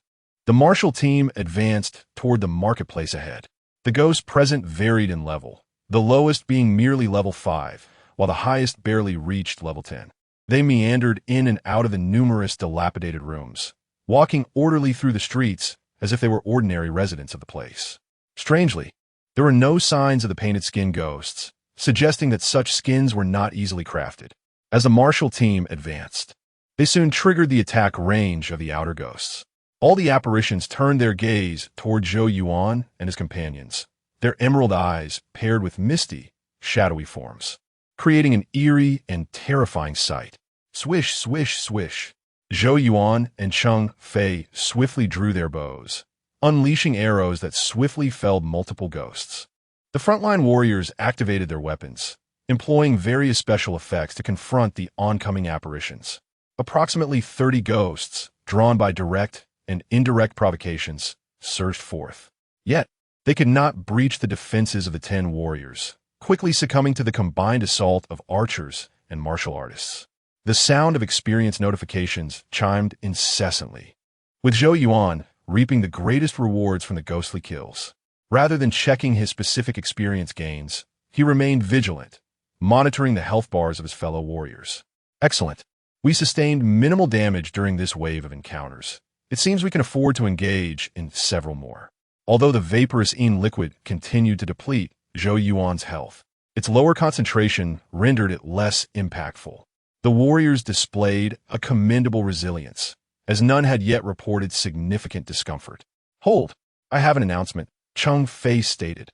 the martial team advanced toward the marketplace ahead. The ghosts present varied in level, the lowest being merely level 5, while the highest barely reached level 10. They meandered in and out of the numerous dilapidated rooms, walking orderly through the streets as if they were ordinary residents of the place. Strangely, there were no signs of the painted skin ghosts, suggesting that such skins were not easily crafted. As the martial team advanced, they soon triggered the attack range of the outer ghosts. All the apparitions turned their gaze toward Zhou Yuan and his companions, their emerald eyes paired with misty, shadowy forms, creating an eerie and terrifying sight. Swish, swish, swish. Zhou Yuan and Cheng Fei swiftly drew their bows, unleashing arrows that swiftly felled multiple ghosts. The frontline warriors activated their weapons, employing various special effects to confront the oncoming apparitions. Approximately 30 ghosts, drawn by direct and indirect provocations, surged forth. Yet, they could not breach the defenses of the 10 warriors, quickly succumbing to the combined assault of archers and martial artists. The sound of experience notifications chimed incessantly, with Zhou Yuan reaping the greatest rewards from the ghostly kills. Rather than checking his specific experience gains, he remained vigilant, monitoring the health bars of his fellow warriors. Excellent. We sustained minimal damage during this wave of encounters. It seems we can afford to engage in several more. Although the vaporous Yin liquid continued to deplete Zhou Yuan's health, its lower concentration rendered it less impactful. The warriors displayed a commendable resilience, as none had yet reported significant discomfort. Hold, I have an announcement, Cheng Fei stated,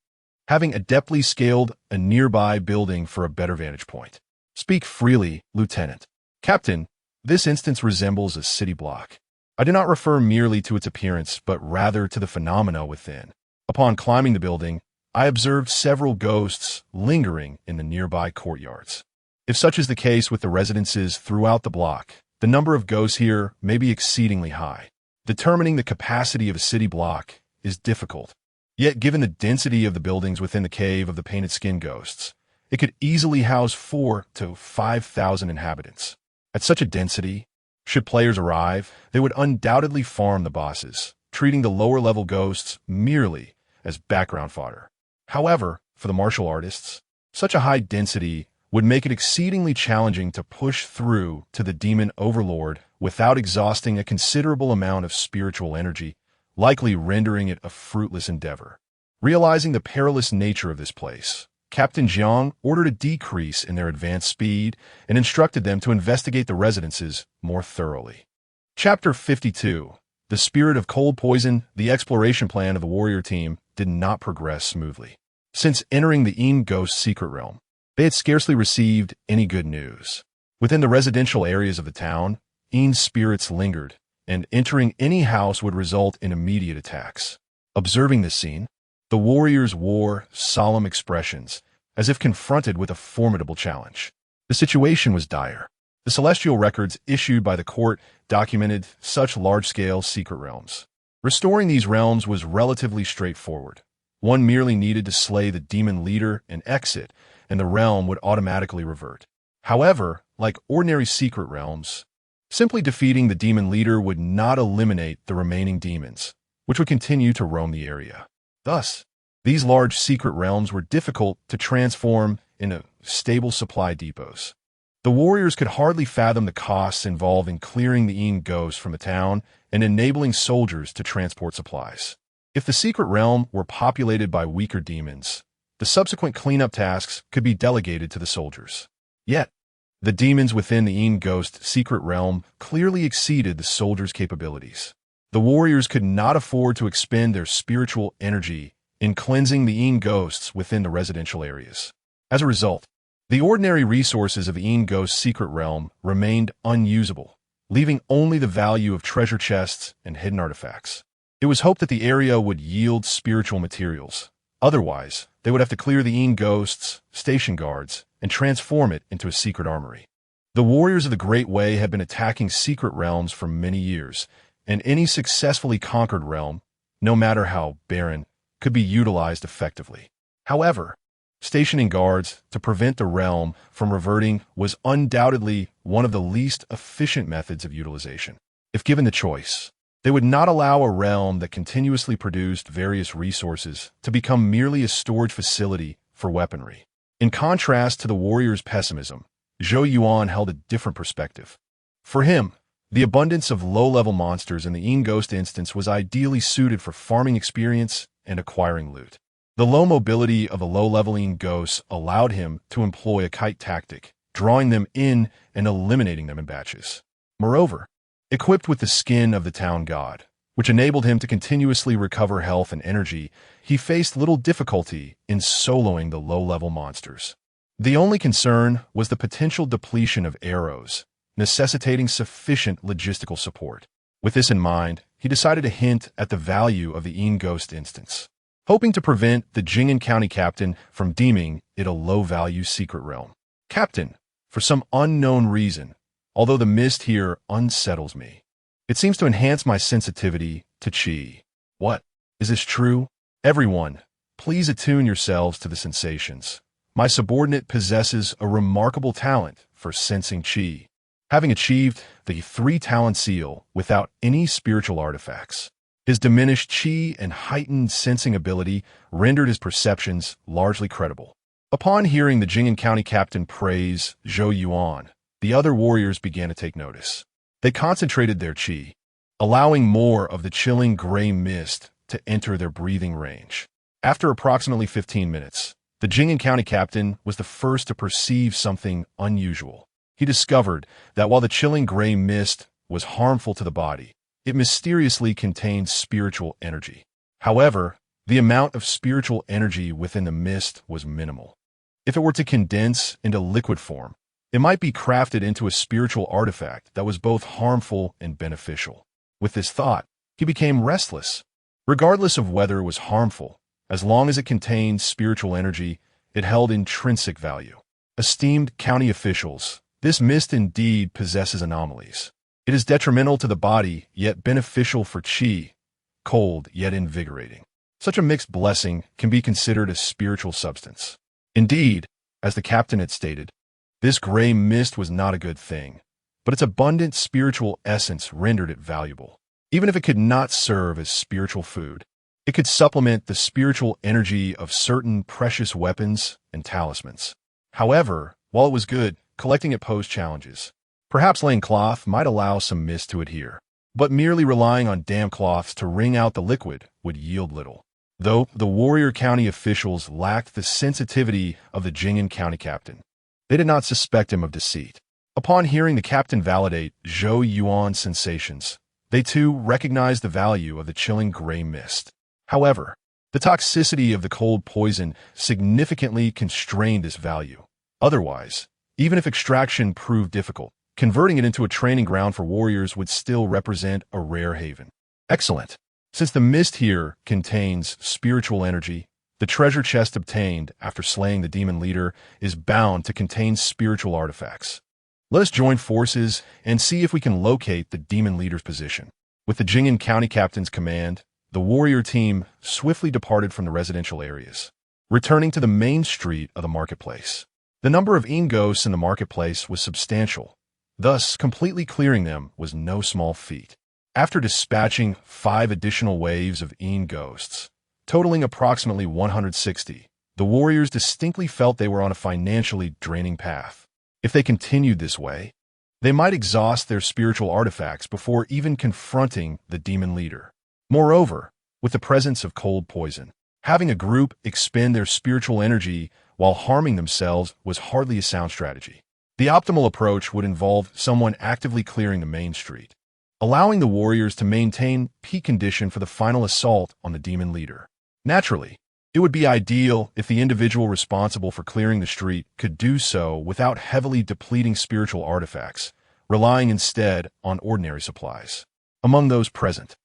having adeptly scaled a nearby building for a better vantage point. Speak freely, Lieutenant. Captain, this instance resembles a city block. I do not refer merely to its appearance, but rather to the phenomena within. Upon climbing the building, I observed several ghosts lingering in the nearby courtyards. If such is the case with the residences throughout the block, the number of ghosts here may be exceedingly high. Determining the capacity of a city block is difficult. Yet given the density of the buildings within the cave of the painted skin ghosts, it could easily house 4,000 to 5,000 inhabitants. At such a density, should players arrive, they would undoubtedly farm the bosses, treating the lower-level ghosts merely as background fodder. However, for the martial artists, such a high density would make it exceedingly challenging to push through to the demon overlord without exhausting a considerable amount of spiritual energy, likely rendering it a fruitless endeavor. Realizing the perilous nature of this place, Captain Jiang ordered a decrease in their advance speed and instructed them to investigate the residences more thoroughly. Chapter 52. The Spirit of Cold Poison. The exploration plan of the warrior team did not progress smoothly. Since entering the Yin Ghost secret realm, they had scarcely received any good news. Within the residential areas of the town, Yin spirits lingered, and entering any house would result in immediate attacks. Observing this scene, the warriors wore solemn expressions, as if confronted with a formidable challenge. The situation was dire. The celestial records issued by the court documented such large-scale secret realms. Restoring these realms was relatively straightforward. One merely needed to slay the demon leader and exit, and the realm would automatically revert. However, like ordinary secret realms, simply defeating the demon leader would not eliminate the remaining demons, which would continue to roam the area. Thus, these large secret realms were difficult to transform into stable supply depots. The warriors could hardly fathom the costs involved in clearing the Yin ghosts from the town and enabling soldiers to transport supplies. If the secret realm were populated by weaker demons, the subsequent cleanup tasks could be delegated to the soldiers. Yet, the demons within the Yin Ghost secret realm clearly exceeded the soldiers' capabilities. The warriors could not afford to expend their spiritual energy in cleansing the Yin ghosts within the residential areas. As a result, the ordinary resources of the Yin Ghost secret realm remained unusable, leaving only the value of treasure chests and hidden artifacts. It was hoped that the area would yield spiritual materials. Otherwise, they would have to clear the Yin ghosts, station guards, and transform it into a secret armory. The warriors of the Great Way had been attacking secret realms for many years, and any successfully conquered realm, no matter how barren, could be utilized effectively. However, stationing guards to prevent the realm from reverting was undoubtedly one of the least efficient methods of utilization. If given the choice, they would not allow a realm that continuously produced various resources to become merely a storage facility for weaponry. In contrast to the warrior's pessimism, Zhou Yuan held a different perspective. For him, the abundance of low-level monsters in the Ghost instance was ideally suited for farming experience and acquiring loot. The low mobility of the low-leveling ghosts allowed him to employ a kite tactic, drawing them in and eliminating them in batches. Moreover, equipped with the skin of the town god, which enabled him to continuously recover health and energy, he faced little difficulty in soloing the low-level monsters. The only concern was the potential depletion of arrows, necessitating sufficient logistical support. With this in mind, he decided to hint at the value of the Ghost instance, hoping to prevent the Jing'an County captain from deeming it a low-value secret realm. Captain, for some unknown reason, although the mist here unsettles me, it seems to enhance my sensitivity to qi. What? Is this true? Everyone, please attune yourselves to the sensations. My subordinate possesses a remarkable talent for sensing qi, having achieved the 3-talent seal without any spiritual artifacts. His diminished qi and heightened sensing ability rendered his perceptions largely credible. Upon hearing the Jing'an County captain praise Zhou Yuan, the other warriors began to take notice. They concentrated their qi, allowing more of the chilling gray mist to enter their breathing range. After approximately 15 minutes, the Jing'an County captain was the first to perceive something unusual. He discovered that while the chilling gray mist was harmful to the body, it mysteriously contained spiritual energy. However, the amount of spiritual energy within the mist was minimal. If it were to condense into liquid form, it might be crafted into a spiritual artifact that was both harmful and beneficial. With this thought, he became restless. Regardless of whether it was harmful, as long as it contained spiritual energy, it held intrinsic value. Esteemed county officials, this mist indeed possesses anomalies. It is detrimental to the body, yet beneficial for qi, cold yet invigorating. Such a mixed blessing can be considered a spiritual substance. Indeed, as the captain had stated, this gray mist was not a good thing, but its abundant spiritual essence rendered it valuable. Even if it could not serve as spiritual food, it could supplement the spiritual energy of certain precious weapons and talismans. However, while it was good, collecting it posed challenges. Perhaps laying cloth might allow some mist to adhere, but merely relying on damp cloths to wring out the liquid would yield little. Though the Warrior County officials lacked the sensitivity of the Jing'an County captain, they did not suspect him of deceit. Upon hearing the captain validate Zhou Yuan's sensations, they too recognized the value of the chilling gray mist. However, the toxicity of the cold poison significantly constrained this value. Otherwise, even if extraction proved difficult, converting it into a training ground for warriors would still represent a rare haven. Excellent. Since the mist here contains spiritual energy, the treasure chest obtained after slaying the demon leader is bound to contain spiritual artifacts. Let us join forces and see if we can locate the demon leader's position. With the Jing'an County captain's command, the warrior team swiftly departed from the residential areas, returning to the main street of the marketplace. The number of ghosts in the marketplace was substantial, thus completely clearing them was no small feat. After dispatching 5 additional waves of ghosts, totaling approximately 160, the warriors distinctly felt they were on a financially draining path. If they continued this way, they might exhaust their spiritual artifacts before even confronting the demon leader. Moreover, with the presence of cold poison, having a group expend their spiritual energy while harming themselves was hardly a sound strategy. The optimal approach would involve someone actively clearing the main street, allowing the warriors to maintain peak condition for the final assault on the demon leader. Naturally, it would be ideal if the individual responsible for clearing the street could do so without heavily depleting spiritual artifacts, relying instead on ordinary supplies. Among those present,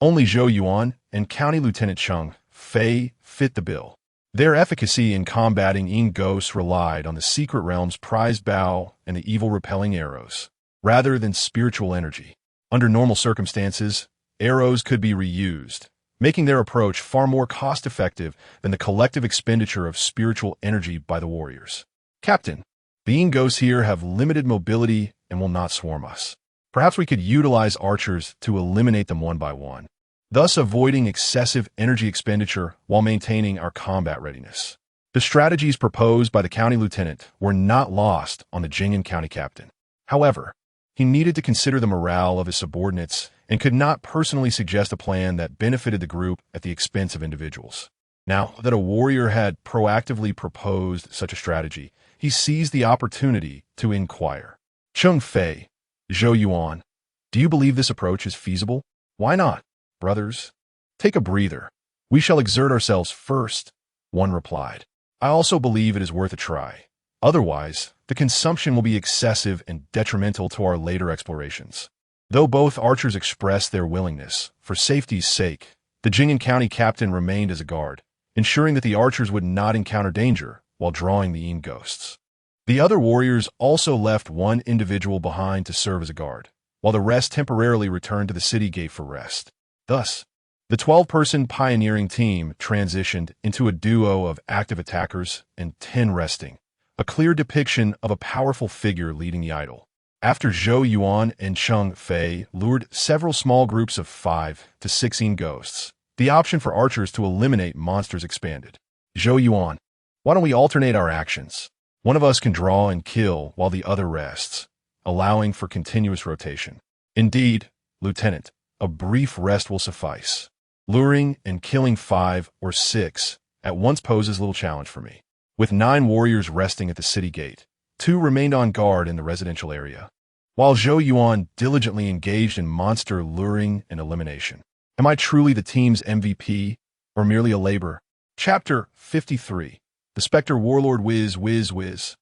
only Zhou Yuan and County Lieutenant Cheng Fei fit the bill. Their efficacy in combating Yin ghosts relied on the secret realm's prized bow and the evil-repelling arrows, rather than spiritual energy. Under normal circumstances, arrows could be reused, making their approach far more cost-effective than the collective expenditure of spiritual energy by the warriors. Captain, the Yin ghosts here have limited mobility and will not swarm us. Perhaps we could utilize archers to eliminate them one by one, thus avoiding excessive energy expenditure while maintaining our combat readiness. The strategies proposed by the county lieutenant were not lost on the Jing'an county captain. However, he needed to consider the morale of his subordinates and could not personally suggest a plan that benefited the group at the expense of individuals. Now that a warrior had proactively proposed such a strategy, he seized the opportunity to inquire. Cheng Fei, Zhou Yuan, do you believe this approach is feasible? Why not, brothers? Take a breather. We shall exert ourselves first, one replied. I also believe it is worth a try. Otherwise, the consumption will be excessive and detrimental to our later explorations. Though both archers expressed their willingness, for safety's sake, the Jing'an county captain remained as a guard, ensuring that the archers would not encounter danger while drawing the Yin ghosts. The other warriors also left one individual behind to serve as a guard, while the rest temporarily returned to the city gate for rest. Thus, the 12-person pioneering team transitioned into a duo of active attackers and 10 resting, a clear depiction of a powerful figure leading the idol. After Zhou Yuan and Cheng Fei lured several small groups of 5 to 16 ghosts, the option for archers to eliminate monsters expanded. Zhou Yuan, why don't we alternate our actions? One of us can draw and kill while the other rests, allowing for continuous rotation. Indeed, Lieutenant, a brief rest will suffice. Luring and killing 5 or 6 at once poses little challenge for me. With 9 warriors resting at the city gate, 2 remained on guard in the residential area, while Zhou Yuan diligently engaged in monster luring and elimination. Am I truly the team's MVP, or merely a labor? Chapter 53. The Spectre Warlord Whiz Whiz Whiz.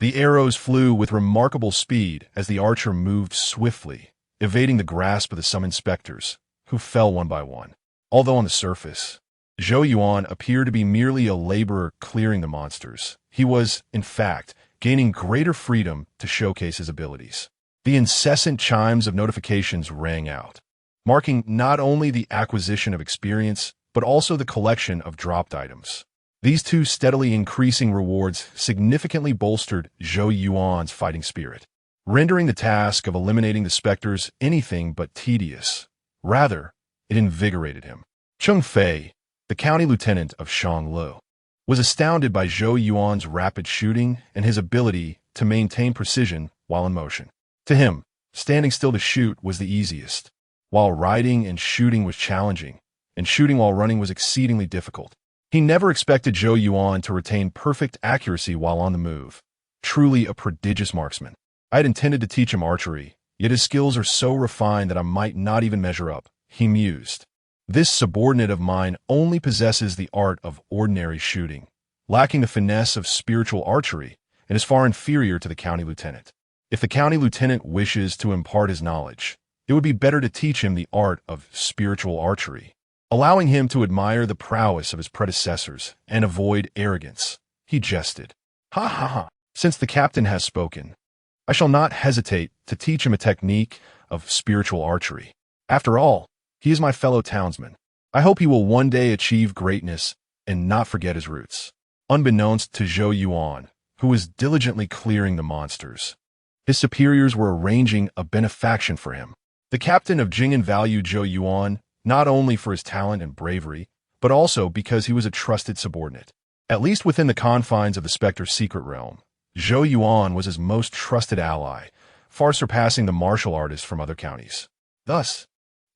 The arrows flew with remarkable speed as the archer moved swiftly, evading the grasp of the summoned specters, who fell one by one. Although on the surface, Zhou Yuan appeared to be merely a laborer clearing the monsters, he was, in fact, gaining greater freedom to showcase his abilities. The incessant chimes of notifications rang out, marking not only the acquisition of experience, but also the collection of dropped items. These 2 steadily increasing rewards significantly bolstered Zhou Yuan's fighting spirit, rendering the task of eliminating the specters anything but tedious. Rather, it invigorated him. Cheng Fei, the county lieutenant of Shanglu, was astounded by Zhou Yuan's rapid shooting and his ability to maintain precision while in motion. To him, standing still to shoot was the easiest, while riding and shooting was challenging, and shooting while running was exceedingly difficult. He never expected Zhou Yuan to retain perfect accuracy while on the move. Truly a prodigious marksman. I had intended to teach him archery, yet his skills are so refined that I might not even measure up, he mused. This subordinate of mine only possesses the art of ordinary shooting, lacking the finesse of spiritual archery, and is far inferior to the county lieutenant. If the county lieutenant wishes to impart his knowledge, it would be better to teach him the art of spiritual archery, allowing him to admire the prowess of his predecessors and avoid arrogance. He jested. Ha ha ha, since the captain has spoken, I shall not hesitate to teach him a technique of spiritual archery. After all, he is my fellow townsman. I hope he will one day achieve greatness and not forget his roots. Unbeknownst to Zhou Yuan, who was diligently clearing the monsters, his superiors were arranging a benefaction for him. The captain of Jing'an valued Zhou Yuan not only for his talent and bravery, but also because he was a trusted subordinate. At least within the confines of the Spectre's secret realm, Zhou Yuan was his most trusted ally, far surpassing the martial artists from other counties. Thus,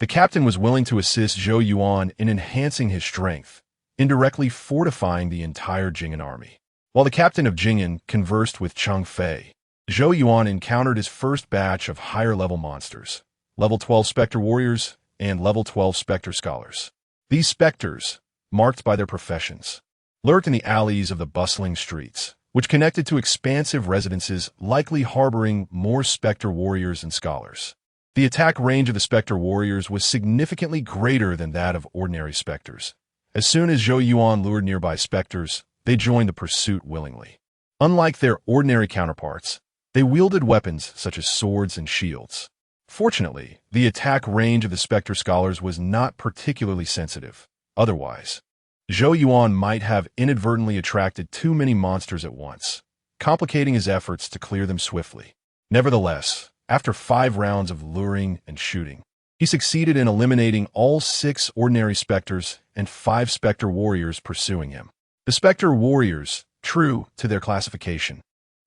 the captain was willing to assist Zhou Yuan in enhancing his strength, indirectly fortifying the entire Jing'an army. While the captain of Jing'an conversed with Cheng Fei, Zhou Yuan encountered his first batch of higher-level monsters, level 12 Spectre warriors and level 12 Spectre scholars. These specters, marked by their professions, lurked in the alleys of the bustling streets, which connected to expansive residences likely harboring more Spectre warriors and scholars. The attack range of the Spectre warriors was significantly greater than that of ordinary specters, As soon as Zhou Yuan lured nearby specters, they joined the pursuit willingly. Unlike their ordinary counterparts, they wielded weapons such as swords and shields. Fortunately, the attack range of the specter scholars was not particularly sensitive. Otherwise, Zhou Yuan might have inadvertently attracted too many monsters at once, complicating his efforts to clear them swiftly. Nevertheless, after 5 rounds of luring and shooting, he succeeded in eliminating all 6 ordinary specters and 5 specter warriors pursuing him. The specter warriors, true to their classification,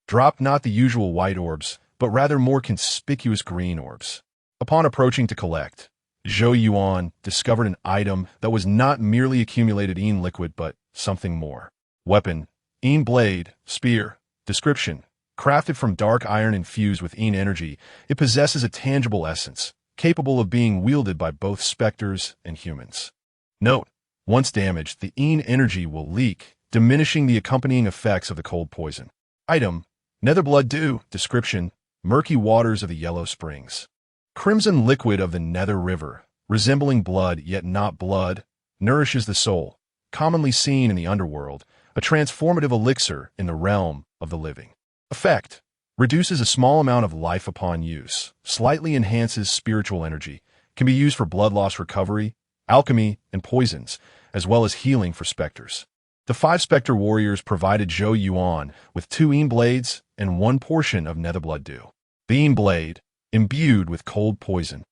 dropped not the usual white orbs, but rather more conspicuous green orbs. Upon approaching to collect, Zhou Yuan discovered an item that was not merely accumulated Yin liquid but something more. Weapon, Yin blade, spear. Description: crafted from dark iron infused with Yin energy, it possesses a tangible essence, capable of being wielded by both specters and humans. Note: once damaged, the Yin energy will leak, diminishing the accompanying effects of the cold poison. Item: Netherblood Dew. Description: murky waters of the Yellow Springs. Crimson liquid of the Nether River, resembling blood yet not blood, nourishes the soul, commonly seen in the underworld, a transformative elixir in the realm of the living. Effect: reduces a small amount of life upon use, slightly enhances spiritual energy, can be used for blood loss recovery, alchemy, and poisons, as well as healing for specters. The 5 specter warriors provided Zhou Yuan with 2 Yin blades and 1 portion of Netherblood Dew. The Yin blade, imbued with cold poison,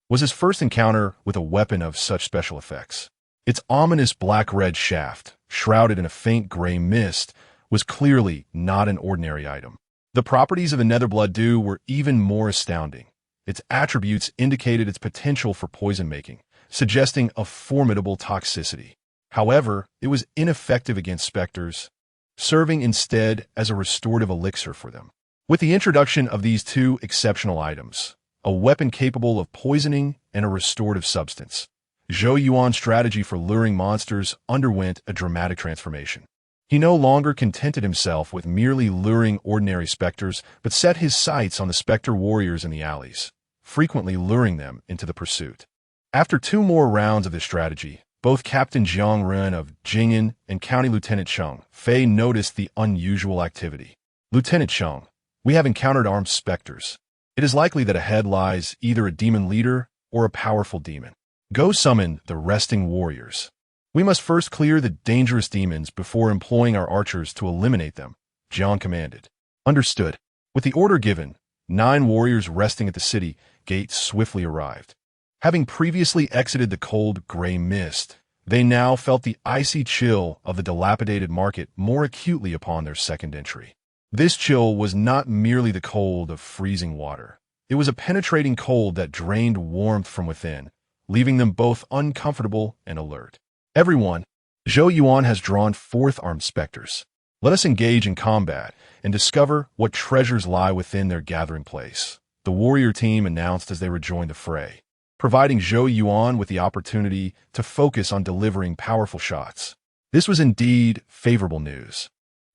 was his first encounter with a weapon of such special effects. Its ominous black-red shaft, shrouded in a faint gray mist, was clearly not an ordinary item. The properties of the Netherblood Dew were even more astounding. Its attributes indicated its potential for poison-making, suggesting a formidable toxicity. However, it was ineffective against specters, serving instead as a restorative elixir for them. With the introduction of these 2 exceptional items, a weapon capable of poisoning and a restorative substance, Zhou Yuan's strategy for luring monsters underwent a dramatic transformation. He no longer contented himself with merely luring ordinary specters, but set his sights on the specter warriors in the alleys, frequently luring them into the pursuit. After 2 more rounds of this strategy, both Captain Jiang Ren of Jing'an and County Lieutenant Cheng Fei noticed the unusual activity. Lieutenant Cheng, we have encountered armed specters. It is likely that ahead lies either a demon leader or a powerful demon. Go summon the resting warriors. We must first clear the dangerous demons before employing our archers to eliminate them, Jiang commanded. Understood. With the order given, 9 warriors resting at the city gate swiftly arrived. Having previously exited the cold gray mist, they now felt the icy chill of the dilapidated market more acutely upon their second entry. This chill was not merely the cold of freezing water. It was a penetrating cold that drained warmth from within, leaving them both uncomfortable and alert. Everyone, Zhou Yuan has drawn 4th armed specters. Let us engage in combat and discover what treasures lie within their gathering place, the warrior team announced as they rejoined the fray, providing Zhou Yuan with the opportunity to focus on delivering powerful shots. This was indeed favorable news,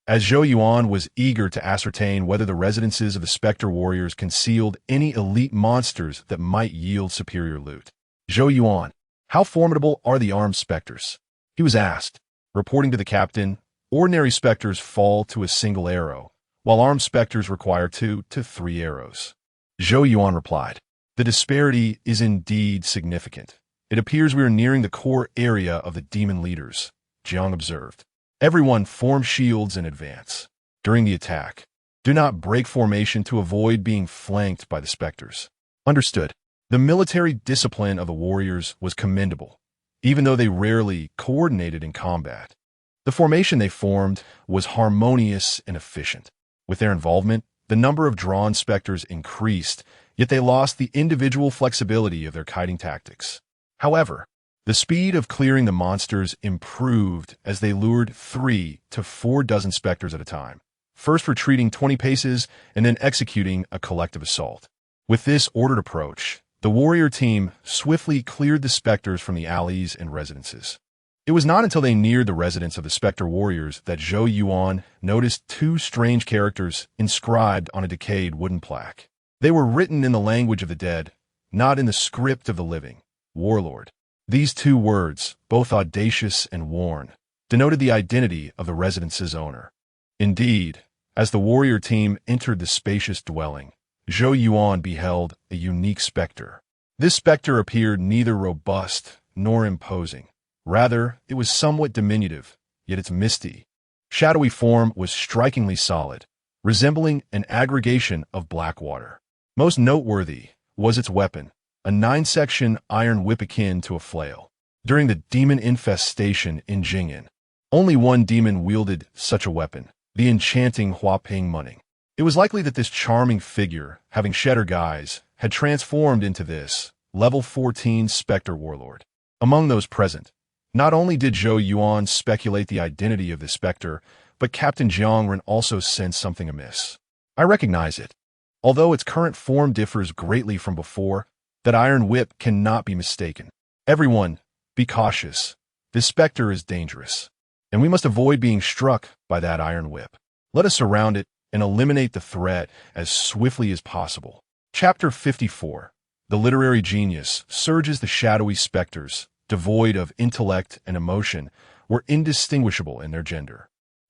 as Zhou Yuan was eager to ascertain whether the residences of the Spectre Warriors concealed any elite monsters that might yield superior loot. Zhou Yuan, how formidable are the armed specters? He was asked. Reporting to the captain, ordinary specters fall to a single arrow, while armed specters require 2 to 3 arrows. Zhou Yuan replied, the disparity is indeed significant. It appears we are nearing the core area of the demon leaders, Jiang observed. Everyone form shields in advance. During the attack, do not break formation to avoid being flanked by the specters. Understood. The military discipline of the warriors was commendable, even though they rarely coordinated in combat. The formation they formed was harmonious and efficient. With their involvement, the number of drawn specters increased, yet they lost the individual flexibility of their kiting tactics. However, the speed of clearing the monsters improved as they lured 3 to 4 dozen specters at a time, first retreating 20 paces and then executing a collective assault. With this ordered approach, the warrior team swiftly cleared the specters from the alleys and residences. It was not until they neared the residence of the Spectre Warriors that Zhou Yuan noticed 2 strange characters inscribed on a decayed wooden plaque. They were written in the language of the dead, not in the script of the living. Warlord. These 2 words, both audacious and worn, denoted the identity of the residence's owner. Indeed, as the warrior team entered the spacious dwelling, Zhou Yuan beheld a unique specter. This specter appeared neither robust nor imposing. Rather, it was somewhat diminutive, yet its misty, shadowy form was strikingly solid, resembling an aggregation of black water. Most noteworthy was its weapon, a 9-section iron whip akin to a flail. During the demon infestation in Jing'an, only one demon wielded such a weapon, the enchanting Huaping Munning. It was likely that this charming figure, having shatter guise, had transformed into this level 14 Spectre Warlord. Among those present, not only did Zhou Yuan speculate the identity of the Spectre, but Captain Jiangren also sensed something amiss. I recognize it. Although its current form differs greatly from before, that iron whip cannot be mistaken. Everyone, be cautious. This Spectre is dangerous, and we must avoid being struck by that iron whip. Let us surround it and eliminate the threat as swiftly as possible. Chapter 54. The literary genius surges. The shadowy specters, devoid of intellect and emotion, were indistinguishable in their gender.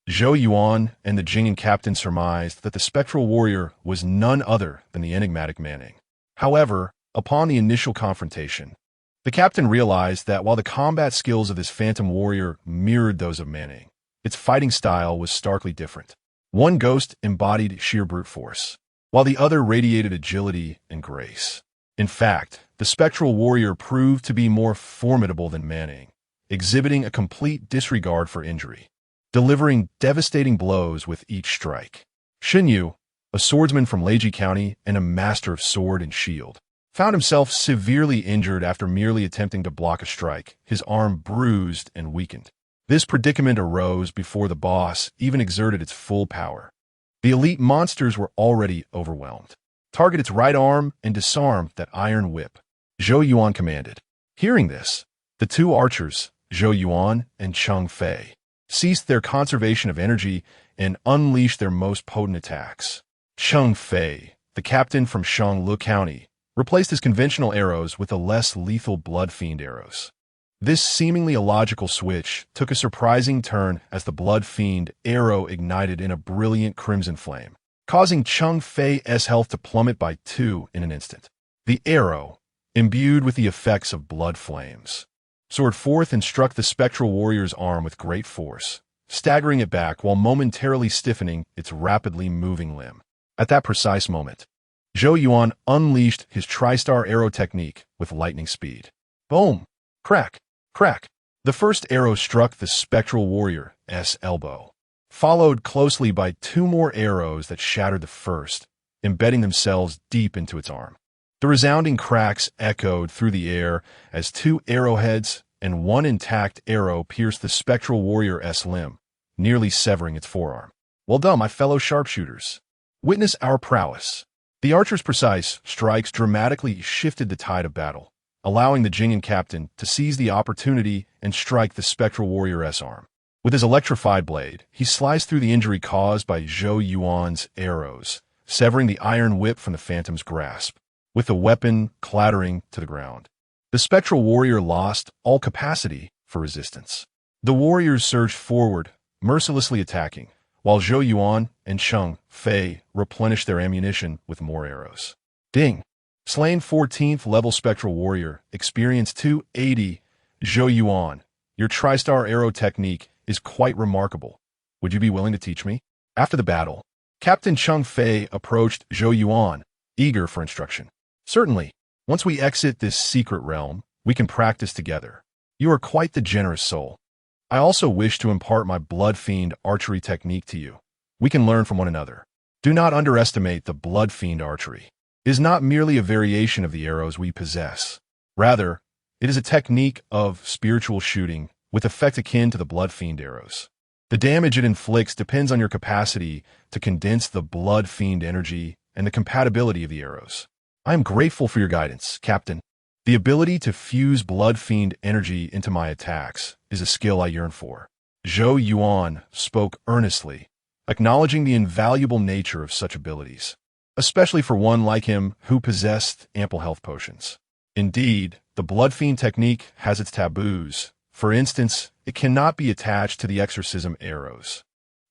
Zhou Yuan and the Jing'an captain surmised that the spectral warrior was none other than the enigmatic Manning. However, upon the initial confrontation, the captain realized that while the combat skills of this phantom warrior mirrored those of Manning, its fighting style was starkly different. One ghost embodied sheer brute force, while the other radiated agility and grace. In fact, the spectral warrior proved to be more formidable than Manning, exhibiting a complete disregard for injury, delivering devastating blows with each strike. Xinyu, a swordsman from Leiji County and a master of sword and shield, found himself severely injured after merely attempting to block a strike, his arm bruised and weakened. This predicament arose before the boss even exerted its full power. The elite monsters were already overwhelmed. Target its right arm and disarm that iron whip, Zhou Yuan commanded. Hearing this, the two archers, Zhou Yuan and Cheng Fei, ceased their conservation of energy and unleashed their most potent attacks. Cheng Fei, the captain from Shanglu County, replaced his conventional arrows with the less lethal Blood Fiend arrows. This seemingly illogical switch took a surprising turn as the Blood Fiend arrow ignited in a brilliant crimson flame, causing Cheng Fei's health to plummet by 2 in an instant. The arrow, imbued with the effects of blood flames, soared forth and struck the spectral warrior's arm with great force, staggering it back while momentarily stiffening its rapidly moving limb. At that precise moment, Zhou Yuan unleashed his tri-star arrow technique with lightning speed. Boom! Crack! Crack! The first arrow struck the spectral warrior's elbow, followed closely by 2 more arrows that shattered the first, embedding themselves deep into its arm. The resounding cracks echoed through the air as 2 arrowheads and 1 intact arrow pierced the spectral warrior's limb, nearly severing its forearm. Well done, my fellow sharpshooters. Witness our prowess. The archer's precise strikes dramatically shifted the tide of battle, allowing the Jing'an captain to seize the opportunity and strike the spectral warrior's arm. With his electrified blade, he sliced through the injury caused by Zhou Yuan's arrows, severing the iron whip from the phantom's grasp, with the weapon clattering to the ground. The spectral warrior lost all capacity for resistance. The warriors surged forward, mercilessly attacking, while Zhou Yuan and Cheng Fei replenished their ammunition with more arrows. Ding! Slain 14th level spectral warrior, experience 280. Zhou Yuan, your tri-star arrow technique is quite remarkable. Would you be willing to teach me? After the battle, Captain Cheng Fei approached Zhou Yuan, eager for instruction. Certainly, once we exit this secret realm, we can practice together. You are quite the generous soul. I also wish to impart my Blood Fiend archery technique to you. We can learn from one another. Do not underestimate the Blood Fiend archery. It is not merely a variation of the arrows we possess. Rather, it is a technique of spiritual shooting with effect akin to the Blood Fiend arrows. The damage it inflicts depends on your capacity to condense the Blood Fiend energy and the compatibility of the arrows. I am grateful for your guidance, Captain. The ability to fuse Blood Fiend energy into my attacks is a skill I yearn for. Zhou Yuan spoke earnestly, acknowledging the invaluable nature of such abilities, especially for one like him who possessed ample health potions. Indeed, the Blood Fiend technique has its taboos, For instance, it cannot be attached to the exorcism arrows.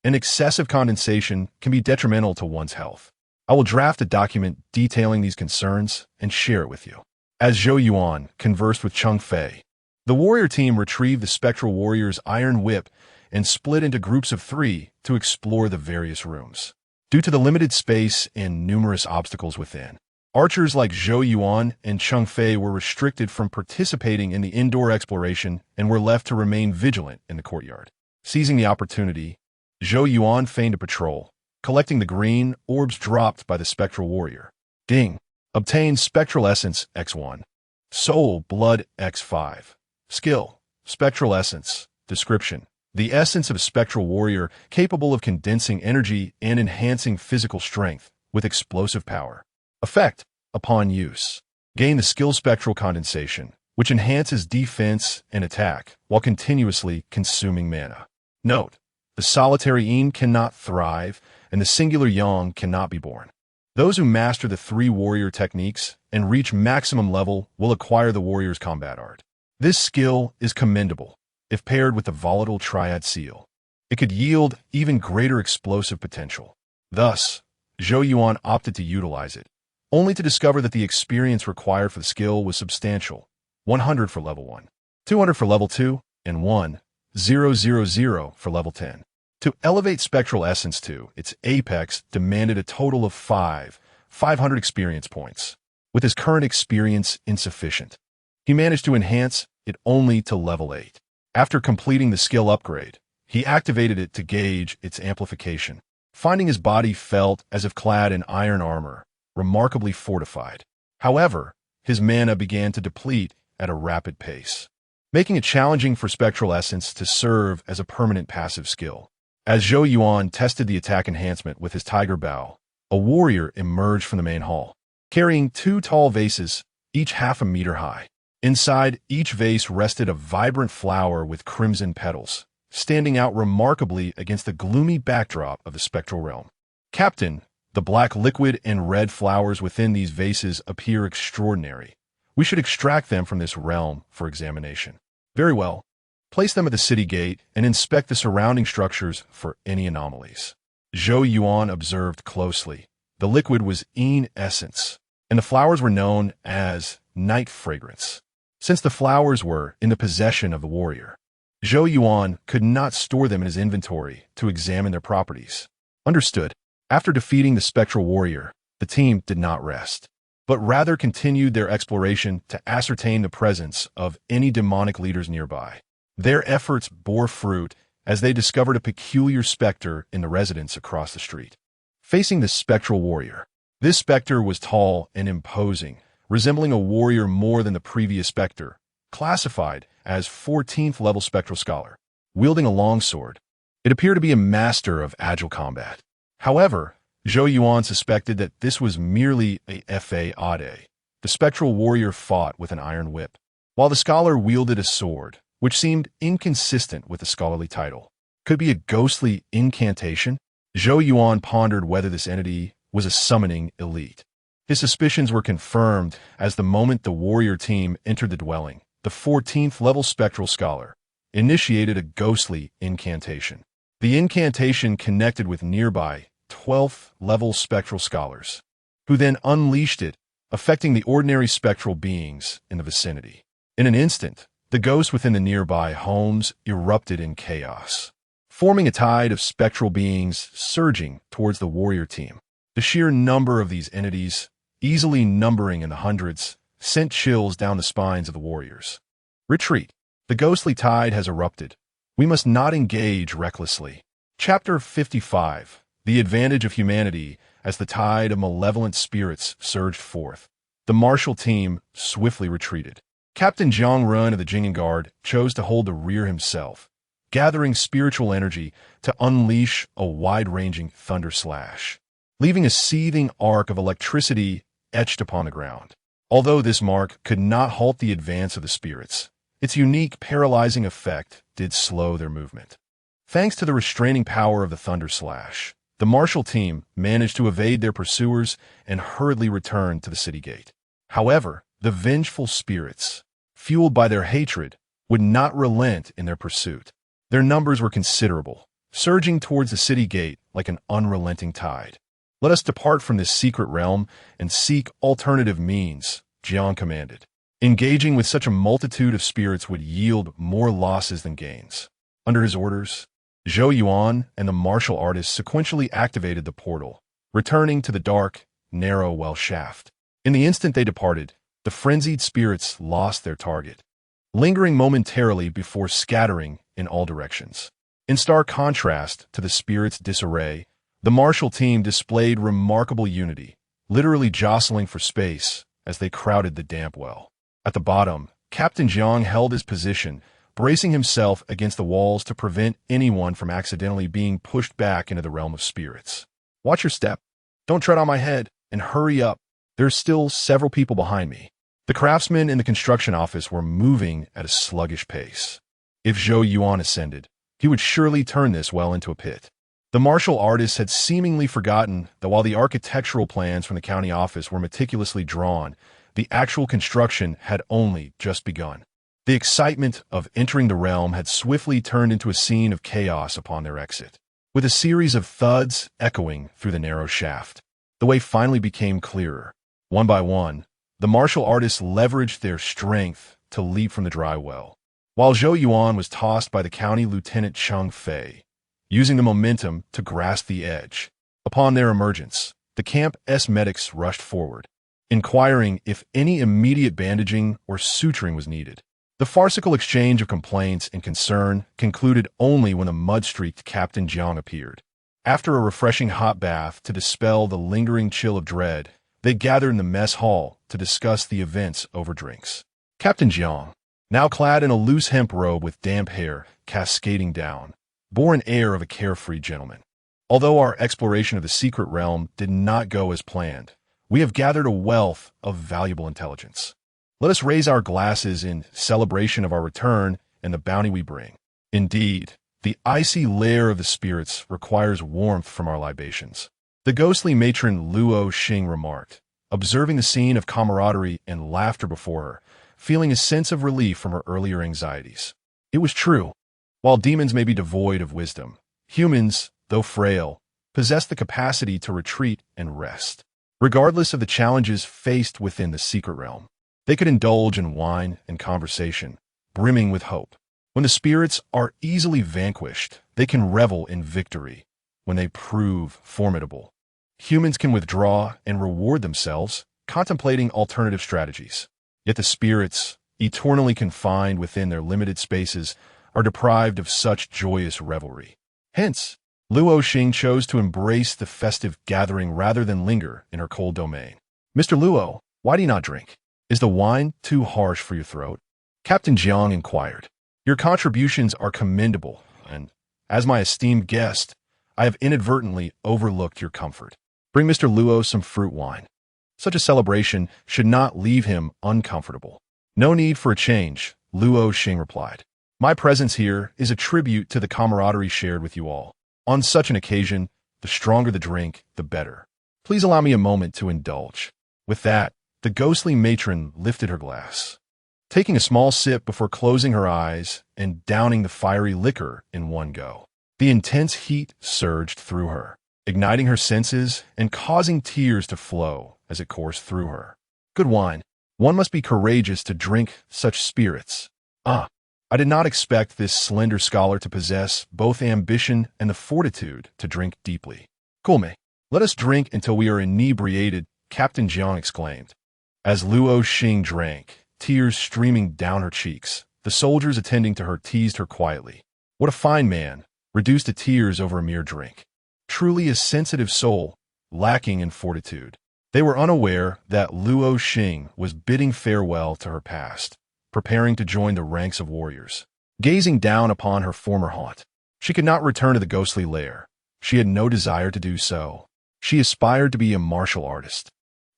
An excessive condensation can be detrimental to one's health. I will draft a document detailing these concerns and share it with you. As Zhou Yuan conversed with Cheng Fei, the warrior team retrieved the spectral warrior's iron whip and split into groups of 3 to explore the various rooms. Due to the limited space and numerous obstacles within, archers like Zhou Yuan and Cheng Fei were restricted from participating in the indoor exploration and were left to remain vigilant in the courtyard. Seizing the opportunity, Zhou Yuan feigned a patrol, collecting the green orbs dropped by the spectral warrior. Ding. Obtained spectral essence X1. Soul blood X5. Skill. Spectral essence. Description. The essence of a spectral warrior capable of condensing energy and enhancing physical strength with explosive power. Effect. Upon use, gain the skill spectral condensation, which enhances defense and attack while continuously consuming mana. Note, the solitary yin cannot thrive and the singular yang cannot be born. Those who master the 3 warrior techniques and reach maximum level will acquire the warrior's combat art. This skill is commendable if paired with the volatile triad seal. It could yield even greater explosive potential. Thus, Zhou Yuan opted to utilize it, only to discover that the experience required for the skill was substantial: 100 for level 1, 200 for level 2, and 1,000 for level 10. To elevate spectral essence to its apex demanded a total of 500 experience points, with his current experience insufficient. He managed to enhance it only to level 8. After completing the skill upgrade, he activated it to gauge its amplification, finding his body felt as if clad in iron armor, remarkably fortified. However, his mana began to deplete at a rapid pace, making it challenging for spectral essence to serve as a permanent passive skill. As Zhou Yuan tested the attack enhancement with his tiger bow, a warrior emerged from the main hall, carrying 2 tall vases, each half a meter high. Inside each vase rested a vibrant flower with crimson petals, standing out remarkably against the gloomy backdrop of the spectral realm. Captain, the black liquid and red flowers within these vases appear extraordinary. We should extract them from this realm for examination. Very well. Place them at the city gate and inspect the surrounding structures for any anomalies. Zhou Yuan observed closely. The liquid was Yin essence, and the flowers were known as night fragrance. Since the flowers were in the possession of the warrior, Zhou Yuan could not store them in his inventory to examine their properties. Understood. After defeating the spectral warrior, the team did not rest, but rather continued their exploration to ascertain the presence of any demonic leaders nearby. Their efforts bore fruit as they discovered a peculiar specter in the residence across the street. Facing the spectral warrior, this specter was tall and imposing, resembling a warrior more than the previous specter, classified as 14th level spectral scholar. Wielding a longsword, it appeared to be a master of agile combat. However, Zhou Yuan suspected that this was merely a fade. The spectral warrior fought with an iron whip, while the scholar wielded a sword, which seemed inconsistent with the scholarly title. Could be a ghostly incantation? Zhou Yuan pondered whether this entity was a summoning elite. His suspicions were confirmed as the moment the warrior team entered the dwelling, the 14th level spectral scholar initiated a ghostly incantation. The incantation connected with nearby 12th level spectral scholars, who then unleashed it, affecting the ordinary spectral beings in the vicinity. In an instant, the ghosts within the nearby homes erupted in chaos, forming a tide of spectral beings surging towards the warrior team. The sheer number of these entities, easily numbering in the hundreds, sent chills down the spines of the warriors. Retreat. The ghostly tide has erupted. We must not engage recklessly. Chapter 55. The advantage of humanity as the tide of malevolent spirits surged forth. The martial team swiftly retreated. Captain Zhang Run of the Jingen Guard chose to hold the rear himself, gathering spiritual energy to unleash a wide-ranging thunder slash, leaving a seething arc of electricity etched upon the ground. Although this mark could not halt the advance of the spirits, its unique paralyzing effect did slow their movement. Thanks to the restraining power of the thunder slash, the martial team managed to evade their pursuers and hurriedly returned to the city gate. However, the vengeful spirits, fueled by their hatred, would not relent in their pursuit. Their numbers were considerable, surging towards the city gate like an unrelenting tide. "Let us depart from this secret realm and seek alternative means," Jiang commanded. Engaging with such a multitude of spirits would yield more losses than gains. Under his orders, Zhou Yuan and the martial artists sequentially activated the portal, returning to the dark, narrow well shaft. In the instant they departed, the frenzied spirits lost their target, lingering momentarily before scattering in all directions. In stark contrast to the spirits' disarray, the martial team displayed remarkable unity, literally jostling for space as they crowded the damp well. At the bottom, Captain Jiang held his position, bracing himself against the walls to prevent anyone from accidentally being pushed back into the realm of spirits. "Watch your step. Don't tread on my head, and hurry up. There's still several people behind me." The craftsmen in the construction office were moving at a sluggish pace. If Zhou Yuan ascended, he would surely turn this well into a pit. The martial artists had seemingly forgotten that while the architectural plans from the county office were meticulously drawn, the actual construction had only just begun. The excitement of entering the realm had swiftly turned into a scene of chaos upon their exit. With a series of thuds echoing through the narrow shaft, the way finally became clearer. One by one, the martial artists leveraged their strength to leap from the dry well, while Zhou Yuan was tossed by the county lieutenant Cheng Fei, using the momentum to grasp the edge. Upon their emergence, the camp's medics rushed forward, inquiring if any immediate bandaging or suturing was needed. The farcical exchange of complaints and concern concluded only when the mud-streaked Captain Jiang appeared. After a refreshing hot bath to dispel the lingering chill of dread, they gathered in the mess hall to discuss the events over drinks. Captain Jiang, now clad in a loose hemp robe with damp hair cascading down, bore an air of a carefree gentleman. "Although our exploration of the secret realm did not go as planned, we have gathered a wealth of valuable intelligence. Let us raise our glasses in celebration of our return and the bounty we bring. Indeed, the icy lair of the spirits requires warmth from our libations," the ghostly matron Luo Xing remarked, observing the scene of camaraderie and laughter before her, feeling a sense of relief from her earlier anxieties. It was true. While demons may be devoid of wisdom, humans, though frail, possess the capacity to retreat and rest. Regardless of the challenges faced within the secret realm, they could indulge in wine and conversation, brimming with hope. When the spirits are easily vanquished, they can revel in victory. When they prove formidable, humans can withdraw and reward themselves, contemplating alternative strategies. Yet the spirits, eternally confined within their limited spaces, are deprived of such joyous revelry. Hence, Luo Xing chose to embrace the festive gathering rather than linger in her cold domain. "Mr. Luo, why do you not drink? Is the wine too harsh for your throat?" Captain Jiang inquired. "Your contributions are commendable, and, as my esteemed guest, I have inadvertently overlooked your comfort. Bring Mr. Luo some fruit wine." Such a celebration should not leave him uncomfortable. "No need for a change," Luo Xing replied. "My presence here is a tribute to the camaraderie shared with you all. On such an occasion, the stronger the drink, the better. Please allow me a moment to indulge." With that, the ghostly matron lifted her glass, taking a small sip before closing her eyes and downing the fiery liquor in one go. The intense heat surged through her, igniting her senses and causing tears to flow as it coursed through her. Good wine. One must be courageous to drink such spirits. I did not expect this slender scholar to possess both ambition and the fortitude to drink deeply. "Kulme, let us drink until we are inebriated," Captain Jiang exclaimed. As Luo Xing drank, tears streaming down her cheeks, the soldiers attending to her teased her quietly. What a fine man, reduced to tears over a mere drink. Truly a sensitive soul, lacking in fortitude. They were unaware that Luo Xing was bidding farewell to her past, preparing to join the ranks of warriors. Gazing down upon her former haunt, she could not return to the ghostly lair. She had no desire to do so. She aspired to be a martial artist,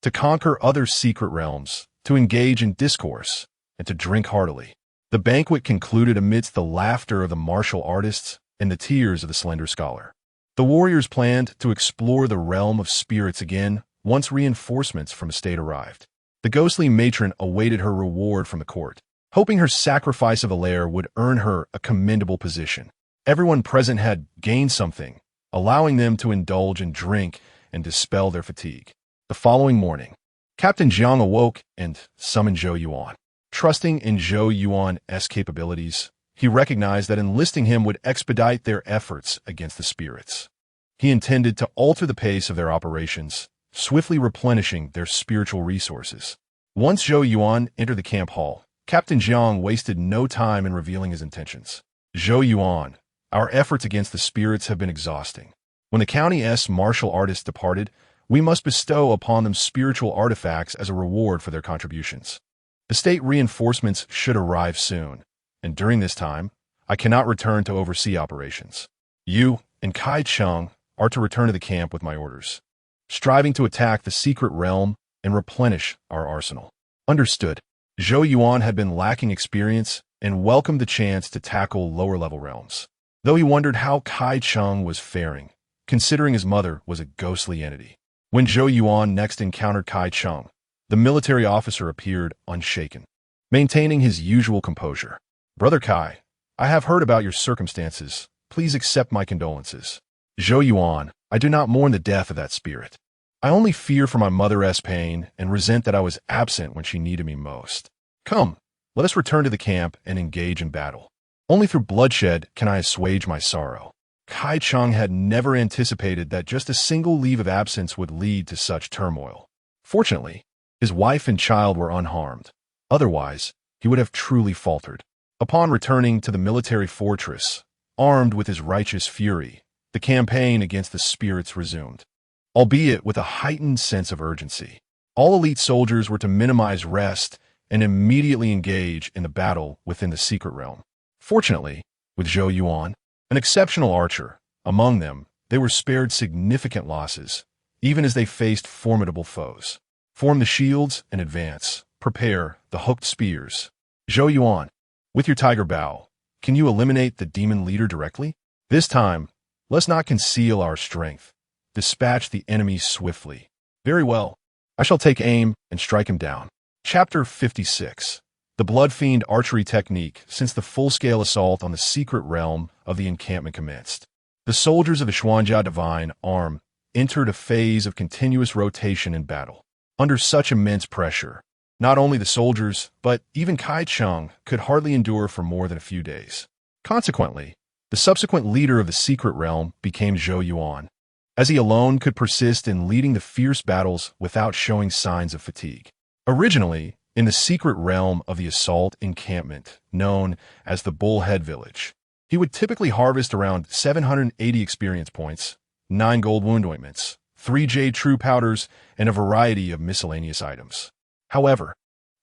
to conquer other secret realms, to engage in discourse, and to drink heartily. The banquet concluded amidst the laughter of the martial artists and the tears of the slender scholar. The warriors planned to explore the realm of spirits again once reinforcements from the state arrived. The ghostly matron awaited her reward from the court, hoping her sacrifice of a lair would earn her a commendable position. Everyone present had gained something, allowing them to indulge in drink and dispel their fatigue. The following morning, Captain Jiang awoke and summoned Zhou Yuan. Trusting in Zhou Yuan's capabilities, he recognized that enlisting him would expedite their efforts against the spirits. He intended to alter the pace of their operations, swiftly replenishing their spiritual resources. Once Zhou Yuan entered the camp hall, Captain Jiang wasted no time in revealing his intentions. Zhou Yuan, our efforts against the spirits have been exhausting. When the county's martial artists departed, we must bestow upon them spiritual artifacts as a reward for their contributions. The state reinforcements should arrive soon, and during this time, I cannot return to oversee operations. You and Kai Cheng are to return to the camp with my orders, striving to attack the secret realm and replenish our arsenal. Understood. Zhou Yuan had been lacking experience and welcomed the chance to tackle lower-level realms, though he wondered how Kai Cheng was faring, considering his mother was a ghostly entity. When Zhou Yuan next encountered Kai Cheng, the military officer appeared unshaken, maintaining his usual composure. Brother Kai, I have heard about your circumstances. Please accept my condolences. Zhou Yuan, I do not mourn the death of that spirit. I only fear for my mother's pain and resent that I was absent when she needed me most. Come, let us return to the camp and engage in battle. Only through bloodshed can I assuage my sorrow. Kai Cheng had never anticipated that just a single leave of absence would lead to such turmoil. Fortunately, his wife and child were unharmed. Otherwise, he would have truly faltered. Upon returning to the military fortress, armed with his righteous fury, the campaign against the spirits resumed, albeit with a heightened sense of urgency. All elite soldiers were to minimize rest and immediately engage in the battle within the secret realm. Fortunately, with Zhou Yuan, an exceptional archer, among them, they were spared significant losses, even as they faced formidable foes. Form the shields and advance. Prepare the hooked spears. Zhou Yuan, with your tiger bow, can you eliminate the demon leader directly? This time, let's not conceal our strength. Dispatch the enemy swiftly. Very well. I shall take aim and strike him down. Chapter 56. The Blood Fiend Archery Technique. Since the full-scale assault on the secret realm of the encampment commenced, the soldiers of the Xuanjia Divine Arm entered a phase of continuous rotation in battle. Under such immense pressure, not only the soldiers, but even Kai Cheng could hardly endure for more than a few days. Consequently, the subsequent leader of the secret realm became Zhou Yuan, as he alone could persist in leading the fierce battles without showing signs of fatigue. Originally, in the secret realm of the assault encampment, known as the Bullhead Village, he would typically harvest around 780 experience points, 9 gold wound ointments, 3 jade true powders, and a variety of miscellaneous items. However,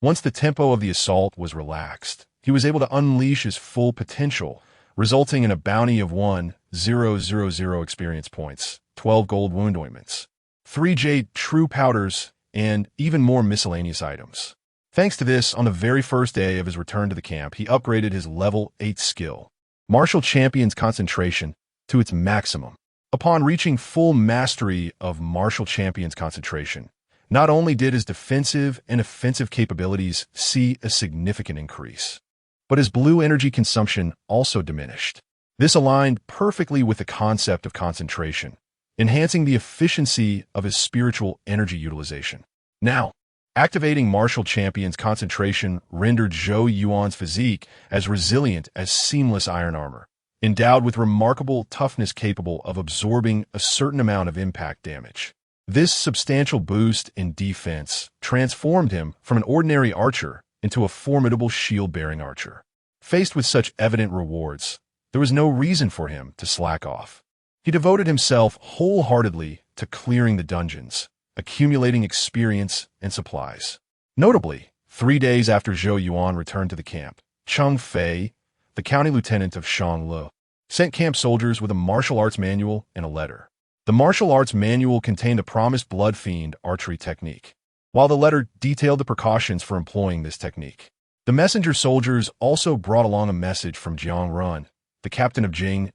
once the tempo of the assault was relaxed, he was able to unleash his full potential, resulting in a bounty of 1,000 experience points, 12 gold wound ointments, 3 jade true powders, and even more miscellaneous items. Thanks to this, on the very first day of his return to the camp, he upgraded his level 8 skill, Martial Champion's Concentration, to its maximum. Upon reaching full mastery of Martial Champion's Concentration, not only did his defensive and offensive capabilities see a significant increase, but his blue energy consumption also diminished. This aligned perfectly with the concept of concentration, enhancing the efficiency of his spiritual energy utilization. Now, activating Martial Champion's Concentration rendered Zhou Yuan's physique as resilient as seamless iron armor, endowed with remarkable toughness capable of absorbing a certain amount of impact damage. This substantial boost in defense transformed him from an ordinary archer into a formidable shield-bearing archer. Faced with such evident rewards, there was no reason for him to slack off. He devoted himself wholeheartedly to clearing the dungeons, accumulating experience and supplies. Notably, 3 days after Zhou Yuan returned to the camp, Cheng Fei, the county lieutenant of Shanglu, sent camp soldiers with a martial arts manual and a letter. The martial arts manual contained the promised Blood Fiend archery technique, while the letter detailed the precautions for employing this technique. The messenger soldiers also brought along a message from Jiang Run, the captain of Jing,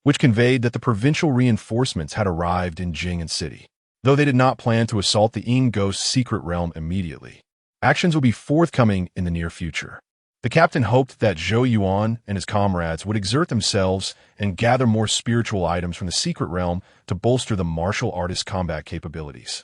which conveyed that the provincial reinforcements had arrived in Jing City. Though they did not plan to assault the Ying Ghost secret realm immediately, actions will be forthcoming in the near future. The captain hoped that Zhou Yuan and his comrades would exert themselves and gather more spiritual items from the secret realm to bolster the martial artist's combat capabilities.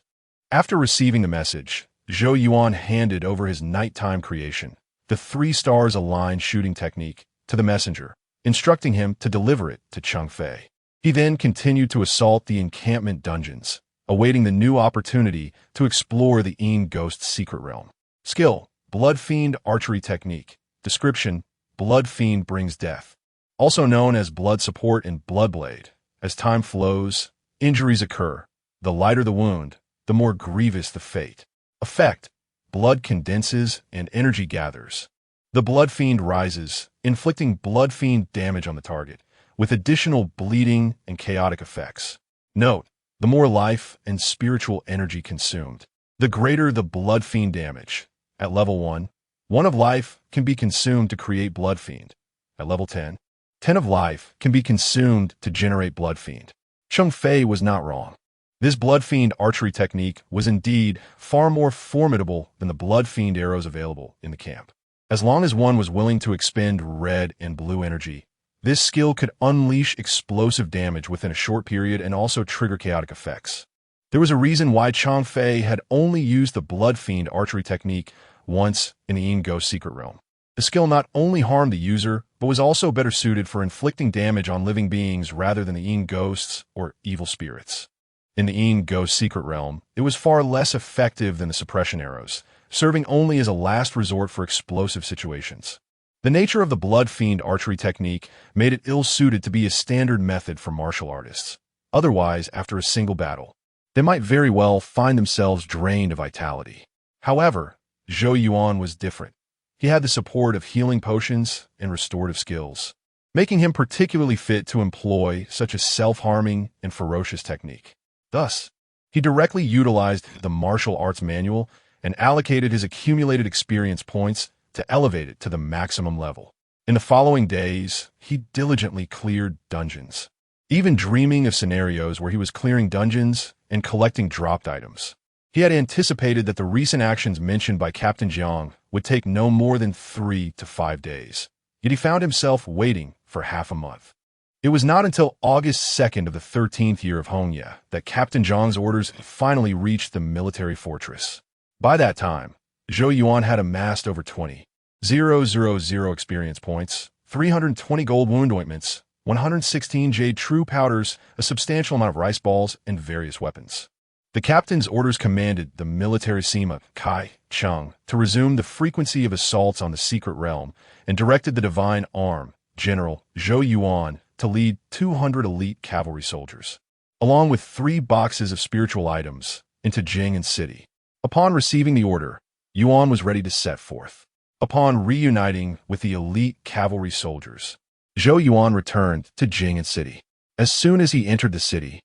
After receiving the message, Zhou Yuan handed over his nighttime creation, the 3 stars aligned shooting technique, to the messenger, instructing him to deliver it to Cheng Fei. He then continued to assault the encampment dungeons, awaiting the new opportunity to explore the Yin Ghost's secret realm. Skill: Blood Fiend Archery Technique. Description: Blood Fiend brings death. Also known as blood support and bloodblade. As time flows, injuries occur. The lighter the wound, the more grievous the fate. Effect: blood condenses and energy gathers. The Blood Fiend rises, inflicting Blood Fiend damage on the target, with additional bleeding and chaotic effects. Note: the more life and spiritual energy consumed, the greater the Blood Fiend damage. At level 1, 1 of life can be consumed to create Blood Fiend. At level 10, 10 of life can be consumed to generate Blood Fiend. Cheng Fei was not wrong. This Blood Fiend archery technique was indeed far more formidable than the Blood Fiend arrows available in the camp. As long as one was willing to expend red and blue energy, this skill could unleash explosive damage within a short period and also trigger chaotic effects. There was a reason why Cheng Fei had only used the Blood Fiend archery technique once in the Yin Ghost secret realm. The skill not only harmed the user, but was also better suited for inflicting damage on living beings rather than the Yin Ghosts or evil spirits. In the Yin Ghost secret realm, it was far less effective than the suppression arrows, serving only as a last resort for explosive situations. The nature of the Blood Fiend archery technique made it ill-suited to be a standard method for martial artists. Otherwise, after a single battle, they might very well find themselves drained of vitality. However, Zhou Yuan was different. He had the support of healing potions and restorative skills, making him particularly fit to employ such a self-harming and ferocious technique. Thus, he directly utilized the martial arts manual and allocated his accumulated experience points to elevate it to the maximum level. In the following days, he diligently cleared dungeons, even dreaming of scenarios where he was clearing dungeons and collecting dropped items. He had anticipated that the recent actions mentioned by Captain Jiang would take no more than 3 to 5 days, yet he found himself waiting for half a month. It was not until August 2nd of the 13th year of Hongye that Captain Jiang's orders finally reached the military fortress. By that time, Zhou Yuan had amassed over 20,000 experience points, 320 gold wound ointments, 116 jade true powders, a substantial amount of rice balls, and various weapons. The captain's orders commanded the military Sima, Kai Cheng, to resume the frequency of assaults on the secret realm and directed the Divine Arm, General Zhou Yuan, to lead 200 elite cavalry soldiers, along with 3 boxes of spiritual items, into Jing'an City. Upon receiving the order, Yuan was ready to set forth. Upon reuniting with the elite cavalry soldiers, Zhou Yuan returned to Jing'an City. As soon as he entered the city,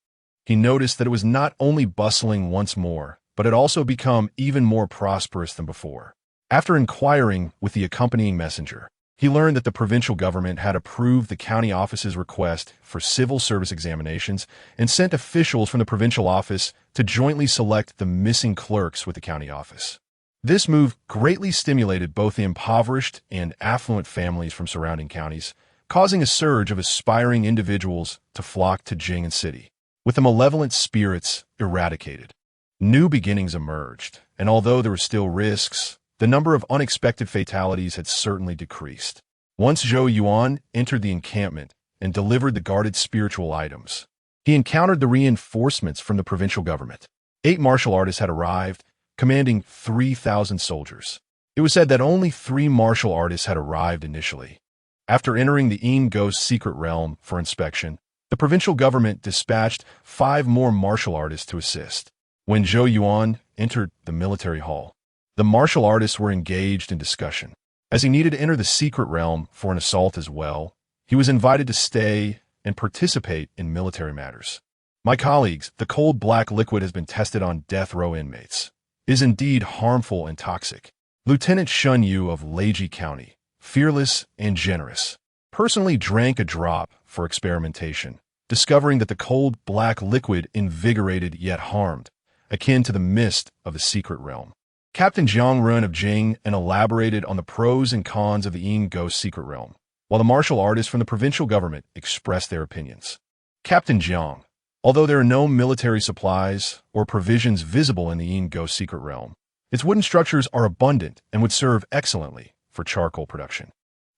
he noticed that it was not only bustling once more, but had also become even more prosperous than before. After inquiring with the accompanying messenger, he learned that the provincial government had approved the county office's request for civil service examinations and sent officials from the provincial office to jointly select the missing clerks with the county office. This move greatly stimulated both the impoverished and affluent families from surrounding counties, causing a surge of aspiring individuals to flock to Jing'an City. With the malevolent spirits eradicated, new beginnings emerged, and although there were still risks, the number of unexpected fatalities had certainly decreased. Once Zhou Yuan entered the encampment and delivered the guarded spiritual items, he encountered the reinforcements from the provincial government. 8 martial artists had arrived, commanding 3,000 soldiers. It was said that only 3 martial artists had arrived initially. After entering the Yin Ghost secret realm for inspection, the provincial government dispatched 5 more martial artists to assist. When Zhou Yuan entered the military hall, the martial artists were engaged in discussion. As he needed to enter the secret realm for an assault as well, he was invited to stay and participate in military matters. My colleagues, the cold black liquid has been tested on death row inmates. It is indeed harmful and toxic. Lieutenant Shun Yu of Leiji County, fearless and generous, personally drank a drop for experimentation, discovering that the cold black liquid invigorated yet harmed, akin to the mist of the secret realm. Captain Zhang Yuan of Jing and elaborated on the pros and cons of the Yin Ghost secret realm, while the martial artists from the provincial government expressed their opinions. Captain Zhang, although there are no military supplies or provisions visible in the Yin Ghost secret realm, its wooden structures are abundant and would serve excellently for charcoal production.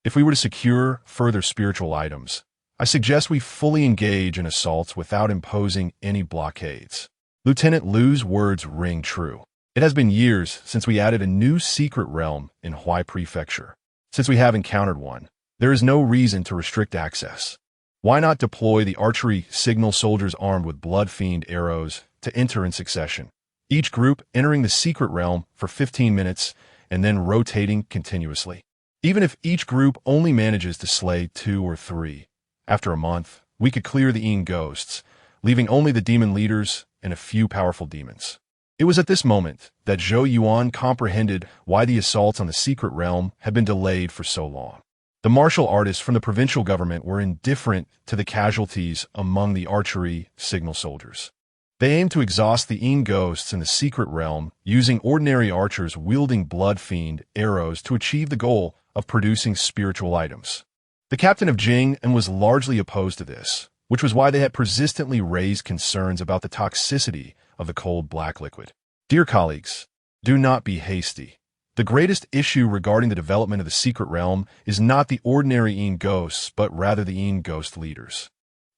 If we were to secure further spiritual items, I suggest we fully engage in assaults without imposing any blockades. Lieutenant Lu's words ring true. It has been years since we added a new secret realm in Huai Prefecture. Since we have encountered one, there is no reason to restrict access. Why not deploy the archery signal soldiers armed with blood fiend arrows to enter in succession, each group entering the secret realm for 15 minutes and then rotating continuously? Even if each group only manages to slay 2 or 3, after a month, we could clear the Yin ghosts, leaving only the demon leaders and a few powerful demons. It was at this moment that Zhou Yuan comprehended why the assaults on the secret realm had been delayed for so long. The martial artists from the provincial government were indifferent to the casualties among the archery signal soldiers. They aimed to exhaust the Yin ghosts in the secret realm using ordinary archers wielding blood fiend arrows to achieve the goal of producing spiritual items. The captain of Jing and was largely opposed to this, which was why they had persistently raised concerns about the toxicity of the cold black liquid. Dear colleagues, do not be hasty. The greatest issue regarding the development of the secret realm is not the ordinary Yin ghosts, but rather the Yin ghost leaders.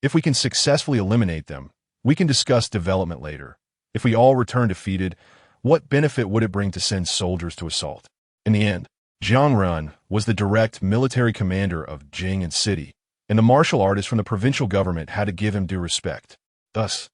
If we can successfully eliminate them, we can discuss development later. If we all return defeated, what benefit would it bring to send soldiers to assault? In the end, Zhang Yuan was the direct military commander of Jing and City, and the martial artists from the provincial government had to give him due respect. Thus,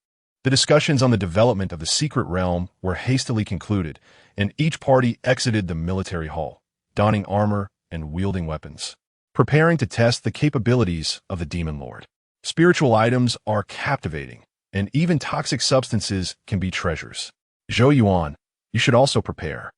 the discussions on the development of the secret realm were hastily concluded, and each party exited the military hall, donning armor and wielding weapons, preparing to test the capabilities of the Demon Lord. Spiritual items are captivating, and even toxic substances can be treasures. Zhou Yuan, you should also prepare.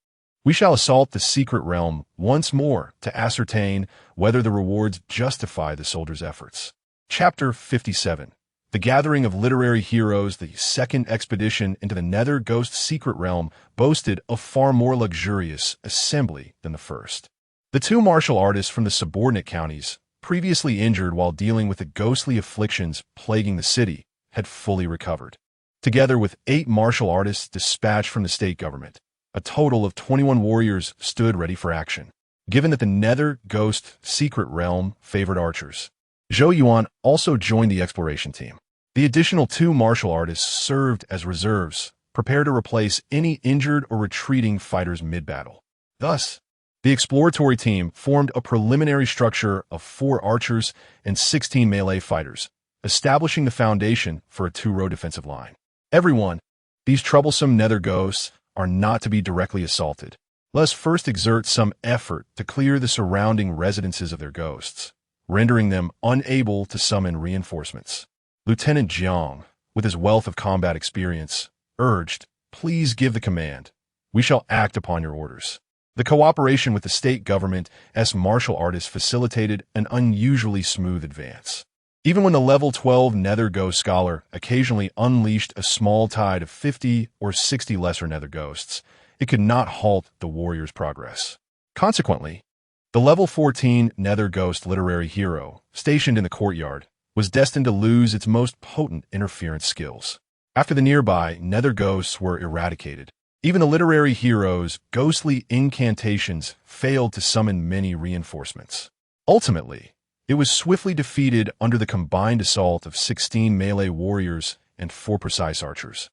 We shall assault the secret realm once more to ascertain whether the rewards justify the soldiers' efforts. Chapter 57. The Gathering of Literary Heroes. The second expedition into the Nether Ghost secret realm boasted a far more luxurious assembly than the first. The 2 martial artists from the subordinate counties, previously injured while dealing with the ghostly afflictions plaguing the city, had fully recovered. Together with 8 martial artists dispatched from the state government, a total of 21 warriors stood ready for action. Given that the Nether Ghost secret realm favored archers, Zhou Yuan also joined the exploration team. The additional 2 martial artists served as reserves, prepared to replace any injured or retreating fighters mid-battle. Thus, the exploratory team formed a preliminary structure of 4 archers and 16 melee fighters, establishing the foundation for a 2-row defensive line. Everyone, these troublesome Nether Ghosts are not to be directly assaulted. Let us first exert some effort to clear the surrounding residences of their ghosts, rendering them unable to summon reinforcements. Lieutenant Jiang, with his wealth of combat experience, urged, "Please give the command. We shall act upon your orders." The cooperation with the state government's martial artists facilitated an unusually smooth advance. Even when the level 12 Nether Ghost Scholar occasionally unleashed a small tide of 50 or 60 lesser Nether Ghosts, it could not halt the warrior's progress. Consequently, the level 14 Nether Ghost Literary Hero, stationed in the courtyard, was destined to lose its most potent interference skills. After the nearby Nether Ghosts were eradicated, even the Literary Hero's ghostly incantations failed to summon many reinforcements. Ultimately, it was swiftly defeated under the combined assault of 16 melee warriors and 4 precise archers,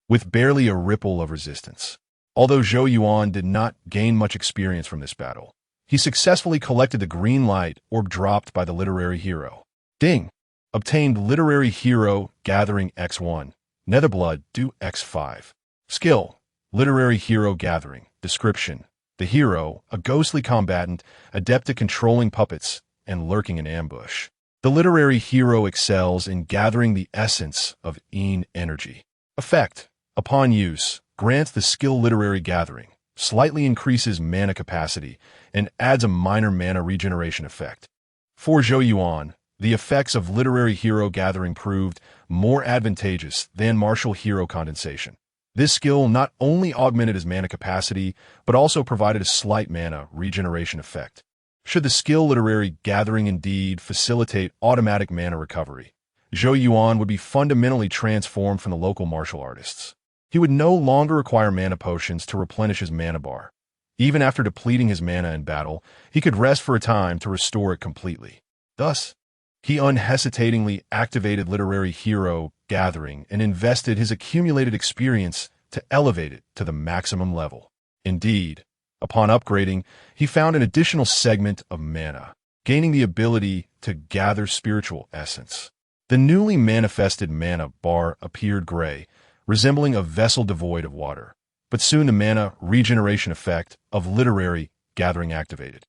with barely a ripple of resistance. Although Zhou Yuan did not gain much experience from this battle, he successfully collected the green light orb dropped by the Literary Hero. Ding! Obtained Literary Hero Gathering X1, Netherblood Do X5. Skill: Literary Hero Gathering. Description: the hero, a ghostly combatant, adept at controlling puppets and lurking in ambush. The literary hero excels in gathering the essence of Yin energy. Effect: upon use, grants the skill Literary Gathering, slightly increases mana capacity, and adds a minor mana regeneration effect. For Zhou Yuan, the effects of Literary Hero Gathering proved more advantageous than martial hero condensation. This skill not only augmented his mana capacity, but also provided a slight mana regeneration effect. Should the skill literary gathering indeed facilitate automatic mana recovery, Zhou Yuan would be fundamentally transformed from the local martial artists. He would no longer require mana potions to replenish his mana bar. Even after depleting his mana in battle, he could rest for a time to restore it completely. Thus, he unhesitatingly activated literary hero gathering and invested his accumulated experience to elevate it to the maximum level. Indeed, upon upgrading, he found an additional segment of mana, gaining the ability to gather spiritual essence. The newly manifested mana bar appeared gray, resembling a vessel devoid of water, but soon the mana regeneration effect of literary gathering activated,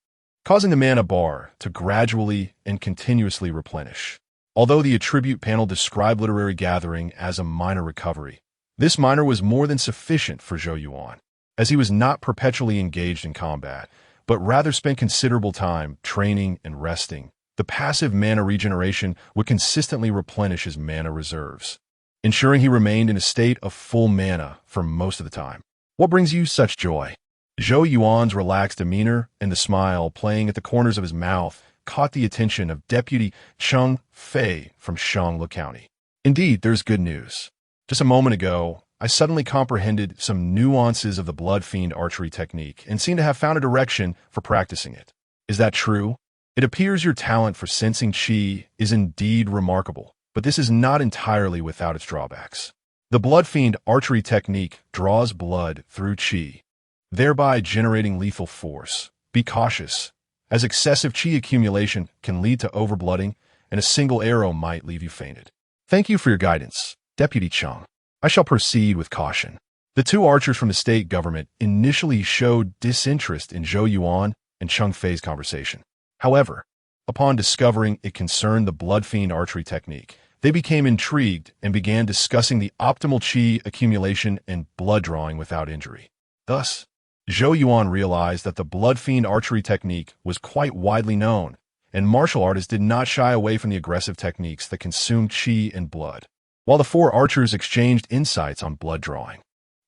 causing the mana bar to gradually and continuously replenish. Although the attribute panel described literary gathering as a minor recovery, this minor was more than sufficient for Zhou Yuan, as he was not perpetually engaged in combat, but rather spent considerable time training and resting. The passive mana regeneration would consistently replenish his mana reserves, ensuring he remained in a state of full mana for most of the time. What brings you such joy? Zhou Yuan's relaxed demeanor and the smile playing at the corners of his mouth caught the attention of Deputy Cheng Fei from Shangli County. Indeed, there's good news. Just a moment ago, I suddenly comprehended some nuances of the Blood Fiend archery technique and seem to have found a direction for practicing it. Is that true? It appears your talent for sensing qi is indeed remarkable, but this is not entirely without its drawbacks. The Blood Fiend archery technique draws blood through qi, thereby generating lethal force. Be cautious, as excessive qi accumulation can lead to overblooding, and a single arrow might leave you fainted. Thank you for your guidance, Deputy Cheng. I shall proceed with caution. The two archers from the state government initially showed disinterest in Zhou Yuan and Cheng Fei's conversation. However, upon discovering it concerned the Blood Fiend archery technique, they became intrigued and began discussing the optimal qi accumulation and blood drawing without injury. Thus, Zhou Yuan realized that the Blood Fiend archery technique was quite widely known, and martial artists did not shy away from the aggressive techniques that consumed qi and blood. While the four archers exchanged insights on blood drawing,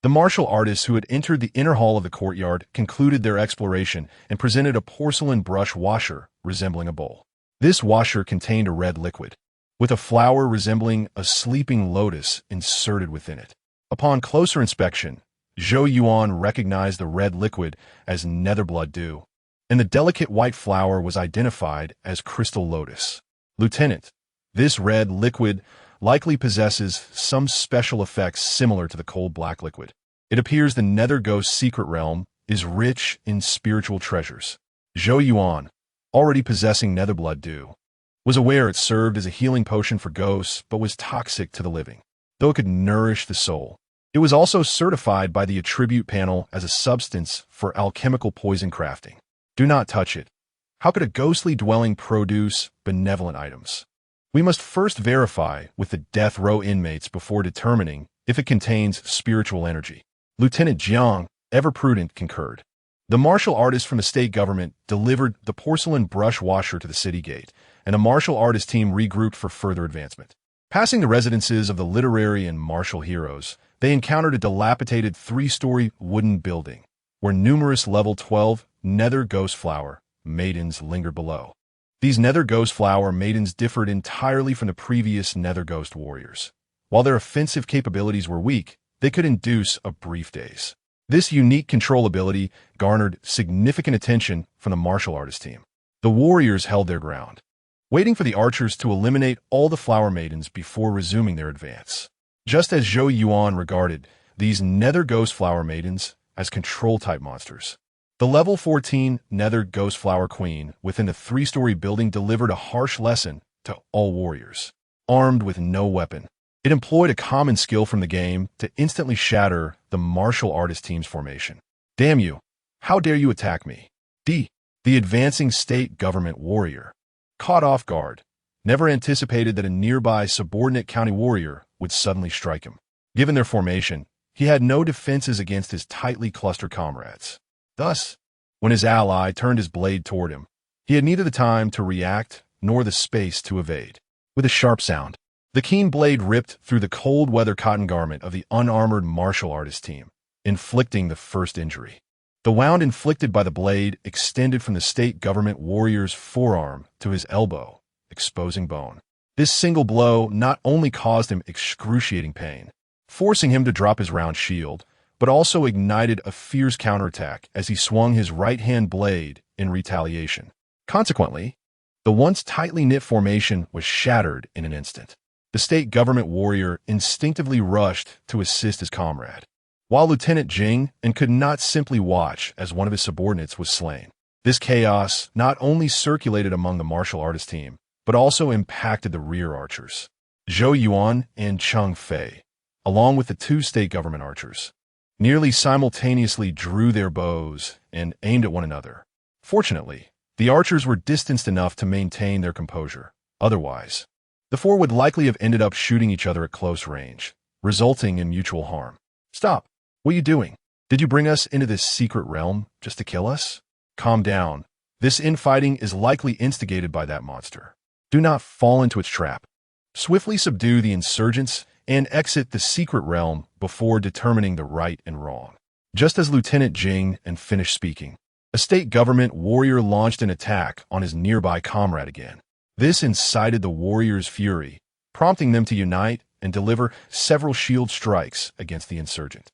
the martial artists who had entered the inner hall of the courtyard concluded their exploration and presented a porcelain brush washer resembling a bowl. This washer contained a red liquid, with a flower resembling a sleeping lotus inserted within it. Upon closer inspection, Zhou Yuan recognized the red liquid as netherblood dew, and the delicate white flower was identified as crystal lotus. Lieutenant, this red liquid likely possesses some special effects similar to the cold black liquid. It appears the Nether Ghost's secret realm is rich in spiritual treasures. Zhou Yuan, already possessing netherblood dew, was aware it served as a healing potion for ghosts but was toxic to the living, though it could nourish the soul. It was also certified by the attribute panel as a substance for alchemical poison crafting. Do not touch it. How could a ghostly dwelling produce benevolent items? We must first verify with the death row inmates before determining if it contains spiritual energy. Lieutenant Jiang, ever prudent, concurred. The martial artist from the state government delivered the porcelain brush washer to the city gate, and a martial artist team regrouped for further advancement. Passing the residences of the literary and martial heroes, they encountered a dilapidated 3-story wooden building, where numerous level 12 Nether Ghost Flower maidens lingered below. These Nether Ghost Flower maidens differed entirely from the previous Nether Ghost warriors. While their offensive capabilities were weak, they could induce a brief daze. This unique control ability garnered significant attention from the martial artist team. The warriors held their ground, waiting for the archers to eliminate all the flower maidens before resuming their advance. Just as Zhou Yuan regarded these Nether Ghost Flower maidens as control-type monsters, the level 14 Nether Ghost Flower Queen within the 3-story building delivered a harsh lesson to all warriors. Armed with no weapon, it employed a common skill from the game to instantly shatter the martial artist team's formation. Damn you! How dare you attack me? The advancing state government warrior, caught off guard, never anticipated that a nearby subordinate county warrior would suddenly strike him. Given their formation, he had no defenses against his tightly clustered comrades. Thus, when his ally turned his blade toward him, he had neither the time to react nor the space to evade. With a sharp sound, The keen blade ripped through the cold weather cotton garment of the unarmored martial artist team, inflicting the first injury. The wound inflicted by the blade extended from the state government warrior's forearm to his elbow, exposing bone. This single blow not only caused him excruciating pain, forcing him to drop his round shield, but also ignited a fierce counterattack as he swung his right-hand blade in retaliation. Consequently, the once tightly knit formation was shattered in an instant. The state government warrior instinctively rushed to assist his comrade, while Lieutenant Jing and could not simply watch as one of his subordinates was slain. This chaos not only circulated among the martial artist team, but also impacted the rear archers. Zhou Yuan and Cheng Fei, along with the two state government archers, nearly simultaneously drew their bows and aimed at one another. Fortunately, the archers were distanced enough to maintain their composure. Otherwise, the four would likely have ended up shooting each other at close range, resulting in mutual harm. Stop! What are you doing? Did you bring us into this secret realm just to kill us? Calm down. This infighting is likely instigated by that monster. Do not fall into its trap. Swiftly subdue the insurgents and exit the secret realm before determining the right and wrong. Just as Lieutenant Jing and finished speaking, a state government warrior launched an attack on his nearby comrade again. This incited the warrior's fury, prompting them to unite and deliver several shield strikes against the insurgent.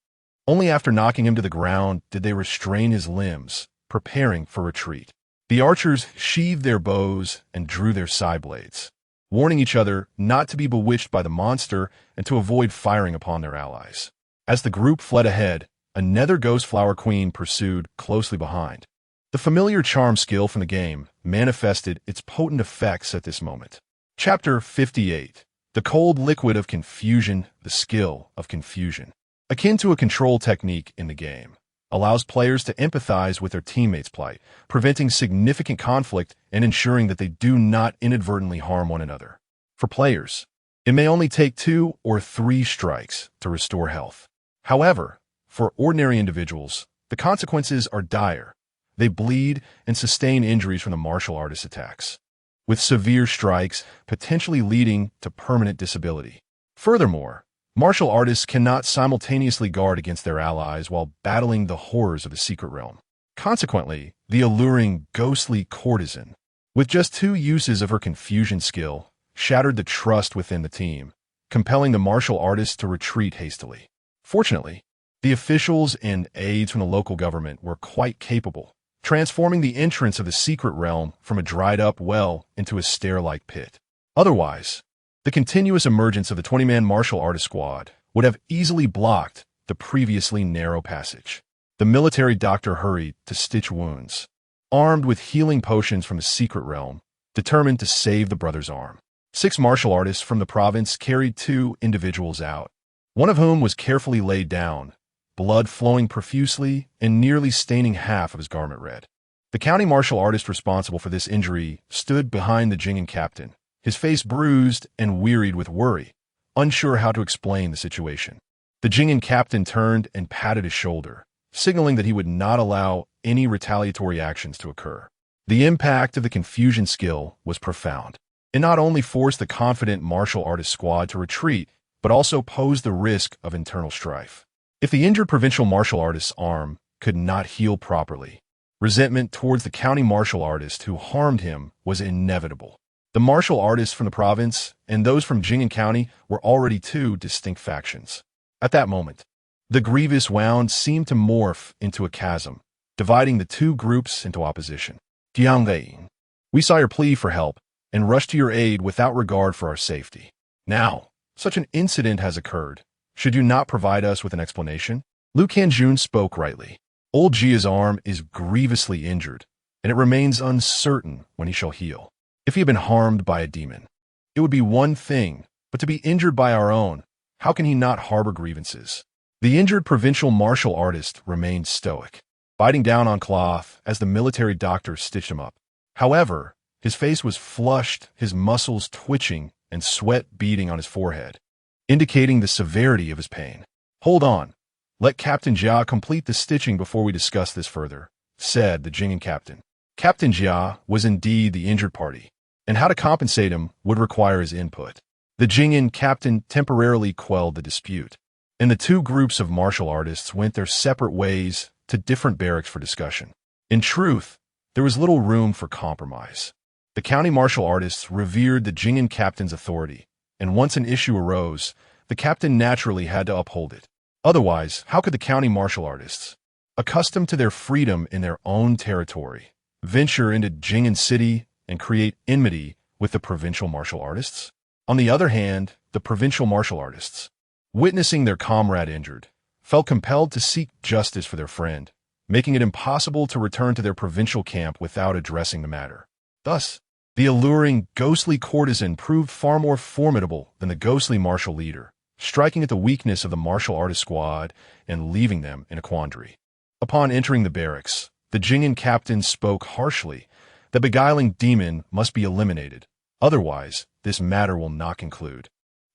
Only after knocking him to the ground did they restrain his limbs, preparing for retreat. The archers sheathed their bows and drew their side blades, warning each other not to be bewitched by the monster and to avoid firing upon their allies. As the group fled ahead, another Ghost Flower Queen pursued closely behind. The familiar charm skill from the game manifested its potent effects at this moment. Chapter 58. The Cold Liquid of Confusion, the Skill of Confusion. Akin to a control technique in the game, allows players to empathize with their teammates' plight, preventing significant conflict and ensuring that they do not inadvertently harm one another. For players, it may only take 2 or 3 strikes to restore health. However, for ordinary individuals, the consequences are dire. They bleed and sustain injuries from the martial artist attacks, with severe strikes potentially leading to permanent disability. Furthermore, martial artists cannot simultaneously guard against their allies while battling the horrors of the secret realm. Consequently, the alluring, ghostly courtesan, with just 2 uses of her confusion skill, shattered the trust within the team, compelling the martial artists to retreat hastily. Fortunately, the officials and aides from the local government were quite capable, transforming the entrance of the secret realm from a dried-up well into a stair-like pit. Otherwise, the continuous emergence of the 20-man martial artist squad would have easily blocked the previously narrow passage. The military doctor hurried to stitch wounds, armed with healing potions from the secret realm, determined to save the brother's arm. 6 martial artists from the province carried 2 individuals out, one of whom was carefully laid down, blood flowing profusely and nearly staining half of his garment red. The county martial artist responsible for this injury stood behind the Jingen captain, his face bruised and wearied with worry, unsure how to explain the situation. The Jingen captain turned and patted his shoulder, signaling that he would not allow any retaliatory actions to occur. The impact of the confusion skill was profound. It not only forced the confident martial artist squad to retreat, but also posed the risk of internal strife. If the injured provincial martial artist's arm could not heal properly, resentment towards the county martial artist who harmed him was inevitable. The martial artists from the province and those from Jingen County were already 2 distinct factions. At that moment, the grievous wound seemed to morph into a chasm, dividing the 2 groups into opposition. Jiang, we saw your plea for help and rushed to your aid without regard for our safety. Now, such an incident has occurred. Should you not provide us with an explanation? Lu Kanjun spoke rightly. Old Jia's arm is grievously injured, and it remains uncertain when he shall heal. If he had been harmed by a demon, it would be one thing, but to be injured by our own, how can he not harbor grievances? The injured provincial martial artist remained stoic, biting down on cloth as the military doctor stitched him up. However, his face was flushed, his muscles twitching, and sweat beading on his forehead, indicating the severity of his pain. Hold on. Let Captain Jia complete the stitching before we discuss this further, said the Jingen captain. Captain Jia was indeed the injured party, and how to compensate him would require his input. The Jing'an captain temporarily quelled the dispute, and the two groups of martial artists went their separate ways to different barracks for discussion. In truth, there was little room for compromise. The county martial artists revered the Jing'an captain's authority, and once an issue arose, the captain naturally had to uphold it. Otherwise, how could the county martial artists, accustomed to their freedom in their own territory, venture into Jing'an City and create enmity with the provincial martial artists? On the other hand, the provincial martial artists, witnessing their comrade injured, felt compelled to seek justice for their friend, making it impossible to return to their provincial camp without addressing the matter. Thus, the alluring, ghostly courtesan proved far more formidable than the ghostly martial leader, striking at the weakness of the martial artist squad and leaving them in a quandary. Upon entering the barracks, the Jing'an captain spoke harshly. The beguiling demon must be eliminated. Otherwise, this matter will not conclude.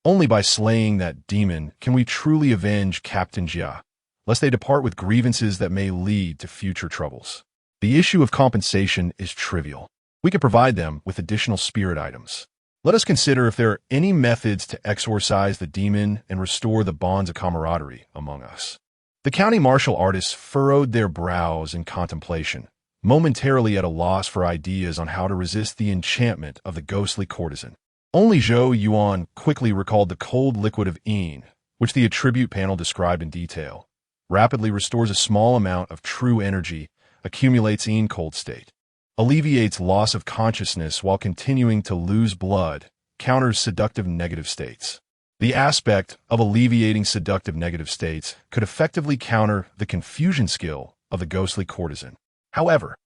Only by slaying that demon can we truly avenge Captain Jia, lest they depart with grievances that may lead to future troubles. The issue of compensation is trivial. We can provide them with additional spirit items. Let us consider if there are any methods to exorcise the demon and restore the bonds of camaraderie among us. The county martial artists furrowed their brows in contemplation, momentarily at a loss for ideas on how to resist the enchantment of the ghostly courtesan. Only Zhou Yuan quickly recalled the cold liquid of Yin, which the attribute panel described in detail. Rapidly restores a small amount of true energy, accumulates Yin cold state, alleviates loss of consciousness while continuing to lose blood, counters seductive negative states. The aspect of alleviating seductive negative states could effectively counter the confusion skill of the ghostly courtesan. However,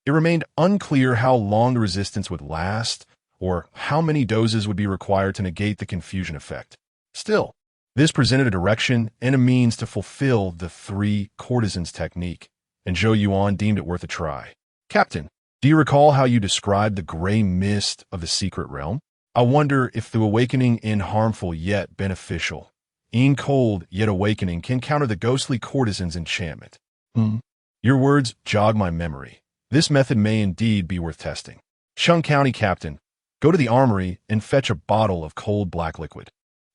it remained unclear how long the resistance would last, or how many doses would be required to negate the confusion effect. Still, this presented a direction and a means to fulfill the three courtesans technique, and Zhou Yuan deemed it worth a try. Captain, do you recall how you described the gray mist of the secret realm? I wonder if the awakening in harmful yet beneficial, in cold yet awakening can counter the ghostly courtesan's enchantment. Your words jog my memory. This method may indeed be worth testing. Shung County Captain, go to the armory and fetch a bottle of cold black liquid.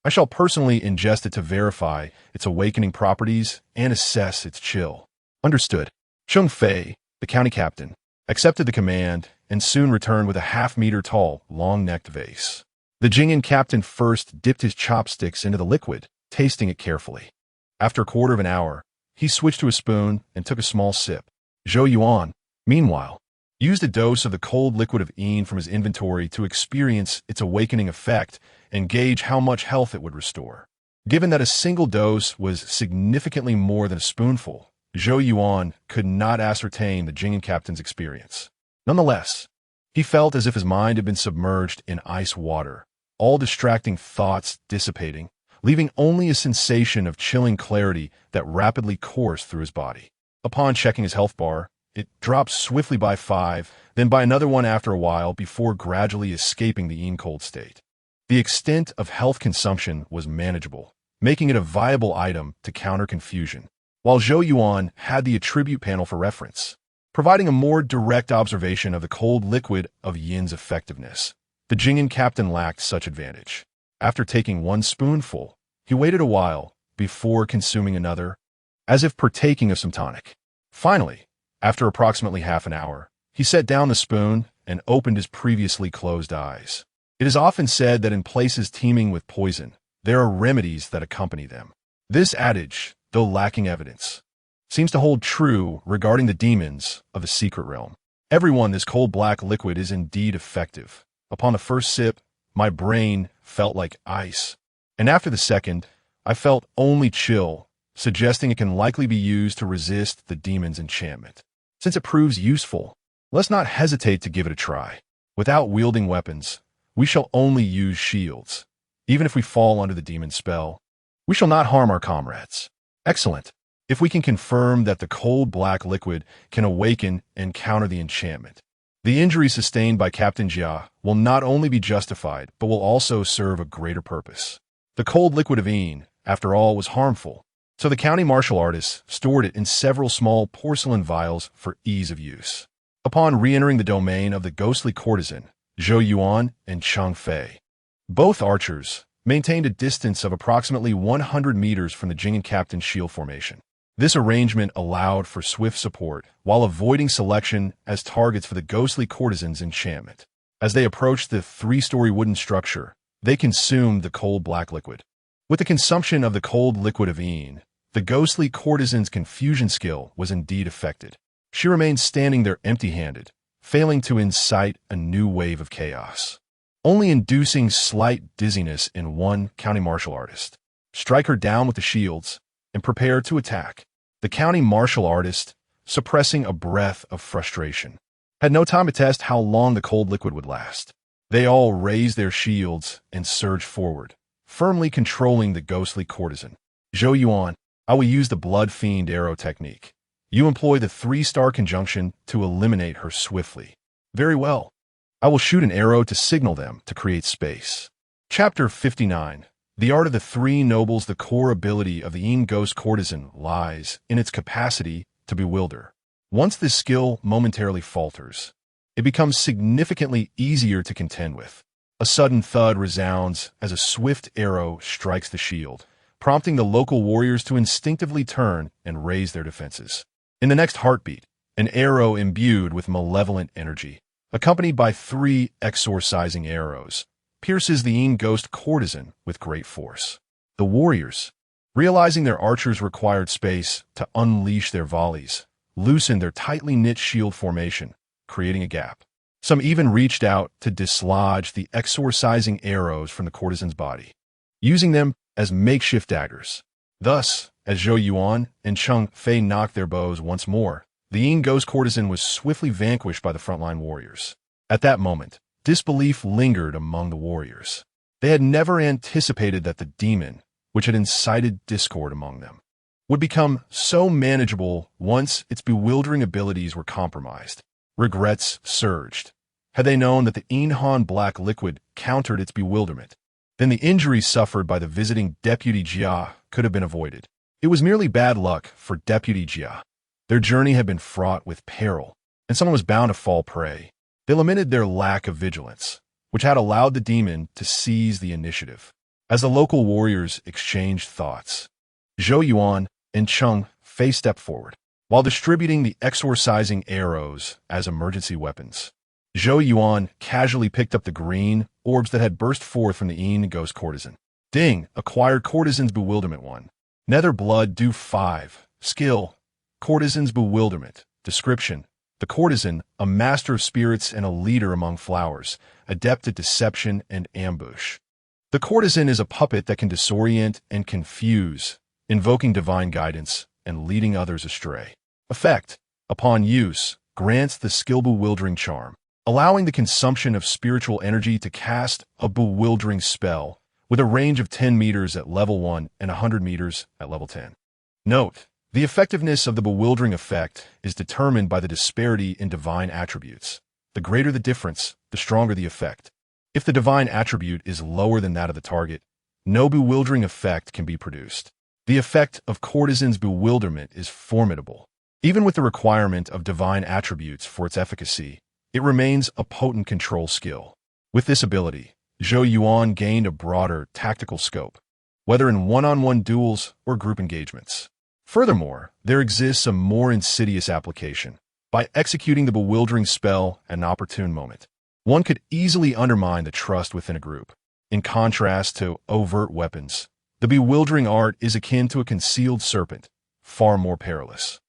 I shall personally ingest it to verify its awakening properties and assess its chill. Understood. Chung Fei, the county captain, accepted the command and soon returned with a half-meter-tall, long-necked vase. The Jing'an captain first dipped his chopsticks into the liquid, tasting it carefully. After a quarter of an hour, he switched to a spoon and took a small sip. Zhou Yuan, meanwhile, used a dose of the cold liquid of Yin from his inventory to experience its awakening effect and gauge how much health it would restore. Given that a single dose was significantly more than a spoonful, Zhou Yuan could not ascertain the Jing'an captain's experience. Nonetheless, he felt as if his mind had been submerged in ice water, all distracting thoughts dissipating, leaving only a sensation of chilling clarity that rapidly coursed through his body. Upon checking his health bar, it dropped swiftly by 5, then by another one after a while before gradually escaping the Yin cold state. The extent of health consumption was manageable, making it a viable item to counter confusion, while Zhou Yuan had the attribute panel for reference, providing a more direct observation of the cold liquid of Yin's effectiveness. The Jing'an captain lacked such advantage. After taking one spoonful, he waited a while before consuming another, as if partaking of some tonic. Finally, after approximately half an hour, he set down the spoon and opened his previously closed eyes. It is often said that in places teeming with poison, there are remedies that accompany them. This adage, though lacking evidence, seems to hold true regarding the demons of the secret realm. Everyone, this cold black liquid is indeed effective. Upon the first sip, my brain felt like ice, and after the second, I felt only chill, suggesting it can likely be used to resist the demon's enchantment. Since it proves useful, let's not hesitate to give it a try. Without wielding weapons, we shall only use shields. Even if we fall under the demon's spell, we shall not harm our comrades. Excellent. If we can confirm that the cold black liquid can awaken and counter the enchantment, the injury sustained by Captain Jia will not only be justified, but will also serve a greater purpose. The cold liquid of Yin, after all, was harmful, so the county martial artists stored it in several small porcelain vials for ease of use. Upon re-entering the domain of the ghostly courtesan, Zhou Yuan and Chang Fei, both archers, maintained a distance of approximately 100 meters from the Jing and Captain shield formation. This arrangement allowed for swift support, while avoiding selection as targets for the ghostly courtesan's enchantment. As they approached the three-story wooden structure, they consumed the cold black liquid. With the consumption of the cold liquid of Ian, the ghostly courtesan's confusion skill was indeed affected. She remained standing there empty-handed, failing to incite a new wave of chaos, only inducing slight dizziness in one county martial artist. Strike her down with the shields and prepare to attack. The county martial artist, suppressing a breath of frustration, had no time to test how long the cold liquid would last. They all raised their shields and surged forward, firmly controlling the ghostly courtesan. Zhou Yuan, I will use the blood fiend arrow technique. You employ the three-star conjunction to eliminate her swiftly. Very well. I will shoot an arrow to signal them to create space. Chapter 59. The art of the three nobles. The core ability of the Ian ghost courtesan lies in its capacity to bewilder. Once this skill momentarily falters, it becomes significantly easier to contend with. A sudden thud resounds as a swift arrow strikes the shield, prompting the local warriors to instinctively turn and raise their defenses. In the next heartbeat, an arrow imbued with malevolent energy, accompanied by three exorcising arrows, pierces the Ian ghost courtesan with great force. The warriors, realizing their archers required space to unleash their volleys, loosened their tightly knit shield formation, creating a gap. Some even reached out to dislodge the exorcising arrows from the courtesan's body, using them as makeshift daggers. Thus, as Zhou Yuan and Cheng Fei knocked their bows once more, the Ian ghost courtesan was swiftly vanquished by the frontline warriors. At that moment, disbelief lingered among the warriors. They had never anticipated that the demon, which had incited discord among them, would become so manageable once its bewildering abilities were compromised. Regrets surged. Had they known that the Ian black liquid countered its bewilderment, then the injuries suffered by the visiting Deputy Jia could have been avoided. It was merely bad luck for Deputy Jia. Their journey had been fraught with peril, and someone was bound to fall prey. They lamented their lack of vigilance, which had allowed the demon to seize the initiative. As the local warriors exchanged thoughts, Zhou Yuan and Cheng Fei stepped forward, while distributing the exorcising arrows as emergency weapons. Zhou Yuan casually picked up the green orbs that had burst forth from the Ian ghost courtesan. Ding, acquired courtesan's bewilderment 1. Nether blood due 5. Skill, courtesan's bewilderment. Description, the courtesan, a master of spirits and a leader among flowers, adept at deception and ambush. The courtesan is a puppet that can disorient and confuse, invoking divine guidance and leading others astray. Effect, upon use, grants the skill bewildering charm, allowing the consumption of spiritual energy to cast a bewildering spell with a range of 10 meters at level 1 and 100 meters at level 10. Note, the effectiveness of the bewildering effect is determined by the disparity in divine attributes. The greater the difference, the stronger the effect. If the divine attribute is lower than that of the target, no bewildering effect can be produced. The effect of courtesan's bewilderment is formidable. Even with the requirement of divine attributes for its efficacy, it remains a potent control skill. With this ability, Zhou Yuan gained a broader tactical scope, whether in one-on-one duels or group engagements. Furthermore, there exists a more insidious application. By executing the bewildering spell at an opportune moment, one could easily undermine the trust within a group. In contrast to overt weapons, the bewildering art is akin to a concealed serpent, far more perilous.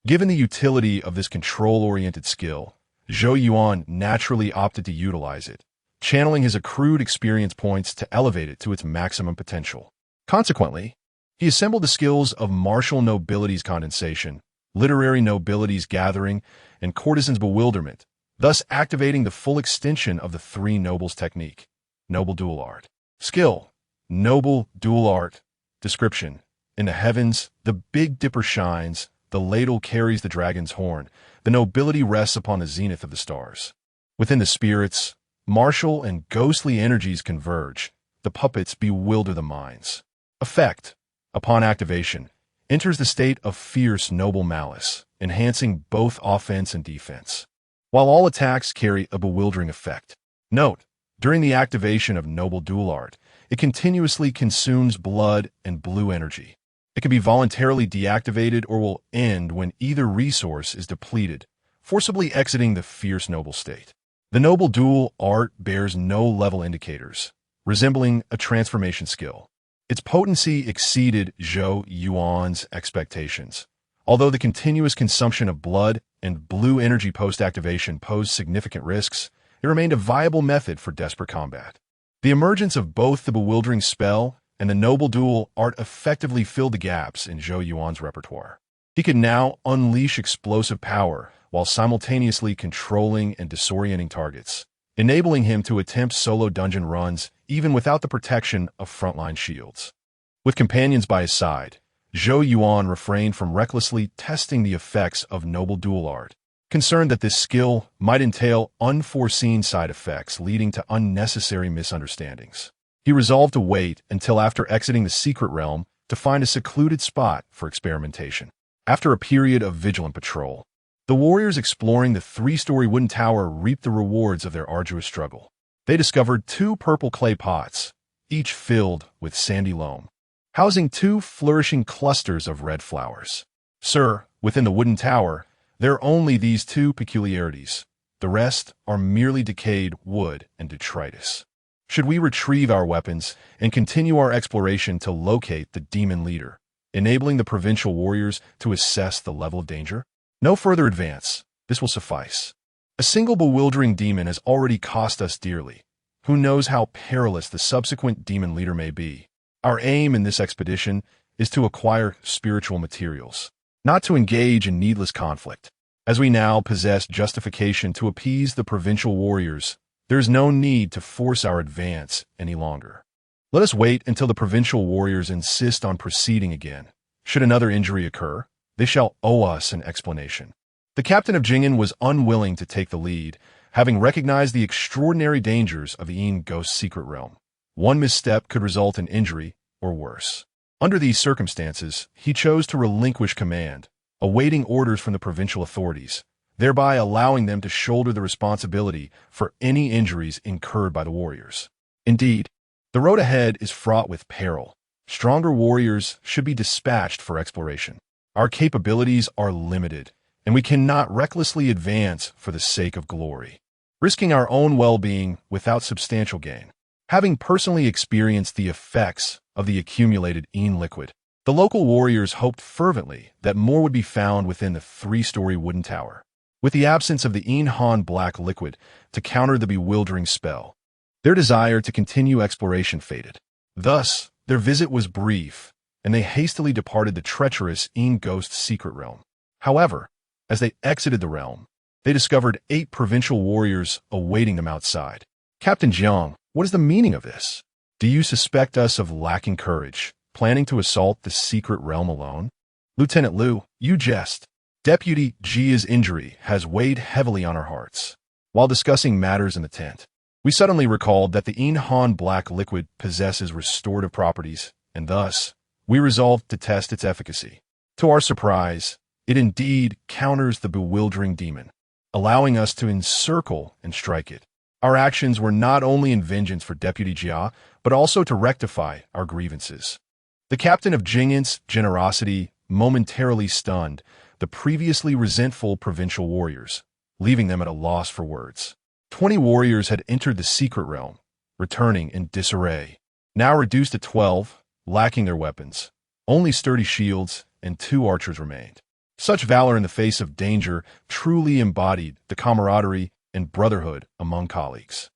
Given the utility of this control-oriented skill, Zhou Yuan naturally opted to utilize it, channeling his accrued experience points to elevate it to its maximum potential. Consequently, he assembled the skills of martial nobility's condensation, literary nobility's gathering, and courtesan's bewilderment, thus activating the full extension of the three nobles technique. Noble dual art. Skill, noble dual art. Description, in the heavens, the Big Dipper shines, the ladle carries the dragon's horn, the nobility rests upon the zenith of the stars. Within the spirits, martial and ghostly energies converge, the puppets bewilder the minds. Effect, upon activation, enters the state of fierce noble malice, enhancing both offense and defense, while all attacks carry a bewildering effect. Note, during the activation of noble dual art, It continuously consumes blood and blue energy. It can be voluntarily deactivated or will end when either resource is depleted, forcibly exiting the fierce noble state. The noble dual art bears no level indicators, resembling a transformation skill. Its potency exceeded Zhou Yuan's expectations. Although the continuous consumption of blood and blue energy post-activation posed significant risks, it remained a viable method for desperate combat. The emergence of both the bewildering spell and the noble dual art effectively filled the gaps in Zhou Yuan's repertoire. He could now unleash explosive power while simultaneously controlling and disorienting targets, enabling him to attempt solo dungeon runs even without the protection of frontline shields. With companions by his side, Zhou Yuan refrained from recklessly testing the effects of noble dual art, concerned that this skill might entail unforeseen side effects leading to unnecessary misunderstandings. He resolved to wait until after exiting the secret realm to find a secluded spot for experimentation. After a period of vigilant patrol, the warriors exploring the 3-story wooden tower reaped the rewards of their arduous struggle. They discovered 2 purple clay pots, each filled with sandy loam, housing 2 flourishing clusters of red flowers. Sir, within the wooden tower, there are only these 2 peculiarities. The rest are merely decayed wood and detritus. Should we retrieve our weapons and continue our exploration to locate the demon leader, enabling the provincial warriors to assess the level of danger? No further advance. This will suffice. A single bewildering demon has already cost us dearly. Who knows how perilous the subsequent demon leader may be? Our aim in this expedition is to acquire spiritual materials, not to engage in needless conflict. As we now possess justification to appease the provincial warriors, there is no need to force our advance any longer. Let us wait until the provincial warriors insist on proceeding again. Should another injury occur, they shall owe us an explanation. The captain of Jingen was unwilling to take the lead, having recognized the extraordinary dangers of the Yin Ghost's secret realm. One misstep could result in injury, or worse. Under these circumstances, he chose to relinquish command, awaiting orders from the provincial authorities, thereby allowing them to shoulder the responsibility for any injuries incurred by the warriors. Indeed, the road ahead is fraught with peril. Stronger warriors should be dispatched for exploration. Our capabilities are limited, and we cannot recklessly advance for the sake of glory, risking our own well-being without substantial gain. Having personally experienced the effects of the accumulated Yin liquid, the local warriors hoped fervently that more would be found within the 3-story wooden tower. With the absence of the Yin Han black liquid to counter the bewildering spell, their desire to continue exploration faded. Thus, their visit was brief, and they hastily departed the treacherous Yin Ghost's secret realm. However, as they exited the realm, they discovered 8 provincial warriors awaiting them outside. Captain Jiang, what is the meaning of this? Do you suspect us of lacking courage, planning to assault the secret realm alone? Lieutenant Liu, you jest. Deputy Jia's injury has weighed heavily on our hearts. While discussing matters in the tent, we suddenly recalled that the Yin Han black liquid possesses restorative properties, and thus, we resolved to test its efficacy. To our surprise, it indeed counters the bewildering demon, allowing us to encircle and strike it. Our actions were not only in vengeance for Deputy Jia, but also to rectify our grievances. The captain of Jingen's generosity momentarily stunned the previously resentful provincial warriors, leaving them at a loss for words. 20 warriors had entered the secret realm, returning in disarray. Now reduced to 12, lacking their weapons, only sturdy shields and 2 archers remained. Such valor in the face of danger truly embodied the camaraderie and brotherhood among colleagues.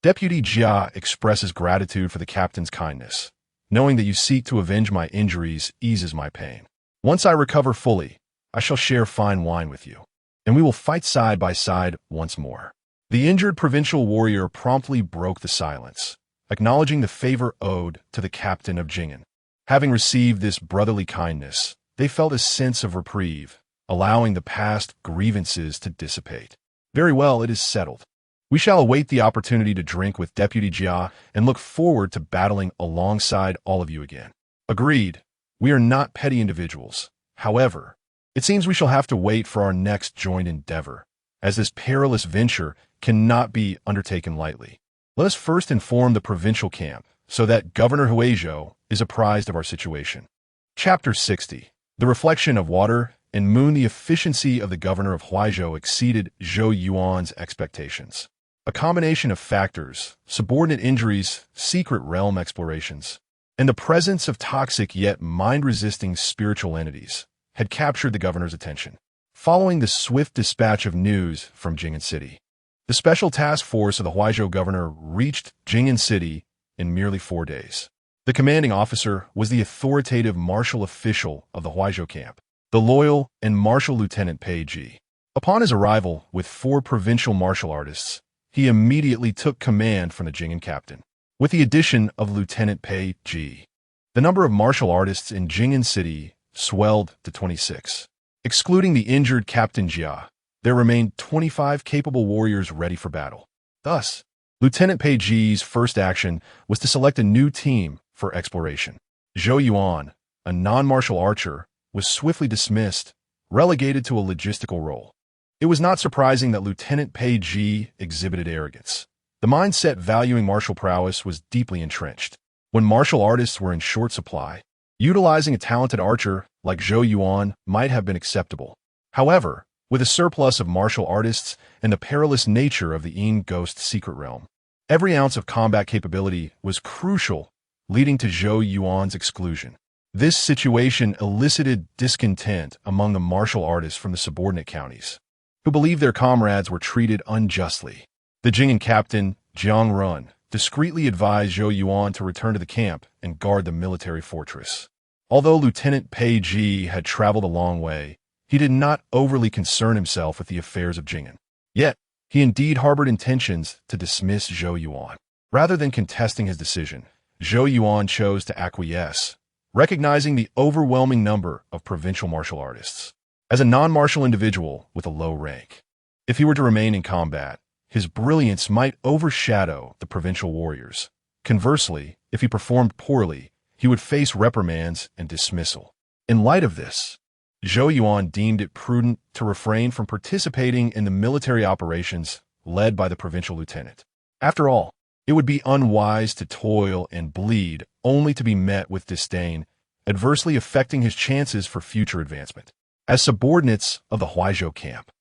Deputy Jia expresses gratitude for the captain's kindness. Knowing that you seek to avenge my injuries eases my pain. Once I recover fully, I shall share fine wine with you, and we will fight side by side once more. The injured provincial warrior promptly broke the silence, acknowledging the favor owed to the captain of Jingen. Having received this brotherly kindness, they felt a sense of reprieve, allowing the past grievances to dissipate. Very well, it is settled. We shall await the opportunity to drink with Deputy Jia and look forward to battling alongside all of you again. Agreed. We are not petty individuals. However, it seems we shall have to wait for our next joint endeavor, as this perilous venture cannot be undertaken lightly. Let us first inform the provincial camp, so that Governor Huizhou is apprised of our situation. Chapter 60. The reflection of water and moon. The efficiency of the governor of Huizhou exceeded Zhou Yuan's expectations. A combination of factors, subordinate injuries, secret realm explorations, and the presence of toxic yet mind-resisting spiritual entities had captured the governor's attention. Following the swift dispatch of news from Jing'an City, the special task force of the Huizhou governor reached Jing'an City in merely 4 days. The commanding officer was the authoritative martial official of the Huizhou camp, the loyal and martial Lieutenant Pei Ji. Upon his arrival with 4 provincial martial artists, he immediately took command from the Jing'an captain. With the addition of Lieutenant Pei Ji, the number of martial artists in Jing'an City swelled to 26. Excluding the injured Captain Jia, there remained 25 capable warriors ready for battle. Thus, Lieutenant Pei Ji's first action was to select a new team for exploration. Zhou Yuan, a non-martial archer, was swiftly dismissed, relegated to a logistical role. It was not surprising that Lieutenant Pei Ji exhibited arrogance. The mindset valuing martial prowess was deeply entrenched. When martial artists were in short supply, utilizing a talented archer like Zhou Yuan might have been acceptable. However, with a surplus of martial artists and the perilous nature of the Yin Ghost secret realm, every ounce of combat capability was crucial, leading to Zhou Yuan's exclusion. This situation elicited discontent among the martial artists from the subordinate counties, who believed their comrades were treated unjustly. The Jing'an captain, Jiang Run, discreetly advised Zhou Yuan to return to the camp and guard the military fortress. Although Lieutenant Pei Ji had traveled a long way, he did not overly concern himself with the affairs of Jing'an. Yet, he indeed harbored intentions to dismiss Zhou Yuan. Rather than contesting his decision, Zhou Yuan chose to acquiesce, recognizing the overwhelming number of provincial martial artists. As a non-martial individual with a low rank, if he were to remain in combat, his brilliance might overshadow the provincial warriors. Conversely, if he performed poorly, he would face reprimands and dismissal. In light of this, Zhou Yuan deemed it prudent to refrain from participating in the military operations led by the provincial lieutenant. After all, it would be unwise to toil and bleed only to be met with disdain, adversely affecting his chances for future advancement. As subordinates of the Huizhou camp,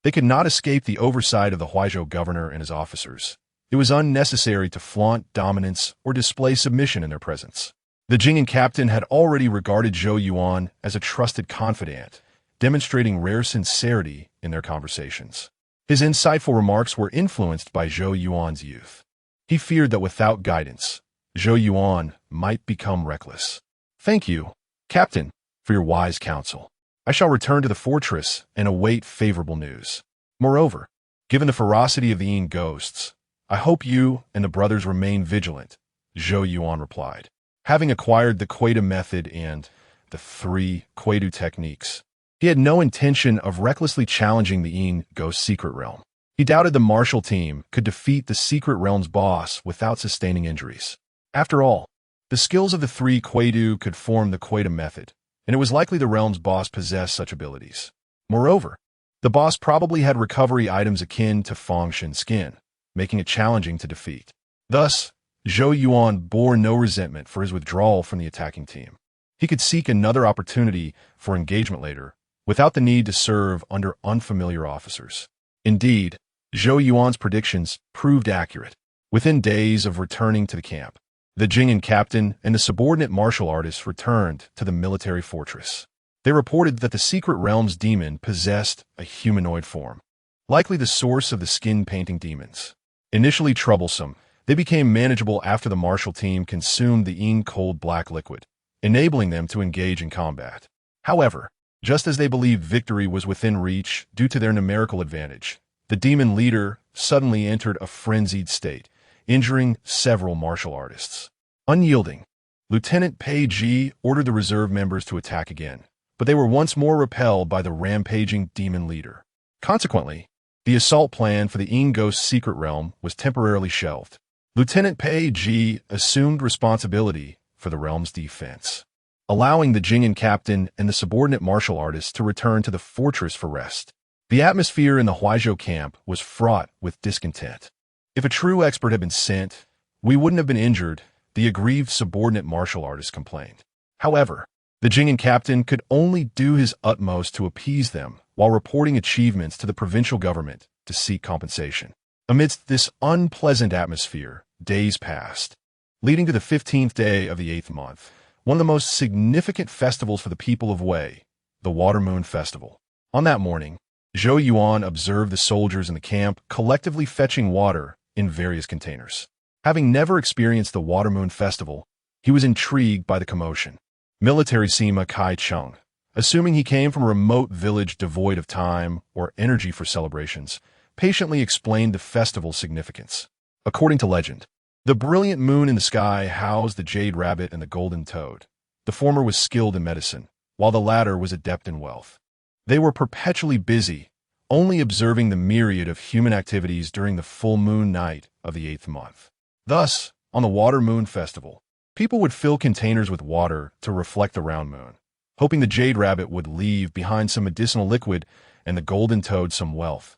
they could not escape the oversight of the Huizhou governor and his officers. It was unnecessary to flaunt dominance or display submission in their presence. The Jing'an captain had already regarded Zhou Yuan as a trusted confidant, demonstrating rare sincerity in their conversations. His insightful remarks were influenced by Zhou Yuan's youth. He feared that without guidance, Zhou Yuan might become reckless. "Thank you, Captain, for your wise counsel. I shall return to the fortress and await favorable news. Moreover, given the ferocity of the Yin ghosts, I hope you and the brothers remain vigilant," Zhou Yuan replied. Having acquired the Queda method and the 3 Quedu techniques, he had no intention of recklessly challenging the Yin Ghost secret realm. He doubted the martial team could defeat the secret realm's boss without sustaining injuries. After all, the skills of the 3 Quedu could form the Queda method, and it was likely the realm's boss possessed such abilities. Moreover, the boss probably had recovery items akin to Fengshen skin, making it challenging to defeat. Thus, Zhou Yuan bore no resentment for his withdrawal from the attacking team. He could seek another opportunity for engagement later, without the need to serve under unfamiliar officers. Indeed, Zhou Yuan's predictions proved accurate. Within days of returning to the camp, the Jing'an captain and the subordinate martial artists returned to the military fortress. They reported that the secret realm's demon possessed a humanoid form, likely the source of the skin-painting demons. Initially troublesome, they became manageable after the martial team consumed the Yin cold black liquid, enabling them to engage in combat. However, just as they believed victory was within reach due to their numerical advantage, the demon leader suddenly entered a frenzied state, injuring several martial artists. Unyielding, Lieutenant Pei Ji ordered the reserve members to attack again, but they were once more repelled by the rampaging demon leader. Consequently, the assault plan for the Yin Ghost secret realm was temporarily shelved. Lieutenant Pei Ji assumed responsibility for the realm's defense, allowing the Jing'an captain and the subordinate martial artists to return to the fortress for rest. The atmosphere in the Huizhou camp was fraught with discontent. If a true expert had been sent, we wouldn't have been injured, the aggrieved subordinate martial artist complained. However, the Jing'an captain could only do his utmost to appease them while reporting achievements to the provincial government to seek compensation. Amidst this unpleasant atmosphere, days passed, leading to the 15th day of the 8th month, one of the most significant festivals for the people of Wei, the Water Moon Festival. On that morning, Zhou Yuan observed the soldiers in the camp collectively fetching water in various containers. Having never experienced the Water Moon Festival, he was intrigued by the commotion. Military Sima Kai Chung, assuming he came from a remote village devoid of time or energy for celebrations, patiently explained the festival's significance. According to legend, the brilliant moon in the sky housed the jade rabbit and the golden toad. The former was skilled in medicine, while the latter was adept in wealth. They were perpetually busy, only observing the myriad of human activities during the full moon night of the 8th month. Thus, on the Water Moon Festival, people would fill containers with water to reflect the round moon, hoping the jade rabbit would leave behind some medicinal liquid and the golden toad some wealth,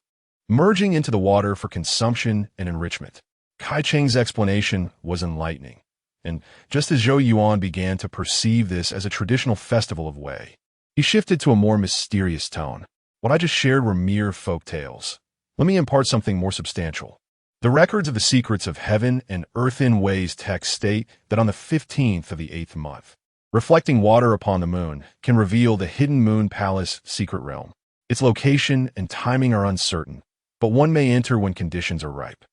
merging into the water for consumption and enrichment. Kai Cheng's explanation was enlightening, and just as Zhou Yuan began to perceive this as a traditional festival of Wei, he shifted to a more mysterious tone. What I just shared were mere folk tales. Let me impart something more substantial. The records of the secrets of heaven and earth in Wei's text state that on the 15th of the 8th month, reflecting water upon the moon can reveal the hidden moon palace secret realm. Its location and timing are uncertain, but one may enter when conditions are ripe.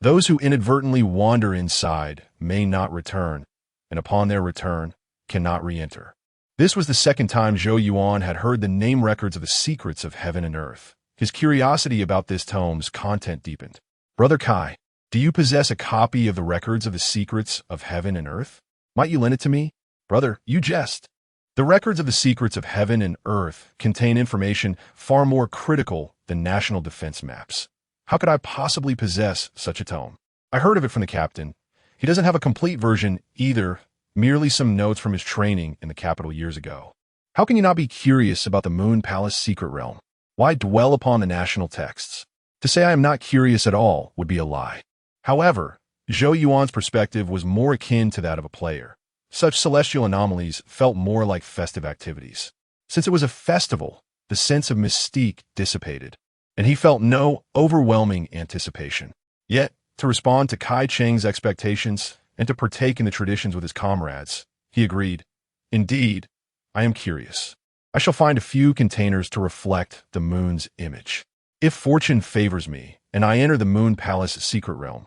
Those who inadvertently wander inside may not return, and upon their return, cannot re-enter. This was the second time Zhou Yuan had heard the name records of the secrets of heaven and earth. His curiosity about this tome's content deepened. Brother Kai, do you possess a copy of the records of the secrets of heaven and earth? Might you lend it to me? Brother, you jest. The records of the secrets of heaven and earth contain information far more critical than national defense maps. How could I possibly possess such a tome? I heard of it from the captain. He doesn't have a complete version either, merely some notes from his training in the capital years ago. How can you not be curious about the Moon Palace secret realm? Why dwell upon the national texts? To say I am not curious at all would be a lie. However, Zhou Yuan's perspective was more akin to that of a player. Such celestial anomalies felt more like festive activities. Since it was a festival, the sense of mystique dissipated, and he felt no overwhelming anticipation. Yet, to respond to Kai Cheng's expectations and to partake in the traditions with his comrades, he agreed, "Indeed, I am curious. I shall find a few containers to reflect the moon's image. If fortune favors me and I enter the Moon Palace secret realm,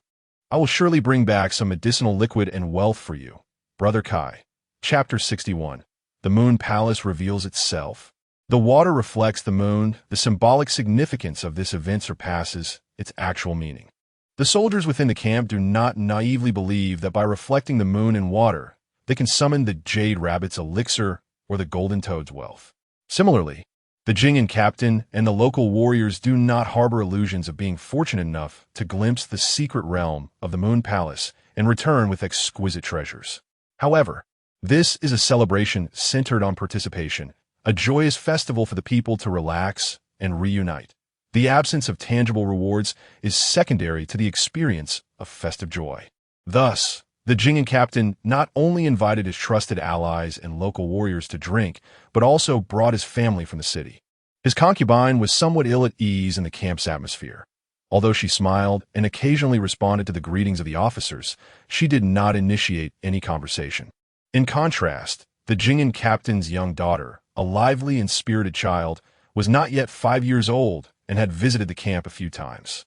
I will surely bring back some medicinal liquid and wealth for you." Brother Kai. Chapter 61. The Moon Palace reveals itself. The water reflects the moon. The symbolic significance of this event surpasses its actual meaning. The soldiers within the camp do not naively believe that by reflecting the moon in water, they can summon the jade rabbit's elixir or the golden toad's wealth. Similarly, the Jing'an captain and the local warriors do not harbor illusions of being fortunate enough to glimpse the secret realm of the Moon Palace and return with exquisite treasures. However, this is a celebration centered on participation, a joyous festival for the people to relax and reunite. The absence of tangible rewards is secondary to the experience of festive joy. Thus, the Jing'an captain not only invited his trusted allies and local warriors to drink, but also brought his family from the city. His concubine was somewhat ill at ease in the camp's atmosphere. Although she smiled and occasionally responded to the greetings of the officers, she did not initiate any conversation. In contrast, the Jing'an captain's young daughter, a lively and spirited child, was not yet 5 years old and had visited the camp a few times.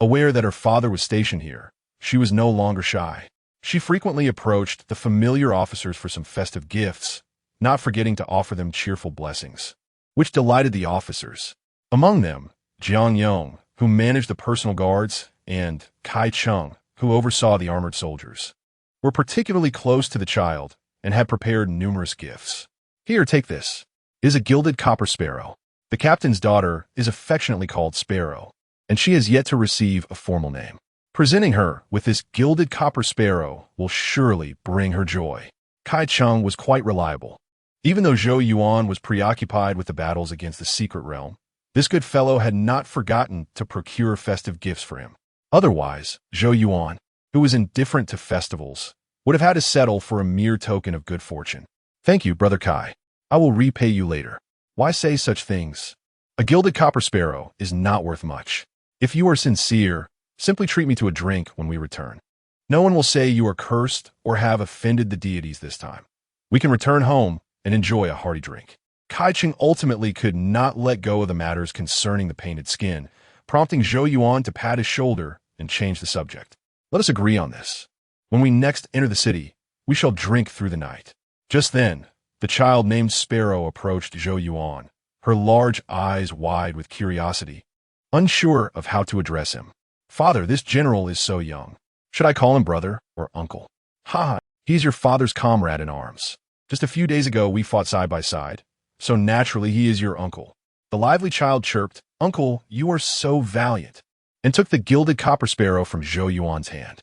Aware that her father was stationed here, she was no longer shy. She frequently approached the familiar officers for some festive gifts, not forgetting to offer them cheerful blessings, which delighted the officers. Among them, Jiang Yong, who managed the personal guards, and Kai Chung, who oversaw the armored soldiers, were particularly close to the child and had prepared numerous gifts. Here, take this. It is a gilded copper sparrow. The captain's daughter is affectionately called Sparrow, and she has yet to receive a formal name. Presenting her with this gilded copper sparrow will surely bring her joy. Kai Chung was quite reliable. Even though Zhou Yuan was preoccupied with the battles against the secret realm, this good fellow had not forgotten to procure festive gifts for him. Otherwise, Zhou Yuan, who was indifferent to festivals, would have had to settle for a mere token of good fortune. Thank you, Brother Kai. I will repay you later. Why say such things? A gilded copper sparrow is not worth much. If you are sincere, simply treat me to a drink when we return. No one will say you are cursed or have offended the deities this time. We can return home and enjoy a hearty drink. Kai Cheng ultimately could not let go of the matters concerning the painted skin, prompting Zhou Yuan to pat his shoulder and change the subject. Let us agree on this. When we next enter the city, we shall drink through the night. Just then, the child named Sparrow approached Zhou Yuan, her large eyes wide with curiosity, unsure of how to address him. Father, this general is so young. Should I call him brother or uncle? Ha! He's your father's comrade in arms. Just a few days ago we fought side by side, so naturally he is your uncle. The lively child chirped, Uncle, you are so valiant, and took the gilded copper sparrow from Zhou Yuan's hand.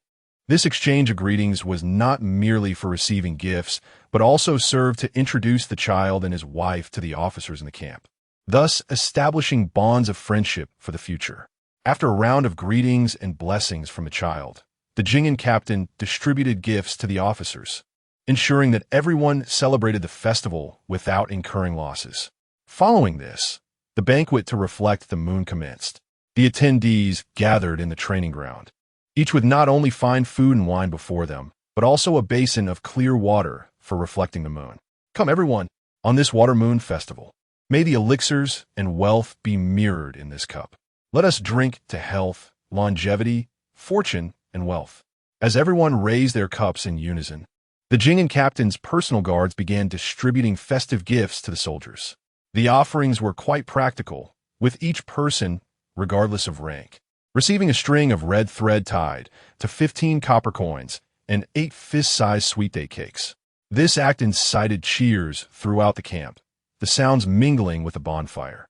This exchange of greetings was not merely for receiving gifts, but also served to introduce the child and his wife to the officers in the camp, thus establishing bonds of friendship for the future. After a round of greetings and blessings from the child, the Jing'an captain distributed gifts to the officers, ensuring that everyone celebrated the festival without incurring losses. Following this, the banquet to reflect the moon commenced. The attendees gathered in the training ground, each with not only fine food and wine before them, but also a basin of clear water for reflecting the moon. Come everyone, on this water-moon festival. May the elixirs and wealth be mirrored in this cup. Let us drink to health, longevity, fortune, and wealth. As everyone raised their cups in unison, the Jing'an captain's personal guards began distributing festive gifts to the soldiers. The offerings were quite practical, with each person, regardless of rank, receiving a string of red thread tied to 15 copper coins and 8 fist-sized sweet day cakes. This act incited cheers throughout the camp, the sounds mingling with the bonfire.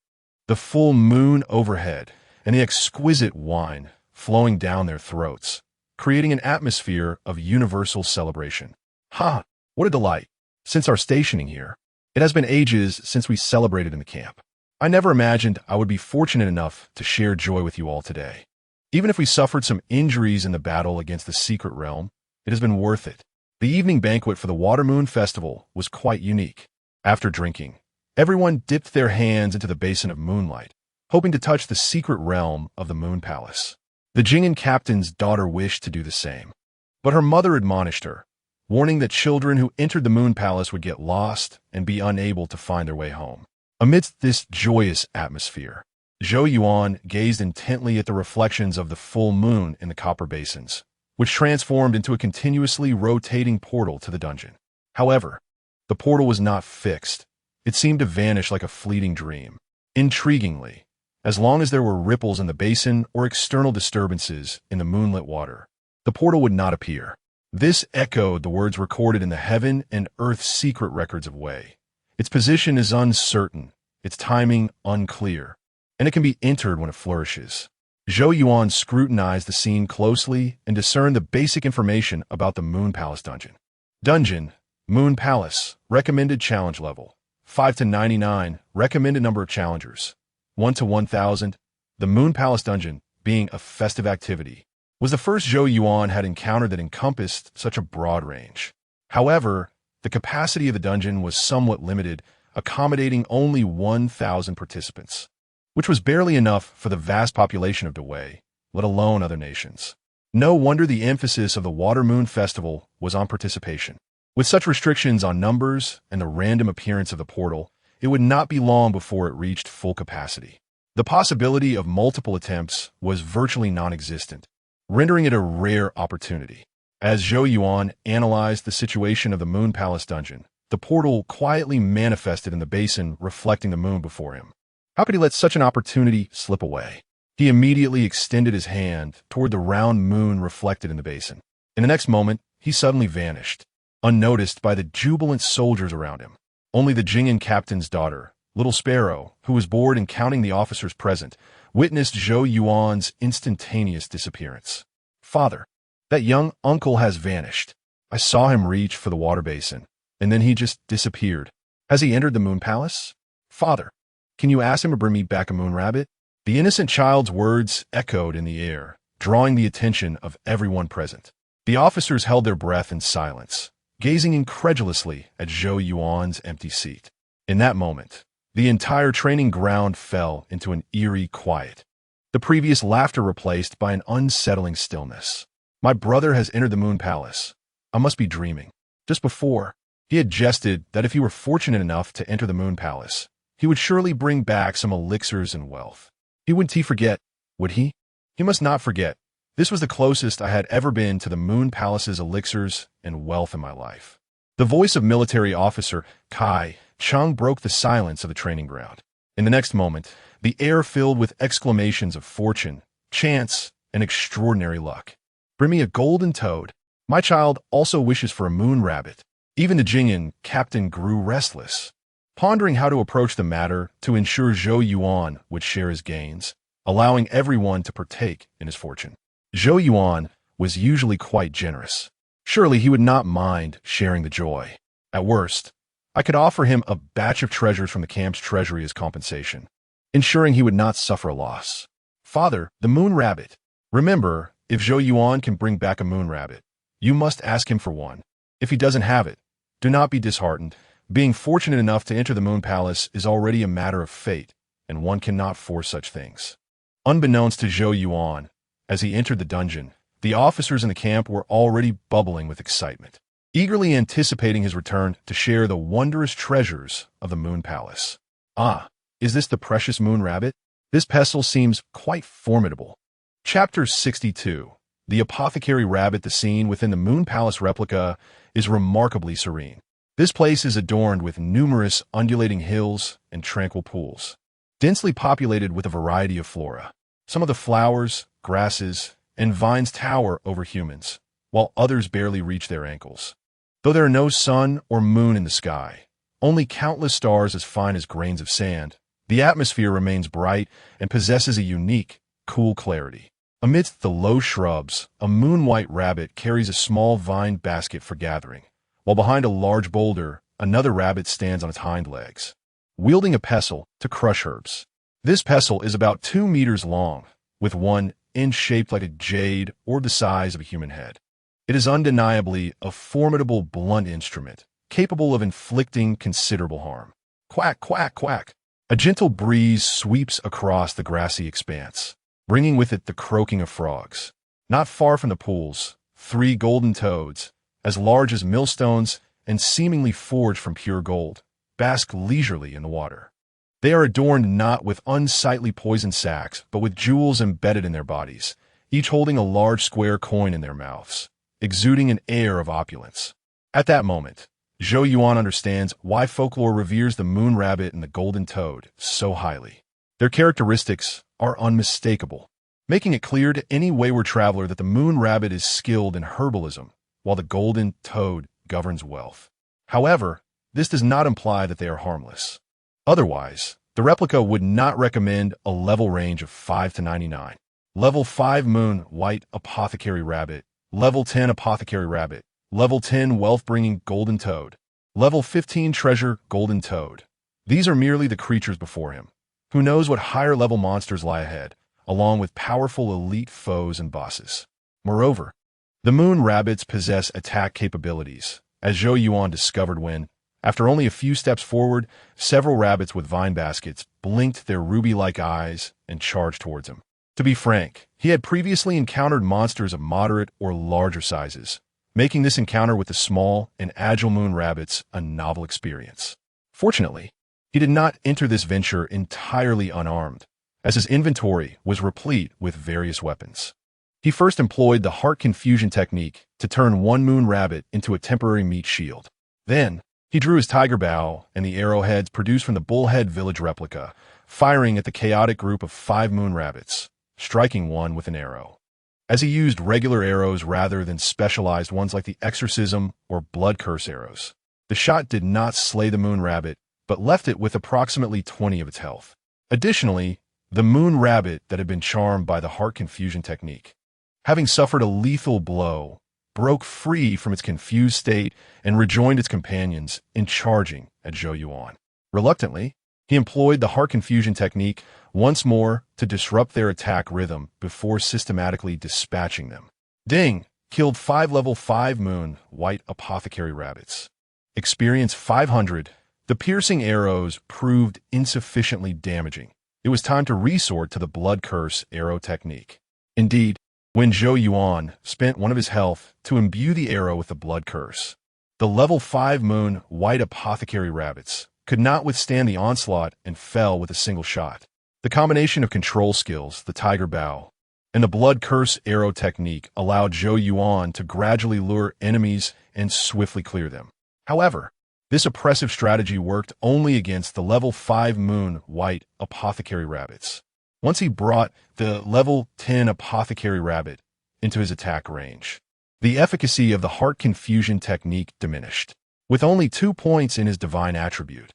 The full moon overhead and the exquisite wine flowing down their throats, creating an atmosphere of universal celebration. Ha! What a delight! Since our stationing here, it has been ages since we celebrated in the camp. I never imagined I would be fortunate enough to share joy with you all today. Even if we suffered some injuries in the battle against the secret realm, it has been worth it. The evening banquet for the Water Moon Festival was quite unique. After drinking, everyone dipped their hands into the basin of moonlight, hoping to touch the secret realm of the Moon Palace. The Jing'an captain's daughter wished to do the same, but her mother admonished her, warning that children who entered the Moon Palace would get lost and be unable to find their way home. Amidst this joyous atmosphere, Zhou Yuan gazed intently at the reflections of the full moon in the copper basins, which transformed into a continuously rotating portal to the dungeon. However, the portal was not fixed. It seemed to vanish like a fleeting dream. Intriguingly, as long as there were ripples in the basin or external disturbances in the moonlit water, the portal would not appear. This echoed the words recorded in the heaven and earth secret records of Wei. Its position is uncertain, its timing unclear, and it can be entered when it flourishes. Zhou Yuan scrutinized the scene closely and discerned the basic information about the Moon Palace dungeon. Dungeon, Moon Palace, recommended challenge level, 5 to 99, recommended number of challengers, 1 to 1,000. The Moon Palace dungeon, being a festive activity, was the first Zhou Yuan had encountered that encompassed such a broad range. However, the capacity of the dungeon was somewhat limited, accommodating only 1,000 participants, which was barely enough for the vast population of Dawei, let alone other nations. No wonder the emphasis of the Water Moon Festival was on participation. With such restrictions on numbers and the random appearance of the portal, it would not be long before it reached full capacity. The possibility of multiple attempts was virtually non-existent, rendering it a rare opportunity. As Zhou Yuan analyzed the situation of the Moon Palace dungeon, the portal quietly manifested in the basin reflecting the moon before him. How could he let such an opportunity slip away? He immediately extended his hand toward the round moon reflected in the basin. In the next moment, he suddenly vanished, unnoticed by the jubilant soldiers around him. Only the Jing'an captain's daughter, Little Sparrow, who was bored in counting the officers present, witnessed Zhou Yuan's instantaneous disappearance. Father, that young uncle has vanished. I saw him reach for the water basin, and then he just disappeared. Has he entered the Moon Palace? Father, can you ask him to bring me back a moon rabbit? The innocent child's words echoed in the air, drawing the attention of everyone present. The officers held their breath in silence, gazing incredulously at Zhou Yuan's empty seat. In that moment, the entire training ground fell into an eerie quiet, the previous laughter replaced by an unsettling stillness. My brother has entered the Moon Palace. I must be dreaming. Just before, he had jested that if he were fortunate enough to enter the Moon Palace, he would surely bring back some elixirs and wealth. Wouldn't he forget, would he? He must not forget. This was the closest I had ever been to the Moon Palace's elixirs and wealth in my life. The voice of military officer Kai Cheng broke the silence of the training ground. In the next moment, the air filled with exclamations of fortune, chance, and extraordinary luck. Bring me a golden toad. My child also wishes for a moon rabbit. Even the Jingyan captain grew restless, pondering how to approach the matter to ensure Zhou Yuan would share his gains, allowing everyone to partake in his fortune. Zhou Yuan was usually quite generous. Surely he would not mind sharing the joy. At worst, I could offer him a batch of treasures from the camp's treasury as compensation, ensuring he would not suffer a loss. Father, the moon rabbit. Remember, if Zhou Yuan can bring back a moon rabbit, you must ask him for one. If he doesn't have it, do not be disheartened. Being fortunate enough to enter the Moon Palace is already a matter of fate, and one cannot force such things. Unbeknownst to Zhou Yuan, as he entered the dungeon, the officers in the camp were already bubbling with excitement, eagerly anticipating his return to share the wondrous treasures of the Moon Palace. Ah, is this the precious moon rabbit? This pestle seems quite formidable. Chapter 62. The Apothecary Rabbit. The scene within the Moon Palace replica is remarkably serene. This place is adorned with numerous undulating hills and tranquil pools, densely populated with a variety of flora. Some of the flowers, grasses, and vines tower over humans, while others barely reach their ankles. Though there are no sun or moon in the sky, only countless stars as fine as grains of sand, the atmosphere remains bright and possesses a unique, cool clarity. Amidst the low shrubs, a moon-white rabbit carries a small vine basket for gathering, while behind a large boulder, another rabbit stands on its hind legs, wielding a pestle to crush herbs. This pestle is about 2 meters long, with one end shaped like a jade or the size of a human head. It is undeniably a formidable blunt instrument, capable of inflicting considerable harm. Quack, quack, quack. A gentle breeze sweeps across the grassy expanse, bringing with it the croaking of frogs. Not far from the pools, 3 golden toads, as large as millstones and seemingly forged from pure gold, bask leisurely in the water. They are adorned not with unsightly poison sacs, but with jewels embedded in their bodies, each holding a large square coin in their mouths, exuding an air of opulence. At that moment, Zhou Yuan understands why folklore reveres the moon rabbit and the golden toad so highly. Their characteristics are unmistakable, making it clear to any wayward traveler that the moon rabbit is skilled in herbalism, while the golden toad governs wealth. However, this does not imply that they are harmless. Otherwise, the replica would not recommend a level range of 5 to 99. Level 5 Moon White Apothecary Rabbit, Level 10 Apothecary Rabbit, Level 10 Wealth-Bringing Golden Toad, Level 15 Treasure Golden Toad. These are merely the creatures before him. Who knows what higher-level monsters lie ahead, along with powerful elite foes and bosses. Moreover, the moon rabbits possess attack capabilities, as Zhou Yuan discovered when, after only a few steps forward, several rabbits with vine baskets blinked their ruby-like eyes and charged towards him. To be frank, he had previously encountered monsters of moderate or larger sizes, making this encounter with the small and agile moon rabbits a novel experience. Fortunately, he did not enter this venture entirely unarmed, as his inventory was replete with various weapons. He first employed the heart confusion technique to turn one moon rabbit into a temporary meat shield. Then, he drew his tiger bow and the arrowheads produced from the Bullhead Village replica, firing at the chaotic group of 5 moon rabbits, striking one with an arrow. As he used regular arrows rather than specialized ones like the exorcism or blood curse arrows, the shot did not slay the moon rabbit, but left it with approximately 20 of its health. Additionally, the moon rabbit that had been charmed by the heart confusion technique, having suffered a lethal blow, broke free from its confused state and rejoined its companions in charging at Zhou Yuan. Reluctantly, he employed the heart confusion technique once more to disrupt their attack rhythm before systematically dispatching them. Ding! killed 5 level 5 moon white apothecary rabbits. Experience 500. The piercing arrows proved insufficiently damaging. It was time to resort to the blood curse arrow technique. Indeed, when Zhou Yuan spent one of his health to imbue the arrow with the blood curse, the level 5 moon white apothecary rabbits could not withstand the onslaught and fell with a single shot. The combination of control skills, the tiger bow, and the blood curse arrow technique allowed Zhou Yuan to gradually lure enemies and swiftly clear them. However, this oppressive strategy worked only against the level 5 moon white apothecary rabbits. Once he brought the level 10 apothecary rabbit into his attack range, the efficacy of the heart confusion technique diminished. With only 2 points in his divine attribute,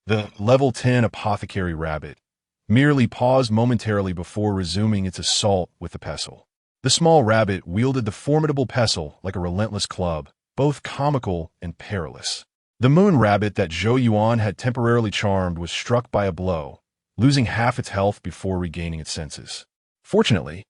the level 10 apothecary rabbit merely paused momentarily before resuming its assault with the pestle. The small rabbit wielded the formidable pestle like a relentless club, both comical and perilous. The moon rabbit that Zhou Yuan had temporarily charmed was struck by a blow, losing half its health before regaining its senses. Fortunately,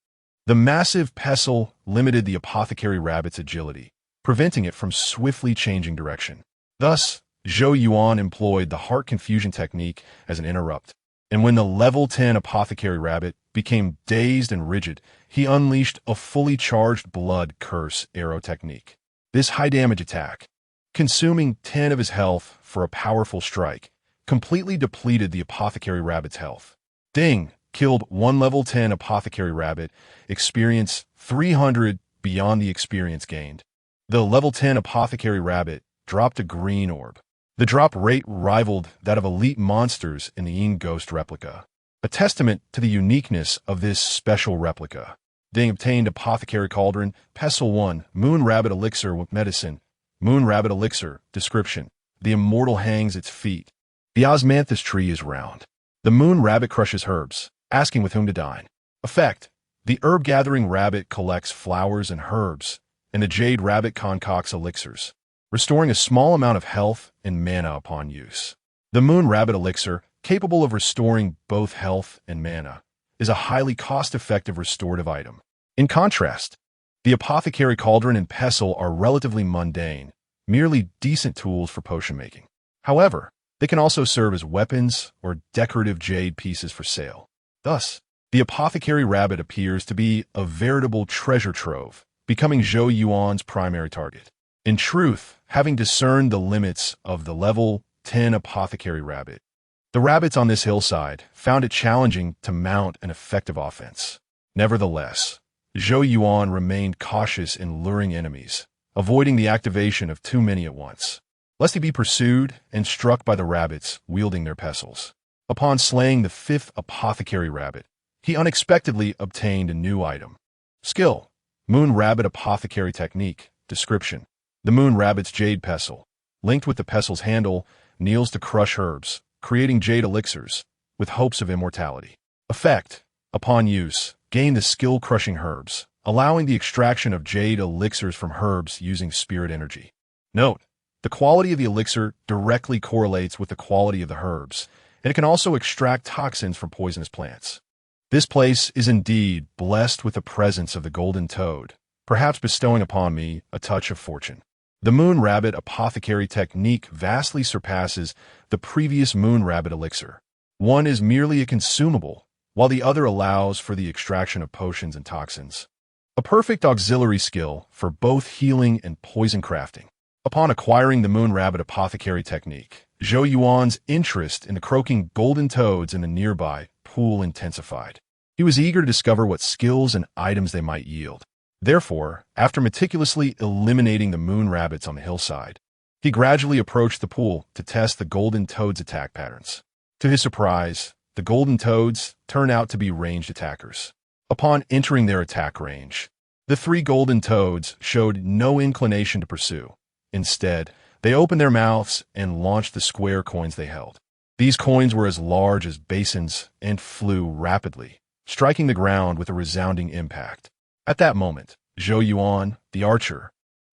the massive pestle limited the apothecary rabbit's agility, preventing it from swiftly changing direction. Thus, Zhou Yuan employed the heart confusion technique as an interrupt, and when the level 10 apothecary rabbit became dazed and rigid, he unleashed a fully charged blood curse arrow technique. This high-damage attack, consuming 10 of his health for a powerful strike, completely depleted the apothecary rabbit's health. Ding! Killed 1 level 10 apothecary rabbit, experience 300 beyond the experience gained. The level 10 apothecary rabbit dropped a green orb. The drop rate rivaled that of elite monsters in the Ghost replica, a testament to the uniqueness of this special replica. Ding obtained apothecary cauldron, pestle 1, moon rabbit elixir with medicine, moon rabbit elixir, description. The immortal hangs its feet. The osmanthus tree is round. The moon rabbit crushes herbs, asking with whom to dine. Effect: the herb-gathering rabbit collects flowers and herbs, and the jade rabbit concocts elixirs, restoring a small amount of health and mana upon use. The moon rabbit elixir, capable of restoring both health and mana, is a highly cost-effective restorative item. In contrast, the apothecary cauldron and pestle are relatively mundane, merely decent tools for potion making. However, they can also serve as weapons or decorative jade pieces for sale. Thus, the apothecary rabbit appears to be a veritable treasure trove, becoming Zhou Yuan's primary target. In truth, having discerned the limits of the level 10 apothecary rabbit, the rabbits on this hillside found it challenging to mount an effective offense. Nevertheless, Zhou Yuan remained cautious in luring enemies, avoiding the activation of too many at once, lest he be pursued and struck by the rabbits wielding their pestles. Upon slaying the 5th apothecary rabbit, he unexpectedly obtained a new item. Skill: Moon Rabbit Apothecary Technique. Description: the moon rabbit's jade pestle, linked with the pestle's handle, kneels to crush herbs, creating jade elixirs, with hopes of immortality. Effect: upon use, gain the skill crushing herbs, allowing the extraction of jade elixirs from herbs using spirit energy. Note: the quality of the elixir directly correlates with the quality of the herbs, and it can also extract toxins from poisonous plants. This place is indeed blessed with the presence of the golden toad, perhaps bestowing upon me a touch of fortune. The moon rabbit apothecary technique vastly surpasses the previous moon rabbit elixir. One is merely a consumable, while the other allows for the extraction of potions and toxins. A perfect auxiliary skill for both healing and poison crafting. Upon acquiring the moon rabbit apothecary technique, Zhou Yuan's interest in the croaking golden toads in the nearby pool intensified. He was eager to discover what skills and items they might yield. Therefore, after meticulously eliminating the moon rabbits on the hillside, he gradually approached the pool to test the golden toads' attack patterns. To his surprise, the golden toads turned out to be ranged attackers. Upon entering their attack range, the 3 golden toads showed no inclination to pursue. Instead, they opened their mouths and launched the square coins they held. These coins were as large as basins and flew rapidly, striking the ground with a resounding impact. At that moment, Zhou Yuan, the archer,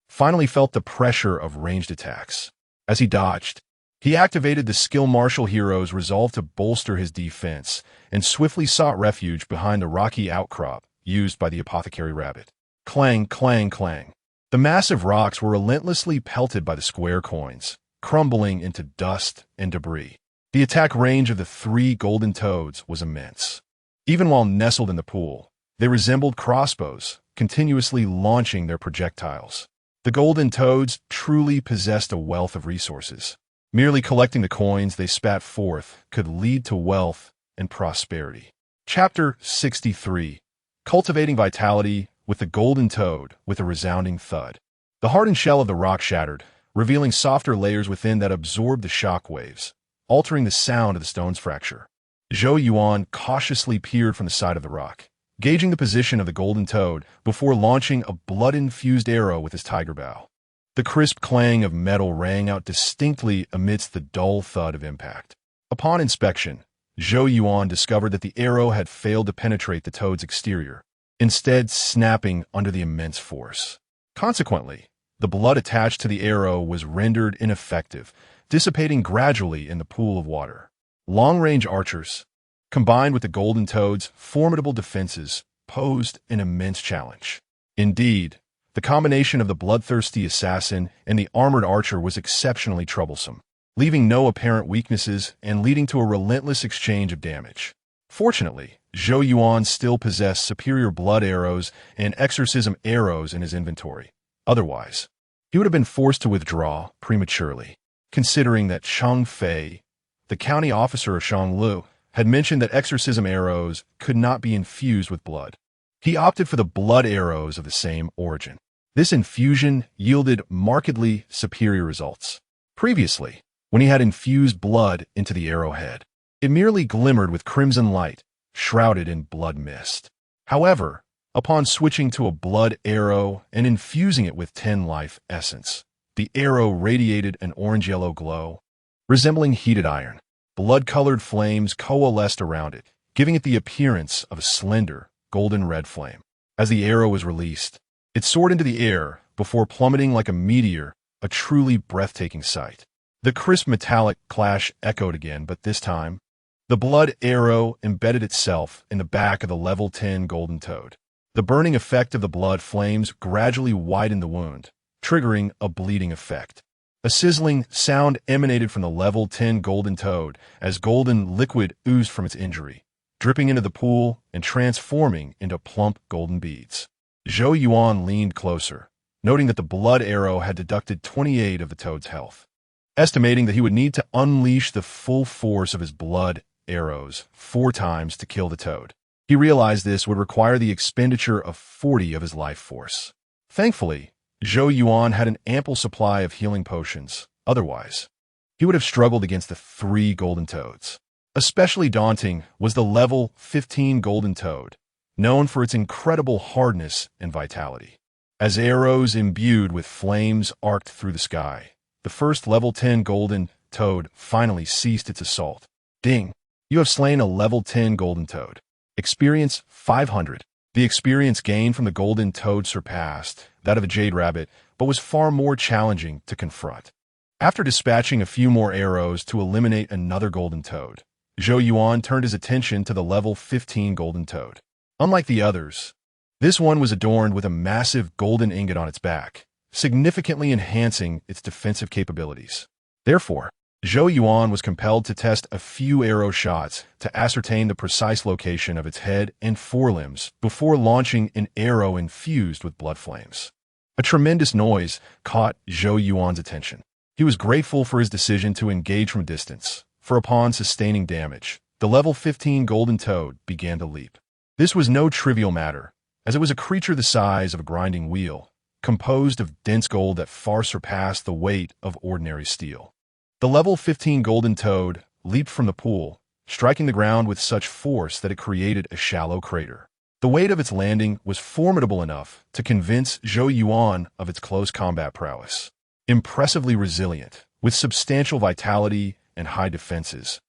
finally felt the pressure of ranged attacks. As he dodged, he activated the skill martial hero's resolve to bolster his defense and swiftly sought refuge behind the rocky outcrop used by the apothecary rabbit. Clang, clang, clang. The massive rocks were relentlessly pelted by the square coins, crumbling into dust and debris. The attack range of the three golden toads was immense. Even while nestled in the pool, they resembled crossbows, continuously launching their projectiles. The golden toads truly possessed a wealth of resources. Merely collecting the coins they spat forth could lead to wealth and prosperity. Chapter 63. Cultivating Vitality with the Golden Toad with a resounding thud. The hardened shell of the rock shattered, revealing softer layers within that absorbed the shock waves, altering the sound of the stone's fracture. Zhou Yuan cautiously peered from the side of the rock, gauging the position of the golden toad before launching a blood-infused arrow with his tiger bow. The crisp clang of metal rang out distinctly amidst the dull thud of impact. Upon inspection, Zhou Yuan discovered that the arrow had failed to penetrate the toad's exterior, instead snapping under the immense force. Consequently, the blood attached to the arrow was rendered ineffective, dissipating gradually in the pool of water. Long-range archers, combined with the golden toad's formidable defenses, posed an immense challenge. Indeed, the combination of the bloodthirsty assassin and the armored archer was exceptionally troublesome, leaving no apparent weaknesses and leading to a relentless exchange of damage. Fortunately, Zhou Yuan still possessed superior blood arrows and exorcism arrows in his inventory. Otherwise, he would have been forced to withdraw prematurely, considering that Cheng Fei, the county officer of Shanglu, had mentioned that exorcism arrows could not be infused with blood. He opted for the blood arrows of the same origin. This infusion yielded markedly superior results. Previously, when he had infused blood into the arrowhead, it merely glimmered with crimson light, shrouded in blood mist. However, upon switching to a blood arrow and infusing it with 10 life essence, the arrow radiated an orange-yellow glow, resembling heated iron. Blood-colored flames coalesced around it, giving it the appearance of a slender, golden-red flame. As the arrow was released, it soared into the air before plummeting like a meteor, a truly breathtaking sight. The crisp metallic clash echoed again, but this time, the blood arrow embedded itself in the back of the level 10 golden toad. The burning effect of the blood flames gradually widened the wound, triggering a bleeding effect. A sizzling sound emanated from the level 10 golden toad as golden liquid oozed from its injury, dripping into the pool and transforming into plump golden beads. Zhou Yuan leaned closer, noting that the blood arrow had deducted 28 of the toad's health. Estimating that he would need to unleash the full force of his blood arrows 4 times to kill the toad. He realized this would require the expenditure of 40 of his life force. Thankfully, Zhou Yuan had an ample supply of healing potions. Otherwise, he would have struggled against the 3 golden toads. Especially daunting was the level 15 golden toad, known for its incredible hardness and vitality. As arrows imbued with flames arced through the sky, the first level 10 golden toad finally ceased its assault. Ding! You have slain a level 10 golden toad. Experience 500. The experience gained from the golden toad surpassed that of a jade rabbit, but was far more challenging to confront. After dispatching a few more arrows to eliminate another golden toad, Zhou Yuan turned his attention to the level 15 golden toad. Unlike the others, this one was adorned with a massive golden ingot on its back, significantly enhancing its defensive capabilities. Therefore, Zhou Yuan was compelled to test a few arrow shots to ascertain the precise location of its head and forelimbs before launching an arrow infused with blood flames. A tremendous noise caught Zhou Yuan's attention. He was grateful for his decision to engage from a distance, for upon sustaining damage, the level 15 golden toad began to leap. This was no trivial matter, as it was a creature the size of a grinding wheel, composed of dense gold that far surpassed the weight of ordinary steel. The level 15 golden toad leaped from the pool, striking the ground with such force that it created a shallow crater. The weight of its landing was formidable enough to convince Zhou Yuan of its close combat prowess. Impressively resilient, with substantial vitality and high defenses,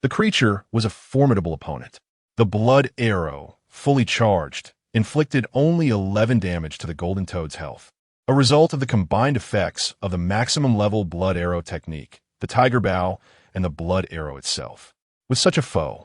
the creature was a formidable opponent. The blood arrow, fully charged, inflicted only 11 damage to the golden toad's health, a result of the combined effects of the maximum level blood arrow technique, the tiger bow, and the blood arrow itself. With such a foe,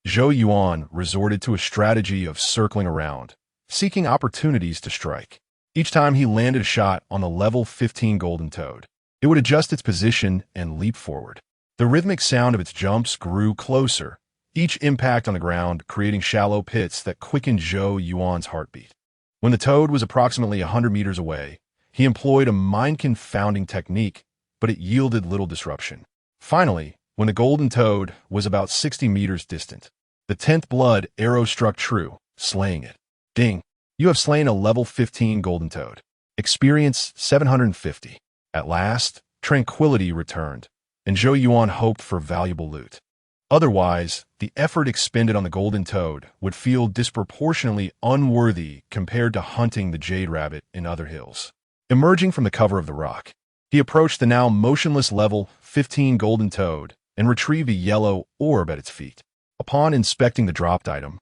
Zhou Yuan resorted to a strategy of circling around, seeking opportunities to strike. Each time he landed a shot on the level 15 golden toad, it would adjust its position and leap forward. The rhythmic sound of its jumps grew closer, each impact on the ground creating shallow pits that quickened Zhou Yuan's heartbeat. When the toad was approximately 100 meters away, he employed a mind-confounding technique, but it yielded little disruption. Finally, when the golden toad was about 60 meters distant, the 10th blood arrow struck true, slaying it. Ding! You have slain a level 15 golden toad. Experience 750. At last, tranquility returned, and Zhou Yuan hoped for valuable loot. Otherwise, the effort expended on the golden toad would feel disproportionately unworthy compared to hunting the jade rabbit in other hills. Emerging from the cover of the rock, he approached the now motionless level 15 golden toad and retrieved a yellow orb at its feet. Upon inspecting the dropped item,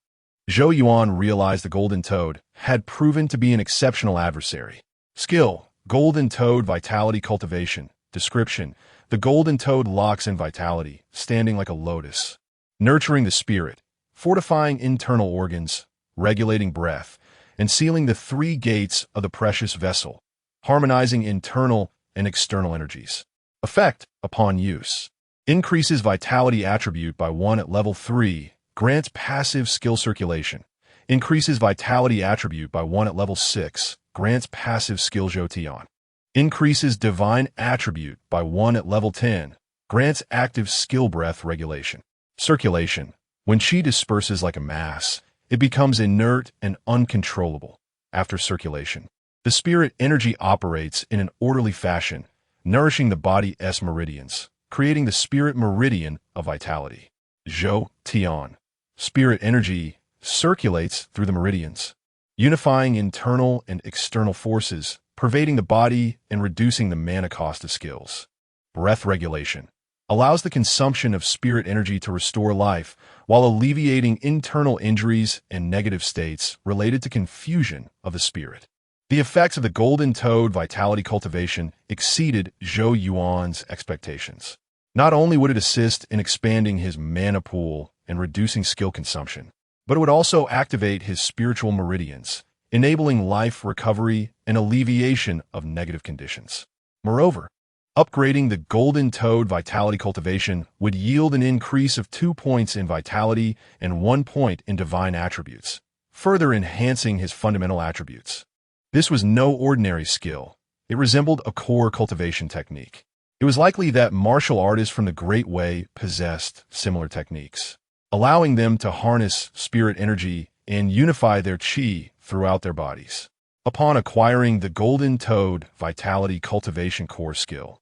Zhou Yuan realized the golden toad had proven to be an exceptional adversary. Skill: Golden Toad Vitality Cultivation. Description: the golden toad locks in vitality, standing like a lotus, nurturing the spirit, fortifying internal organs, regulating breath, and sealing the 3 gates of the precious vessel, harmonizing internal and external energies. Effect: upon use, increases vitality attribute by 1 at level 3, grants passive skill circulation, increases vitality attribute by 1 at level 6, grants passive skill Zhou Tian, increases divine attribute by 1 at level 10, grants active skill breath regulation. Circulation: when chi disperses like a mass, it becomes inert and uncontrollable. After circulation, the spirit energy operates in an orderly fashion, nourishing the body's meridians, creating the spirit meridian of vitality. Zhou Tian: spirit energy circulates through the meridians, unifying internal and external forces, pervading the body and reducing the mana cost of skills. Breath regulation: allows the consumption of spirit energy to restore life while alleviating internal injuries and negative states related to confusion of the spirit. The effects of the golden toad vitality cultivation exceeded Zhou Yuan's expectations. Not only would it assist in expanding his mana pool and reducing skill consumption, but it would also activate his spiritual meridians, enabling life recovery and alleviation of negative conditions. Moreover, upgrading the golden toad vitality cultivation would yield an increase of 2 points in vitality and 1 point in divine attributes, further enhancing his fundamental attributes. This was no ordinary skill. It resembled a core cultivation technique. It was likely that martial artists from the Great Way possessed similar techniques, allowing them to harness spirit energy and unify their chi throughout their bodies. Upon acquiring the golden toad vitality cultivation core skill,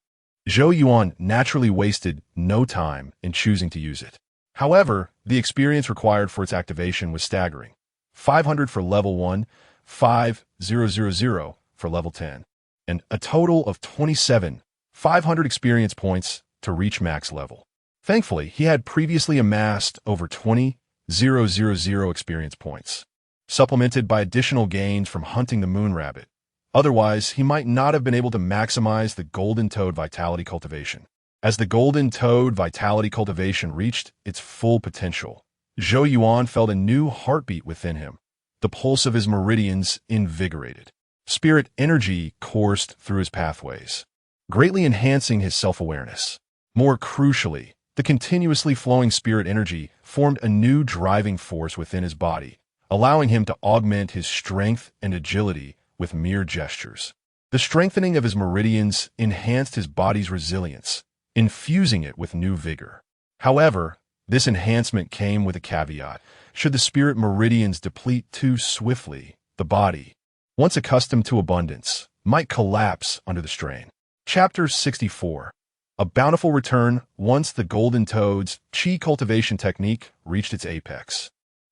Zhou Yuan naturally wasted no time in choosing to use it. However, the experience required for its activation was staggering: 500 for level 1, 5,000 for level 10, and a total of 27,500 experience points to reach max level. Thankfully, he had previously amassed over 20,000 experience points, supplemented by additional gains from hunting the moon rabbit. Otherwise, he might not have been able to maximize the golden toad vitality cultivation. As the golden toad vitality cultivation reached its full potential, Zhou Yuan felt a new heartbeat within him. The pulse of his meridians invigorated. Spirit energy coursed through his pathways, greatly enhancing his self-awareness. More crucially, the continuously flowing spirit energy formed a new driving force within his body, allowing him to augment his strength and agility with mere gestures. The strengthening of his meridians enhanced his body's resilience, infusing it with new vigor. However, this enhancement came with a caveat. Should the spirit meridians deplete too swiftly, the body, once accustomed to abundance, might collapse under the strain. Chapter 64. A bountiful return once the golden toad's chi cultivation technique reached its apex.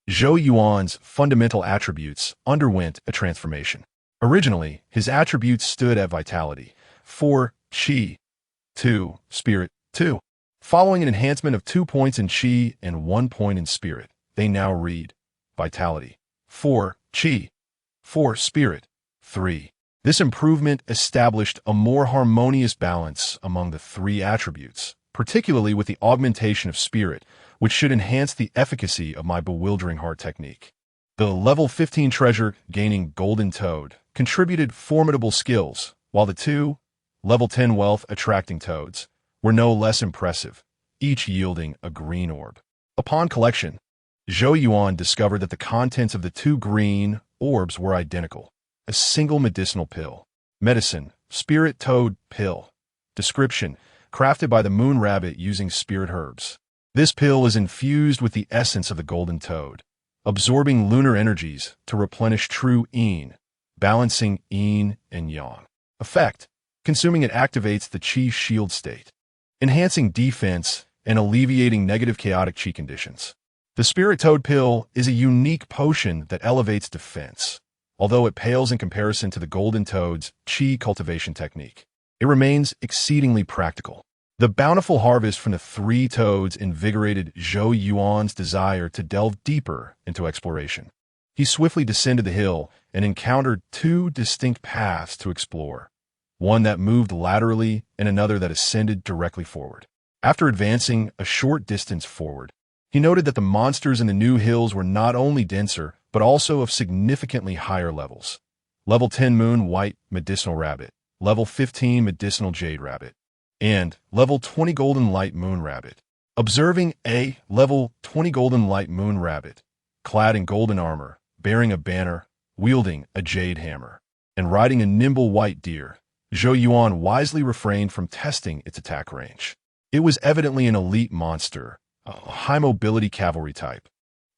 Zhou Yuan's fundamental attributes underwent a transformation. Originally, his attributes stood at vitality, 4, chi, 2, spirit, 2. Following an enhancement of 2 points in chi and 1 point in spirit, they now read vitality, 4, chi, 4, spirit, 3. This improvement established a more harmonious balance among the 3 attributes, particularly with the augmentation of spirit, which should enhance the efficacy of my bewildering heart technique. The level 15 treasure gaining golden toad contributed formidable skills, while the two level 10 wealth attracting toads were no less impressive, each yielding a green orb. Upon collection, Zhou Yuan discovered that the contents of the two green orbs were identical. A single medicinal pill. Medicine, spirit toad pill. Description, crafted by the moon rabbit using spirit herbs. This pill is infused with the essence of the golden toad, absorbing lunar energies to replenish true yin, balancing yin and yang. Effect, consuming it activates the chi shield state, enhancing defense and alleviating negative chaotic chi conditions. The spirit toad pill is a unique potion that elevates defense, although it pales in comparison to the golden toad's chi cultivation technique. It remains exceedingly practical. The bountiful harvest from the three toads invigorated Zhou Yuan's desire to delve deeper into exploration. He swiftly descended the hill and encountered two distinct paths to explore, one that moved laterally and another that ascended directly forward. After advancing a short distance forward, he noted that the monsters in the new hills were not only denser, but also of significantly higher levels. Level 10 Moon White Medicinal Rabbit, Level 15 Medicinal Jade Rabbit, and Level 20 Golden Light Moon Rabbit. Observing a Level 20 Golden Light Moon Rabbit, clad in golden armor, bearing a banner, wielding a jade hammer, and riding a nimble white deer, Zhou Yuan wisely refrained from testing its attack range. It was evidently an elite monster, a high-mobility cavalry type,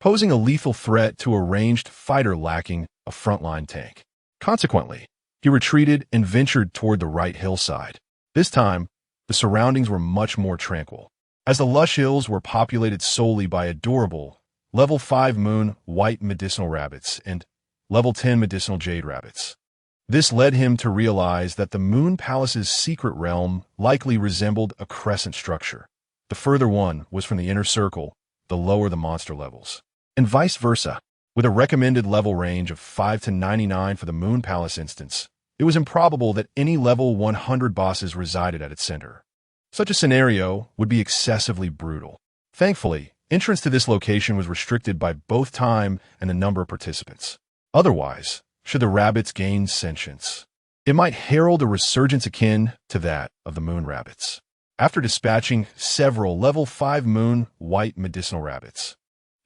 posing a lethal threat to a ranged fighter lacking a frontline tank. Consequently, he retreated and ventured toward the right hillside. This time, the surroundings were much more tranquil, as the lush hills were populated solely by adorable Level 5 Moon White Medicinal Rabbits and Level 10 Medicinal Jade Rabbits. This led him to realize that the Moon Palace's secret realm likely resembled a crescent structure. The further one was from the inner circle, the lower the monster levels, and vice versa. With a recommended level range of 5 to 99 for the Moon Palace instance, it was improbable that any level 100 bosses resided at its center. Such a scenario would be excessively brutal. Thankfully, entrance to this location was restricted by both time and the number of participants. Otherwise, should the rabbits gain sentience, it might herald a resurgence akin to that of the moon rabbits. After dispatching several Level 5 Moon White Medicinal Rabbits,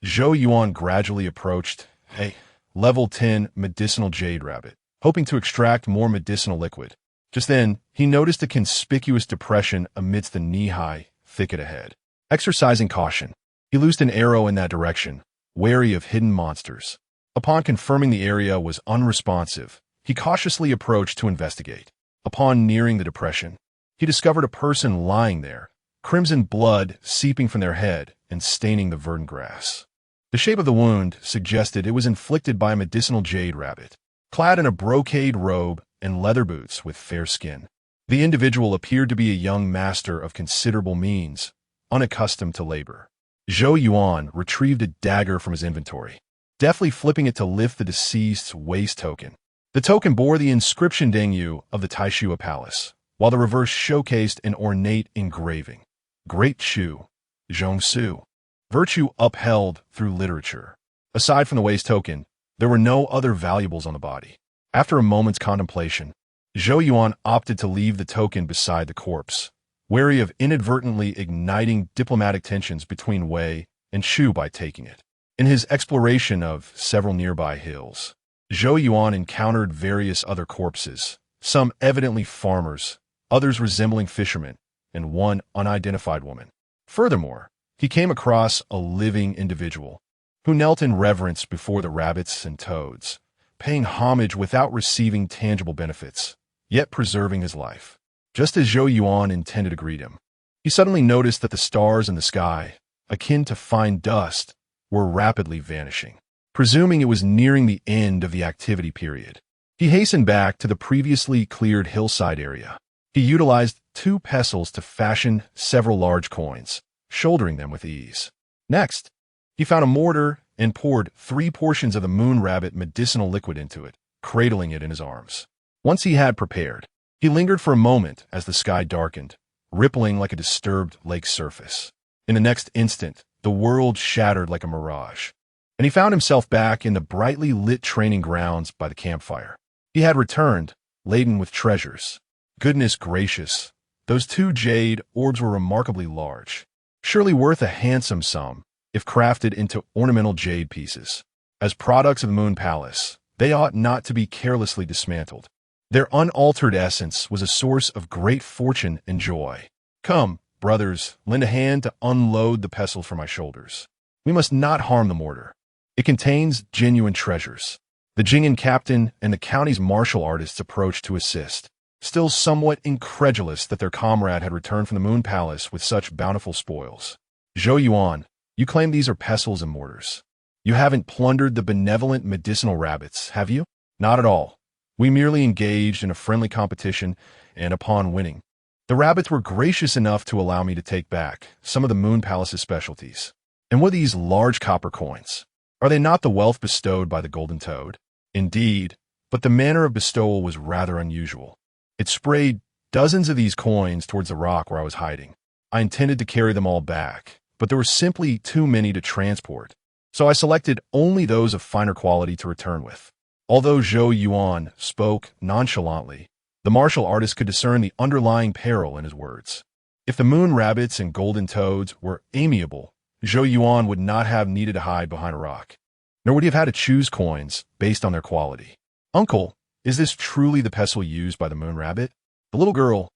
Zhou Yuan gradually approached a Level 10 Medicinal Jade Rabbit, hoping to extract more medicinal liquid. Just then, he noticed a conspicuous depression amidst the knee-high thicket ahead. Exercising caution, he loosed an arrow in that direction, wary of hidden monsters. Upon confirming the area was unresponsive, he cautiously approached to investigate. Upon nearing the depression, he discovered a person lying there, crimson blood seeping from their head and staining the verdant grass. The shape of the wound suggested it was inflicted by a medicinal jade rabbit, clad in a brocade robe and leather boots with fair skin. The individual appeared to be a young master of considerable means, unaccustomed to labor. Zhou Yuan retrieved a dagger from his inventory, deftly flipping it to lift the deceased's waist token. The token bore the inscription Dengyu of the Taishua Palace, while the reverse showcased an ornate engraving. Great Shu, Zhongsu, virtue upheld through literature. Aside from the waist token, there were no other valuables on the body. After a moment's contemplation, Zhou Yuan opted to leave the token beside the corpse, wary of inadvertently igniting diplomatic tensions between Wei and Shu by taking it. In his exploration of several nearby hills, Zhou Yuan encountered various other corpses, some evidently farmers, others resembling fishermen, and one unidentified woman. Furthermore, he came across a living individual who knelt in reverence before the rabbits and toads, paying homage without receiving tangible benefits, yet preserving his life. Just as Zhou Yuan intended to greet him, he suddenly noticed that the stars in the sky, akin to fine dust, were rapidly vanishing. Presuming it was nearing the end of the activity period, he hastened back to the previously cleared hillside area. He utilized 2 pestles to fashion several large coins, shouldering them with ease. Next, he found a mortar and poured 3 portions of the moon rabbit medicinal liquid into it, cradling it in his arms. Once he had prepared, he lingered for a moment as the sky darkened, rippling like a disturbed lake surface. In the next instant, the world shattered like a mirage. and he found himself back in the brightly lit training grounds by the campfire. He had returned, laden with treasures. Goodness gracious, those 2 jade orbs were remarkably large, surely worth a handsome sum if crafted into ornamental jade pieces. As products of the Moon Palace, they ought not to be carelessly dismantled. Their unaltered essence was a source of great fortune and joy. Come, brothers, lend a hand to unload the pestle from my shoulders. We must not harm the mortar. It contains genuine treasures. The Jing'an captain and the county's martial artists approached to assist, still somewhat incredulous that their comrade had returned from the Moon Palace with such bountiful spoils. Zhou Yuan, you claim these are pestles and mortars. You haven't plundered the benevolent medicinal rabbits, have you? Not at all. We merely engaged in a friendly competition, and upon winning, the rabbits were gracious enough to allow me to take back some of the Moon Palace's specialties. And what are these large copper coins? Are they not the wealth bestowed by the golden toad? Indeed, but the manner of bestowal was rather unusual. It sprayed dozens of these coins towards the rock where I was hiding. I intended to carry them all back, but there were simply too many to transport, so I selected only those of finer quality to return with. Although Zhou Yuan spoke nonchalantly, the martial artist could discern the underlying peril in his words. If the moon rabbits and golden toads were amiable, Zhou Yuan would not have needed to hide behind a rock, nor would he have had to choose coins based on their quality. Uncle, is this truly the pestle used by the moon rabbit? The little girl,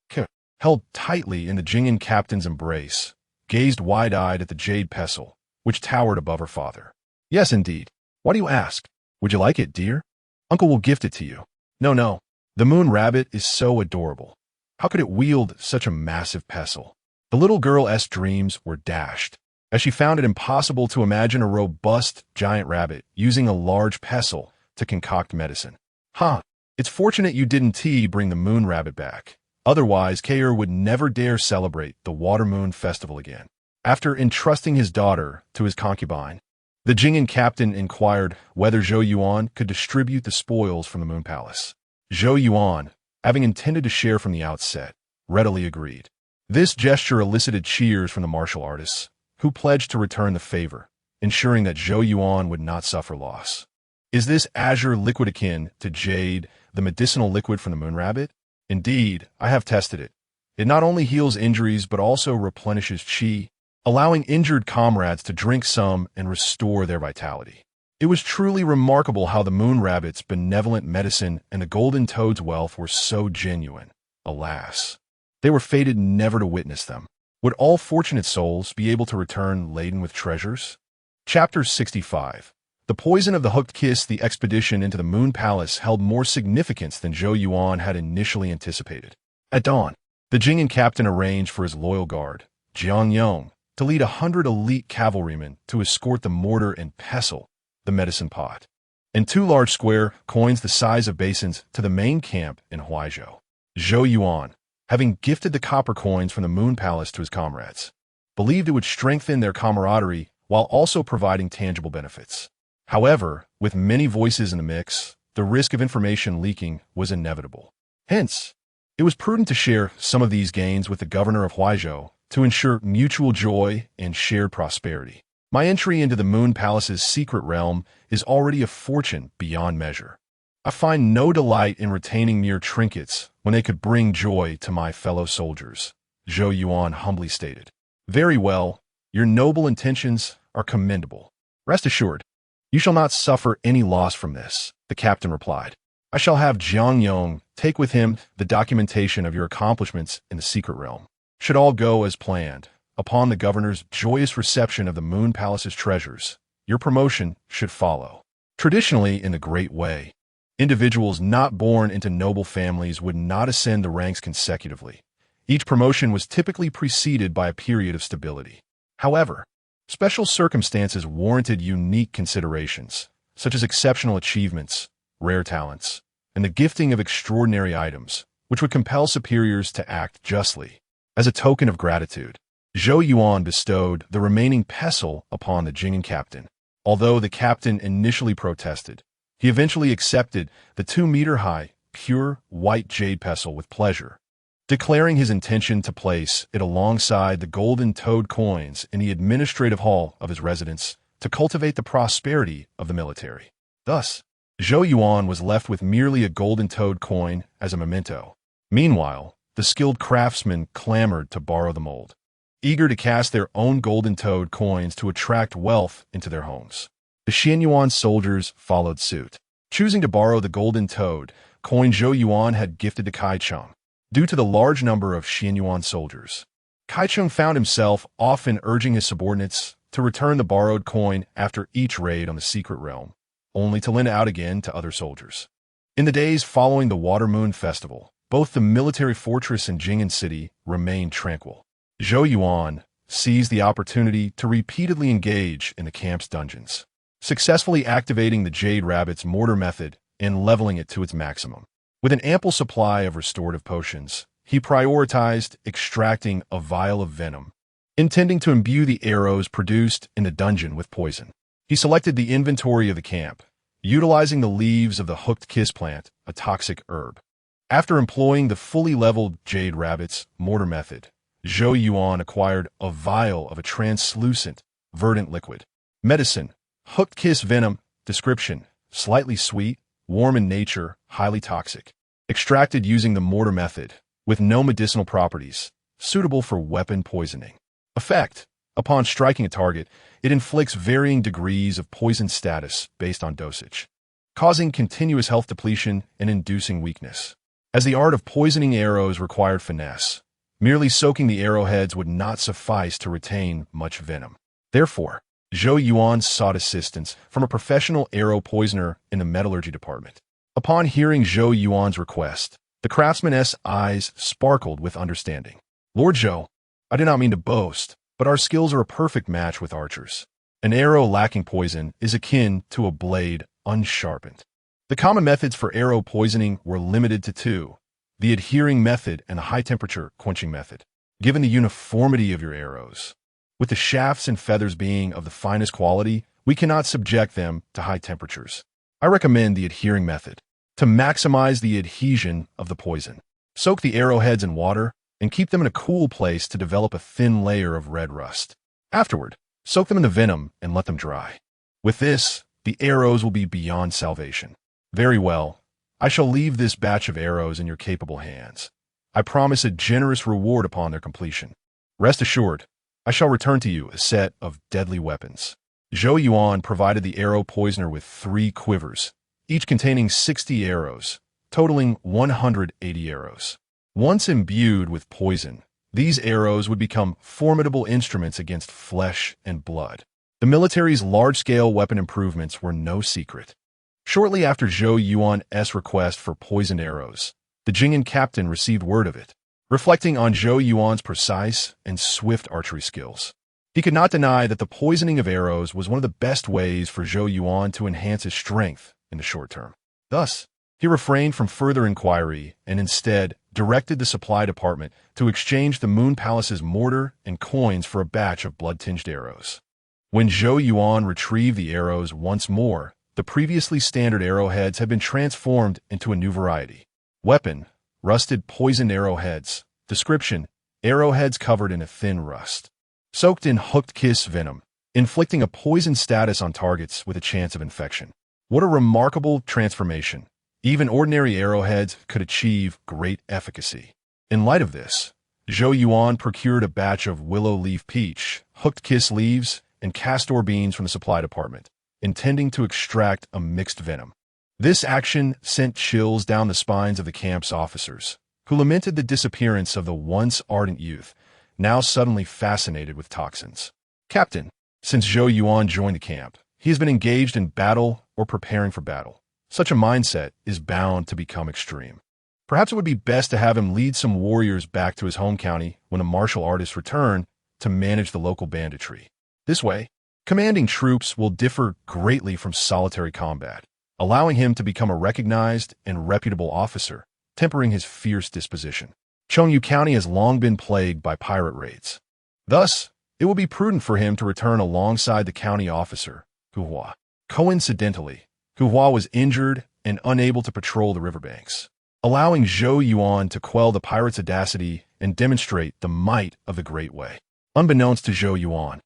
held tightly in the Jing'an captain's embrace, gazed wide-eyed at the jade pestle, which towered above her father. Yes, indeed. Why do you ask? Would you like it, dear? Uncle will gift it to you. No. The moon rabbit is so adorable. How could it wield such a massive pestle? The little girl's dreams were dashed, as she found it impossible to imagine a robust giant rabbit using a large pestle to concoct medicine. It's fortunate you didn't bring the moon rabbit back. Otherwise, Kair would never dare celebrate the Water Moon Festival again. After entrusting his daughter to his concubine, the Jing'an captain inquired whether Zhou Yuan could distribute the spoils from the Moon Palace. Zhou Yuan, having intended to share from the outset, readily agreed. This gesture elicited cheers from the martial artists, who pledged to return the favor, ensuring that Zhou Yuan would not suffer loss. Is this azure liquid akin to jade, the medicinal liquid from the moon rabbit? Indeed, I have tested it. It not only heals injuries but also replenishes qi, allowing injured comrades to drink some and restore their vitality. It was truly remarkable how the moon rabbit's benevolent medicine and the golden toad's wealth were so genuine. Alas, they were fated never to witness them. Would all fortunate souls be able to return laden with treasures? Chapter 65. The poison of the hooked kiss. The expedition into the Moon Palace held more significance than Zhou Yuan had initially anticipated. At dawn, the Jing'an captain arranged for his loyal guard, Jiang Yong, to lead 100 elite cavalrymen to escort the mortar and pestle, the medicine pot, and 2 large square coins the size of basins to the main camp in Huaizhou. Zhou Yuan, having gifted the copper coins from the Moon Palace to his comrades, believed it would strengthen their camaraderie while also providing tangible benefits. However, with many voices in the mix, the risk of information leaking was inevitable. Hence, it was prudent to share some of these gains with the governor of Huaizhou to ensure mutual joy and shared prosperity. My entry into the Moon Palace's secret realm is already a fortune beyond measure. I find no delight in retaining mere trinkets when they could bring joy to my fellow soldiers, Zhou Yuan humbly stated. Very well, your noble intentions are commendable. Rest assured, you shall not suffer any loss from this, the captain replied. I shall have Jiang Yong take with him the documentation of your accomplishments in the secret realm. Should all go as planned, upon the governor's joyous reception of the Moon Palace's treasures, your promotion should follow. Traditionally, in the Great Way, individuals not born into noble families would not ascend the ranks consecutively. Each promotion was typically preceded by a period of stability. However, special circumstances warranted unique considerations, such as exceptional achievements, rare talents, and the gifting of extraordinary items, which would compel superiors to act justly. As a token of gratitude, Zhou Yuan bestowed the remaining pestle upon the Jing'an captain. Although the captain initially protested, he eventually accepted the 2-meter-high, pure white jade pestle with pleasure, declaring his intention to place it alongside the golden toad coins in the administrative hall of his residence to cultivate the prosperity of the military. Thus, Zhou Yuan was left with merely a golden-toed coin as a memento. Meanwhile, the skilled craftsmen clamored to borrow the mold, eager to cast their own golden-toed coins to attract wealth into their homes. The Xianyuan soldiers followed suit, choosing to borrow the golden-toed coin Zhou Yuan had gifted to Kaicheng. Due to the large number of Xianyuan soldiers, Kaicheng found himself often urging his subordinates to return the borrowed coin after each raid on the secret realm, only to lend it out again to other soldiers. In the days following the Water Moon Festival, both the military fortress and Jing'an City remained tranquil. Zhou Yuan seized the opportunity to repeatedly engage in the camp's dungeons, successfully activating the Jade Rabbit's mortar method and leveling it to its maximum. With an ample supply of restorative potions, he prioritized extracting a vial of venom, intending to imbue the arrows produced in the dungeon with poison. He selected the inventory of the camp, utilizing the leaves of the hooked kiss plant, a toxic herb. After employing the fully leveled Jade Rabbit's mortar method, Zhou Yuan acquired a vial of a translucent, verdant liquid. Medicine, hooked kiss venom, description, slightly sweet, warm in nature, highly toxic. Extracted using the mortar method, with no medicinal properties, suitable for weapon poisoning. Effect: upon striking a target, it inflicts varying degrees of poison status based on dosage, causing continuous health depletion and inducing weakness. As the art of poisoning arrows required finesse, merely soaking the arrowheads would not suffice to retain much venom. Therefore, Zhou Yuan sought assistance from a professional arrow poisoner in the metallurgy department. Upon hearing Zhou Yuan's request, the craftsman's eyes sparkled with understanding. Lord Zhou, I do not mean to boast, but our skills are a perfect match with archers. An arrow lacking poison is akin to a blade unsharpened. The common methods for arrow poisoning were limited to two: the adhering method and the high-temperature quenching method. Given the uniformity of your arrows, with the shafts and feathers being of the finest quality, we cannot subject them to high temperatures. I recommend the adhering method. To maximize the adhesion of the poison, soak the arrowheads in water and keep them in a cool place to develop a thin layer of red rust. Afterward, soak them in the venom and let them dry. With this, the arrows will be beyond salvation. Very well. I shall leave this batch of arrows in your capable hands. I promise a generous reward upon their completion. Rest assured, I shall return to you a set of deadly weapons. Zhou Yuan provided the arrow poisoner with 3 quivers, each containing 60 arrows, totaling 180 arrows. Once imbued with poison, these arrows would become formidable instruments against flesh and blood. The military's large-scale weapon improvements were no secret. Shortly after Zhou Yuan's request for poisoned arrows, the Jing'an captain received word of it, reflecting on Zhou Yuan's precise and swift archery skills. He could not deny that the poisoning of arrows was one of the best ways for Zhou Yuan to enhance his strength in the short term. Thus, he refrained from further inquiry and instead directed the supply department to exchange the Moon Palace's mortar and coins for a batch of blood-tinged arrows. When Zhou Yuan retrieved the arrows once more, the previously standard arrowheads had been transformed into a new variety. Weapon: rusted poisoned arrowheads. Description: arrowheads covered in a thin rust, soaked in hooked kiss venom, inflicting a poison status on targets with a chance of infection. What a remarkable transformation. Even ordinary arrowheads could achieve great efficacy. In light of this, Zhou Yuan procured a batch of willow leaf peach, hooked kiss leaves, and castor beans from the supply department, intending to extract a mixed venom. This action sent chills down the spines of the camp's officers, who lamented the disappearance of the once ardent youth, now suddenly fascinated with toxins. Captain, since Zhou Yuan joined the camp, he has been engaged in battle or preparing for battle. Such a mindset is bound to become extreme. Perhaps it would be best to have him lead some warriors back to his home county when the martial artists return to manage the local banditry. This way, commanding troops will differ greatly from solitary combat, allowing him to become a recognized and reputable officer, tempering his fierce disposition. Chengyu County has long been plagued by pirate raids. Thus, it will be prudent for him to return alongside the county officer, Hu Hua. Coincidentally, Hu Hua was injured and unable to patrol the riverbanks, allowing Zhou Yuan to quell the pirates' audacity and demonstrate the might of the Great Way. Unbeknownst to Zhou Yuan,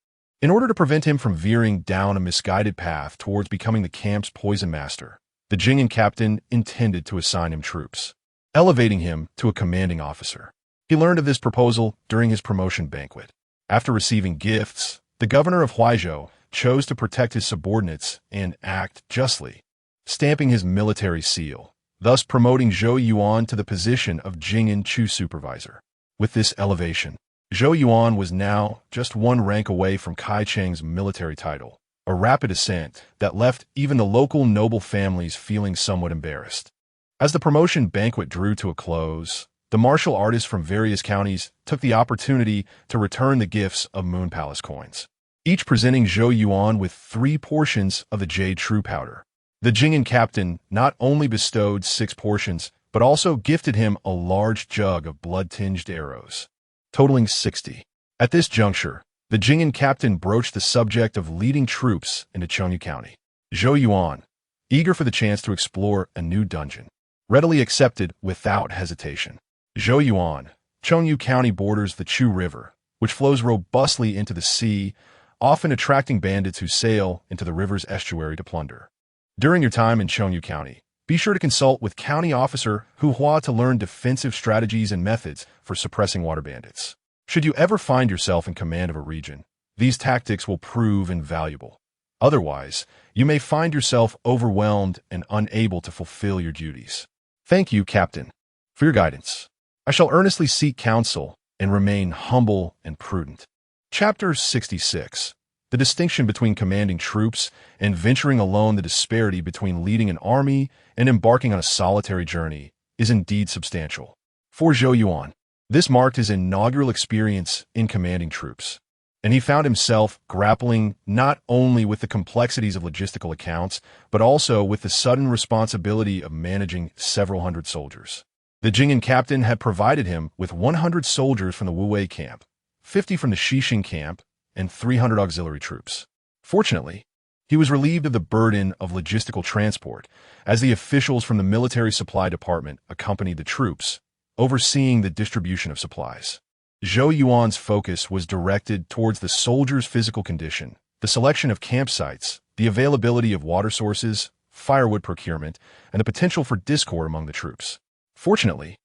In order to prevent him from veering down a misguided path towards becoming the camp's poison master, the Jing'an captain intended to assign him troops, elevating him to a commanding officer. He learned of this proposal during his promotion banquet. After receiving gifts, the governor of Huaizhou chose to protect his subordinates and act justly, stamping his military seal, thus promoting Zhou Yuan to the position of Jing'an Chu supervisor. With this elevation, Zhou Yuan was now just one rank away from Kai Cheng's military title, a rapid ascent that left even the local noble families feeling somewhat embarrassed. As the promotion banquet drew to a close, the martial artists from various counties took the opportunity to return the gifts of Moon Palace coins, each presenting Zhou Yuan with 3 portions of the Jade True Powder. The Jing'an captain not only bestowed 6 portions, but also gifted him a large jug of blood-tinged arrows, totaling 60. At this juncture, the Jing'an captain broached the subject of leading troops into Chengyu County. Zhou Yuan, eager for the chance to explore a new dungeon, readily accepted without hesitation. Zhou Yuan, Chengyu County borders the Chu River, which flows robustly into the sea, often attracting bandits who sail into the river's estuary to plunder. During your time in Chengyu County, be sure to consult with County Officer Hu Hua to learn defensive strategies and methods for suppressing water bandits. Should you ever find yourself in command of a region, these tactics will prove invaluable. Otherwise, you may find yourself overwhelmed and unable to fulfill your duties. Thank you, Captain, for your guidance. I shall earnestly seek counsel and remain humble and prudent. Chapter 66. The distinction between commanding troops and venturing alone. The disparity between leading an army and embarking on a solitary journey is indeed substantial. For Zhou Yuan, this marked his inaugural experience in commanding troops, and he found himself grappling not only with the complexities of logistical accounts, but also with the sudden responsibility of managing several hundred soldiers. The Jing'an captain had provided him with 100 soldiers from the Wuwei camp, 50 from the Xixing camp, and 300 auxiliary troops. Fortunately, he was relieved of the burden of logistical transport, as the officials from the military supply department accompanied the troops, overseeing the distribution of supplies. Zhou Yuan's focus was directed towards the soldiers' physical condition, the selection of campsites, the availability of water sources, firewood procurement, and the potential for discord among the troops. Fortunately,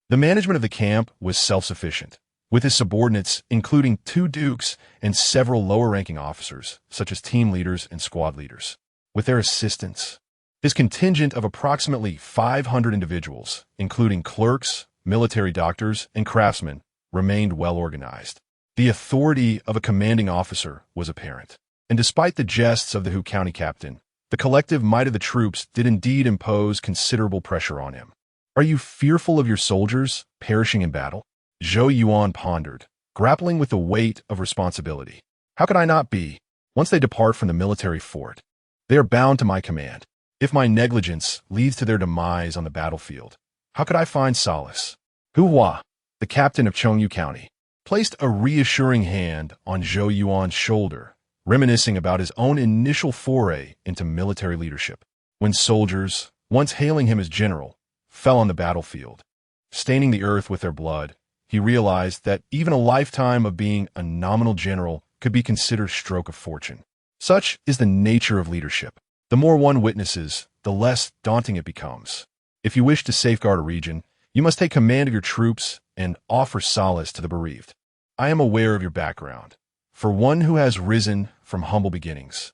the management of the camp was self-sufficient, with his subordinates including 2 dukes and several lower-ranking officers, such as team leaders and squad leaders. With their assistance, his contingent of approximately 500 individuals, including clerks, military doctors, and craftsmen, remained well-organized. The authority of a commanding officer was apparent, and despite the jests of the Hu County captain, the collective might of the troops did indeed impose considerable pressure on him. Are you fearful of your soldiers perishing in battle? Zhou Yuan pondered, grappling with the weight of responsibility. How could I not be? Once they depart from the military fort, they are bound to my command. If my negligence leads to their demise on the battlefield, how could I find solace? Hu Hua, the captain of Chengyu County, placed a reassuring hand on Zhou Yuan's shoulder, reminiscing about his own initial foray into military leadership, when soldiers, once hailing him as general, fell on the battlefield. Staining the earth with their blood, he realized that even a lifetime of being a nominal general could be considered a stroke of fortune. Such is the nature of leadership. The more one witnesses, the less daunting it becomes. If you wish to safeguard a region, you must take command of your troops and offer solace to the bereaved. I am aware of your background. For one who has risen from humble beginnings,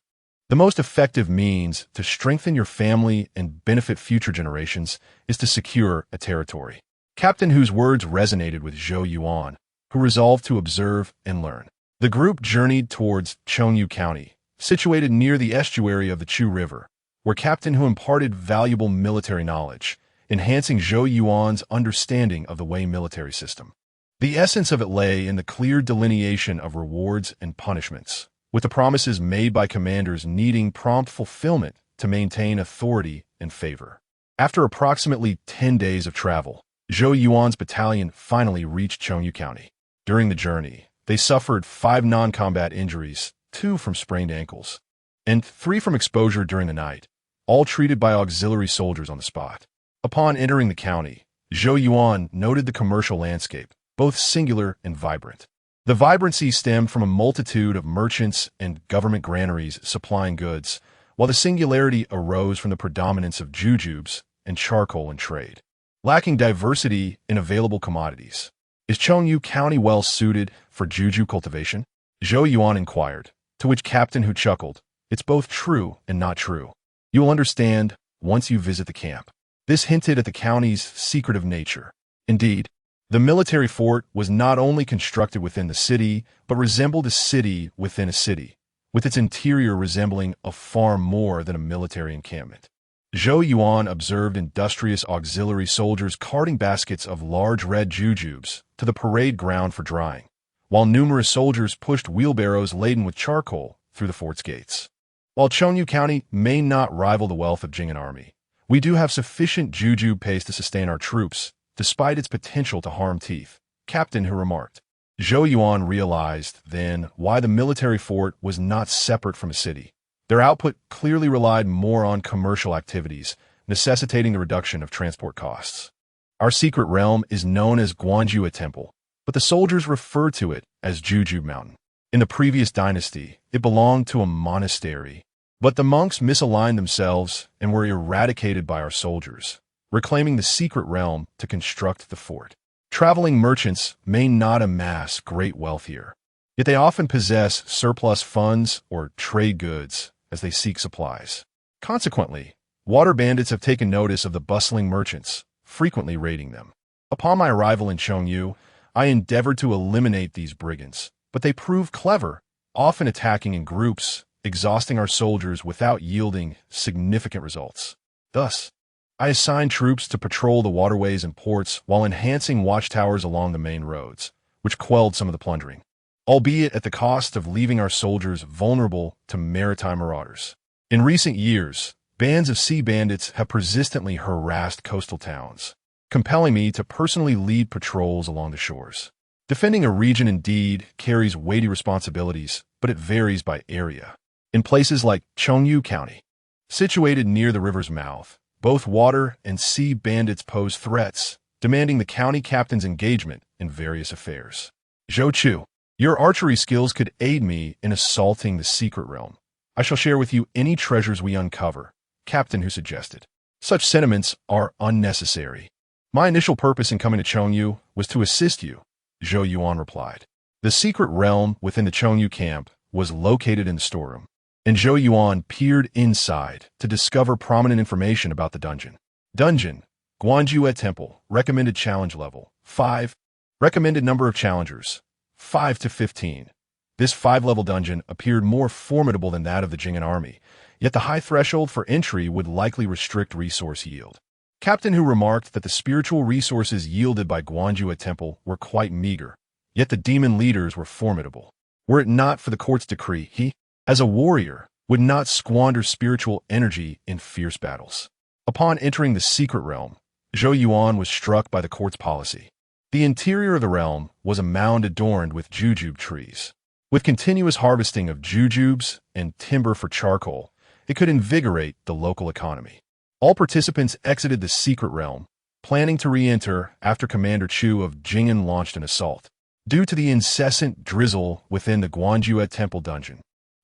the most effective means to strengthen your family and benefit future generations is to secure a territory. Captain Hu's words resonated with Zhou Yuan, who resolved to observe and learn. The group journeyed towards Chengyu County, situated near the estuary of the Chu River, where Captain Hu imparted valuable military knowledge, enhancing Zhou Yuan's understanding of the Wei military system. The essence of it lay in the clear delineation of rewards and punishments, with the promises made by commanders needing prompt fulfillment to maintain authority and favor. After approximately 10 days of travel, Zhou Yuan's battalion finally reached Chengyu County. During the journey, they suffered 5 non-combat injuries, 2 from sprained ankles, and 3 from exposure during the night, all treated by auxiliary soldiers on the spot. Upon entering the county, Zhou Yuan noted the commercial landscape, both singular and vibrant. The vibrancy stemmed from a multitude of merchants and government granaries supplying goods, while the singularity arose from the predominance of jujubes and charcoal in trade. Lacking diversity in available commodities. Is Chengyu County well suited for juju cultivation? Zhou Yuan inquired, to which Captain Hu chuckled. It's both true and not true. You will understand once you visit the camp. This hinted at the county's secretive nature. Indeed, the military fort was not only constructed within the city, but resembled a city within a city, with its interior resembling a far more than a military encampment. Zhou Yuan observed industrious auxiliary soldiers carting baskets of large red jujubes to the parade ground for drying, while numerous soldiers pushed wheelbarrows laden with charcoal through the fort's gates. While Chengyu County may not rival the wealth of Jing'an Army, we do have sufficient jujube paste to sustain our troops, despite its potential to harm teeth, Captain Hu remarked. Zhou Yuan realized, then, why the military fort was not separate from a city. Their output clearly relied more on commercial activities, necessitating the reduction of transport costs. Our secret realm is known as Guanjua Temple, but the soldiers refer to it as Jujube Mountain. In the previous dynasty, it belonged to a monastery, but the monks misaligned themselves and were eradicated by our soldiers, reclaiming the secret realm to construct the fort. Traveling merchants may not amass great wealth here, yet they often possess surplus funds or trade goods as they seek supplies. Consequently, water bandits have taken notice of the bustling merchants, frequently raiding them. Upon my arrival in Chengyu, I endeavored to eliminate these brigands, but they proved clever, often attacking in groups, exhausting our soldiers without yielding significant results. Thus, I assigned troops to patrol the waterways and ports while enhancing watchtowers along the main roads, which quelled some of the plundering, albeit at the cost of leaving our soldiers vulnerable to maritime marauders. In recent years, bands of sea bandits have persistently harassed coastal towns, compelling me to personally lead patrols along the shores. Defending a region indeed carries weighty responsibilities, but it varies by area. In places like Chengyu County, situated near the river's mouth, both water and sea bandits pose threats, demanding the county captain's engagement in various affairs. Zhou Chu, your archery skills could aid me in assaulting the secret realm. I shall share with you any treasures we uncover, Captain Hu suggested. Such sentiments are unnecessary. My initial purpose in coming to Chengyu was to assist you, Zhou Yuan replied. The secret realm within the Chengyu camp was located in the storeroom, and Zhou Yuan peered inside to discover prominent information about the dungeon. Dungeon, Guanjua Temple, recommended challenge level, 5. Recommended number of challengers, 5 to 15. This 5-level dungeon appeared more formidable than that of the Jing'an army, yet the high threshold for entry would likely restrict resource yield. Captain Hu remarked that the spiritual resources yielded by Guanjua Temple were quite meager, yet the demon leaders were formidable. Were it not for the court's decree, he, as a warrior, would not squander spiritual energy in fierce battles. Upon entering the secret realm, Zhou Yuan was struck by the court's policy. The interior of the realm was a mound adorned with jujube trees. With continuous harvesting of jujubes and timber for charcoal, it could invigorate the local economy. All participants exited the secret realm, planning to re-enter after Commander Chu of Jing'an launched an assault. Due to the incessant drizzle within the Guanjua Temple dungeon,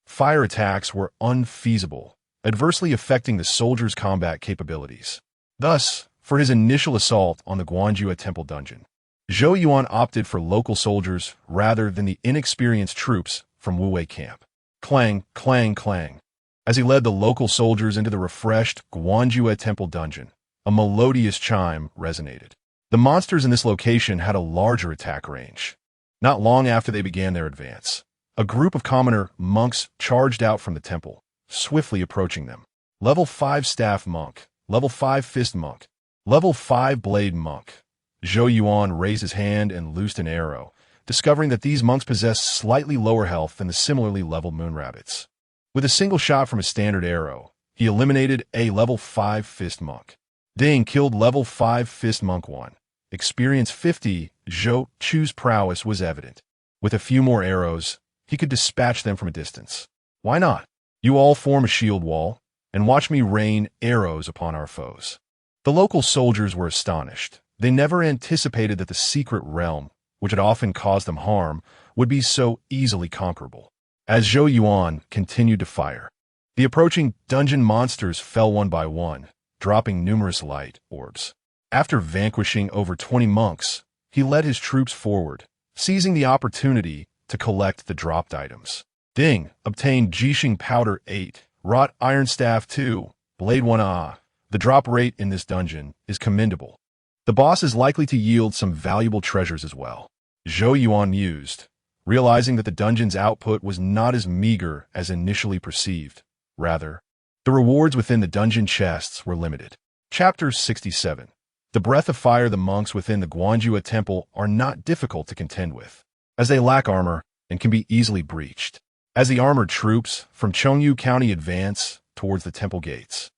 fire attacks were unfeasible, adversely affecting the soldiers' combat capabilities. Thus, for his initial assault on the Guanjua Temple dungeon, Zhou Yuan opted for local soldiers rather than the inexperienced troops from Wuwei camp. Clang, clang, clang. As he led the local soldiers into the refreshed Guanjua Temple dungeon, a melodious chime resonated. The monsters in this location had a larger attack range. Not long after they began their advance, a group of commoner monks charged out from the temple, swiftly approaching them. Level 5 Staff Monk, Level 5 Fist Monk, Level 5 Blade Monk. Zhou Yuan raised his hand and loosed an arrow, discovering that these monks possessed slightly lower health than the similarly leveled moon rabbits. With a single shot from a standard arrow, he eliminated a Level 5 Fist Monk. Ding killed Level 5 Fist Monk 1. Experience 50, Zhou Chu's prowess was evident. With a few more arrows, he could dispatch them from a distance. Why not? You all form a shield wall, and watch me rain arrows upon our foes. The local soldiers were astonished. They never anticipated that the secret realm, which had often caused them harm, would be so easily conquerable. As Zhou Yuan continued to fire, the approaching dungeon monsters fell one by one, dropping numerous light orbs. After vanquishing over 20 monks, he led his troops forward, seizing the opportunity to collect the dropped items. Ding obtained Jixing Powder 8, Wrought Iron Staff 2, Blade 1 The drop rate in this dungeon is commendable. The boss is likely to yield some valuable treasures as well. Zhou Yuan mused, realizing that the dungeon's output was not as meager as initially perceived. Rather, the rewards within the dungeon chests were limited. Chapter 67. The breath of fire. The monks within the Guanjua temple are not difficult to contend with, as they lack armor and can be easily breached. As the armored troops from Chengyu County advance towards the temple gates,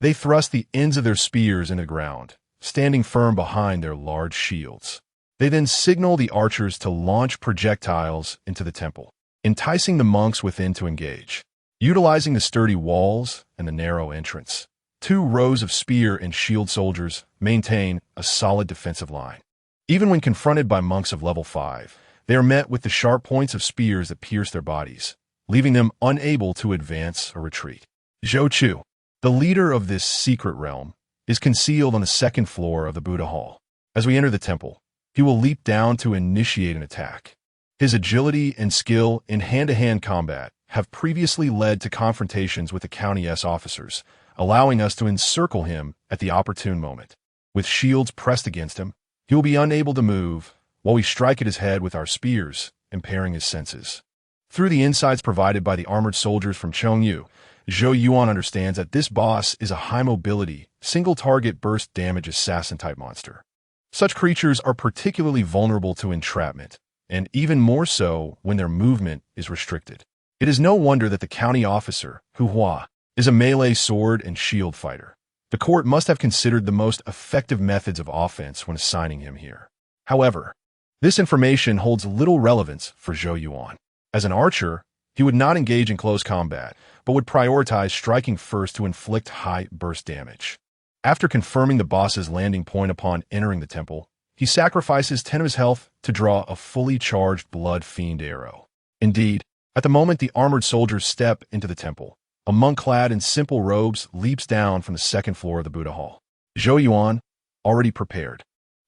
they thrust the ends of their spears into the ground, standing firm behind their large shields. They then signal the archers to launch projectiles into the temple, enticing the monks within to engage. Utilizing the sturdy walls and the narrow entrance, 2 rows of spear and shield soldiers maintain a solid defensive line. Even when confronted by monks of level 5, they are met with the sharp points of spears that pierce their bodies, leaving them unable to advance or retreat. Zhou Chu, the leader of this secret realm, is concealed on the 2nd floor of the Buddha Hall. As we enter the temple, he will leap down to initiate an attack. His agility and skill in hand-to-hand combat have previously led to confrontations with the County S officers, allowing us to encircle him at the opportune moment. With shields pressed against him, he will be unable to move, while we strike at his head with our spears, impairing his senses. Through the insights provided by the armored soldiers from Chengyu, Zhou Yuan understands that this boss is a high-mobility, single-target burst damage assassin-type monster. Such creatures are particularly vulnerable to entrapment, and even more so when their movement is restricted. It is no wonder that the county officer, Hu Hua, is a melee sword and shield fighter. The court must have considered the most effective methods of offense when assigning him here. However, this information holds little relevance for Zhou Yuan. As an archer, he would not engage in close combat, but would prioritize striking first to inflict high burst damage. After confirming the boss's landing point upon entering the temple, he sacrifices 10 of his health to draw a fully charged blood fiend arrow. Indeed, at the moment the armored soldiers step into the temple, a monk clad in simple robes leaps down from the 2nd floor of the Buddha Hall. Zhou Yuan, already prepared,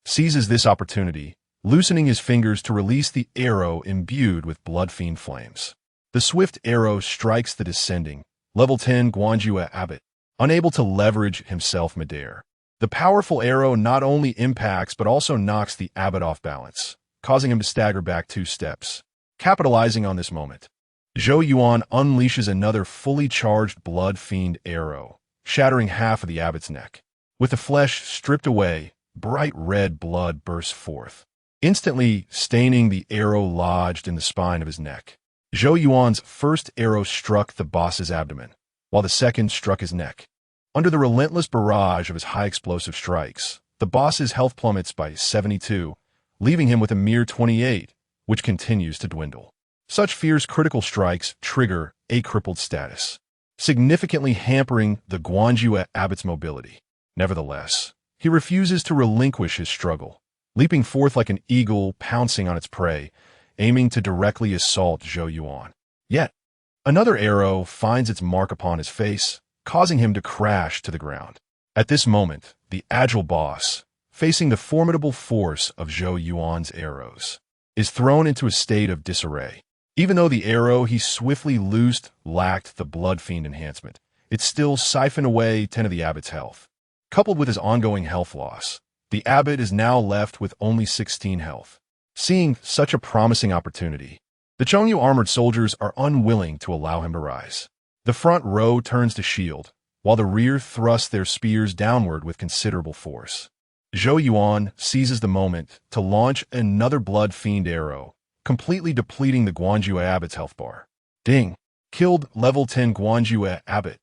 seizes this opportunity, loosening his fingers to release the arrow imbued with blood fiend flames. The swift arrow strikes the descending, level 10 Guanjua abbot, unable to leverage himself midair. The powerful arrow not only impacts but also knocks the abbot off balance, causing him to stagger back 2 steps. Capitalizing on this moment, Zhou Yuan unleashes another fully charged blood fiend arrow, shattering half of the abbot's neck. With the flesh stripped away, bright red blood bursts forth, instantly staining the arrow lodged in the spine of his neck. Zhou Yuan's first arrow struck the boss's abdomen, while the second struck his neck. Under the relentless barrage of his high-explosive strikes, the boss's health plummets by 72, leaving him with a mere 28, which continues to dwindle. Such fierce critical strikes trigger a crippled status, significantly hampering the Guanjua abbot's mobility. Nevertheless, he refuses to relinquish his struggle, leaping forth like an eagle pouncing on its prey, aiming to directly assault Zhou Yuan. Yet, another arrow finds its mark upon his face, causing him to crash to the ground. At this moment, the agile boss, facing the formidable force of Zhou Yuan's arrows, is thrown into a state of disarray. Even though the arrow he swiftly loosed lacked the blood fiend enhancement, it still siphoned away 10 of the abbot's health. Coupled with his ongoing health loss, the abbot is now left with only 16 health. Seeing such a promising opportunity, the Chengyu armored soldiers are unwilling to allow him to rise. The front row turns to shield, while the rear thrusts their spears downward with considerable force. Zhou Yuan seizes the moment to launch another blood fiend arrow, completely depleting the Guanjua abbot's health bar. Ding! Killed level 10 Guanjua abbot.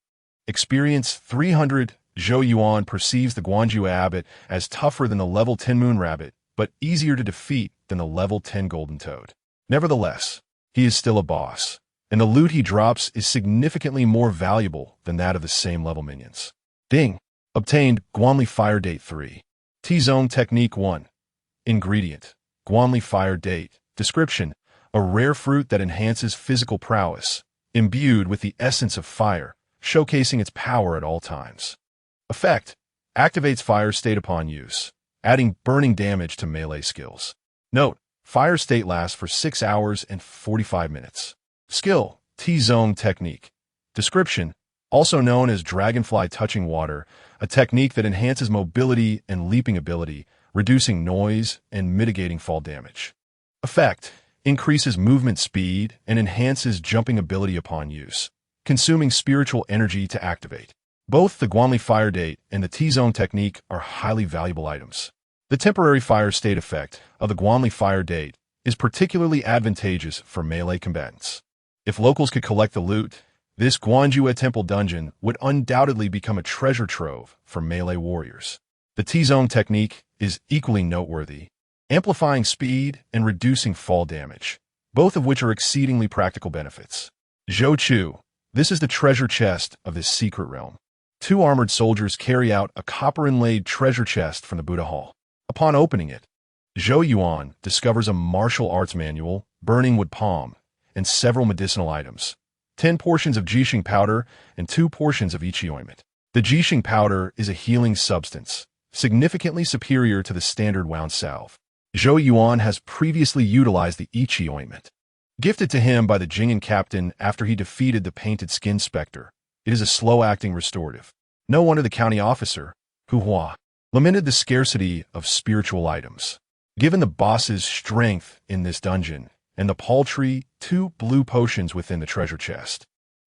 Experience 300. Zhou Yuan perceives the Guanjua abbot as tougher than the level 10 moon rabbit, but easier to defeat than the level 10 golden toad. Nevertheless, he is still a boss, and the loot he drops is significantly more valuable than that of the same level minions. Ding! Obtained Guanli Fire Date 3. T-Zone Technique 1. Ingredient: Guanli Fire Date. Description: a rare fruit that enhances physical prowess, imbued with the essence of fire, showcasing its power at all times. Effect: activates fire state upon use, adding burning damage to melee skills. Note: fire state lasts for 6 hours and 45 minutes. Skill: T-zone technique. Description: also known as dragonfly touching water, a technique that enhances mobility and leaping ability, reducing noise and mitigating fall damage. Effect: increases movement speed and enhances jumping ability upon use, consuming spiritual energy to activate. Both the Guanli fire date and the T-zone technique are highly valuable items. The temporary fire state effect of the Guanli fire date is particularly advantageous for melee combatants. If locals could collect the loot, this Guanjue Temple dungeon would undoubtedly become a treasure trove for melee warriors. The T-zone technique is equally noteworthy, amplifying speed and reducing fall damage, both of which are exceedingly practical benefits. Zhou Chu. This is the treasure chest of this secret realm. 2 armored soldiers carry out a copper-inlaid treasure chest from the Buddha Hall. Upon opening it, Zhou Yuan discovers a martial arts manual, burning wood palm, and several medicinal items. 10 portions of Jixing powder and 2 portions of Ichi ointment. The Jixing powder is a healing substance, significantly superior to the standard wound salve. Zhou Yuan has previously utilized the Ichi ointment. Gifted to him by the Jing'an captain after he defeated the painted skin specter, it is a slow-acting restorative. No wonder the county officer, Hu Hua, lamented the scarcity of spiritual items. Given the boss's strength in this dungeon, and the paltry 2 blue potions within the treasure chest,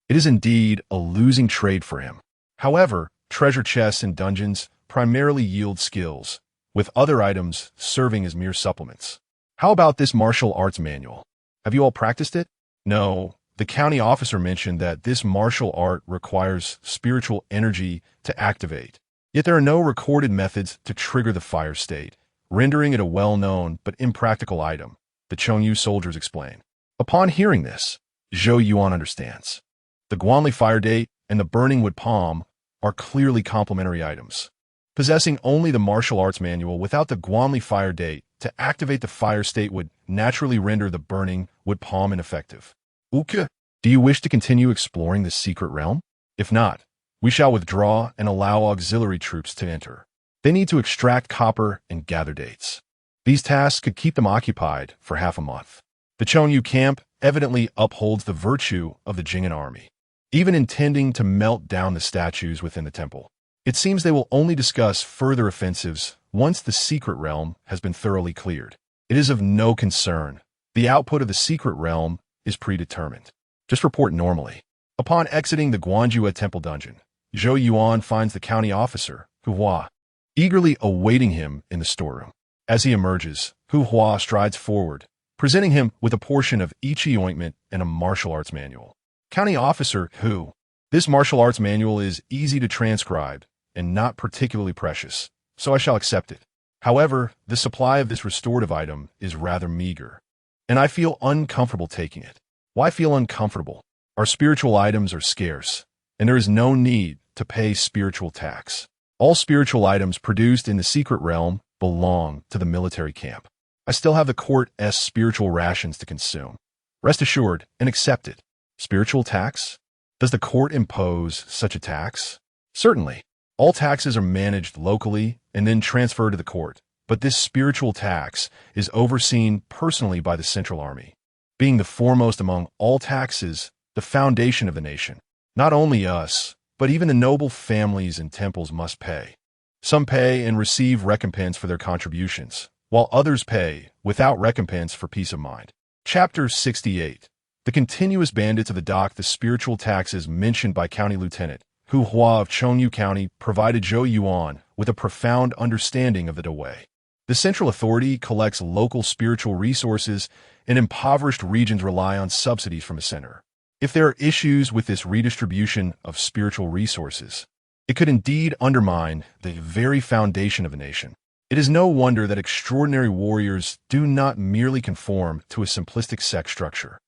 it is indeed a losing trade for him. However, treasure chests in dungeons primarily yield skills, with other items serving as mere supplements. How about this martial arts manual? Have you all practiced it? No, the county officer mentioned that this martial art requires spiritual energy to activate, yet there are no recorded methods to trigger the fire state, rendering it a well-known but impractical item, the Chongyu soldiers explain. Upon hearing this, Zhou Yuan understands. The Guanli fire date and the burning wood palm are clearly complementary items. Possessing only the martial arts manual without the Guanli fire date to activate the fire state would naturally render the burning wood palm ineffective. Uke, do you wish to continue exploring this secret realm? If not, we shall withdraw and allow auxiliary troops to enter. They need to extract copper and gather dates. These tasks could keep them occupied for half a month. The Chongyu camp evidently upholds the virtue of the Jing'an army, even intending to melt down the statues within the temple. It seems they will only discuss further offensives once the secret realm has been thoroughly cleared. It is of no concern. The output of the secret realm is predetermined. Just report normally. Upon exiting the Guanjue Temple dungeon, Zhou Yuan finds the county officer, Hu Hua, eagerly awaiting him in the storeroom. As he emerges, Hu Hua strides forward, presenting him with a portion of Ichi ointment and a martial arts manual. County officer Hu, this martial arts manual is easy to transcribe and not particularly precious, so I shall accept it. However, the supply of this restorative item is rather meager, and I feel uncomfortable taking it. Why feel uncomfortable? Our spiritual items are scarce, and there is no need to pay spiritual tax. All spiritual items produced in the secret realm belong to the military camp. I still have the court's spiritual rations to consume. Rest assured and accept it. Spiritual tax? Does the court impose such a tax? Certainly. All taxes are managed locally and then transferred to the court, but this spiritual tax is overseen personally by the Central Army, being the foremost among all taxes, the foundation of the nation. Not only us, but even the noble families and temples must pay. Some pay and receive recompense for their contributions, while others pay without recompense for peace of mind. Chapter 68. The continuous bandits of the dock. The spiritual taxes mentioned by County Lieutenant Hu Hua of Chongyu County provided Zhou Yuan with a profound understanding of the Dawei. The central authority collects local spiritual resources, and impoverished regions rely on subsidies from the center. If there are issues with this redistribution of spiritual resources, it could indeed undermine the very foundation of a nation. It is no wonder that extraordinary warriors do not merely conform to a simplistic sect structure.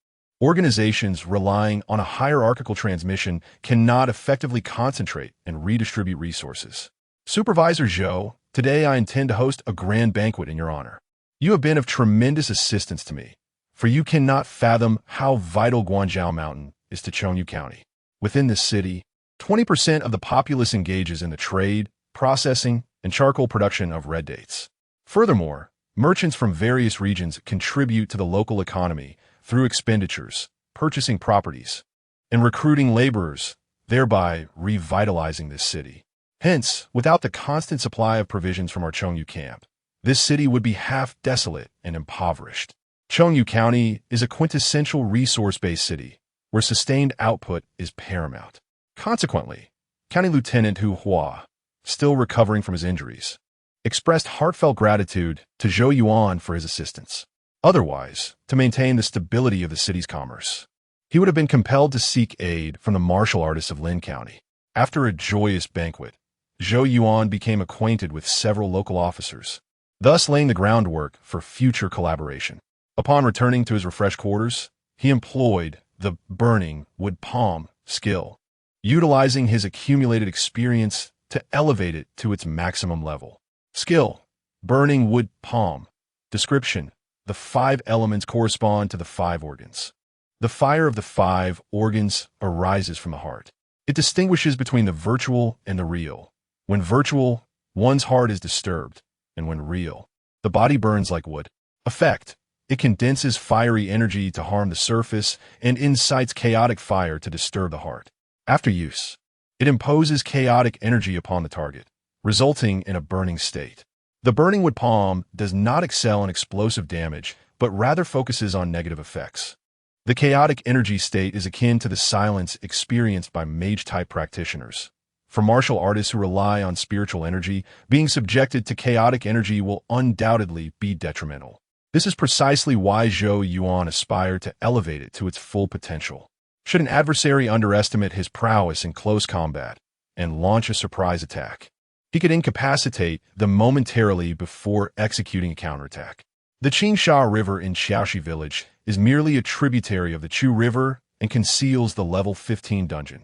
Organizations relying on a hierarchical transmission cannot effectively concentrate and redistribute resources. Supervisor Zhou, today I intend to host a grand banquet in your honor. You have been of tremendous assistance to me, for you cannot fathom how vital Guanzhou Mountain is to Chengyu County. Within this city, 20% of the populace engages in the trade, processing, and charcoal production of red dates. Furthermore, merchants from various regions contribute to the local economy through expenditures, purchasing properties, and recruiting laborers, thereby revitalizing this city. Hence, without the constant supply of provisions from our Chengyu camp, this city would be half desolate and impoverished. Chengyu County is a quintessential resource-based city, where sustained output is paramount. Consequently, County Lieutenant Hu Hua, still recovering from his injuries, expressed heartfelt gratitude to Zhou Yuan for his assistance. Otherwise, to maintain the stability of the city's commerce, he would have been compelled to seek aid from the martial artists of Lin County. After a joyous banquet, Zhou Yuan became acquainted with several local officers, thus laying the groundwork for future collaboration. Upon returning to his refreshed quarters, he employed the burning wood palm skill, utilizing his accumulated experience to elevate it to its maximum level. Skill: burning wood palm. Description: the 5 elements correspond to the 5 organs. The fire of the 5 organs arises from the heart. It distinguishes between the virtual and the real. When virtual, one's heart is disturbed, and when real, the body burns like wood. Effect: it condenses fiery energy to harm the surface and incites chaotic fire to disturb the heart. After use, it imposes chaotic energy upon the target, resulting in a burning state. The burning wood palm does not excel in explosive damage, but rather focuses on negative effects. The chaotic energy state is akin to the silence experienced by mage-type practitioners. For martial artists who rely on spiritual energy, being subjected to chaotic energy will undoubtedly be detrimental. This is precisely why Zhou Yuan aspired to elevate it to its full potential. Should an adversary underestimate his prowess in close combat and launch a surprise attack, he could incapacitate them momentarily before executing a counterattack. The Qingsha River in Xiaoxi village is merely a tributary of the Chu River and conceals the level 15 dungeon.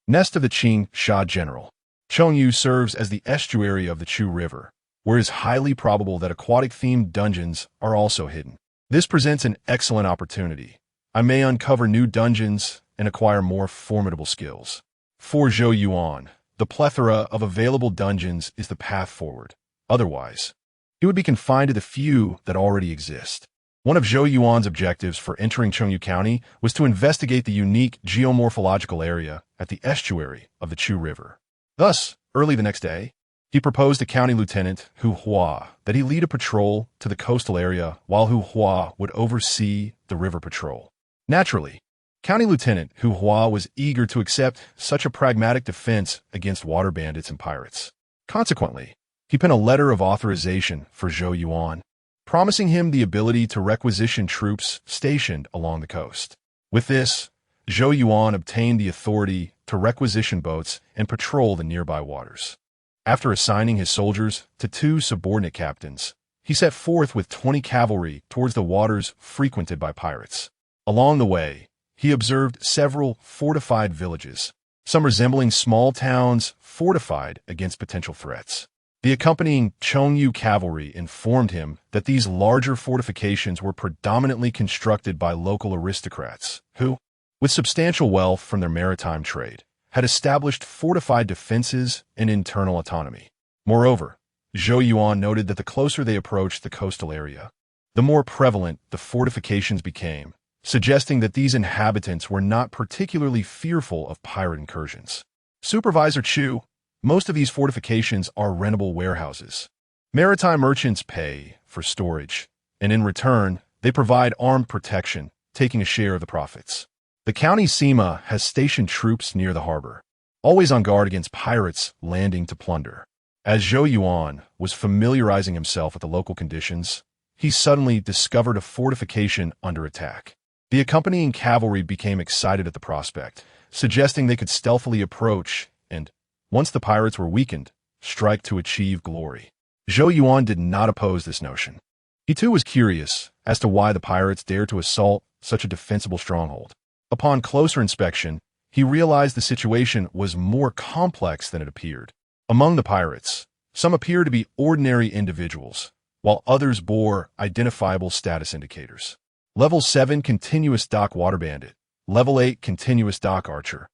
Nest of the Qingsha General. Chengyu serves as the estuary of the Chu River, where it is highly probable that aquatic-themed dungeons are also hidden. This presents an excellent opportunity. I may uncover new dungeons and acquire more formidable skills. For Zhou Yuan, the plethora of available dungeons is the path forward. Otherwise, he would be confined to the few that already exist. One of Zhou Yuan's objectives for entering Chengyu County was to investigate the unique geomorphological area at the estuary of the Chu River. Thus, early the next day, he proposed to County Lieutenant Hu Hua that he lead a patrol to the coastal area while Hu Hua would oversee the river patrol. Naturally, County Lieutenant Hu Hua was eager to accept such a pragmatic defense against water bandits and pirates. Consequently, he penned a letter of authorization for Zhou Yuan, promising him the ability to requisition troops stationed along the coast. With this, Zhou Yuan obtained the authority to requisition boats and patrol the nearby waters. After assigning his soldiers to 2 subordinate captains, he set forth with 20 cavalry towards the waters frequented by pirates. Along the way, he observed several fortified villages, some resembling small towns fortified against potential threats. The accompanying Chengyu cavalry informed him that these larger fortifications were predominantly constructed by local aristocrats who, with substantial wealth from their maritime trade, had established fortified defenses and internal autonomy. Moreover, Zhou Yuan noted that the closer they approached the coastal area, the more prevalent the fortifications became, suggesting that these inhabitants were not particularly fearful of pirate incursions. Supervisor Chu, most of these fortifications are rentable warehouses. Maritime merchants pay for storage, and in return, they provide armed protection, taking a share of the profits. The county Sima has stationed troops near the harbor, always on guard against pirates landing to plunder. As Zhou Yuan was familiarizing himself with the local conditions, he suddenly discovered a fortification under attack. The accompanying cavalry became excited at the prospect, suggesting they could stealthily approach and, once the pirates were weakened, strike to achieve glory. Zhou Yuan did not oppose this notion. He too was curious as to why the pirates dared to assault such a defensible stronghold. Upon closer inspection, he realized the situation was more complex than it appeared. Among the pirates, some appeared to be ordinary individuals, while others bore identifiable status indicators. Level 7 Continuous Dock Water Bandit. Level 8 Continuous Dock Archer.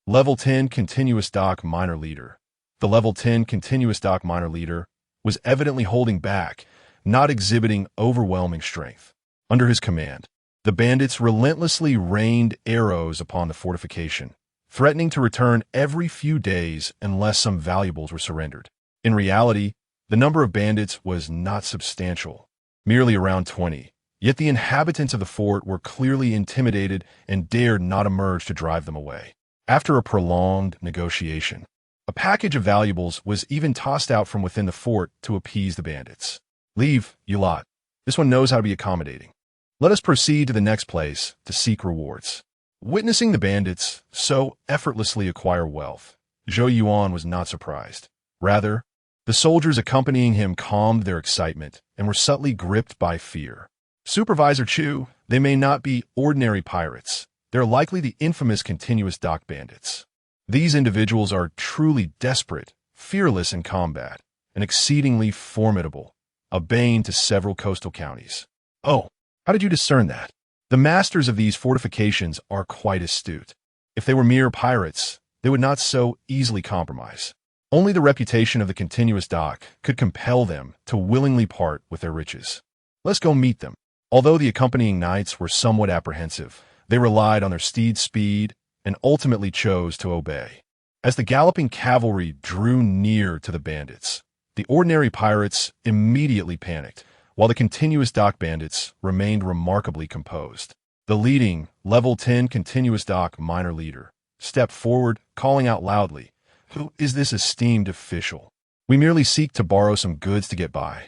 Level 10 Continuous Dock Minor Leader. The Level 10 Continuous Dock Minor Leader was evidently holding back, not exhibiting overwhelming strength. Under his command, the bandits relentlessly rained arrows upon the fortification, threatening to return every few days unless some valuables were surrendered. In reality, the number of bandits was not substantial, merely around 20, yet the inhabitants of the fort were clearly intimidated and dared not emerge to drive them away. After a prolonged negotiation, a package of valuables was even tossed out from within the fort to appease the bandits. Leave, you lot. This one knows how to be accommodating. Let us proceed to the next place to seek rewards. Witnessing the bandits so effortlessly acquire wealth, Zhou Yuan was not surprised. Rather, the soldiers accompanying him calmed their excitement and were subtly gripped by fear. Supervisor Chu, they may not be ordinary pirates. They're likely the infamous continuous dock bandits. These individuals are truly desperate, fearless in combat, and exceedingly formidable, a bane to several coastal counties. Oh, how did you discern that? The masters of these fortifications are quite astute. If they were mere pirates, they would not so easily compromise. Only the reputation of the continuous dock could compel them to willingly part with their riches. Let's go meet them. Although the accompanying knights were somewhat apprehensive, they relied on their steeds' speed and ultimately chose to obey. As the galloping cavalry drew near to the bandits, the ordinary pirates immediately panicked, while the continuous dock bandits remained remarkably composed. The leading, level 10 continuous dock minor leader stepped forward, calling out loudly, "Who is this esteemed official? We merely seek to borrow some goods to get by.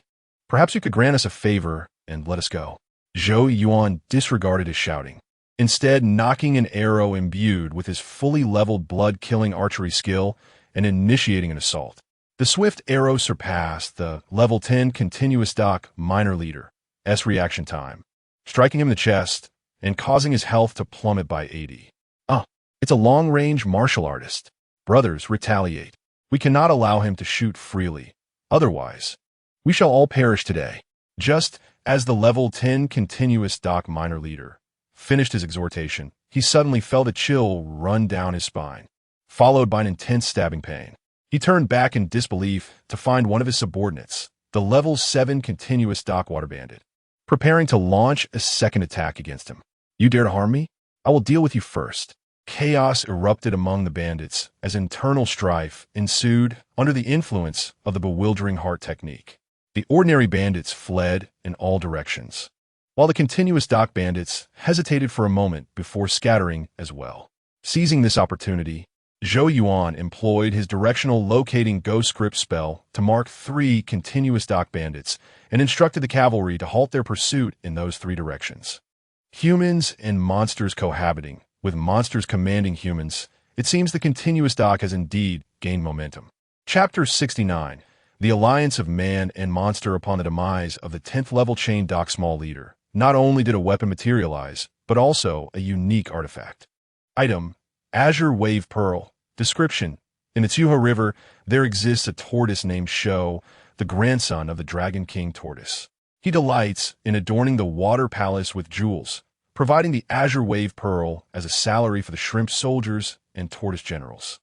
Perhaps you could grant us a favor and let us go." Zhou Yuan disregarded his shouting, instead knocking an arrow imbued with his fully leveled blood-killing archery skill and initiating an assault. The swift arrow surpassed the level 10 continuous dock minor leader's reaction time, striking him in the chest and causing his health to plummet by 80. It's a long-range martial artist. Brothers, retaliate. We cannot allow him to shoot freely. Otherwise, we shall all perish today. Just as the level 10 continuous dock minor leader finished his exhortation, he suddenly felt a chill run down his spine, followed by an intense stabbing pain. He turned back in disbelief to find one of his subordinates, the level 7 continuous dock water bandit, preparing to launch a second attack against him. "You dare to harm me? I will deal with you first." Chaos erupted among the bandits as internal strife ensued under the influence of the bewildering heart technique. The ordinary bandits fled in all directions, while the continuous dock bandits hesitated for a moment before scattering as well. Seizing this opportunity, Zhou Yuan employed his directional locating ghost script spell to mark 3 continuous dock bandits and instructed the cavalry to halt their pursuit in those 3 directions. Humans and monsters cohabiting, with monsters commanding humans, it seems the continuous dock has indeed gained momentum. Chapter 69, The Alliance of Man and Monster upon the demise of the 10th level chain dock small leader. Not only did a weapon materialize, but also a unique artifact. Item, Azure Wave Pearl. Description, in the Tsuho River, there exists a tortoise named Shou, the grandson of the Dragon King Tortoise. He delights in adorning the water palace with jewels, providing the Azure Wave Pearl as a salary for the shrimp soldiers and tortoise generals.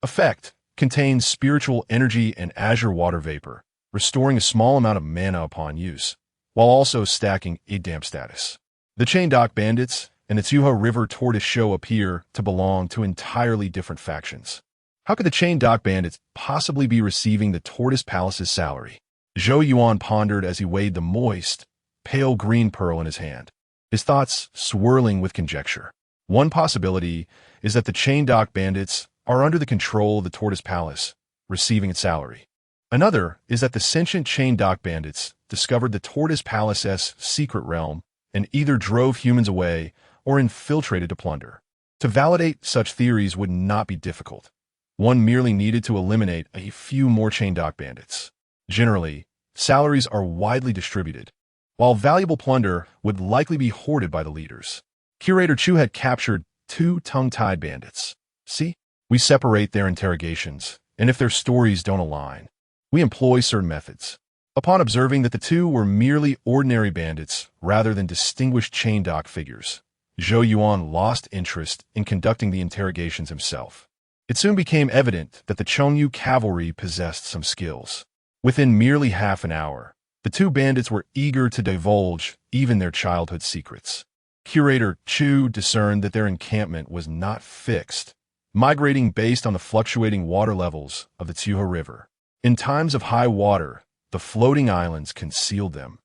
Effect, contains spiritual energy and azure water vapor, restoring a small amount of mana upon use, while also stacking a damp status. The Chain Dock Bandits and the Tsuho River Tortoise Show appear to belong to entirely different factions. How could the Chain Dock Bandits possibly be receiving the Tortoise Palace's salary? Zhou Yuan pondered as he weighed the moist, pale green pearl in his hand, his thoughts swirling with conjecture. One possibility is that the Chain Dock Bandits are under the control of the Tortoise Palace, receiving its salary. Another is that the sentient Chain Dock Bandits discovered the Tortoise Palace's secret realm and either drove humans away or infiltrated to plunder. To validate such theories would not be difficult. One merely needed to eliminate a few more Chain Dock Bandits. Generally, salaries are widely distributed, while valuable plunder would likely be hoarded by the leaders. Curator Chu had captured 2 tongue-tied bandits. See, we separate their interrogations, and if their stories don't align, we employ certain methods. Upon observing that the two were merely ordinary bandits rather than distinguished chain dock figures, Zhou Yuan lost interest in conducting the interrogations himself. It soon became evident that the Chengyu cavalry possessed some skills. Within merely half an hour, the two bandits were eager to divulge even their childhood secrets. Curator Chu discerned that their encampment was not fixed, migrating based on the fluctuating water levels of the Tsuho River. In times of high water, the floating islands concealed them,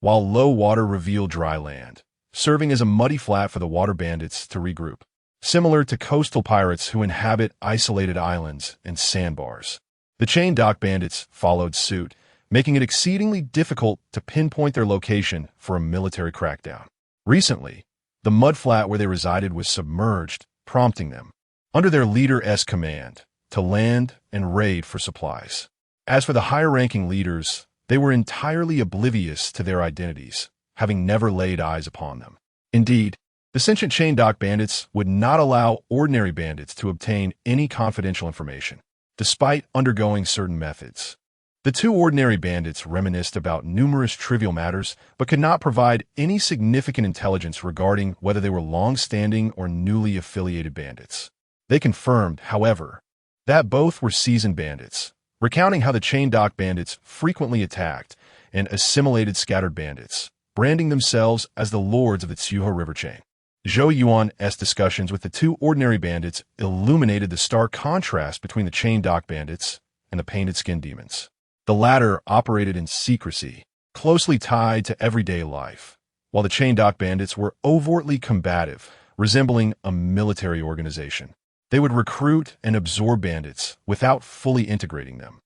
while low water revealed dry land, serving as a muddy flat for the water bandits to regroup, similar to coastal pirates who inhabit isolated islands and sandbars. The chain dock bandits followed suit, making it exceedingly difficult to pinpoint their location for a military crackdown. Recently, the mudflat where they resided was submerged, prompting them, under their leader's command, to land and raid for supplies. As for the higher-ranking leaders, they were entirely oblivious to their identities, having never laid eyes upon them. Indeed, the sentient chain dock bandits would not allow ordinary bandits to obtain any confidential information, despite undergoing certain methods. The two ordinary bandits reminisced about numerous trivial matters, but could not provide any significant intelligence regarding whether they were long-standing or newly affiliated bandits. They confirmed, however, that both were seasoned bandits, recounting how the chain dock bandits frequently attacked and assimilated scattered bandits, branding themselves as the lords of the Tsuho River chain. Zhou Yuan's discussions with the two ordinary bandits illuminated the stark contrast between the chain dock bandits and the painted skin demons. The latter operated in secrecy, closely tied to everyday life, while the chain dock bandits were overtly combative, resembling a military organization. They would recruit and absorb bandits without fully integrating them,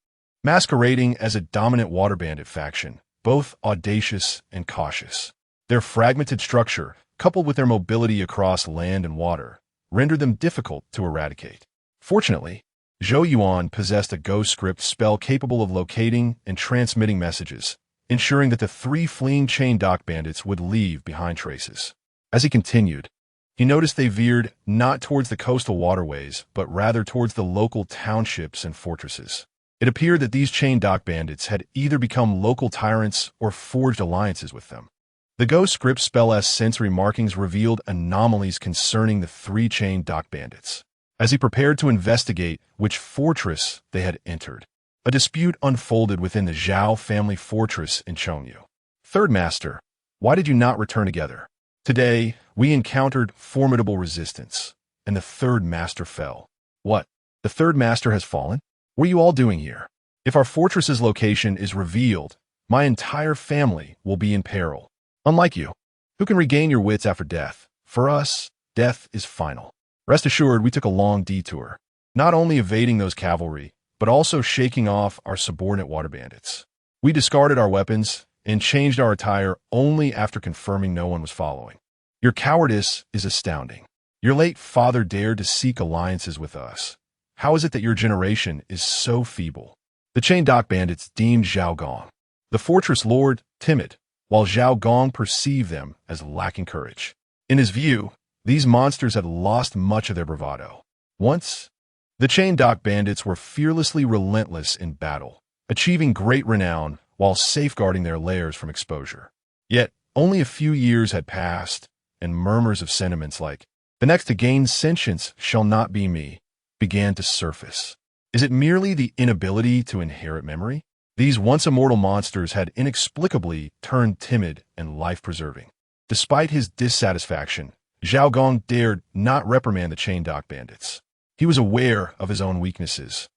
masquerading as a dominant water bandit faction, both audacious and cautious. Their fragmented structure, coupled with their mobility across land and water, rendered them difficult to eradicate. Fortunately, Zhou Yuan possessed a ghost script spell capable of locating and transmitting messages, ensuring that the three fleeing chain dock bandits would leave behind traces. As he continued, he noticed they veered not towards the coastal waterways, but rather towards the local townships and fortresses. It appeared that these chain dock bandits had either become local tyrants or forged alliances with them. The ghost script spell's sensory markings revealed anomalies concerning the three chain dock bandits. As he prepared to investigate which fortress they had entered, a dispute unfolded within the Zhao family fortress in Chengyu. Third Master, why did you not return together? Today, we encountered formidable resistance, and the Third Master fell. What? The Third Master has fallen? What are you all doing here? If our fortress's location is revealed, my entire family will be in peril. Unlike you, who can regain your wits after death. For us, death is final. Rest assured, we took a long detour, not only evading those cavalry, but also shaking off our subordinate water bandits. We discarded our weapons and changed our attire only after confirming no one was following. Your cowardice is astounding. Your late father dared to seek alliances with us. How is it that your generation is so feeble? The chain dock bandits deemed Zhao Gong, the fortress lord, timid, while Zhao Gong perceived them as lacking courage. In his view, these monsters had lost much of their bravado. Once, the chain dock bandits were fearlessly relentless in battle, achieving great renown while safeguarding their lairs from exposure. Yet, only a few years had passed, and murmurs of sentiments like, "The next to gain sentience shall not be me," began to surface. Is it merely the inability to inherit memory? These once immortal monsters had inexplicably turned timid and life-preserving. Despite his dissatisfaction, Zhao Gong dared not reprimand the chain dock bandits. He was aware of his own weaknesses.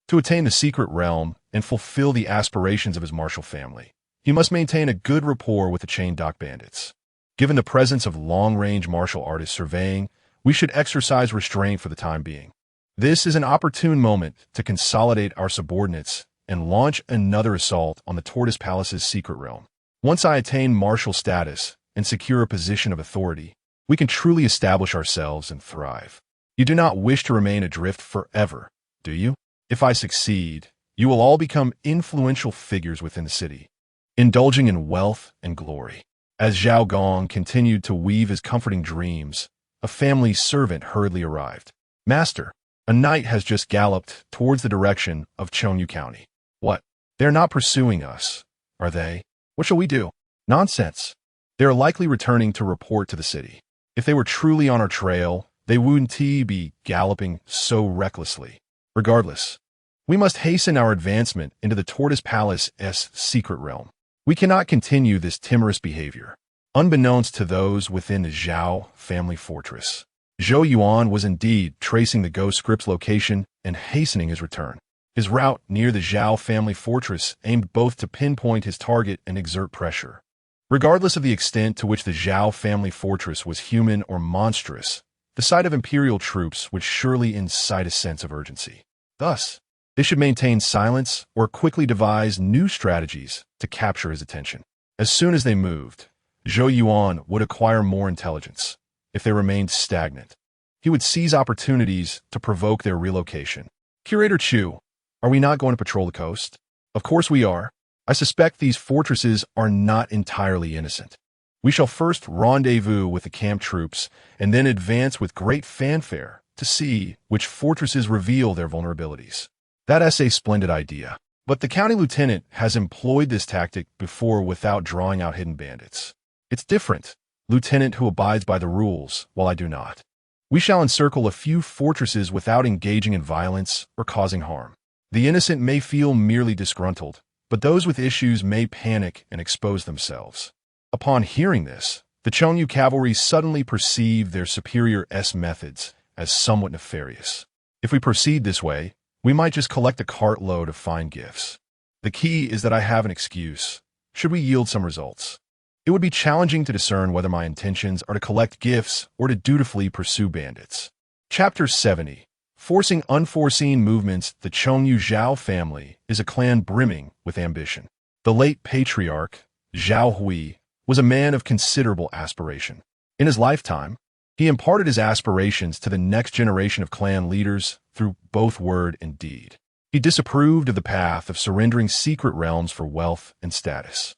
To attain the secret realm and fulfill the aspirations of his martial family, he must maintain a good rapport with the chain dock bandits. Given the presence of long-range martial artists surveying, we should exercise restraint for the time being. This is an opportune moment to consolidate our subordinates and launch another assault on the Tortoise Palace's secret realm. Once I attain martial status and secure a position of authority, we can truly establish ourselves and thrive. You do not wish to remain adrift forever, do you? If I succeed, you will all become influential figures within the city, indulging in wealth and glory. As Zhao Gong continued to weave his comforting dreams, a family servant hurriedly arrived. Master, a knight has just galloped towards the direction of Chengyu County. What? They're not pursuing us. are they? What shall we do? Nonsense. They are likely returning to report to the city. If they were truly on our trail, they wouldn't be galloping so recklessly. Regardless, we must hasten our advancement into the Tortoise Palace's secret realm. We cannot continue this timorous behavior, unbeknownst to those within the Zhou family fortress. Zhou Yuan was indeed tracing the ghost script's location and hastening his return. His route near the Zhou family fortress aimed both to pinpoint his target and exert pressure. Regardless of the extent to which the Zhou family fortress was human or monstrous, the sight of imperial troops would surely incite a sense of urgency. Thus, they should maintain silence or quickly devise new strategies to capture his attention. As soon as they moved, Zhou Yuan would acquire more intelligence. If they remained stagnant, he would seize opportunities to provoke their relocation. Curator Chu, are we not going to patrol the coast? Of course we are. I suspect these fortresses are not entirely innocent. We shall first rendezvous with the camp troops and then advance with great fanfare to see which fortresses reveal their vulnerabilities. That's a splendid idea. But the county lieutenant has employed this tactic before without drawing out hidden bandits. It's different. Lieutenant who abides by the rules, while I do not. We shall encircle a few fortresses without engaging in violence or causing harm. The innocent may feel merely disgruntled, but those with issues may panic and expose themselves. Upon hearing this, the Chengyu cavalry suddenly perceive their superior's methods as somewhat nefarious. If we proceed this way, we might just collect a cartload of fine gifts. The key is that I have an excuse, should we yield some results. It would be challenging to discern whether my intentions are to collect gifts or to dutifully pursue bandits. Chapter 70. Forcing unforeseen movements. The Chengyu Zhao family is a clan brimming with ambition. The late patriarch, Zhao Hui, was a man of considerable aspiration. In his lifetime, he imparted his aspirations to the next generation of clan leaders through both word and deed. He disapproved of the path of surrendering secret realms for wealth and status.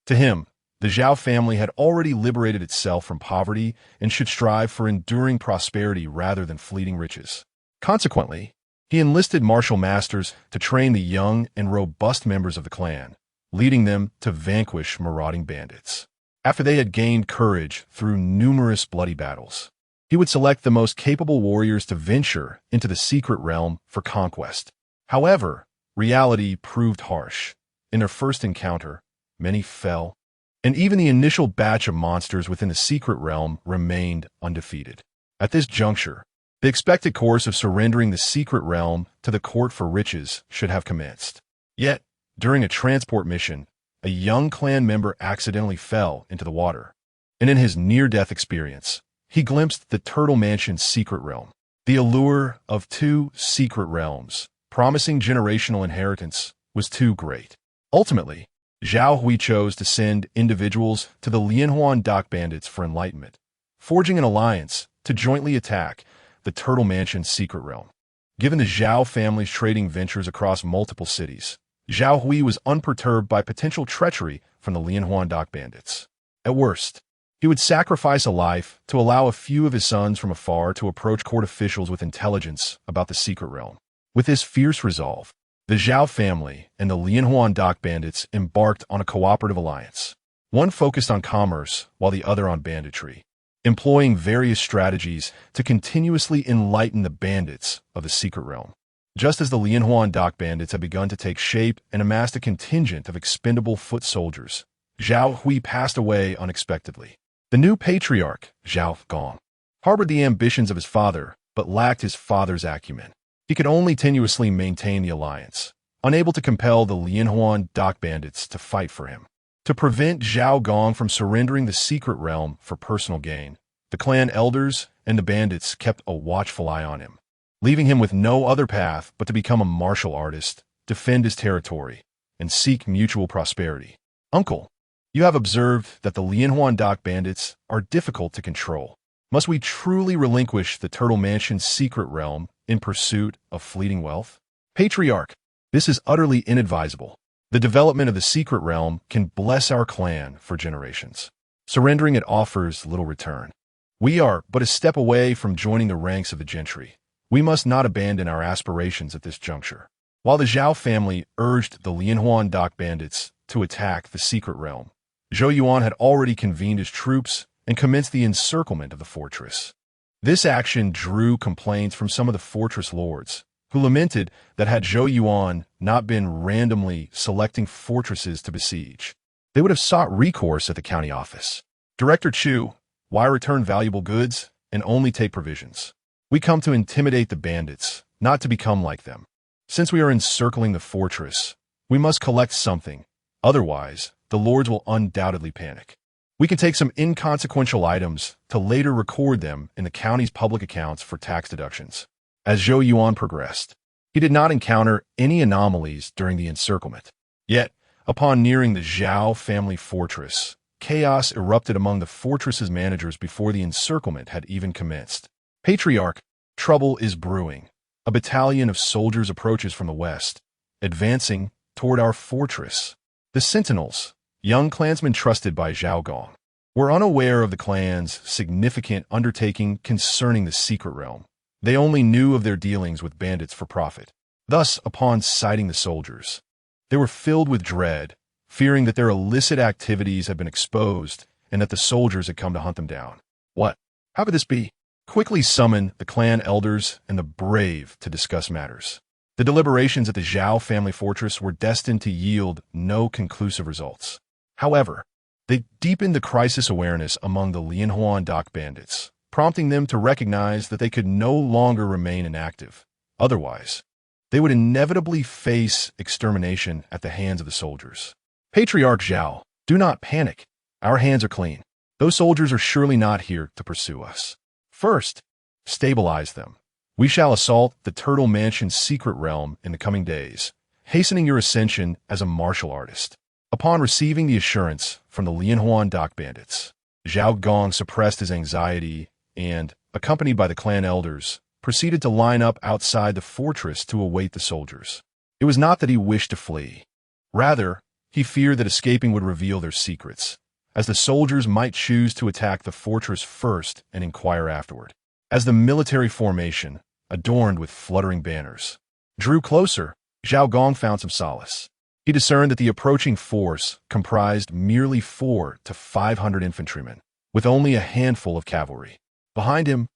To him, the Zhao family had already liberated itself from poverty and should strive for enduring prosperity rather than fleeting riches. Consequently, he enlisted martial masters to train the young and robust members of the clan, leading them to vanquish marauding bandits. After they had gained courage through numerous bloody battles, he would select the most capable warriors to venture into the secret realm for conquest. However, reality proved harsh. In their first encounter, many fell, and even the initial batch of monsters within the secret realm remained undefeated. At this juncture, the expected course of surrendering the secret realm to the court for riches should have commenced. Yet, during a transport mission, a young clan member accidentally fell into the water, and in his near-death experience, he glimpsed the Turtle Mansion's secret realm. The allure of two secret realms, promising generational inheritance, was too great. Ultimately, Zhao Hui chose to send individuals to the Lianhuan dock bandits for enlightenment, forging an alliance to jointly attack the Turtle Mansion's secret realm. Given the Zhao family's trading ventures across multiple cities, Zhao Hui was unperturbed by potential treachery from the Lianhuan dock bandits. At worst, he would sacrifice a life to allow a few of his sons from afar to approach court officials with intelligence about the secret realm. With this fierce resolve, the Zhao family and the Lianhuan dock bandits embarked on a cooperative alliance. One focused on commerce while the other on banditry, employing various strategies to continuously enlighten the bandits of the secret realm. Just as the Lianhuan dock bandits had begun to take shape and amassed a contingent of expendable foot soldiers, Zhao Hui passed away unexpectedly. The new patriarch, Zhao Gong, harbored the ambitions of his father, but lacked his father's acumen. He could only tenuously maintain the alliance, unable to compel the Lianhuan dock bandits to fight for him. To prevent Zhao Gong from surrendering the secret realm for personal gain, the clan elders and the bandits kept a watchful eye on him, leaving him with no other path but to become a martial artist, defend his territory, and seek mutual prosperity. Uncle, you have observed that the Lianhuan dock bandits are difficult to control. Must we truly relinquish the Turtle Mansion's secret realm in pursuit of fleeting wealth? Patriarch, this is utterly inadvisable. The development of the secret realm can bless our clan for generations. Surrendering it offers little return. We are but a step away from joining the ranks of the gentry. We must not abandon our aspirations at this juncture. While the Zhao family urged the Lianhuan dock bandits to attack the secret realm. Zhou Yuan had already convened his troops and commenced the encirclement of the fortress. This action drew complaints from some of the fortress lords, who lamented that had Zhou Yuan not been randomly selecting fortresses to besiege, they would have sought recourse at the county office. Director Chu, why return valuable goods and only take provisions? We come to intimidate the bandits, not to become like them. Since we are encircling the fortress, we must collect something. Otherwise, the lords will undoubtedly panic. We can take some inconsequential items to later record them in the county's public accounts for tax deductions. As Zhou Yuan progressed, he did not encounter any anomalies during the encirclement. Yet, upon nearing the Zhao family fortress, chaos erupted among the fortress's managers before the encirclement had even commenced. Patriarch, trouble is brewing. A battalion of soldiers approaches from the west, advancing toward our fortress. The sentinels, young clansmen trusted by Zhao Gong, were unaware of the clan's significant undertaking concerning the secret realm. They only knew of their dealings with bandits for profit. Thus, upon sighting the soldiers, they were filled with dread, fearing that their illicit activities had been exposed and that the soldiers had come to hunt them down. What? How could this be? Quickly summon the clan elders and the brave to discuss matters. The deliberations at the Zhao family fortress were destined to yield no conclusive results. However, they deepened the crisis awareness among the Lianhuan dock bandits, prompting them to recognize that they could no longer remain inactive. Otherwise, they would inevitably face extermination at the hands of the soldiers. Patriarch Zhao, do not panic. Our hands are clean. Those soldiers are surely not here to pursue us. First, stabilize them. We shall assault the Turtle Mansion's secret realm in the coming days, hastening your ascension as a martial artist. Upon receiving the assurance from the Lianhuan dock bandits, Zhao Gong suppressed his anxiety and, accompanied by the clan elders, proceeded to line up outside the fortress to await the soldiers. It was not that he wished to flee. Rather, he feared that escaping would reveal their secrets, as the soldiers might choose to attack the fortress first and inquire afterward. As the military formation, adorned with fluttering banners, drew closer, Zhao Gong found some solace. He discerned that the approaching force comprised merely 400 to 500 infantrymen, with only a handful of cavalry. Behind him,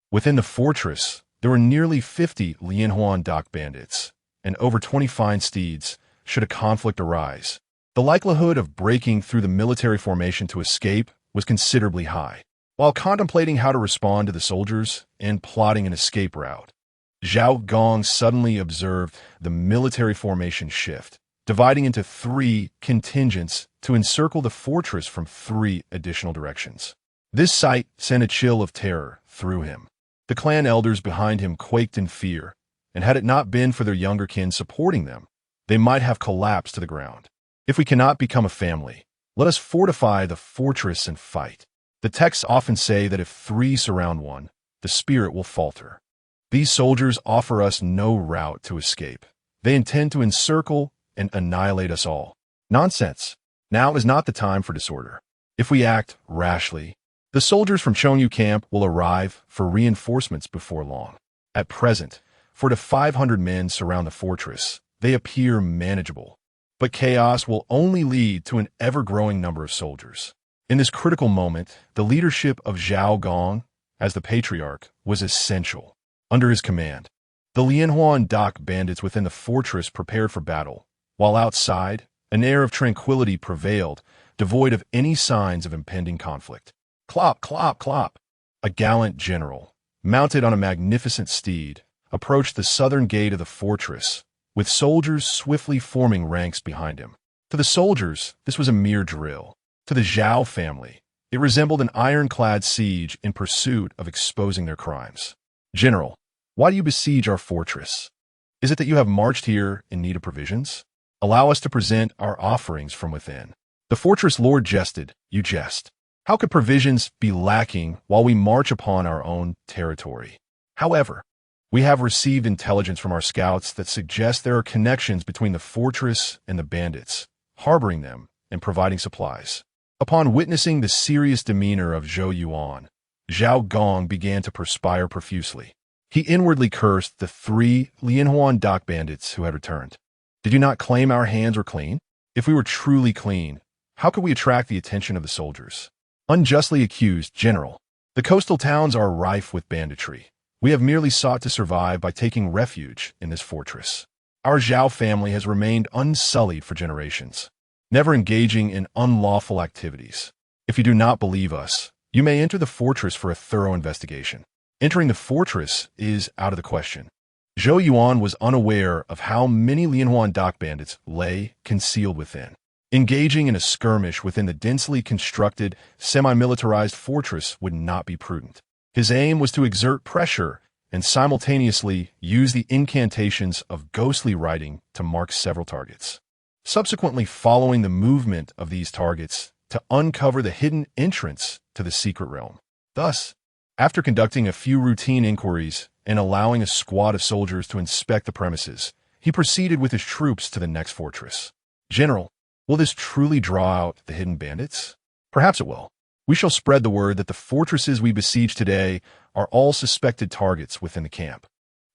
within the fortress, there were nearly 50 Lianhuan dock bandits, and over 20 fine steeds, should a conflict arise. The likelihood of breaking through the military formation to escape was considerably high. While contemplating how to respond to the soldiers and plotting an escape route, Zhao Gong suddenly observed the military formation shift, dividing into 3 contingents to encircle the fortress from 3 additional directions. This sight sent a chill of terror through him. The clan elders behind him quaked in fear, and had it not been for their younger kin supporting them, they might have collapsed to the ground. If we cannot become a family, let us fortify the fortress and fight. The texts often say that if 3 surround one, the spirit will falter. These soldiers offer us no route to escape. They intend to encircle and annihilate us all. Nonsense. Now is not the time for disorder. If we act rashly, the soldiers from Chongyu camp will arrive for reinforcements before long. At present, 400 to 500 men surround the fortress. They appear manageable, but chaos will only lead to an ever-growing number of soldiers. In this critical moment, the leadership of Zhao Gong, as the patriarch, was essential. Under his command, the Lianhuan dock bandits within the fortress prepared for battle, while outside, an air of tranquility prevailed, devoid of any signs of impending conflict. Clop, clop, clop! A gallant general, mounted on a magnificent steed, approached the southern gate of the fortress, with soldiers swiftly forming ranks behind him. To the soldiers, this was a mere drill. To the Zhao family, it resembled an ironclad siege in pursuit of exposing their crimes. General, why do you besiege our fortress? Is it that you have marched here in need of provisions? Allow us to present our offerings from within. The fortress lord jested. You jest. How could provisions be lacking while we march upon our own territory? However, we have received intelligence from our scouts that suggests there are connections between the fortress and the bandits, harboring them and providing supplies. Upon witnessing the serious demeanor of Zhou Yuan, Zhao Gong began to perspire profusely. He inwardly cursed the 3 Lianhuan dock bandits who had returned. Did you not claim our hands were clean? If we were truly clean, how could we attract the attention of the soldiers? Unjustly accused, General. The coastal towns are rife with banditry. We have merely sought to survive by taking refuge in this fortress. Our Zhou family has remained unsullied for generations, never engaging in unlawful activities. If you do not believe us, you may enter the fortress for a thorough investigation. Entering the fortress is out of the question. Zhou Yuan was unaware of how many Lianhuan dock bandits lay concealed within. Engaging in a skirmish within the densely constructed, semi-militarized fortress would not be prudent. His aim was to exert pressure and simultaneously use the incantations of ghostly writing to mark several targets. Subsequently following the movement of these targets to uncover the hidden entrance to the secret realm. Thus, after conducting a few routine inquiries and allowing a squad of soldiers to inspect the premises, he proceeded with his troops to the next fortress. General, will this truly draw out the hidden bandits? Perhaps it will. We shall spread the word that the fortresses we besiege today are all suspected targets within the camp.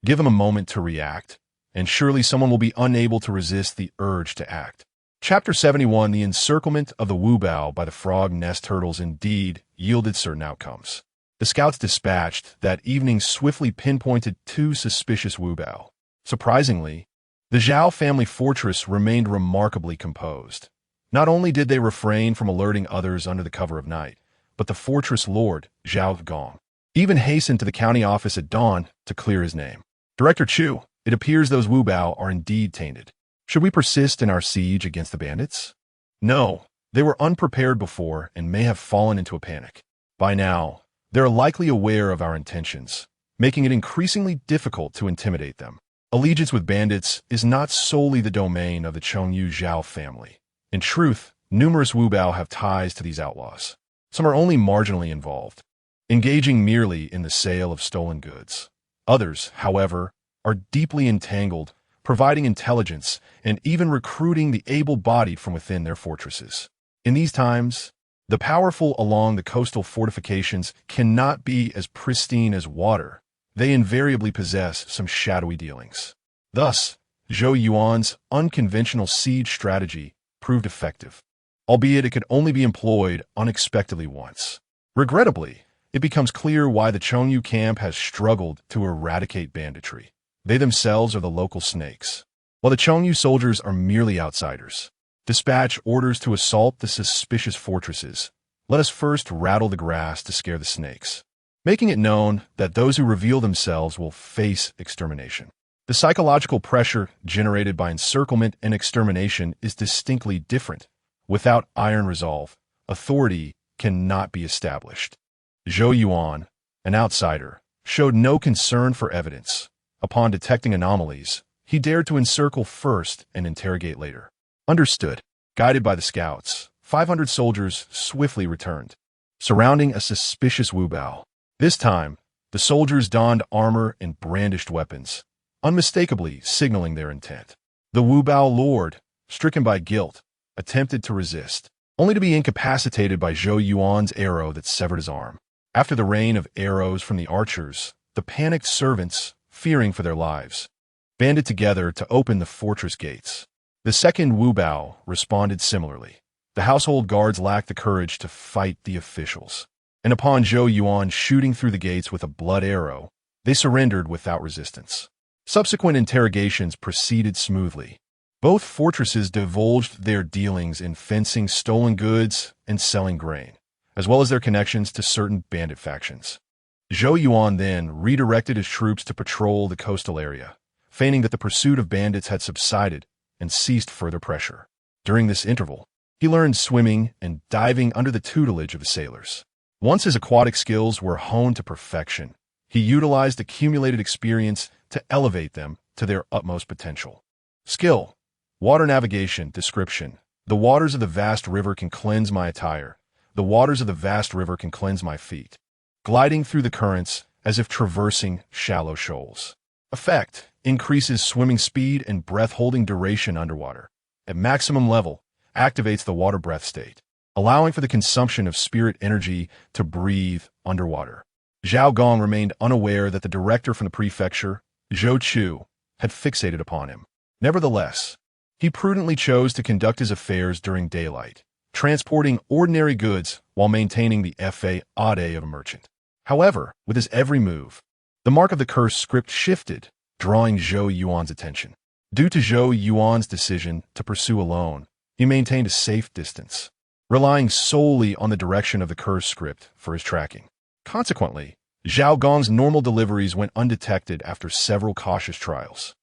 Give them a moment to react, and surely someone will be unable to resist the urge to act. Chapter 71, The Encirclement of the Wubao by the Frog Nest Turtles indeed yielded certain outcomes. The scouts dispatched that evening swiftly pinpointed 2 suspicious Wubao. Surprisingly, the Zhao family fortress remained remarkably composed. Not only did they refrain from alerting others under the cover of night, but the fortress lord, Zhao Gong, even hastened to the county office at dawn to clear his name. Director Chu, it appears those Wubao are indeed tainted. Should we persist in our siege against the bandits? No, they were unprepared before and may have fallen into a panic. By now, they are likely aware of our intentions, making it increasingly difficult to intimidate them. Allegiance with bandits is not solely the domain of the Chongyu Zhao family. In truth, numerous Wubao have ties to these outlaws. Some are only marginally involved, engaging merely in the sale of stolen goods. Others, however, are deeply entangled, providing intelligence and even recruiting the able-bodied from within their fortresses. In these times, the powerful along the coastal fortifications cannot be as pristine as water. They invariably possess some shadowy dealings. Thus, Zhou Yuan's unconventional siege strategy proved effective, albeit it could only be employed unexpectedly once. Regrettably, it becomes clear why the Chongyu camp has struggled to eradicate banditry. They themselves are the local snakes, while the Chongyu soldiers are merely outsiders. Dispatch orders to assault the suspicious fortresses. Let us first rattle the grass to scare the snakes, making it known that those who reveal themselves will face extermination. The psychological pressure generated by encirclement and extermination is distinctly different. Without iron resolve, authority cannot be established. Zhou Yuan, an outsider, showed no concern for evidence. Upon detecting anomalies, he dared to encircle first and interrogate later. Understood. Guided by the scouts, 500 soldiers swiftly returned, surrounding a suspicious Wubao. This time, the soldiers donned armor and brandished weapons, unmistakably signaling their intent. The Wubao lord, stricken by guilt, attempted to resist, only to be incapacitated by Zhou Yuan's arrow that severed his arm. After the rain of arrows from the archers, the panicked servants, fearing for their lives, banded together to open the fortress gates. The second Wubao responded similarly. The household guards lacked the courage to fight the officials, and upon Zhou Yuan shooting through the gates with a blood arrow, they surrendered without resistance. Subsequent interrogations proceeded smoothly. Both fortresses divulged their dealings in fencing stolen goods and selling grain, as well as their connections to certain bandit factions. Zhou Yuan then redirected his troops to patrol the coastal area, feigning that the pursuit of bandits had subsided and ceased further pressure. During this interval, he learned swimming and diving under the tutelage of the sailors. Once his aquatic skills were honed to perfection, he utilized accumulated experience to elevate them to their utmost potential. Skill: water navigation, description. The waters of the vast river can cleanse my attire. The waters of the vast river can cleanse my feet, gliding through the currents as if traversing shallow shoals. Effect: increases swimming speed and breath-holding duration underwater. At maximum level, activates the water breath state, allowing for the consumption of spirit energy to breathe underwater. Zhao Gong remained unaware that the director from the prefecture, Zhou Chu, had fixated upon him. Nevertheless, He prudently chose to conduct his affairs during daylight, transporting ordinary goods while maintaining the fade of a merchant. However, with his every move, the mark of the cursed script shifted, drawing Zhou Yuan's attention. Due to Zhou Yuan's decision to pursue alone, he maintained a safe distance, relying solely on the direction of the cursed script for his tracking. Consequently, Zhao Gong's normal deliveries went undetected after several cautious trials.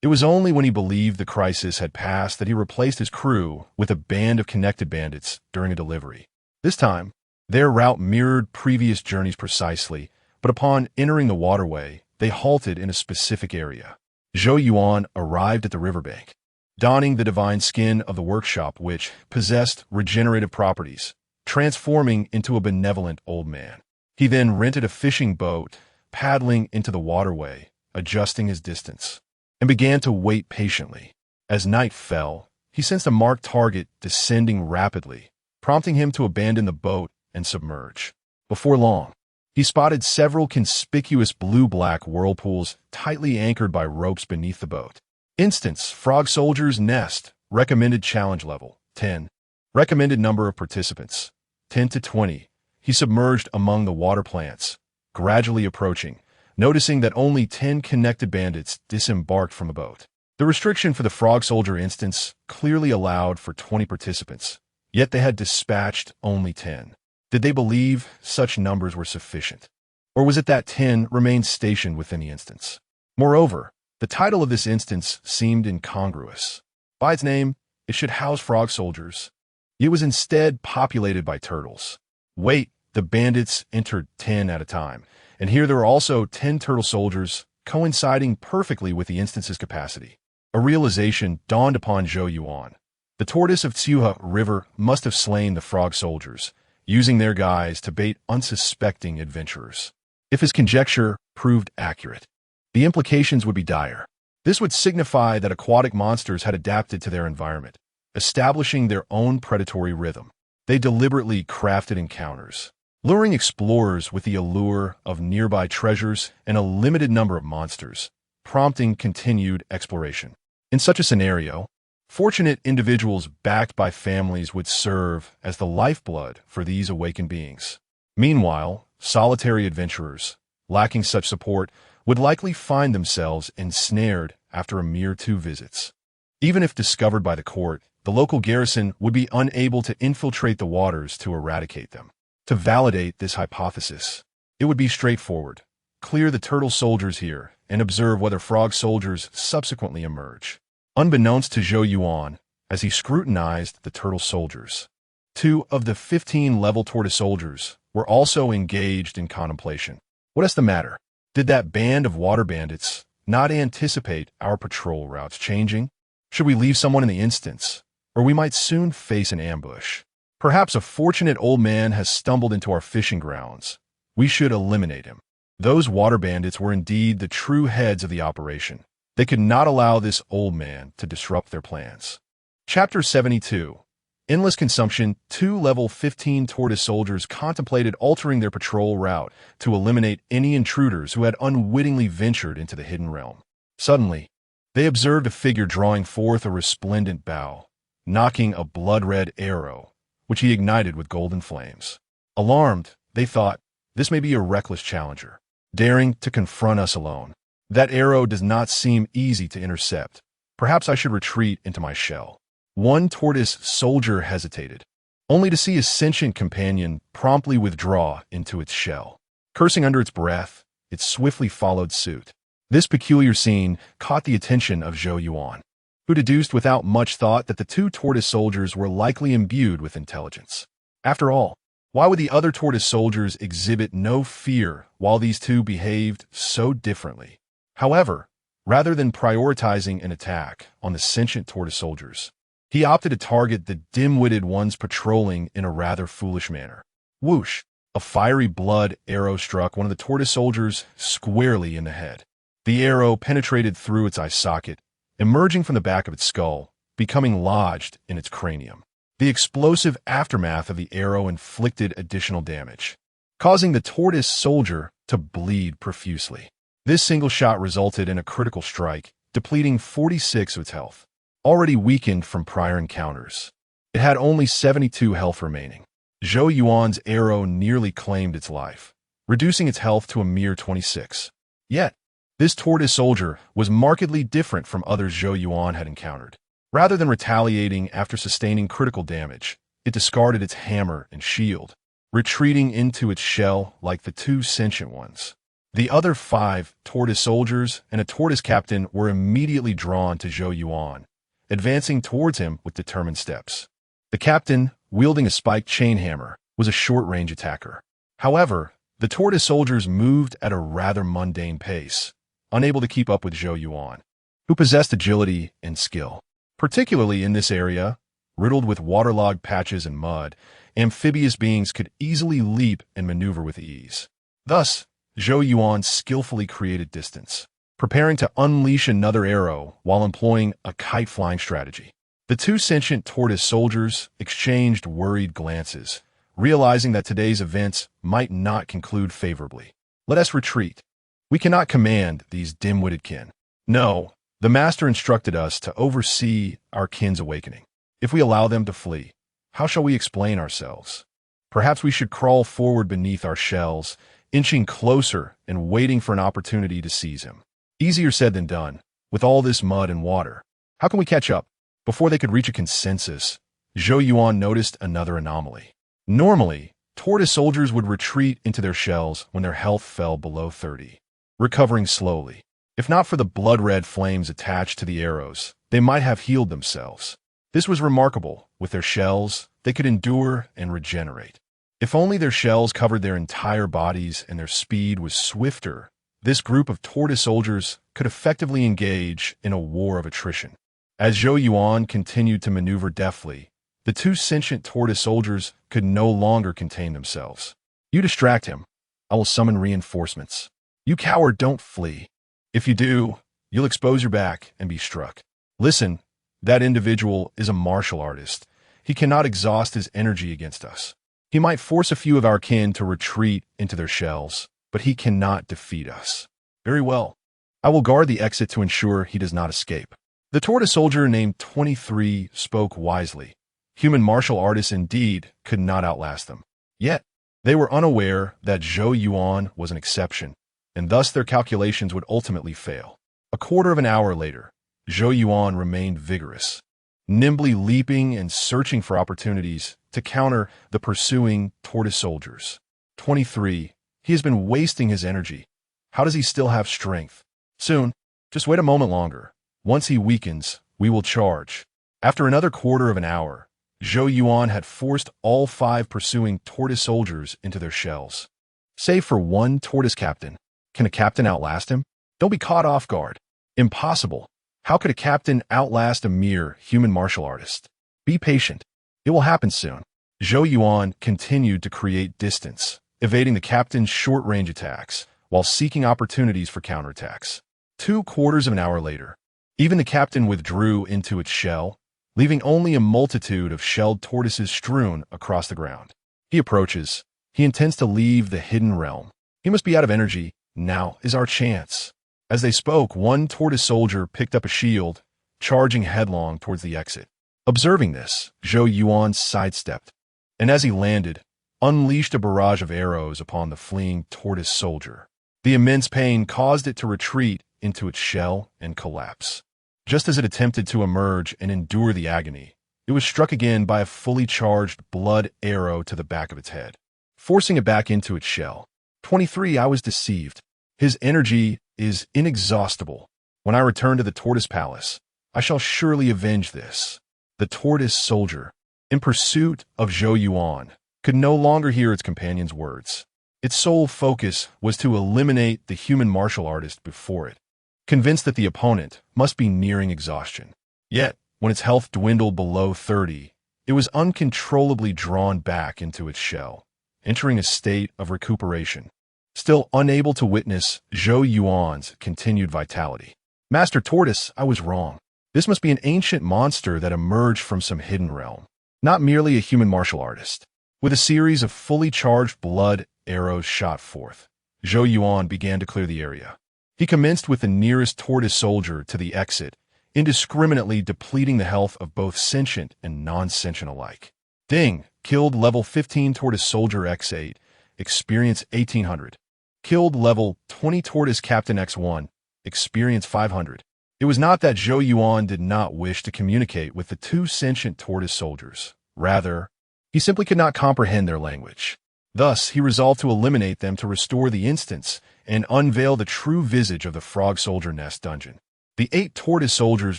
It was only when he believed the crisis had passed that he replaced his crew with a band of connected bandits during a delivery. This time, their route mirrored previous journeys precisely, but upon entering the waterway, they halted in a specific area. Zhou Yuan arrived at the riverbank, donning the divine skin of the workshop which possessed regenerative properties, transforming into a benevolent old man. He then rented a fishing boat, paddling into the waterway, adjusting his distance, and began to wait patiently. As night fell, he sensed a marked target descending rapidly, prompting him to abandon the boat and submerge. Before long, he spotted several conspicuous blue-black whirlpools tightly anchored by ropes beneath the boat. Instance, Frog Soldier's Nest, recommended challenge level, 10. Recommended number of participants, 10 to 20. He submerged among the water plants, gradually approaching, noticing that only 10 connected bandits disembarked from the boat. The restriction for the Frog Soldier instance clearly allowed for 20 participants, yet they had dispatched only 10. Did they believe such numbers were sufficient? Or was it that 10 remained stationed within the instance? Moreover, the title of this instance seemed incongruous. By its name, it should house frog soldiers. It was instead populated by turtles. Wait, the bandits entered 10 at a time, and here there were also 10 turtle soldiers, coinciding perfectly with the instance's capacity. A realization dawned upon Zhou Yuan. The tortoise of Tsiuha River must have slain the frog soldiers, using their guise to bait unsuspecting adventurers. If his conjecture proved accurate, the implications would be dire. This would signify that aquatic monsters had adapted to their environment, establishing their own predatory rhythm. They deliberately crafted encounters, luring explorers with the allure of nearby treasures and a limited number of monsters, prompting continued exploration. In such a scenario, fortunate individuals backed by families would serve as the lifeblood for these awakened beings. Meanwhile, solitary adventurers, lacking such support, would likely find themselves ensnared after a mere 2 visits. Even if discovered by the court, the local garrison would be unable to infiltrate the waters to eradicate them. To validate this hypothesis, it would be straightforward. Clear the turtle soldiers here and observe whether frog soldiers subsequently emerge. Unbeknownst to Zhou Yuan, as he scrutinized the turtle soldiers, 2 of the 15 level tortoise soldiers were also engaged in contemplation. What is the matter? Did that band of water bandits not anticipate our patrol routes changing? Should we leave someone in the instance, or we might soon face an ambush? Perhaps a fortunate old man has stumbled into our fishing grounds. We should eliminate him. Those water bandits were indeed the true heads of the operation. They could not allow this old man to disrupt their plans. Chapter 72. Endless Consumption. 2 level 15 tortoise soldiers contemplated altering their patrol route to eliminate any intruders who had unwittingly ventured into the hidden realm. Suddenly, they observed a figure drawing forth a resplendent bow, knocking a blood-red arrow, which he ignited with golden flames. Alarmed, they thought, this may be a reckless challenger, daring to confront us alone. That arrow does not seem easy to intercept. Perhaps I should retreat into my shell. One tortoise soldier hesitated, only to see his sentient companion promptly withdraw into its shell. Cursing under its breath, it swiftly followed suit. This peculiar scene caught the attention of Zhou Yuan, who deduced without much thought that the 2 tortoise soldiers were likely imbued with intelligence. After all, why would the other tortoise soldiers exhibit no fear while these 2 behaved so differently? However, rather than prioritizing an attack on the sentient tortoise soldiers, he opted to target the dim-witted ones patrolling in a rather foolish manner. Whoosh! A fiery blood arrow struck one of the tortoise soldiers squarely in the head. The arrow penetrated through its eye socket, emerging from the back of its skull, becoming lodged in its cranium. The explosive aftermath of the arrow inflicted additional damage, causing the tortoise soldier to bleed profusely. This single shot resulted in a critical strike, depleting 46 of its health. already weakened from prior encounters. It had only 72 health remaining. Zhou Yuan's arrow nearly claimed its life, reducing its health to a mere 26. Yet, this tortoise soldier was markedly different from others Zhou Yuan had encountered. Rather than retaliating after sustaining critical damage, it discarded its hammer and shield, retreating into its shell like the two sentient ones. The other 5 tortoise soldiers and a tortoise captain were immediately drawn to Zhou Yuan, advancing towards him with determined steps. The captain, wielding a spiked chain hammer, was a short-range attacker. However, the tortoise soldiers moved at a rather mundane pace, unable to keep up with Zhou Yuan, who possessed agility and skill. Particularly in this area, riddled with waterlogged patches and mud, amphibious beings could easily leap and maneuver with ease. Thus, Zhou Yuan skillfully created distance, preparing to unleash another arrow while employing a kite-flying strategy. The two sentient tortoise soldiers exchanged worried glances, realizing that today's events might not conclude favorably. Let us retreat. We cannot command these dim-witted kin. No, the master instructed us to oversee our kin's awakening. If we allow them to flee, how shall we explain ourselves? Perhaps we should crawl forward beneath our shells, inching closer and waiting for an opportunity to seize him. Easier said than done, with all this mud and water. How can we catch up? Before they could reach a consensus, Zhou Yuan noticed another anomaly. Normally, tortoise soldiers would retreat into their shells when their health fell below 30, recovering slowly. If not for the blood-red flames attached to the arrows, they might have healed themselves. This was remarkable. With their shells, they could endure and regenerate. If only their shells covered their entire bodies and their speed was swifter, this group of tortoise soldiers could effectively engage in a war of attrition. As Zhou Yuan continued to maneuver deftly, the two sentient tortoise soldiers could no longer contain themselves. You distract him. I will summon reinforcements. You coward, don't flee. If you do, you'll expose your back and be struck. Listen, that individual is a martial artist. He cannot exhaust his energy against us. He might force a few of our kin to retreat into their shells, but he cannot defeat us. Very well. I will guard the exit to ensure he does not escape. The tortoise soldier named 23 spoke wisely. Human martial artists indeed could not outlast them. Yet, they were unaware that Zhou Yuan was an exception, and thus their calculations would ultimately fail. A quarter of an hour later, Zhou Yuan remained vigorous, nimbly leaping and searching for opportunities to counter the pursuing tortoise soldiers. 23. He has been wasting his energy. How does he still have strength? Soon. Just wait a moment longer. Once he weakens, we will charge. After another quarter of an hour, Zhou Yuan had forced all 5 pursuing tortoise soldiers into their shells. Save for one tortoise captain. Can a captain outlast him? Don't be caught off guard. Impossible. How could a captain outlast a mere human martial artist? Be patient. It will happen soon. Zhou Yuan continued to create distance, evading the captain's short-range attacks, while seeking opportunities for counterattacks. 2/4 of an hour later, even the captain withdrew into its shell, leaving only a multitude of shelled tortoises strewn across the ground. He approaches. He intends to leave the hidden realm. He must be out of energy. Now is our chance. As they spoke, one tortoise soldier picked up a shield, charging headlong towards the exit. Observing this, Zhou Yuan sidestepped, and as he landed, unleashed a barrage of arrows upon the fleeing tortoise soldier. The immense pain caused it to retreat into its shell and collapse. Just as it attempted to emerge and endure the agony, it was struck again by a fully charged blood arrow to the back of its head, forcing it back into its shell. 23. I was deceived. His energy is inexhaustible. When I return to the tortoise palace, I shall surely avenge this. The tortoise soldier, in pursuit of Zhou Yuan, could no longer hear its companion's words. Its sole focus was to eliminate the human martial artist before it, convinced that the opponent must be nearing exhaustion. Yet, when its health dwindled below 30, it was uncontrollably drawn back into its shell, entering a state of recuperation, still unable to witness Zhou Yuan's continued vitality. Master Tortoise, I was wrong. This must be an ancient monster that emerged from some hidden realm, not merely a human martial artist. With a series of fully charged blood arrows shot forth, Zhou Yuan began to clear the area. He commenced with the nearest tortoise soldier to the exit, indiscriminately depleting the health of both sentient and non-sentient alike. Ding, killed level 15 Tortoise Soldier X8, experience 1800. Killed level 20 Tortoise Captain X1, experience 500. It was not that Zhou Yuan did not wish to communicate with the two sentient tortoise soldiers. Rather, he simply could not comprehend their language. Thus, he resolved to eliminate them to restore the instance and unveil the true visage of the Frog Soldier Nest dungeon. The 8 tortoise soldiers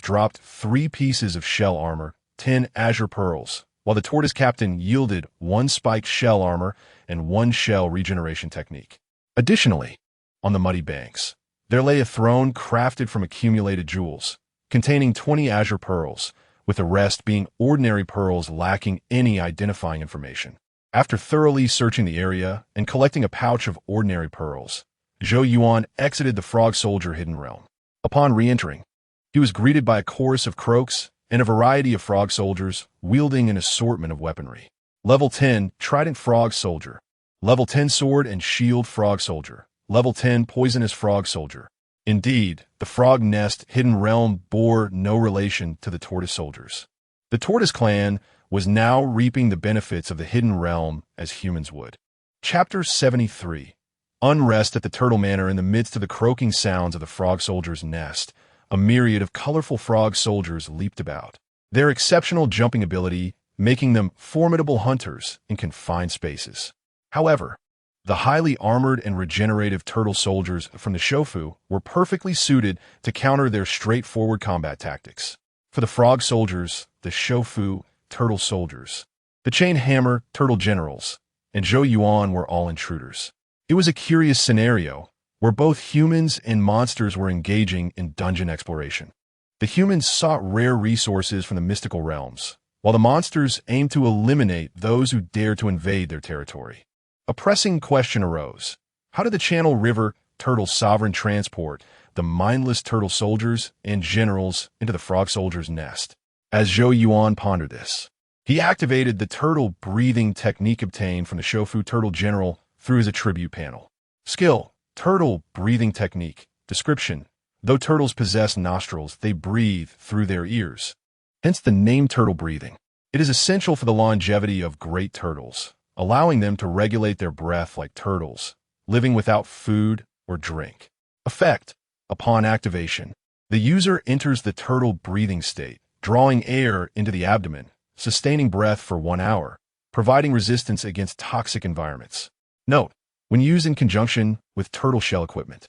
dropped 3 pieces of shell armor, 10 azure pearls, while the tortoise captain yielded 1 spiked shell armor and 1 shell regeneration technique. Additionally, on the muddy banks, there lay a throne crafted from accumulated jewels, containing 20 azure pearls, with the rest being ordinary pearls lacking any identifying information. After thoroughly searching the area and collecting a pouch of ordinary pearls, Zhou Yuan exited the Frog Soldier hidden realm. Upon re-entering, he was greeted by a chorus of croaks and a variety of frog soldiers wielding an assortment of weaponry. Level 10 Trident Frog Soldier. Level 10 Sword and Shield Frog Soldier. Level 10 Poisonous Frog Soldier. Indeed, the Frog Nest hidden realm bore no relation to the Tortoise Soldiers. The Tortoise clan was now reaping the benefits of the hidden realm as humans would. Chapter 73. Unrest at the Turtle Manor. In the midst of the croaking sounds of the Frog Soldier's nest, a myriad of colorful frog soldiers leaped about, their exceptional jumping ability making them formidable hunters in confined spaces. However, the highly armored and regenerative turtle soldiers from the Shofu were perfectly suited to counter their straightforward combat tactics. For the frog soldiers, the Shofu turtle soldiers, the chain hammer turtle generals, and Zhou Yuan were all intruders. It was a curious scenario where both humans and monsters were engaging in dungeon exploration. The humans sought rare resources from the mystical realms, while the monsters aimed to eliminate those who dared to invade their territory. A pressing question arose. How did the Channel River Turtle Sovereign transport the mindless turtle soldiers and generals into the Frog Soldier's nest? As Zhou Yuan pondered this, he activated the turtle breathing technique obtained from the Shofu Turtle General through his attribute panel. Skill: Turtle breathing technique. Description: though turtles possess nostrils, they breathe through their ears. Hence the name turtle breathing. It is essential for the longevity of great turtles, allowing them to regulate their breath like turtles, living without food or drink. Effect: upon activation, the user enters the turtle breathing state, drawing air into the abdomen, sustaining breath for 1 hour, providing resistance against toxic environments. Note: when used in conjunction with turtle shell equipment,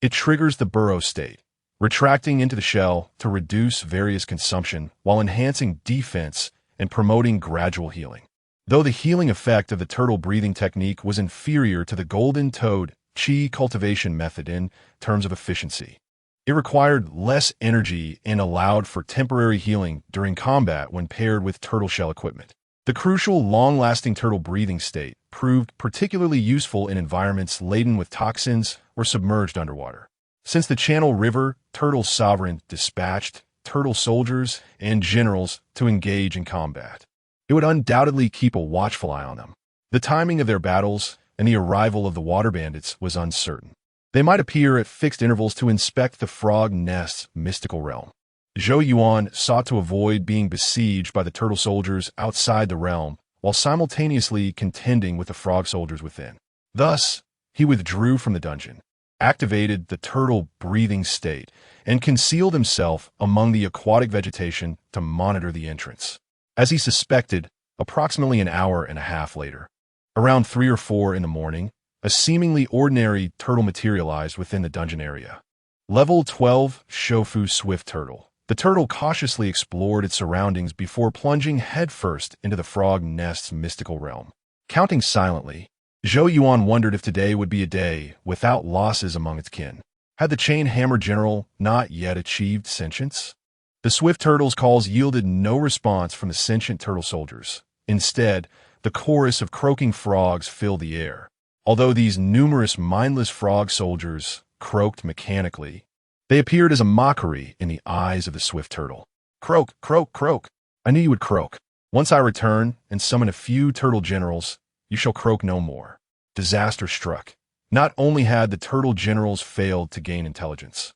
it triggers the burrow state, retracting into the shell to reduce various consumption while enhancing defense and promoting gradual healing. Though the healing effect of the turtle breathing technique was inferior to the golden toad chi cultivation method in terms of efficiency, it required less energy and allowed for temporary healing during combat when paired with turtle shell equipment. The crucial long-lasting turtle breathing state proved particularly useful in environments laden with toxins or submerged underwater. Since the Channel River Turtle Sovereign dispatched turtle soldiers and generals to engage in combat, it would undoubtedly keep a watchful eye on them. The timing of their battles and the arrival of the water bandits was uncertain. They might appear at fixed intervals to inspect the frog nest's mystical realm. Zhou Yuan sought to avoid being besieged by the turtle soldiers outside the realm while simultaneously contending with the frog soldiers within. Thus, he withdrew from the dungeon, activated the turtle breathing state, and concealed himself among the aquatic vegetation to monitor the entrance. As he suspected, approximately an hour and a half later, around 3 or 4 in the morning, a seemingly ordinary turtle materialized within the dungeon area. Level 12 Shofu Swift Turtle. The turtle cautiously explored its surroundings before plunging headfirst into the frog nest's mystical realm. Counting silently, Zhou Yuan wondered if today would be a day without losses among its kin. Had the chain hammer general not yet achieved sentience? The swift turtle's calls yielded no response from the sentient turtle soldiers. Instead, the chorus of croaking frogs filled the air. Although these numerous mindless frog soldiers croaked mechanically, they appeared as a mockery in the eyes of the swift turtle. Croak, croak, croak. I knew you would croak. Once I return and summon a few turtle generals, you shall croak no more. Disaster struck. Not only had the turtle generals failed to gain intelligence,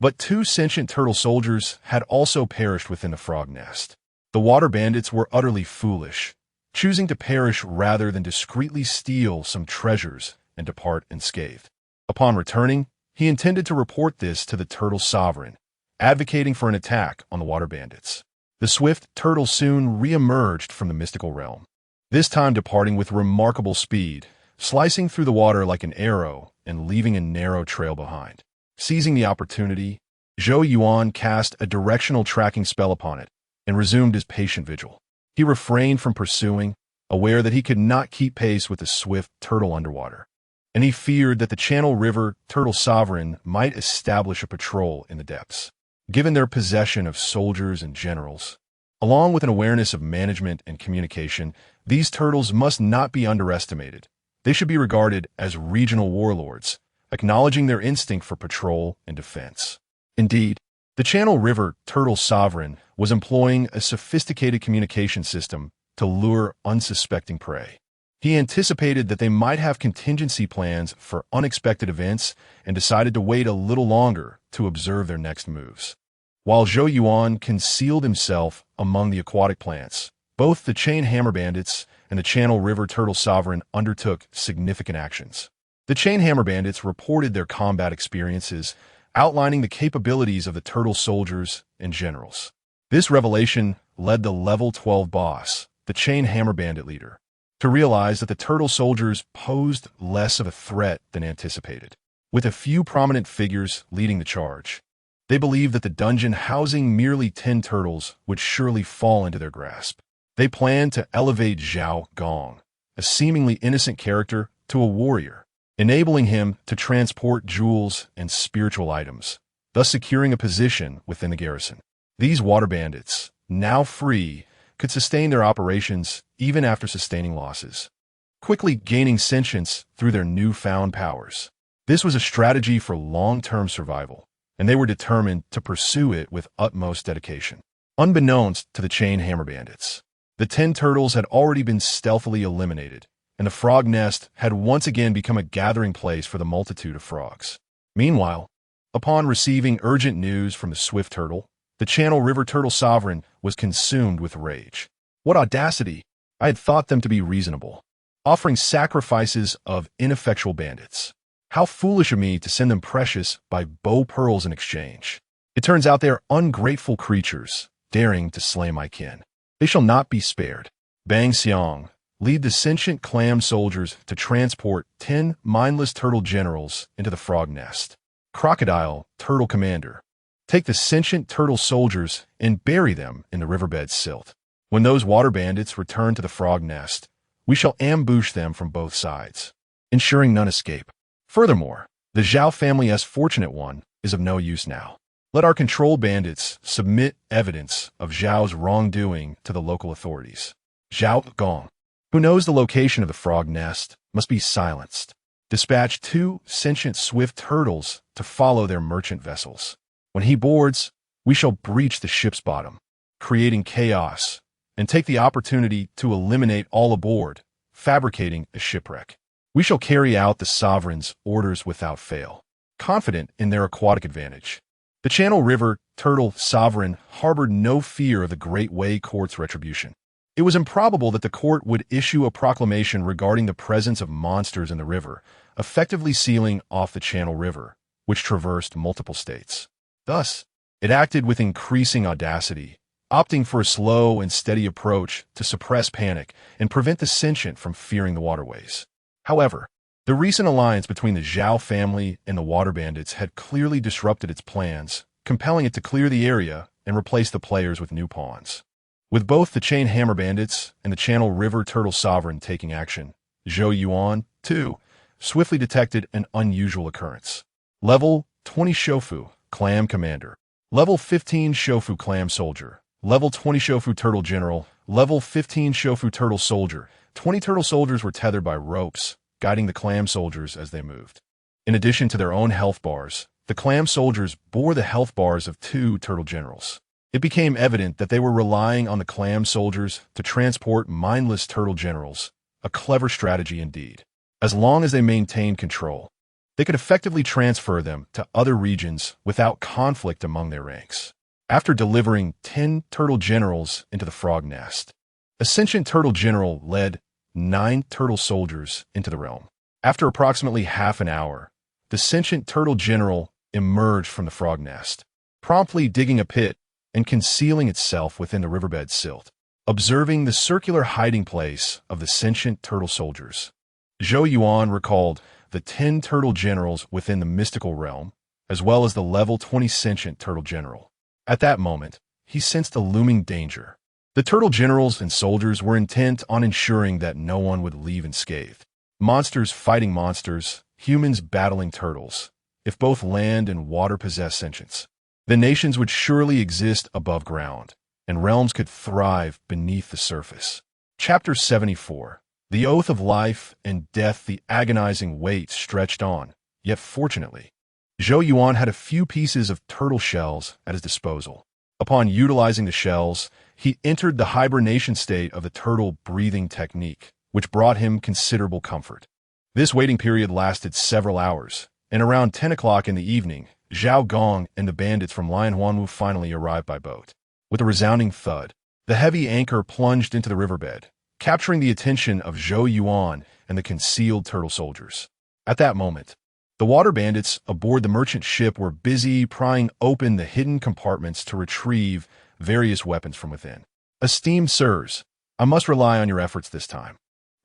But two sentient turtle soldiers had also perished within the frog nest. The water bandits were utterly foolish, choosing to perish rather than discreetly steal some treasures and depart unscathed. Upon returning, he intended to report this to the turtle sovereign, advocating for an attack on the water bandits. The swift turtle soon re-emerged from the mystical realm, this time departing with remarkable speed, slicing through the water like an arrow and leaving a narrow trail behind. Seizing the opportunity, Zhou Yuan cast a directional tracking spell upon it and resumed his patient vigil. He refrained from pursuing, aware that he could not keep pace with the swift turtle underwater, and he feared that the Channel River turtle sovereign might establish a patrol in the depths. Given their possession of soldiers and generals, along with an awareness of management and communication, these turtles must not be underestimated. They should be regarded as regional warlords, acknowledging their instinct for patrol and defense. Indeed, the Channel River turtle sovereign was employing a sophisticated communication system to lure unsuspecting prey. He anticipated that they might have contingency plans for unexpected events and decided to wait a little longer to observe their next moves. While Zhou Yuan concealed himself among the aquatic plants, both the chain hammer bandits and the Channel River turtle sovereign undertook significant actions. The chain hammer bandits reported their combat experiences, outlining the capabilities of the turtle soldiers and generals. This revelation led the level 12 boss, the chain hammer bandit leader, to realize that the turtle soldiers posed less of a threat than anticipated. With a few prominent figures leading the charge, they believed that the dungeon housing merely 10 turtles would surely fall into their grasp. They planned to elevate Zhao Gong, a seemingly innocent character, to a warrior, enabling him to transport jewels and spiritual items, thus securing a position within the garrison. These water bandits, now free, could sustain their operations even after sustaining losses, quickly gaining sentience through their newfound powers. This was a strategy for long-term survival, and they were determined to pursue it with utmost dedication. Unbeknownst to the chain hammer bandits, the 10 turtles had already been stealthily eliminated, and the frog nest had once again become a gathering place for the multitude of frogs. Meanwhile, upon receiving urgent news from the swift turtle, the Channel River turtle sovereign was consumed with rage. What audacity! I had thought them to be reasonable, offering sacrifices of ineffectual bandits. How foolish of me to send them precious by bow pearls in exchange. It turns out they are ungrateful creatures, daring to slay my kin. They shall not be spared. Bang Xiang, lead the sentient clam soldiers to transport 10 mindless turtle generals into the frog nest. Crocodile, turtle commander, take the sentient turtle soldiers and bury them in the riverbed's silt. When those water bandits return to the frog nest, we shall ambush them from both sides, ensuring none escape. Furthermore, the Zhao family's fortunate one is of no use now. Let our control bandits submit evidence of Zhao's wrongdoing to the local authorities. Zhao Gong, who knows the location of the frog nest, must be silenced. Dispatch 2 sentient swift turtles to follow their merchant vessels. When he boards, we shall breach the ship's bottom, creating chaos, and take the opportunity to eliminate all aboard, fabricating a shipwreck. We shall carry out the sovereign's orders without fail, confident in their aquatic advantage. The Channel River turtle sovereign harbored no fear of the Great Way Court's retribution. It was improbable that the court would issue a proclamation regarding the presence of monsters in the river, effectively sealing off the Channel River, which traversed multiple states. Thus, it acted with increasing audacity, opting for a slow and steady approach to suppress panic and prevent the sentient from fearing the waterways. However, the recent alliance between the Zhao family and the water bandits had clearly disrupted its plans, compelling it to clear the area and replace the players with new pawns. With both the chain hammer bandits and the Channel River turtle sovereign taking action, Zhou Yuan, too, swiftly detected an unusual occurrence. Level 20 Shofu, Clam Commander. Level 15 Shofu Clam Soldier. Level 20 Shofu Turtle General. Level 15 Shofu Turtle Soldier. 20 turtle soldiers were tethered by ropes, guiding the clam soldiers as they moved. In addition to their own health bars, the clam soldiers bore the health bars of 2 turtle generals. It became evident that they were relying on the clam soldiers to transport mindless turtle generals, a clever strategy indeed. As long as they maintained control, they could effectively transfer them to other regions without conflict among their ranks. After delivering 10 turtle generals into the frog nest, a sentient turtle general led 9 turtle soldiers into the realm. After approximately half an hour, the sentient turtle general emerged from the frog nest, promptly digging a pit and concealing itself within the riverbed silt. Observing the circular hiding place of the sentient turtle soldiers, Zhou Yuan recalled the 10 turtle generals within the mystical realm, as well as the level 20 sentient turtle general. At that moment, he sensed a looming danger. The turtle generals and soldiers were intent on ensuring that no one would leave unscathed. Monsters fighting monsters, humans battling turtles. If both land and water possess sentience, the nations would surely exist above ground, and realms could thrive beneath the surface. Chapter 74. The oath of life and death. The agonizing wait stretched on, yet fortunately, Zhou Yuan had a few pieces of turtle shells at his disposal. Upon utilizing the shells, he entered the hibernation state of the turtle breathing technique, which brought him considerable comfort. This waiting period lasted several hours, and around 10 o'clock in the evening, Zhao Gong and the bandits from Lion Huanwu finally arrived by boat. With a resounding thud, the heavy anchor plunged into the riverbed, capturing the attention of Zhou Yuan and the concealed turtle soldiers. At that moment, the water bandits aboard the merchant ship were busy prying open the hidden compartments to retrieve various weapons from within. Esteemed sirs, I must rely on your efforts this time.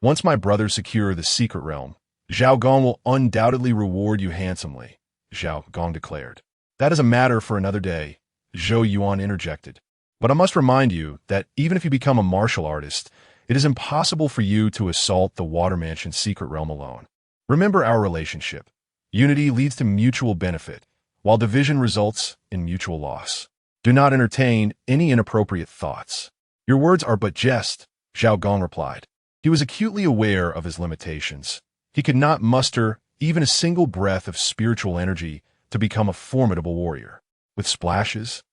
Once my brothers secure the secret realm, Zhao Gong will undoubtedly reward you handsomely, Zhao Gong declared. That is a matter for another day, Zhou Yuan interjected. But I must remind you that even if you become a martial artist, it is impossible for you to assault the Water Mansion's secret realm alone. Remember our relationship. Unity leads to mutual benefit, while division results in mutual loss. Do not entertain any inappropriate thoughts. Your words are but jest, Zhao Gong replied. He was acutely aware of his limitations. He could not muster even a single breath of spiritual energy to become a formidable warrior. With splashes,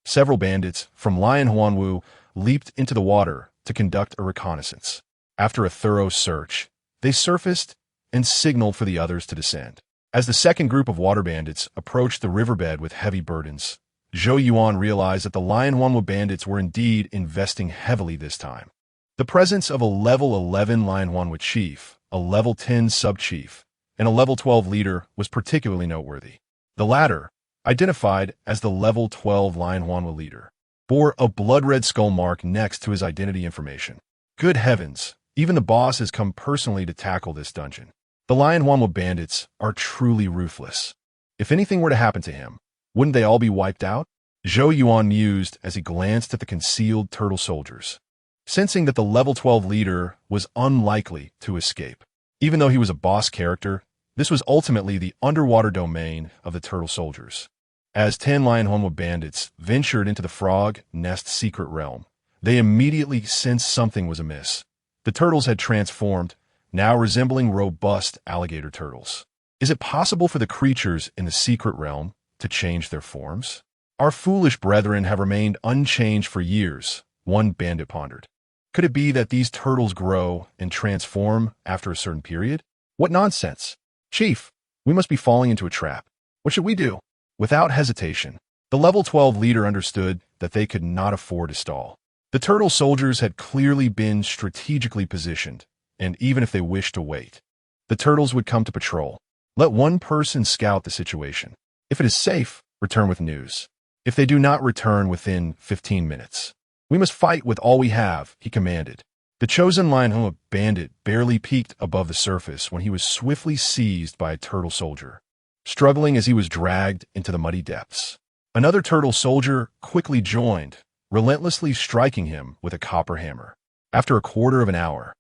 several bandits from Lion Huanwu leaped into the water to conduct a reconnaissance. After a thorough search, they surfaced and signaled for the others to descend. As the second group of water bandits approached the riverbed with heavy burdens, Zhou Yuan realized that the Lion Huanwu bandits were indeed investing heavily this time. The presence of a level 11 Lion Huanwu chief, a level 10 sub-chief, and a level 12 leader was particularly noteworthy. The latter, identified as the level 12 Lion Huanwu leader, bore a blood-red skull mark next to his identity information. Good heavens, even the boss has come personally to tackle this dungeon. The Lion Huanwu bandits are truly ruthless. If anything were to happen to him, wouldn't they all be wiped out? Zhou Yuan mused as he glanced at the concealed turtle soldiers, sensing that the level 12 leader was unlikely to escape. Even though he was a boss character, this was ultimately the underwater domain of the turtle soldiers. As 10 Lion Huanwu bandits ventured into the frog nest secret realm, they immediately sensed something was amiss. The turtles had transformed, now resembling robust alligator turtles. Is it possible for the creatures in the secret realm to change their forms? Our foolish brethren have remained unchanged for years, one bandit pondered. Could it be that these turtles grow and transform after a certain period? What nonsense! Chief, we must be falling into a trap. What should we do? Without hesitation, the level 12 leader understood that they could not afford to stall. The turtle soldiers had clearly been strategically positioned, and even if they wished to wait, the turtles would come to patrol. Let one person scout the situation. If it is safe, return with news. If they do not return within 15 minutes, we must fight with all we have, he commanded. The chosen Lion Huanwu bandit barely peeked above the surface when he was swiftly seized by a turtle soldier, struggling as he was dragged into the muddy depths. Another turtle soldier quickly joined, relentlessly striking him with a copper hammer. After a quarter of an hour,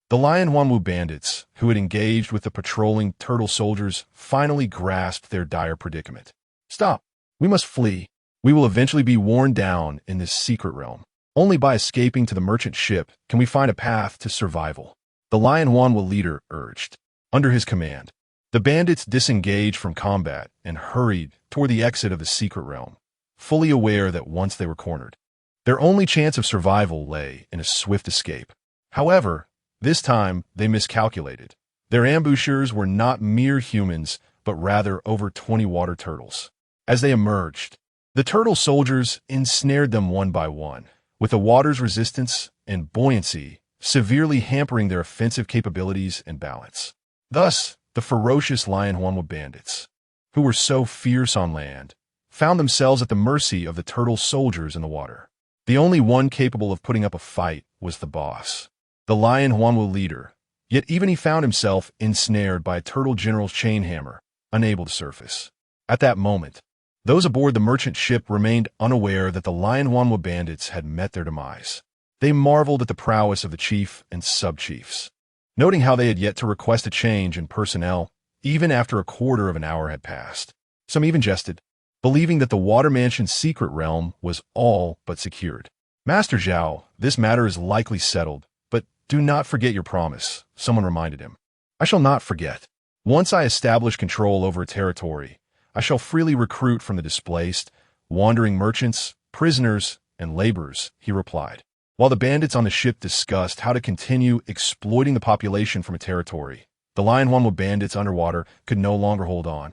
the Lion Huanwu bandits, who had engaged with the patrolling turtle soldiers, finally grasped their dire predicament. Stop! We must flee. We will eventually be worn down in this secret realm. Only by escaping to the merchant ship can we find a path to survival, the Lion Huanwu leader urged. Under his command, the bandits disengaged from combat and hurried toward the exit of the secret realm, fully aware that once they were cornered, their only chance of survival lay in a swift escape. However, this time they miscalculated. Their ambushers were not mere humans, but rather over 20 water turtles. As they emerged, the turtle soldiers ensnared them one by one, with the water's resistance and buoyancy severely hampering their offensive capabilities and balance. Thus, the ferocious Lion Huanwa bandits, who were so fierce on land, found themselves at the mercy of the turtle soldiers in the water. The only one capable of putting up a fight was the boss, the Lion Huanwa leader, yet even he found himself ensnared by a turtle general's chain hammer, unable to surface. At that moment, those aboard the merchant ship remained unaware that the Lion Huanwa bandits had met their demise. They marveled at the prowess of the chief and sub-chiefs, noting how they had yet to request a change in personnel even after a quarter of an hour had passed. Some even jested, believing that the Water Mansion's secret realm was all but secured. "Master Zhao, this matter is likely settled, but do not forget your promise," someone reminded him. "I shall not forget. Once I establish control over a territory, I shall freely recruit from the displaced, wandering merchants, prisoners, and laborers," he replied. While the bandits on the ship discussed how to continue exploiting the population from a territory, the Lion Huanwa bandits underwater could no longer hold on.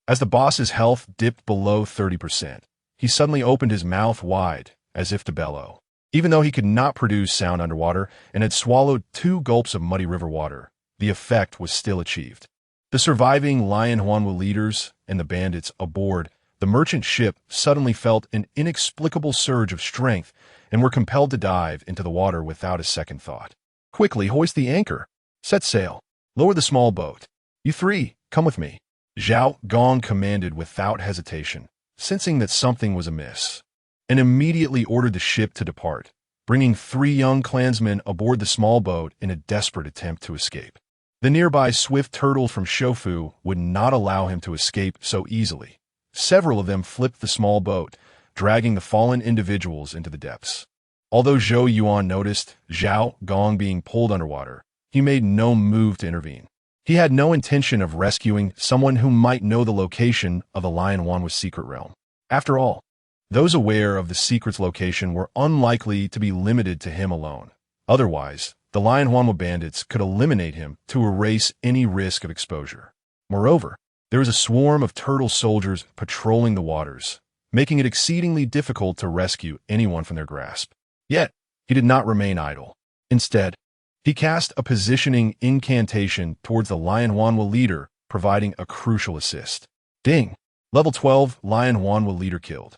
As the boss's health dipped below 30%, he suddenly opened his mouth wide, as if to bellow. Even though he could not produce sound underwater and had swallowed 2 gulps of muddy river water, the effect was still achieved. The surviving Lion Huanwa leaders and the bandits aboard the merchant ship suddenly felt an inexplicable surge of strength and were compelled to dive into the water without a second thought. "Quickly hoist the anchor. Set sail. Lower the small boat. You 3, come with me," Zhao Gong commanded without hesitation, sensing that something was amiss, and immediately ordered the ship to depart, bringing 3 young clansmen aboard the small boat in a desperate attempt to escape. The nearby swift turtles from Shofu would not allow him to escape so easily. Several of them flipped the small boat, dragging the fallen individuals into the depths. Although Zhou Yuan noticed Zhao Gong being pulled underwater, he made no move to intervene. He had no intention of rescuing someone who might know the location of the Lion Huanwa's secret realm. After all, those aware of the secret's location were unlikely to be limited to him alone. Otherwise, the Lion Huanwa bandits could eliminate him to erase any risk of exposure. Moreover, there was a swarm of turtle soldiers patrolling the waters, making it exceedingly difficult to rescue anyone from their grasp. Yet, he did not remain idle. Instead, he cast a positioning incantation towards the Lion Huanwa leader, providing a crucial assist. Ding! Level 12 Lion Huanwa leader killed.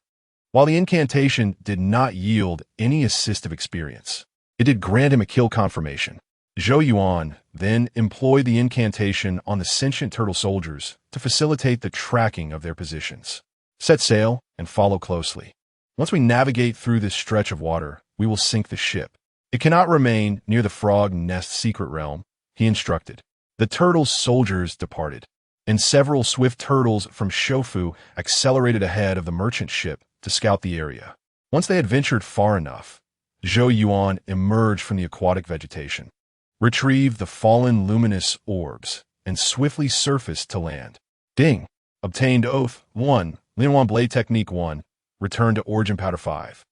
While the incantation did not yield any assistive experience, it did grant him a kill confirmation. Zhou Yuan then employed the incantation on the sentient turtle soldiers to facilitate the tracking of their positions. "Set sail and follow closely. Once we navigate through this stretch of water, we will sink the ship. It cannot remain near the frog nest secret realm," he instructed. The turtle soldiers departed, and several swift turtles from Shofu accelerated ahead of the merchant ship to scout the area. Once they had ventured far enough, Zhou Yuan emerged from the aquatic vegetation, retrieved the fallen luminous orbs, and swiftly surfaced to land. Ding! Obtained Oath 1, Lian Blade Technique 1, Return to Origin Powder 5.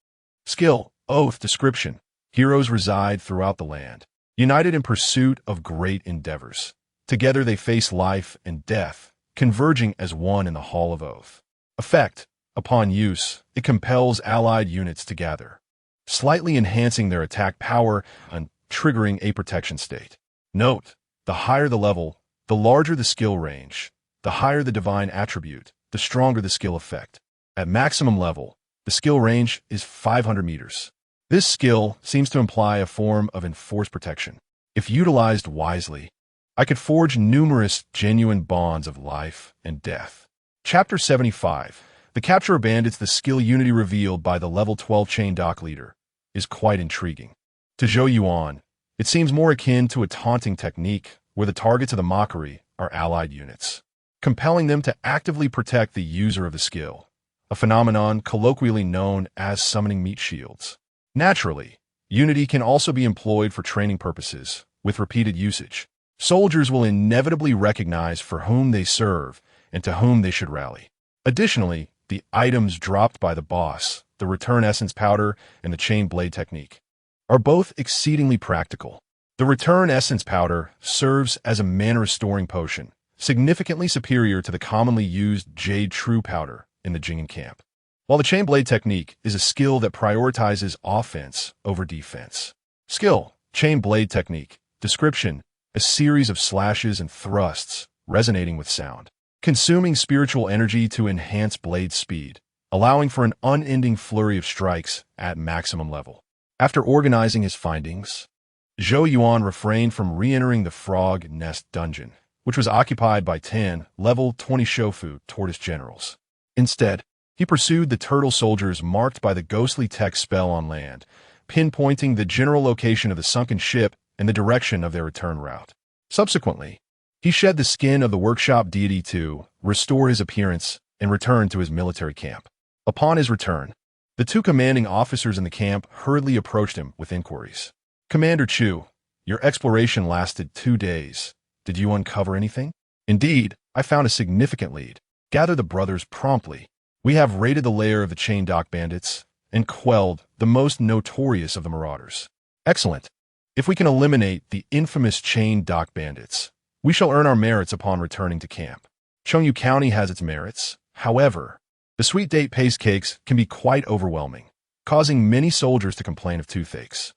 Skill, Oath Description. Heroes reside throughout the land, united in pursuit of great endeavors. Together they face life and death, converging as one in the Hall of Oath. Effect, upon use, it compels allied units to gather, slightly enhancing their attack power and triggering a protection state. Note, the higher the level, the larger the skill range. The higher the divine attribute, the stronger the skill effect. At maximum level, the skill range is 500 meters. This skill seems to imply a form of enforced protection. If utilized wisely, I could forge numerous genuine bonds of life and death. Chapter 75. The capture of bandits. The skill unity revealed by the level 12 chain dock leader is quite intriguing. To Zhou Yuan, it seems more akin to a taunting technique where the targets of the mockery are allied units, compelling them to actively protect the user of the skill, a phenomenon colloquially known as summoning meat shields. Naturally, unity can also be employed for training purposes, with repeated usage. Soldiers will inevitably recognize for whom they serve and to whom they should rally. Additionally, the items dropped by the boss, the return essence powder and the chain blade technique, are both exceedingly practical. The return essence powder serves as a mana restoring potion, significantly superior to the commonly used jade true powder in the Jingen camp. While the chain blade technique is a skill that prioritizes offense over defense. Skill, chain blade technique. Description, a series of slashes and thrusts resonating with sound, consuming spiritual energy to enhance blade speed, allowing for an unending flurry of strikes at maximum level. After organizing his findings, Zhou Yuan refrained from re-entering the Frog Nest dungeon, which was occupied by 10 level 20 Shofu tortoise generals. Instead, he pursued the turtle soldiers marked by the ghostly tech spell on land, pinpointing the general location of the sunken ship and the direction of their return route. Subsequently, he shed the skin of the workshop deity to restore his appearance and return to his military camp. Upon his return, the two commanding officers in the camp hurriedly approached him with inquiries. Commander Chu, your exploration lasted 2 days. Did you uncover anything? Indeed, I found a significant lead. Gather the brothers promptly. We have raided the lair of the chain dock bandits and quelled the most notorious of the marauders. Excellent. If we can eliminate the infamous chain dock bandits, we shall earn our merits upon returning to camp. Chengyu County has its merits. However, the sweet date paste cakes can be quite overwhelming, causing many soldiers to complain of toothaches.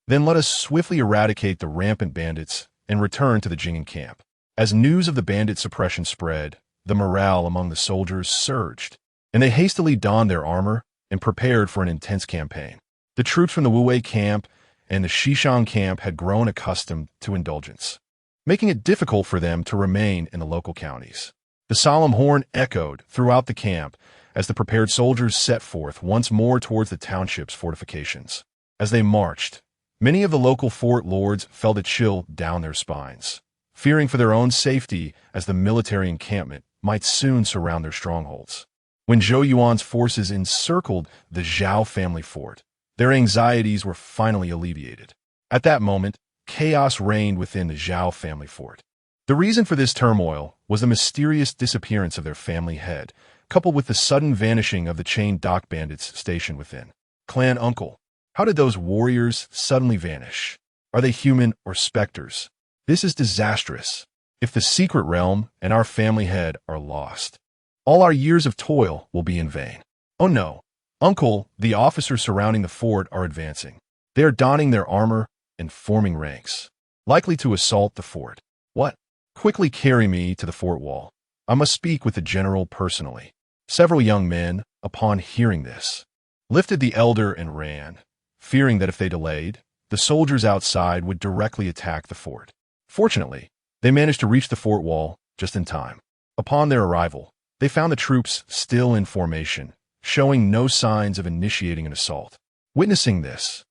Then let us swiftly eradicate the rampant bandits and return to the Jingen camp. As news of the bandit suppression spread, the morale among the soldiers surged, and they hastily donned their armor and prepared for an intense campaign. The troops from the Wuwei camp and the Xishan camp had grown accustomed to indulgence, making it difficult for them to remain in the local counties. The solemn horn echoed throughout the camp as the prepared soldiers set forth once more towards the township's fortifications. As they marched, many of the local fort lords felt a chill down their spines, fearing for their own safety as the military encampment might soon surround their strongholds. When Zhou Yuan's forces encircled the Zhao family fort, their anxieties were finally alleviated. At that moment, chaos reigned within the Zhao family fort. The reason for this turmoil was the mysterious disappearance of their family head, coupled with the sudden vanishing of the chain dock bandits stationed within. Clan Uncle, how did those warriors suddenly vanish? Are they human or specters? This is disastrous. If the secret realm and our family head are lost, all our years of toil will be in vain. Oh no, Uncle, the officers surrounding the fort are advancing. They are donning their armor and forming ranks, likely to assault the fort. What? Quickly carry me to the fort wall. I must speak with the general personally. Several young men, upon hearing this, lifted the elder and ran, fearing that if they delayed, the soldiers outside would directly attack the fort. Fortunately, they managed to reach the fort wall just in time. Upon their arrival, they found the troops still in formation, showing no signs of initiating an assault. Witnessing this,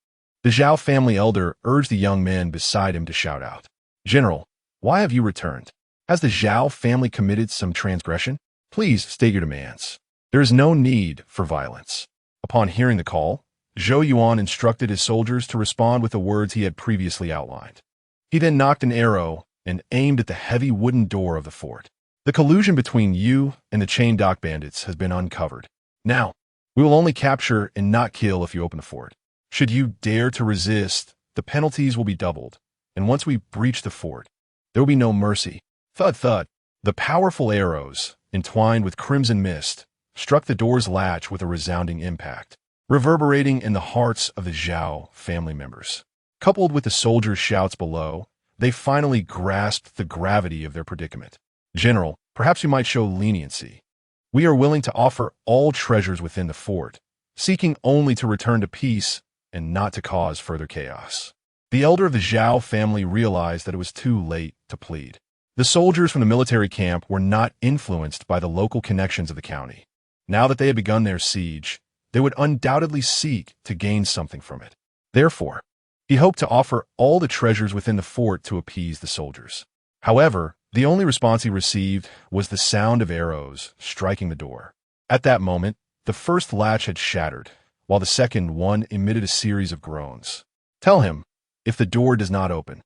the Zhao family elder urged the young men beside him to shout out, "General, why have you returned? Has the Zhao family committed some transgression? Please state your demands. There is no need for violence." Upon hearing the call, Zhou Yuan instructed his soldiers to respond with the words he had previously outlined. He then knocked an arrow and aimed at the heavy wooden door of the fort. The collusion between you and the chain dock bandits has been uncovered. Now, we will only capture and not kill if you open the fort. Should you dare to resist, the penalties will be doubled, and once we breach the fort, there will be no mercy. Thud, thud. The powerful arrows, entwined with crimson mist, struck the door's latch with a resounding impact, reverberating in the hearts of the Zhao family members. Coupled with the soldiers' shouts below, they finally grasped the gravity of their predicament. "General, perhaps you might show leniency. We are willing to offer all treasures within the fort, seeking only to return to peace and not to cause further chaos." The elder of the Zhao family realized that it was too late to plead. The soldiers from the military camp were not influenced by the local connections of the county. Now that they had begun their siege, they would undoubtedly seek to gain something from it. Therefore, he hoped to offer all the treasures within the fort to appease the soldiers. However, the only response he received was the sound of arrows striking the door. At that moment, the first latch had shattered, while the second one emitted a series of groans. "Tell him, if the door does not open,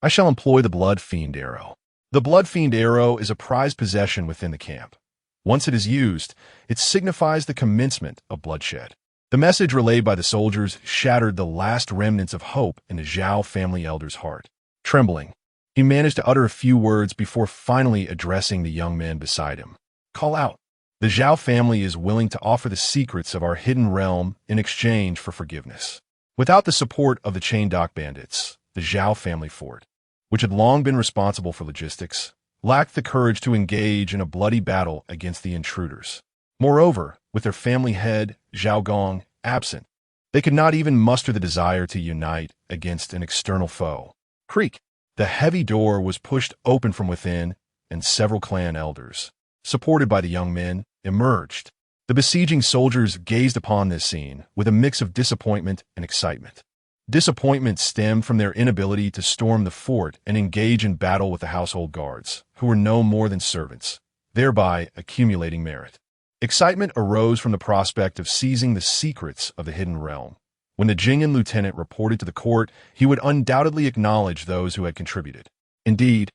I shall employ the Blood Fiend arrow." The Blood Fiend arrow is a prized possession within the camp. Once it is used, it signifies the commencement of bloodshed. The message relayed by the soldiers shattered the last remnants of hope in the Zhao family elder's heart. Trembling, He managed to utter a few words before finally addressing the young man beside him. Call out. The Zhao family is willing to offer the secrets of our hidden realm in exchange for forgiveness. Without the support of the chain dock bandits, the Zhao family fort, which had long been responsible for logistics, lacked the courage to engage in a bloody battle against the intruders. Moreover, with their family head, Zhao Gong, absent, they could not even muster the desire to unite against an external foe. Creak! The heavy door was pushed open from within, and several clan elders, supported by the young men, emerged. The besieging soldiers gazed upon this scene with a mix of disappointment and excitement. Disappointment stemmed from their inability to storm the fort and engage in battle with the household guards, who were no more than servants, thereby accumulating merit. Excitement arose from the prospect of seizing the secrets of the hidden realm. When the Jing'an lieutenant reported to the court, he would undoubtedly acknowledge those who had contributed. Indeed,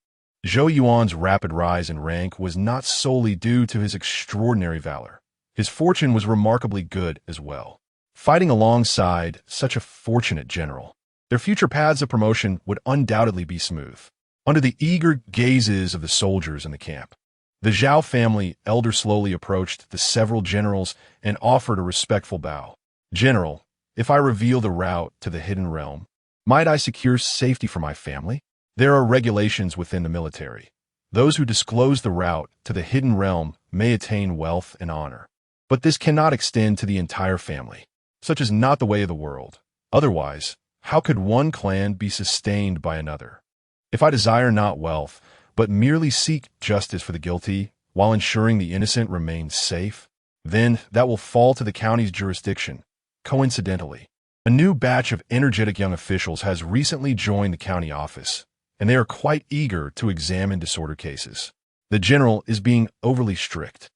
Zhou Yuan's rapid rise in rank was not solely due to his extraordinary valor. His fortune was remarkably good as well. Fighting alongside such a fortunate general, their future paths of promotion would undoubtedly be smooth. Under the eager gazes of the soldiers in the camp, the Zhao family elder slowly approached the several generals and offered a respectful bow. General, if I reveal the route to the hidden realm, might I secure safety for my family? There are regulations within the military. Those who disclose the route to the hidden realm may attain wealth and honor. But this cannot extend to the entire family. Such is not the way of the world. Otherwise, how could one clan be sustained by another? If I desire not wealth, but merely seek justice for the guilty, while ensuring the innocent remains safe, then that will fall to the county's jurisdiction. Coincidentally, a new batch of energetic young officials has recently joined the county office, and they are quite eager to examine disorder cases. The general is being overly strict.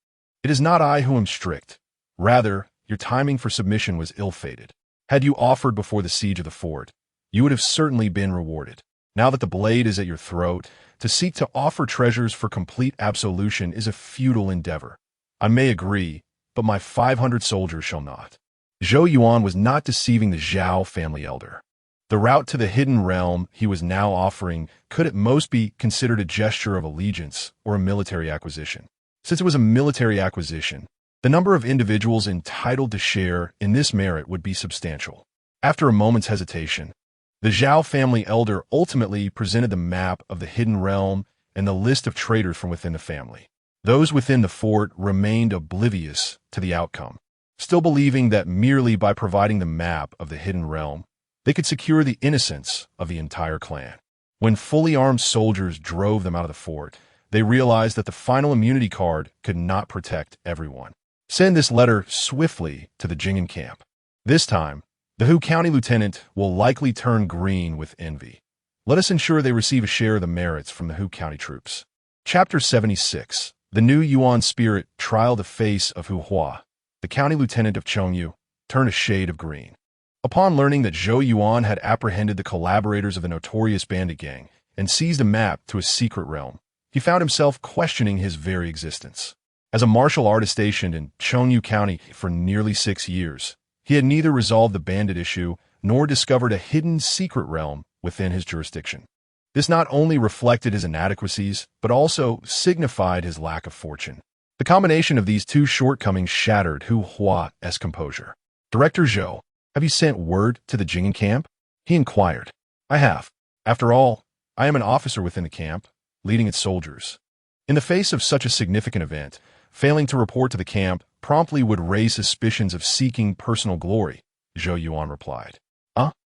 It is not I who am strict. Rather, your timing for submission was ill-fated. Had you offered before the siege of the fort, you would have certainly been rewarded. Now that the blade is at your throat, to seek to offer treasures for complete absolution is a futile endeavor. I may agree, but my 500 soldiers shall not. Zhou Yuan was not deceiving the Zhao family elder. The route to the hidden realm he was now offering could at most be considered a gesture of allegiance or a military acquisition. Since it was a military acquisition, the number of individuals entitled to share in this merit would be substantial. After a moment's hesitation, the Zhao family elder ultimately presented the map of the hidden realm and the list of traitors from within the family. Those within the fort remained oblivious to the outcome, still believing that merely by providing the map of the hidden realm, they could secure the innocence of the entire clan. When fully armed soldiers drove them out of the fort, they realized that the final immunity card could not protect everyone. Send this letter swiftly to the Jing'an camp. This time, the Hu County lieutenant will likely turn green with envy. Let us ensure they receive a share of the merits from the Hu County troops. Chapter 76. The new Yuan spirit trial the face of Hu Hua. The county lieutenant of Chengyu turned a shade of green. Upon learning that Zhou Yuan had apprehended the collaborators of the notorious bandit gang and seized a map to a secret realm, he found himself questioning his very existence. As a martial artist stationed in Chengyu County for nearly 6 years, he had neither resolved the bandit issue nor discovered a hidden secret realm within his jurisdiction. This not only reflected his inadequacies, but also signified his lack of fortune. The combination of these two shortcomings shattered Hu Hua's composure. Director Zhou, have you sent word to the Jing'an camp? He inquired. I have. After all, I am an officer within the camp, leading its soldiers. In the face of such a significant event, failing to report to the camp promptly would raise suspicions of seeking personal glory, Zhou Yuan replied.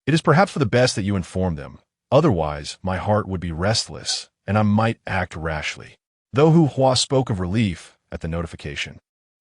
It is perhaps for the best that you inform them. Otherwise, my heart would be restless, and I might act rashly. Though Hu Hua spoke of relief at the notification,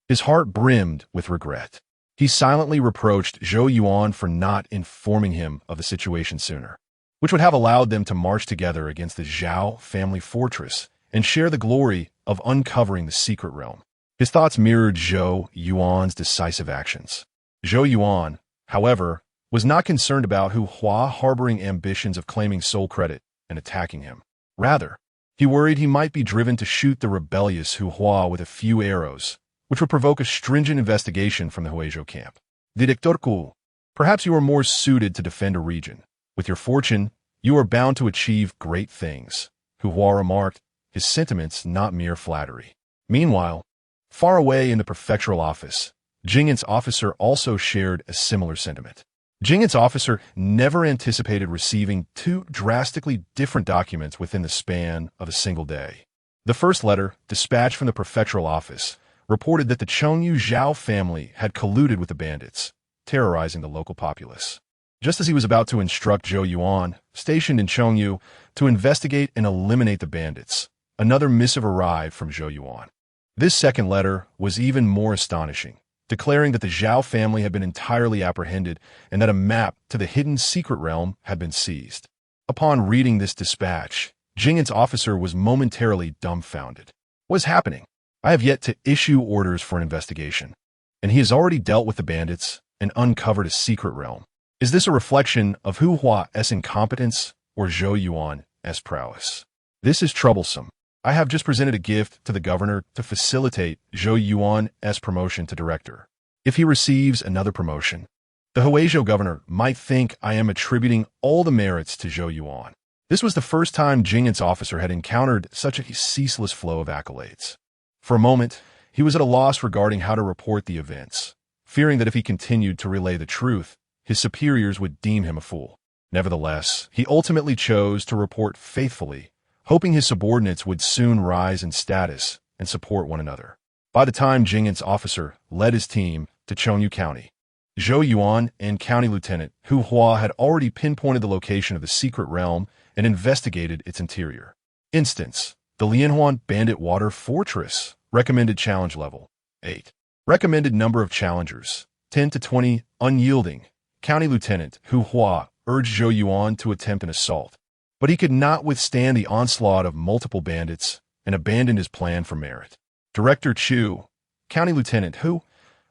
his heart brimmed with regret. He silently reproached Zhou Yuan for not informing him of the situation sooner, which would have allowed them to march together against the Zhao family fortress and share the glory of uncovering the secret realm. His thoughts mirrored Zhou Yuan's decisive actions. Zhou Yuan, however, was not concerned about Hu Hua harboring ambitions of claiming sole credit and attacking him. Rather, he worried he might be driven to shoot the rebellious Hu Hua with a few arrows, which would provoke a stringent investigation from the Huizhou camp. Director Ku, perhaps you are more suited to defend a region. With your fortune, you are bound to achieve great things. Hu Hua remarked, his sentiments not mere flattery. Meanwhile, far away in the prefectural office, Jing'an's officer also shared a similar sentiment. Jing'an's officer never anticipated receiving two drastically different documents within the span of a single day. The first letter, dispatched from the prefectural office, reported that the Chengyu Zhao family had colluded with the bandits, terrorizing the local populace. Just as he was about to instruct Zhou Yuan, stationed in Chengyu, to investigate and eliminate the bandits, another missive arrived from Zhou Yuan. This second letter was even more astonishing, declaring that the Zhao family had been entirely apprehended and that a map to the hidden secret realm had been seized. Upon reading this dispatch, Jing'an's officer was momentarily dumbfounded. What is happening? I have yet to issue orders for an investigation, and he has already dealt with the bandits and uncovered a secret realm. Is this a reflection of Hu Hua's incompetence or Zhou Yuan's prowess? This is troublesome. I have just presented a gift to the governor to facilitate Zhou Yuan's promotion to director. If he receives another promotion, the Huizhou governor might think I am attributing all the merits to Zhou Yuan. This was the first time Jing'an's officer had encountered such a ceaseless flow of accolades. For a moment, he was at a loss regarding how to report the events, fearing that if he continued to relay the truth, his superiors would deem him a fool. Nevertheless, he ultimately chose to report faithfully, hoping his subordinates would soon rise in status and support one another. By the time Jing'an's officer led his team to Chengyu County, Zhou Yuan and County Lieutenant Hu Hua had already pinpointed the location of the secret realm and investigated its interior. Instance: the Lianhuan Bandit Water Fortress. Recommended challenge level 8. Recommended number of challengers 10 to 20. Unyielding. County Lieutenant Hu Hua urged Zhou Yuan to attempt an assault, but he could not withstand the onslaught of multiple bandits and abandoned his plan for merit. Director Chu, County Lieutenant Hu,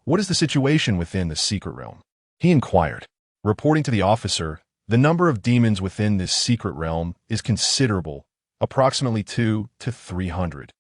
what is the situation within the secret realm? He inquired. Reporting to the officer, the number of demons within this secret realm is considerable, approximately 200 to 300.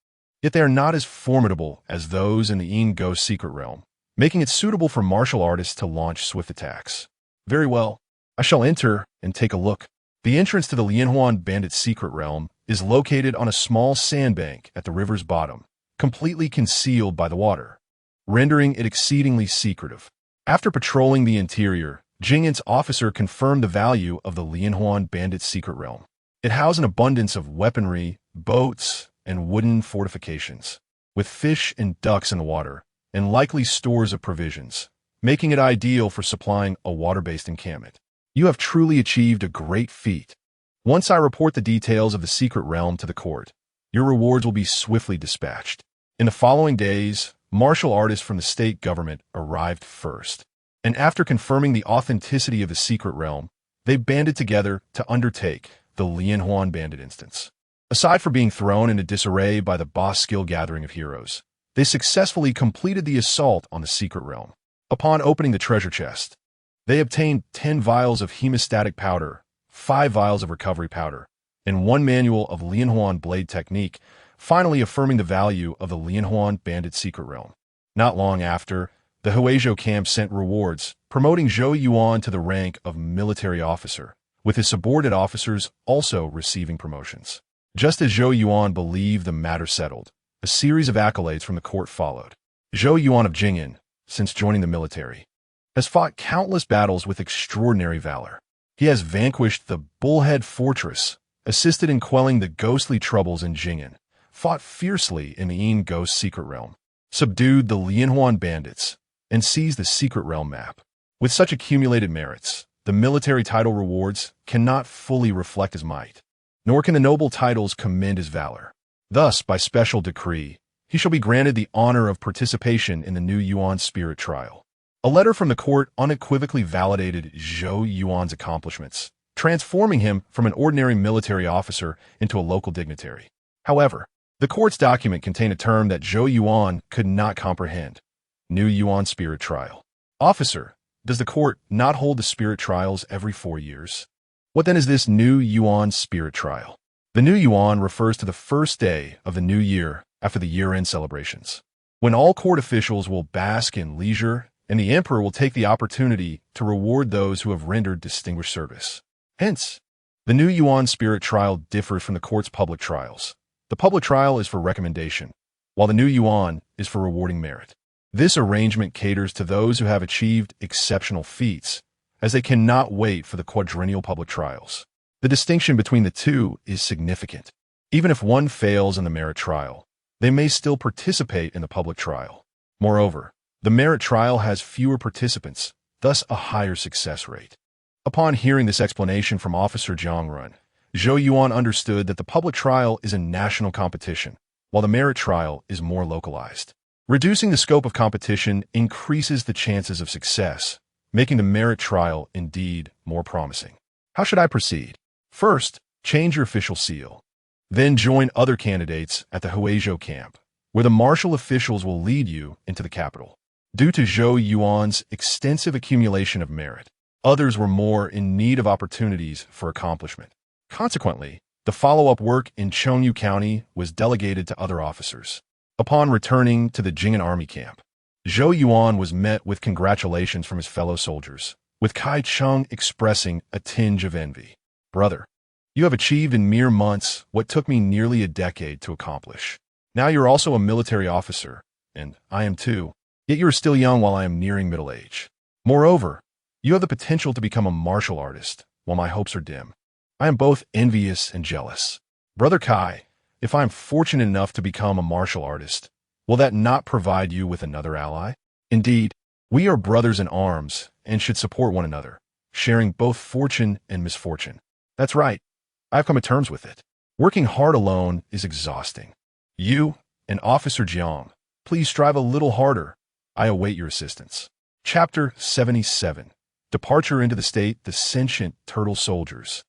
Yet they are not as formidable as those in the Yin Ghost secret realm, making it suitable for martial artists to launch swift attacks. Very well, I shall enter and take a look. The entrance to the Lianhuan Bandit secret realm is located on a small sandbank at the river's bottom, completely concealed by the water, rendering it exceedingly secretive. After patrolling the interior, Jing'an's officer confirmed the value of the Lianhuan Bandit secret realm. It housed an abundance of weaponry, boats, and wooden fortifications, with fish and ducks in the water, and likely stores of provisions, making it ideal for supplying a water-based encampment. You have truly achieved a great feat. Once I report the details of the secret realm to the court, your rewards will be swiftly dispatched. In the following days, martial artists from the state government arrived first, and after confirming the authenticity of the secret realm, they banded together to undertake the Lianhuan Bandit instance. Aside from being thrown into disarray by the boss skill gathering of heroes, they successfully completed the assault on the secret realm. Upon opening the treasure chest, they obtained 10 vials of hemostatic powder, 5 vials of recovery powder, and 1 manual of Lianhuan blade technique, finally affirming the value of the Lianhuan Bandit secret realm. Not long after, the Huizhou camp sent rewards, promoting Zhou Yuan to the rank of military officer, with his subordinate officers also receiving promotions. Just as Zhou Yuan believed the matter settled, a series of accolades from the court followed. Zhou Yuan of Jing'an, since joining the military, has fought countless battles with extraordinary valor. He has vanquished the Bullhead Fortress, assisted in quelling the ghostly troubles in Jing'an, fought fiercely in the Yin Ghost secret realm, subdued the Lianhuan bandits, and seized the secret realm map. With such accumulated merits, the military title rewards cannot fully reflect his might, nor can the noble titles commend his valor. Thus, by special decree, he shall be granted the honor of participation in the new Yuan spirit trial. A letter from the court unequivocally validated Zhou Yuan's accomplishments, transforming him from an ordinary military officer into a local dignitary. However, the court's document contained a term that Zhou Yuan could not comprehend: new Yuan spirit trial. Officer, does the court not hold the spirit trials every 4 years? What then is this new Yuan spirit trial? The new Yuan refers to the first day of the new year after the year-end celebrations, when all court officials will bask in leisure and the emperor will take the opportunity to reward those who have rendered distinguished service. Hence, The New Yuan spirit trial differs from the court's public trials. The public trial is for recommendation, while the New Yuan is for rewarding merit. This arrangement caters to those who have achieved exceptional feats, as they cannot wait for the quadrennial public trials. The distinction between the two is significant. Even if one fails in the merit trial, they may still participate in the public trial. Moreover, the merit trial has fewer participants, thus a higher success rate. Upon hearing this explanation from Officer Zhou Yuan, Zhou Yuan understood that the public trial is a national competition, while the merit trial is more localized. Reducing the scope of competition increases the chances of success, making the merit trial indeed more promising. How should I proceed? First, change your official seal. Then join other candidates at the Huizhou camp, where the martial officials will lead you into the capital. Due to Zhou Yuan's extensive accumulation of merit, others were more in need of opportunities for accomplishment. Consequently, the follow-up work in Chengyu County was delegated to other officers. Upon returning to the Jing'an army camp, Zhou Yuan was met with congratulations from his fellow soldiers, with Kai Cheng expressing a tinge of envy. Brother, you have achieved in mere months what took me nearly a decade to accomplish. Now you're also a military officer, and I am too, yet you are still young while I am nearing middle age. Moreover, you have the potential to become a martial artist, while my hopes are dim. I am both envious and jealous. Brother Kai, if I am fortunate enough to become a martial artist, will that not provide you with another ally? Indeed, we are brothers in arms and should support one another, sharing both fortune and misfortune. That's right. I've come to terms with it. Working hard alone is exhausting. You and Officer Jiang, please strive a little harder. I await your assistance. Chapter 77. Departure into the state, the sentient turtle soldiers.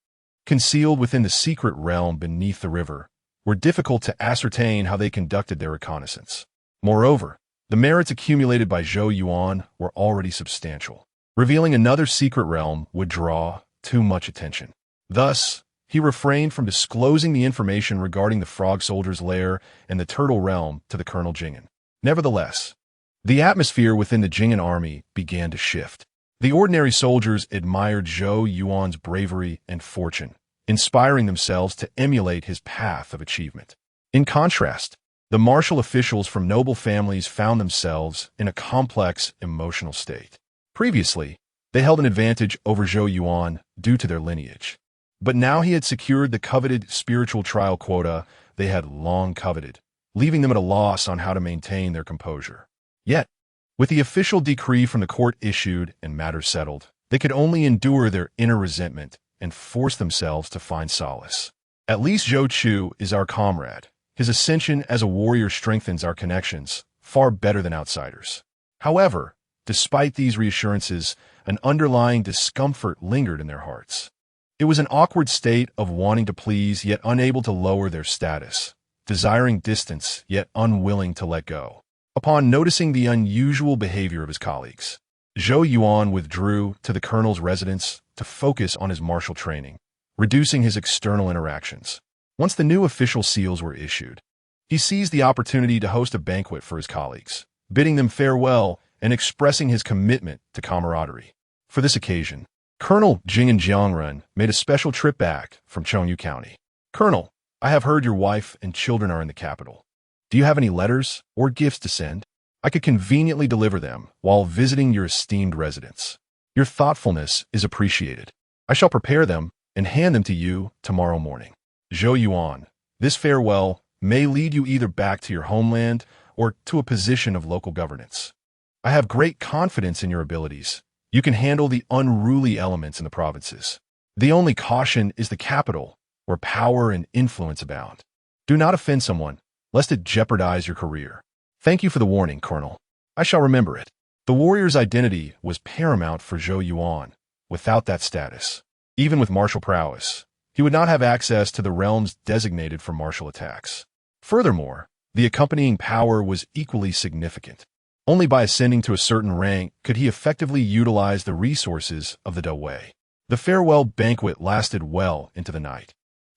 Concealed within the secret realm beneath the river, were difficult to ascertain how they conducted their reconnaissance. Moreover, the merits accumulated by Zhou Yuan were already substantial. Revealing another secret realm would draw too much attention. Thus, he refrained from disclosing the information regarding the frog soldier's lair and the turtle realm to the Colonel Jing'an. Nevertheless, the atmosphere within the Jing'an army began to shift. The ordinary soldiers admired Zhou Yuan's bravery and fortune, inspiring themselves to emulate his path of achievement. In contrast, the martial officials from noble families found themselves in a complex emotional state. Previously, they held an advantage over Zhou Yuan due to their lineage. But now he had secured the coveted spiritual trial quota they had long coveted, leaving them at a loss on how to maintain their composure. Yet, with the official decree from the court issued and matters settled, they could only endure their inner resentment and force themselves to find solace. At least Zhou Chu is our comrade. His ascension as a warrior strengthens our connections, far better than outsiders. However, despite these reassurances, an underlying discomfort lingered in their hearts. It was an awkward state of wanting to please yet unable to lower their status, desiring distance yet unwilling to let go. Upon noticing the unusual behavior of his colleagues, Zhou Yuan withdrew to the colonel's residence to focus on his martial training, reducing his external interactions. Once the new official seals were issued, he seized the opportunity to host a banquet for his colleagues, bidding them farewell and expressing his commitment to camaraderie. For this occasion, Colonel Jing'an Jiangren made a special trip back from Chengyu County. Colonel, I have heard your wife and children are in the capital. Do you have any letters or gifts to send? I could conveniently deliver them while visiting your esteemed residence. Your thoughtfulness is appreciated. I shall prepare them and hand them to you tomorrow morning. Zhou Yuan, this farewell may lead you either back to your homeland or to a position of local governance. I have great confidence in your abilities. You can handle the unruly elements in the provinces. The only caution is the capital, where power and influence abound. Do not offend someone, lest it jeopardize your career. Thank you for the warning, Colonel. I shall remember it. The warrior's identity was paramount for Zhou Yuan. Without that status, even with martial prowess, he would not have access to the realms designated for martial attacks. Furthermore, the accompanying power was equally significant. Only by ascending to a certain rank could he effectively utilize the resources of the Daoist. The farewell banquet lasted well into the night,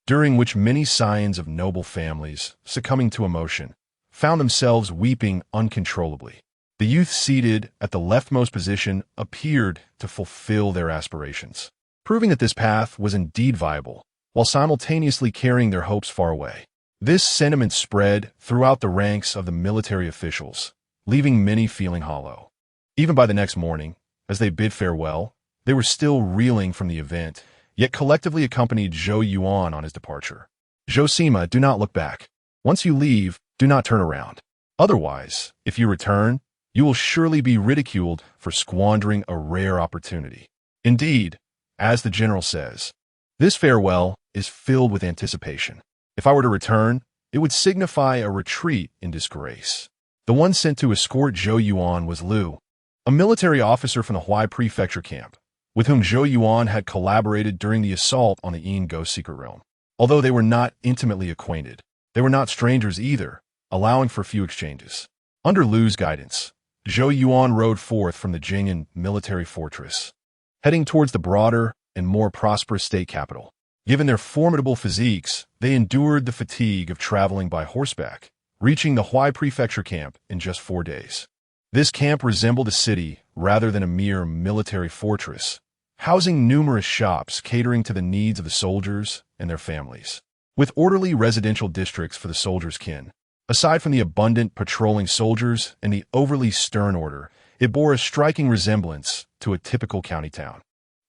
during which many scions of noble families, succumbing to emotion, found themselves weeping uncontrollably. The youth seated at the leftmost position appeared to fulfill their aspirations, proving that this path was indeed viable. while simultaneously carrying their hopes far away. This sentiment spread throughout the ranks of the military officials, leaving many feeling hollow. Even by the next morning, as they bid farewell, they were still reeling from the event, yet collectively accompanied Zhou Yuan on his departure. Zhou Sima, do not look back. Once you leave, do not turn around. Otherwise, if you return, you will surely be ridiculed for squandering a rare opportunity. Indeed, as the general says, this farewell is filled with anticipation. If I were to return, it would signify a retreat in disgrace. The one sent to escort Zhou Yuan was Liu, a military officer from the Huai prefecture camp, with whom Zhou Yuan had collaborated during the assault on the Yin Ghost Secret Realm. Although they were not intimately acquainted, they were not strangers either, allowing for few exchanges. Under Liu's guidance, Zhou Yuan rode forth from the Jing'an military fortress, heading towards the broader and more prosperous state capital. Given their formidable physiques, they endured the fatigue of traveling by horseback, reaching the Huai prefecture camp in just 4 days. This camp resembled a city rather than a mere military fortress, housing numerous shops catering to the needs of the soldiers and their families. With orderly residential districts for the soldiers' kin, aside from the abundant patrolling soldiers and the overly stern order, it bore a striking resemblance to a typical county town.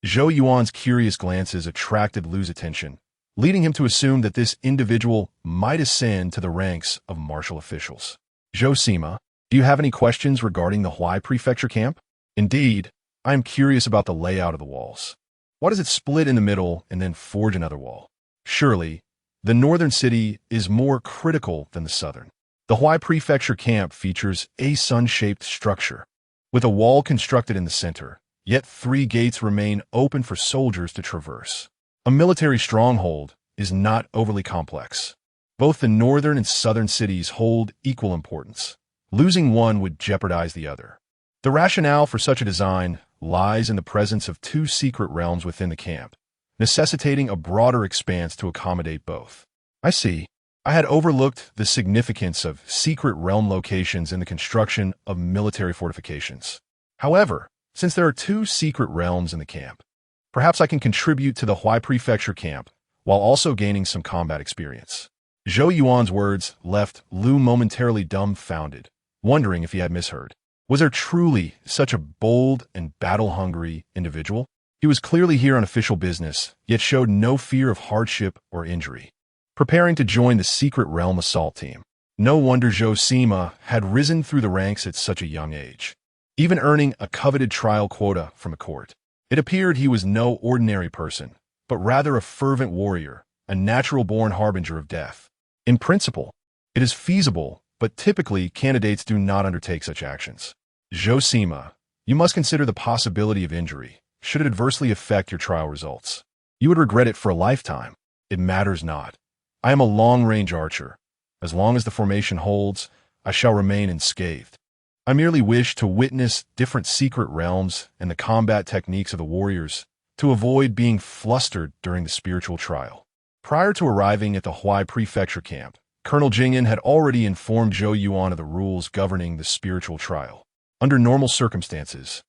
Zhou Yuan's curious glances attracted Liu's attention, leading him to assume that this individual might ascend to the ranks of martial officials. Zhou Sima, do you have any questions regarding the Huai prefecture camp? Indeed, I am curious about the layout of the walls. Why does it split in the middle and then forge another wall? Surely, the northern city is more critical than the southern. The Huai prefecture camp features a sun-shaped structure, with a wall constructed in the center, yet 3 gates remain open for soldiers to traverse. A military stronghold is not overly complex. Both the northern and southern cities hold equal importance. Losing one would jeopardize the other. The rationale for such a design lies in the presence of 2 secret realms within the camp, necessitating a broader expanse to accommodate both. I see. I had overlooked the significance of secret realm locations in the construction of military fortifications. However, since there are 2 secret realms in the camp, perhaps I can contribute to the Huai prefecture camp while also gaining some combat experience. Zhou Yuan's words left Liu momentarily dumbfounded, wondering if he had misheard. Was there truly such a bold and battle-hungry individual? He was clearly here on official business, yet showed no fear of hardship or injury, preparing to join the secret realm assault team. No wonder Zhou Sima had risen through the ranks at such a young age, even earning a coveted trial quota from a court. It appeared he was no ordinary person, but rather a fervent warrior, a natural-born harbinger of death. In principle, it is feasible, but typically candidates do not undertake such actions. Zhou Sima, you must consider the possibility of injury, should it adversely affect your trial results. You would regret it for a lifetime. It matters not. I am a long-range archer. As long as the formation holds, I shall remain unscathed. I merely wish to witness different secret realms and the combat techniques of the warriors to avoid being flustered during the spiritual trial. Prior to arriving at the Huai prefecture camp, Colonel Jing'an had already informed Zhou Yuan of the rules governing the spiritual trial. Under normal circumstances,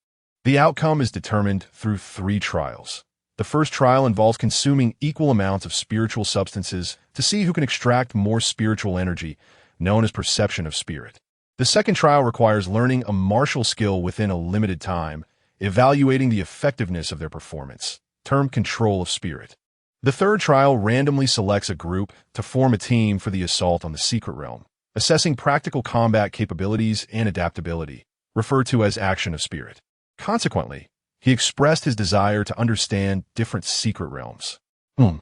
the outcome is determined through 3 trials. The first trial involves consuming equal amounts of spiritual substances to see who can extract more spiritual energy, known as perception of spirit. The second trial requires learning a martial skill within a limited time, evaluating the effectiveness of their performance, termed control of spirit. The third trial randomly selects a group to form a team for the assault on the secret realm, assessing practical combat capabilities and adaptability, referred to as action of spirit. Consequently, he expressed his desire to understand different secret realms. Zhou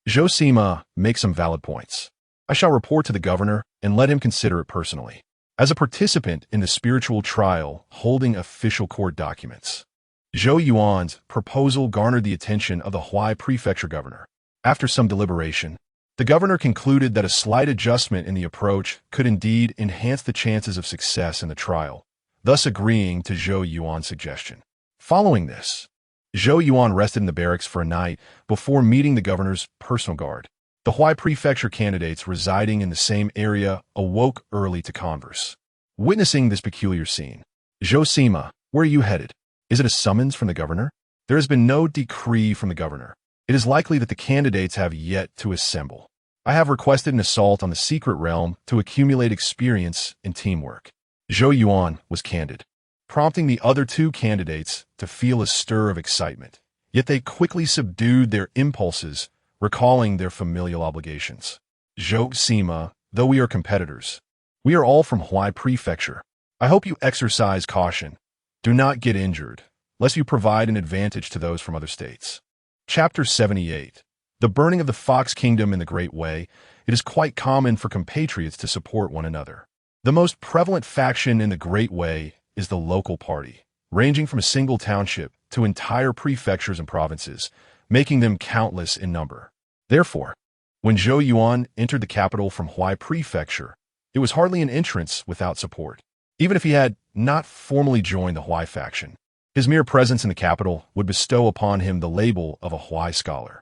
Sima makes some valid points. I shall report to the governor and let him consider it personally. As a participant in the spiritual trial holding official court documents, Zhou Yuan's proposal garnered the attention of the Huai prefecture governor. After some deliberation, the governor concluded that a slight adjustment in the approach could indeed enhance the chances of success in the trial, thus agreeing to Zhou Yuan's suggestion. Following this, Zhou Yuan rested in the barracks for a night before meeting the governor's personal guard. The Huai prefecture candidates residing in the same area awoke early to converse. Witnessing this peculiar scene, Zhou Sima, where are you headed? Is it a summons from the governor? There has been no decree from the governor. It is likely that the candidates have yet to assemble. I have requested an assault on the secret realm to accumulate experience in teamwork. Zhou Yuan was candid, prompting the other two candidates to feel a stir of excitement. Yet they quickly subdued their impulses, recalling their familial obligations. Zhou Sima, though we are competitors, we are all from Huai Prefecture. I hope you exercise caution. Do not get injured, lest you provide an advantage to those from other states. Chapter 78. The burning of the Fox Kingdom in the Great Way. It is quite common for compatriots to support one another. The most prevalent faction in the Great Way is the local party, ranging from a single township to entire prefectures and provinces, making them countless in number. Therefore, when Zhou Yuan entered the capital from Huai Prefecture, it was hardly an entrance without support. Even if he had not formally joined the Huai faction, his mere presence in the capital would bestow upon him the label of a Huai scholar.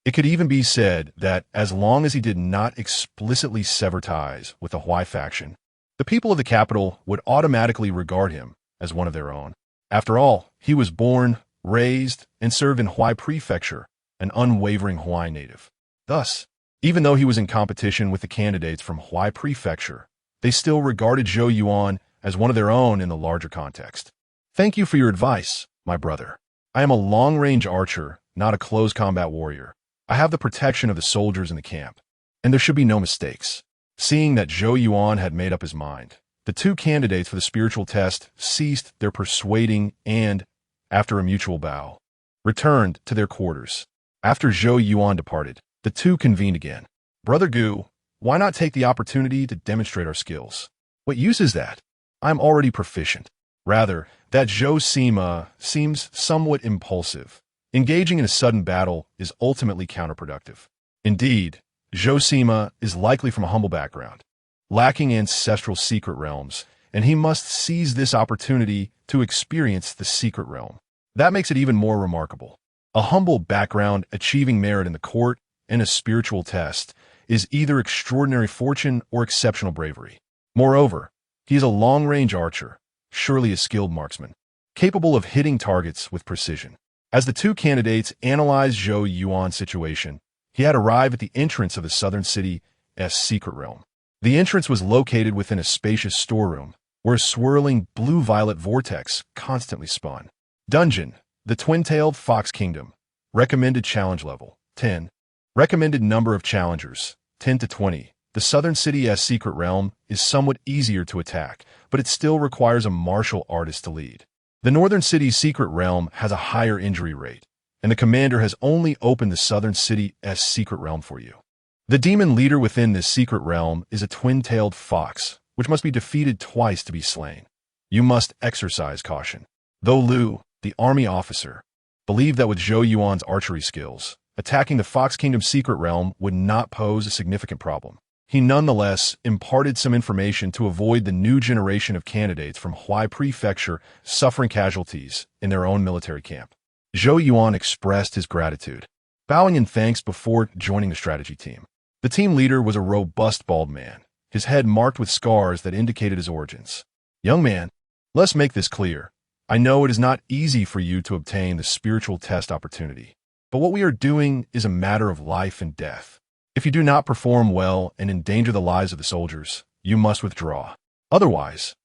It could even be said that as long as he did not explicitly sever ties with the Huai faction, the people of the capital would automatically regard him as one of their own. After all, he was born, raised, and served in Huai Prefecture, an unwavering Huai native. Thus, even though he was in competition with the candidates from Huai Prefecture, they still regarded Zhou Yuan as one of their own in the larger context. Thank you for your advice, my brother. I am a long-range archer, not a close combat warrior. I have the protection of the soldiers in the camp, and there should be no mistakes. Seeing that Zhou Yuan had made up his mind, the two candidates for the spiritual test ceased their persuading and, after a mutual bow, returned to their quarters. After Zhou Yuan departed, the two convened again. Brother Gu, why not take the opportunity to demonstrate our skills? What use is that? I'm already proficient. Rather, that Zhou Sima seems somewhat impulsive. Engaging in a sudden battle is ultimately counterproductive. Indeed, Zhou Sima is likely from a humble background, lacking ancestral secret realms, and he must seize this opportunity to experience the secret realm. That makes it even more remarkable. A humble background achieving merit in the court and a spiritual test is either extraordinary fortune or exceptional bravery. Moreover, he is a long-range archer, surely a skilled marksman, capable of hitting targets with precision. As the two candidates analyzed Zhou Yuan's situation, he had arrived at the entrance of the southern city's secret realm. The entrance was located within a spacious storeroom, where a swirling blue-violet vortex constantly spun. Dungeon, the Twin-Tailed Fox Kingdom. Recommended challenge level, 10. Recommended number of challengers, 10 to 20. The southern city's secret realm is somewhat easier to attack, but it still requires a martial artist to lead. The northern city's secret realm has a higher injury rate, and the commander has only opened the southern city's secret realm for you. The demon leader within this secret realm is a twin-tailed fox, which must be defeated twice to be slain. You must exercise caution. Though Liu, the army officer, believed that with Zhou Yuan's archery skills, attacking the Fox Kingdom secret realm would not pose a significant problem, he nonetheless imparted some information to avoid the new generation of candidates from Huai Prefecture suffering casualties in their own military camp. Zhou Yuan expressed his gratitude, bowing in thanks before joining the strategy team. The team leader was a robust bald man, his head marked with scars that indicated his origins. Young man, let's make this clear. I know it is not easy for you to obtain the spiritual test opportunity, but what we are doing is a matter of life and death. If you do not perform well and endanger the lives of the soldiers, you must withdraw. Otherwise,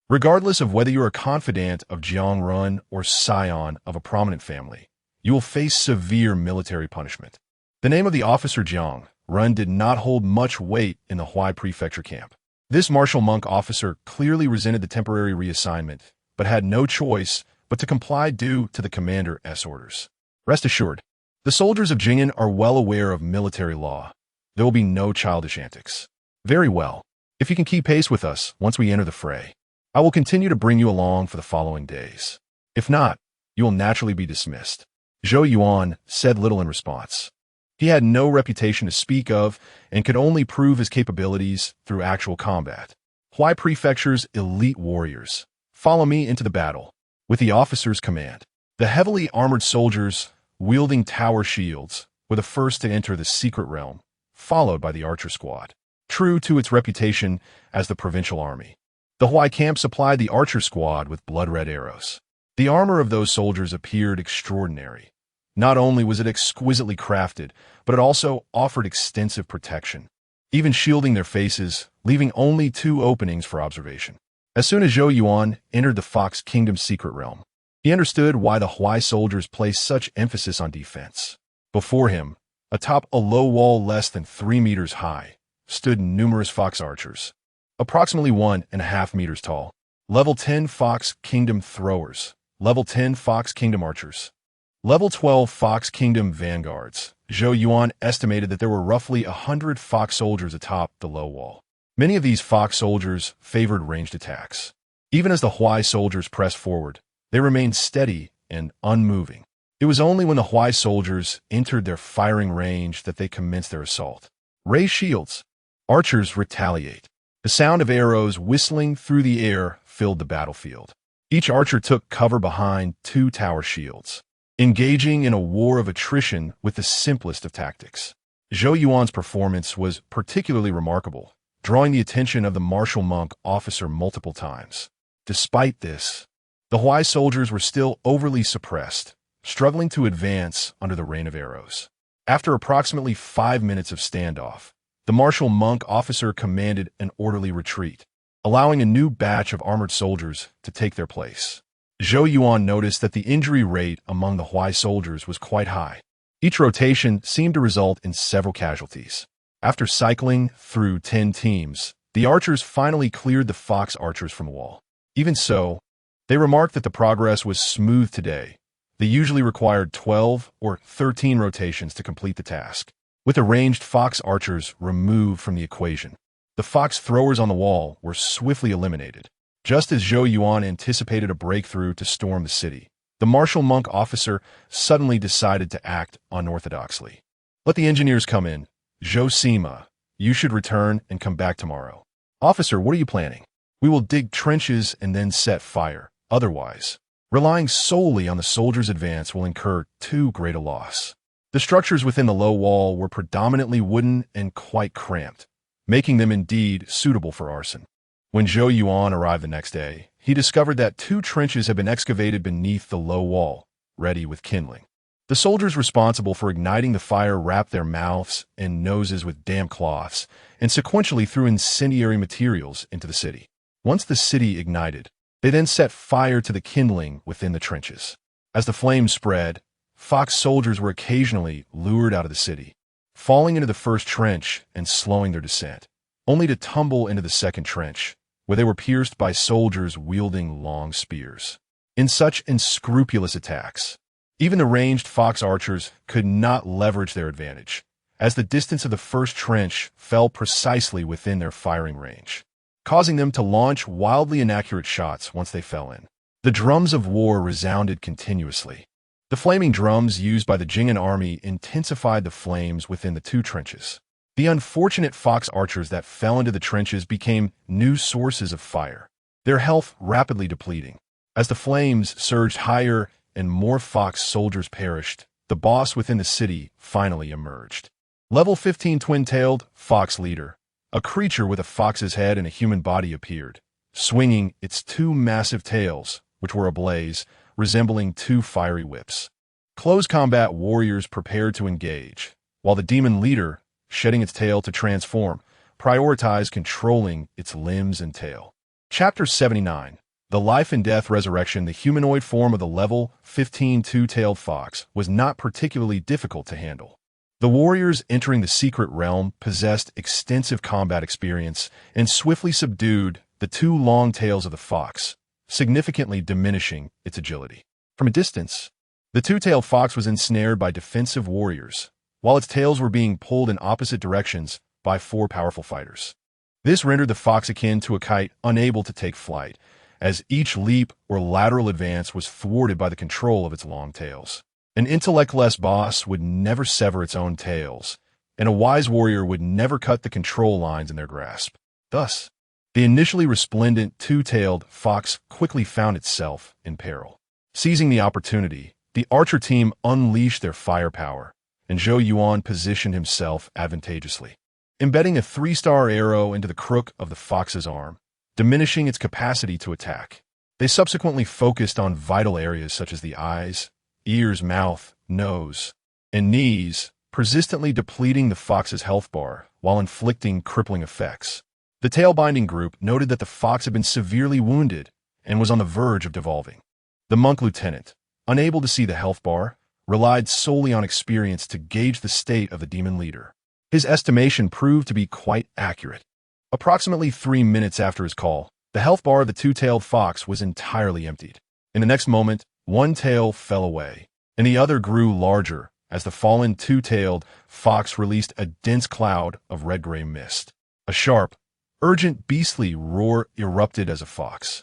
regardless of whether you are confidant of Jiang Run or scion of a prominent family, you will face severe military punishment. The name of the officer Jiang Run did not hold much weight in the Huai Prefecture camp. This martial monk officer clearly resented the temporary reassignment, but had no choice but to comply due to the commander's orders. Rest assured, the soldiers of Jing'an are well aware of military law. There will be no childish antics. Very well. If you can keep pace with us once we enter the fray, I will continue to bring you along for the following days. If not, you will naturally be dismissed. Zhou Yuan said little in response. He had no reputation to speak of and could only prove his capabilities through actual combat. Huai Prefecture's elite warriors. Follow me into the battle. With the officer's command, the heavily armored soldiers, wielding tower shields, were the first to enter the secret realm, followed by the archer squad. True to its reputation as the provincial army, the Huai camp supplied the archer squad with blood-red arrows. The armor of those soldiers appeared extraordinary, Not only was it exquisitely crafted, but it also offered extensive protection, even shielding their faces, leaving only 2 openings for observation. As soon as Zhou Yuan entered the Fox Kingdom's secret realm, he understood why the Huai soldiers placed such emphasis on defense. Before him, atop a low wall less than 3 meters high, stood numerous fox archers, approximately 1.5 meters tall. Level 10 Fox Kingdom throwers, Level 10 Fox Kingdom archers, Level 12 Fox Kingdom vanguards. Zhou Yuan estimated that there were roughly 100 fox soldiers atop the low wall. Many of these fox soldiers favored ranged attacks. Even as the Huai soldiers pressed forward, they remained steady and unmoving. It was only when the Huai soldiers entered their firing range that they commenced their assault. Raise shields. Archers retaliate. The sound of arrows whistling through the air filled the battlefield. Each archer took cover behind 2 tower shields, engaging in a war of attrition with the simplest of tactics. Zhou Yuan's performance was particularly remarkable, drawing the attention of the martial monk officer multiple times. Despite this, the Huai soldiers were still overly suppressed, struggling to advance under the rain of arrows. After approximately 5 minutes of standoff, the martial monk officer commanded an orderly retreat, allowing a new batch of armored soldiers to take their place. Zhou Yuan noticed that the injury rate among the Huai soldiers was quite high. Each rotation seemed to result in several casualties. After cycling through 10 teams, the archers finally cleared the fox archers from the wall. Even so, they remarked that the progress was smooth today. They usually required 12 or 13 rotations to complete the task. With the ranged fox archers removed from the equation, the fox throwers on the wall were swiftly eliminated. Just as Zhou Yuan anticipated a breakthrough to storm the city, the martial monk officer suddenly decided to act unorthodoxly. Let the engineers come in. Zhou Sima, you should return and come back tomorrow. Officer, what are you planning? We will dig trenches and then set fire. Otherwise, relying solely on the soldiers' advance will incur too great a loss. The structures within the low wall were predominantly wooden and quite cramped, making them indeed suitable for arson. When Zhou Yuan arrived the next day, he discovered that 2 trenches had been excavated beneath the low wall, ready with kindling. The soldiers responsible for igniting the fire wrapped their mouths and noses with damp cloths and sequentially threw incendiary materials into the city. Once the city ignited, they then set fire to the kindling within the trenches. As the flames spread, fox soldiers were occasionally lured out of the city, falling into the first trench and slowing their descent, only to tumble into the second trench, where they were pierced by soldiers wielding long spears. In such unscrupulous attacks, even the ranged fox archers could not leverage their advantage, as the distance of the first trench fell precisely within their firing range, causing them to launch wildly inaccurate shots once they fell in. The drums of war resounded continuously. The flaming drums used by the Jing'an army intensified the flames within the 2 trenches. The unfortunate fox archers that fell into the trenches became new sources of fire, their health rapidly depleting. As the flames surged higher and more fox soldiers perished, the boss within the city finally emerged. Level 15 twin-tailed fox leader, a creature with a fox's head and a human body appeared, swinging its 2 massive tails, which were ablaze, resembling 2 fiery whips. Close combat warriors prepared to engage, while the demon leader, shedding its tail to transform, prioritized controlling its limbs and tail. Chapter 79. The life and death resurrection. The humanoid form of the level 15 two-tailed fox was not particularly difficult to handle. The warriors entering the secret realm possessed extensive combat experience and swiftly subdued the 2 long tails of the fox, significantly diminishing its agility. From a distance, the two-tailed fox was ensnared by defensive warriors, while its tails were being pulled in opposite directions by 4 powerful fighters. This rendered the fox akin to a kite unable to take flight, as each leap or lateral advance was thwarted by the control of its long tails. An intellect-less boss would never sever its own tails, and a wise warrior would never cut the control lines in their grasp. Thus, the initially resplendent two-tailed fox quickly found itself in peril. Seizing the opportunity, the archer team unleashed their firepower, and Zhou Yuan positioned himself advantageously, embedding a 3-star arrow into the crook of the fox's arm, diminishing its capacity to attack. They subsequently focused on vital areas such as the eyes, ears, mouth, nose, and knees, persistently depleting the fox's health bar while inflicting crippling effects. The tail-binding group noted that the fox had been severely wounded and was on the verge of devolving. The monk lieutenant, unable to see the health bar, relied solely on experience to gauge the state of the demon leader. His estimation proved to be quite accurate. Approximately 3 minutes after his call, the health bar of the two-tailed fox was entirely emptied. In the next moment, one tail fell away, and the other grew larger as the fallen two-tailed fox released a dense cloud of red-gray mist. A sharp, urgent, beastly roar erupted as a fox,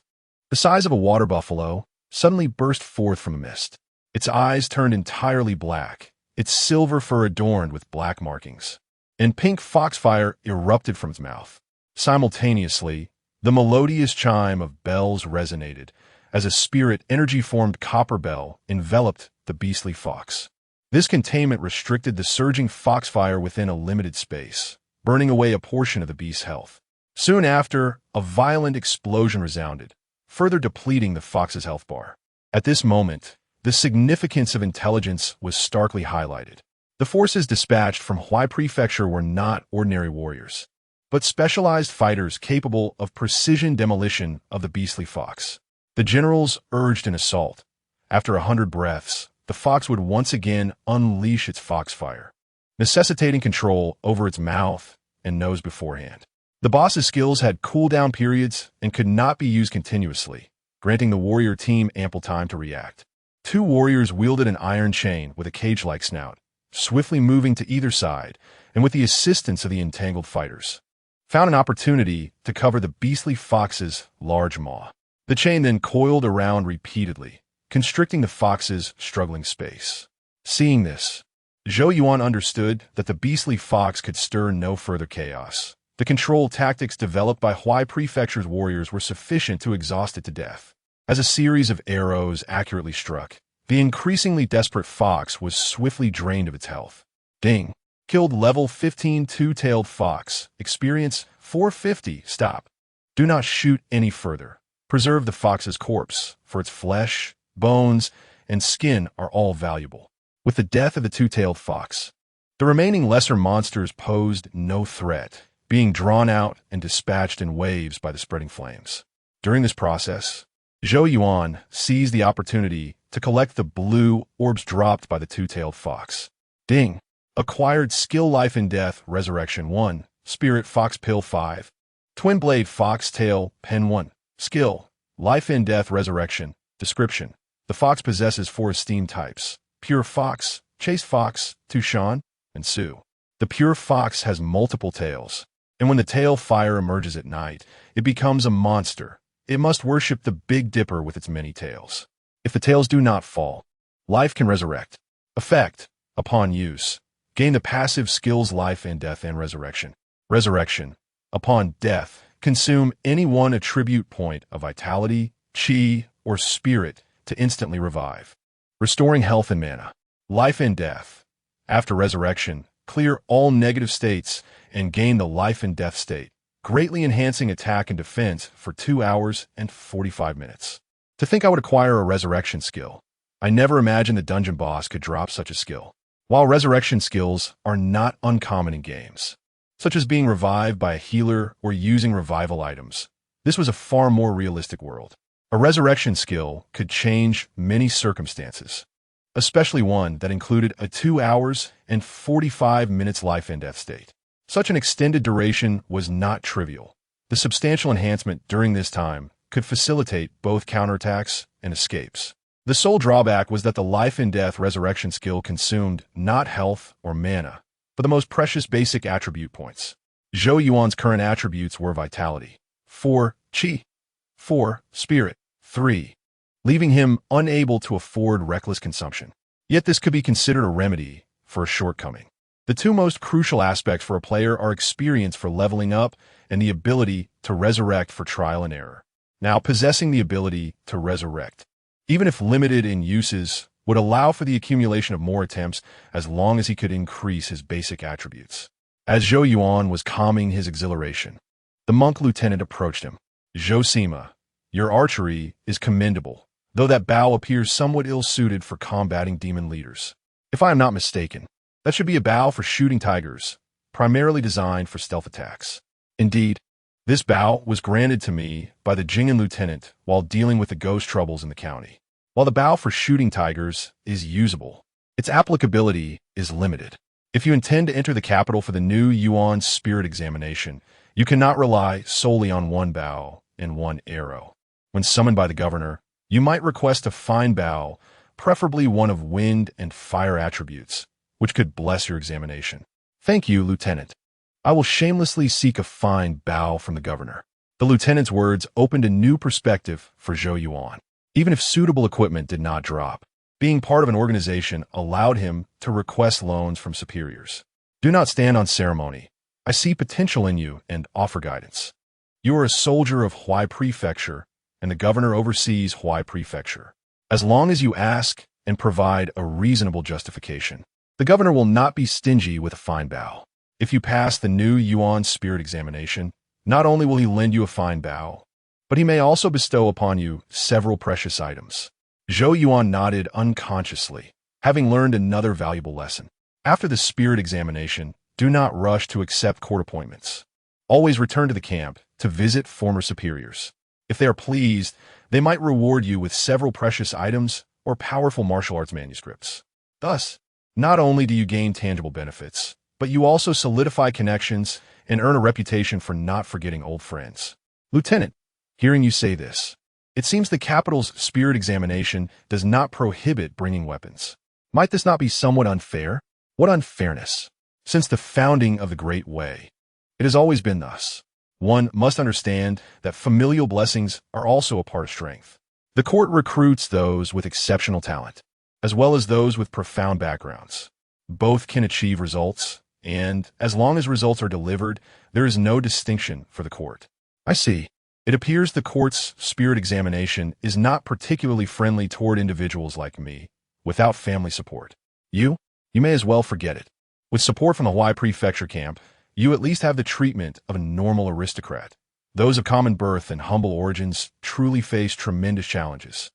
the size of a water buffalo, suddenly burst forth from a mist. Its eyes turned entirely black, its silver fur adorned with black markings, and pink foxfire erupted from its mouth. Simultaneously, the melodious chime of bells resonated as a spirit energy-formed copper bell enveloped the beastly fox. This containment restricted the surging foxfire within a limited space, burning away a portion of the beast's health. Soon after, a violent explosion resounded, further depleting the fox's health bar. At this moment, the significance of intelligence was starkly highlighted. The forces dispatched from Huai Prefecture were not ordinary warriors, but specialized fighters capable of precision demolition of the beastly fox. The generals urged an assault. After 100 breaths, the fox would once again unleash its foxfire, necessitating control over its mouth and nose beforehand. The boss's skills had cooldown periods and could not be used continuously, granting the warrior team ample time to react. 2 warriors wielded an iron chain with a cage-like snout, swiftly moving to either side, and with the assistance of the entangled fighters, found an opportunity to cover the beastly fox's large maw. The chain then coiled around repeatedly, constricting the fox's struggling space. Seeing this, Zhou Yuan understood that the beastly fox could stir no further chaos. The control tactics developed by Huai Prefecture's warriors were sufficient to exhaust it to death. As a series of arrows accurately struck, the increasingly desperate fox was swiftly drained of its health. Ding. Killed level 15 two-tailed fox. Experience 450. Stop. Do not shoot any further. Preserve the fox's corpse, for its flesh, bones, and skin are all valuable. With the death of the two-tailed fox, the remaining lesser monsters posed no threat, being drawn out and dispatched in waves by the spreading flames. During this process, Zhou Yuan seized the opportunity to collect the blue orbs dropped by the two-tailed fox. Ding. Acquired skill Life and Death Resurrection 1, Spirit Fox Pill 5, Twin Blade Fox Tail Pen 1. Skill, Life and Death Resurrection. Description. The fox possesses 4 esteemed types: Pure Fox, Chase Fox, Tushan, and Su. The Pure Fox has multiple tails, and when the tail fire emerges at night, it becomes a monster. It must worship the Big Dipper with its many tails. If the tails do not fall, life can resurrect. Effect. Upon use, gain the passive skills Life and Death and Resurrection. Resurrection. Upon death, consume any one attribute point of vitality, chi, or spirit to instantly revive, restoring health and mana. Life and Death. After resurrection, clear all negative states and gain the Life and Death state, greatly enhancing attack and defense for 2 hours and 45 minutes. To think I would acquire a resurrection skill. I never imagined the dungeon boss could drop such a skill. While resurrection skills are not uncommon in games, such as being revived by a healer or using revival items, this was a far more realistic world. A resurrection skill could change many circumstances, especially one that included a 2 hours and 45 minutes Life and Death state. Such an extended duration was not trivial. The substantial enhancement during this time could facilitate both counterattacks and escapes. The sole drawback was that the Life and Death Resurrection skill consumed not health or mana, but the most precious basic attribute points. Zhou Yuan's current attributes were Vitality, 4, Qi, 4, Spirit, 3, leaving him unable to afford reckless consumption. Yet this could be considered a remedy for a shortcoming. The 2 most crucial aspects for a player are experience for leveling up and the ability to resurrect for trial and error. Now, possessing the ability to resurrect, even if limited in uses, would allow for the accumulation of more attempts as long as he could increase his basic attributes. As Zhou Yuan was calming his exhilaration, the monk lieutenant approached him. Zhou Sima, your archery is commendable, though that bow appears somewhat ill-suited for combating demon leaders. If I am not mistaken, that should be a bow for shooting tigers, primarily designed for stealth attacks. Indeed, this bow was granted to me by the Jing'an lieutenant while dealing with the ghost troubles in the county. While the bow for shooting tigers is usable, its applicability is limited. If you intend to enter the capital for the new Yuan spirit examination, you cannot rely solely on one bow and one arrow. When summoned by the governor, you might request a fine bow, preferably one of wind and fire attributes, which could bless your examination. Thank you, Lieutenant. I will shamelessly seek a fine bow from the governor. The lieutenant's words opened a new perspective for Zhou Yuan. Even if suitable equipment did not drop, being part of an organization allowed him to request loans from superiors. Do not stand on ceremony. I see potential in you and offer guidance. You are a soldier of Huai Prefecture, and the governor oversees Huai Prefecture. As long as you ask and provide a reasonable justification, the governor will not be stingy with a fine bow. If you pass the new Yuan spirit examination, not only will he lend you a fine bow, but he may also bestow upon you several precious items. Zhou Yuan nodded unconsciously, having learned another valuable lesson. After the spirit examination, do not rush to accept court appointments. Always return to the camp to visit former superiors. If they are pleased, they might reward you with several precious items or powerful martial arts manuscripts. Thus, not only do you gain tangible benefits, but you also solidify connections and earn a reputation for not forgetting old friends. Lieutenant, hearing you say this, it seems the capital's spirit examination does not prohibit bringing weapons. Might this not be somewhat unfair? What unfairness? Since the founding of the Great Way, it has always been thus. One must understand that familial blessings are also a part of strength. The court recruits those with exceptional talent, as well as those with profound backgrounds. Both can achieve results, and as long as results are delivered, there is no distinction for the court. I see. It appears the court's spirit examination is not particularly friendly toward individuals like me, without family support. You may as well forget it. With support from the Huai Prefecture camp, you at least have the treatment of a normal aristocrat. Those of common birth and humble origins truly face tremendous challenges.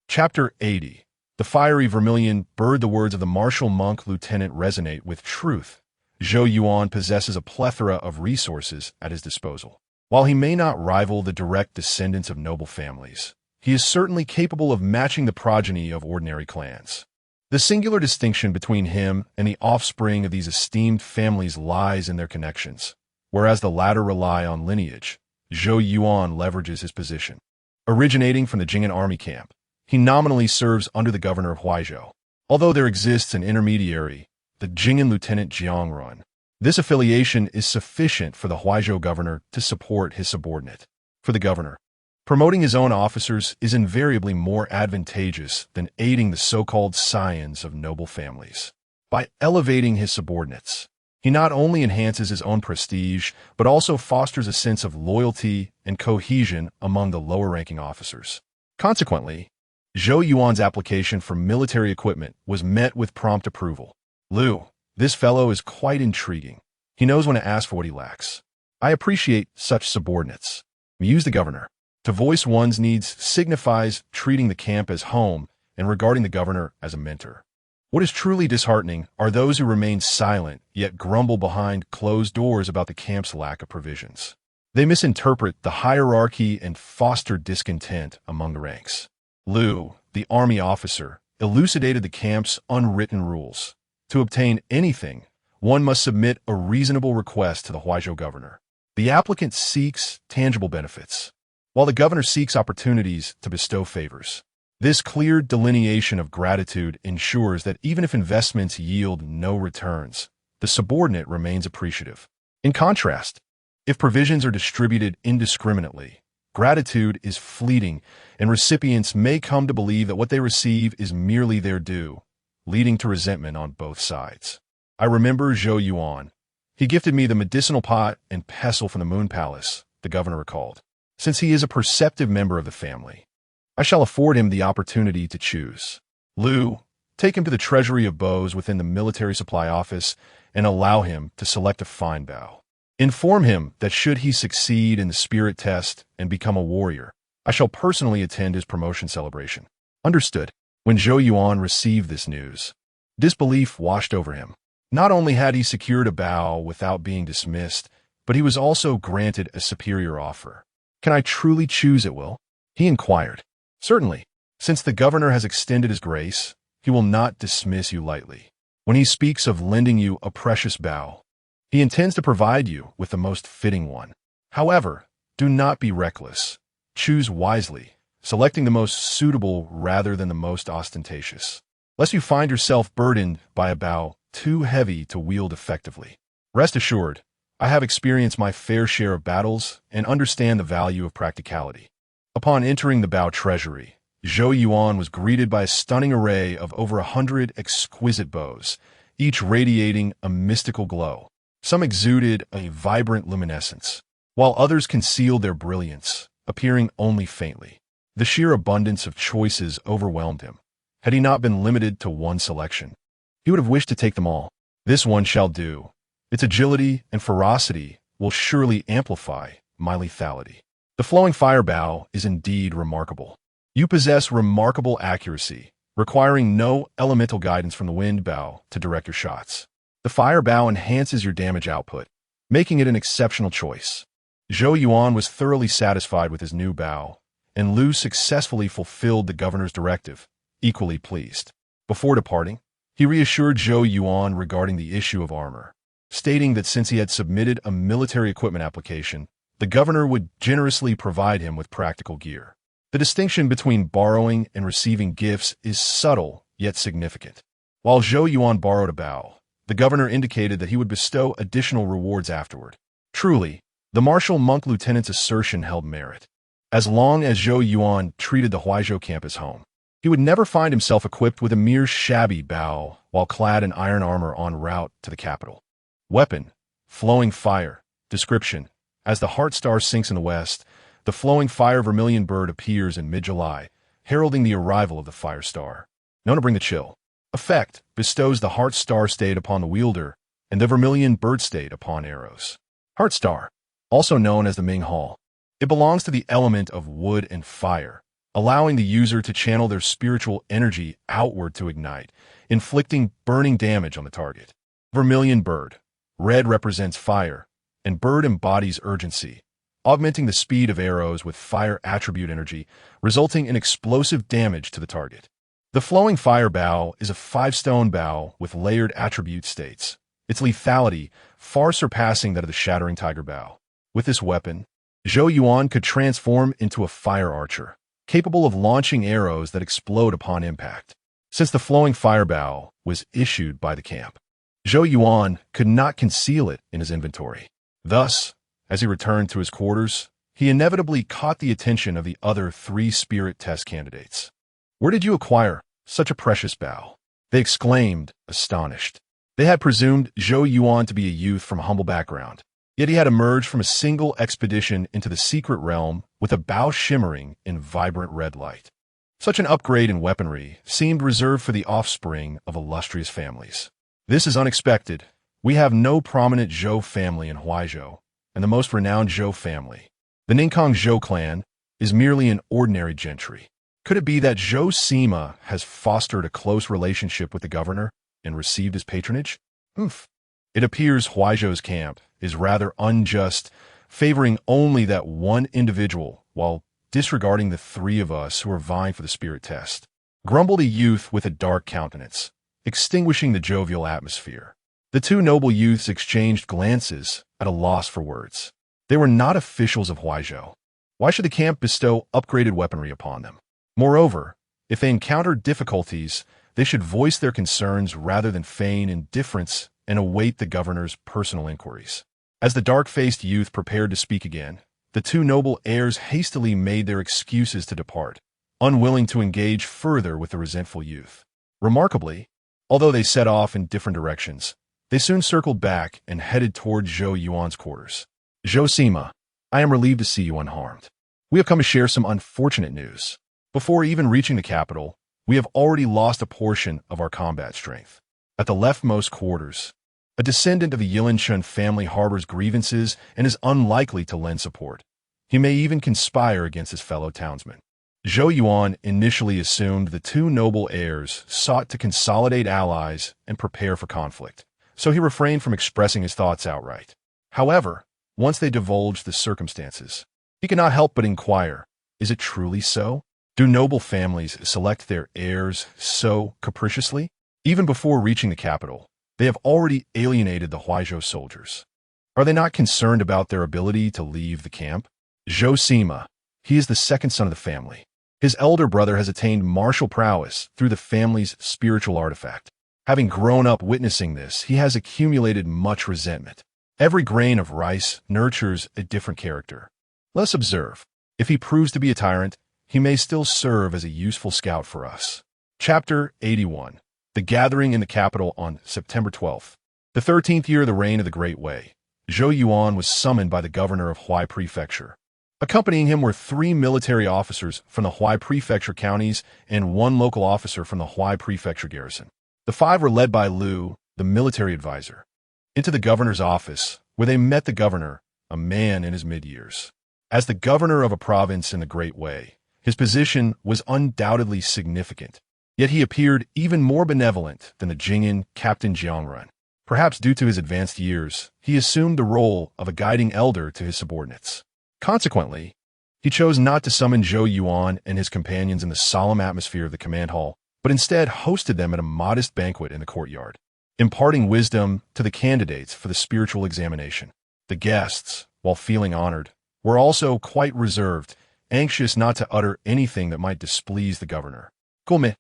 Chapter 80. The fiery vermilion bird. The words of the martial monk lieutenant resonate with truth. Zhou Yuan possesses a plethora of resources at his disposal. While he may not rival the direct descendants of noble families, he is certainly capable of matching the progeny of ordinary clans. The singular distinction between him and the offspring of these esteemed families lies in their connections. Whereas the latter rely on lineage, Zhou Yuan leverages his position. Originating from the Jing'an army camp, he nominally serves under the governor of Huaizhou. Although there exists an intermediary, the Jing'an Lieutenant Jiangrun, this affiliation is sufficient for the Huaizhou governor to support his subordinate. For the governor, promoting his own officers is invariably more advantageous than aiding the so-called scions of noble families. By elevating his subordinates, he not only enhances his own prestige, but also fosters a sense of loyalty and cohesion among the lower-ranking officers. Consequently, Zhou Yuan's application for military equipment was met with prompt approval. Liu, this fellow is quite intriguing. He knows when to ask for what he lacks. I appreciate such subordinates. Mused the governor. To voice one's needs signifies treating the camp as home and regarding the governor as a mentor. What is truly disheartening are those who remain silent yet grumble behind closed doors about the camp's lack of provisions. They misinterpret the hierarchy and foster discontent among the ranks. Liu, the army officer, elucidated the camp's unwritten rules. To obtain anything, one must submit a reasonable request to the Huaizhou governor. The applicant seeks tangible benefits, while the governor seeks opportunities to bestow favors. This clear delineation of gratitude ensures that even if investments yield no returns, the subordinate remains appreciative. In contrast, if provisions are distributed indiscriminately, gratitude is fleeting, and recipients may come to believe that what they receive is merely their due, leading to resentment on both sides. I remember Zhou Yuan. He gifted me the medicinal pot and pestle from the Moon Palace, the governor recalled. Since he is a perceptive member of the family, I shall afford him the opportunity to choose. Liu, take him to the treasury of bows within the military supply office and allow him to select a fine bow. Inform him that should he succeed in the spirit test and become a warrior, I shall personally attend his promotion celebration. Understood. When Zhou Yuan received this news, Disbelief washed over him. Not only had he secured a bow without being dismissed, but he was also granted a superior offer. "Can I truly choose at will?" he inquired. "Certainly. Since the governor has extended his grace, he will not dismiss you lightly. When he speaks of lending you a precious bow, he intends to provide you with the most fitting one. However, do not be reckless. Choose wisely, selecting the most suitable rather than the most ostentatious, lest you find yourself burdened by a bow too heavy to wield effectively. Rest assured, I have experienced my fair share of battles and understand the value of practicality." Upon entering the bow treasury, Zhou Yuan was greeted by a stunning array of over 100 exquisite bows, each radiating a mystical glow. Some exuded a vibrant luminescence, while others concealed their brilliance, appearing only faintly. The sheer abundance of choices overwhelmed him. Had he not been limited to one selection, he would have wished to take them all. This one shall do. Its agility and ferocity will surely amplify my lethality. The flowing fire bow is indeed remarkable. You possess remarkable accuracy, requiring no elemental guidance from the wind bow to direct your shots. The fire bow enhances your damage output, making it an exceptional choice. Zhou Yuan was thoroughly satisfied with his new bow, and Lu successfully fulfilled the governor's directive, equally pleased. Before departing, he reassured Zhou Yuan regarding the issue of armor, stating that since he had submitted a military equipment application, the governor would generously provide him with practical gear. The distinction between borrowing and receiving gifts is subtle yet significant. While Zhou Yuan borrowed a bow, the governor indicated that he would bestow additional rewards afterward. Truly, the martial monk lieutenant's assertion held merit. As long as Zhou Yuan treated the Huaizhou camp as home, he would never find himself equipped with a mere shabby bow while clad in iron armor en route to the capital. Weapon, flowing fire, description. As the heart star sinks in the west, the flowing fire vermilion bird appears in mid-July, heralding the arrival of the fire star. Known to bring the chill. Effect bestows the heart star state upon the wielder and the vermilion bird state upon arrows. Heart star, also known as the Ming Hall. It belongs to the element of wood and fire, allowing the user to channel their spiritual energy outward to ignite, inflicting burning damage on the target. Vermilion bird. Red represents fire, and bird embodies urgency, augmenting the speed of arrows with fire attribute energy, resulting in explosive damage to the target. The flowing fire bow is a 5-stone bow with layered attribute states, its lethality far surpassing that of the shattering tiger bow. With this weapon, Zhou Yuan could transform into a fire archer, capable of launching arrows that explode upon impact. Since the flowing fire bow was issued by the camp, Zhou Yuan could not conceal it in his inventory. Thus, as he returned to his quarters, he inevitably caught the attention of the other 3 spirit test candidates. "Where did you acquire such a precious bow?" they exclaimed, astonished. They had presumed Zhou Yuan to be a youth from humble background, yet he had emerged from a single expedition into the secret realm with a bow shimmering in vibrant red light. Such an upgrade in weaponry seemed reserved for the offspring of illustrious families. "This is unexpected. We have no prominent Zhou family in Huaizhou, and the most renowned Zhou family, the Ningkong Zhou clan, is merely an ordinary gentry. Could it be that Zhou Sima has fostered a close relationship with the governor and received his patronage? It appears Huaizhou's camp is rather unjust, favoring only that one individual while disregarding the 3 of us who are vying for the spirit test," grumbled a youth with a dark countenance, extinguishing the jovial atmosphere. The 2 noble youths exchanged glances at a loss for words. They were not officials of Huaizhou. Why should the camp bestow upgraded weaponry upon them? Moreover, if they encounter difficulties, they should voice their concerns rather than feign indifference and await the governor's personal inquiries. As the dark-faced youth prepared to speak again, the 2 noble heirs hastily made their excuses to depart, unwilling to engage further with the resentful youth. Remarkably, although they set off in different directions, they soon circled back and headed toward Zhou Yuan's quarters. "Zhou Sima, I am relieved to see you unharmed. We have come to share some unfortunate news. Before even reaching the capital, we have already lost a portion of our combat strength. At the leftmost quarters, a descendant of the Yilanchun family harbors grievances and is unlikely to lend support. He may even conspire against his fellow townsmen. Zhou Yuan initially assumed the two noble heirs sought to consolidate allies and prepare for conflict, so he refrained from expressing his thoughts outright. However, once they divulged the circumstances, he could not help but inquire, is it truly so? Do noble families select their heirs so capriciously? Even before reaching the capital, they have already alienated the Huaizhou soldiers. Are they not concerned about their ability to leave the camp? Zhou Sima, he is the second son of the family. His elder brother has attained martial prowess through the family's spiritual artifact. Having grown up witnessing this, he has accumulated much resentment. Every grain of rice nurtures a different character. Let us observe. If he proves to be a tyrant, he may still serve as a useful scout for us. Chapter 81. The Gathering in the Capital on September 12th. The 13th year of the reign of the Great Wei, Zhou Yuan was summoned by the governor of Huai Prefecture. Accompanying him were 3 military officers from the Huai Prefecture counties and 1 local officer from the Huai Prefecture garrison. The 5 were led by Liu, the military advisor, into the governor's office, where they met the governor, a man in his mid-years. As the governor of a province in the Great Wei, his position was undoubtedly significant, yet he appeared even more benevolent than the Jing'an Captain Jiangrun. Perhaps due to his advanced years, he assumed the role of a guiding elder to his subordinates. Consequently, he chose not to summon Zhou Yuan and his companions in the solemn atmosphere of the command hall, but instead hosted them at a modest banquet in the courtyard, imparting wisdom to the candidates for the spiritual examination. The guests, while feeling honored, were also quite reserved, anxious not to utter anything that might displease the governor. Kulme,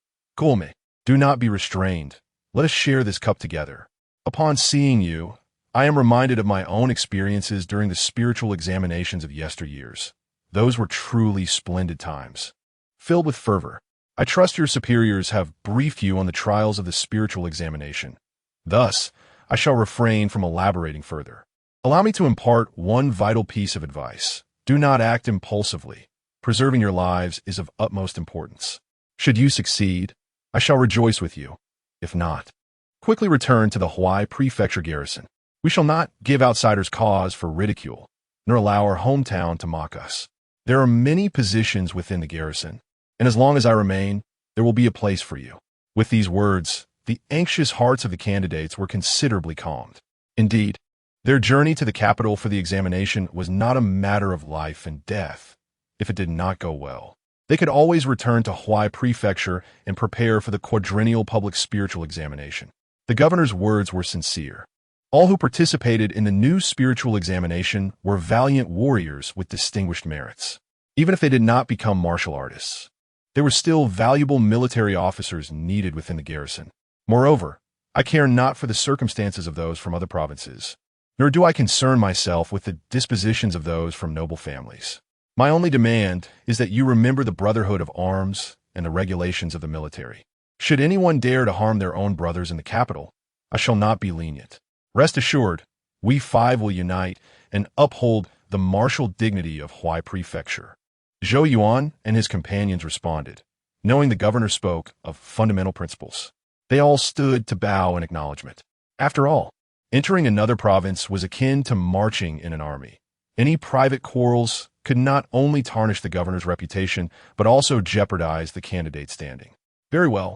do not be restrained. Let us share this cup together. Upon seeing you, I am reminded of my own experiences during the spiritual examinations of yesteryears. Those were truly splendid times. Filled with fervor, I trust your superiors have briefed you on the trials of the spiritual examination. Thus, I shall refrain from elaborating further. Allow me to impart one vital piece of advice. Do not act impulsively. Preserving your lives is of utmost importance. Should you succeed, I shall rejoice with you. If not, quickly return to the Huai Prefecture garrison. We shall not give outsiders cause for ridicule, nor allow our hometown to mock us. There are many positions within the garrison, and as long as I remain, there will be a place for you. With these words, the anxious hearts of the candidates were considerably calmed. Indeed, their journey to the capital for the examination was not a matter of life and death. If it did not go well, they could always return to Huai Prefecture and prepare for the quadrennial public spiritual examination. The governor's words were sincere. All who participated in the new spiritual examination were valiant warriors with distinguished merits. Even if they did not become martial artists, there were still valuable military officers needed within the garrison. Moreover, I care not for the circumstances of those from other provinces, nor do I concern myself with the dispositions of those from noble families. My only demand is that you remember the brotherhood of arms and the regulations of the military. Should anyone dare to harm their own brothers in the capital, I shall not be lenient. Rest assured, we 5 will unite and uphold the martial dignity of Huai Prefecture. Zhou Yuan and his companions responded, knowing the governor spoke of fundamental principles. They all stood to bow in acknowledgement. After all, entering another province was akin to marching in an army. Any private quarrels could not only tarnish the governor's reputation, but also jeopardize the candidate's standing. Very well.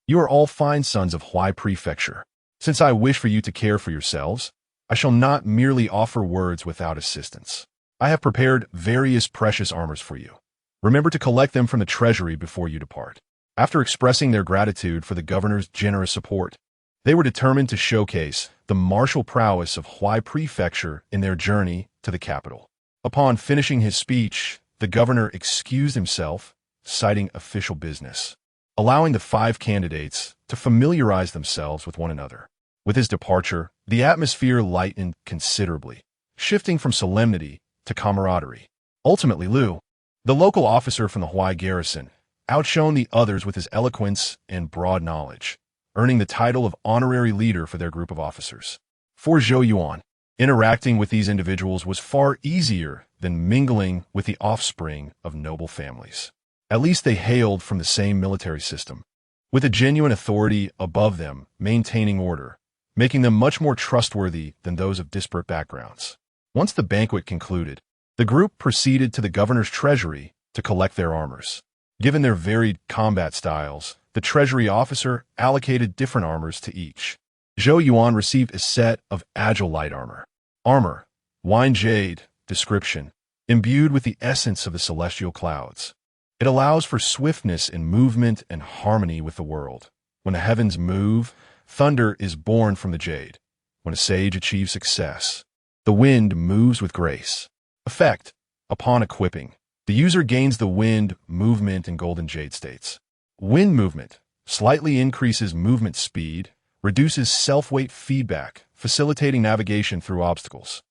You are all fine sons of Huai Prefecture. Since I wish for you to care for yourselves, I shall not merely offer words without assistance. I have prepared various precious armors for you. Remember to collect them from the treasury before you depart. After expressing their gratitude for the governor's generous support, they were determined to showcase the martial prowess of Huai Prefecture in their journey to the capital. Upon finishing his speech, the governor excused himself, citing official business, allowing the 5 candidates to familiarize themselves with one another. With his departure, the atmosphere lightened considerably, shifting from solemnity to camaraderie. Ultimately, Liu, the local officer from the Huai garrison, outshone the others with his eloquence and broad knowledge, earning the title of honorary leader for their group of officers. For Zhou Yuan, interacting with these individuals was far easier than mingling with the offspring of noble families. At least they hailed from the same military system, with a genuine authority above them maintaining order, making them much more trustworthy than those of disparate backgrounds. Once the banquet concluded, the group proceeded to the governor's treasury to collect their armors. Given their varied combat styles, the treasury officer allocated different armors to each. Zhou Yuan received a set of agile light armor. Armor, wine jade, description, imbued with the essence of the celestial clouds. It allows for swiftness in movement and harmony with the world. When the heavens move, thunder is born from the jade. When a sage achieves success, the wind moves with grace. Effect, upon equipping, the user gains the wind, movement, and golden jade states. Wind movement slightly increases movement speed, reduces self-weight feedback, facilitating navigation through obstacles.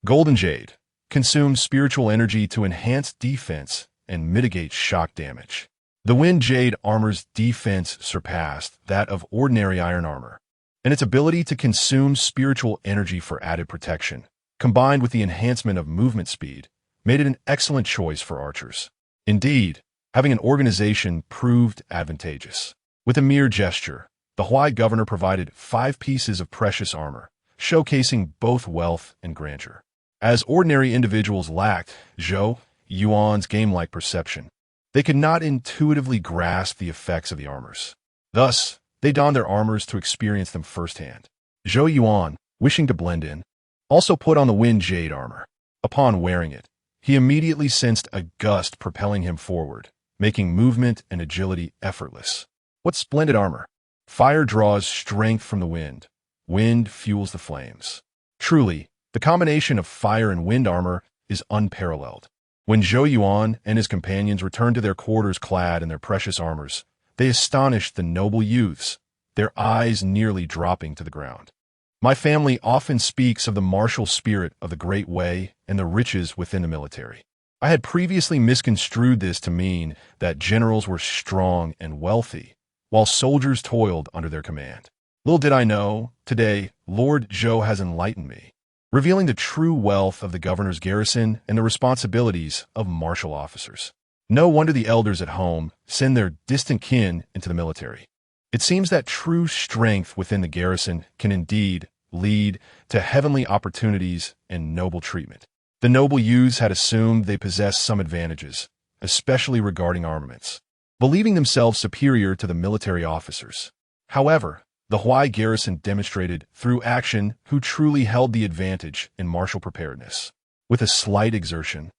Golden jade consumes spiritual energy to enhance defense and mitigate shock damage. The wind jade armor's defense surpassed that of ordinary iron armor, and its ability to consume spiritual energy for added protection, combined with the enhancement of movement speed, made it an excellent choice for archers. Indeed, having an organization proved advantageous. With a mere gesture, the Huai governor provided 5 pieces of precious armor, showcasing both wealth and grandeur. As ordinary individuals lacked Zhou Yuan's game-like perception, they could not intuitively grasp the effects of the armors. Thus, they donned their armors to experience them firsthand. Zhou Yuan, wishing to blend in, also put on the wind jade armor. Upon wearing it, he immediately sensed a gust propelling him forward, making movement and agility effortless. What splendid armor! Fire draws strength from the wind. Wind fuels the flames. Truly, the combination of fire and wind armor is unparalleled. When Zhou Yuan and his companions returned to their quarters clad in their precious armors, they astonished the noble youths, their eyes nearly dropping to the ground. My family often speaks of the martial spirit of the Great Way and the riches within the military. I had previously misconstrued this to mean that generals were strong and wealthy, while soldiers toiled under their command. Little did I know, today, Lord Zhou has enlightened me, revealing the true wealth of the governor's garrison and the responsibilities of martial officers. No wonder the elders at home send their distant kin into the military. It seems that true strength within the garrison can indeed lead to heavenly opportunities and noble treatment. The noble youths had assumed they possessed some advantages, especially regarding armaments, believing themselves superior to the military officers. However, the Huai garrison demonstrated through action who truly held the advantage in martial preparedness. With a slight exertion,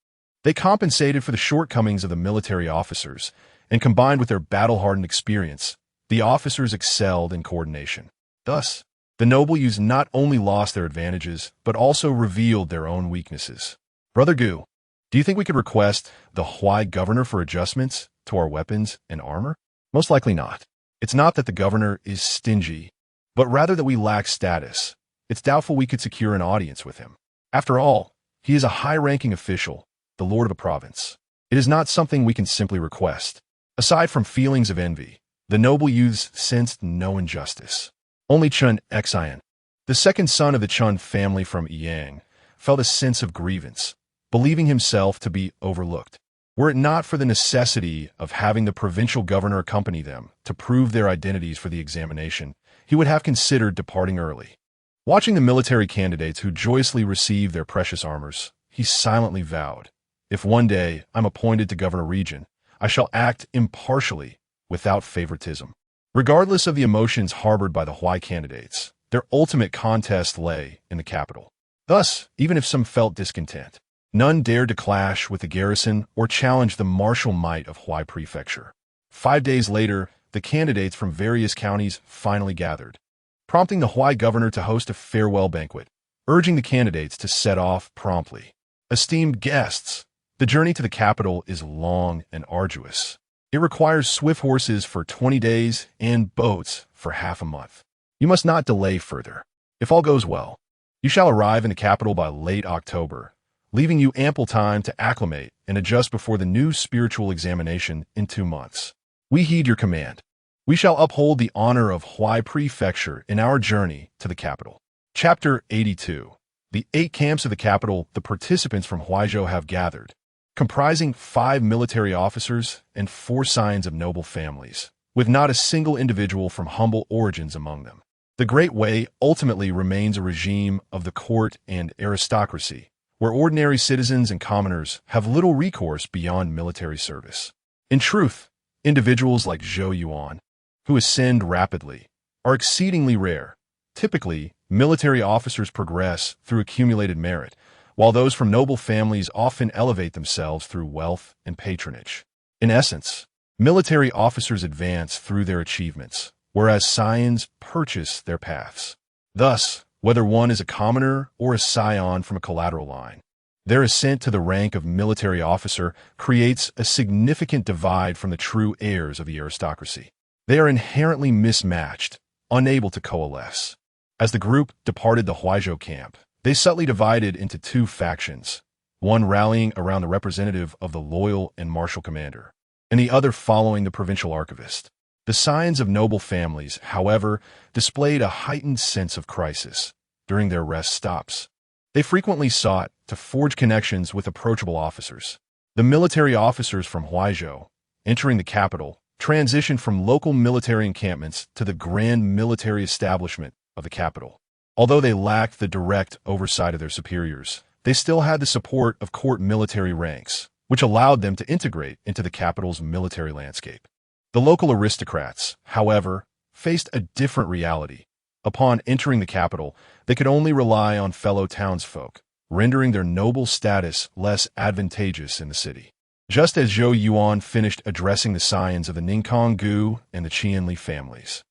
they compensated for the shortcomings of the military officers, and combined with their battle-hardened experience, the officers excelled in coordination. Thus, the noble youths not only lost their advantages, but also revealed their own weaknesses. Brother Gu, do you think we could request the Huai governor for adjustments to our weapons and armor? Most likely not. It's not that the governor is stingy, but rather that we lack status. It's doubtful we could secure an audience with him. After all, he is a high-ranking official, the lord of a province. It is not something we can simply request. Aside from feelings of envy, the noble youths sensed no injustice. Only Chun Xian, the second son of the Chun family from Yang, felt a sense of grievance, believing himself to be overlooked. Were it not for the necessity of having the provincial governor accompany them to prove their identities for the examination, he would have considered departing early. Watching the military candidates who joyously received their precious armors, he silently vowed, "If one day I'm appointed to govern a region, I shall act impartially, without favoritism." Regardless of the emotions harbored by the Huai candidates, their ultimate contest lay in the capital. Thus, even if some felt discontent, none dared to clash with the garrison or challenge the martial might of Huai Prefecture. 5 days later, the candidates from various counties finally gathered, prompting the Huai governor to host a farewell banquet, urging the candidates to set off promptly. Esteemed guests, the journey to the capital is long and arduous. It requires swift horses for 20 days and boats for half a month. You must not delay further. If all goes well, you shall arrive in the capital by late October, leaving you ample time to acclimate and adjust before the new spiritual examination in 2 months. We heed your command. We shall uphold the honor of Huai Prefecture in our journey to the capital. Chapter 82. The 8 camps of the capital the participants from Huaizhou have gathered, comprising 5 military officers and 4 signs of noble families, with not a single individual from humble origins among them. The Great Way ultimately remains a regime of the court and aristocracy, where ordinary citizens and commoners have little recourse beyond military service. In truth, Individuals like Zhou Yuan, who ascend rapidly, are exceedingly rare. Typically, military officers progress through accumulated merit, while those from noble families often elevate themselves through wealth and patronage. In essence, military officers advance through their achievements, whereas scions purchase their paths. Thus, whether one is a commoner or a scion from a collateral line, their ascent to the rank of military officer creates a significant divide from the true heirs of the aristocracy. They are inherently mismatched, unable to coalesce. As the group departed the Huaizhou camp, they subtly divided into two factions, one rallying around the representative of the loyal and martial commander, and the other following the provincial archivist. The scions of noble families, however, displayed a heightened sense of crisis during their rest stops. They frequently sought to forge connections with approachable officers. The military officers from Huaizhou, entering the capital, transitioned from local military encampments to the grand military establishment of the capital. Although they lacked the direct oversight of their superiors, they still had the support of court military ranks, which allowed them to integrate into the capital's military landscape. The local aristocrats, however, faced a different reality. Upon entering the capital, they could only rely on fellow townsfolk, rendering their noble status less advantageous in the city. Just as Zhou Yuan finished addressing the scions of the Ningkong Gu and the Qianli families,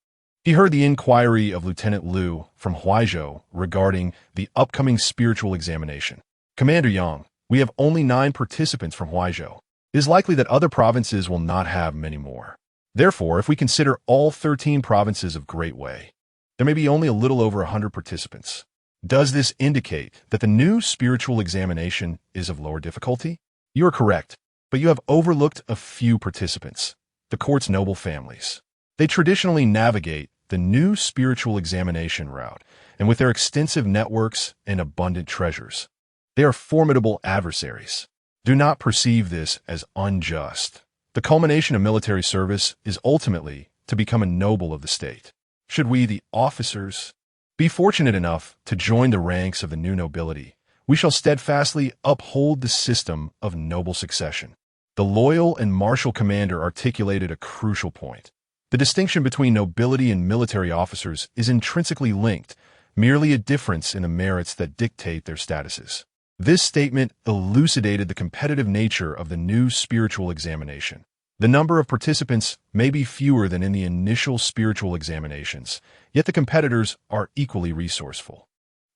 he heard the inquiry of Lieutenant Liu from Huaizhou regarding the upcoming spiritual examination. Commander Yang, we have only 9 participants from Huaizhou. It is likely that other provinces will not have many more. Therefore, if we consider all 13 provinces of Great Wei, there may be only a little over 100 participants. Does this indicate that the new spiritual examination is of lower difficulty? You are correct, but you have overlooked a few participants, the court's noble families. They traditionally navigate the new spiritual examination route, and with their extensive networks and abundant treasures, they are formidable adversaries. Do not perceive this as unjust. The culmination of military service is ultimately to become a noble of the state. Should we, the officers, be fortunate enough to join the ranks of the new nobility, we shall steadfastly uphold the system of noble succession. The loyal and martial commander articulated a crucial point. The distinction between nobility and military officers is intrinsically linked, merely a difference in the merits that dictate their statuses. This statement elucidated the competitive nature of the new spiritual examination. The number of participants may be fewer than in the initial spiritual examinations, yet the competitors are equally resourceful.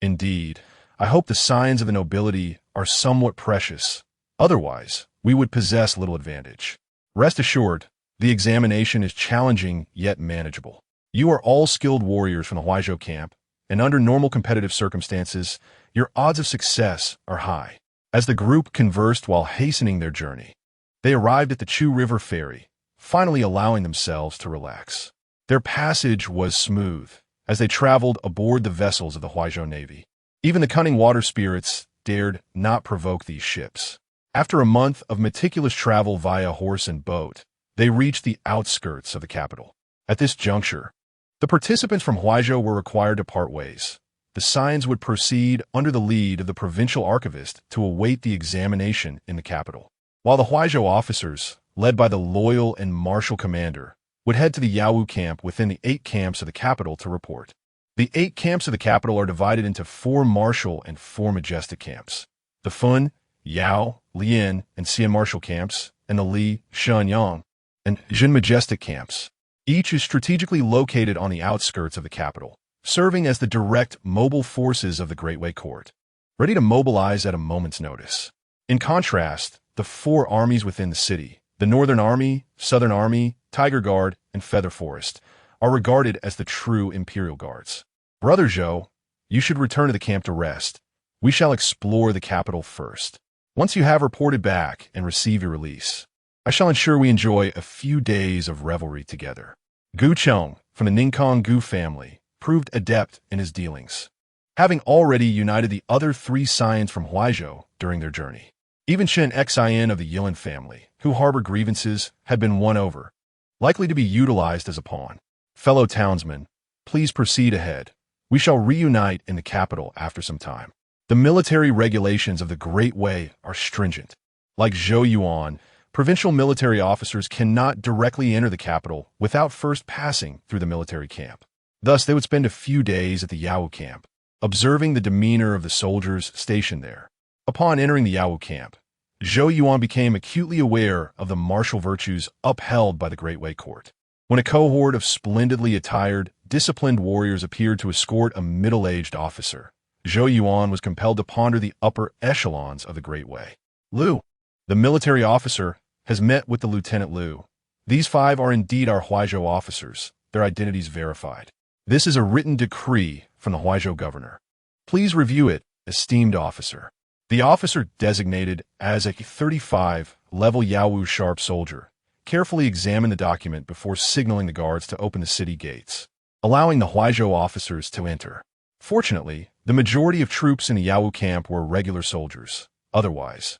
Indeed, I hope the scions of the nobility are somewhat precious. Otherwise, we would possess little advantage. Rest assured, the examination is challenging yet manageable. You are all skilled warriors from the Huaizhou camp, and under normal competitive circumstances, your odds of success are high. As the group conversed while hastening their journey, they arrived at the Chu River ferry, finally allowing themselves to relax. Their passage was smooth, as they traveled aboard the vessels of the Huaizhou Navy. Even the cunning water spirits dared not provoke these ships. After a month of meticulous travel via horse and boat, they reached the outskirts of the capital. At this juncture, the participants from Huaizhou were required to part ways. The scions would proceed under the lead of the provincial archivist to await the examination in the capital, while the Huaizhou officers, led by the loyal and martial commander, would head to the Yawu camp within the 8 camps of the capital to report. The 8 camps of the capital are divided into 4 martial and 4 majestic camps. The Fun, Yao, Lian, and Xian martial camps, and the Li, Shan Yang, and Jin majestic camps. Each is strategically located on the outskirts of the capital, serving as the direct mobile forces of the Great Wei Court, ready to mobilize at a moment's notice. In contrast, the 4 armies within the city, the Northern Army, Southern Army, Tiger Guard, and Feather Forest, are regarded as the true Imperial Guards. Brother Zhou, you should return to the camp to rest. We shall explore the capital first. Once you have reported back and receive your release, I shall ensure we enjoy a few days of revelry together. Gu Cheng, from the Ningkong Gu family, proved adept in his dealings, having already united the other 3 scions from Huaizhou during their journey. Even Shen Xian of the Yuan family, who harbor grievances, had been won over, likely to be utilized as a pawn. Fellow townsmen, please proceed ahead. We shall reunite in the capital after some time. The military regulations of the Great Wei are stringent. Like Zhou Yuan, provincial military officers cannot directly enter the capital without first passing through the military camp. Thus, they would spend a few days at the Yao camp, observing the demeanor of the soldiers stationed there. Upon entering the Yao camp, Zhou Yuan became acutely aware of the martial virtues upheld by the Great Wei court. When a cohort of splendidly attired, disciplined warriors appeared to escort a middle-aged officer, Zhou Yuan was compelled to ponder the upper echelons of the Great Wei. Liu, the military officer, has met with the Lieutenant Liu. These 5 are indeed our Huaizhou officers, their identities verified. This is a written decree from the Huaizhou governor. Please review it, esteemed officer. The officer designated as a 35-level Yaowu sharp soldier carefully examined the document before signaling the guards to open the city gates, allowing the Huaizhou officers to enter. Fortunately, the majority of troops in the Yaowu camp were regular soldiers. Otherwise,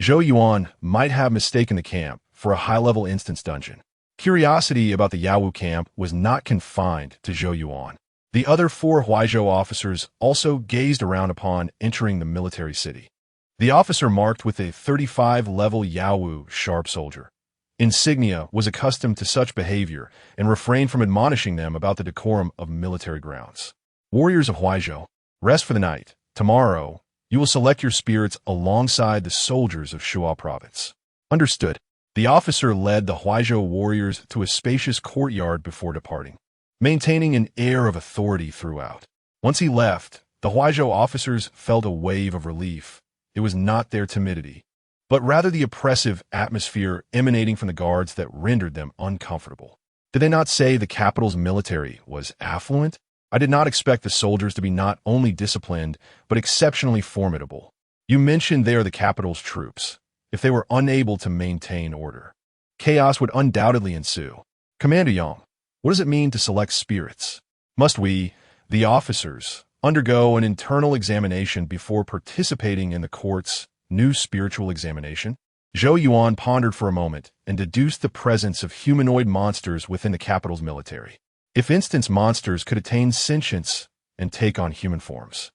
Zhou Yuan might have mistaken the camp for a high-level instance dungeon. Curiosity about the Yaowu camp was not confined to Zhou Yuan. The other 4 Huaizhou officers also gazed around upon entering the military city. The officer marked with a 35-level Yaowu sharp soldier insignia was accustomed to such behavior and refrained from admonishing them about the decorum of military grounds. Warriors of Huaizhou, rest for the night. Tomorrow, you will select your spirits alongside the soldiers of Shuo province. Understood. The officer led the Huaizhou warriors to a spacious courtyard before departing, maintaining an air of authority throughout. Once he left, the Huaizhou officers felt a wave of relief. It was not their timidity, but rather the oppressive atmosphere emanating from the guards that rendered them uncomfortable. Did they not say the capital's military was affluent? I did not expect the soldiers to be not only disciplined, but exceptionally formidable. You mentioned they are the capital's troops. If they were unable to maintain order, chaos would undoubtedly ensue. Commander Yang, what does it mean to select spirits? Must we, the officers, undergo an internal examination before participating in the court's new spiritual examination? Zhou Yuan pondered for a moment and deduced the presence of humanoid monsters within the capital's military. If instance monsters could attain sentience and take on human forms,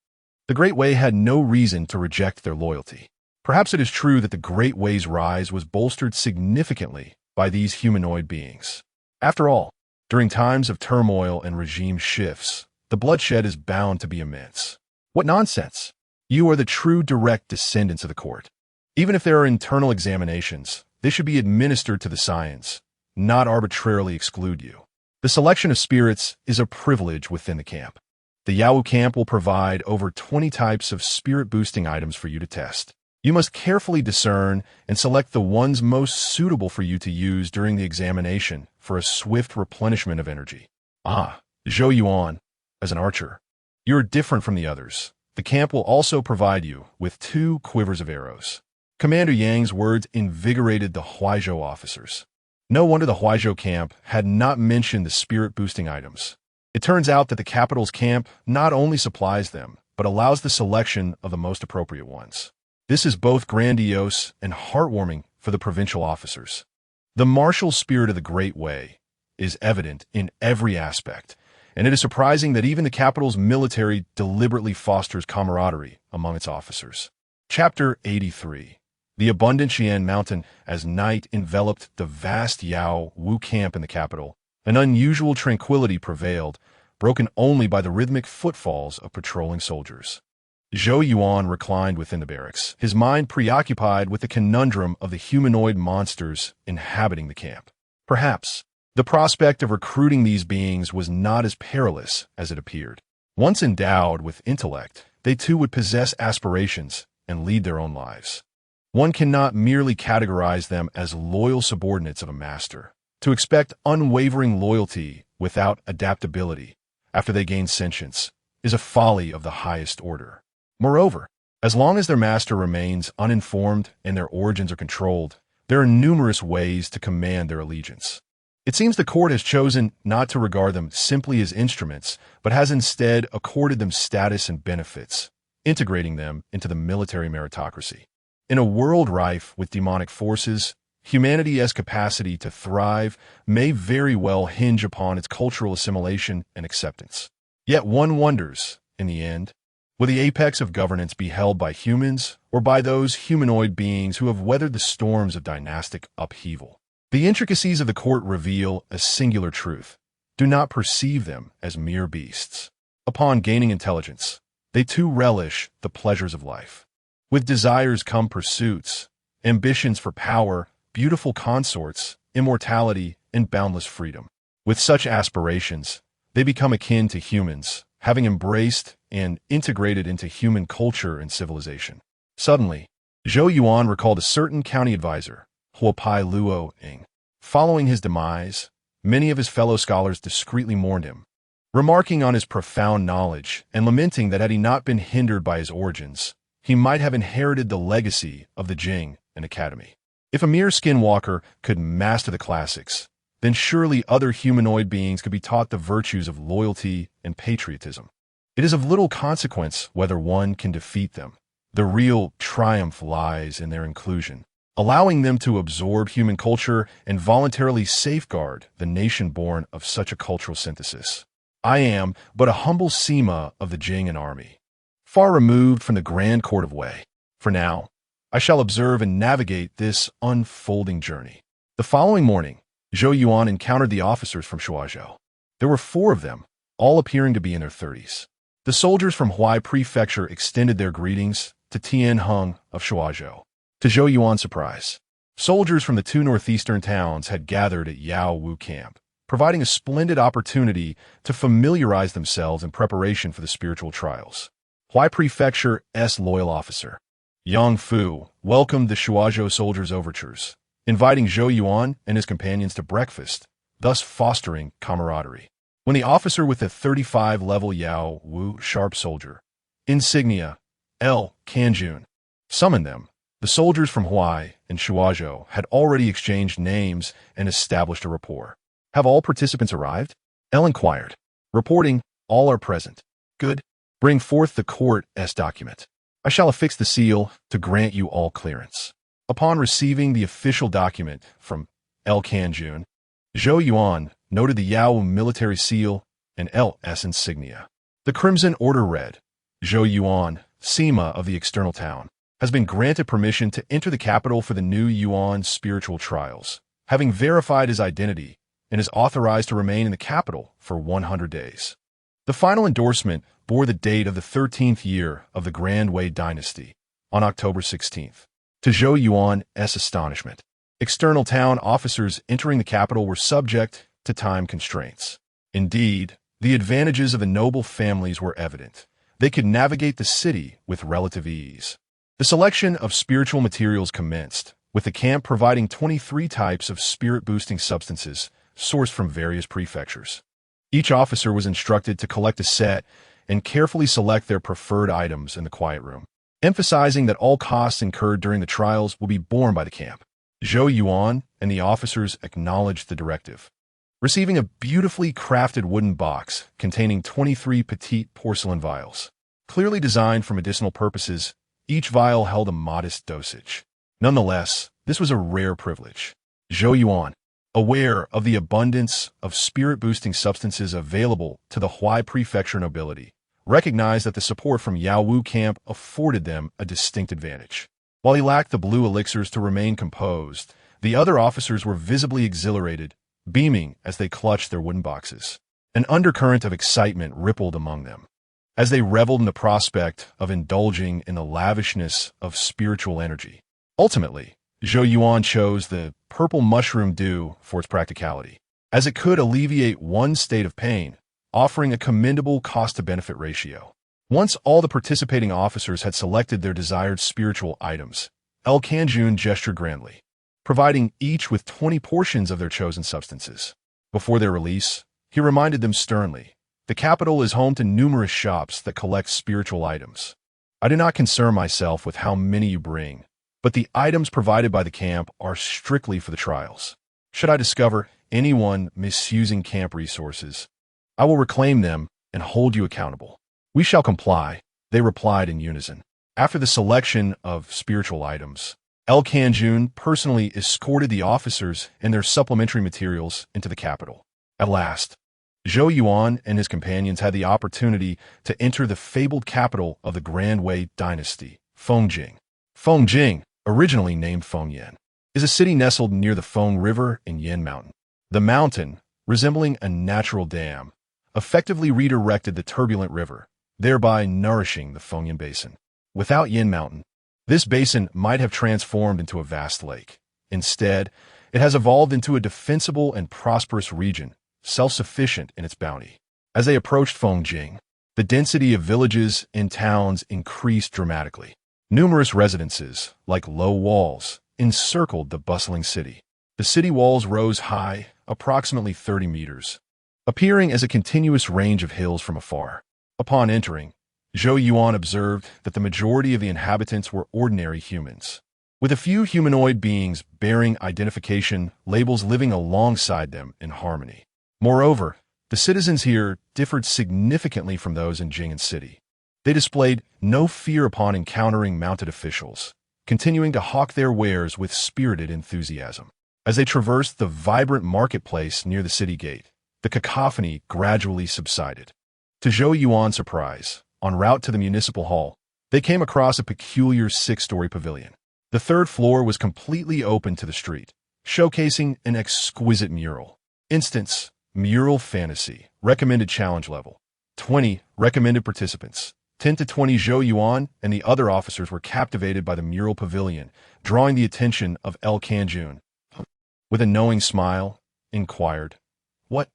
the Great Wei had no reason to reject their loyalty. Perhaps it is true that the Great Wei's rise was bolstered significantly by these humanoid beings. After all, during times of turmoil and regime shifts, the bloodshed is bound to be immense. What nonsense! You are the true direct descendants of the court. Even if there are internal examinations, they should be administered to the scions, not arbitrarily exclude you. The selection of spirits is a privilege within the camp. The Yaowu camp will provide over 20 types of spirit-boosting items for you to test. You must carefully discern and select the ones most suitable for you to use during the examination for a swift replenishment of energy. Zhou Yuan, as an archer, you're different from the others. The camp will also provide you with 2 quivers of arrows. Commander Yang's words invigorated the Huaizhou officers. No wonder the Huaizhou camp had not mentioned the spirit-boosting items. It turns out that the capital's camp not only supplies them, but allows the selection of the most appropriate ones. This is both grandiose and heartwarming for the provincial officers. The martial spirit of the Great Wei is evident in every aspect, and it is surprising that even the capital's military deliberately fosters camaraderie among its officers. Chapter 83. The abundant Xian Mountain. As night enveloped the vast Yao Wu camp in the capital, an unusual tranquility prevailed, broken only by the rhythmic footfalls of patrolling soldiers. Zhou Yuan reclined within the barracks, his mind preoccupied with the conundrum of the humanoid monsters inhabiting the camp. Perhaps the prospect of recruiting these beings was not as perilous as it appeared. Once endowed with intellect, they too would possess aspirations and lead their own lives. One cannot merely categorize them as loyal subordinates of a master. To expect unwavering loyalty without adaptability after they gain sentience is a folly of the highest order. Moreover, as long as their master remains uninformed and their origins are controlled, there are numerous ways to command their allegiance. It seems the court has chosen not to regard them simply as instruments, but has instead accorded them status and benefits, integrating them into the military meritocracy. In a world rife with demonic forces, humanity's capacity to thrive may very well hinge upon its cultural assimilation and acceptance. Yet one wonders, in the end, Will the apex of governance be held by humans or by those humanoid beings who have weathered the storms of dynastic upheaval? The intricacies of the court reveal a singular truth. Do not perceive them as mere beasts. Upon gaining intelligence, they too relish the pleasures of life. With desires come pursuits, ambitions for power, beautiful consorts, immortality, and boundless freedom. With such aspirations, they become akin to humans, having embraced and integrated into human culture and civilization. Suddenly, Zhou Yuan recalled a certain county advisor, Huapai Luo Ing. Following his demise, many of his fellow scholars discreetly mourned him, remarking on his profound knowledge and lamenting that had he not been hindered by his origins, he might have inherited the legacy of the Jing and Academy. If a mere skinwalker could master the classics, then surely other humanoid beings could be taught the virtues of loyalty and patriotism. It is of little consequence whether one can defeat them. The real triumph lies in their inclusion, allowing them to absorb human culture and voluntarily safeguard the nation born of such a cultural synthesis. I am but a humble Sima of the Jing army, far removed from the grand court of Wei. For now, I shall observe and navigate this unfolding journey. The following morning, Zhou Yuan encountered the officers from Shuazhou. There were 4 of them, all appearing to be in their 30s. The soldiers from Huai Prefecture extended their greetings to Tian Heng of Shuazhou. To Zhou Yuan's surprise, soldiers from the 2 northeastern towns had gathered at Yao Wu camp, providing a splendid opportunity to familiarize themselves in preparation for the spiritual trials. Huai Prefecture's loyal officer, Yang Fu, welcomed the Shuazhou soldiers' overtures, inviting Zhou Yuan and his companions to breakfast, thus fostering camaraderie. When the officer with the 35-level Yao Wu sharp soldier, insignia, L. Kanjun, summoned them, the soldiers from Huai and Shuazhou had already exchanged names and established a rapport. Have all participants arrived? L inquired, reporting, all are present. Good. Bring forth the court's document. I shall affix the seal to grant you all clearance. Upon receiving the official document from L. Kanjun, Zhou Yuan noted the Yao military seal and L.'s insignia. The Crimson Order read, Zhou Yuan, Sima of the external town, has been granted permission to enter the capital for the new Yuan spiritual trials, having verified his identity, and is authorized to remain in the capital for 100 days. The final endorsement bore the date of the 13th year of the Grand Wei dynasty, on October 16th. To Zhou Yuan's astonishment, external town officers entering the capital were subject to time constraints. Indeed, the advantages of the noble families were evident. They could navigate the city with relative ease. The selection of spiritual materials commenced, with the camp providing 23 types of spirit-boosting substances sourced from various prefectures. Each officer was instructed to collect a set and carefully select their preferred items in the quiet room, emphasizing that all costs incurred during the trials will be borne by the camp. Zhou Yuan and the officers acknowledged the directive. Receiving a beautifully crafted wooden box containing 23 petite porcelain vials, clearly designed for medicinal purposes, each vial held a modest dosage. Nonetheless, this was a rare privilege. Zhou Yuan, aware of the abundance of spirit-boosting substances available to the Huai Prefecture nobility, recognized that the support from Yao Wu camp afforded them a distinct advantage. While he lacked the blue elixirs to remain composed, the other officers were visibly exhilarated, beaming as they clutched their wooden boxes. An undercurrent of excitement rippled among them, as they reveled in the prospect of indulging in the lavishness of spiritual energy. Ultimately, Zhou Yuan chose the purple mushroom dew for its practicality, as it could alleviate one state of pain, offering a commendable cost-to-benefit ratio. Once all the participating officers had selected their desired spiritual items, El Kanjun gestured grandly, providing each with 20 portions of their chosen substances. Before their release, he reminded them sternly, the capital is home to numerous shops that collect spiritual items. I do not concern myself with how many you bring, but the items provided by the camp are strictly for the trials. Should I discover anyone misusing camp resources, I will reclaim them and hold you accountable. We shall comply, they replied in unison. After the selection of spiritual items, El Kanjun personally escorted the officers and their supplementary materials into the capital. At last, Zhou Yuan and his companions had the opportunity to enter the fabled capital of the Grand Wei dynasty, Fengjing. Fengjing, originally named Fengyan, is a city nestled near the Feng River in Yan Mountain. The mountain, resembling a natural dam, effectively redirected the turbulent river, thereby nourishing the Fengyan Basin. Without Yan Mountain, this basin might have transformed into a vast lake. Instead, it has evolved into a defensible and prosperous region, self-sufficient in its bounty. As they approached Fengjing, the density of villages and towns increased dramatically. Numerous residences, like low walls, encircled the bustling city. The city walls rose high, approximately 30 meters, appearing as a continuous range of hills from afar. Upon entering, Zhou Yuan observed that the majority of the inhabitants were ordinary humans, with a few humanoid beings bearing identification labels living alongside them in harmony. Moreover, the citizens here differed significantly from those in Jing'an City. They displayed no fear upon encountering mounted officials, continuing to hawk their wares with spirited enthusiasm. As they traversed the vibrant marketplace near the city gate, the cacophony gradually subsided. To Zhou Yuan's surprise, en route to the municipal hall, they came across a peculiar 6-story pavilion. The third floor was completely open to the street, showcasing an exquisite mural. Instance, Mural Fantasy, recommended challenge level, 20 recommended participants. 10 to 20 Zhou Yuan and the other officers were captivated by the mural pavilion, drawing the attention of El Kanjun. With a knowing smile, inquired, "What?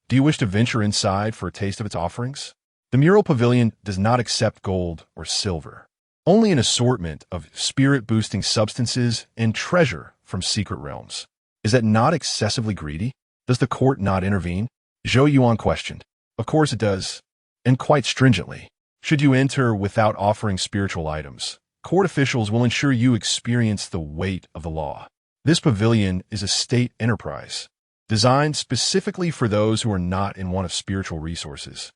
Do you wish to venture inside for a taste of its offerings?" The mural pavilion does not accept gold or silver, only an assortment of spirit-boosting substances and treasure from secret realms. Is that not excessively greedy? Does the court not intervene? Zhou Yuan questioned. Of course it does, and quite stringently. Should you enter without offering spiritual items, court officials will ensure you experience the weight of the law. This pavilion is a state enterprise, designed specifically for those who are not in want of spiritual resources.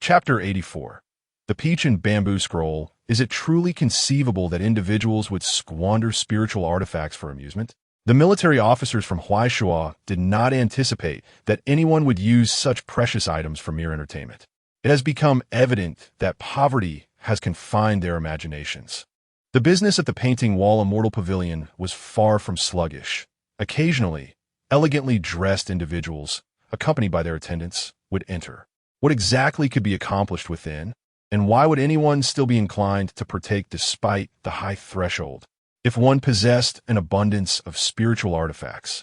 Chapter 84. The Peach and Bamboo Scroll. Is it truly conceivable that individuals would squander spiritual artifacts for amusement? The military officers from Huaishua did not anticipate that anyone would use such precious items for mere entertainment. It has become evident that poverty has confined their imaginations. The business at the painting wall Immortal Pavilion was far from sluggish. Occasionally, elegantly dressed individuals, accompanied by their attendants, would enter. What exactly could be accomplished within, and why would anyone still be inclined to partake despite the high threshold? If one possessed an abundance of spiritual artifacts,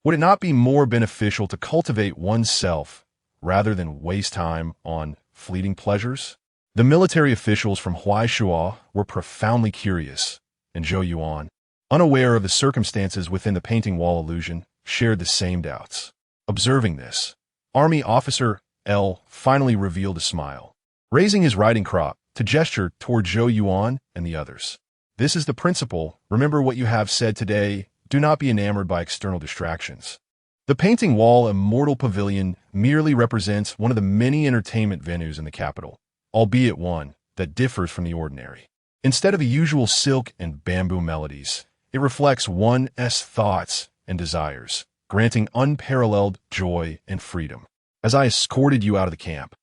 would it not be more beneficial to cultivate oneself rather than waste time on fleeting pleasures? The military officials from Huaishua were profoundly curious, and Zhou Yuan, unaware of the circumstances within the painting wall illusion, shared the same doubts. Observing this, Army Officer L finally revealed a smile, raising his riding crop to gesture toward Zhou Yuan and the others. This is the principle. Remember what you have said today. Do not be enamored by external distractions. The painting wall Immortal Pavilion merely represents one of the many entertainment venues in the capital, albeit one that differs from the ordinary. Instead of the usual silk and bamboo melodies, it reflects one's thoughts and desires, granting unparalleled joy and freedom. As I escorted you out of the camp,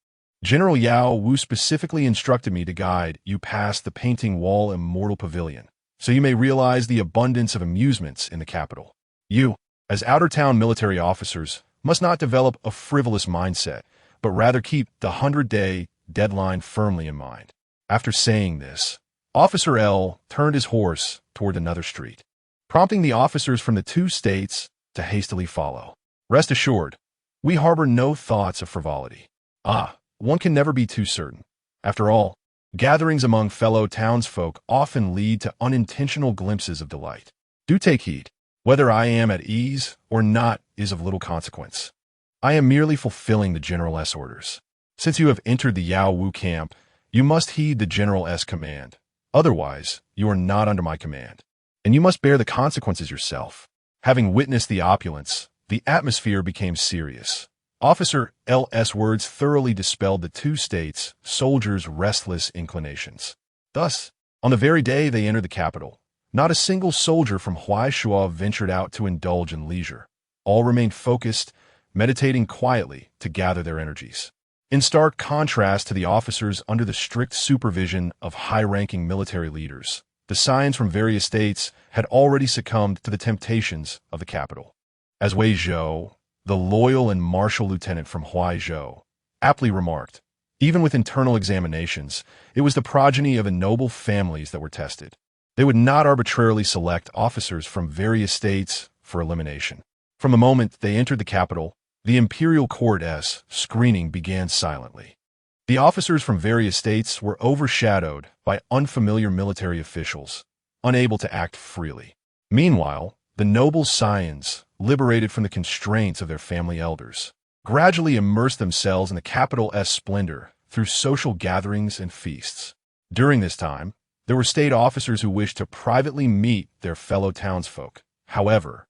General Yao Wu specifically instructed me to guide you past the painting wall Immortal Pavilion, so you may realize the abundance of amusements in the capital. You, as outer-town military officers, must not develop a frivolous mindset, but rather keep the 100-day deadline firmly in mind. After saying this, Officer L turned his horse toward another street, prompting the officers from the 2 states to hastily follow. Rest assured, we harbor no thoughts of frivolity. One can never be too certain. After all, gatherings among fellow townsfolk often lead to unintentional glimpses of delight. Do take heed. Whether I am at ease or not is of little consequence. I am merely fulfilling the General's orders. Since you have entered the Yao Wu camp, you must heed the General's command. Otherwise, you are not under my command, and you must bear the consequences yourself. Having witnessed the opulence, the atmosphere became serious. Officer L's words thoroughly dispelled the 2 states' soldiers' restless inclinations. Thus, on the very day they entered the capital, not a single soldier from Huaishua ventured out to indulge in leisure. All remained focused, meditating quietly to gather their energies. In stark contrast to the officers under the strict supervision of high-ranking military leaders, the scions from various states had already succumbed to the temptations of the capital. As Wei Zhou, the loyal and martial lieutenant from Huaizhou, aptly remarked, even with internal examinations, it was the progeny of noble families that were tested. They would not arbitrarily select officers from various states for elimination. From the moment they entered the capital, the imperial court's screening began silently. The officers from various states were overshadowed by unfamiliar military officials, unable to act freely. Meanwhile, the noble scions, liberated from the constraints of their family elders, gradually immersed themselves in the capital's splendor through social gatherings and feasts. During this time, there were state officers who wished to privately meet their fellow townsfolk. However,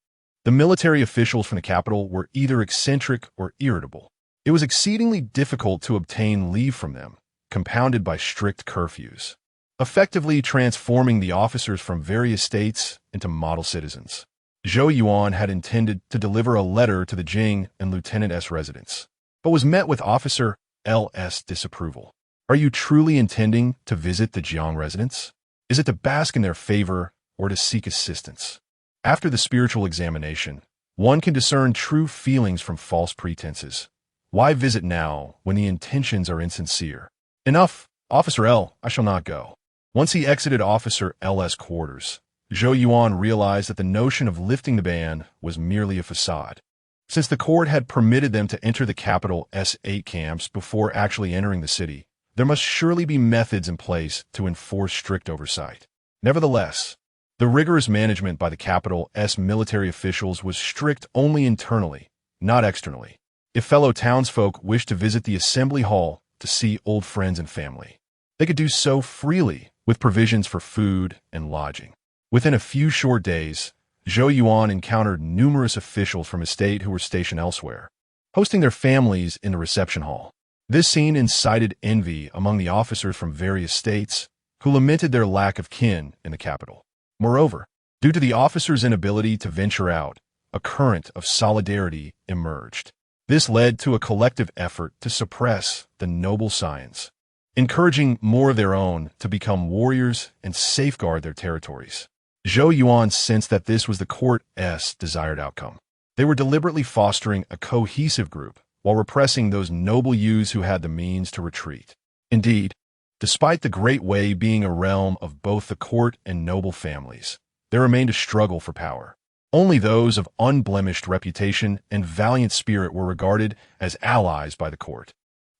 the military officials from the capital were either eccentric or irritable. It was exceedingly difficult to obtain leave from them, compounded by strict curfews, effectively transforming the officers from various states into model citizens. Zhou Yuan had intended to deliver a letter to the Jing and Lieutenant's residence, but was met with Officer L's disapproval. Are you truly intending to visit the Jiang residence? Is it to bask in their favor or to seek assistance? After the spiritual examination, one can discern true feelings from false pretenses. Why visit now when the intentions are insincere? Enough, Officer L, I shall not go. Once he exited Officer L's quarters, Zhou Yuan realized that the notion of lifting the ban was merely a facade. Since the court had permitted them to enter the capital's 8 camps before actually entering the city, there must surely be methods in place to enforce strict oversight. Nevertheless, the rigorous management by the capital's military officials was strict only internally, not externally. If fellow townsfolk wished to visit the assembly hall to see old friends and family, they could do so freely with provisions for food and lodging. Within a few short days, Zhou Yuan encountered numerous officials from his state who were stationed elsewhere, hosting their families in the reception hall. This scene incited envy among the officers from various states, who lamented their lack of kin in the capital. Moreover, due to the officers' inability to venture out, a current of solidarity emerged. This led to a collective effort to suppress the noble scions, encouraging more of their own to become warriors and safeguard their territories. Zhou Yuan sensed that this was the court's desired outcome. They were deliberately fostering a cohesive group while repressing those noble youths who had the means to retreat. Indeed, despite the Great Way being a realm of both the court and noble families, there remained a struggle for power. Only those of unblemished reputation and valiant spirit were regarded as allies by the court.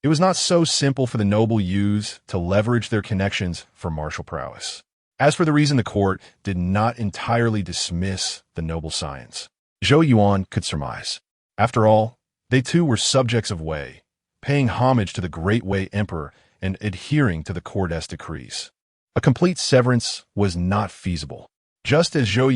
It was not so simple for the noble youths to leverage their connections for martial prowess. As for the reason the court did not entirely dismiss the noble scions, Zhou Yuan could surmise. After all, they too were subjects of Wei, paying homage to the Great Wei Emperor and adhering to the court's decrees. A complete severance was not feasible. Just as Zhou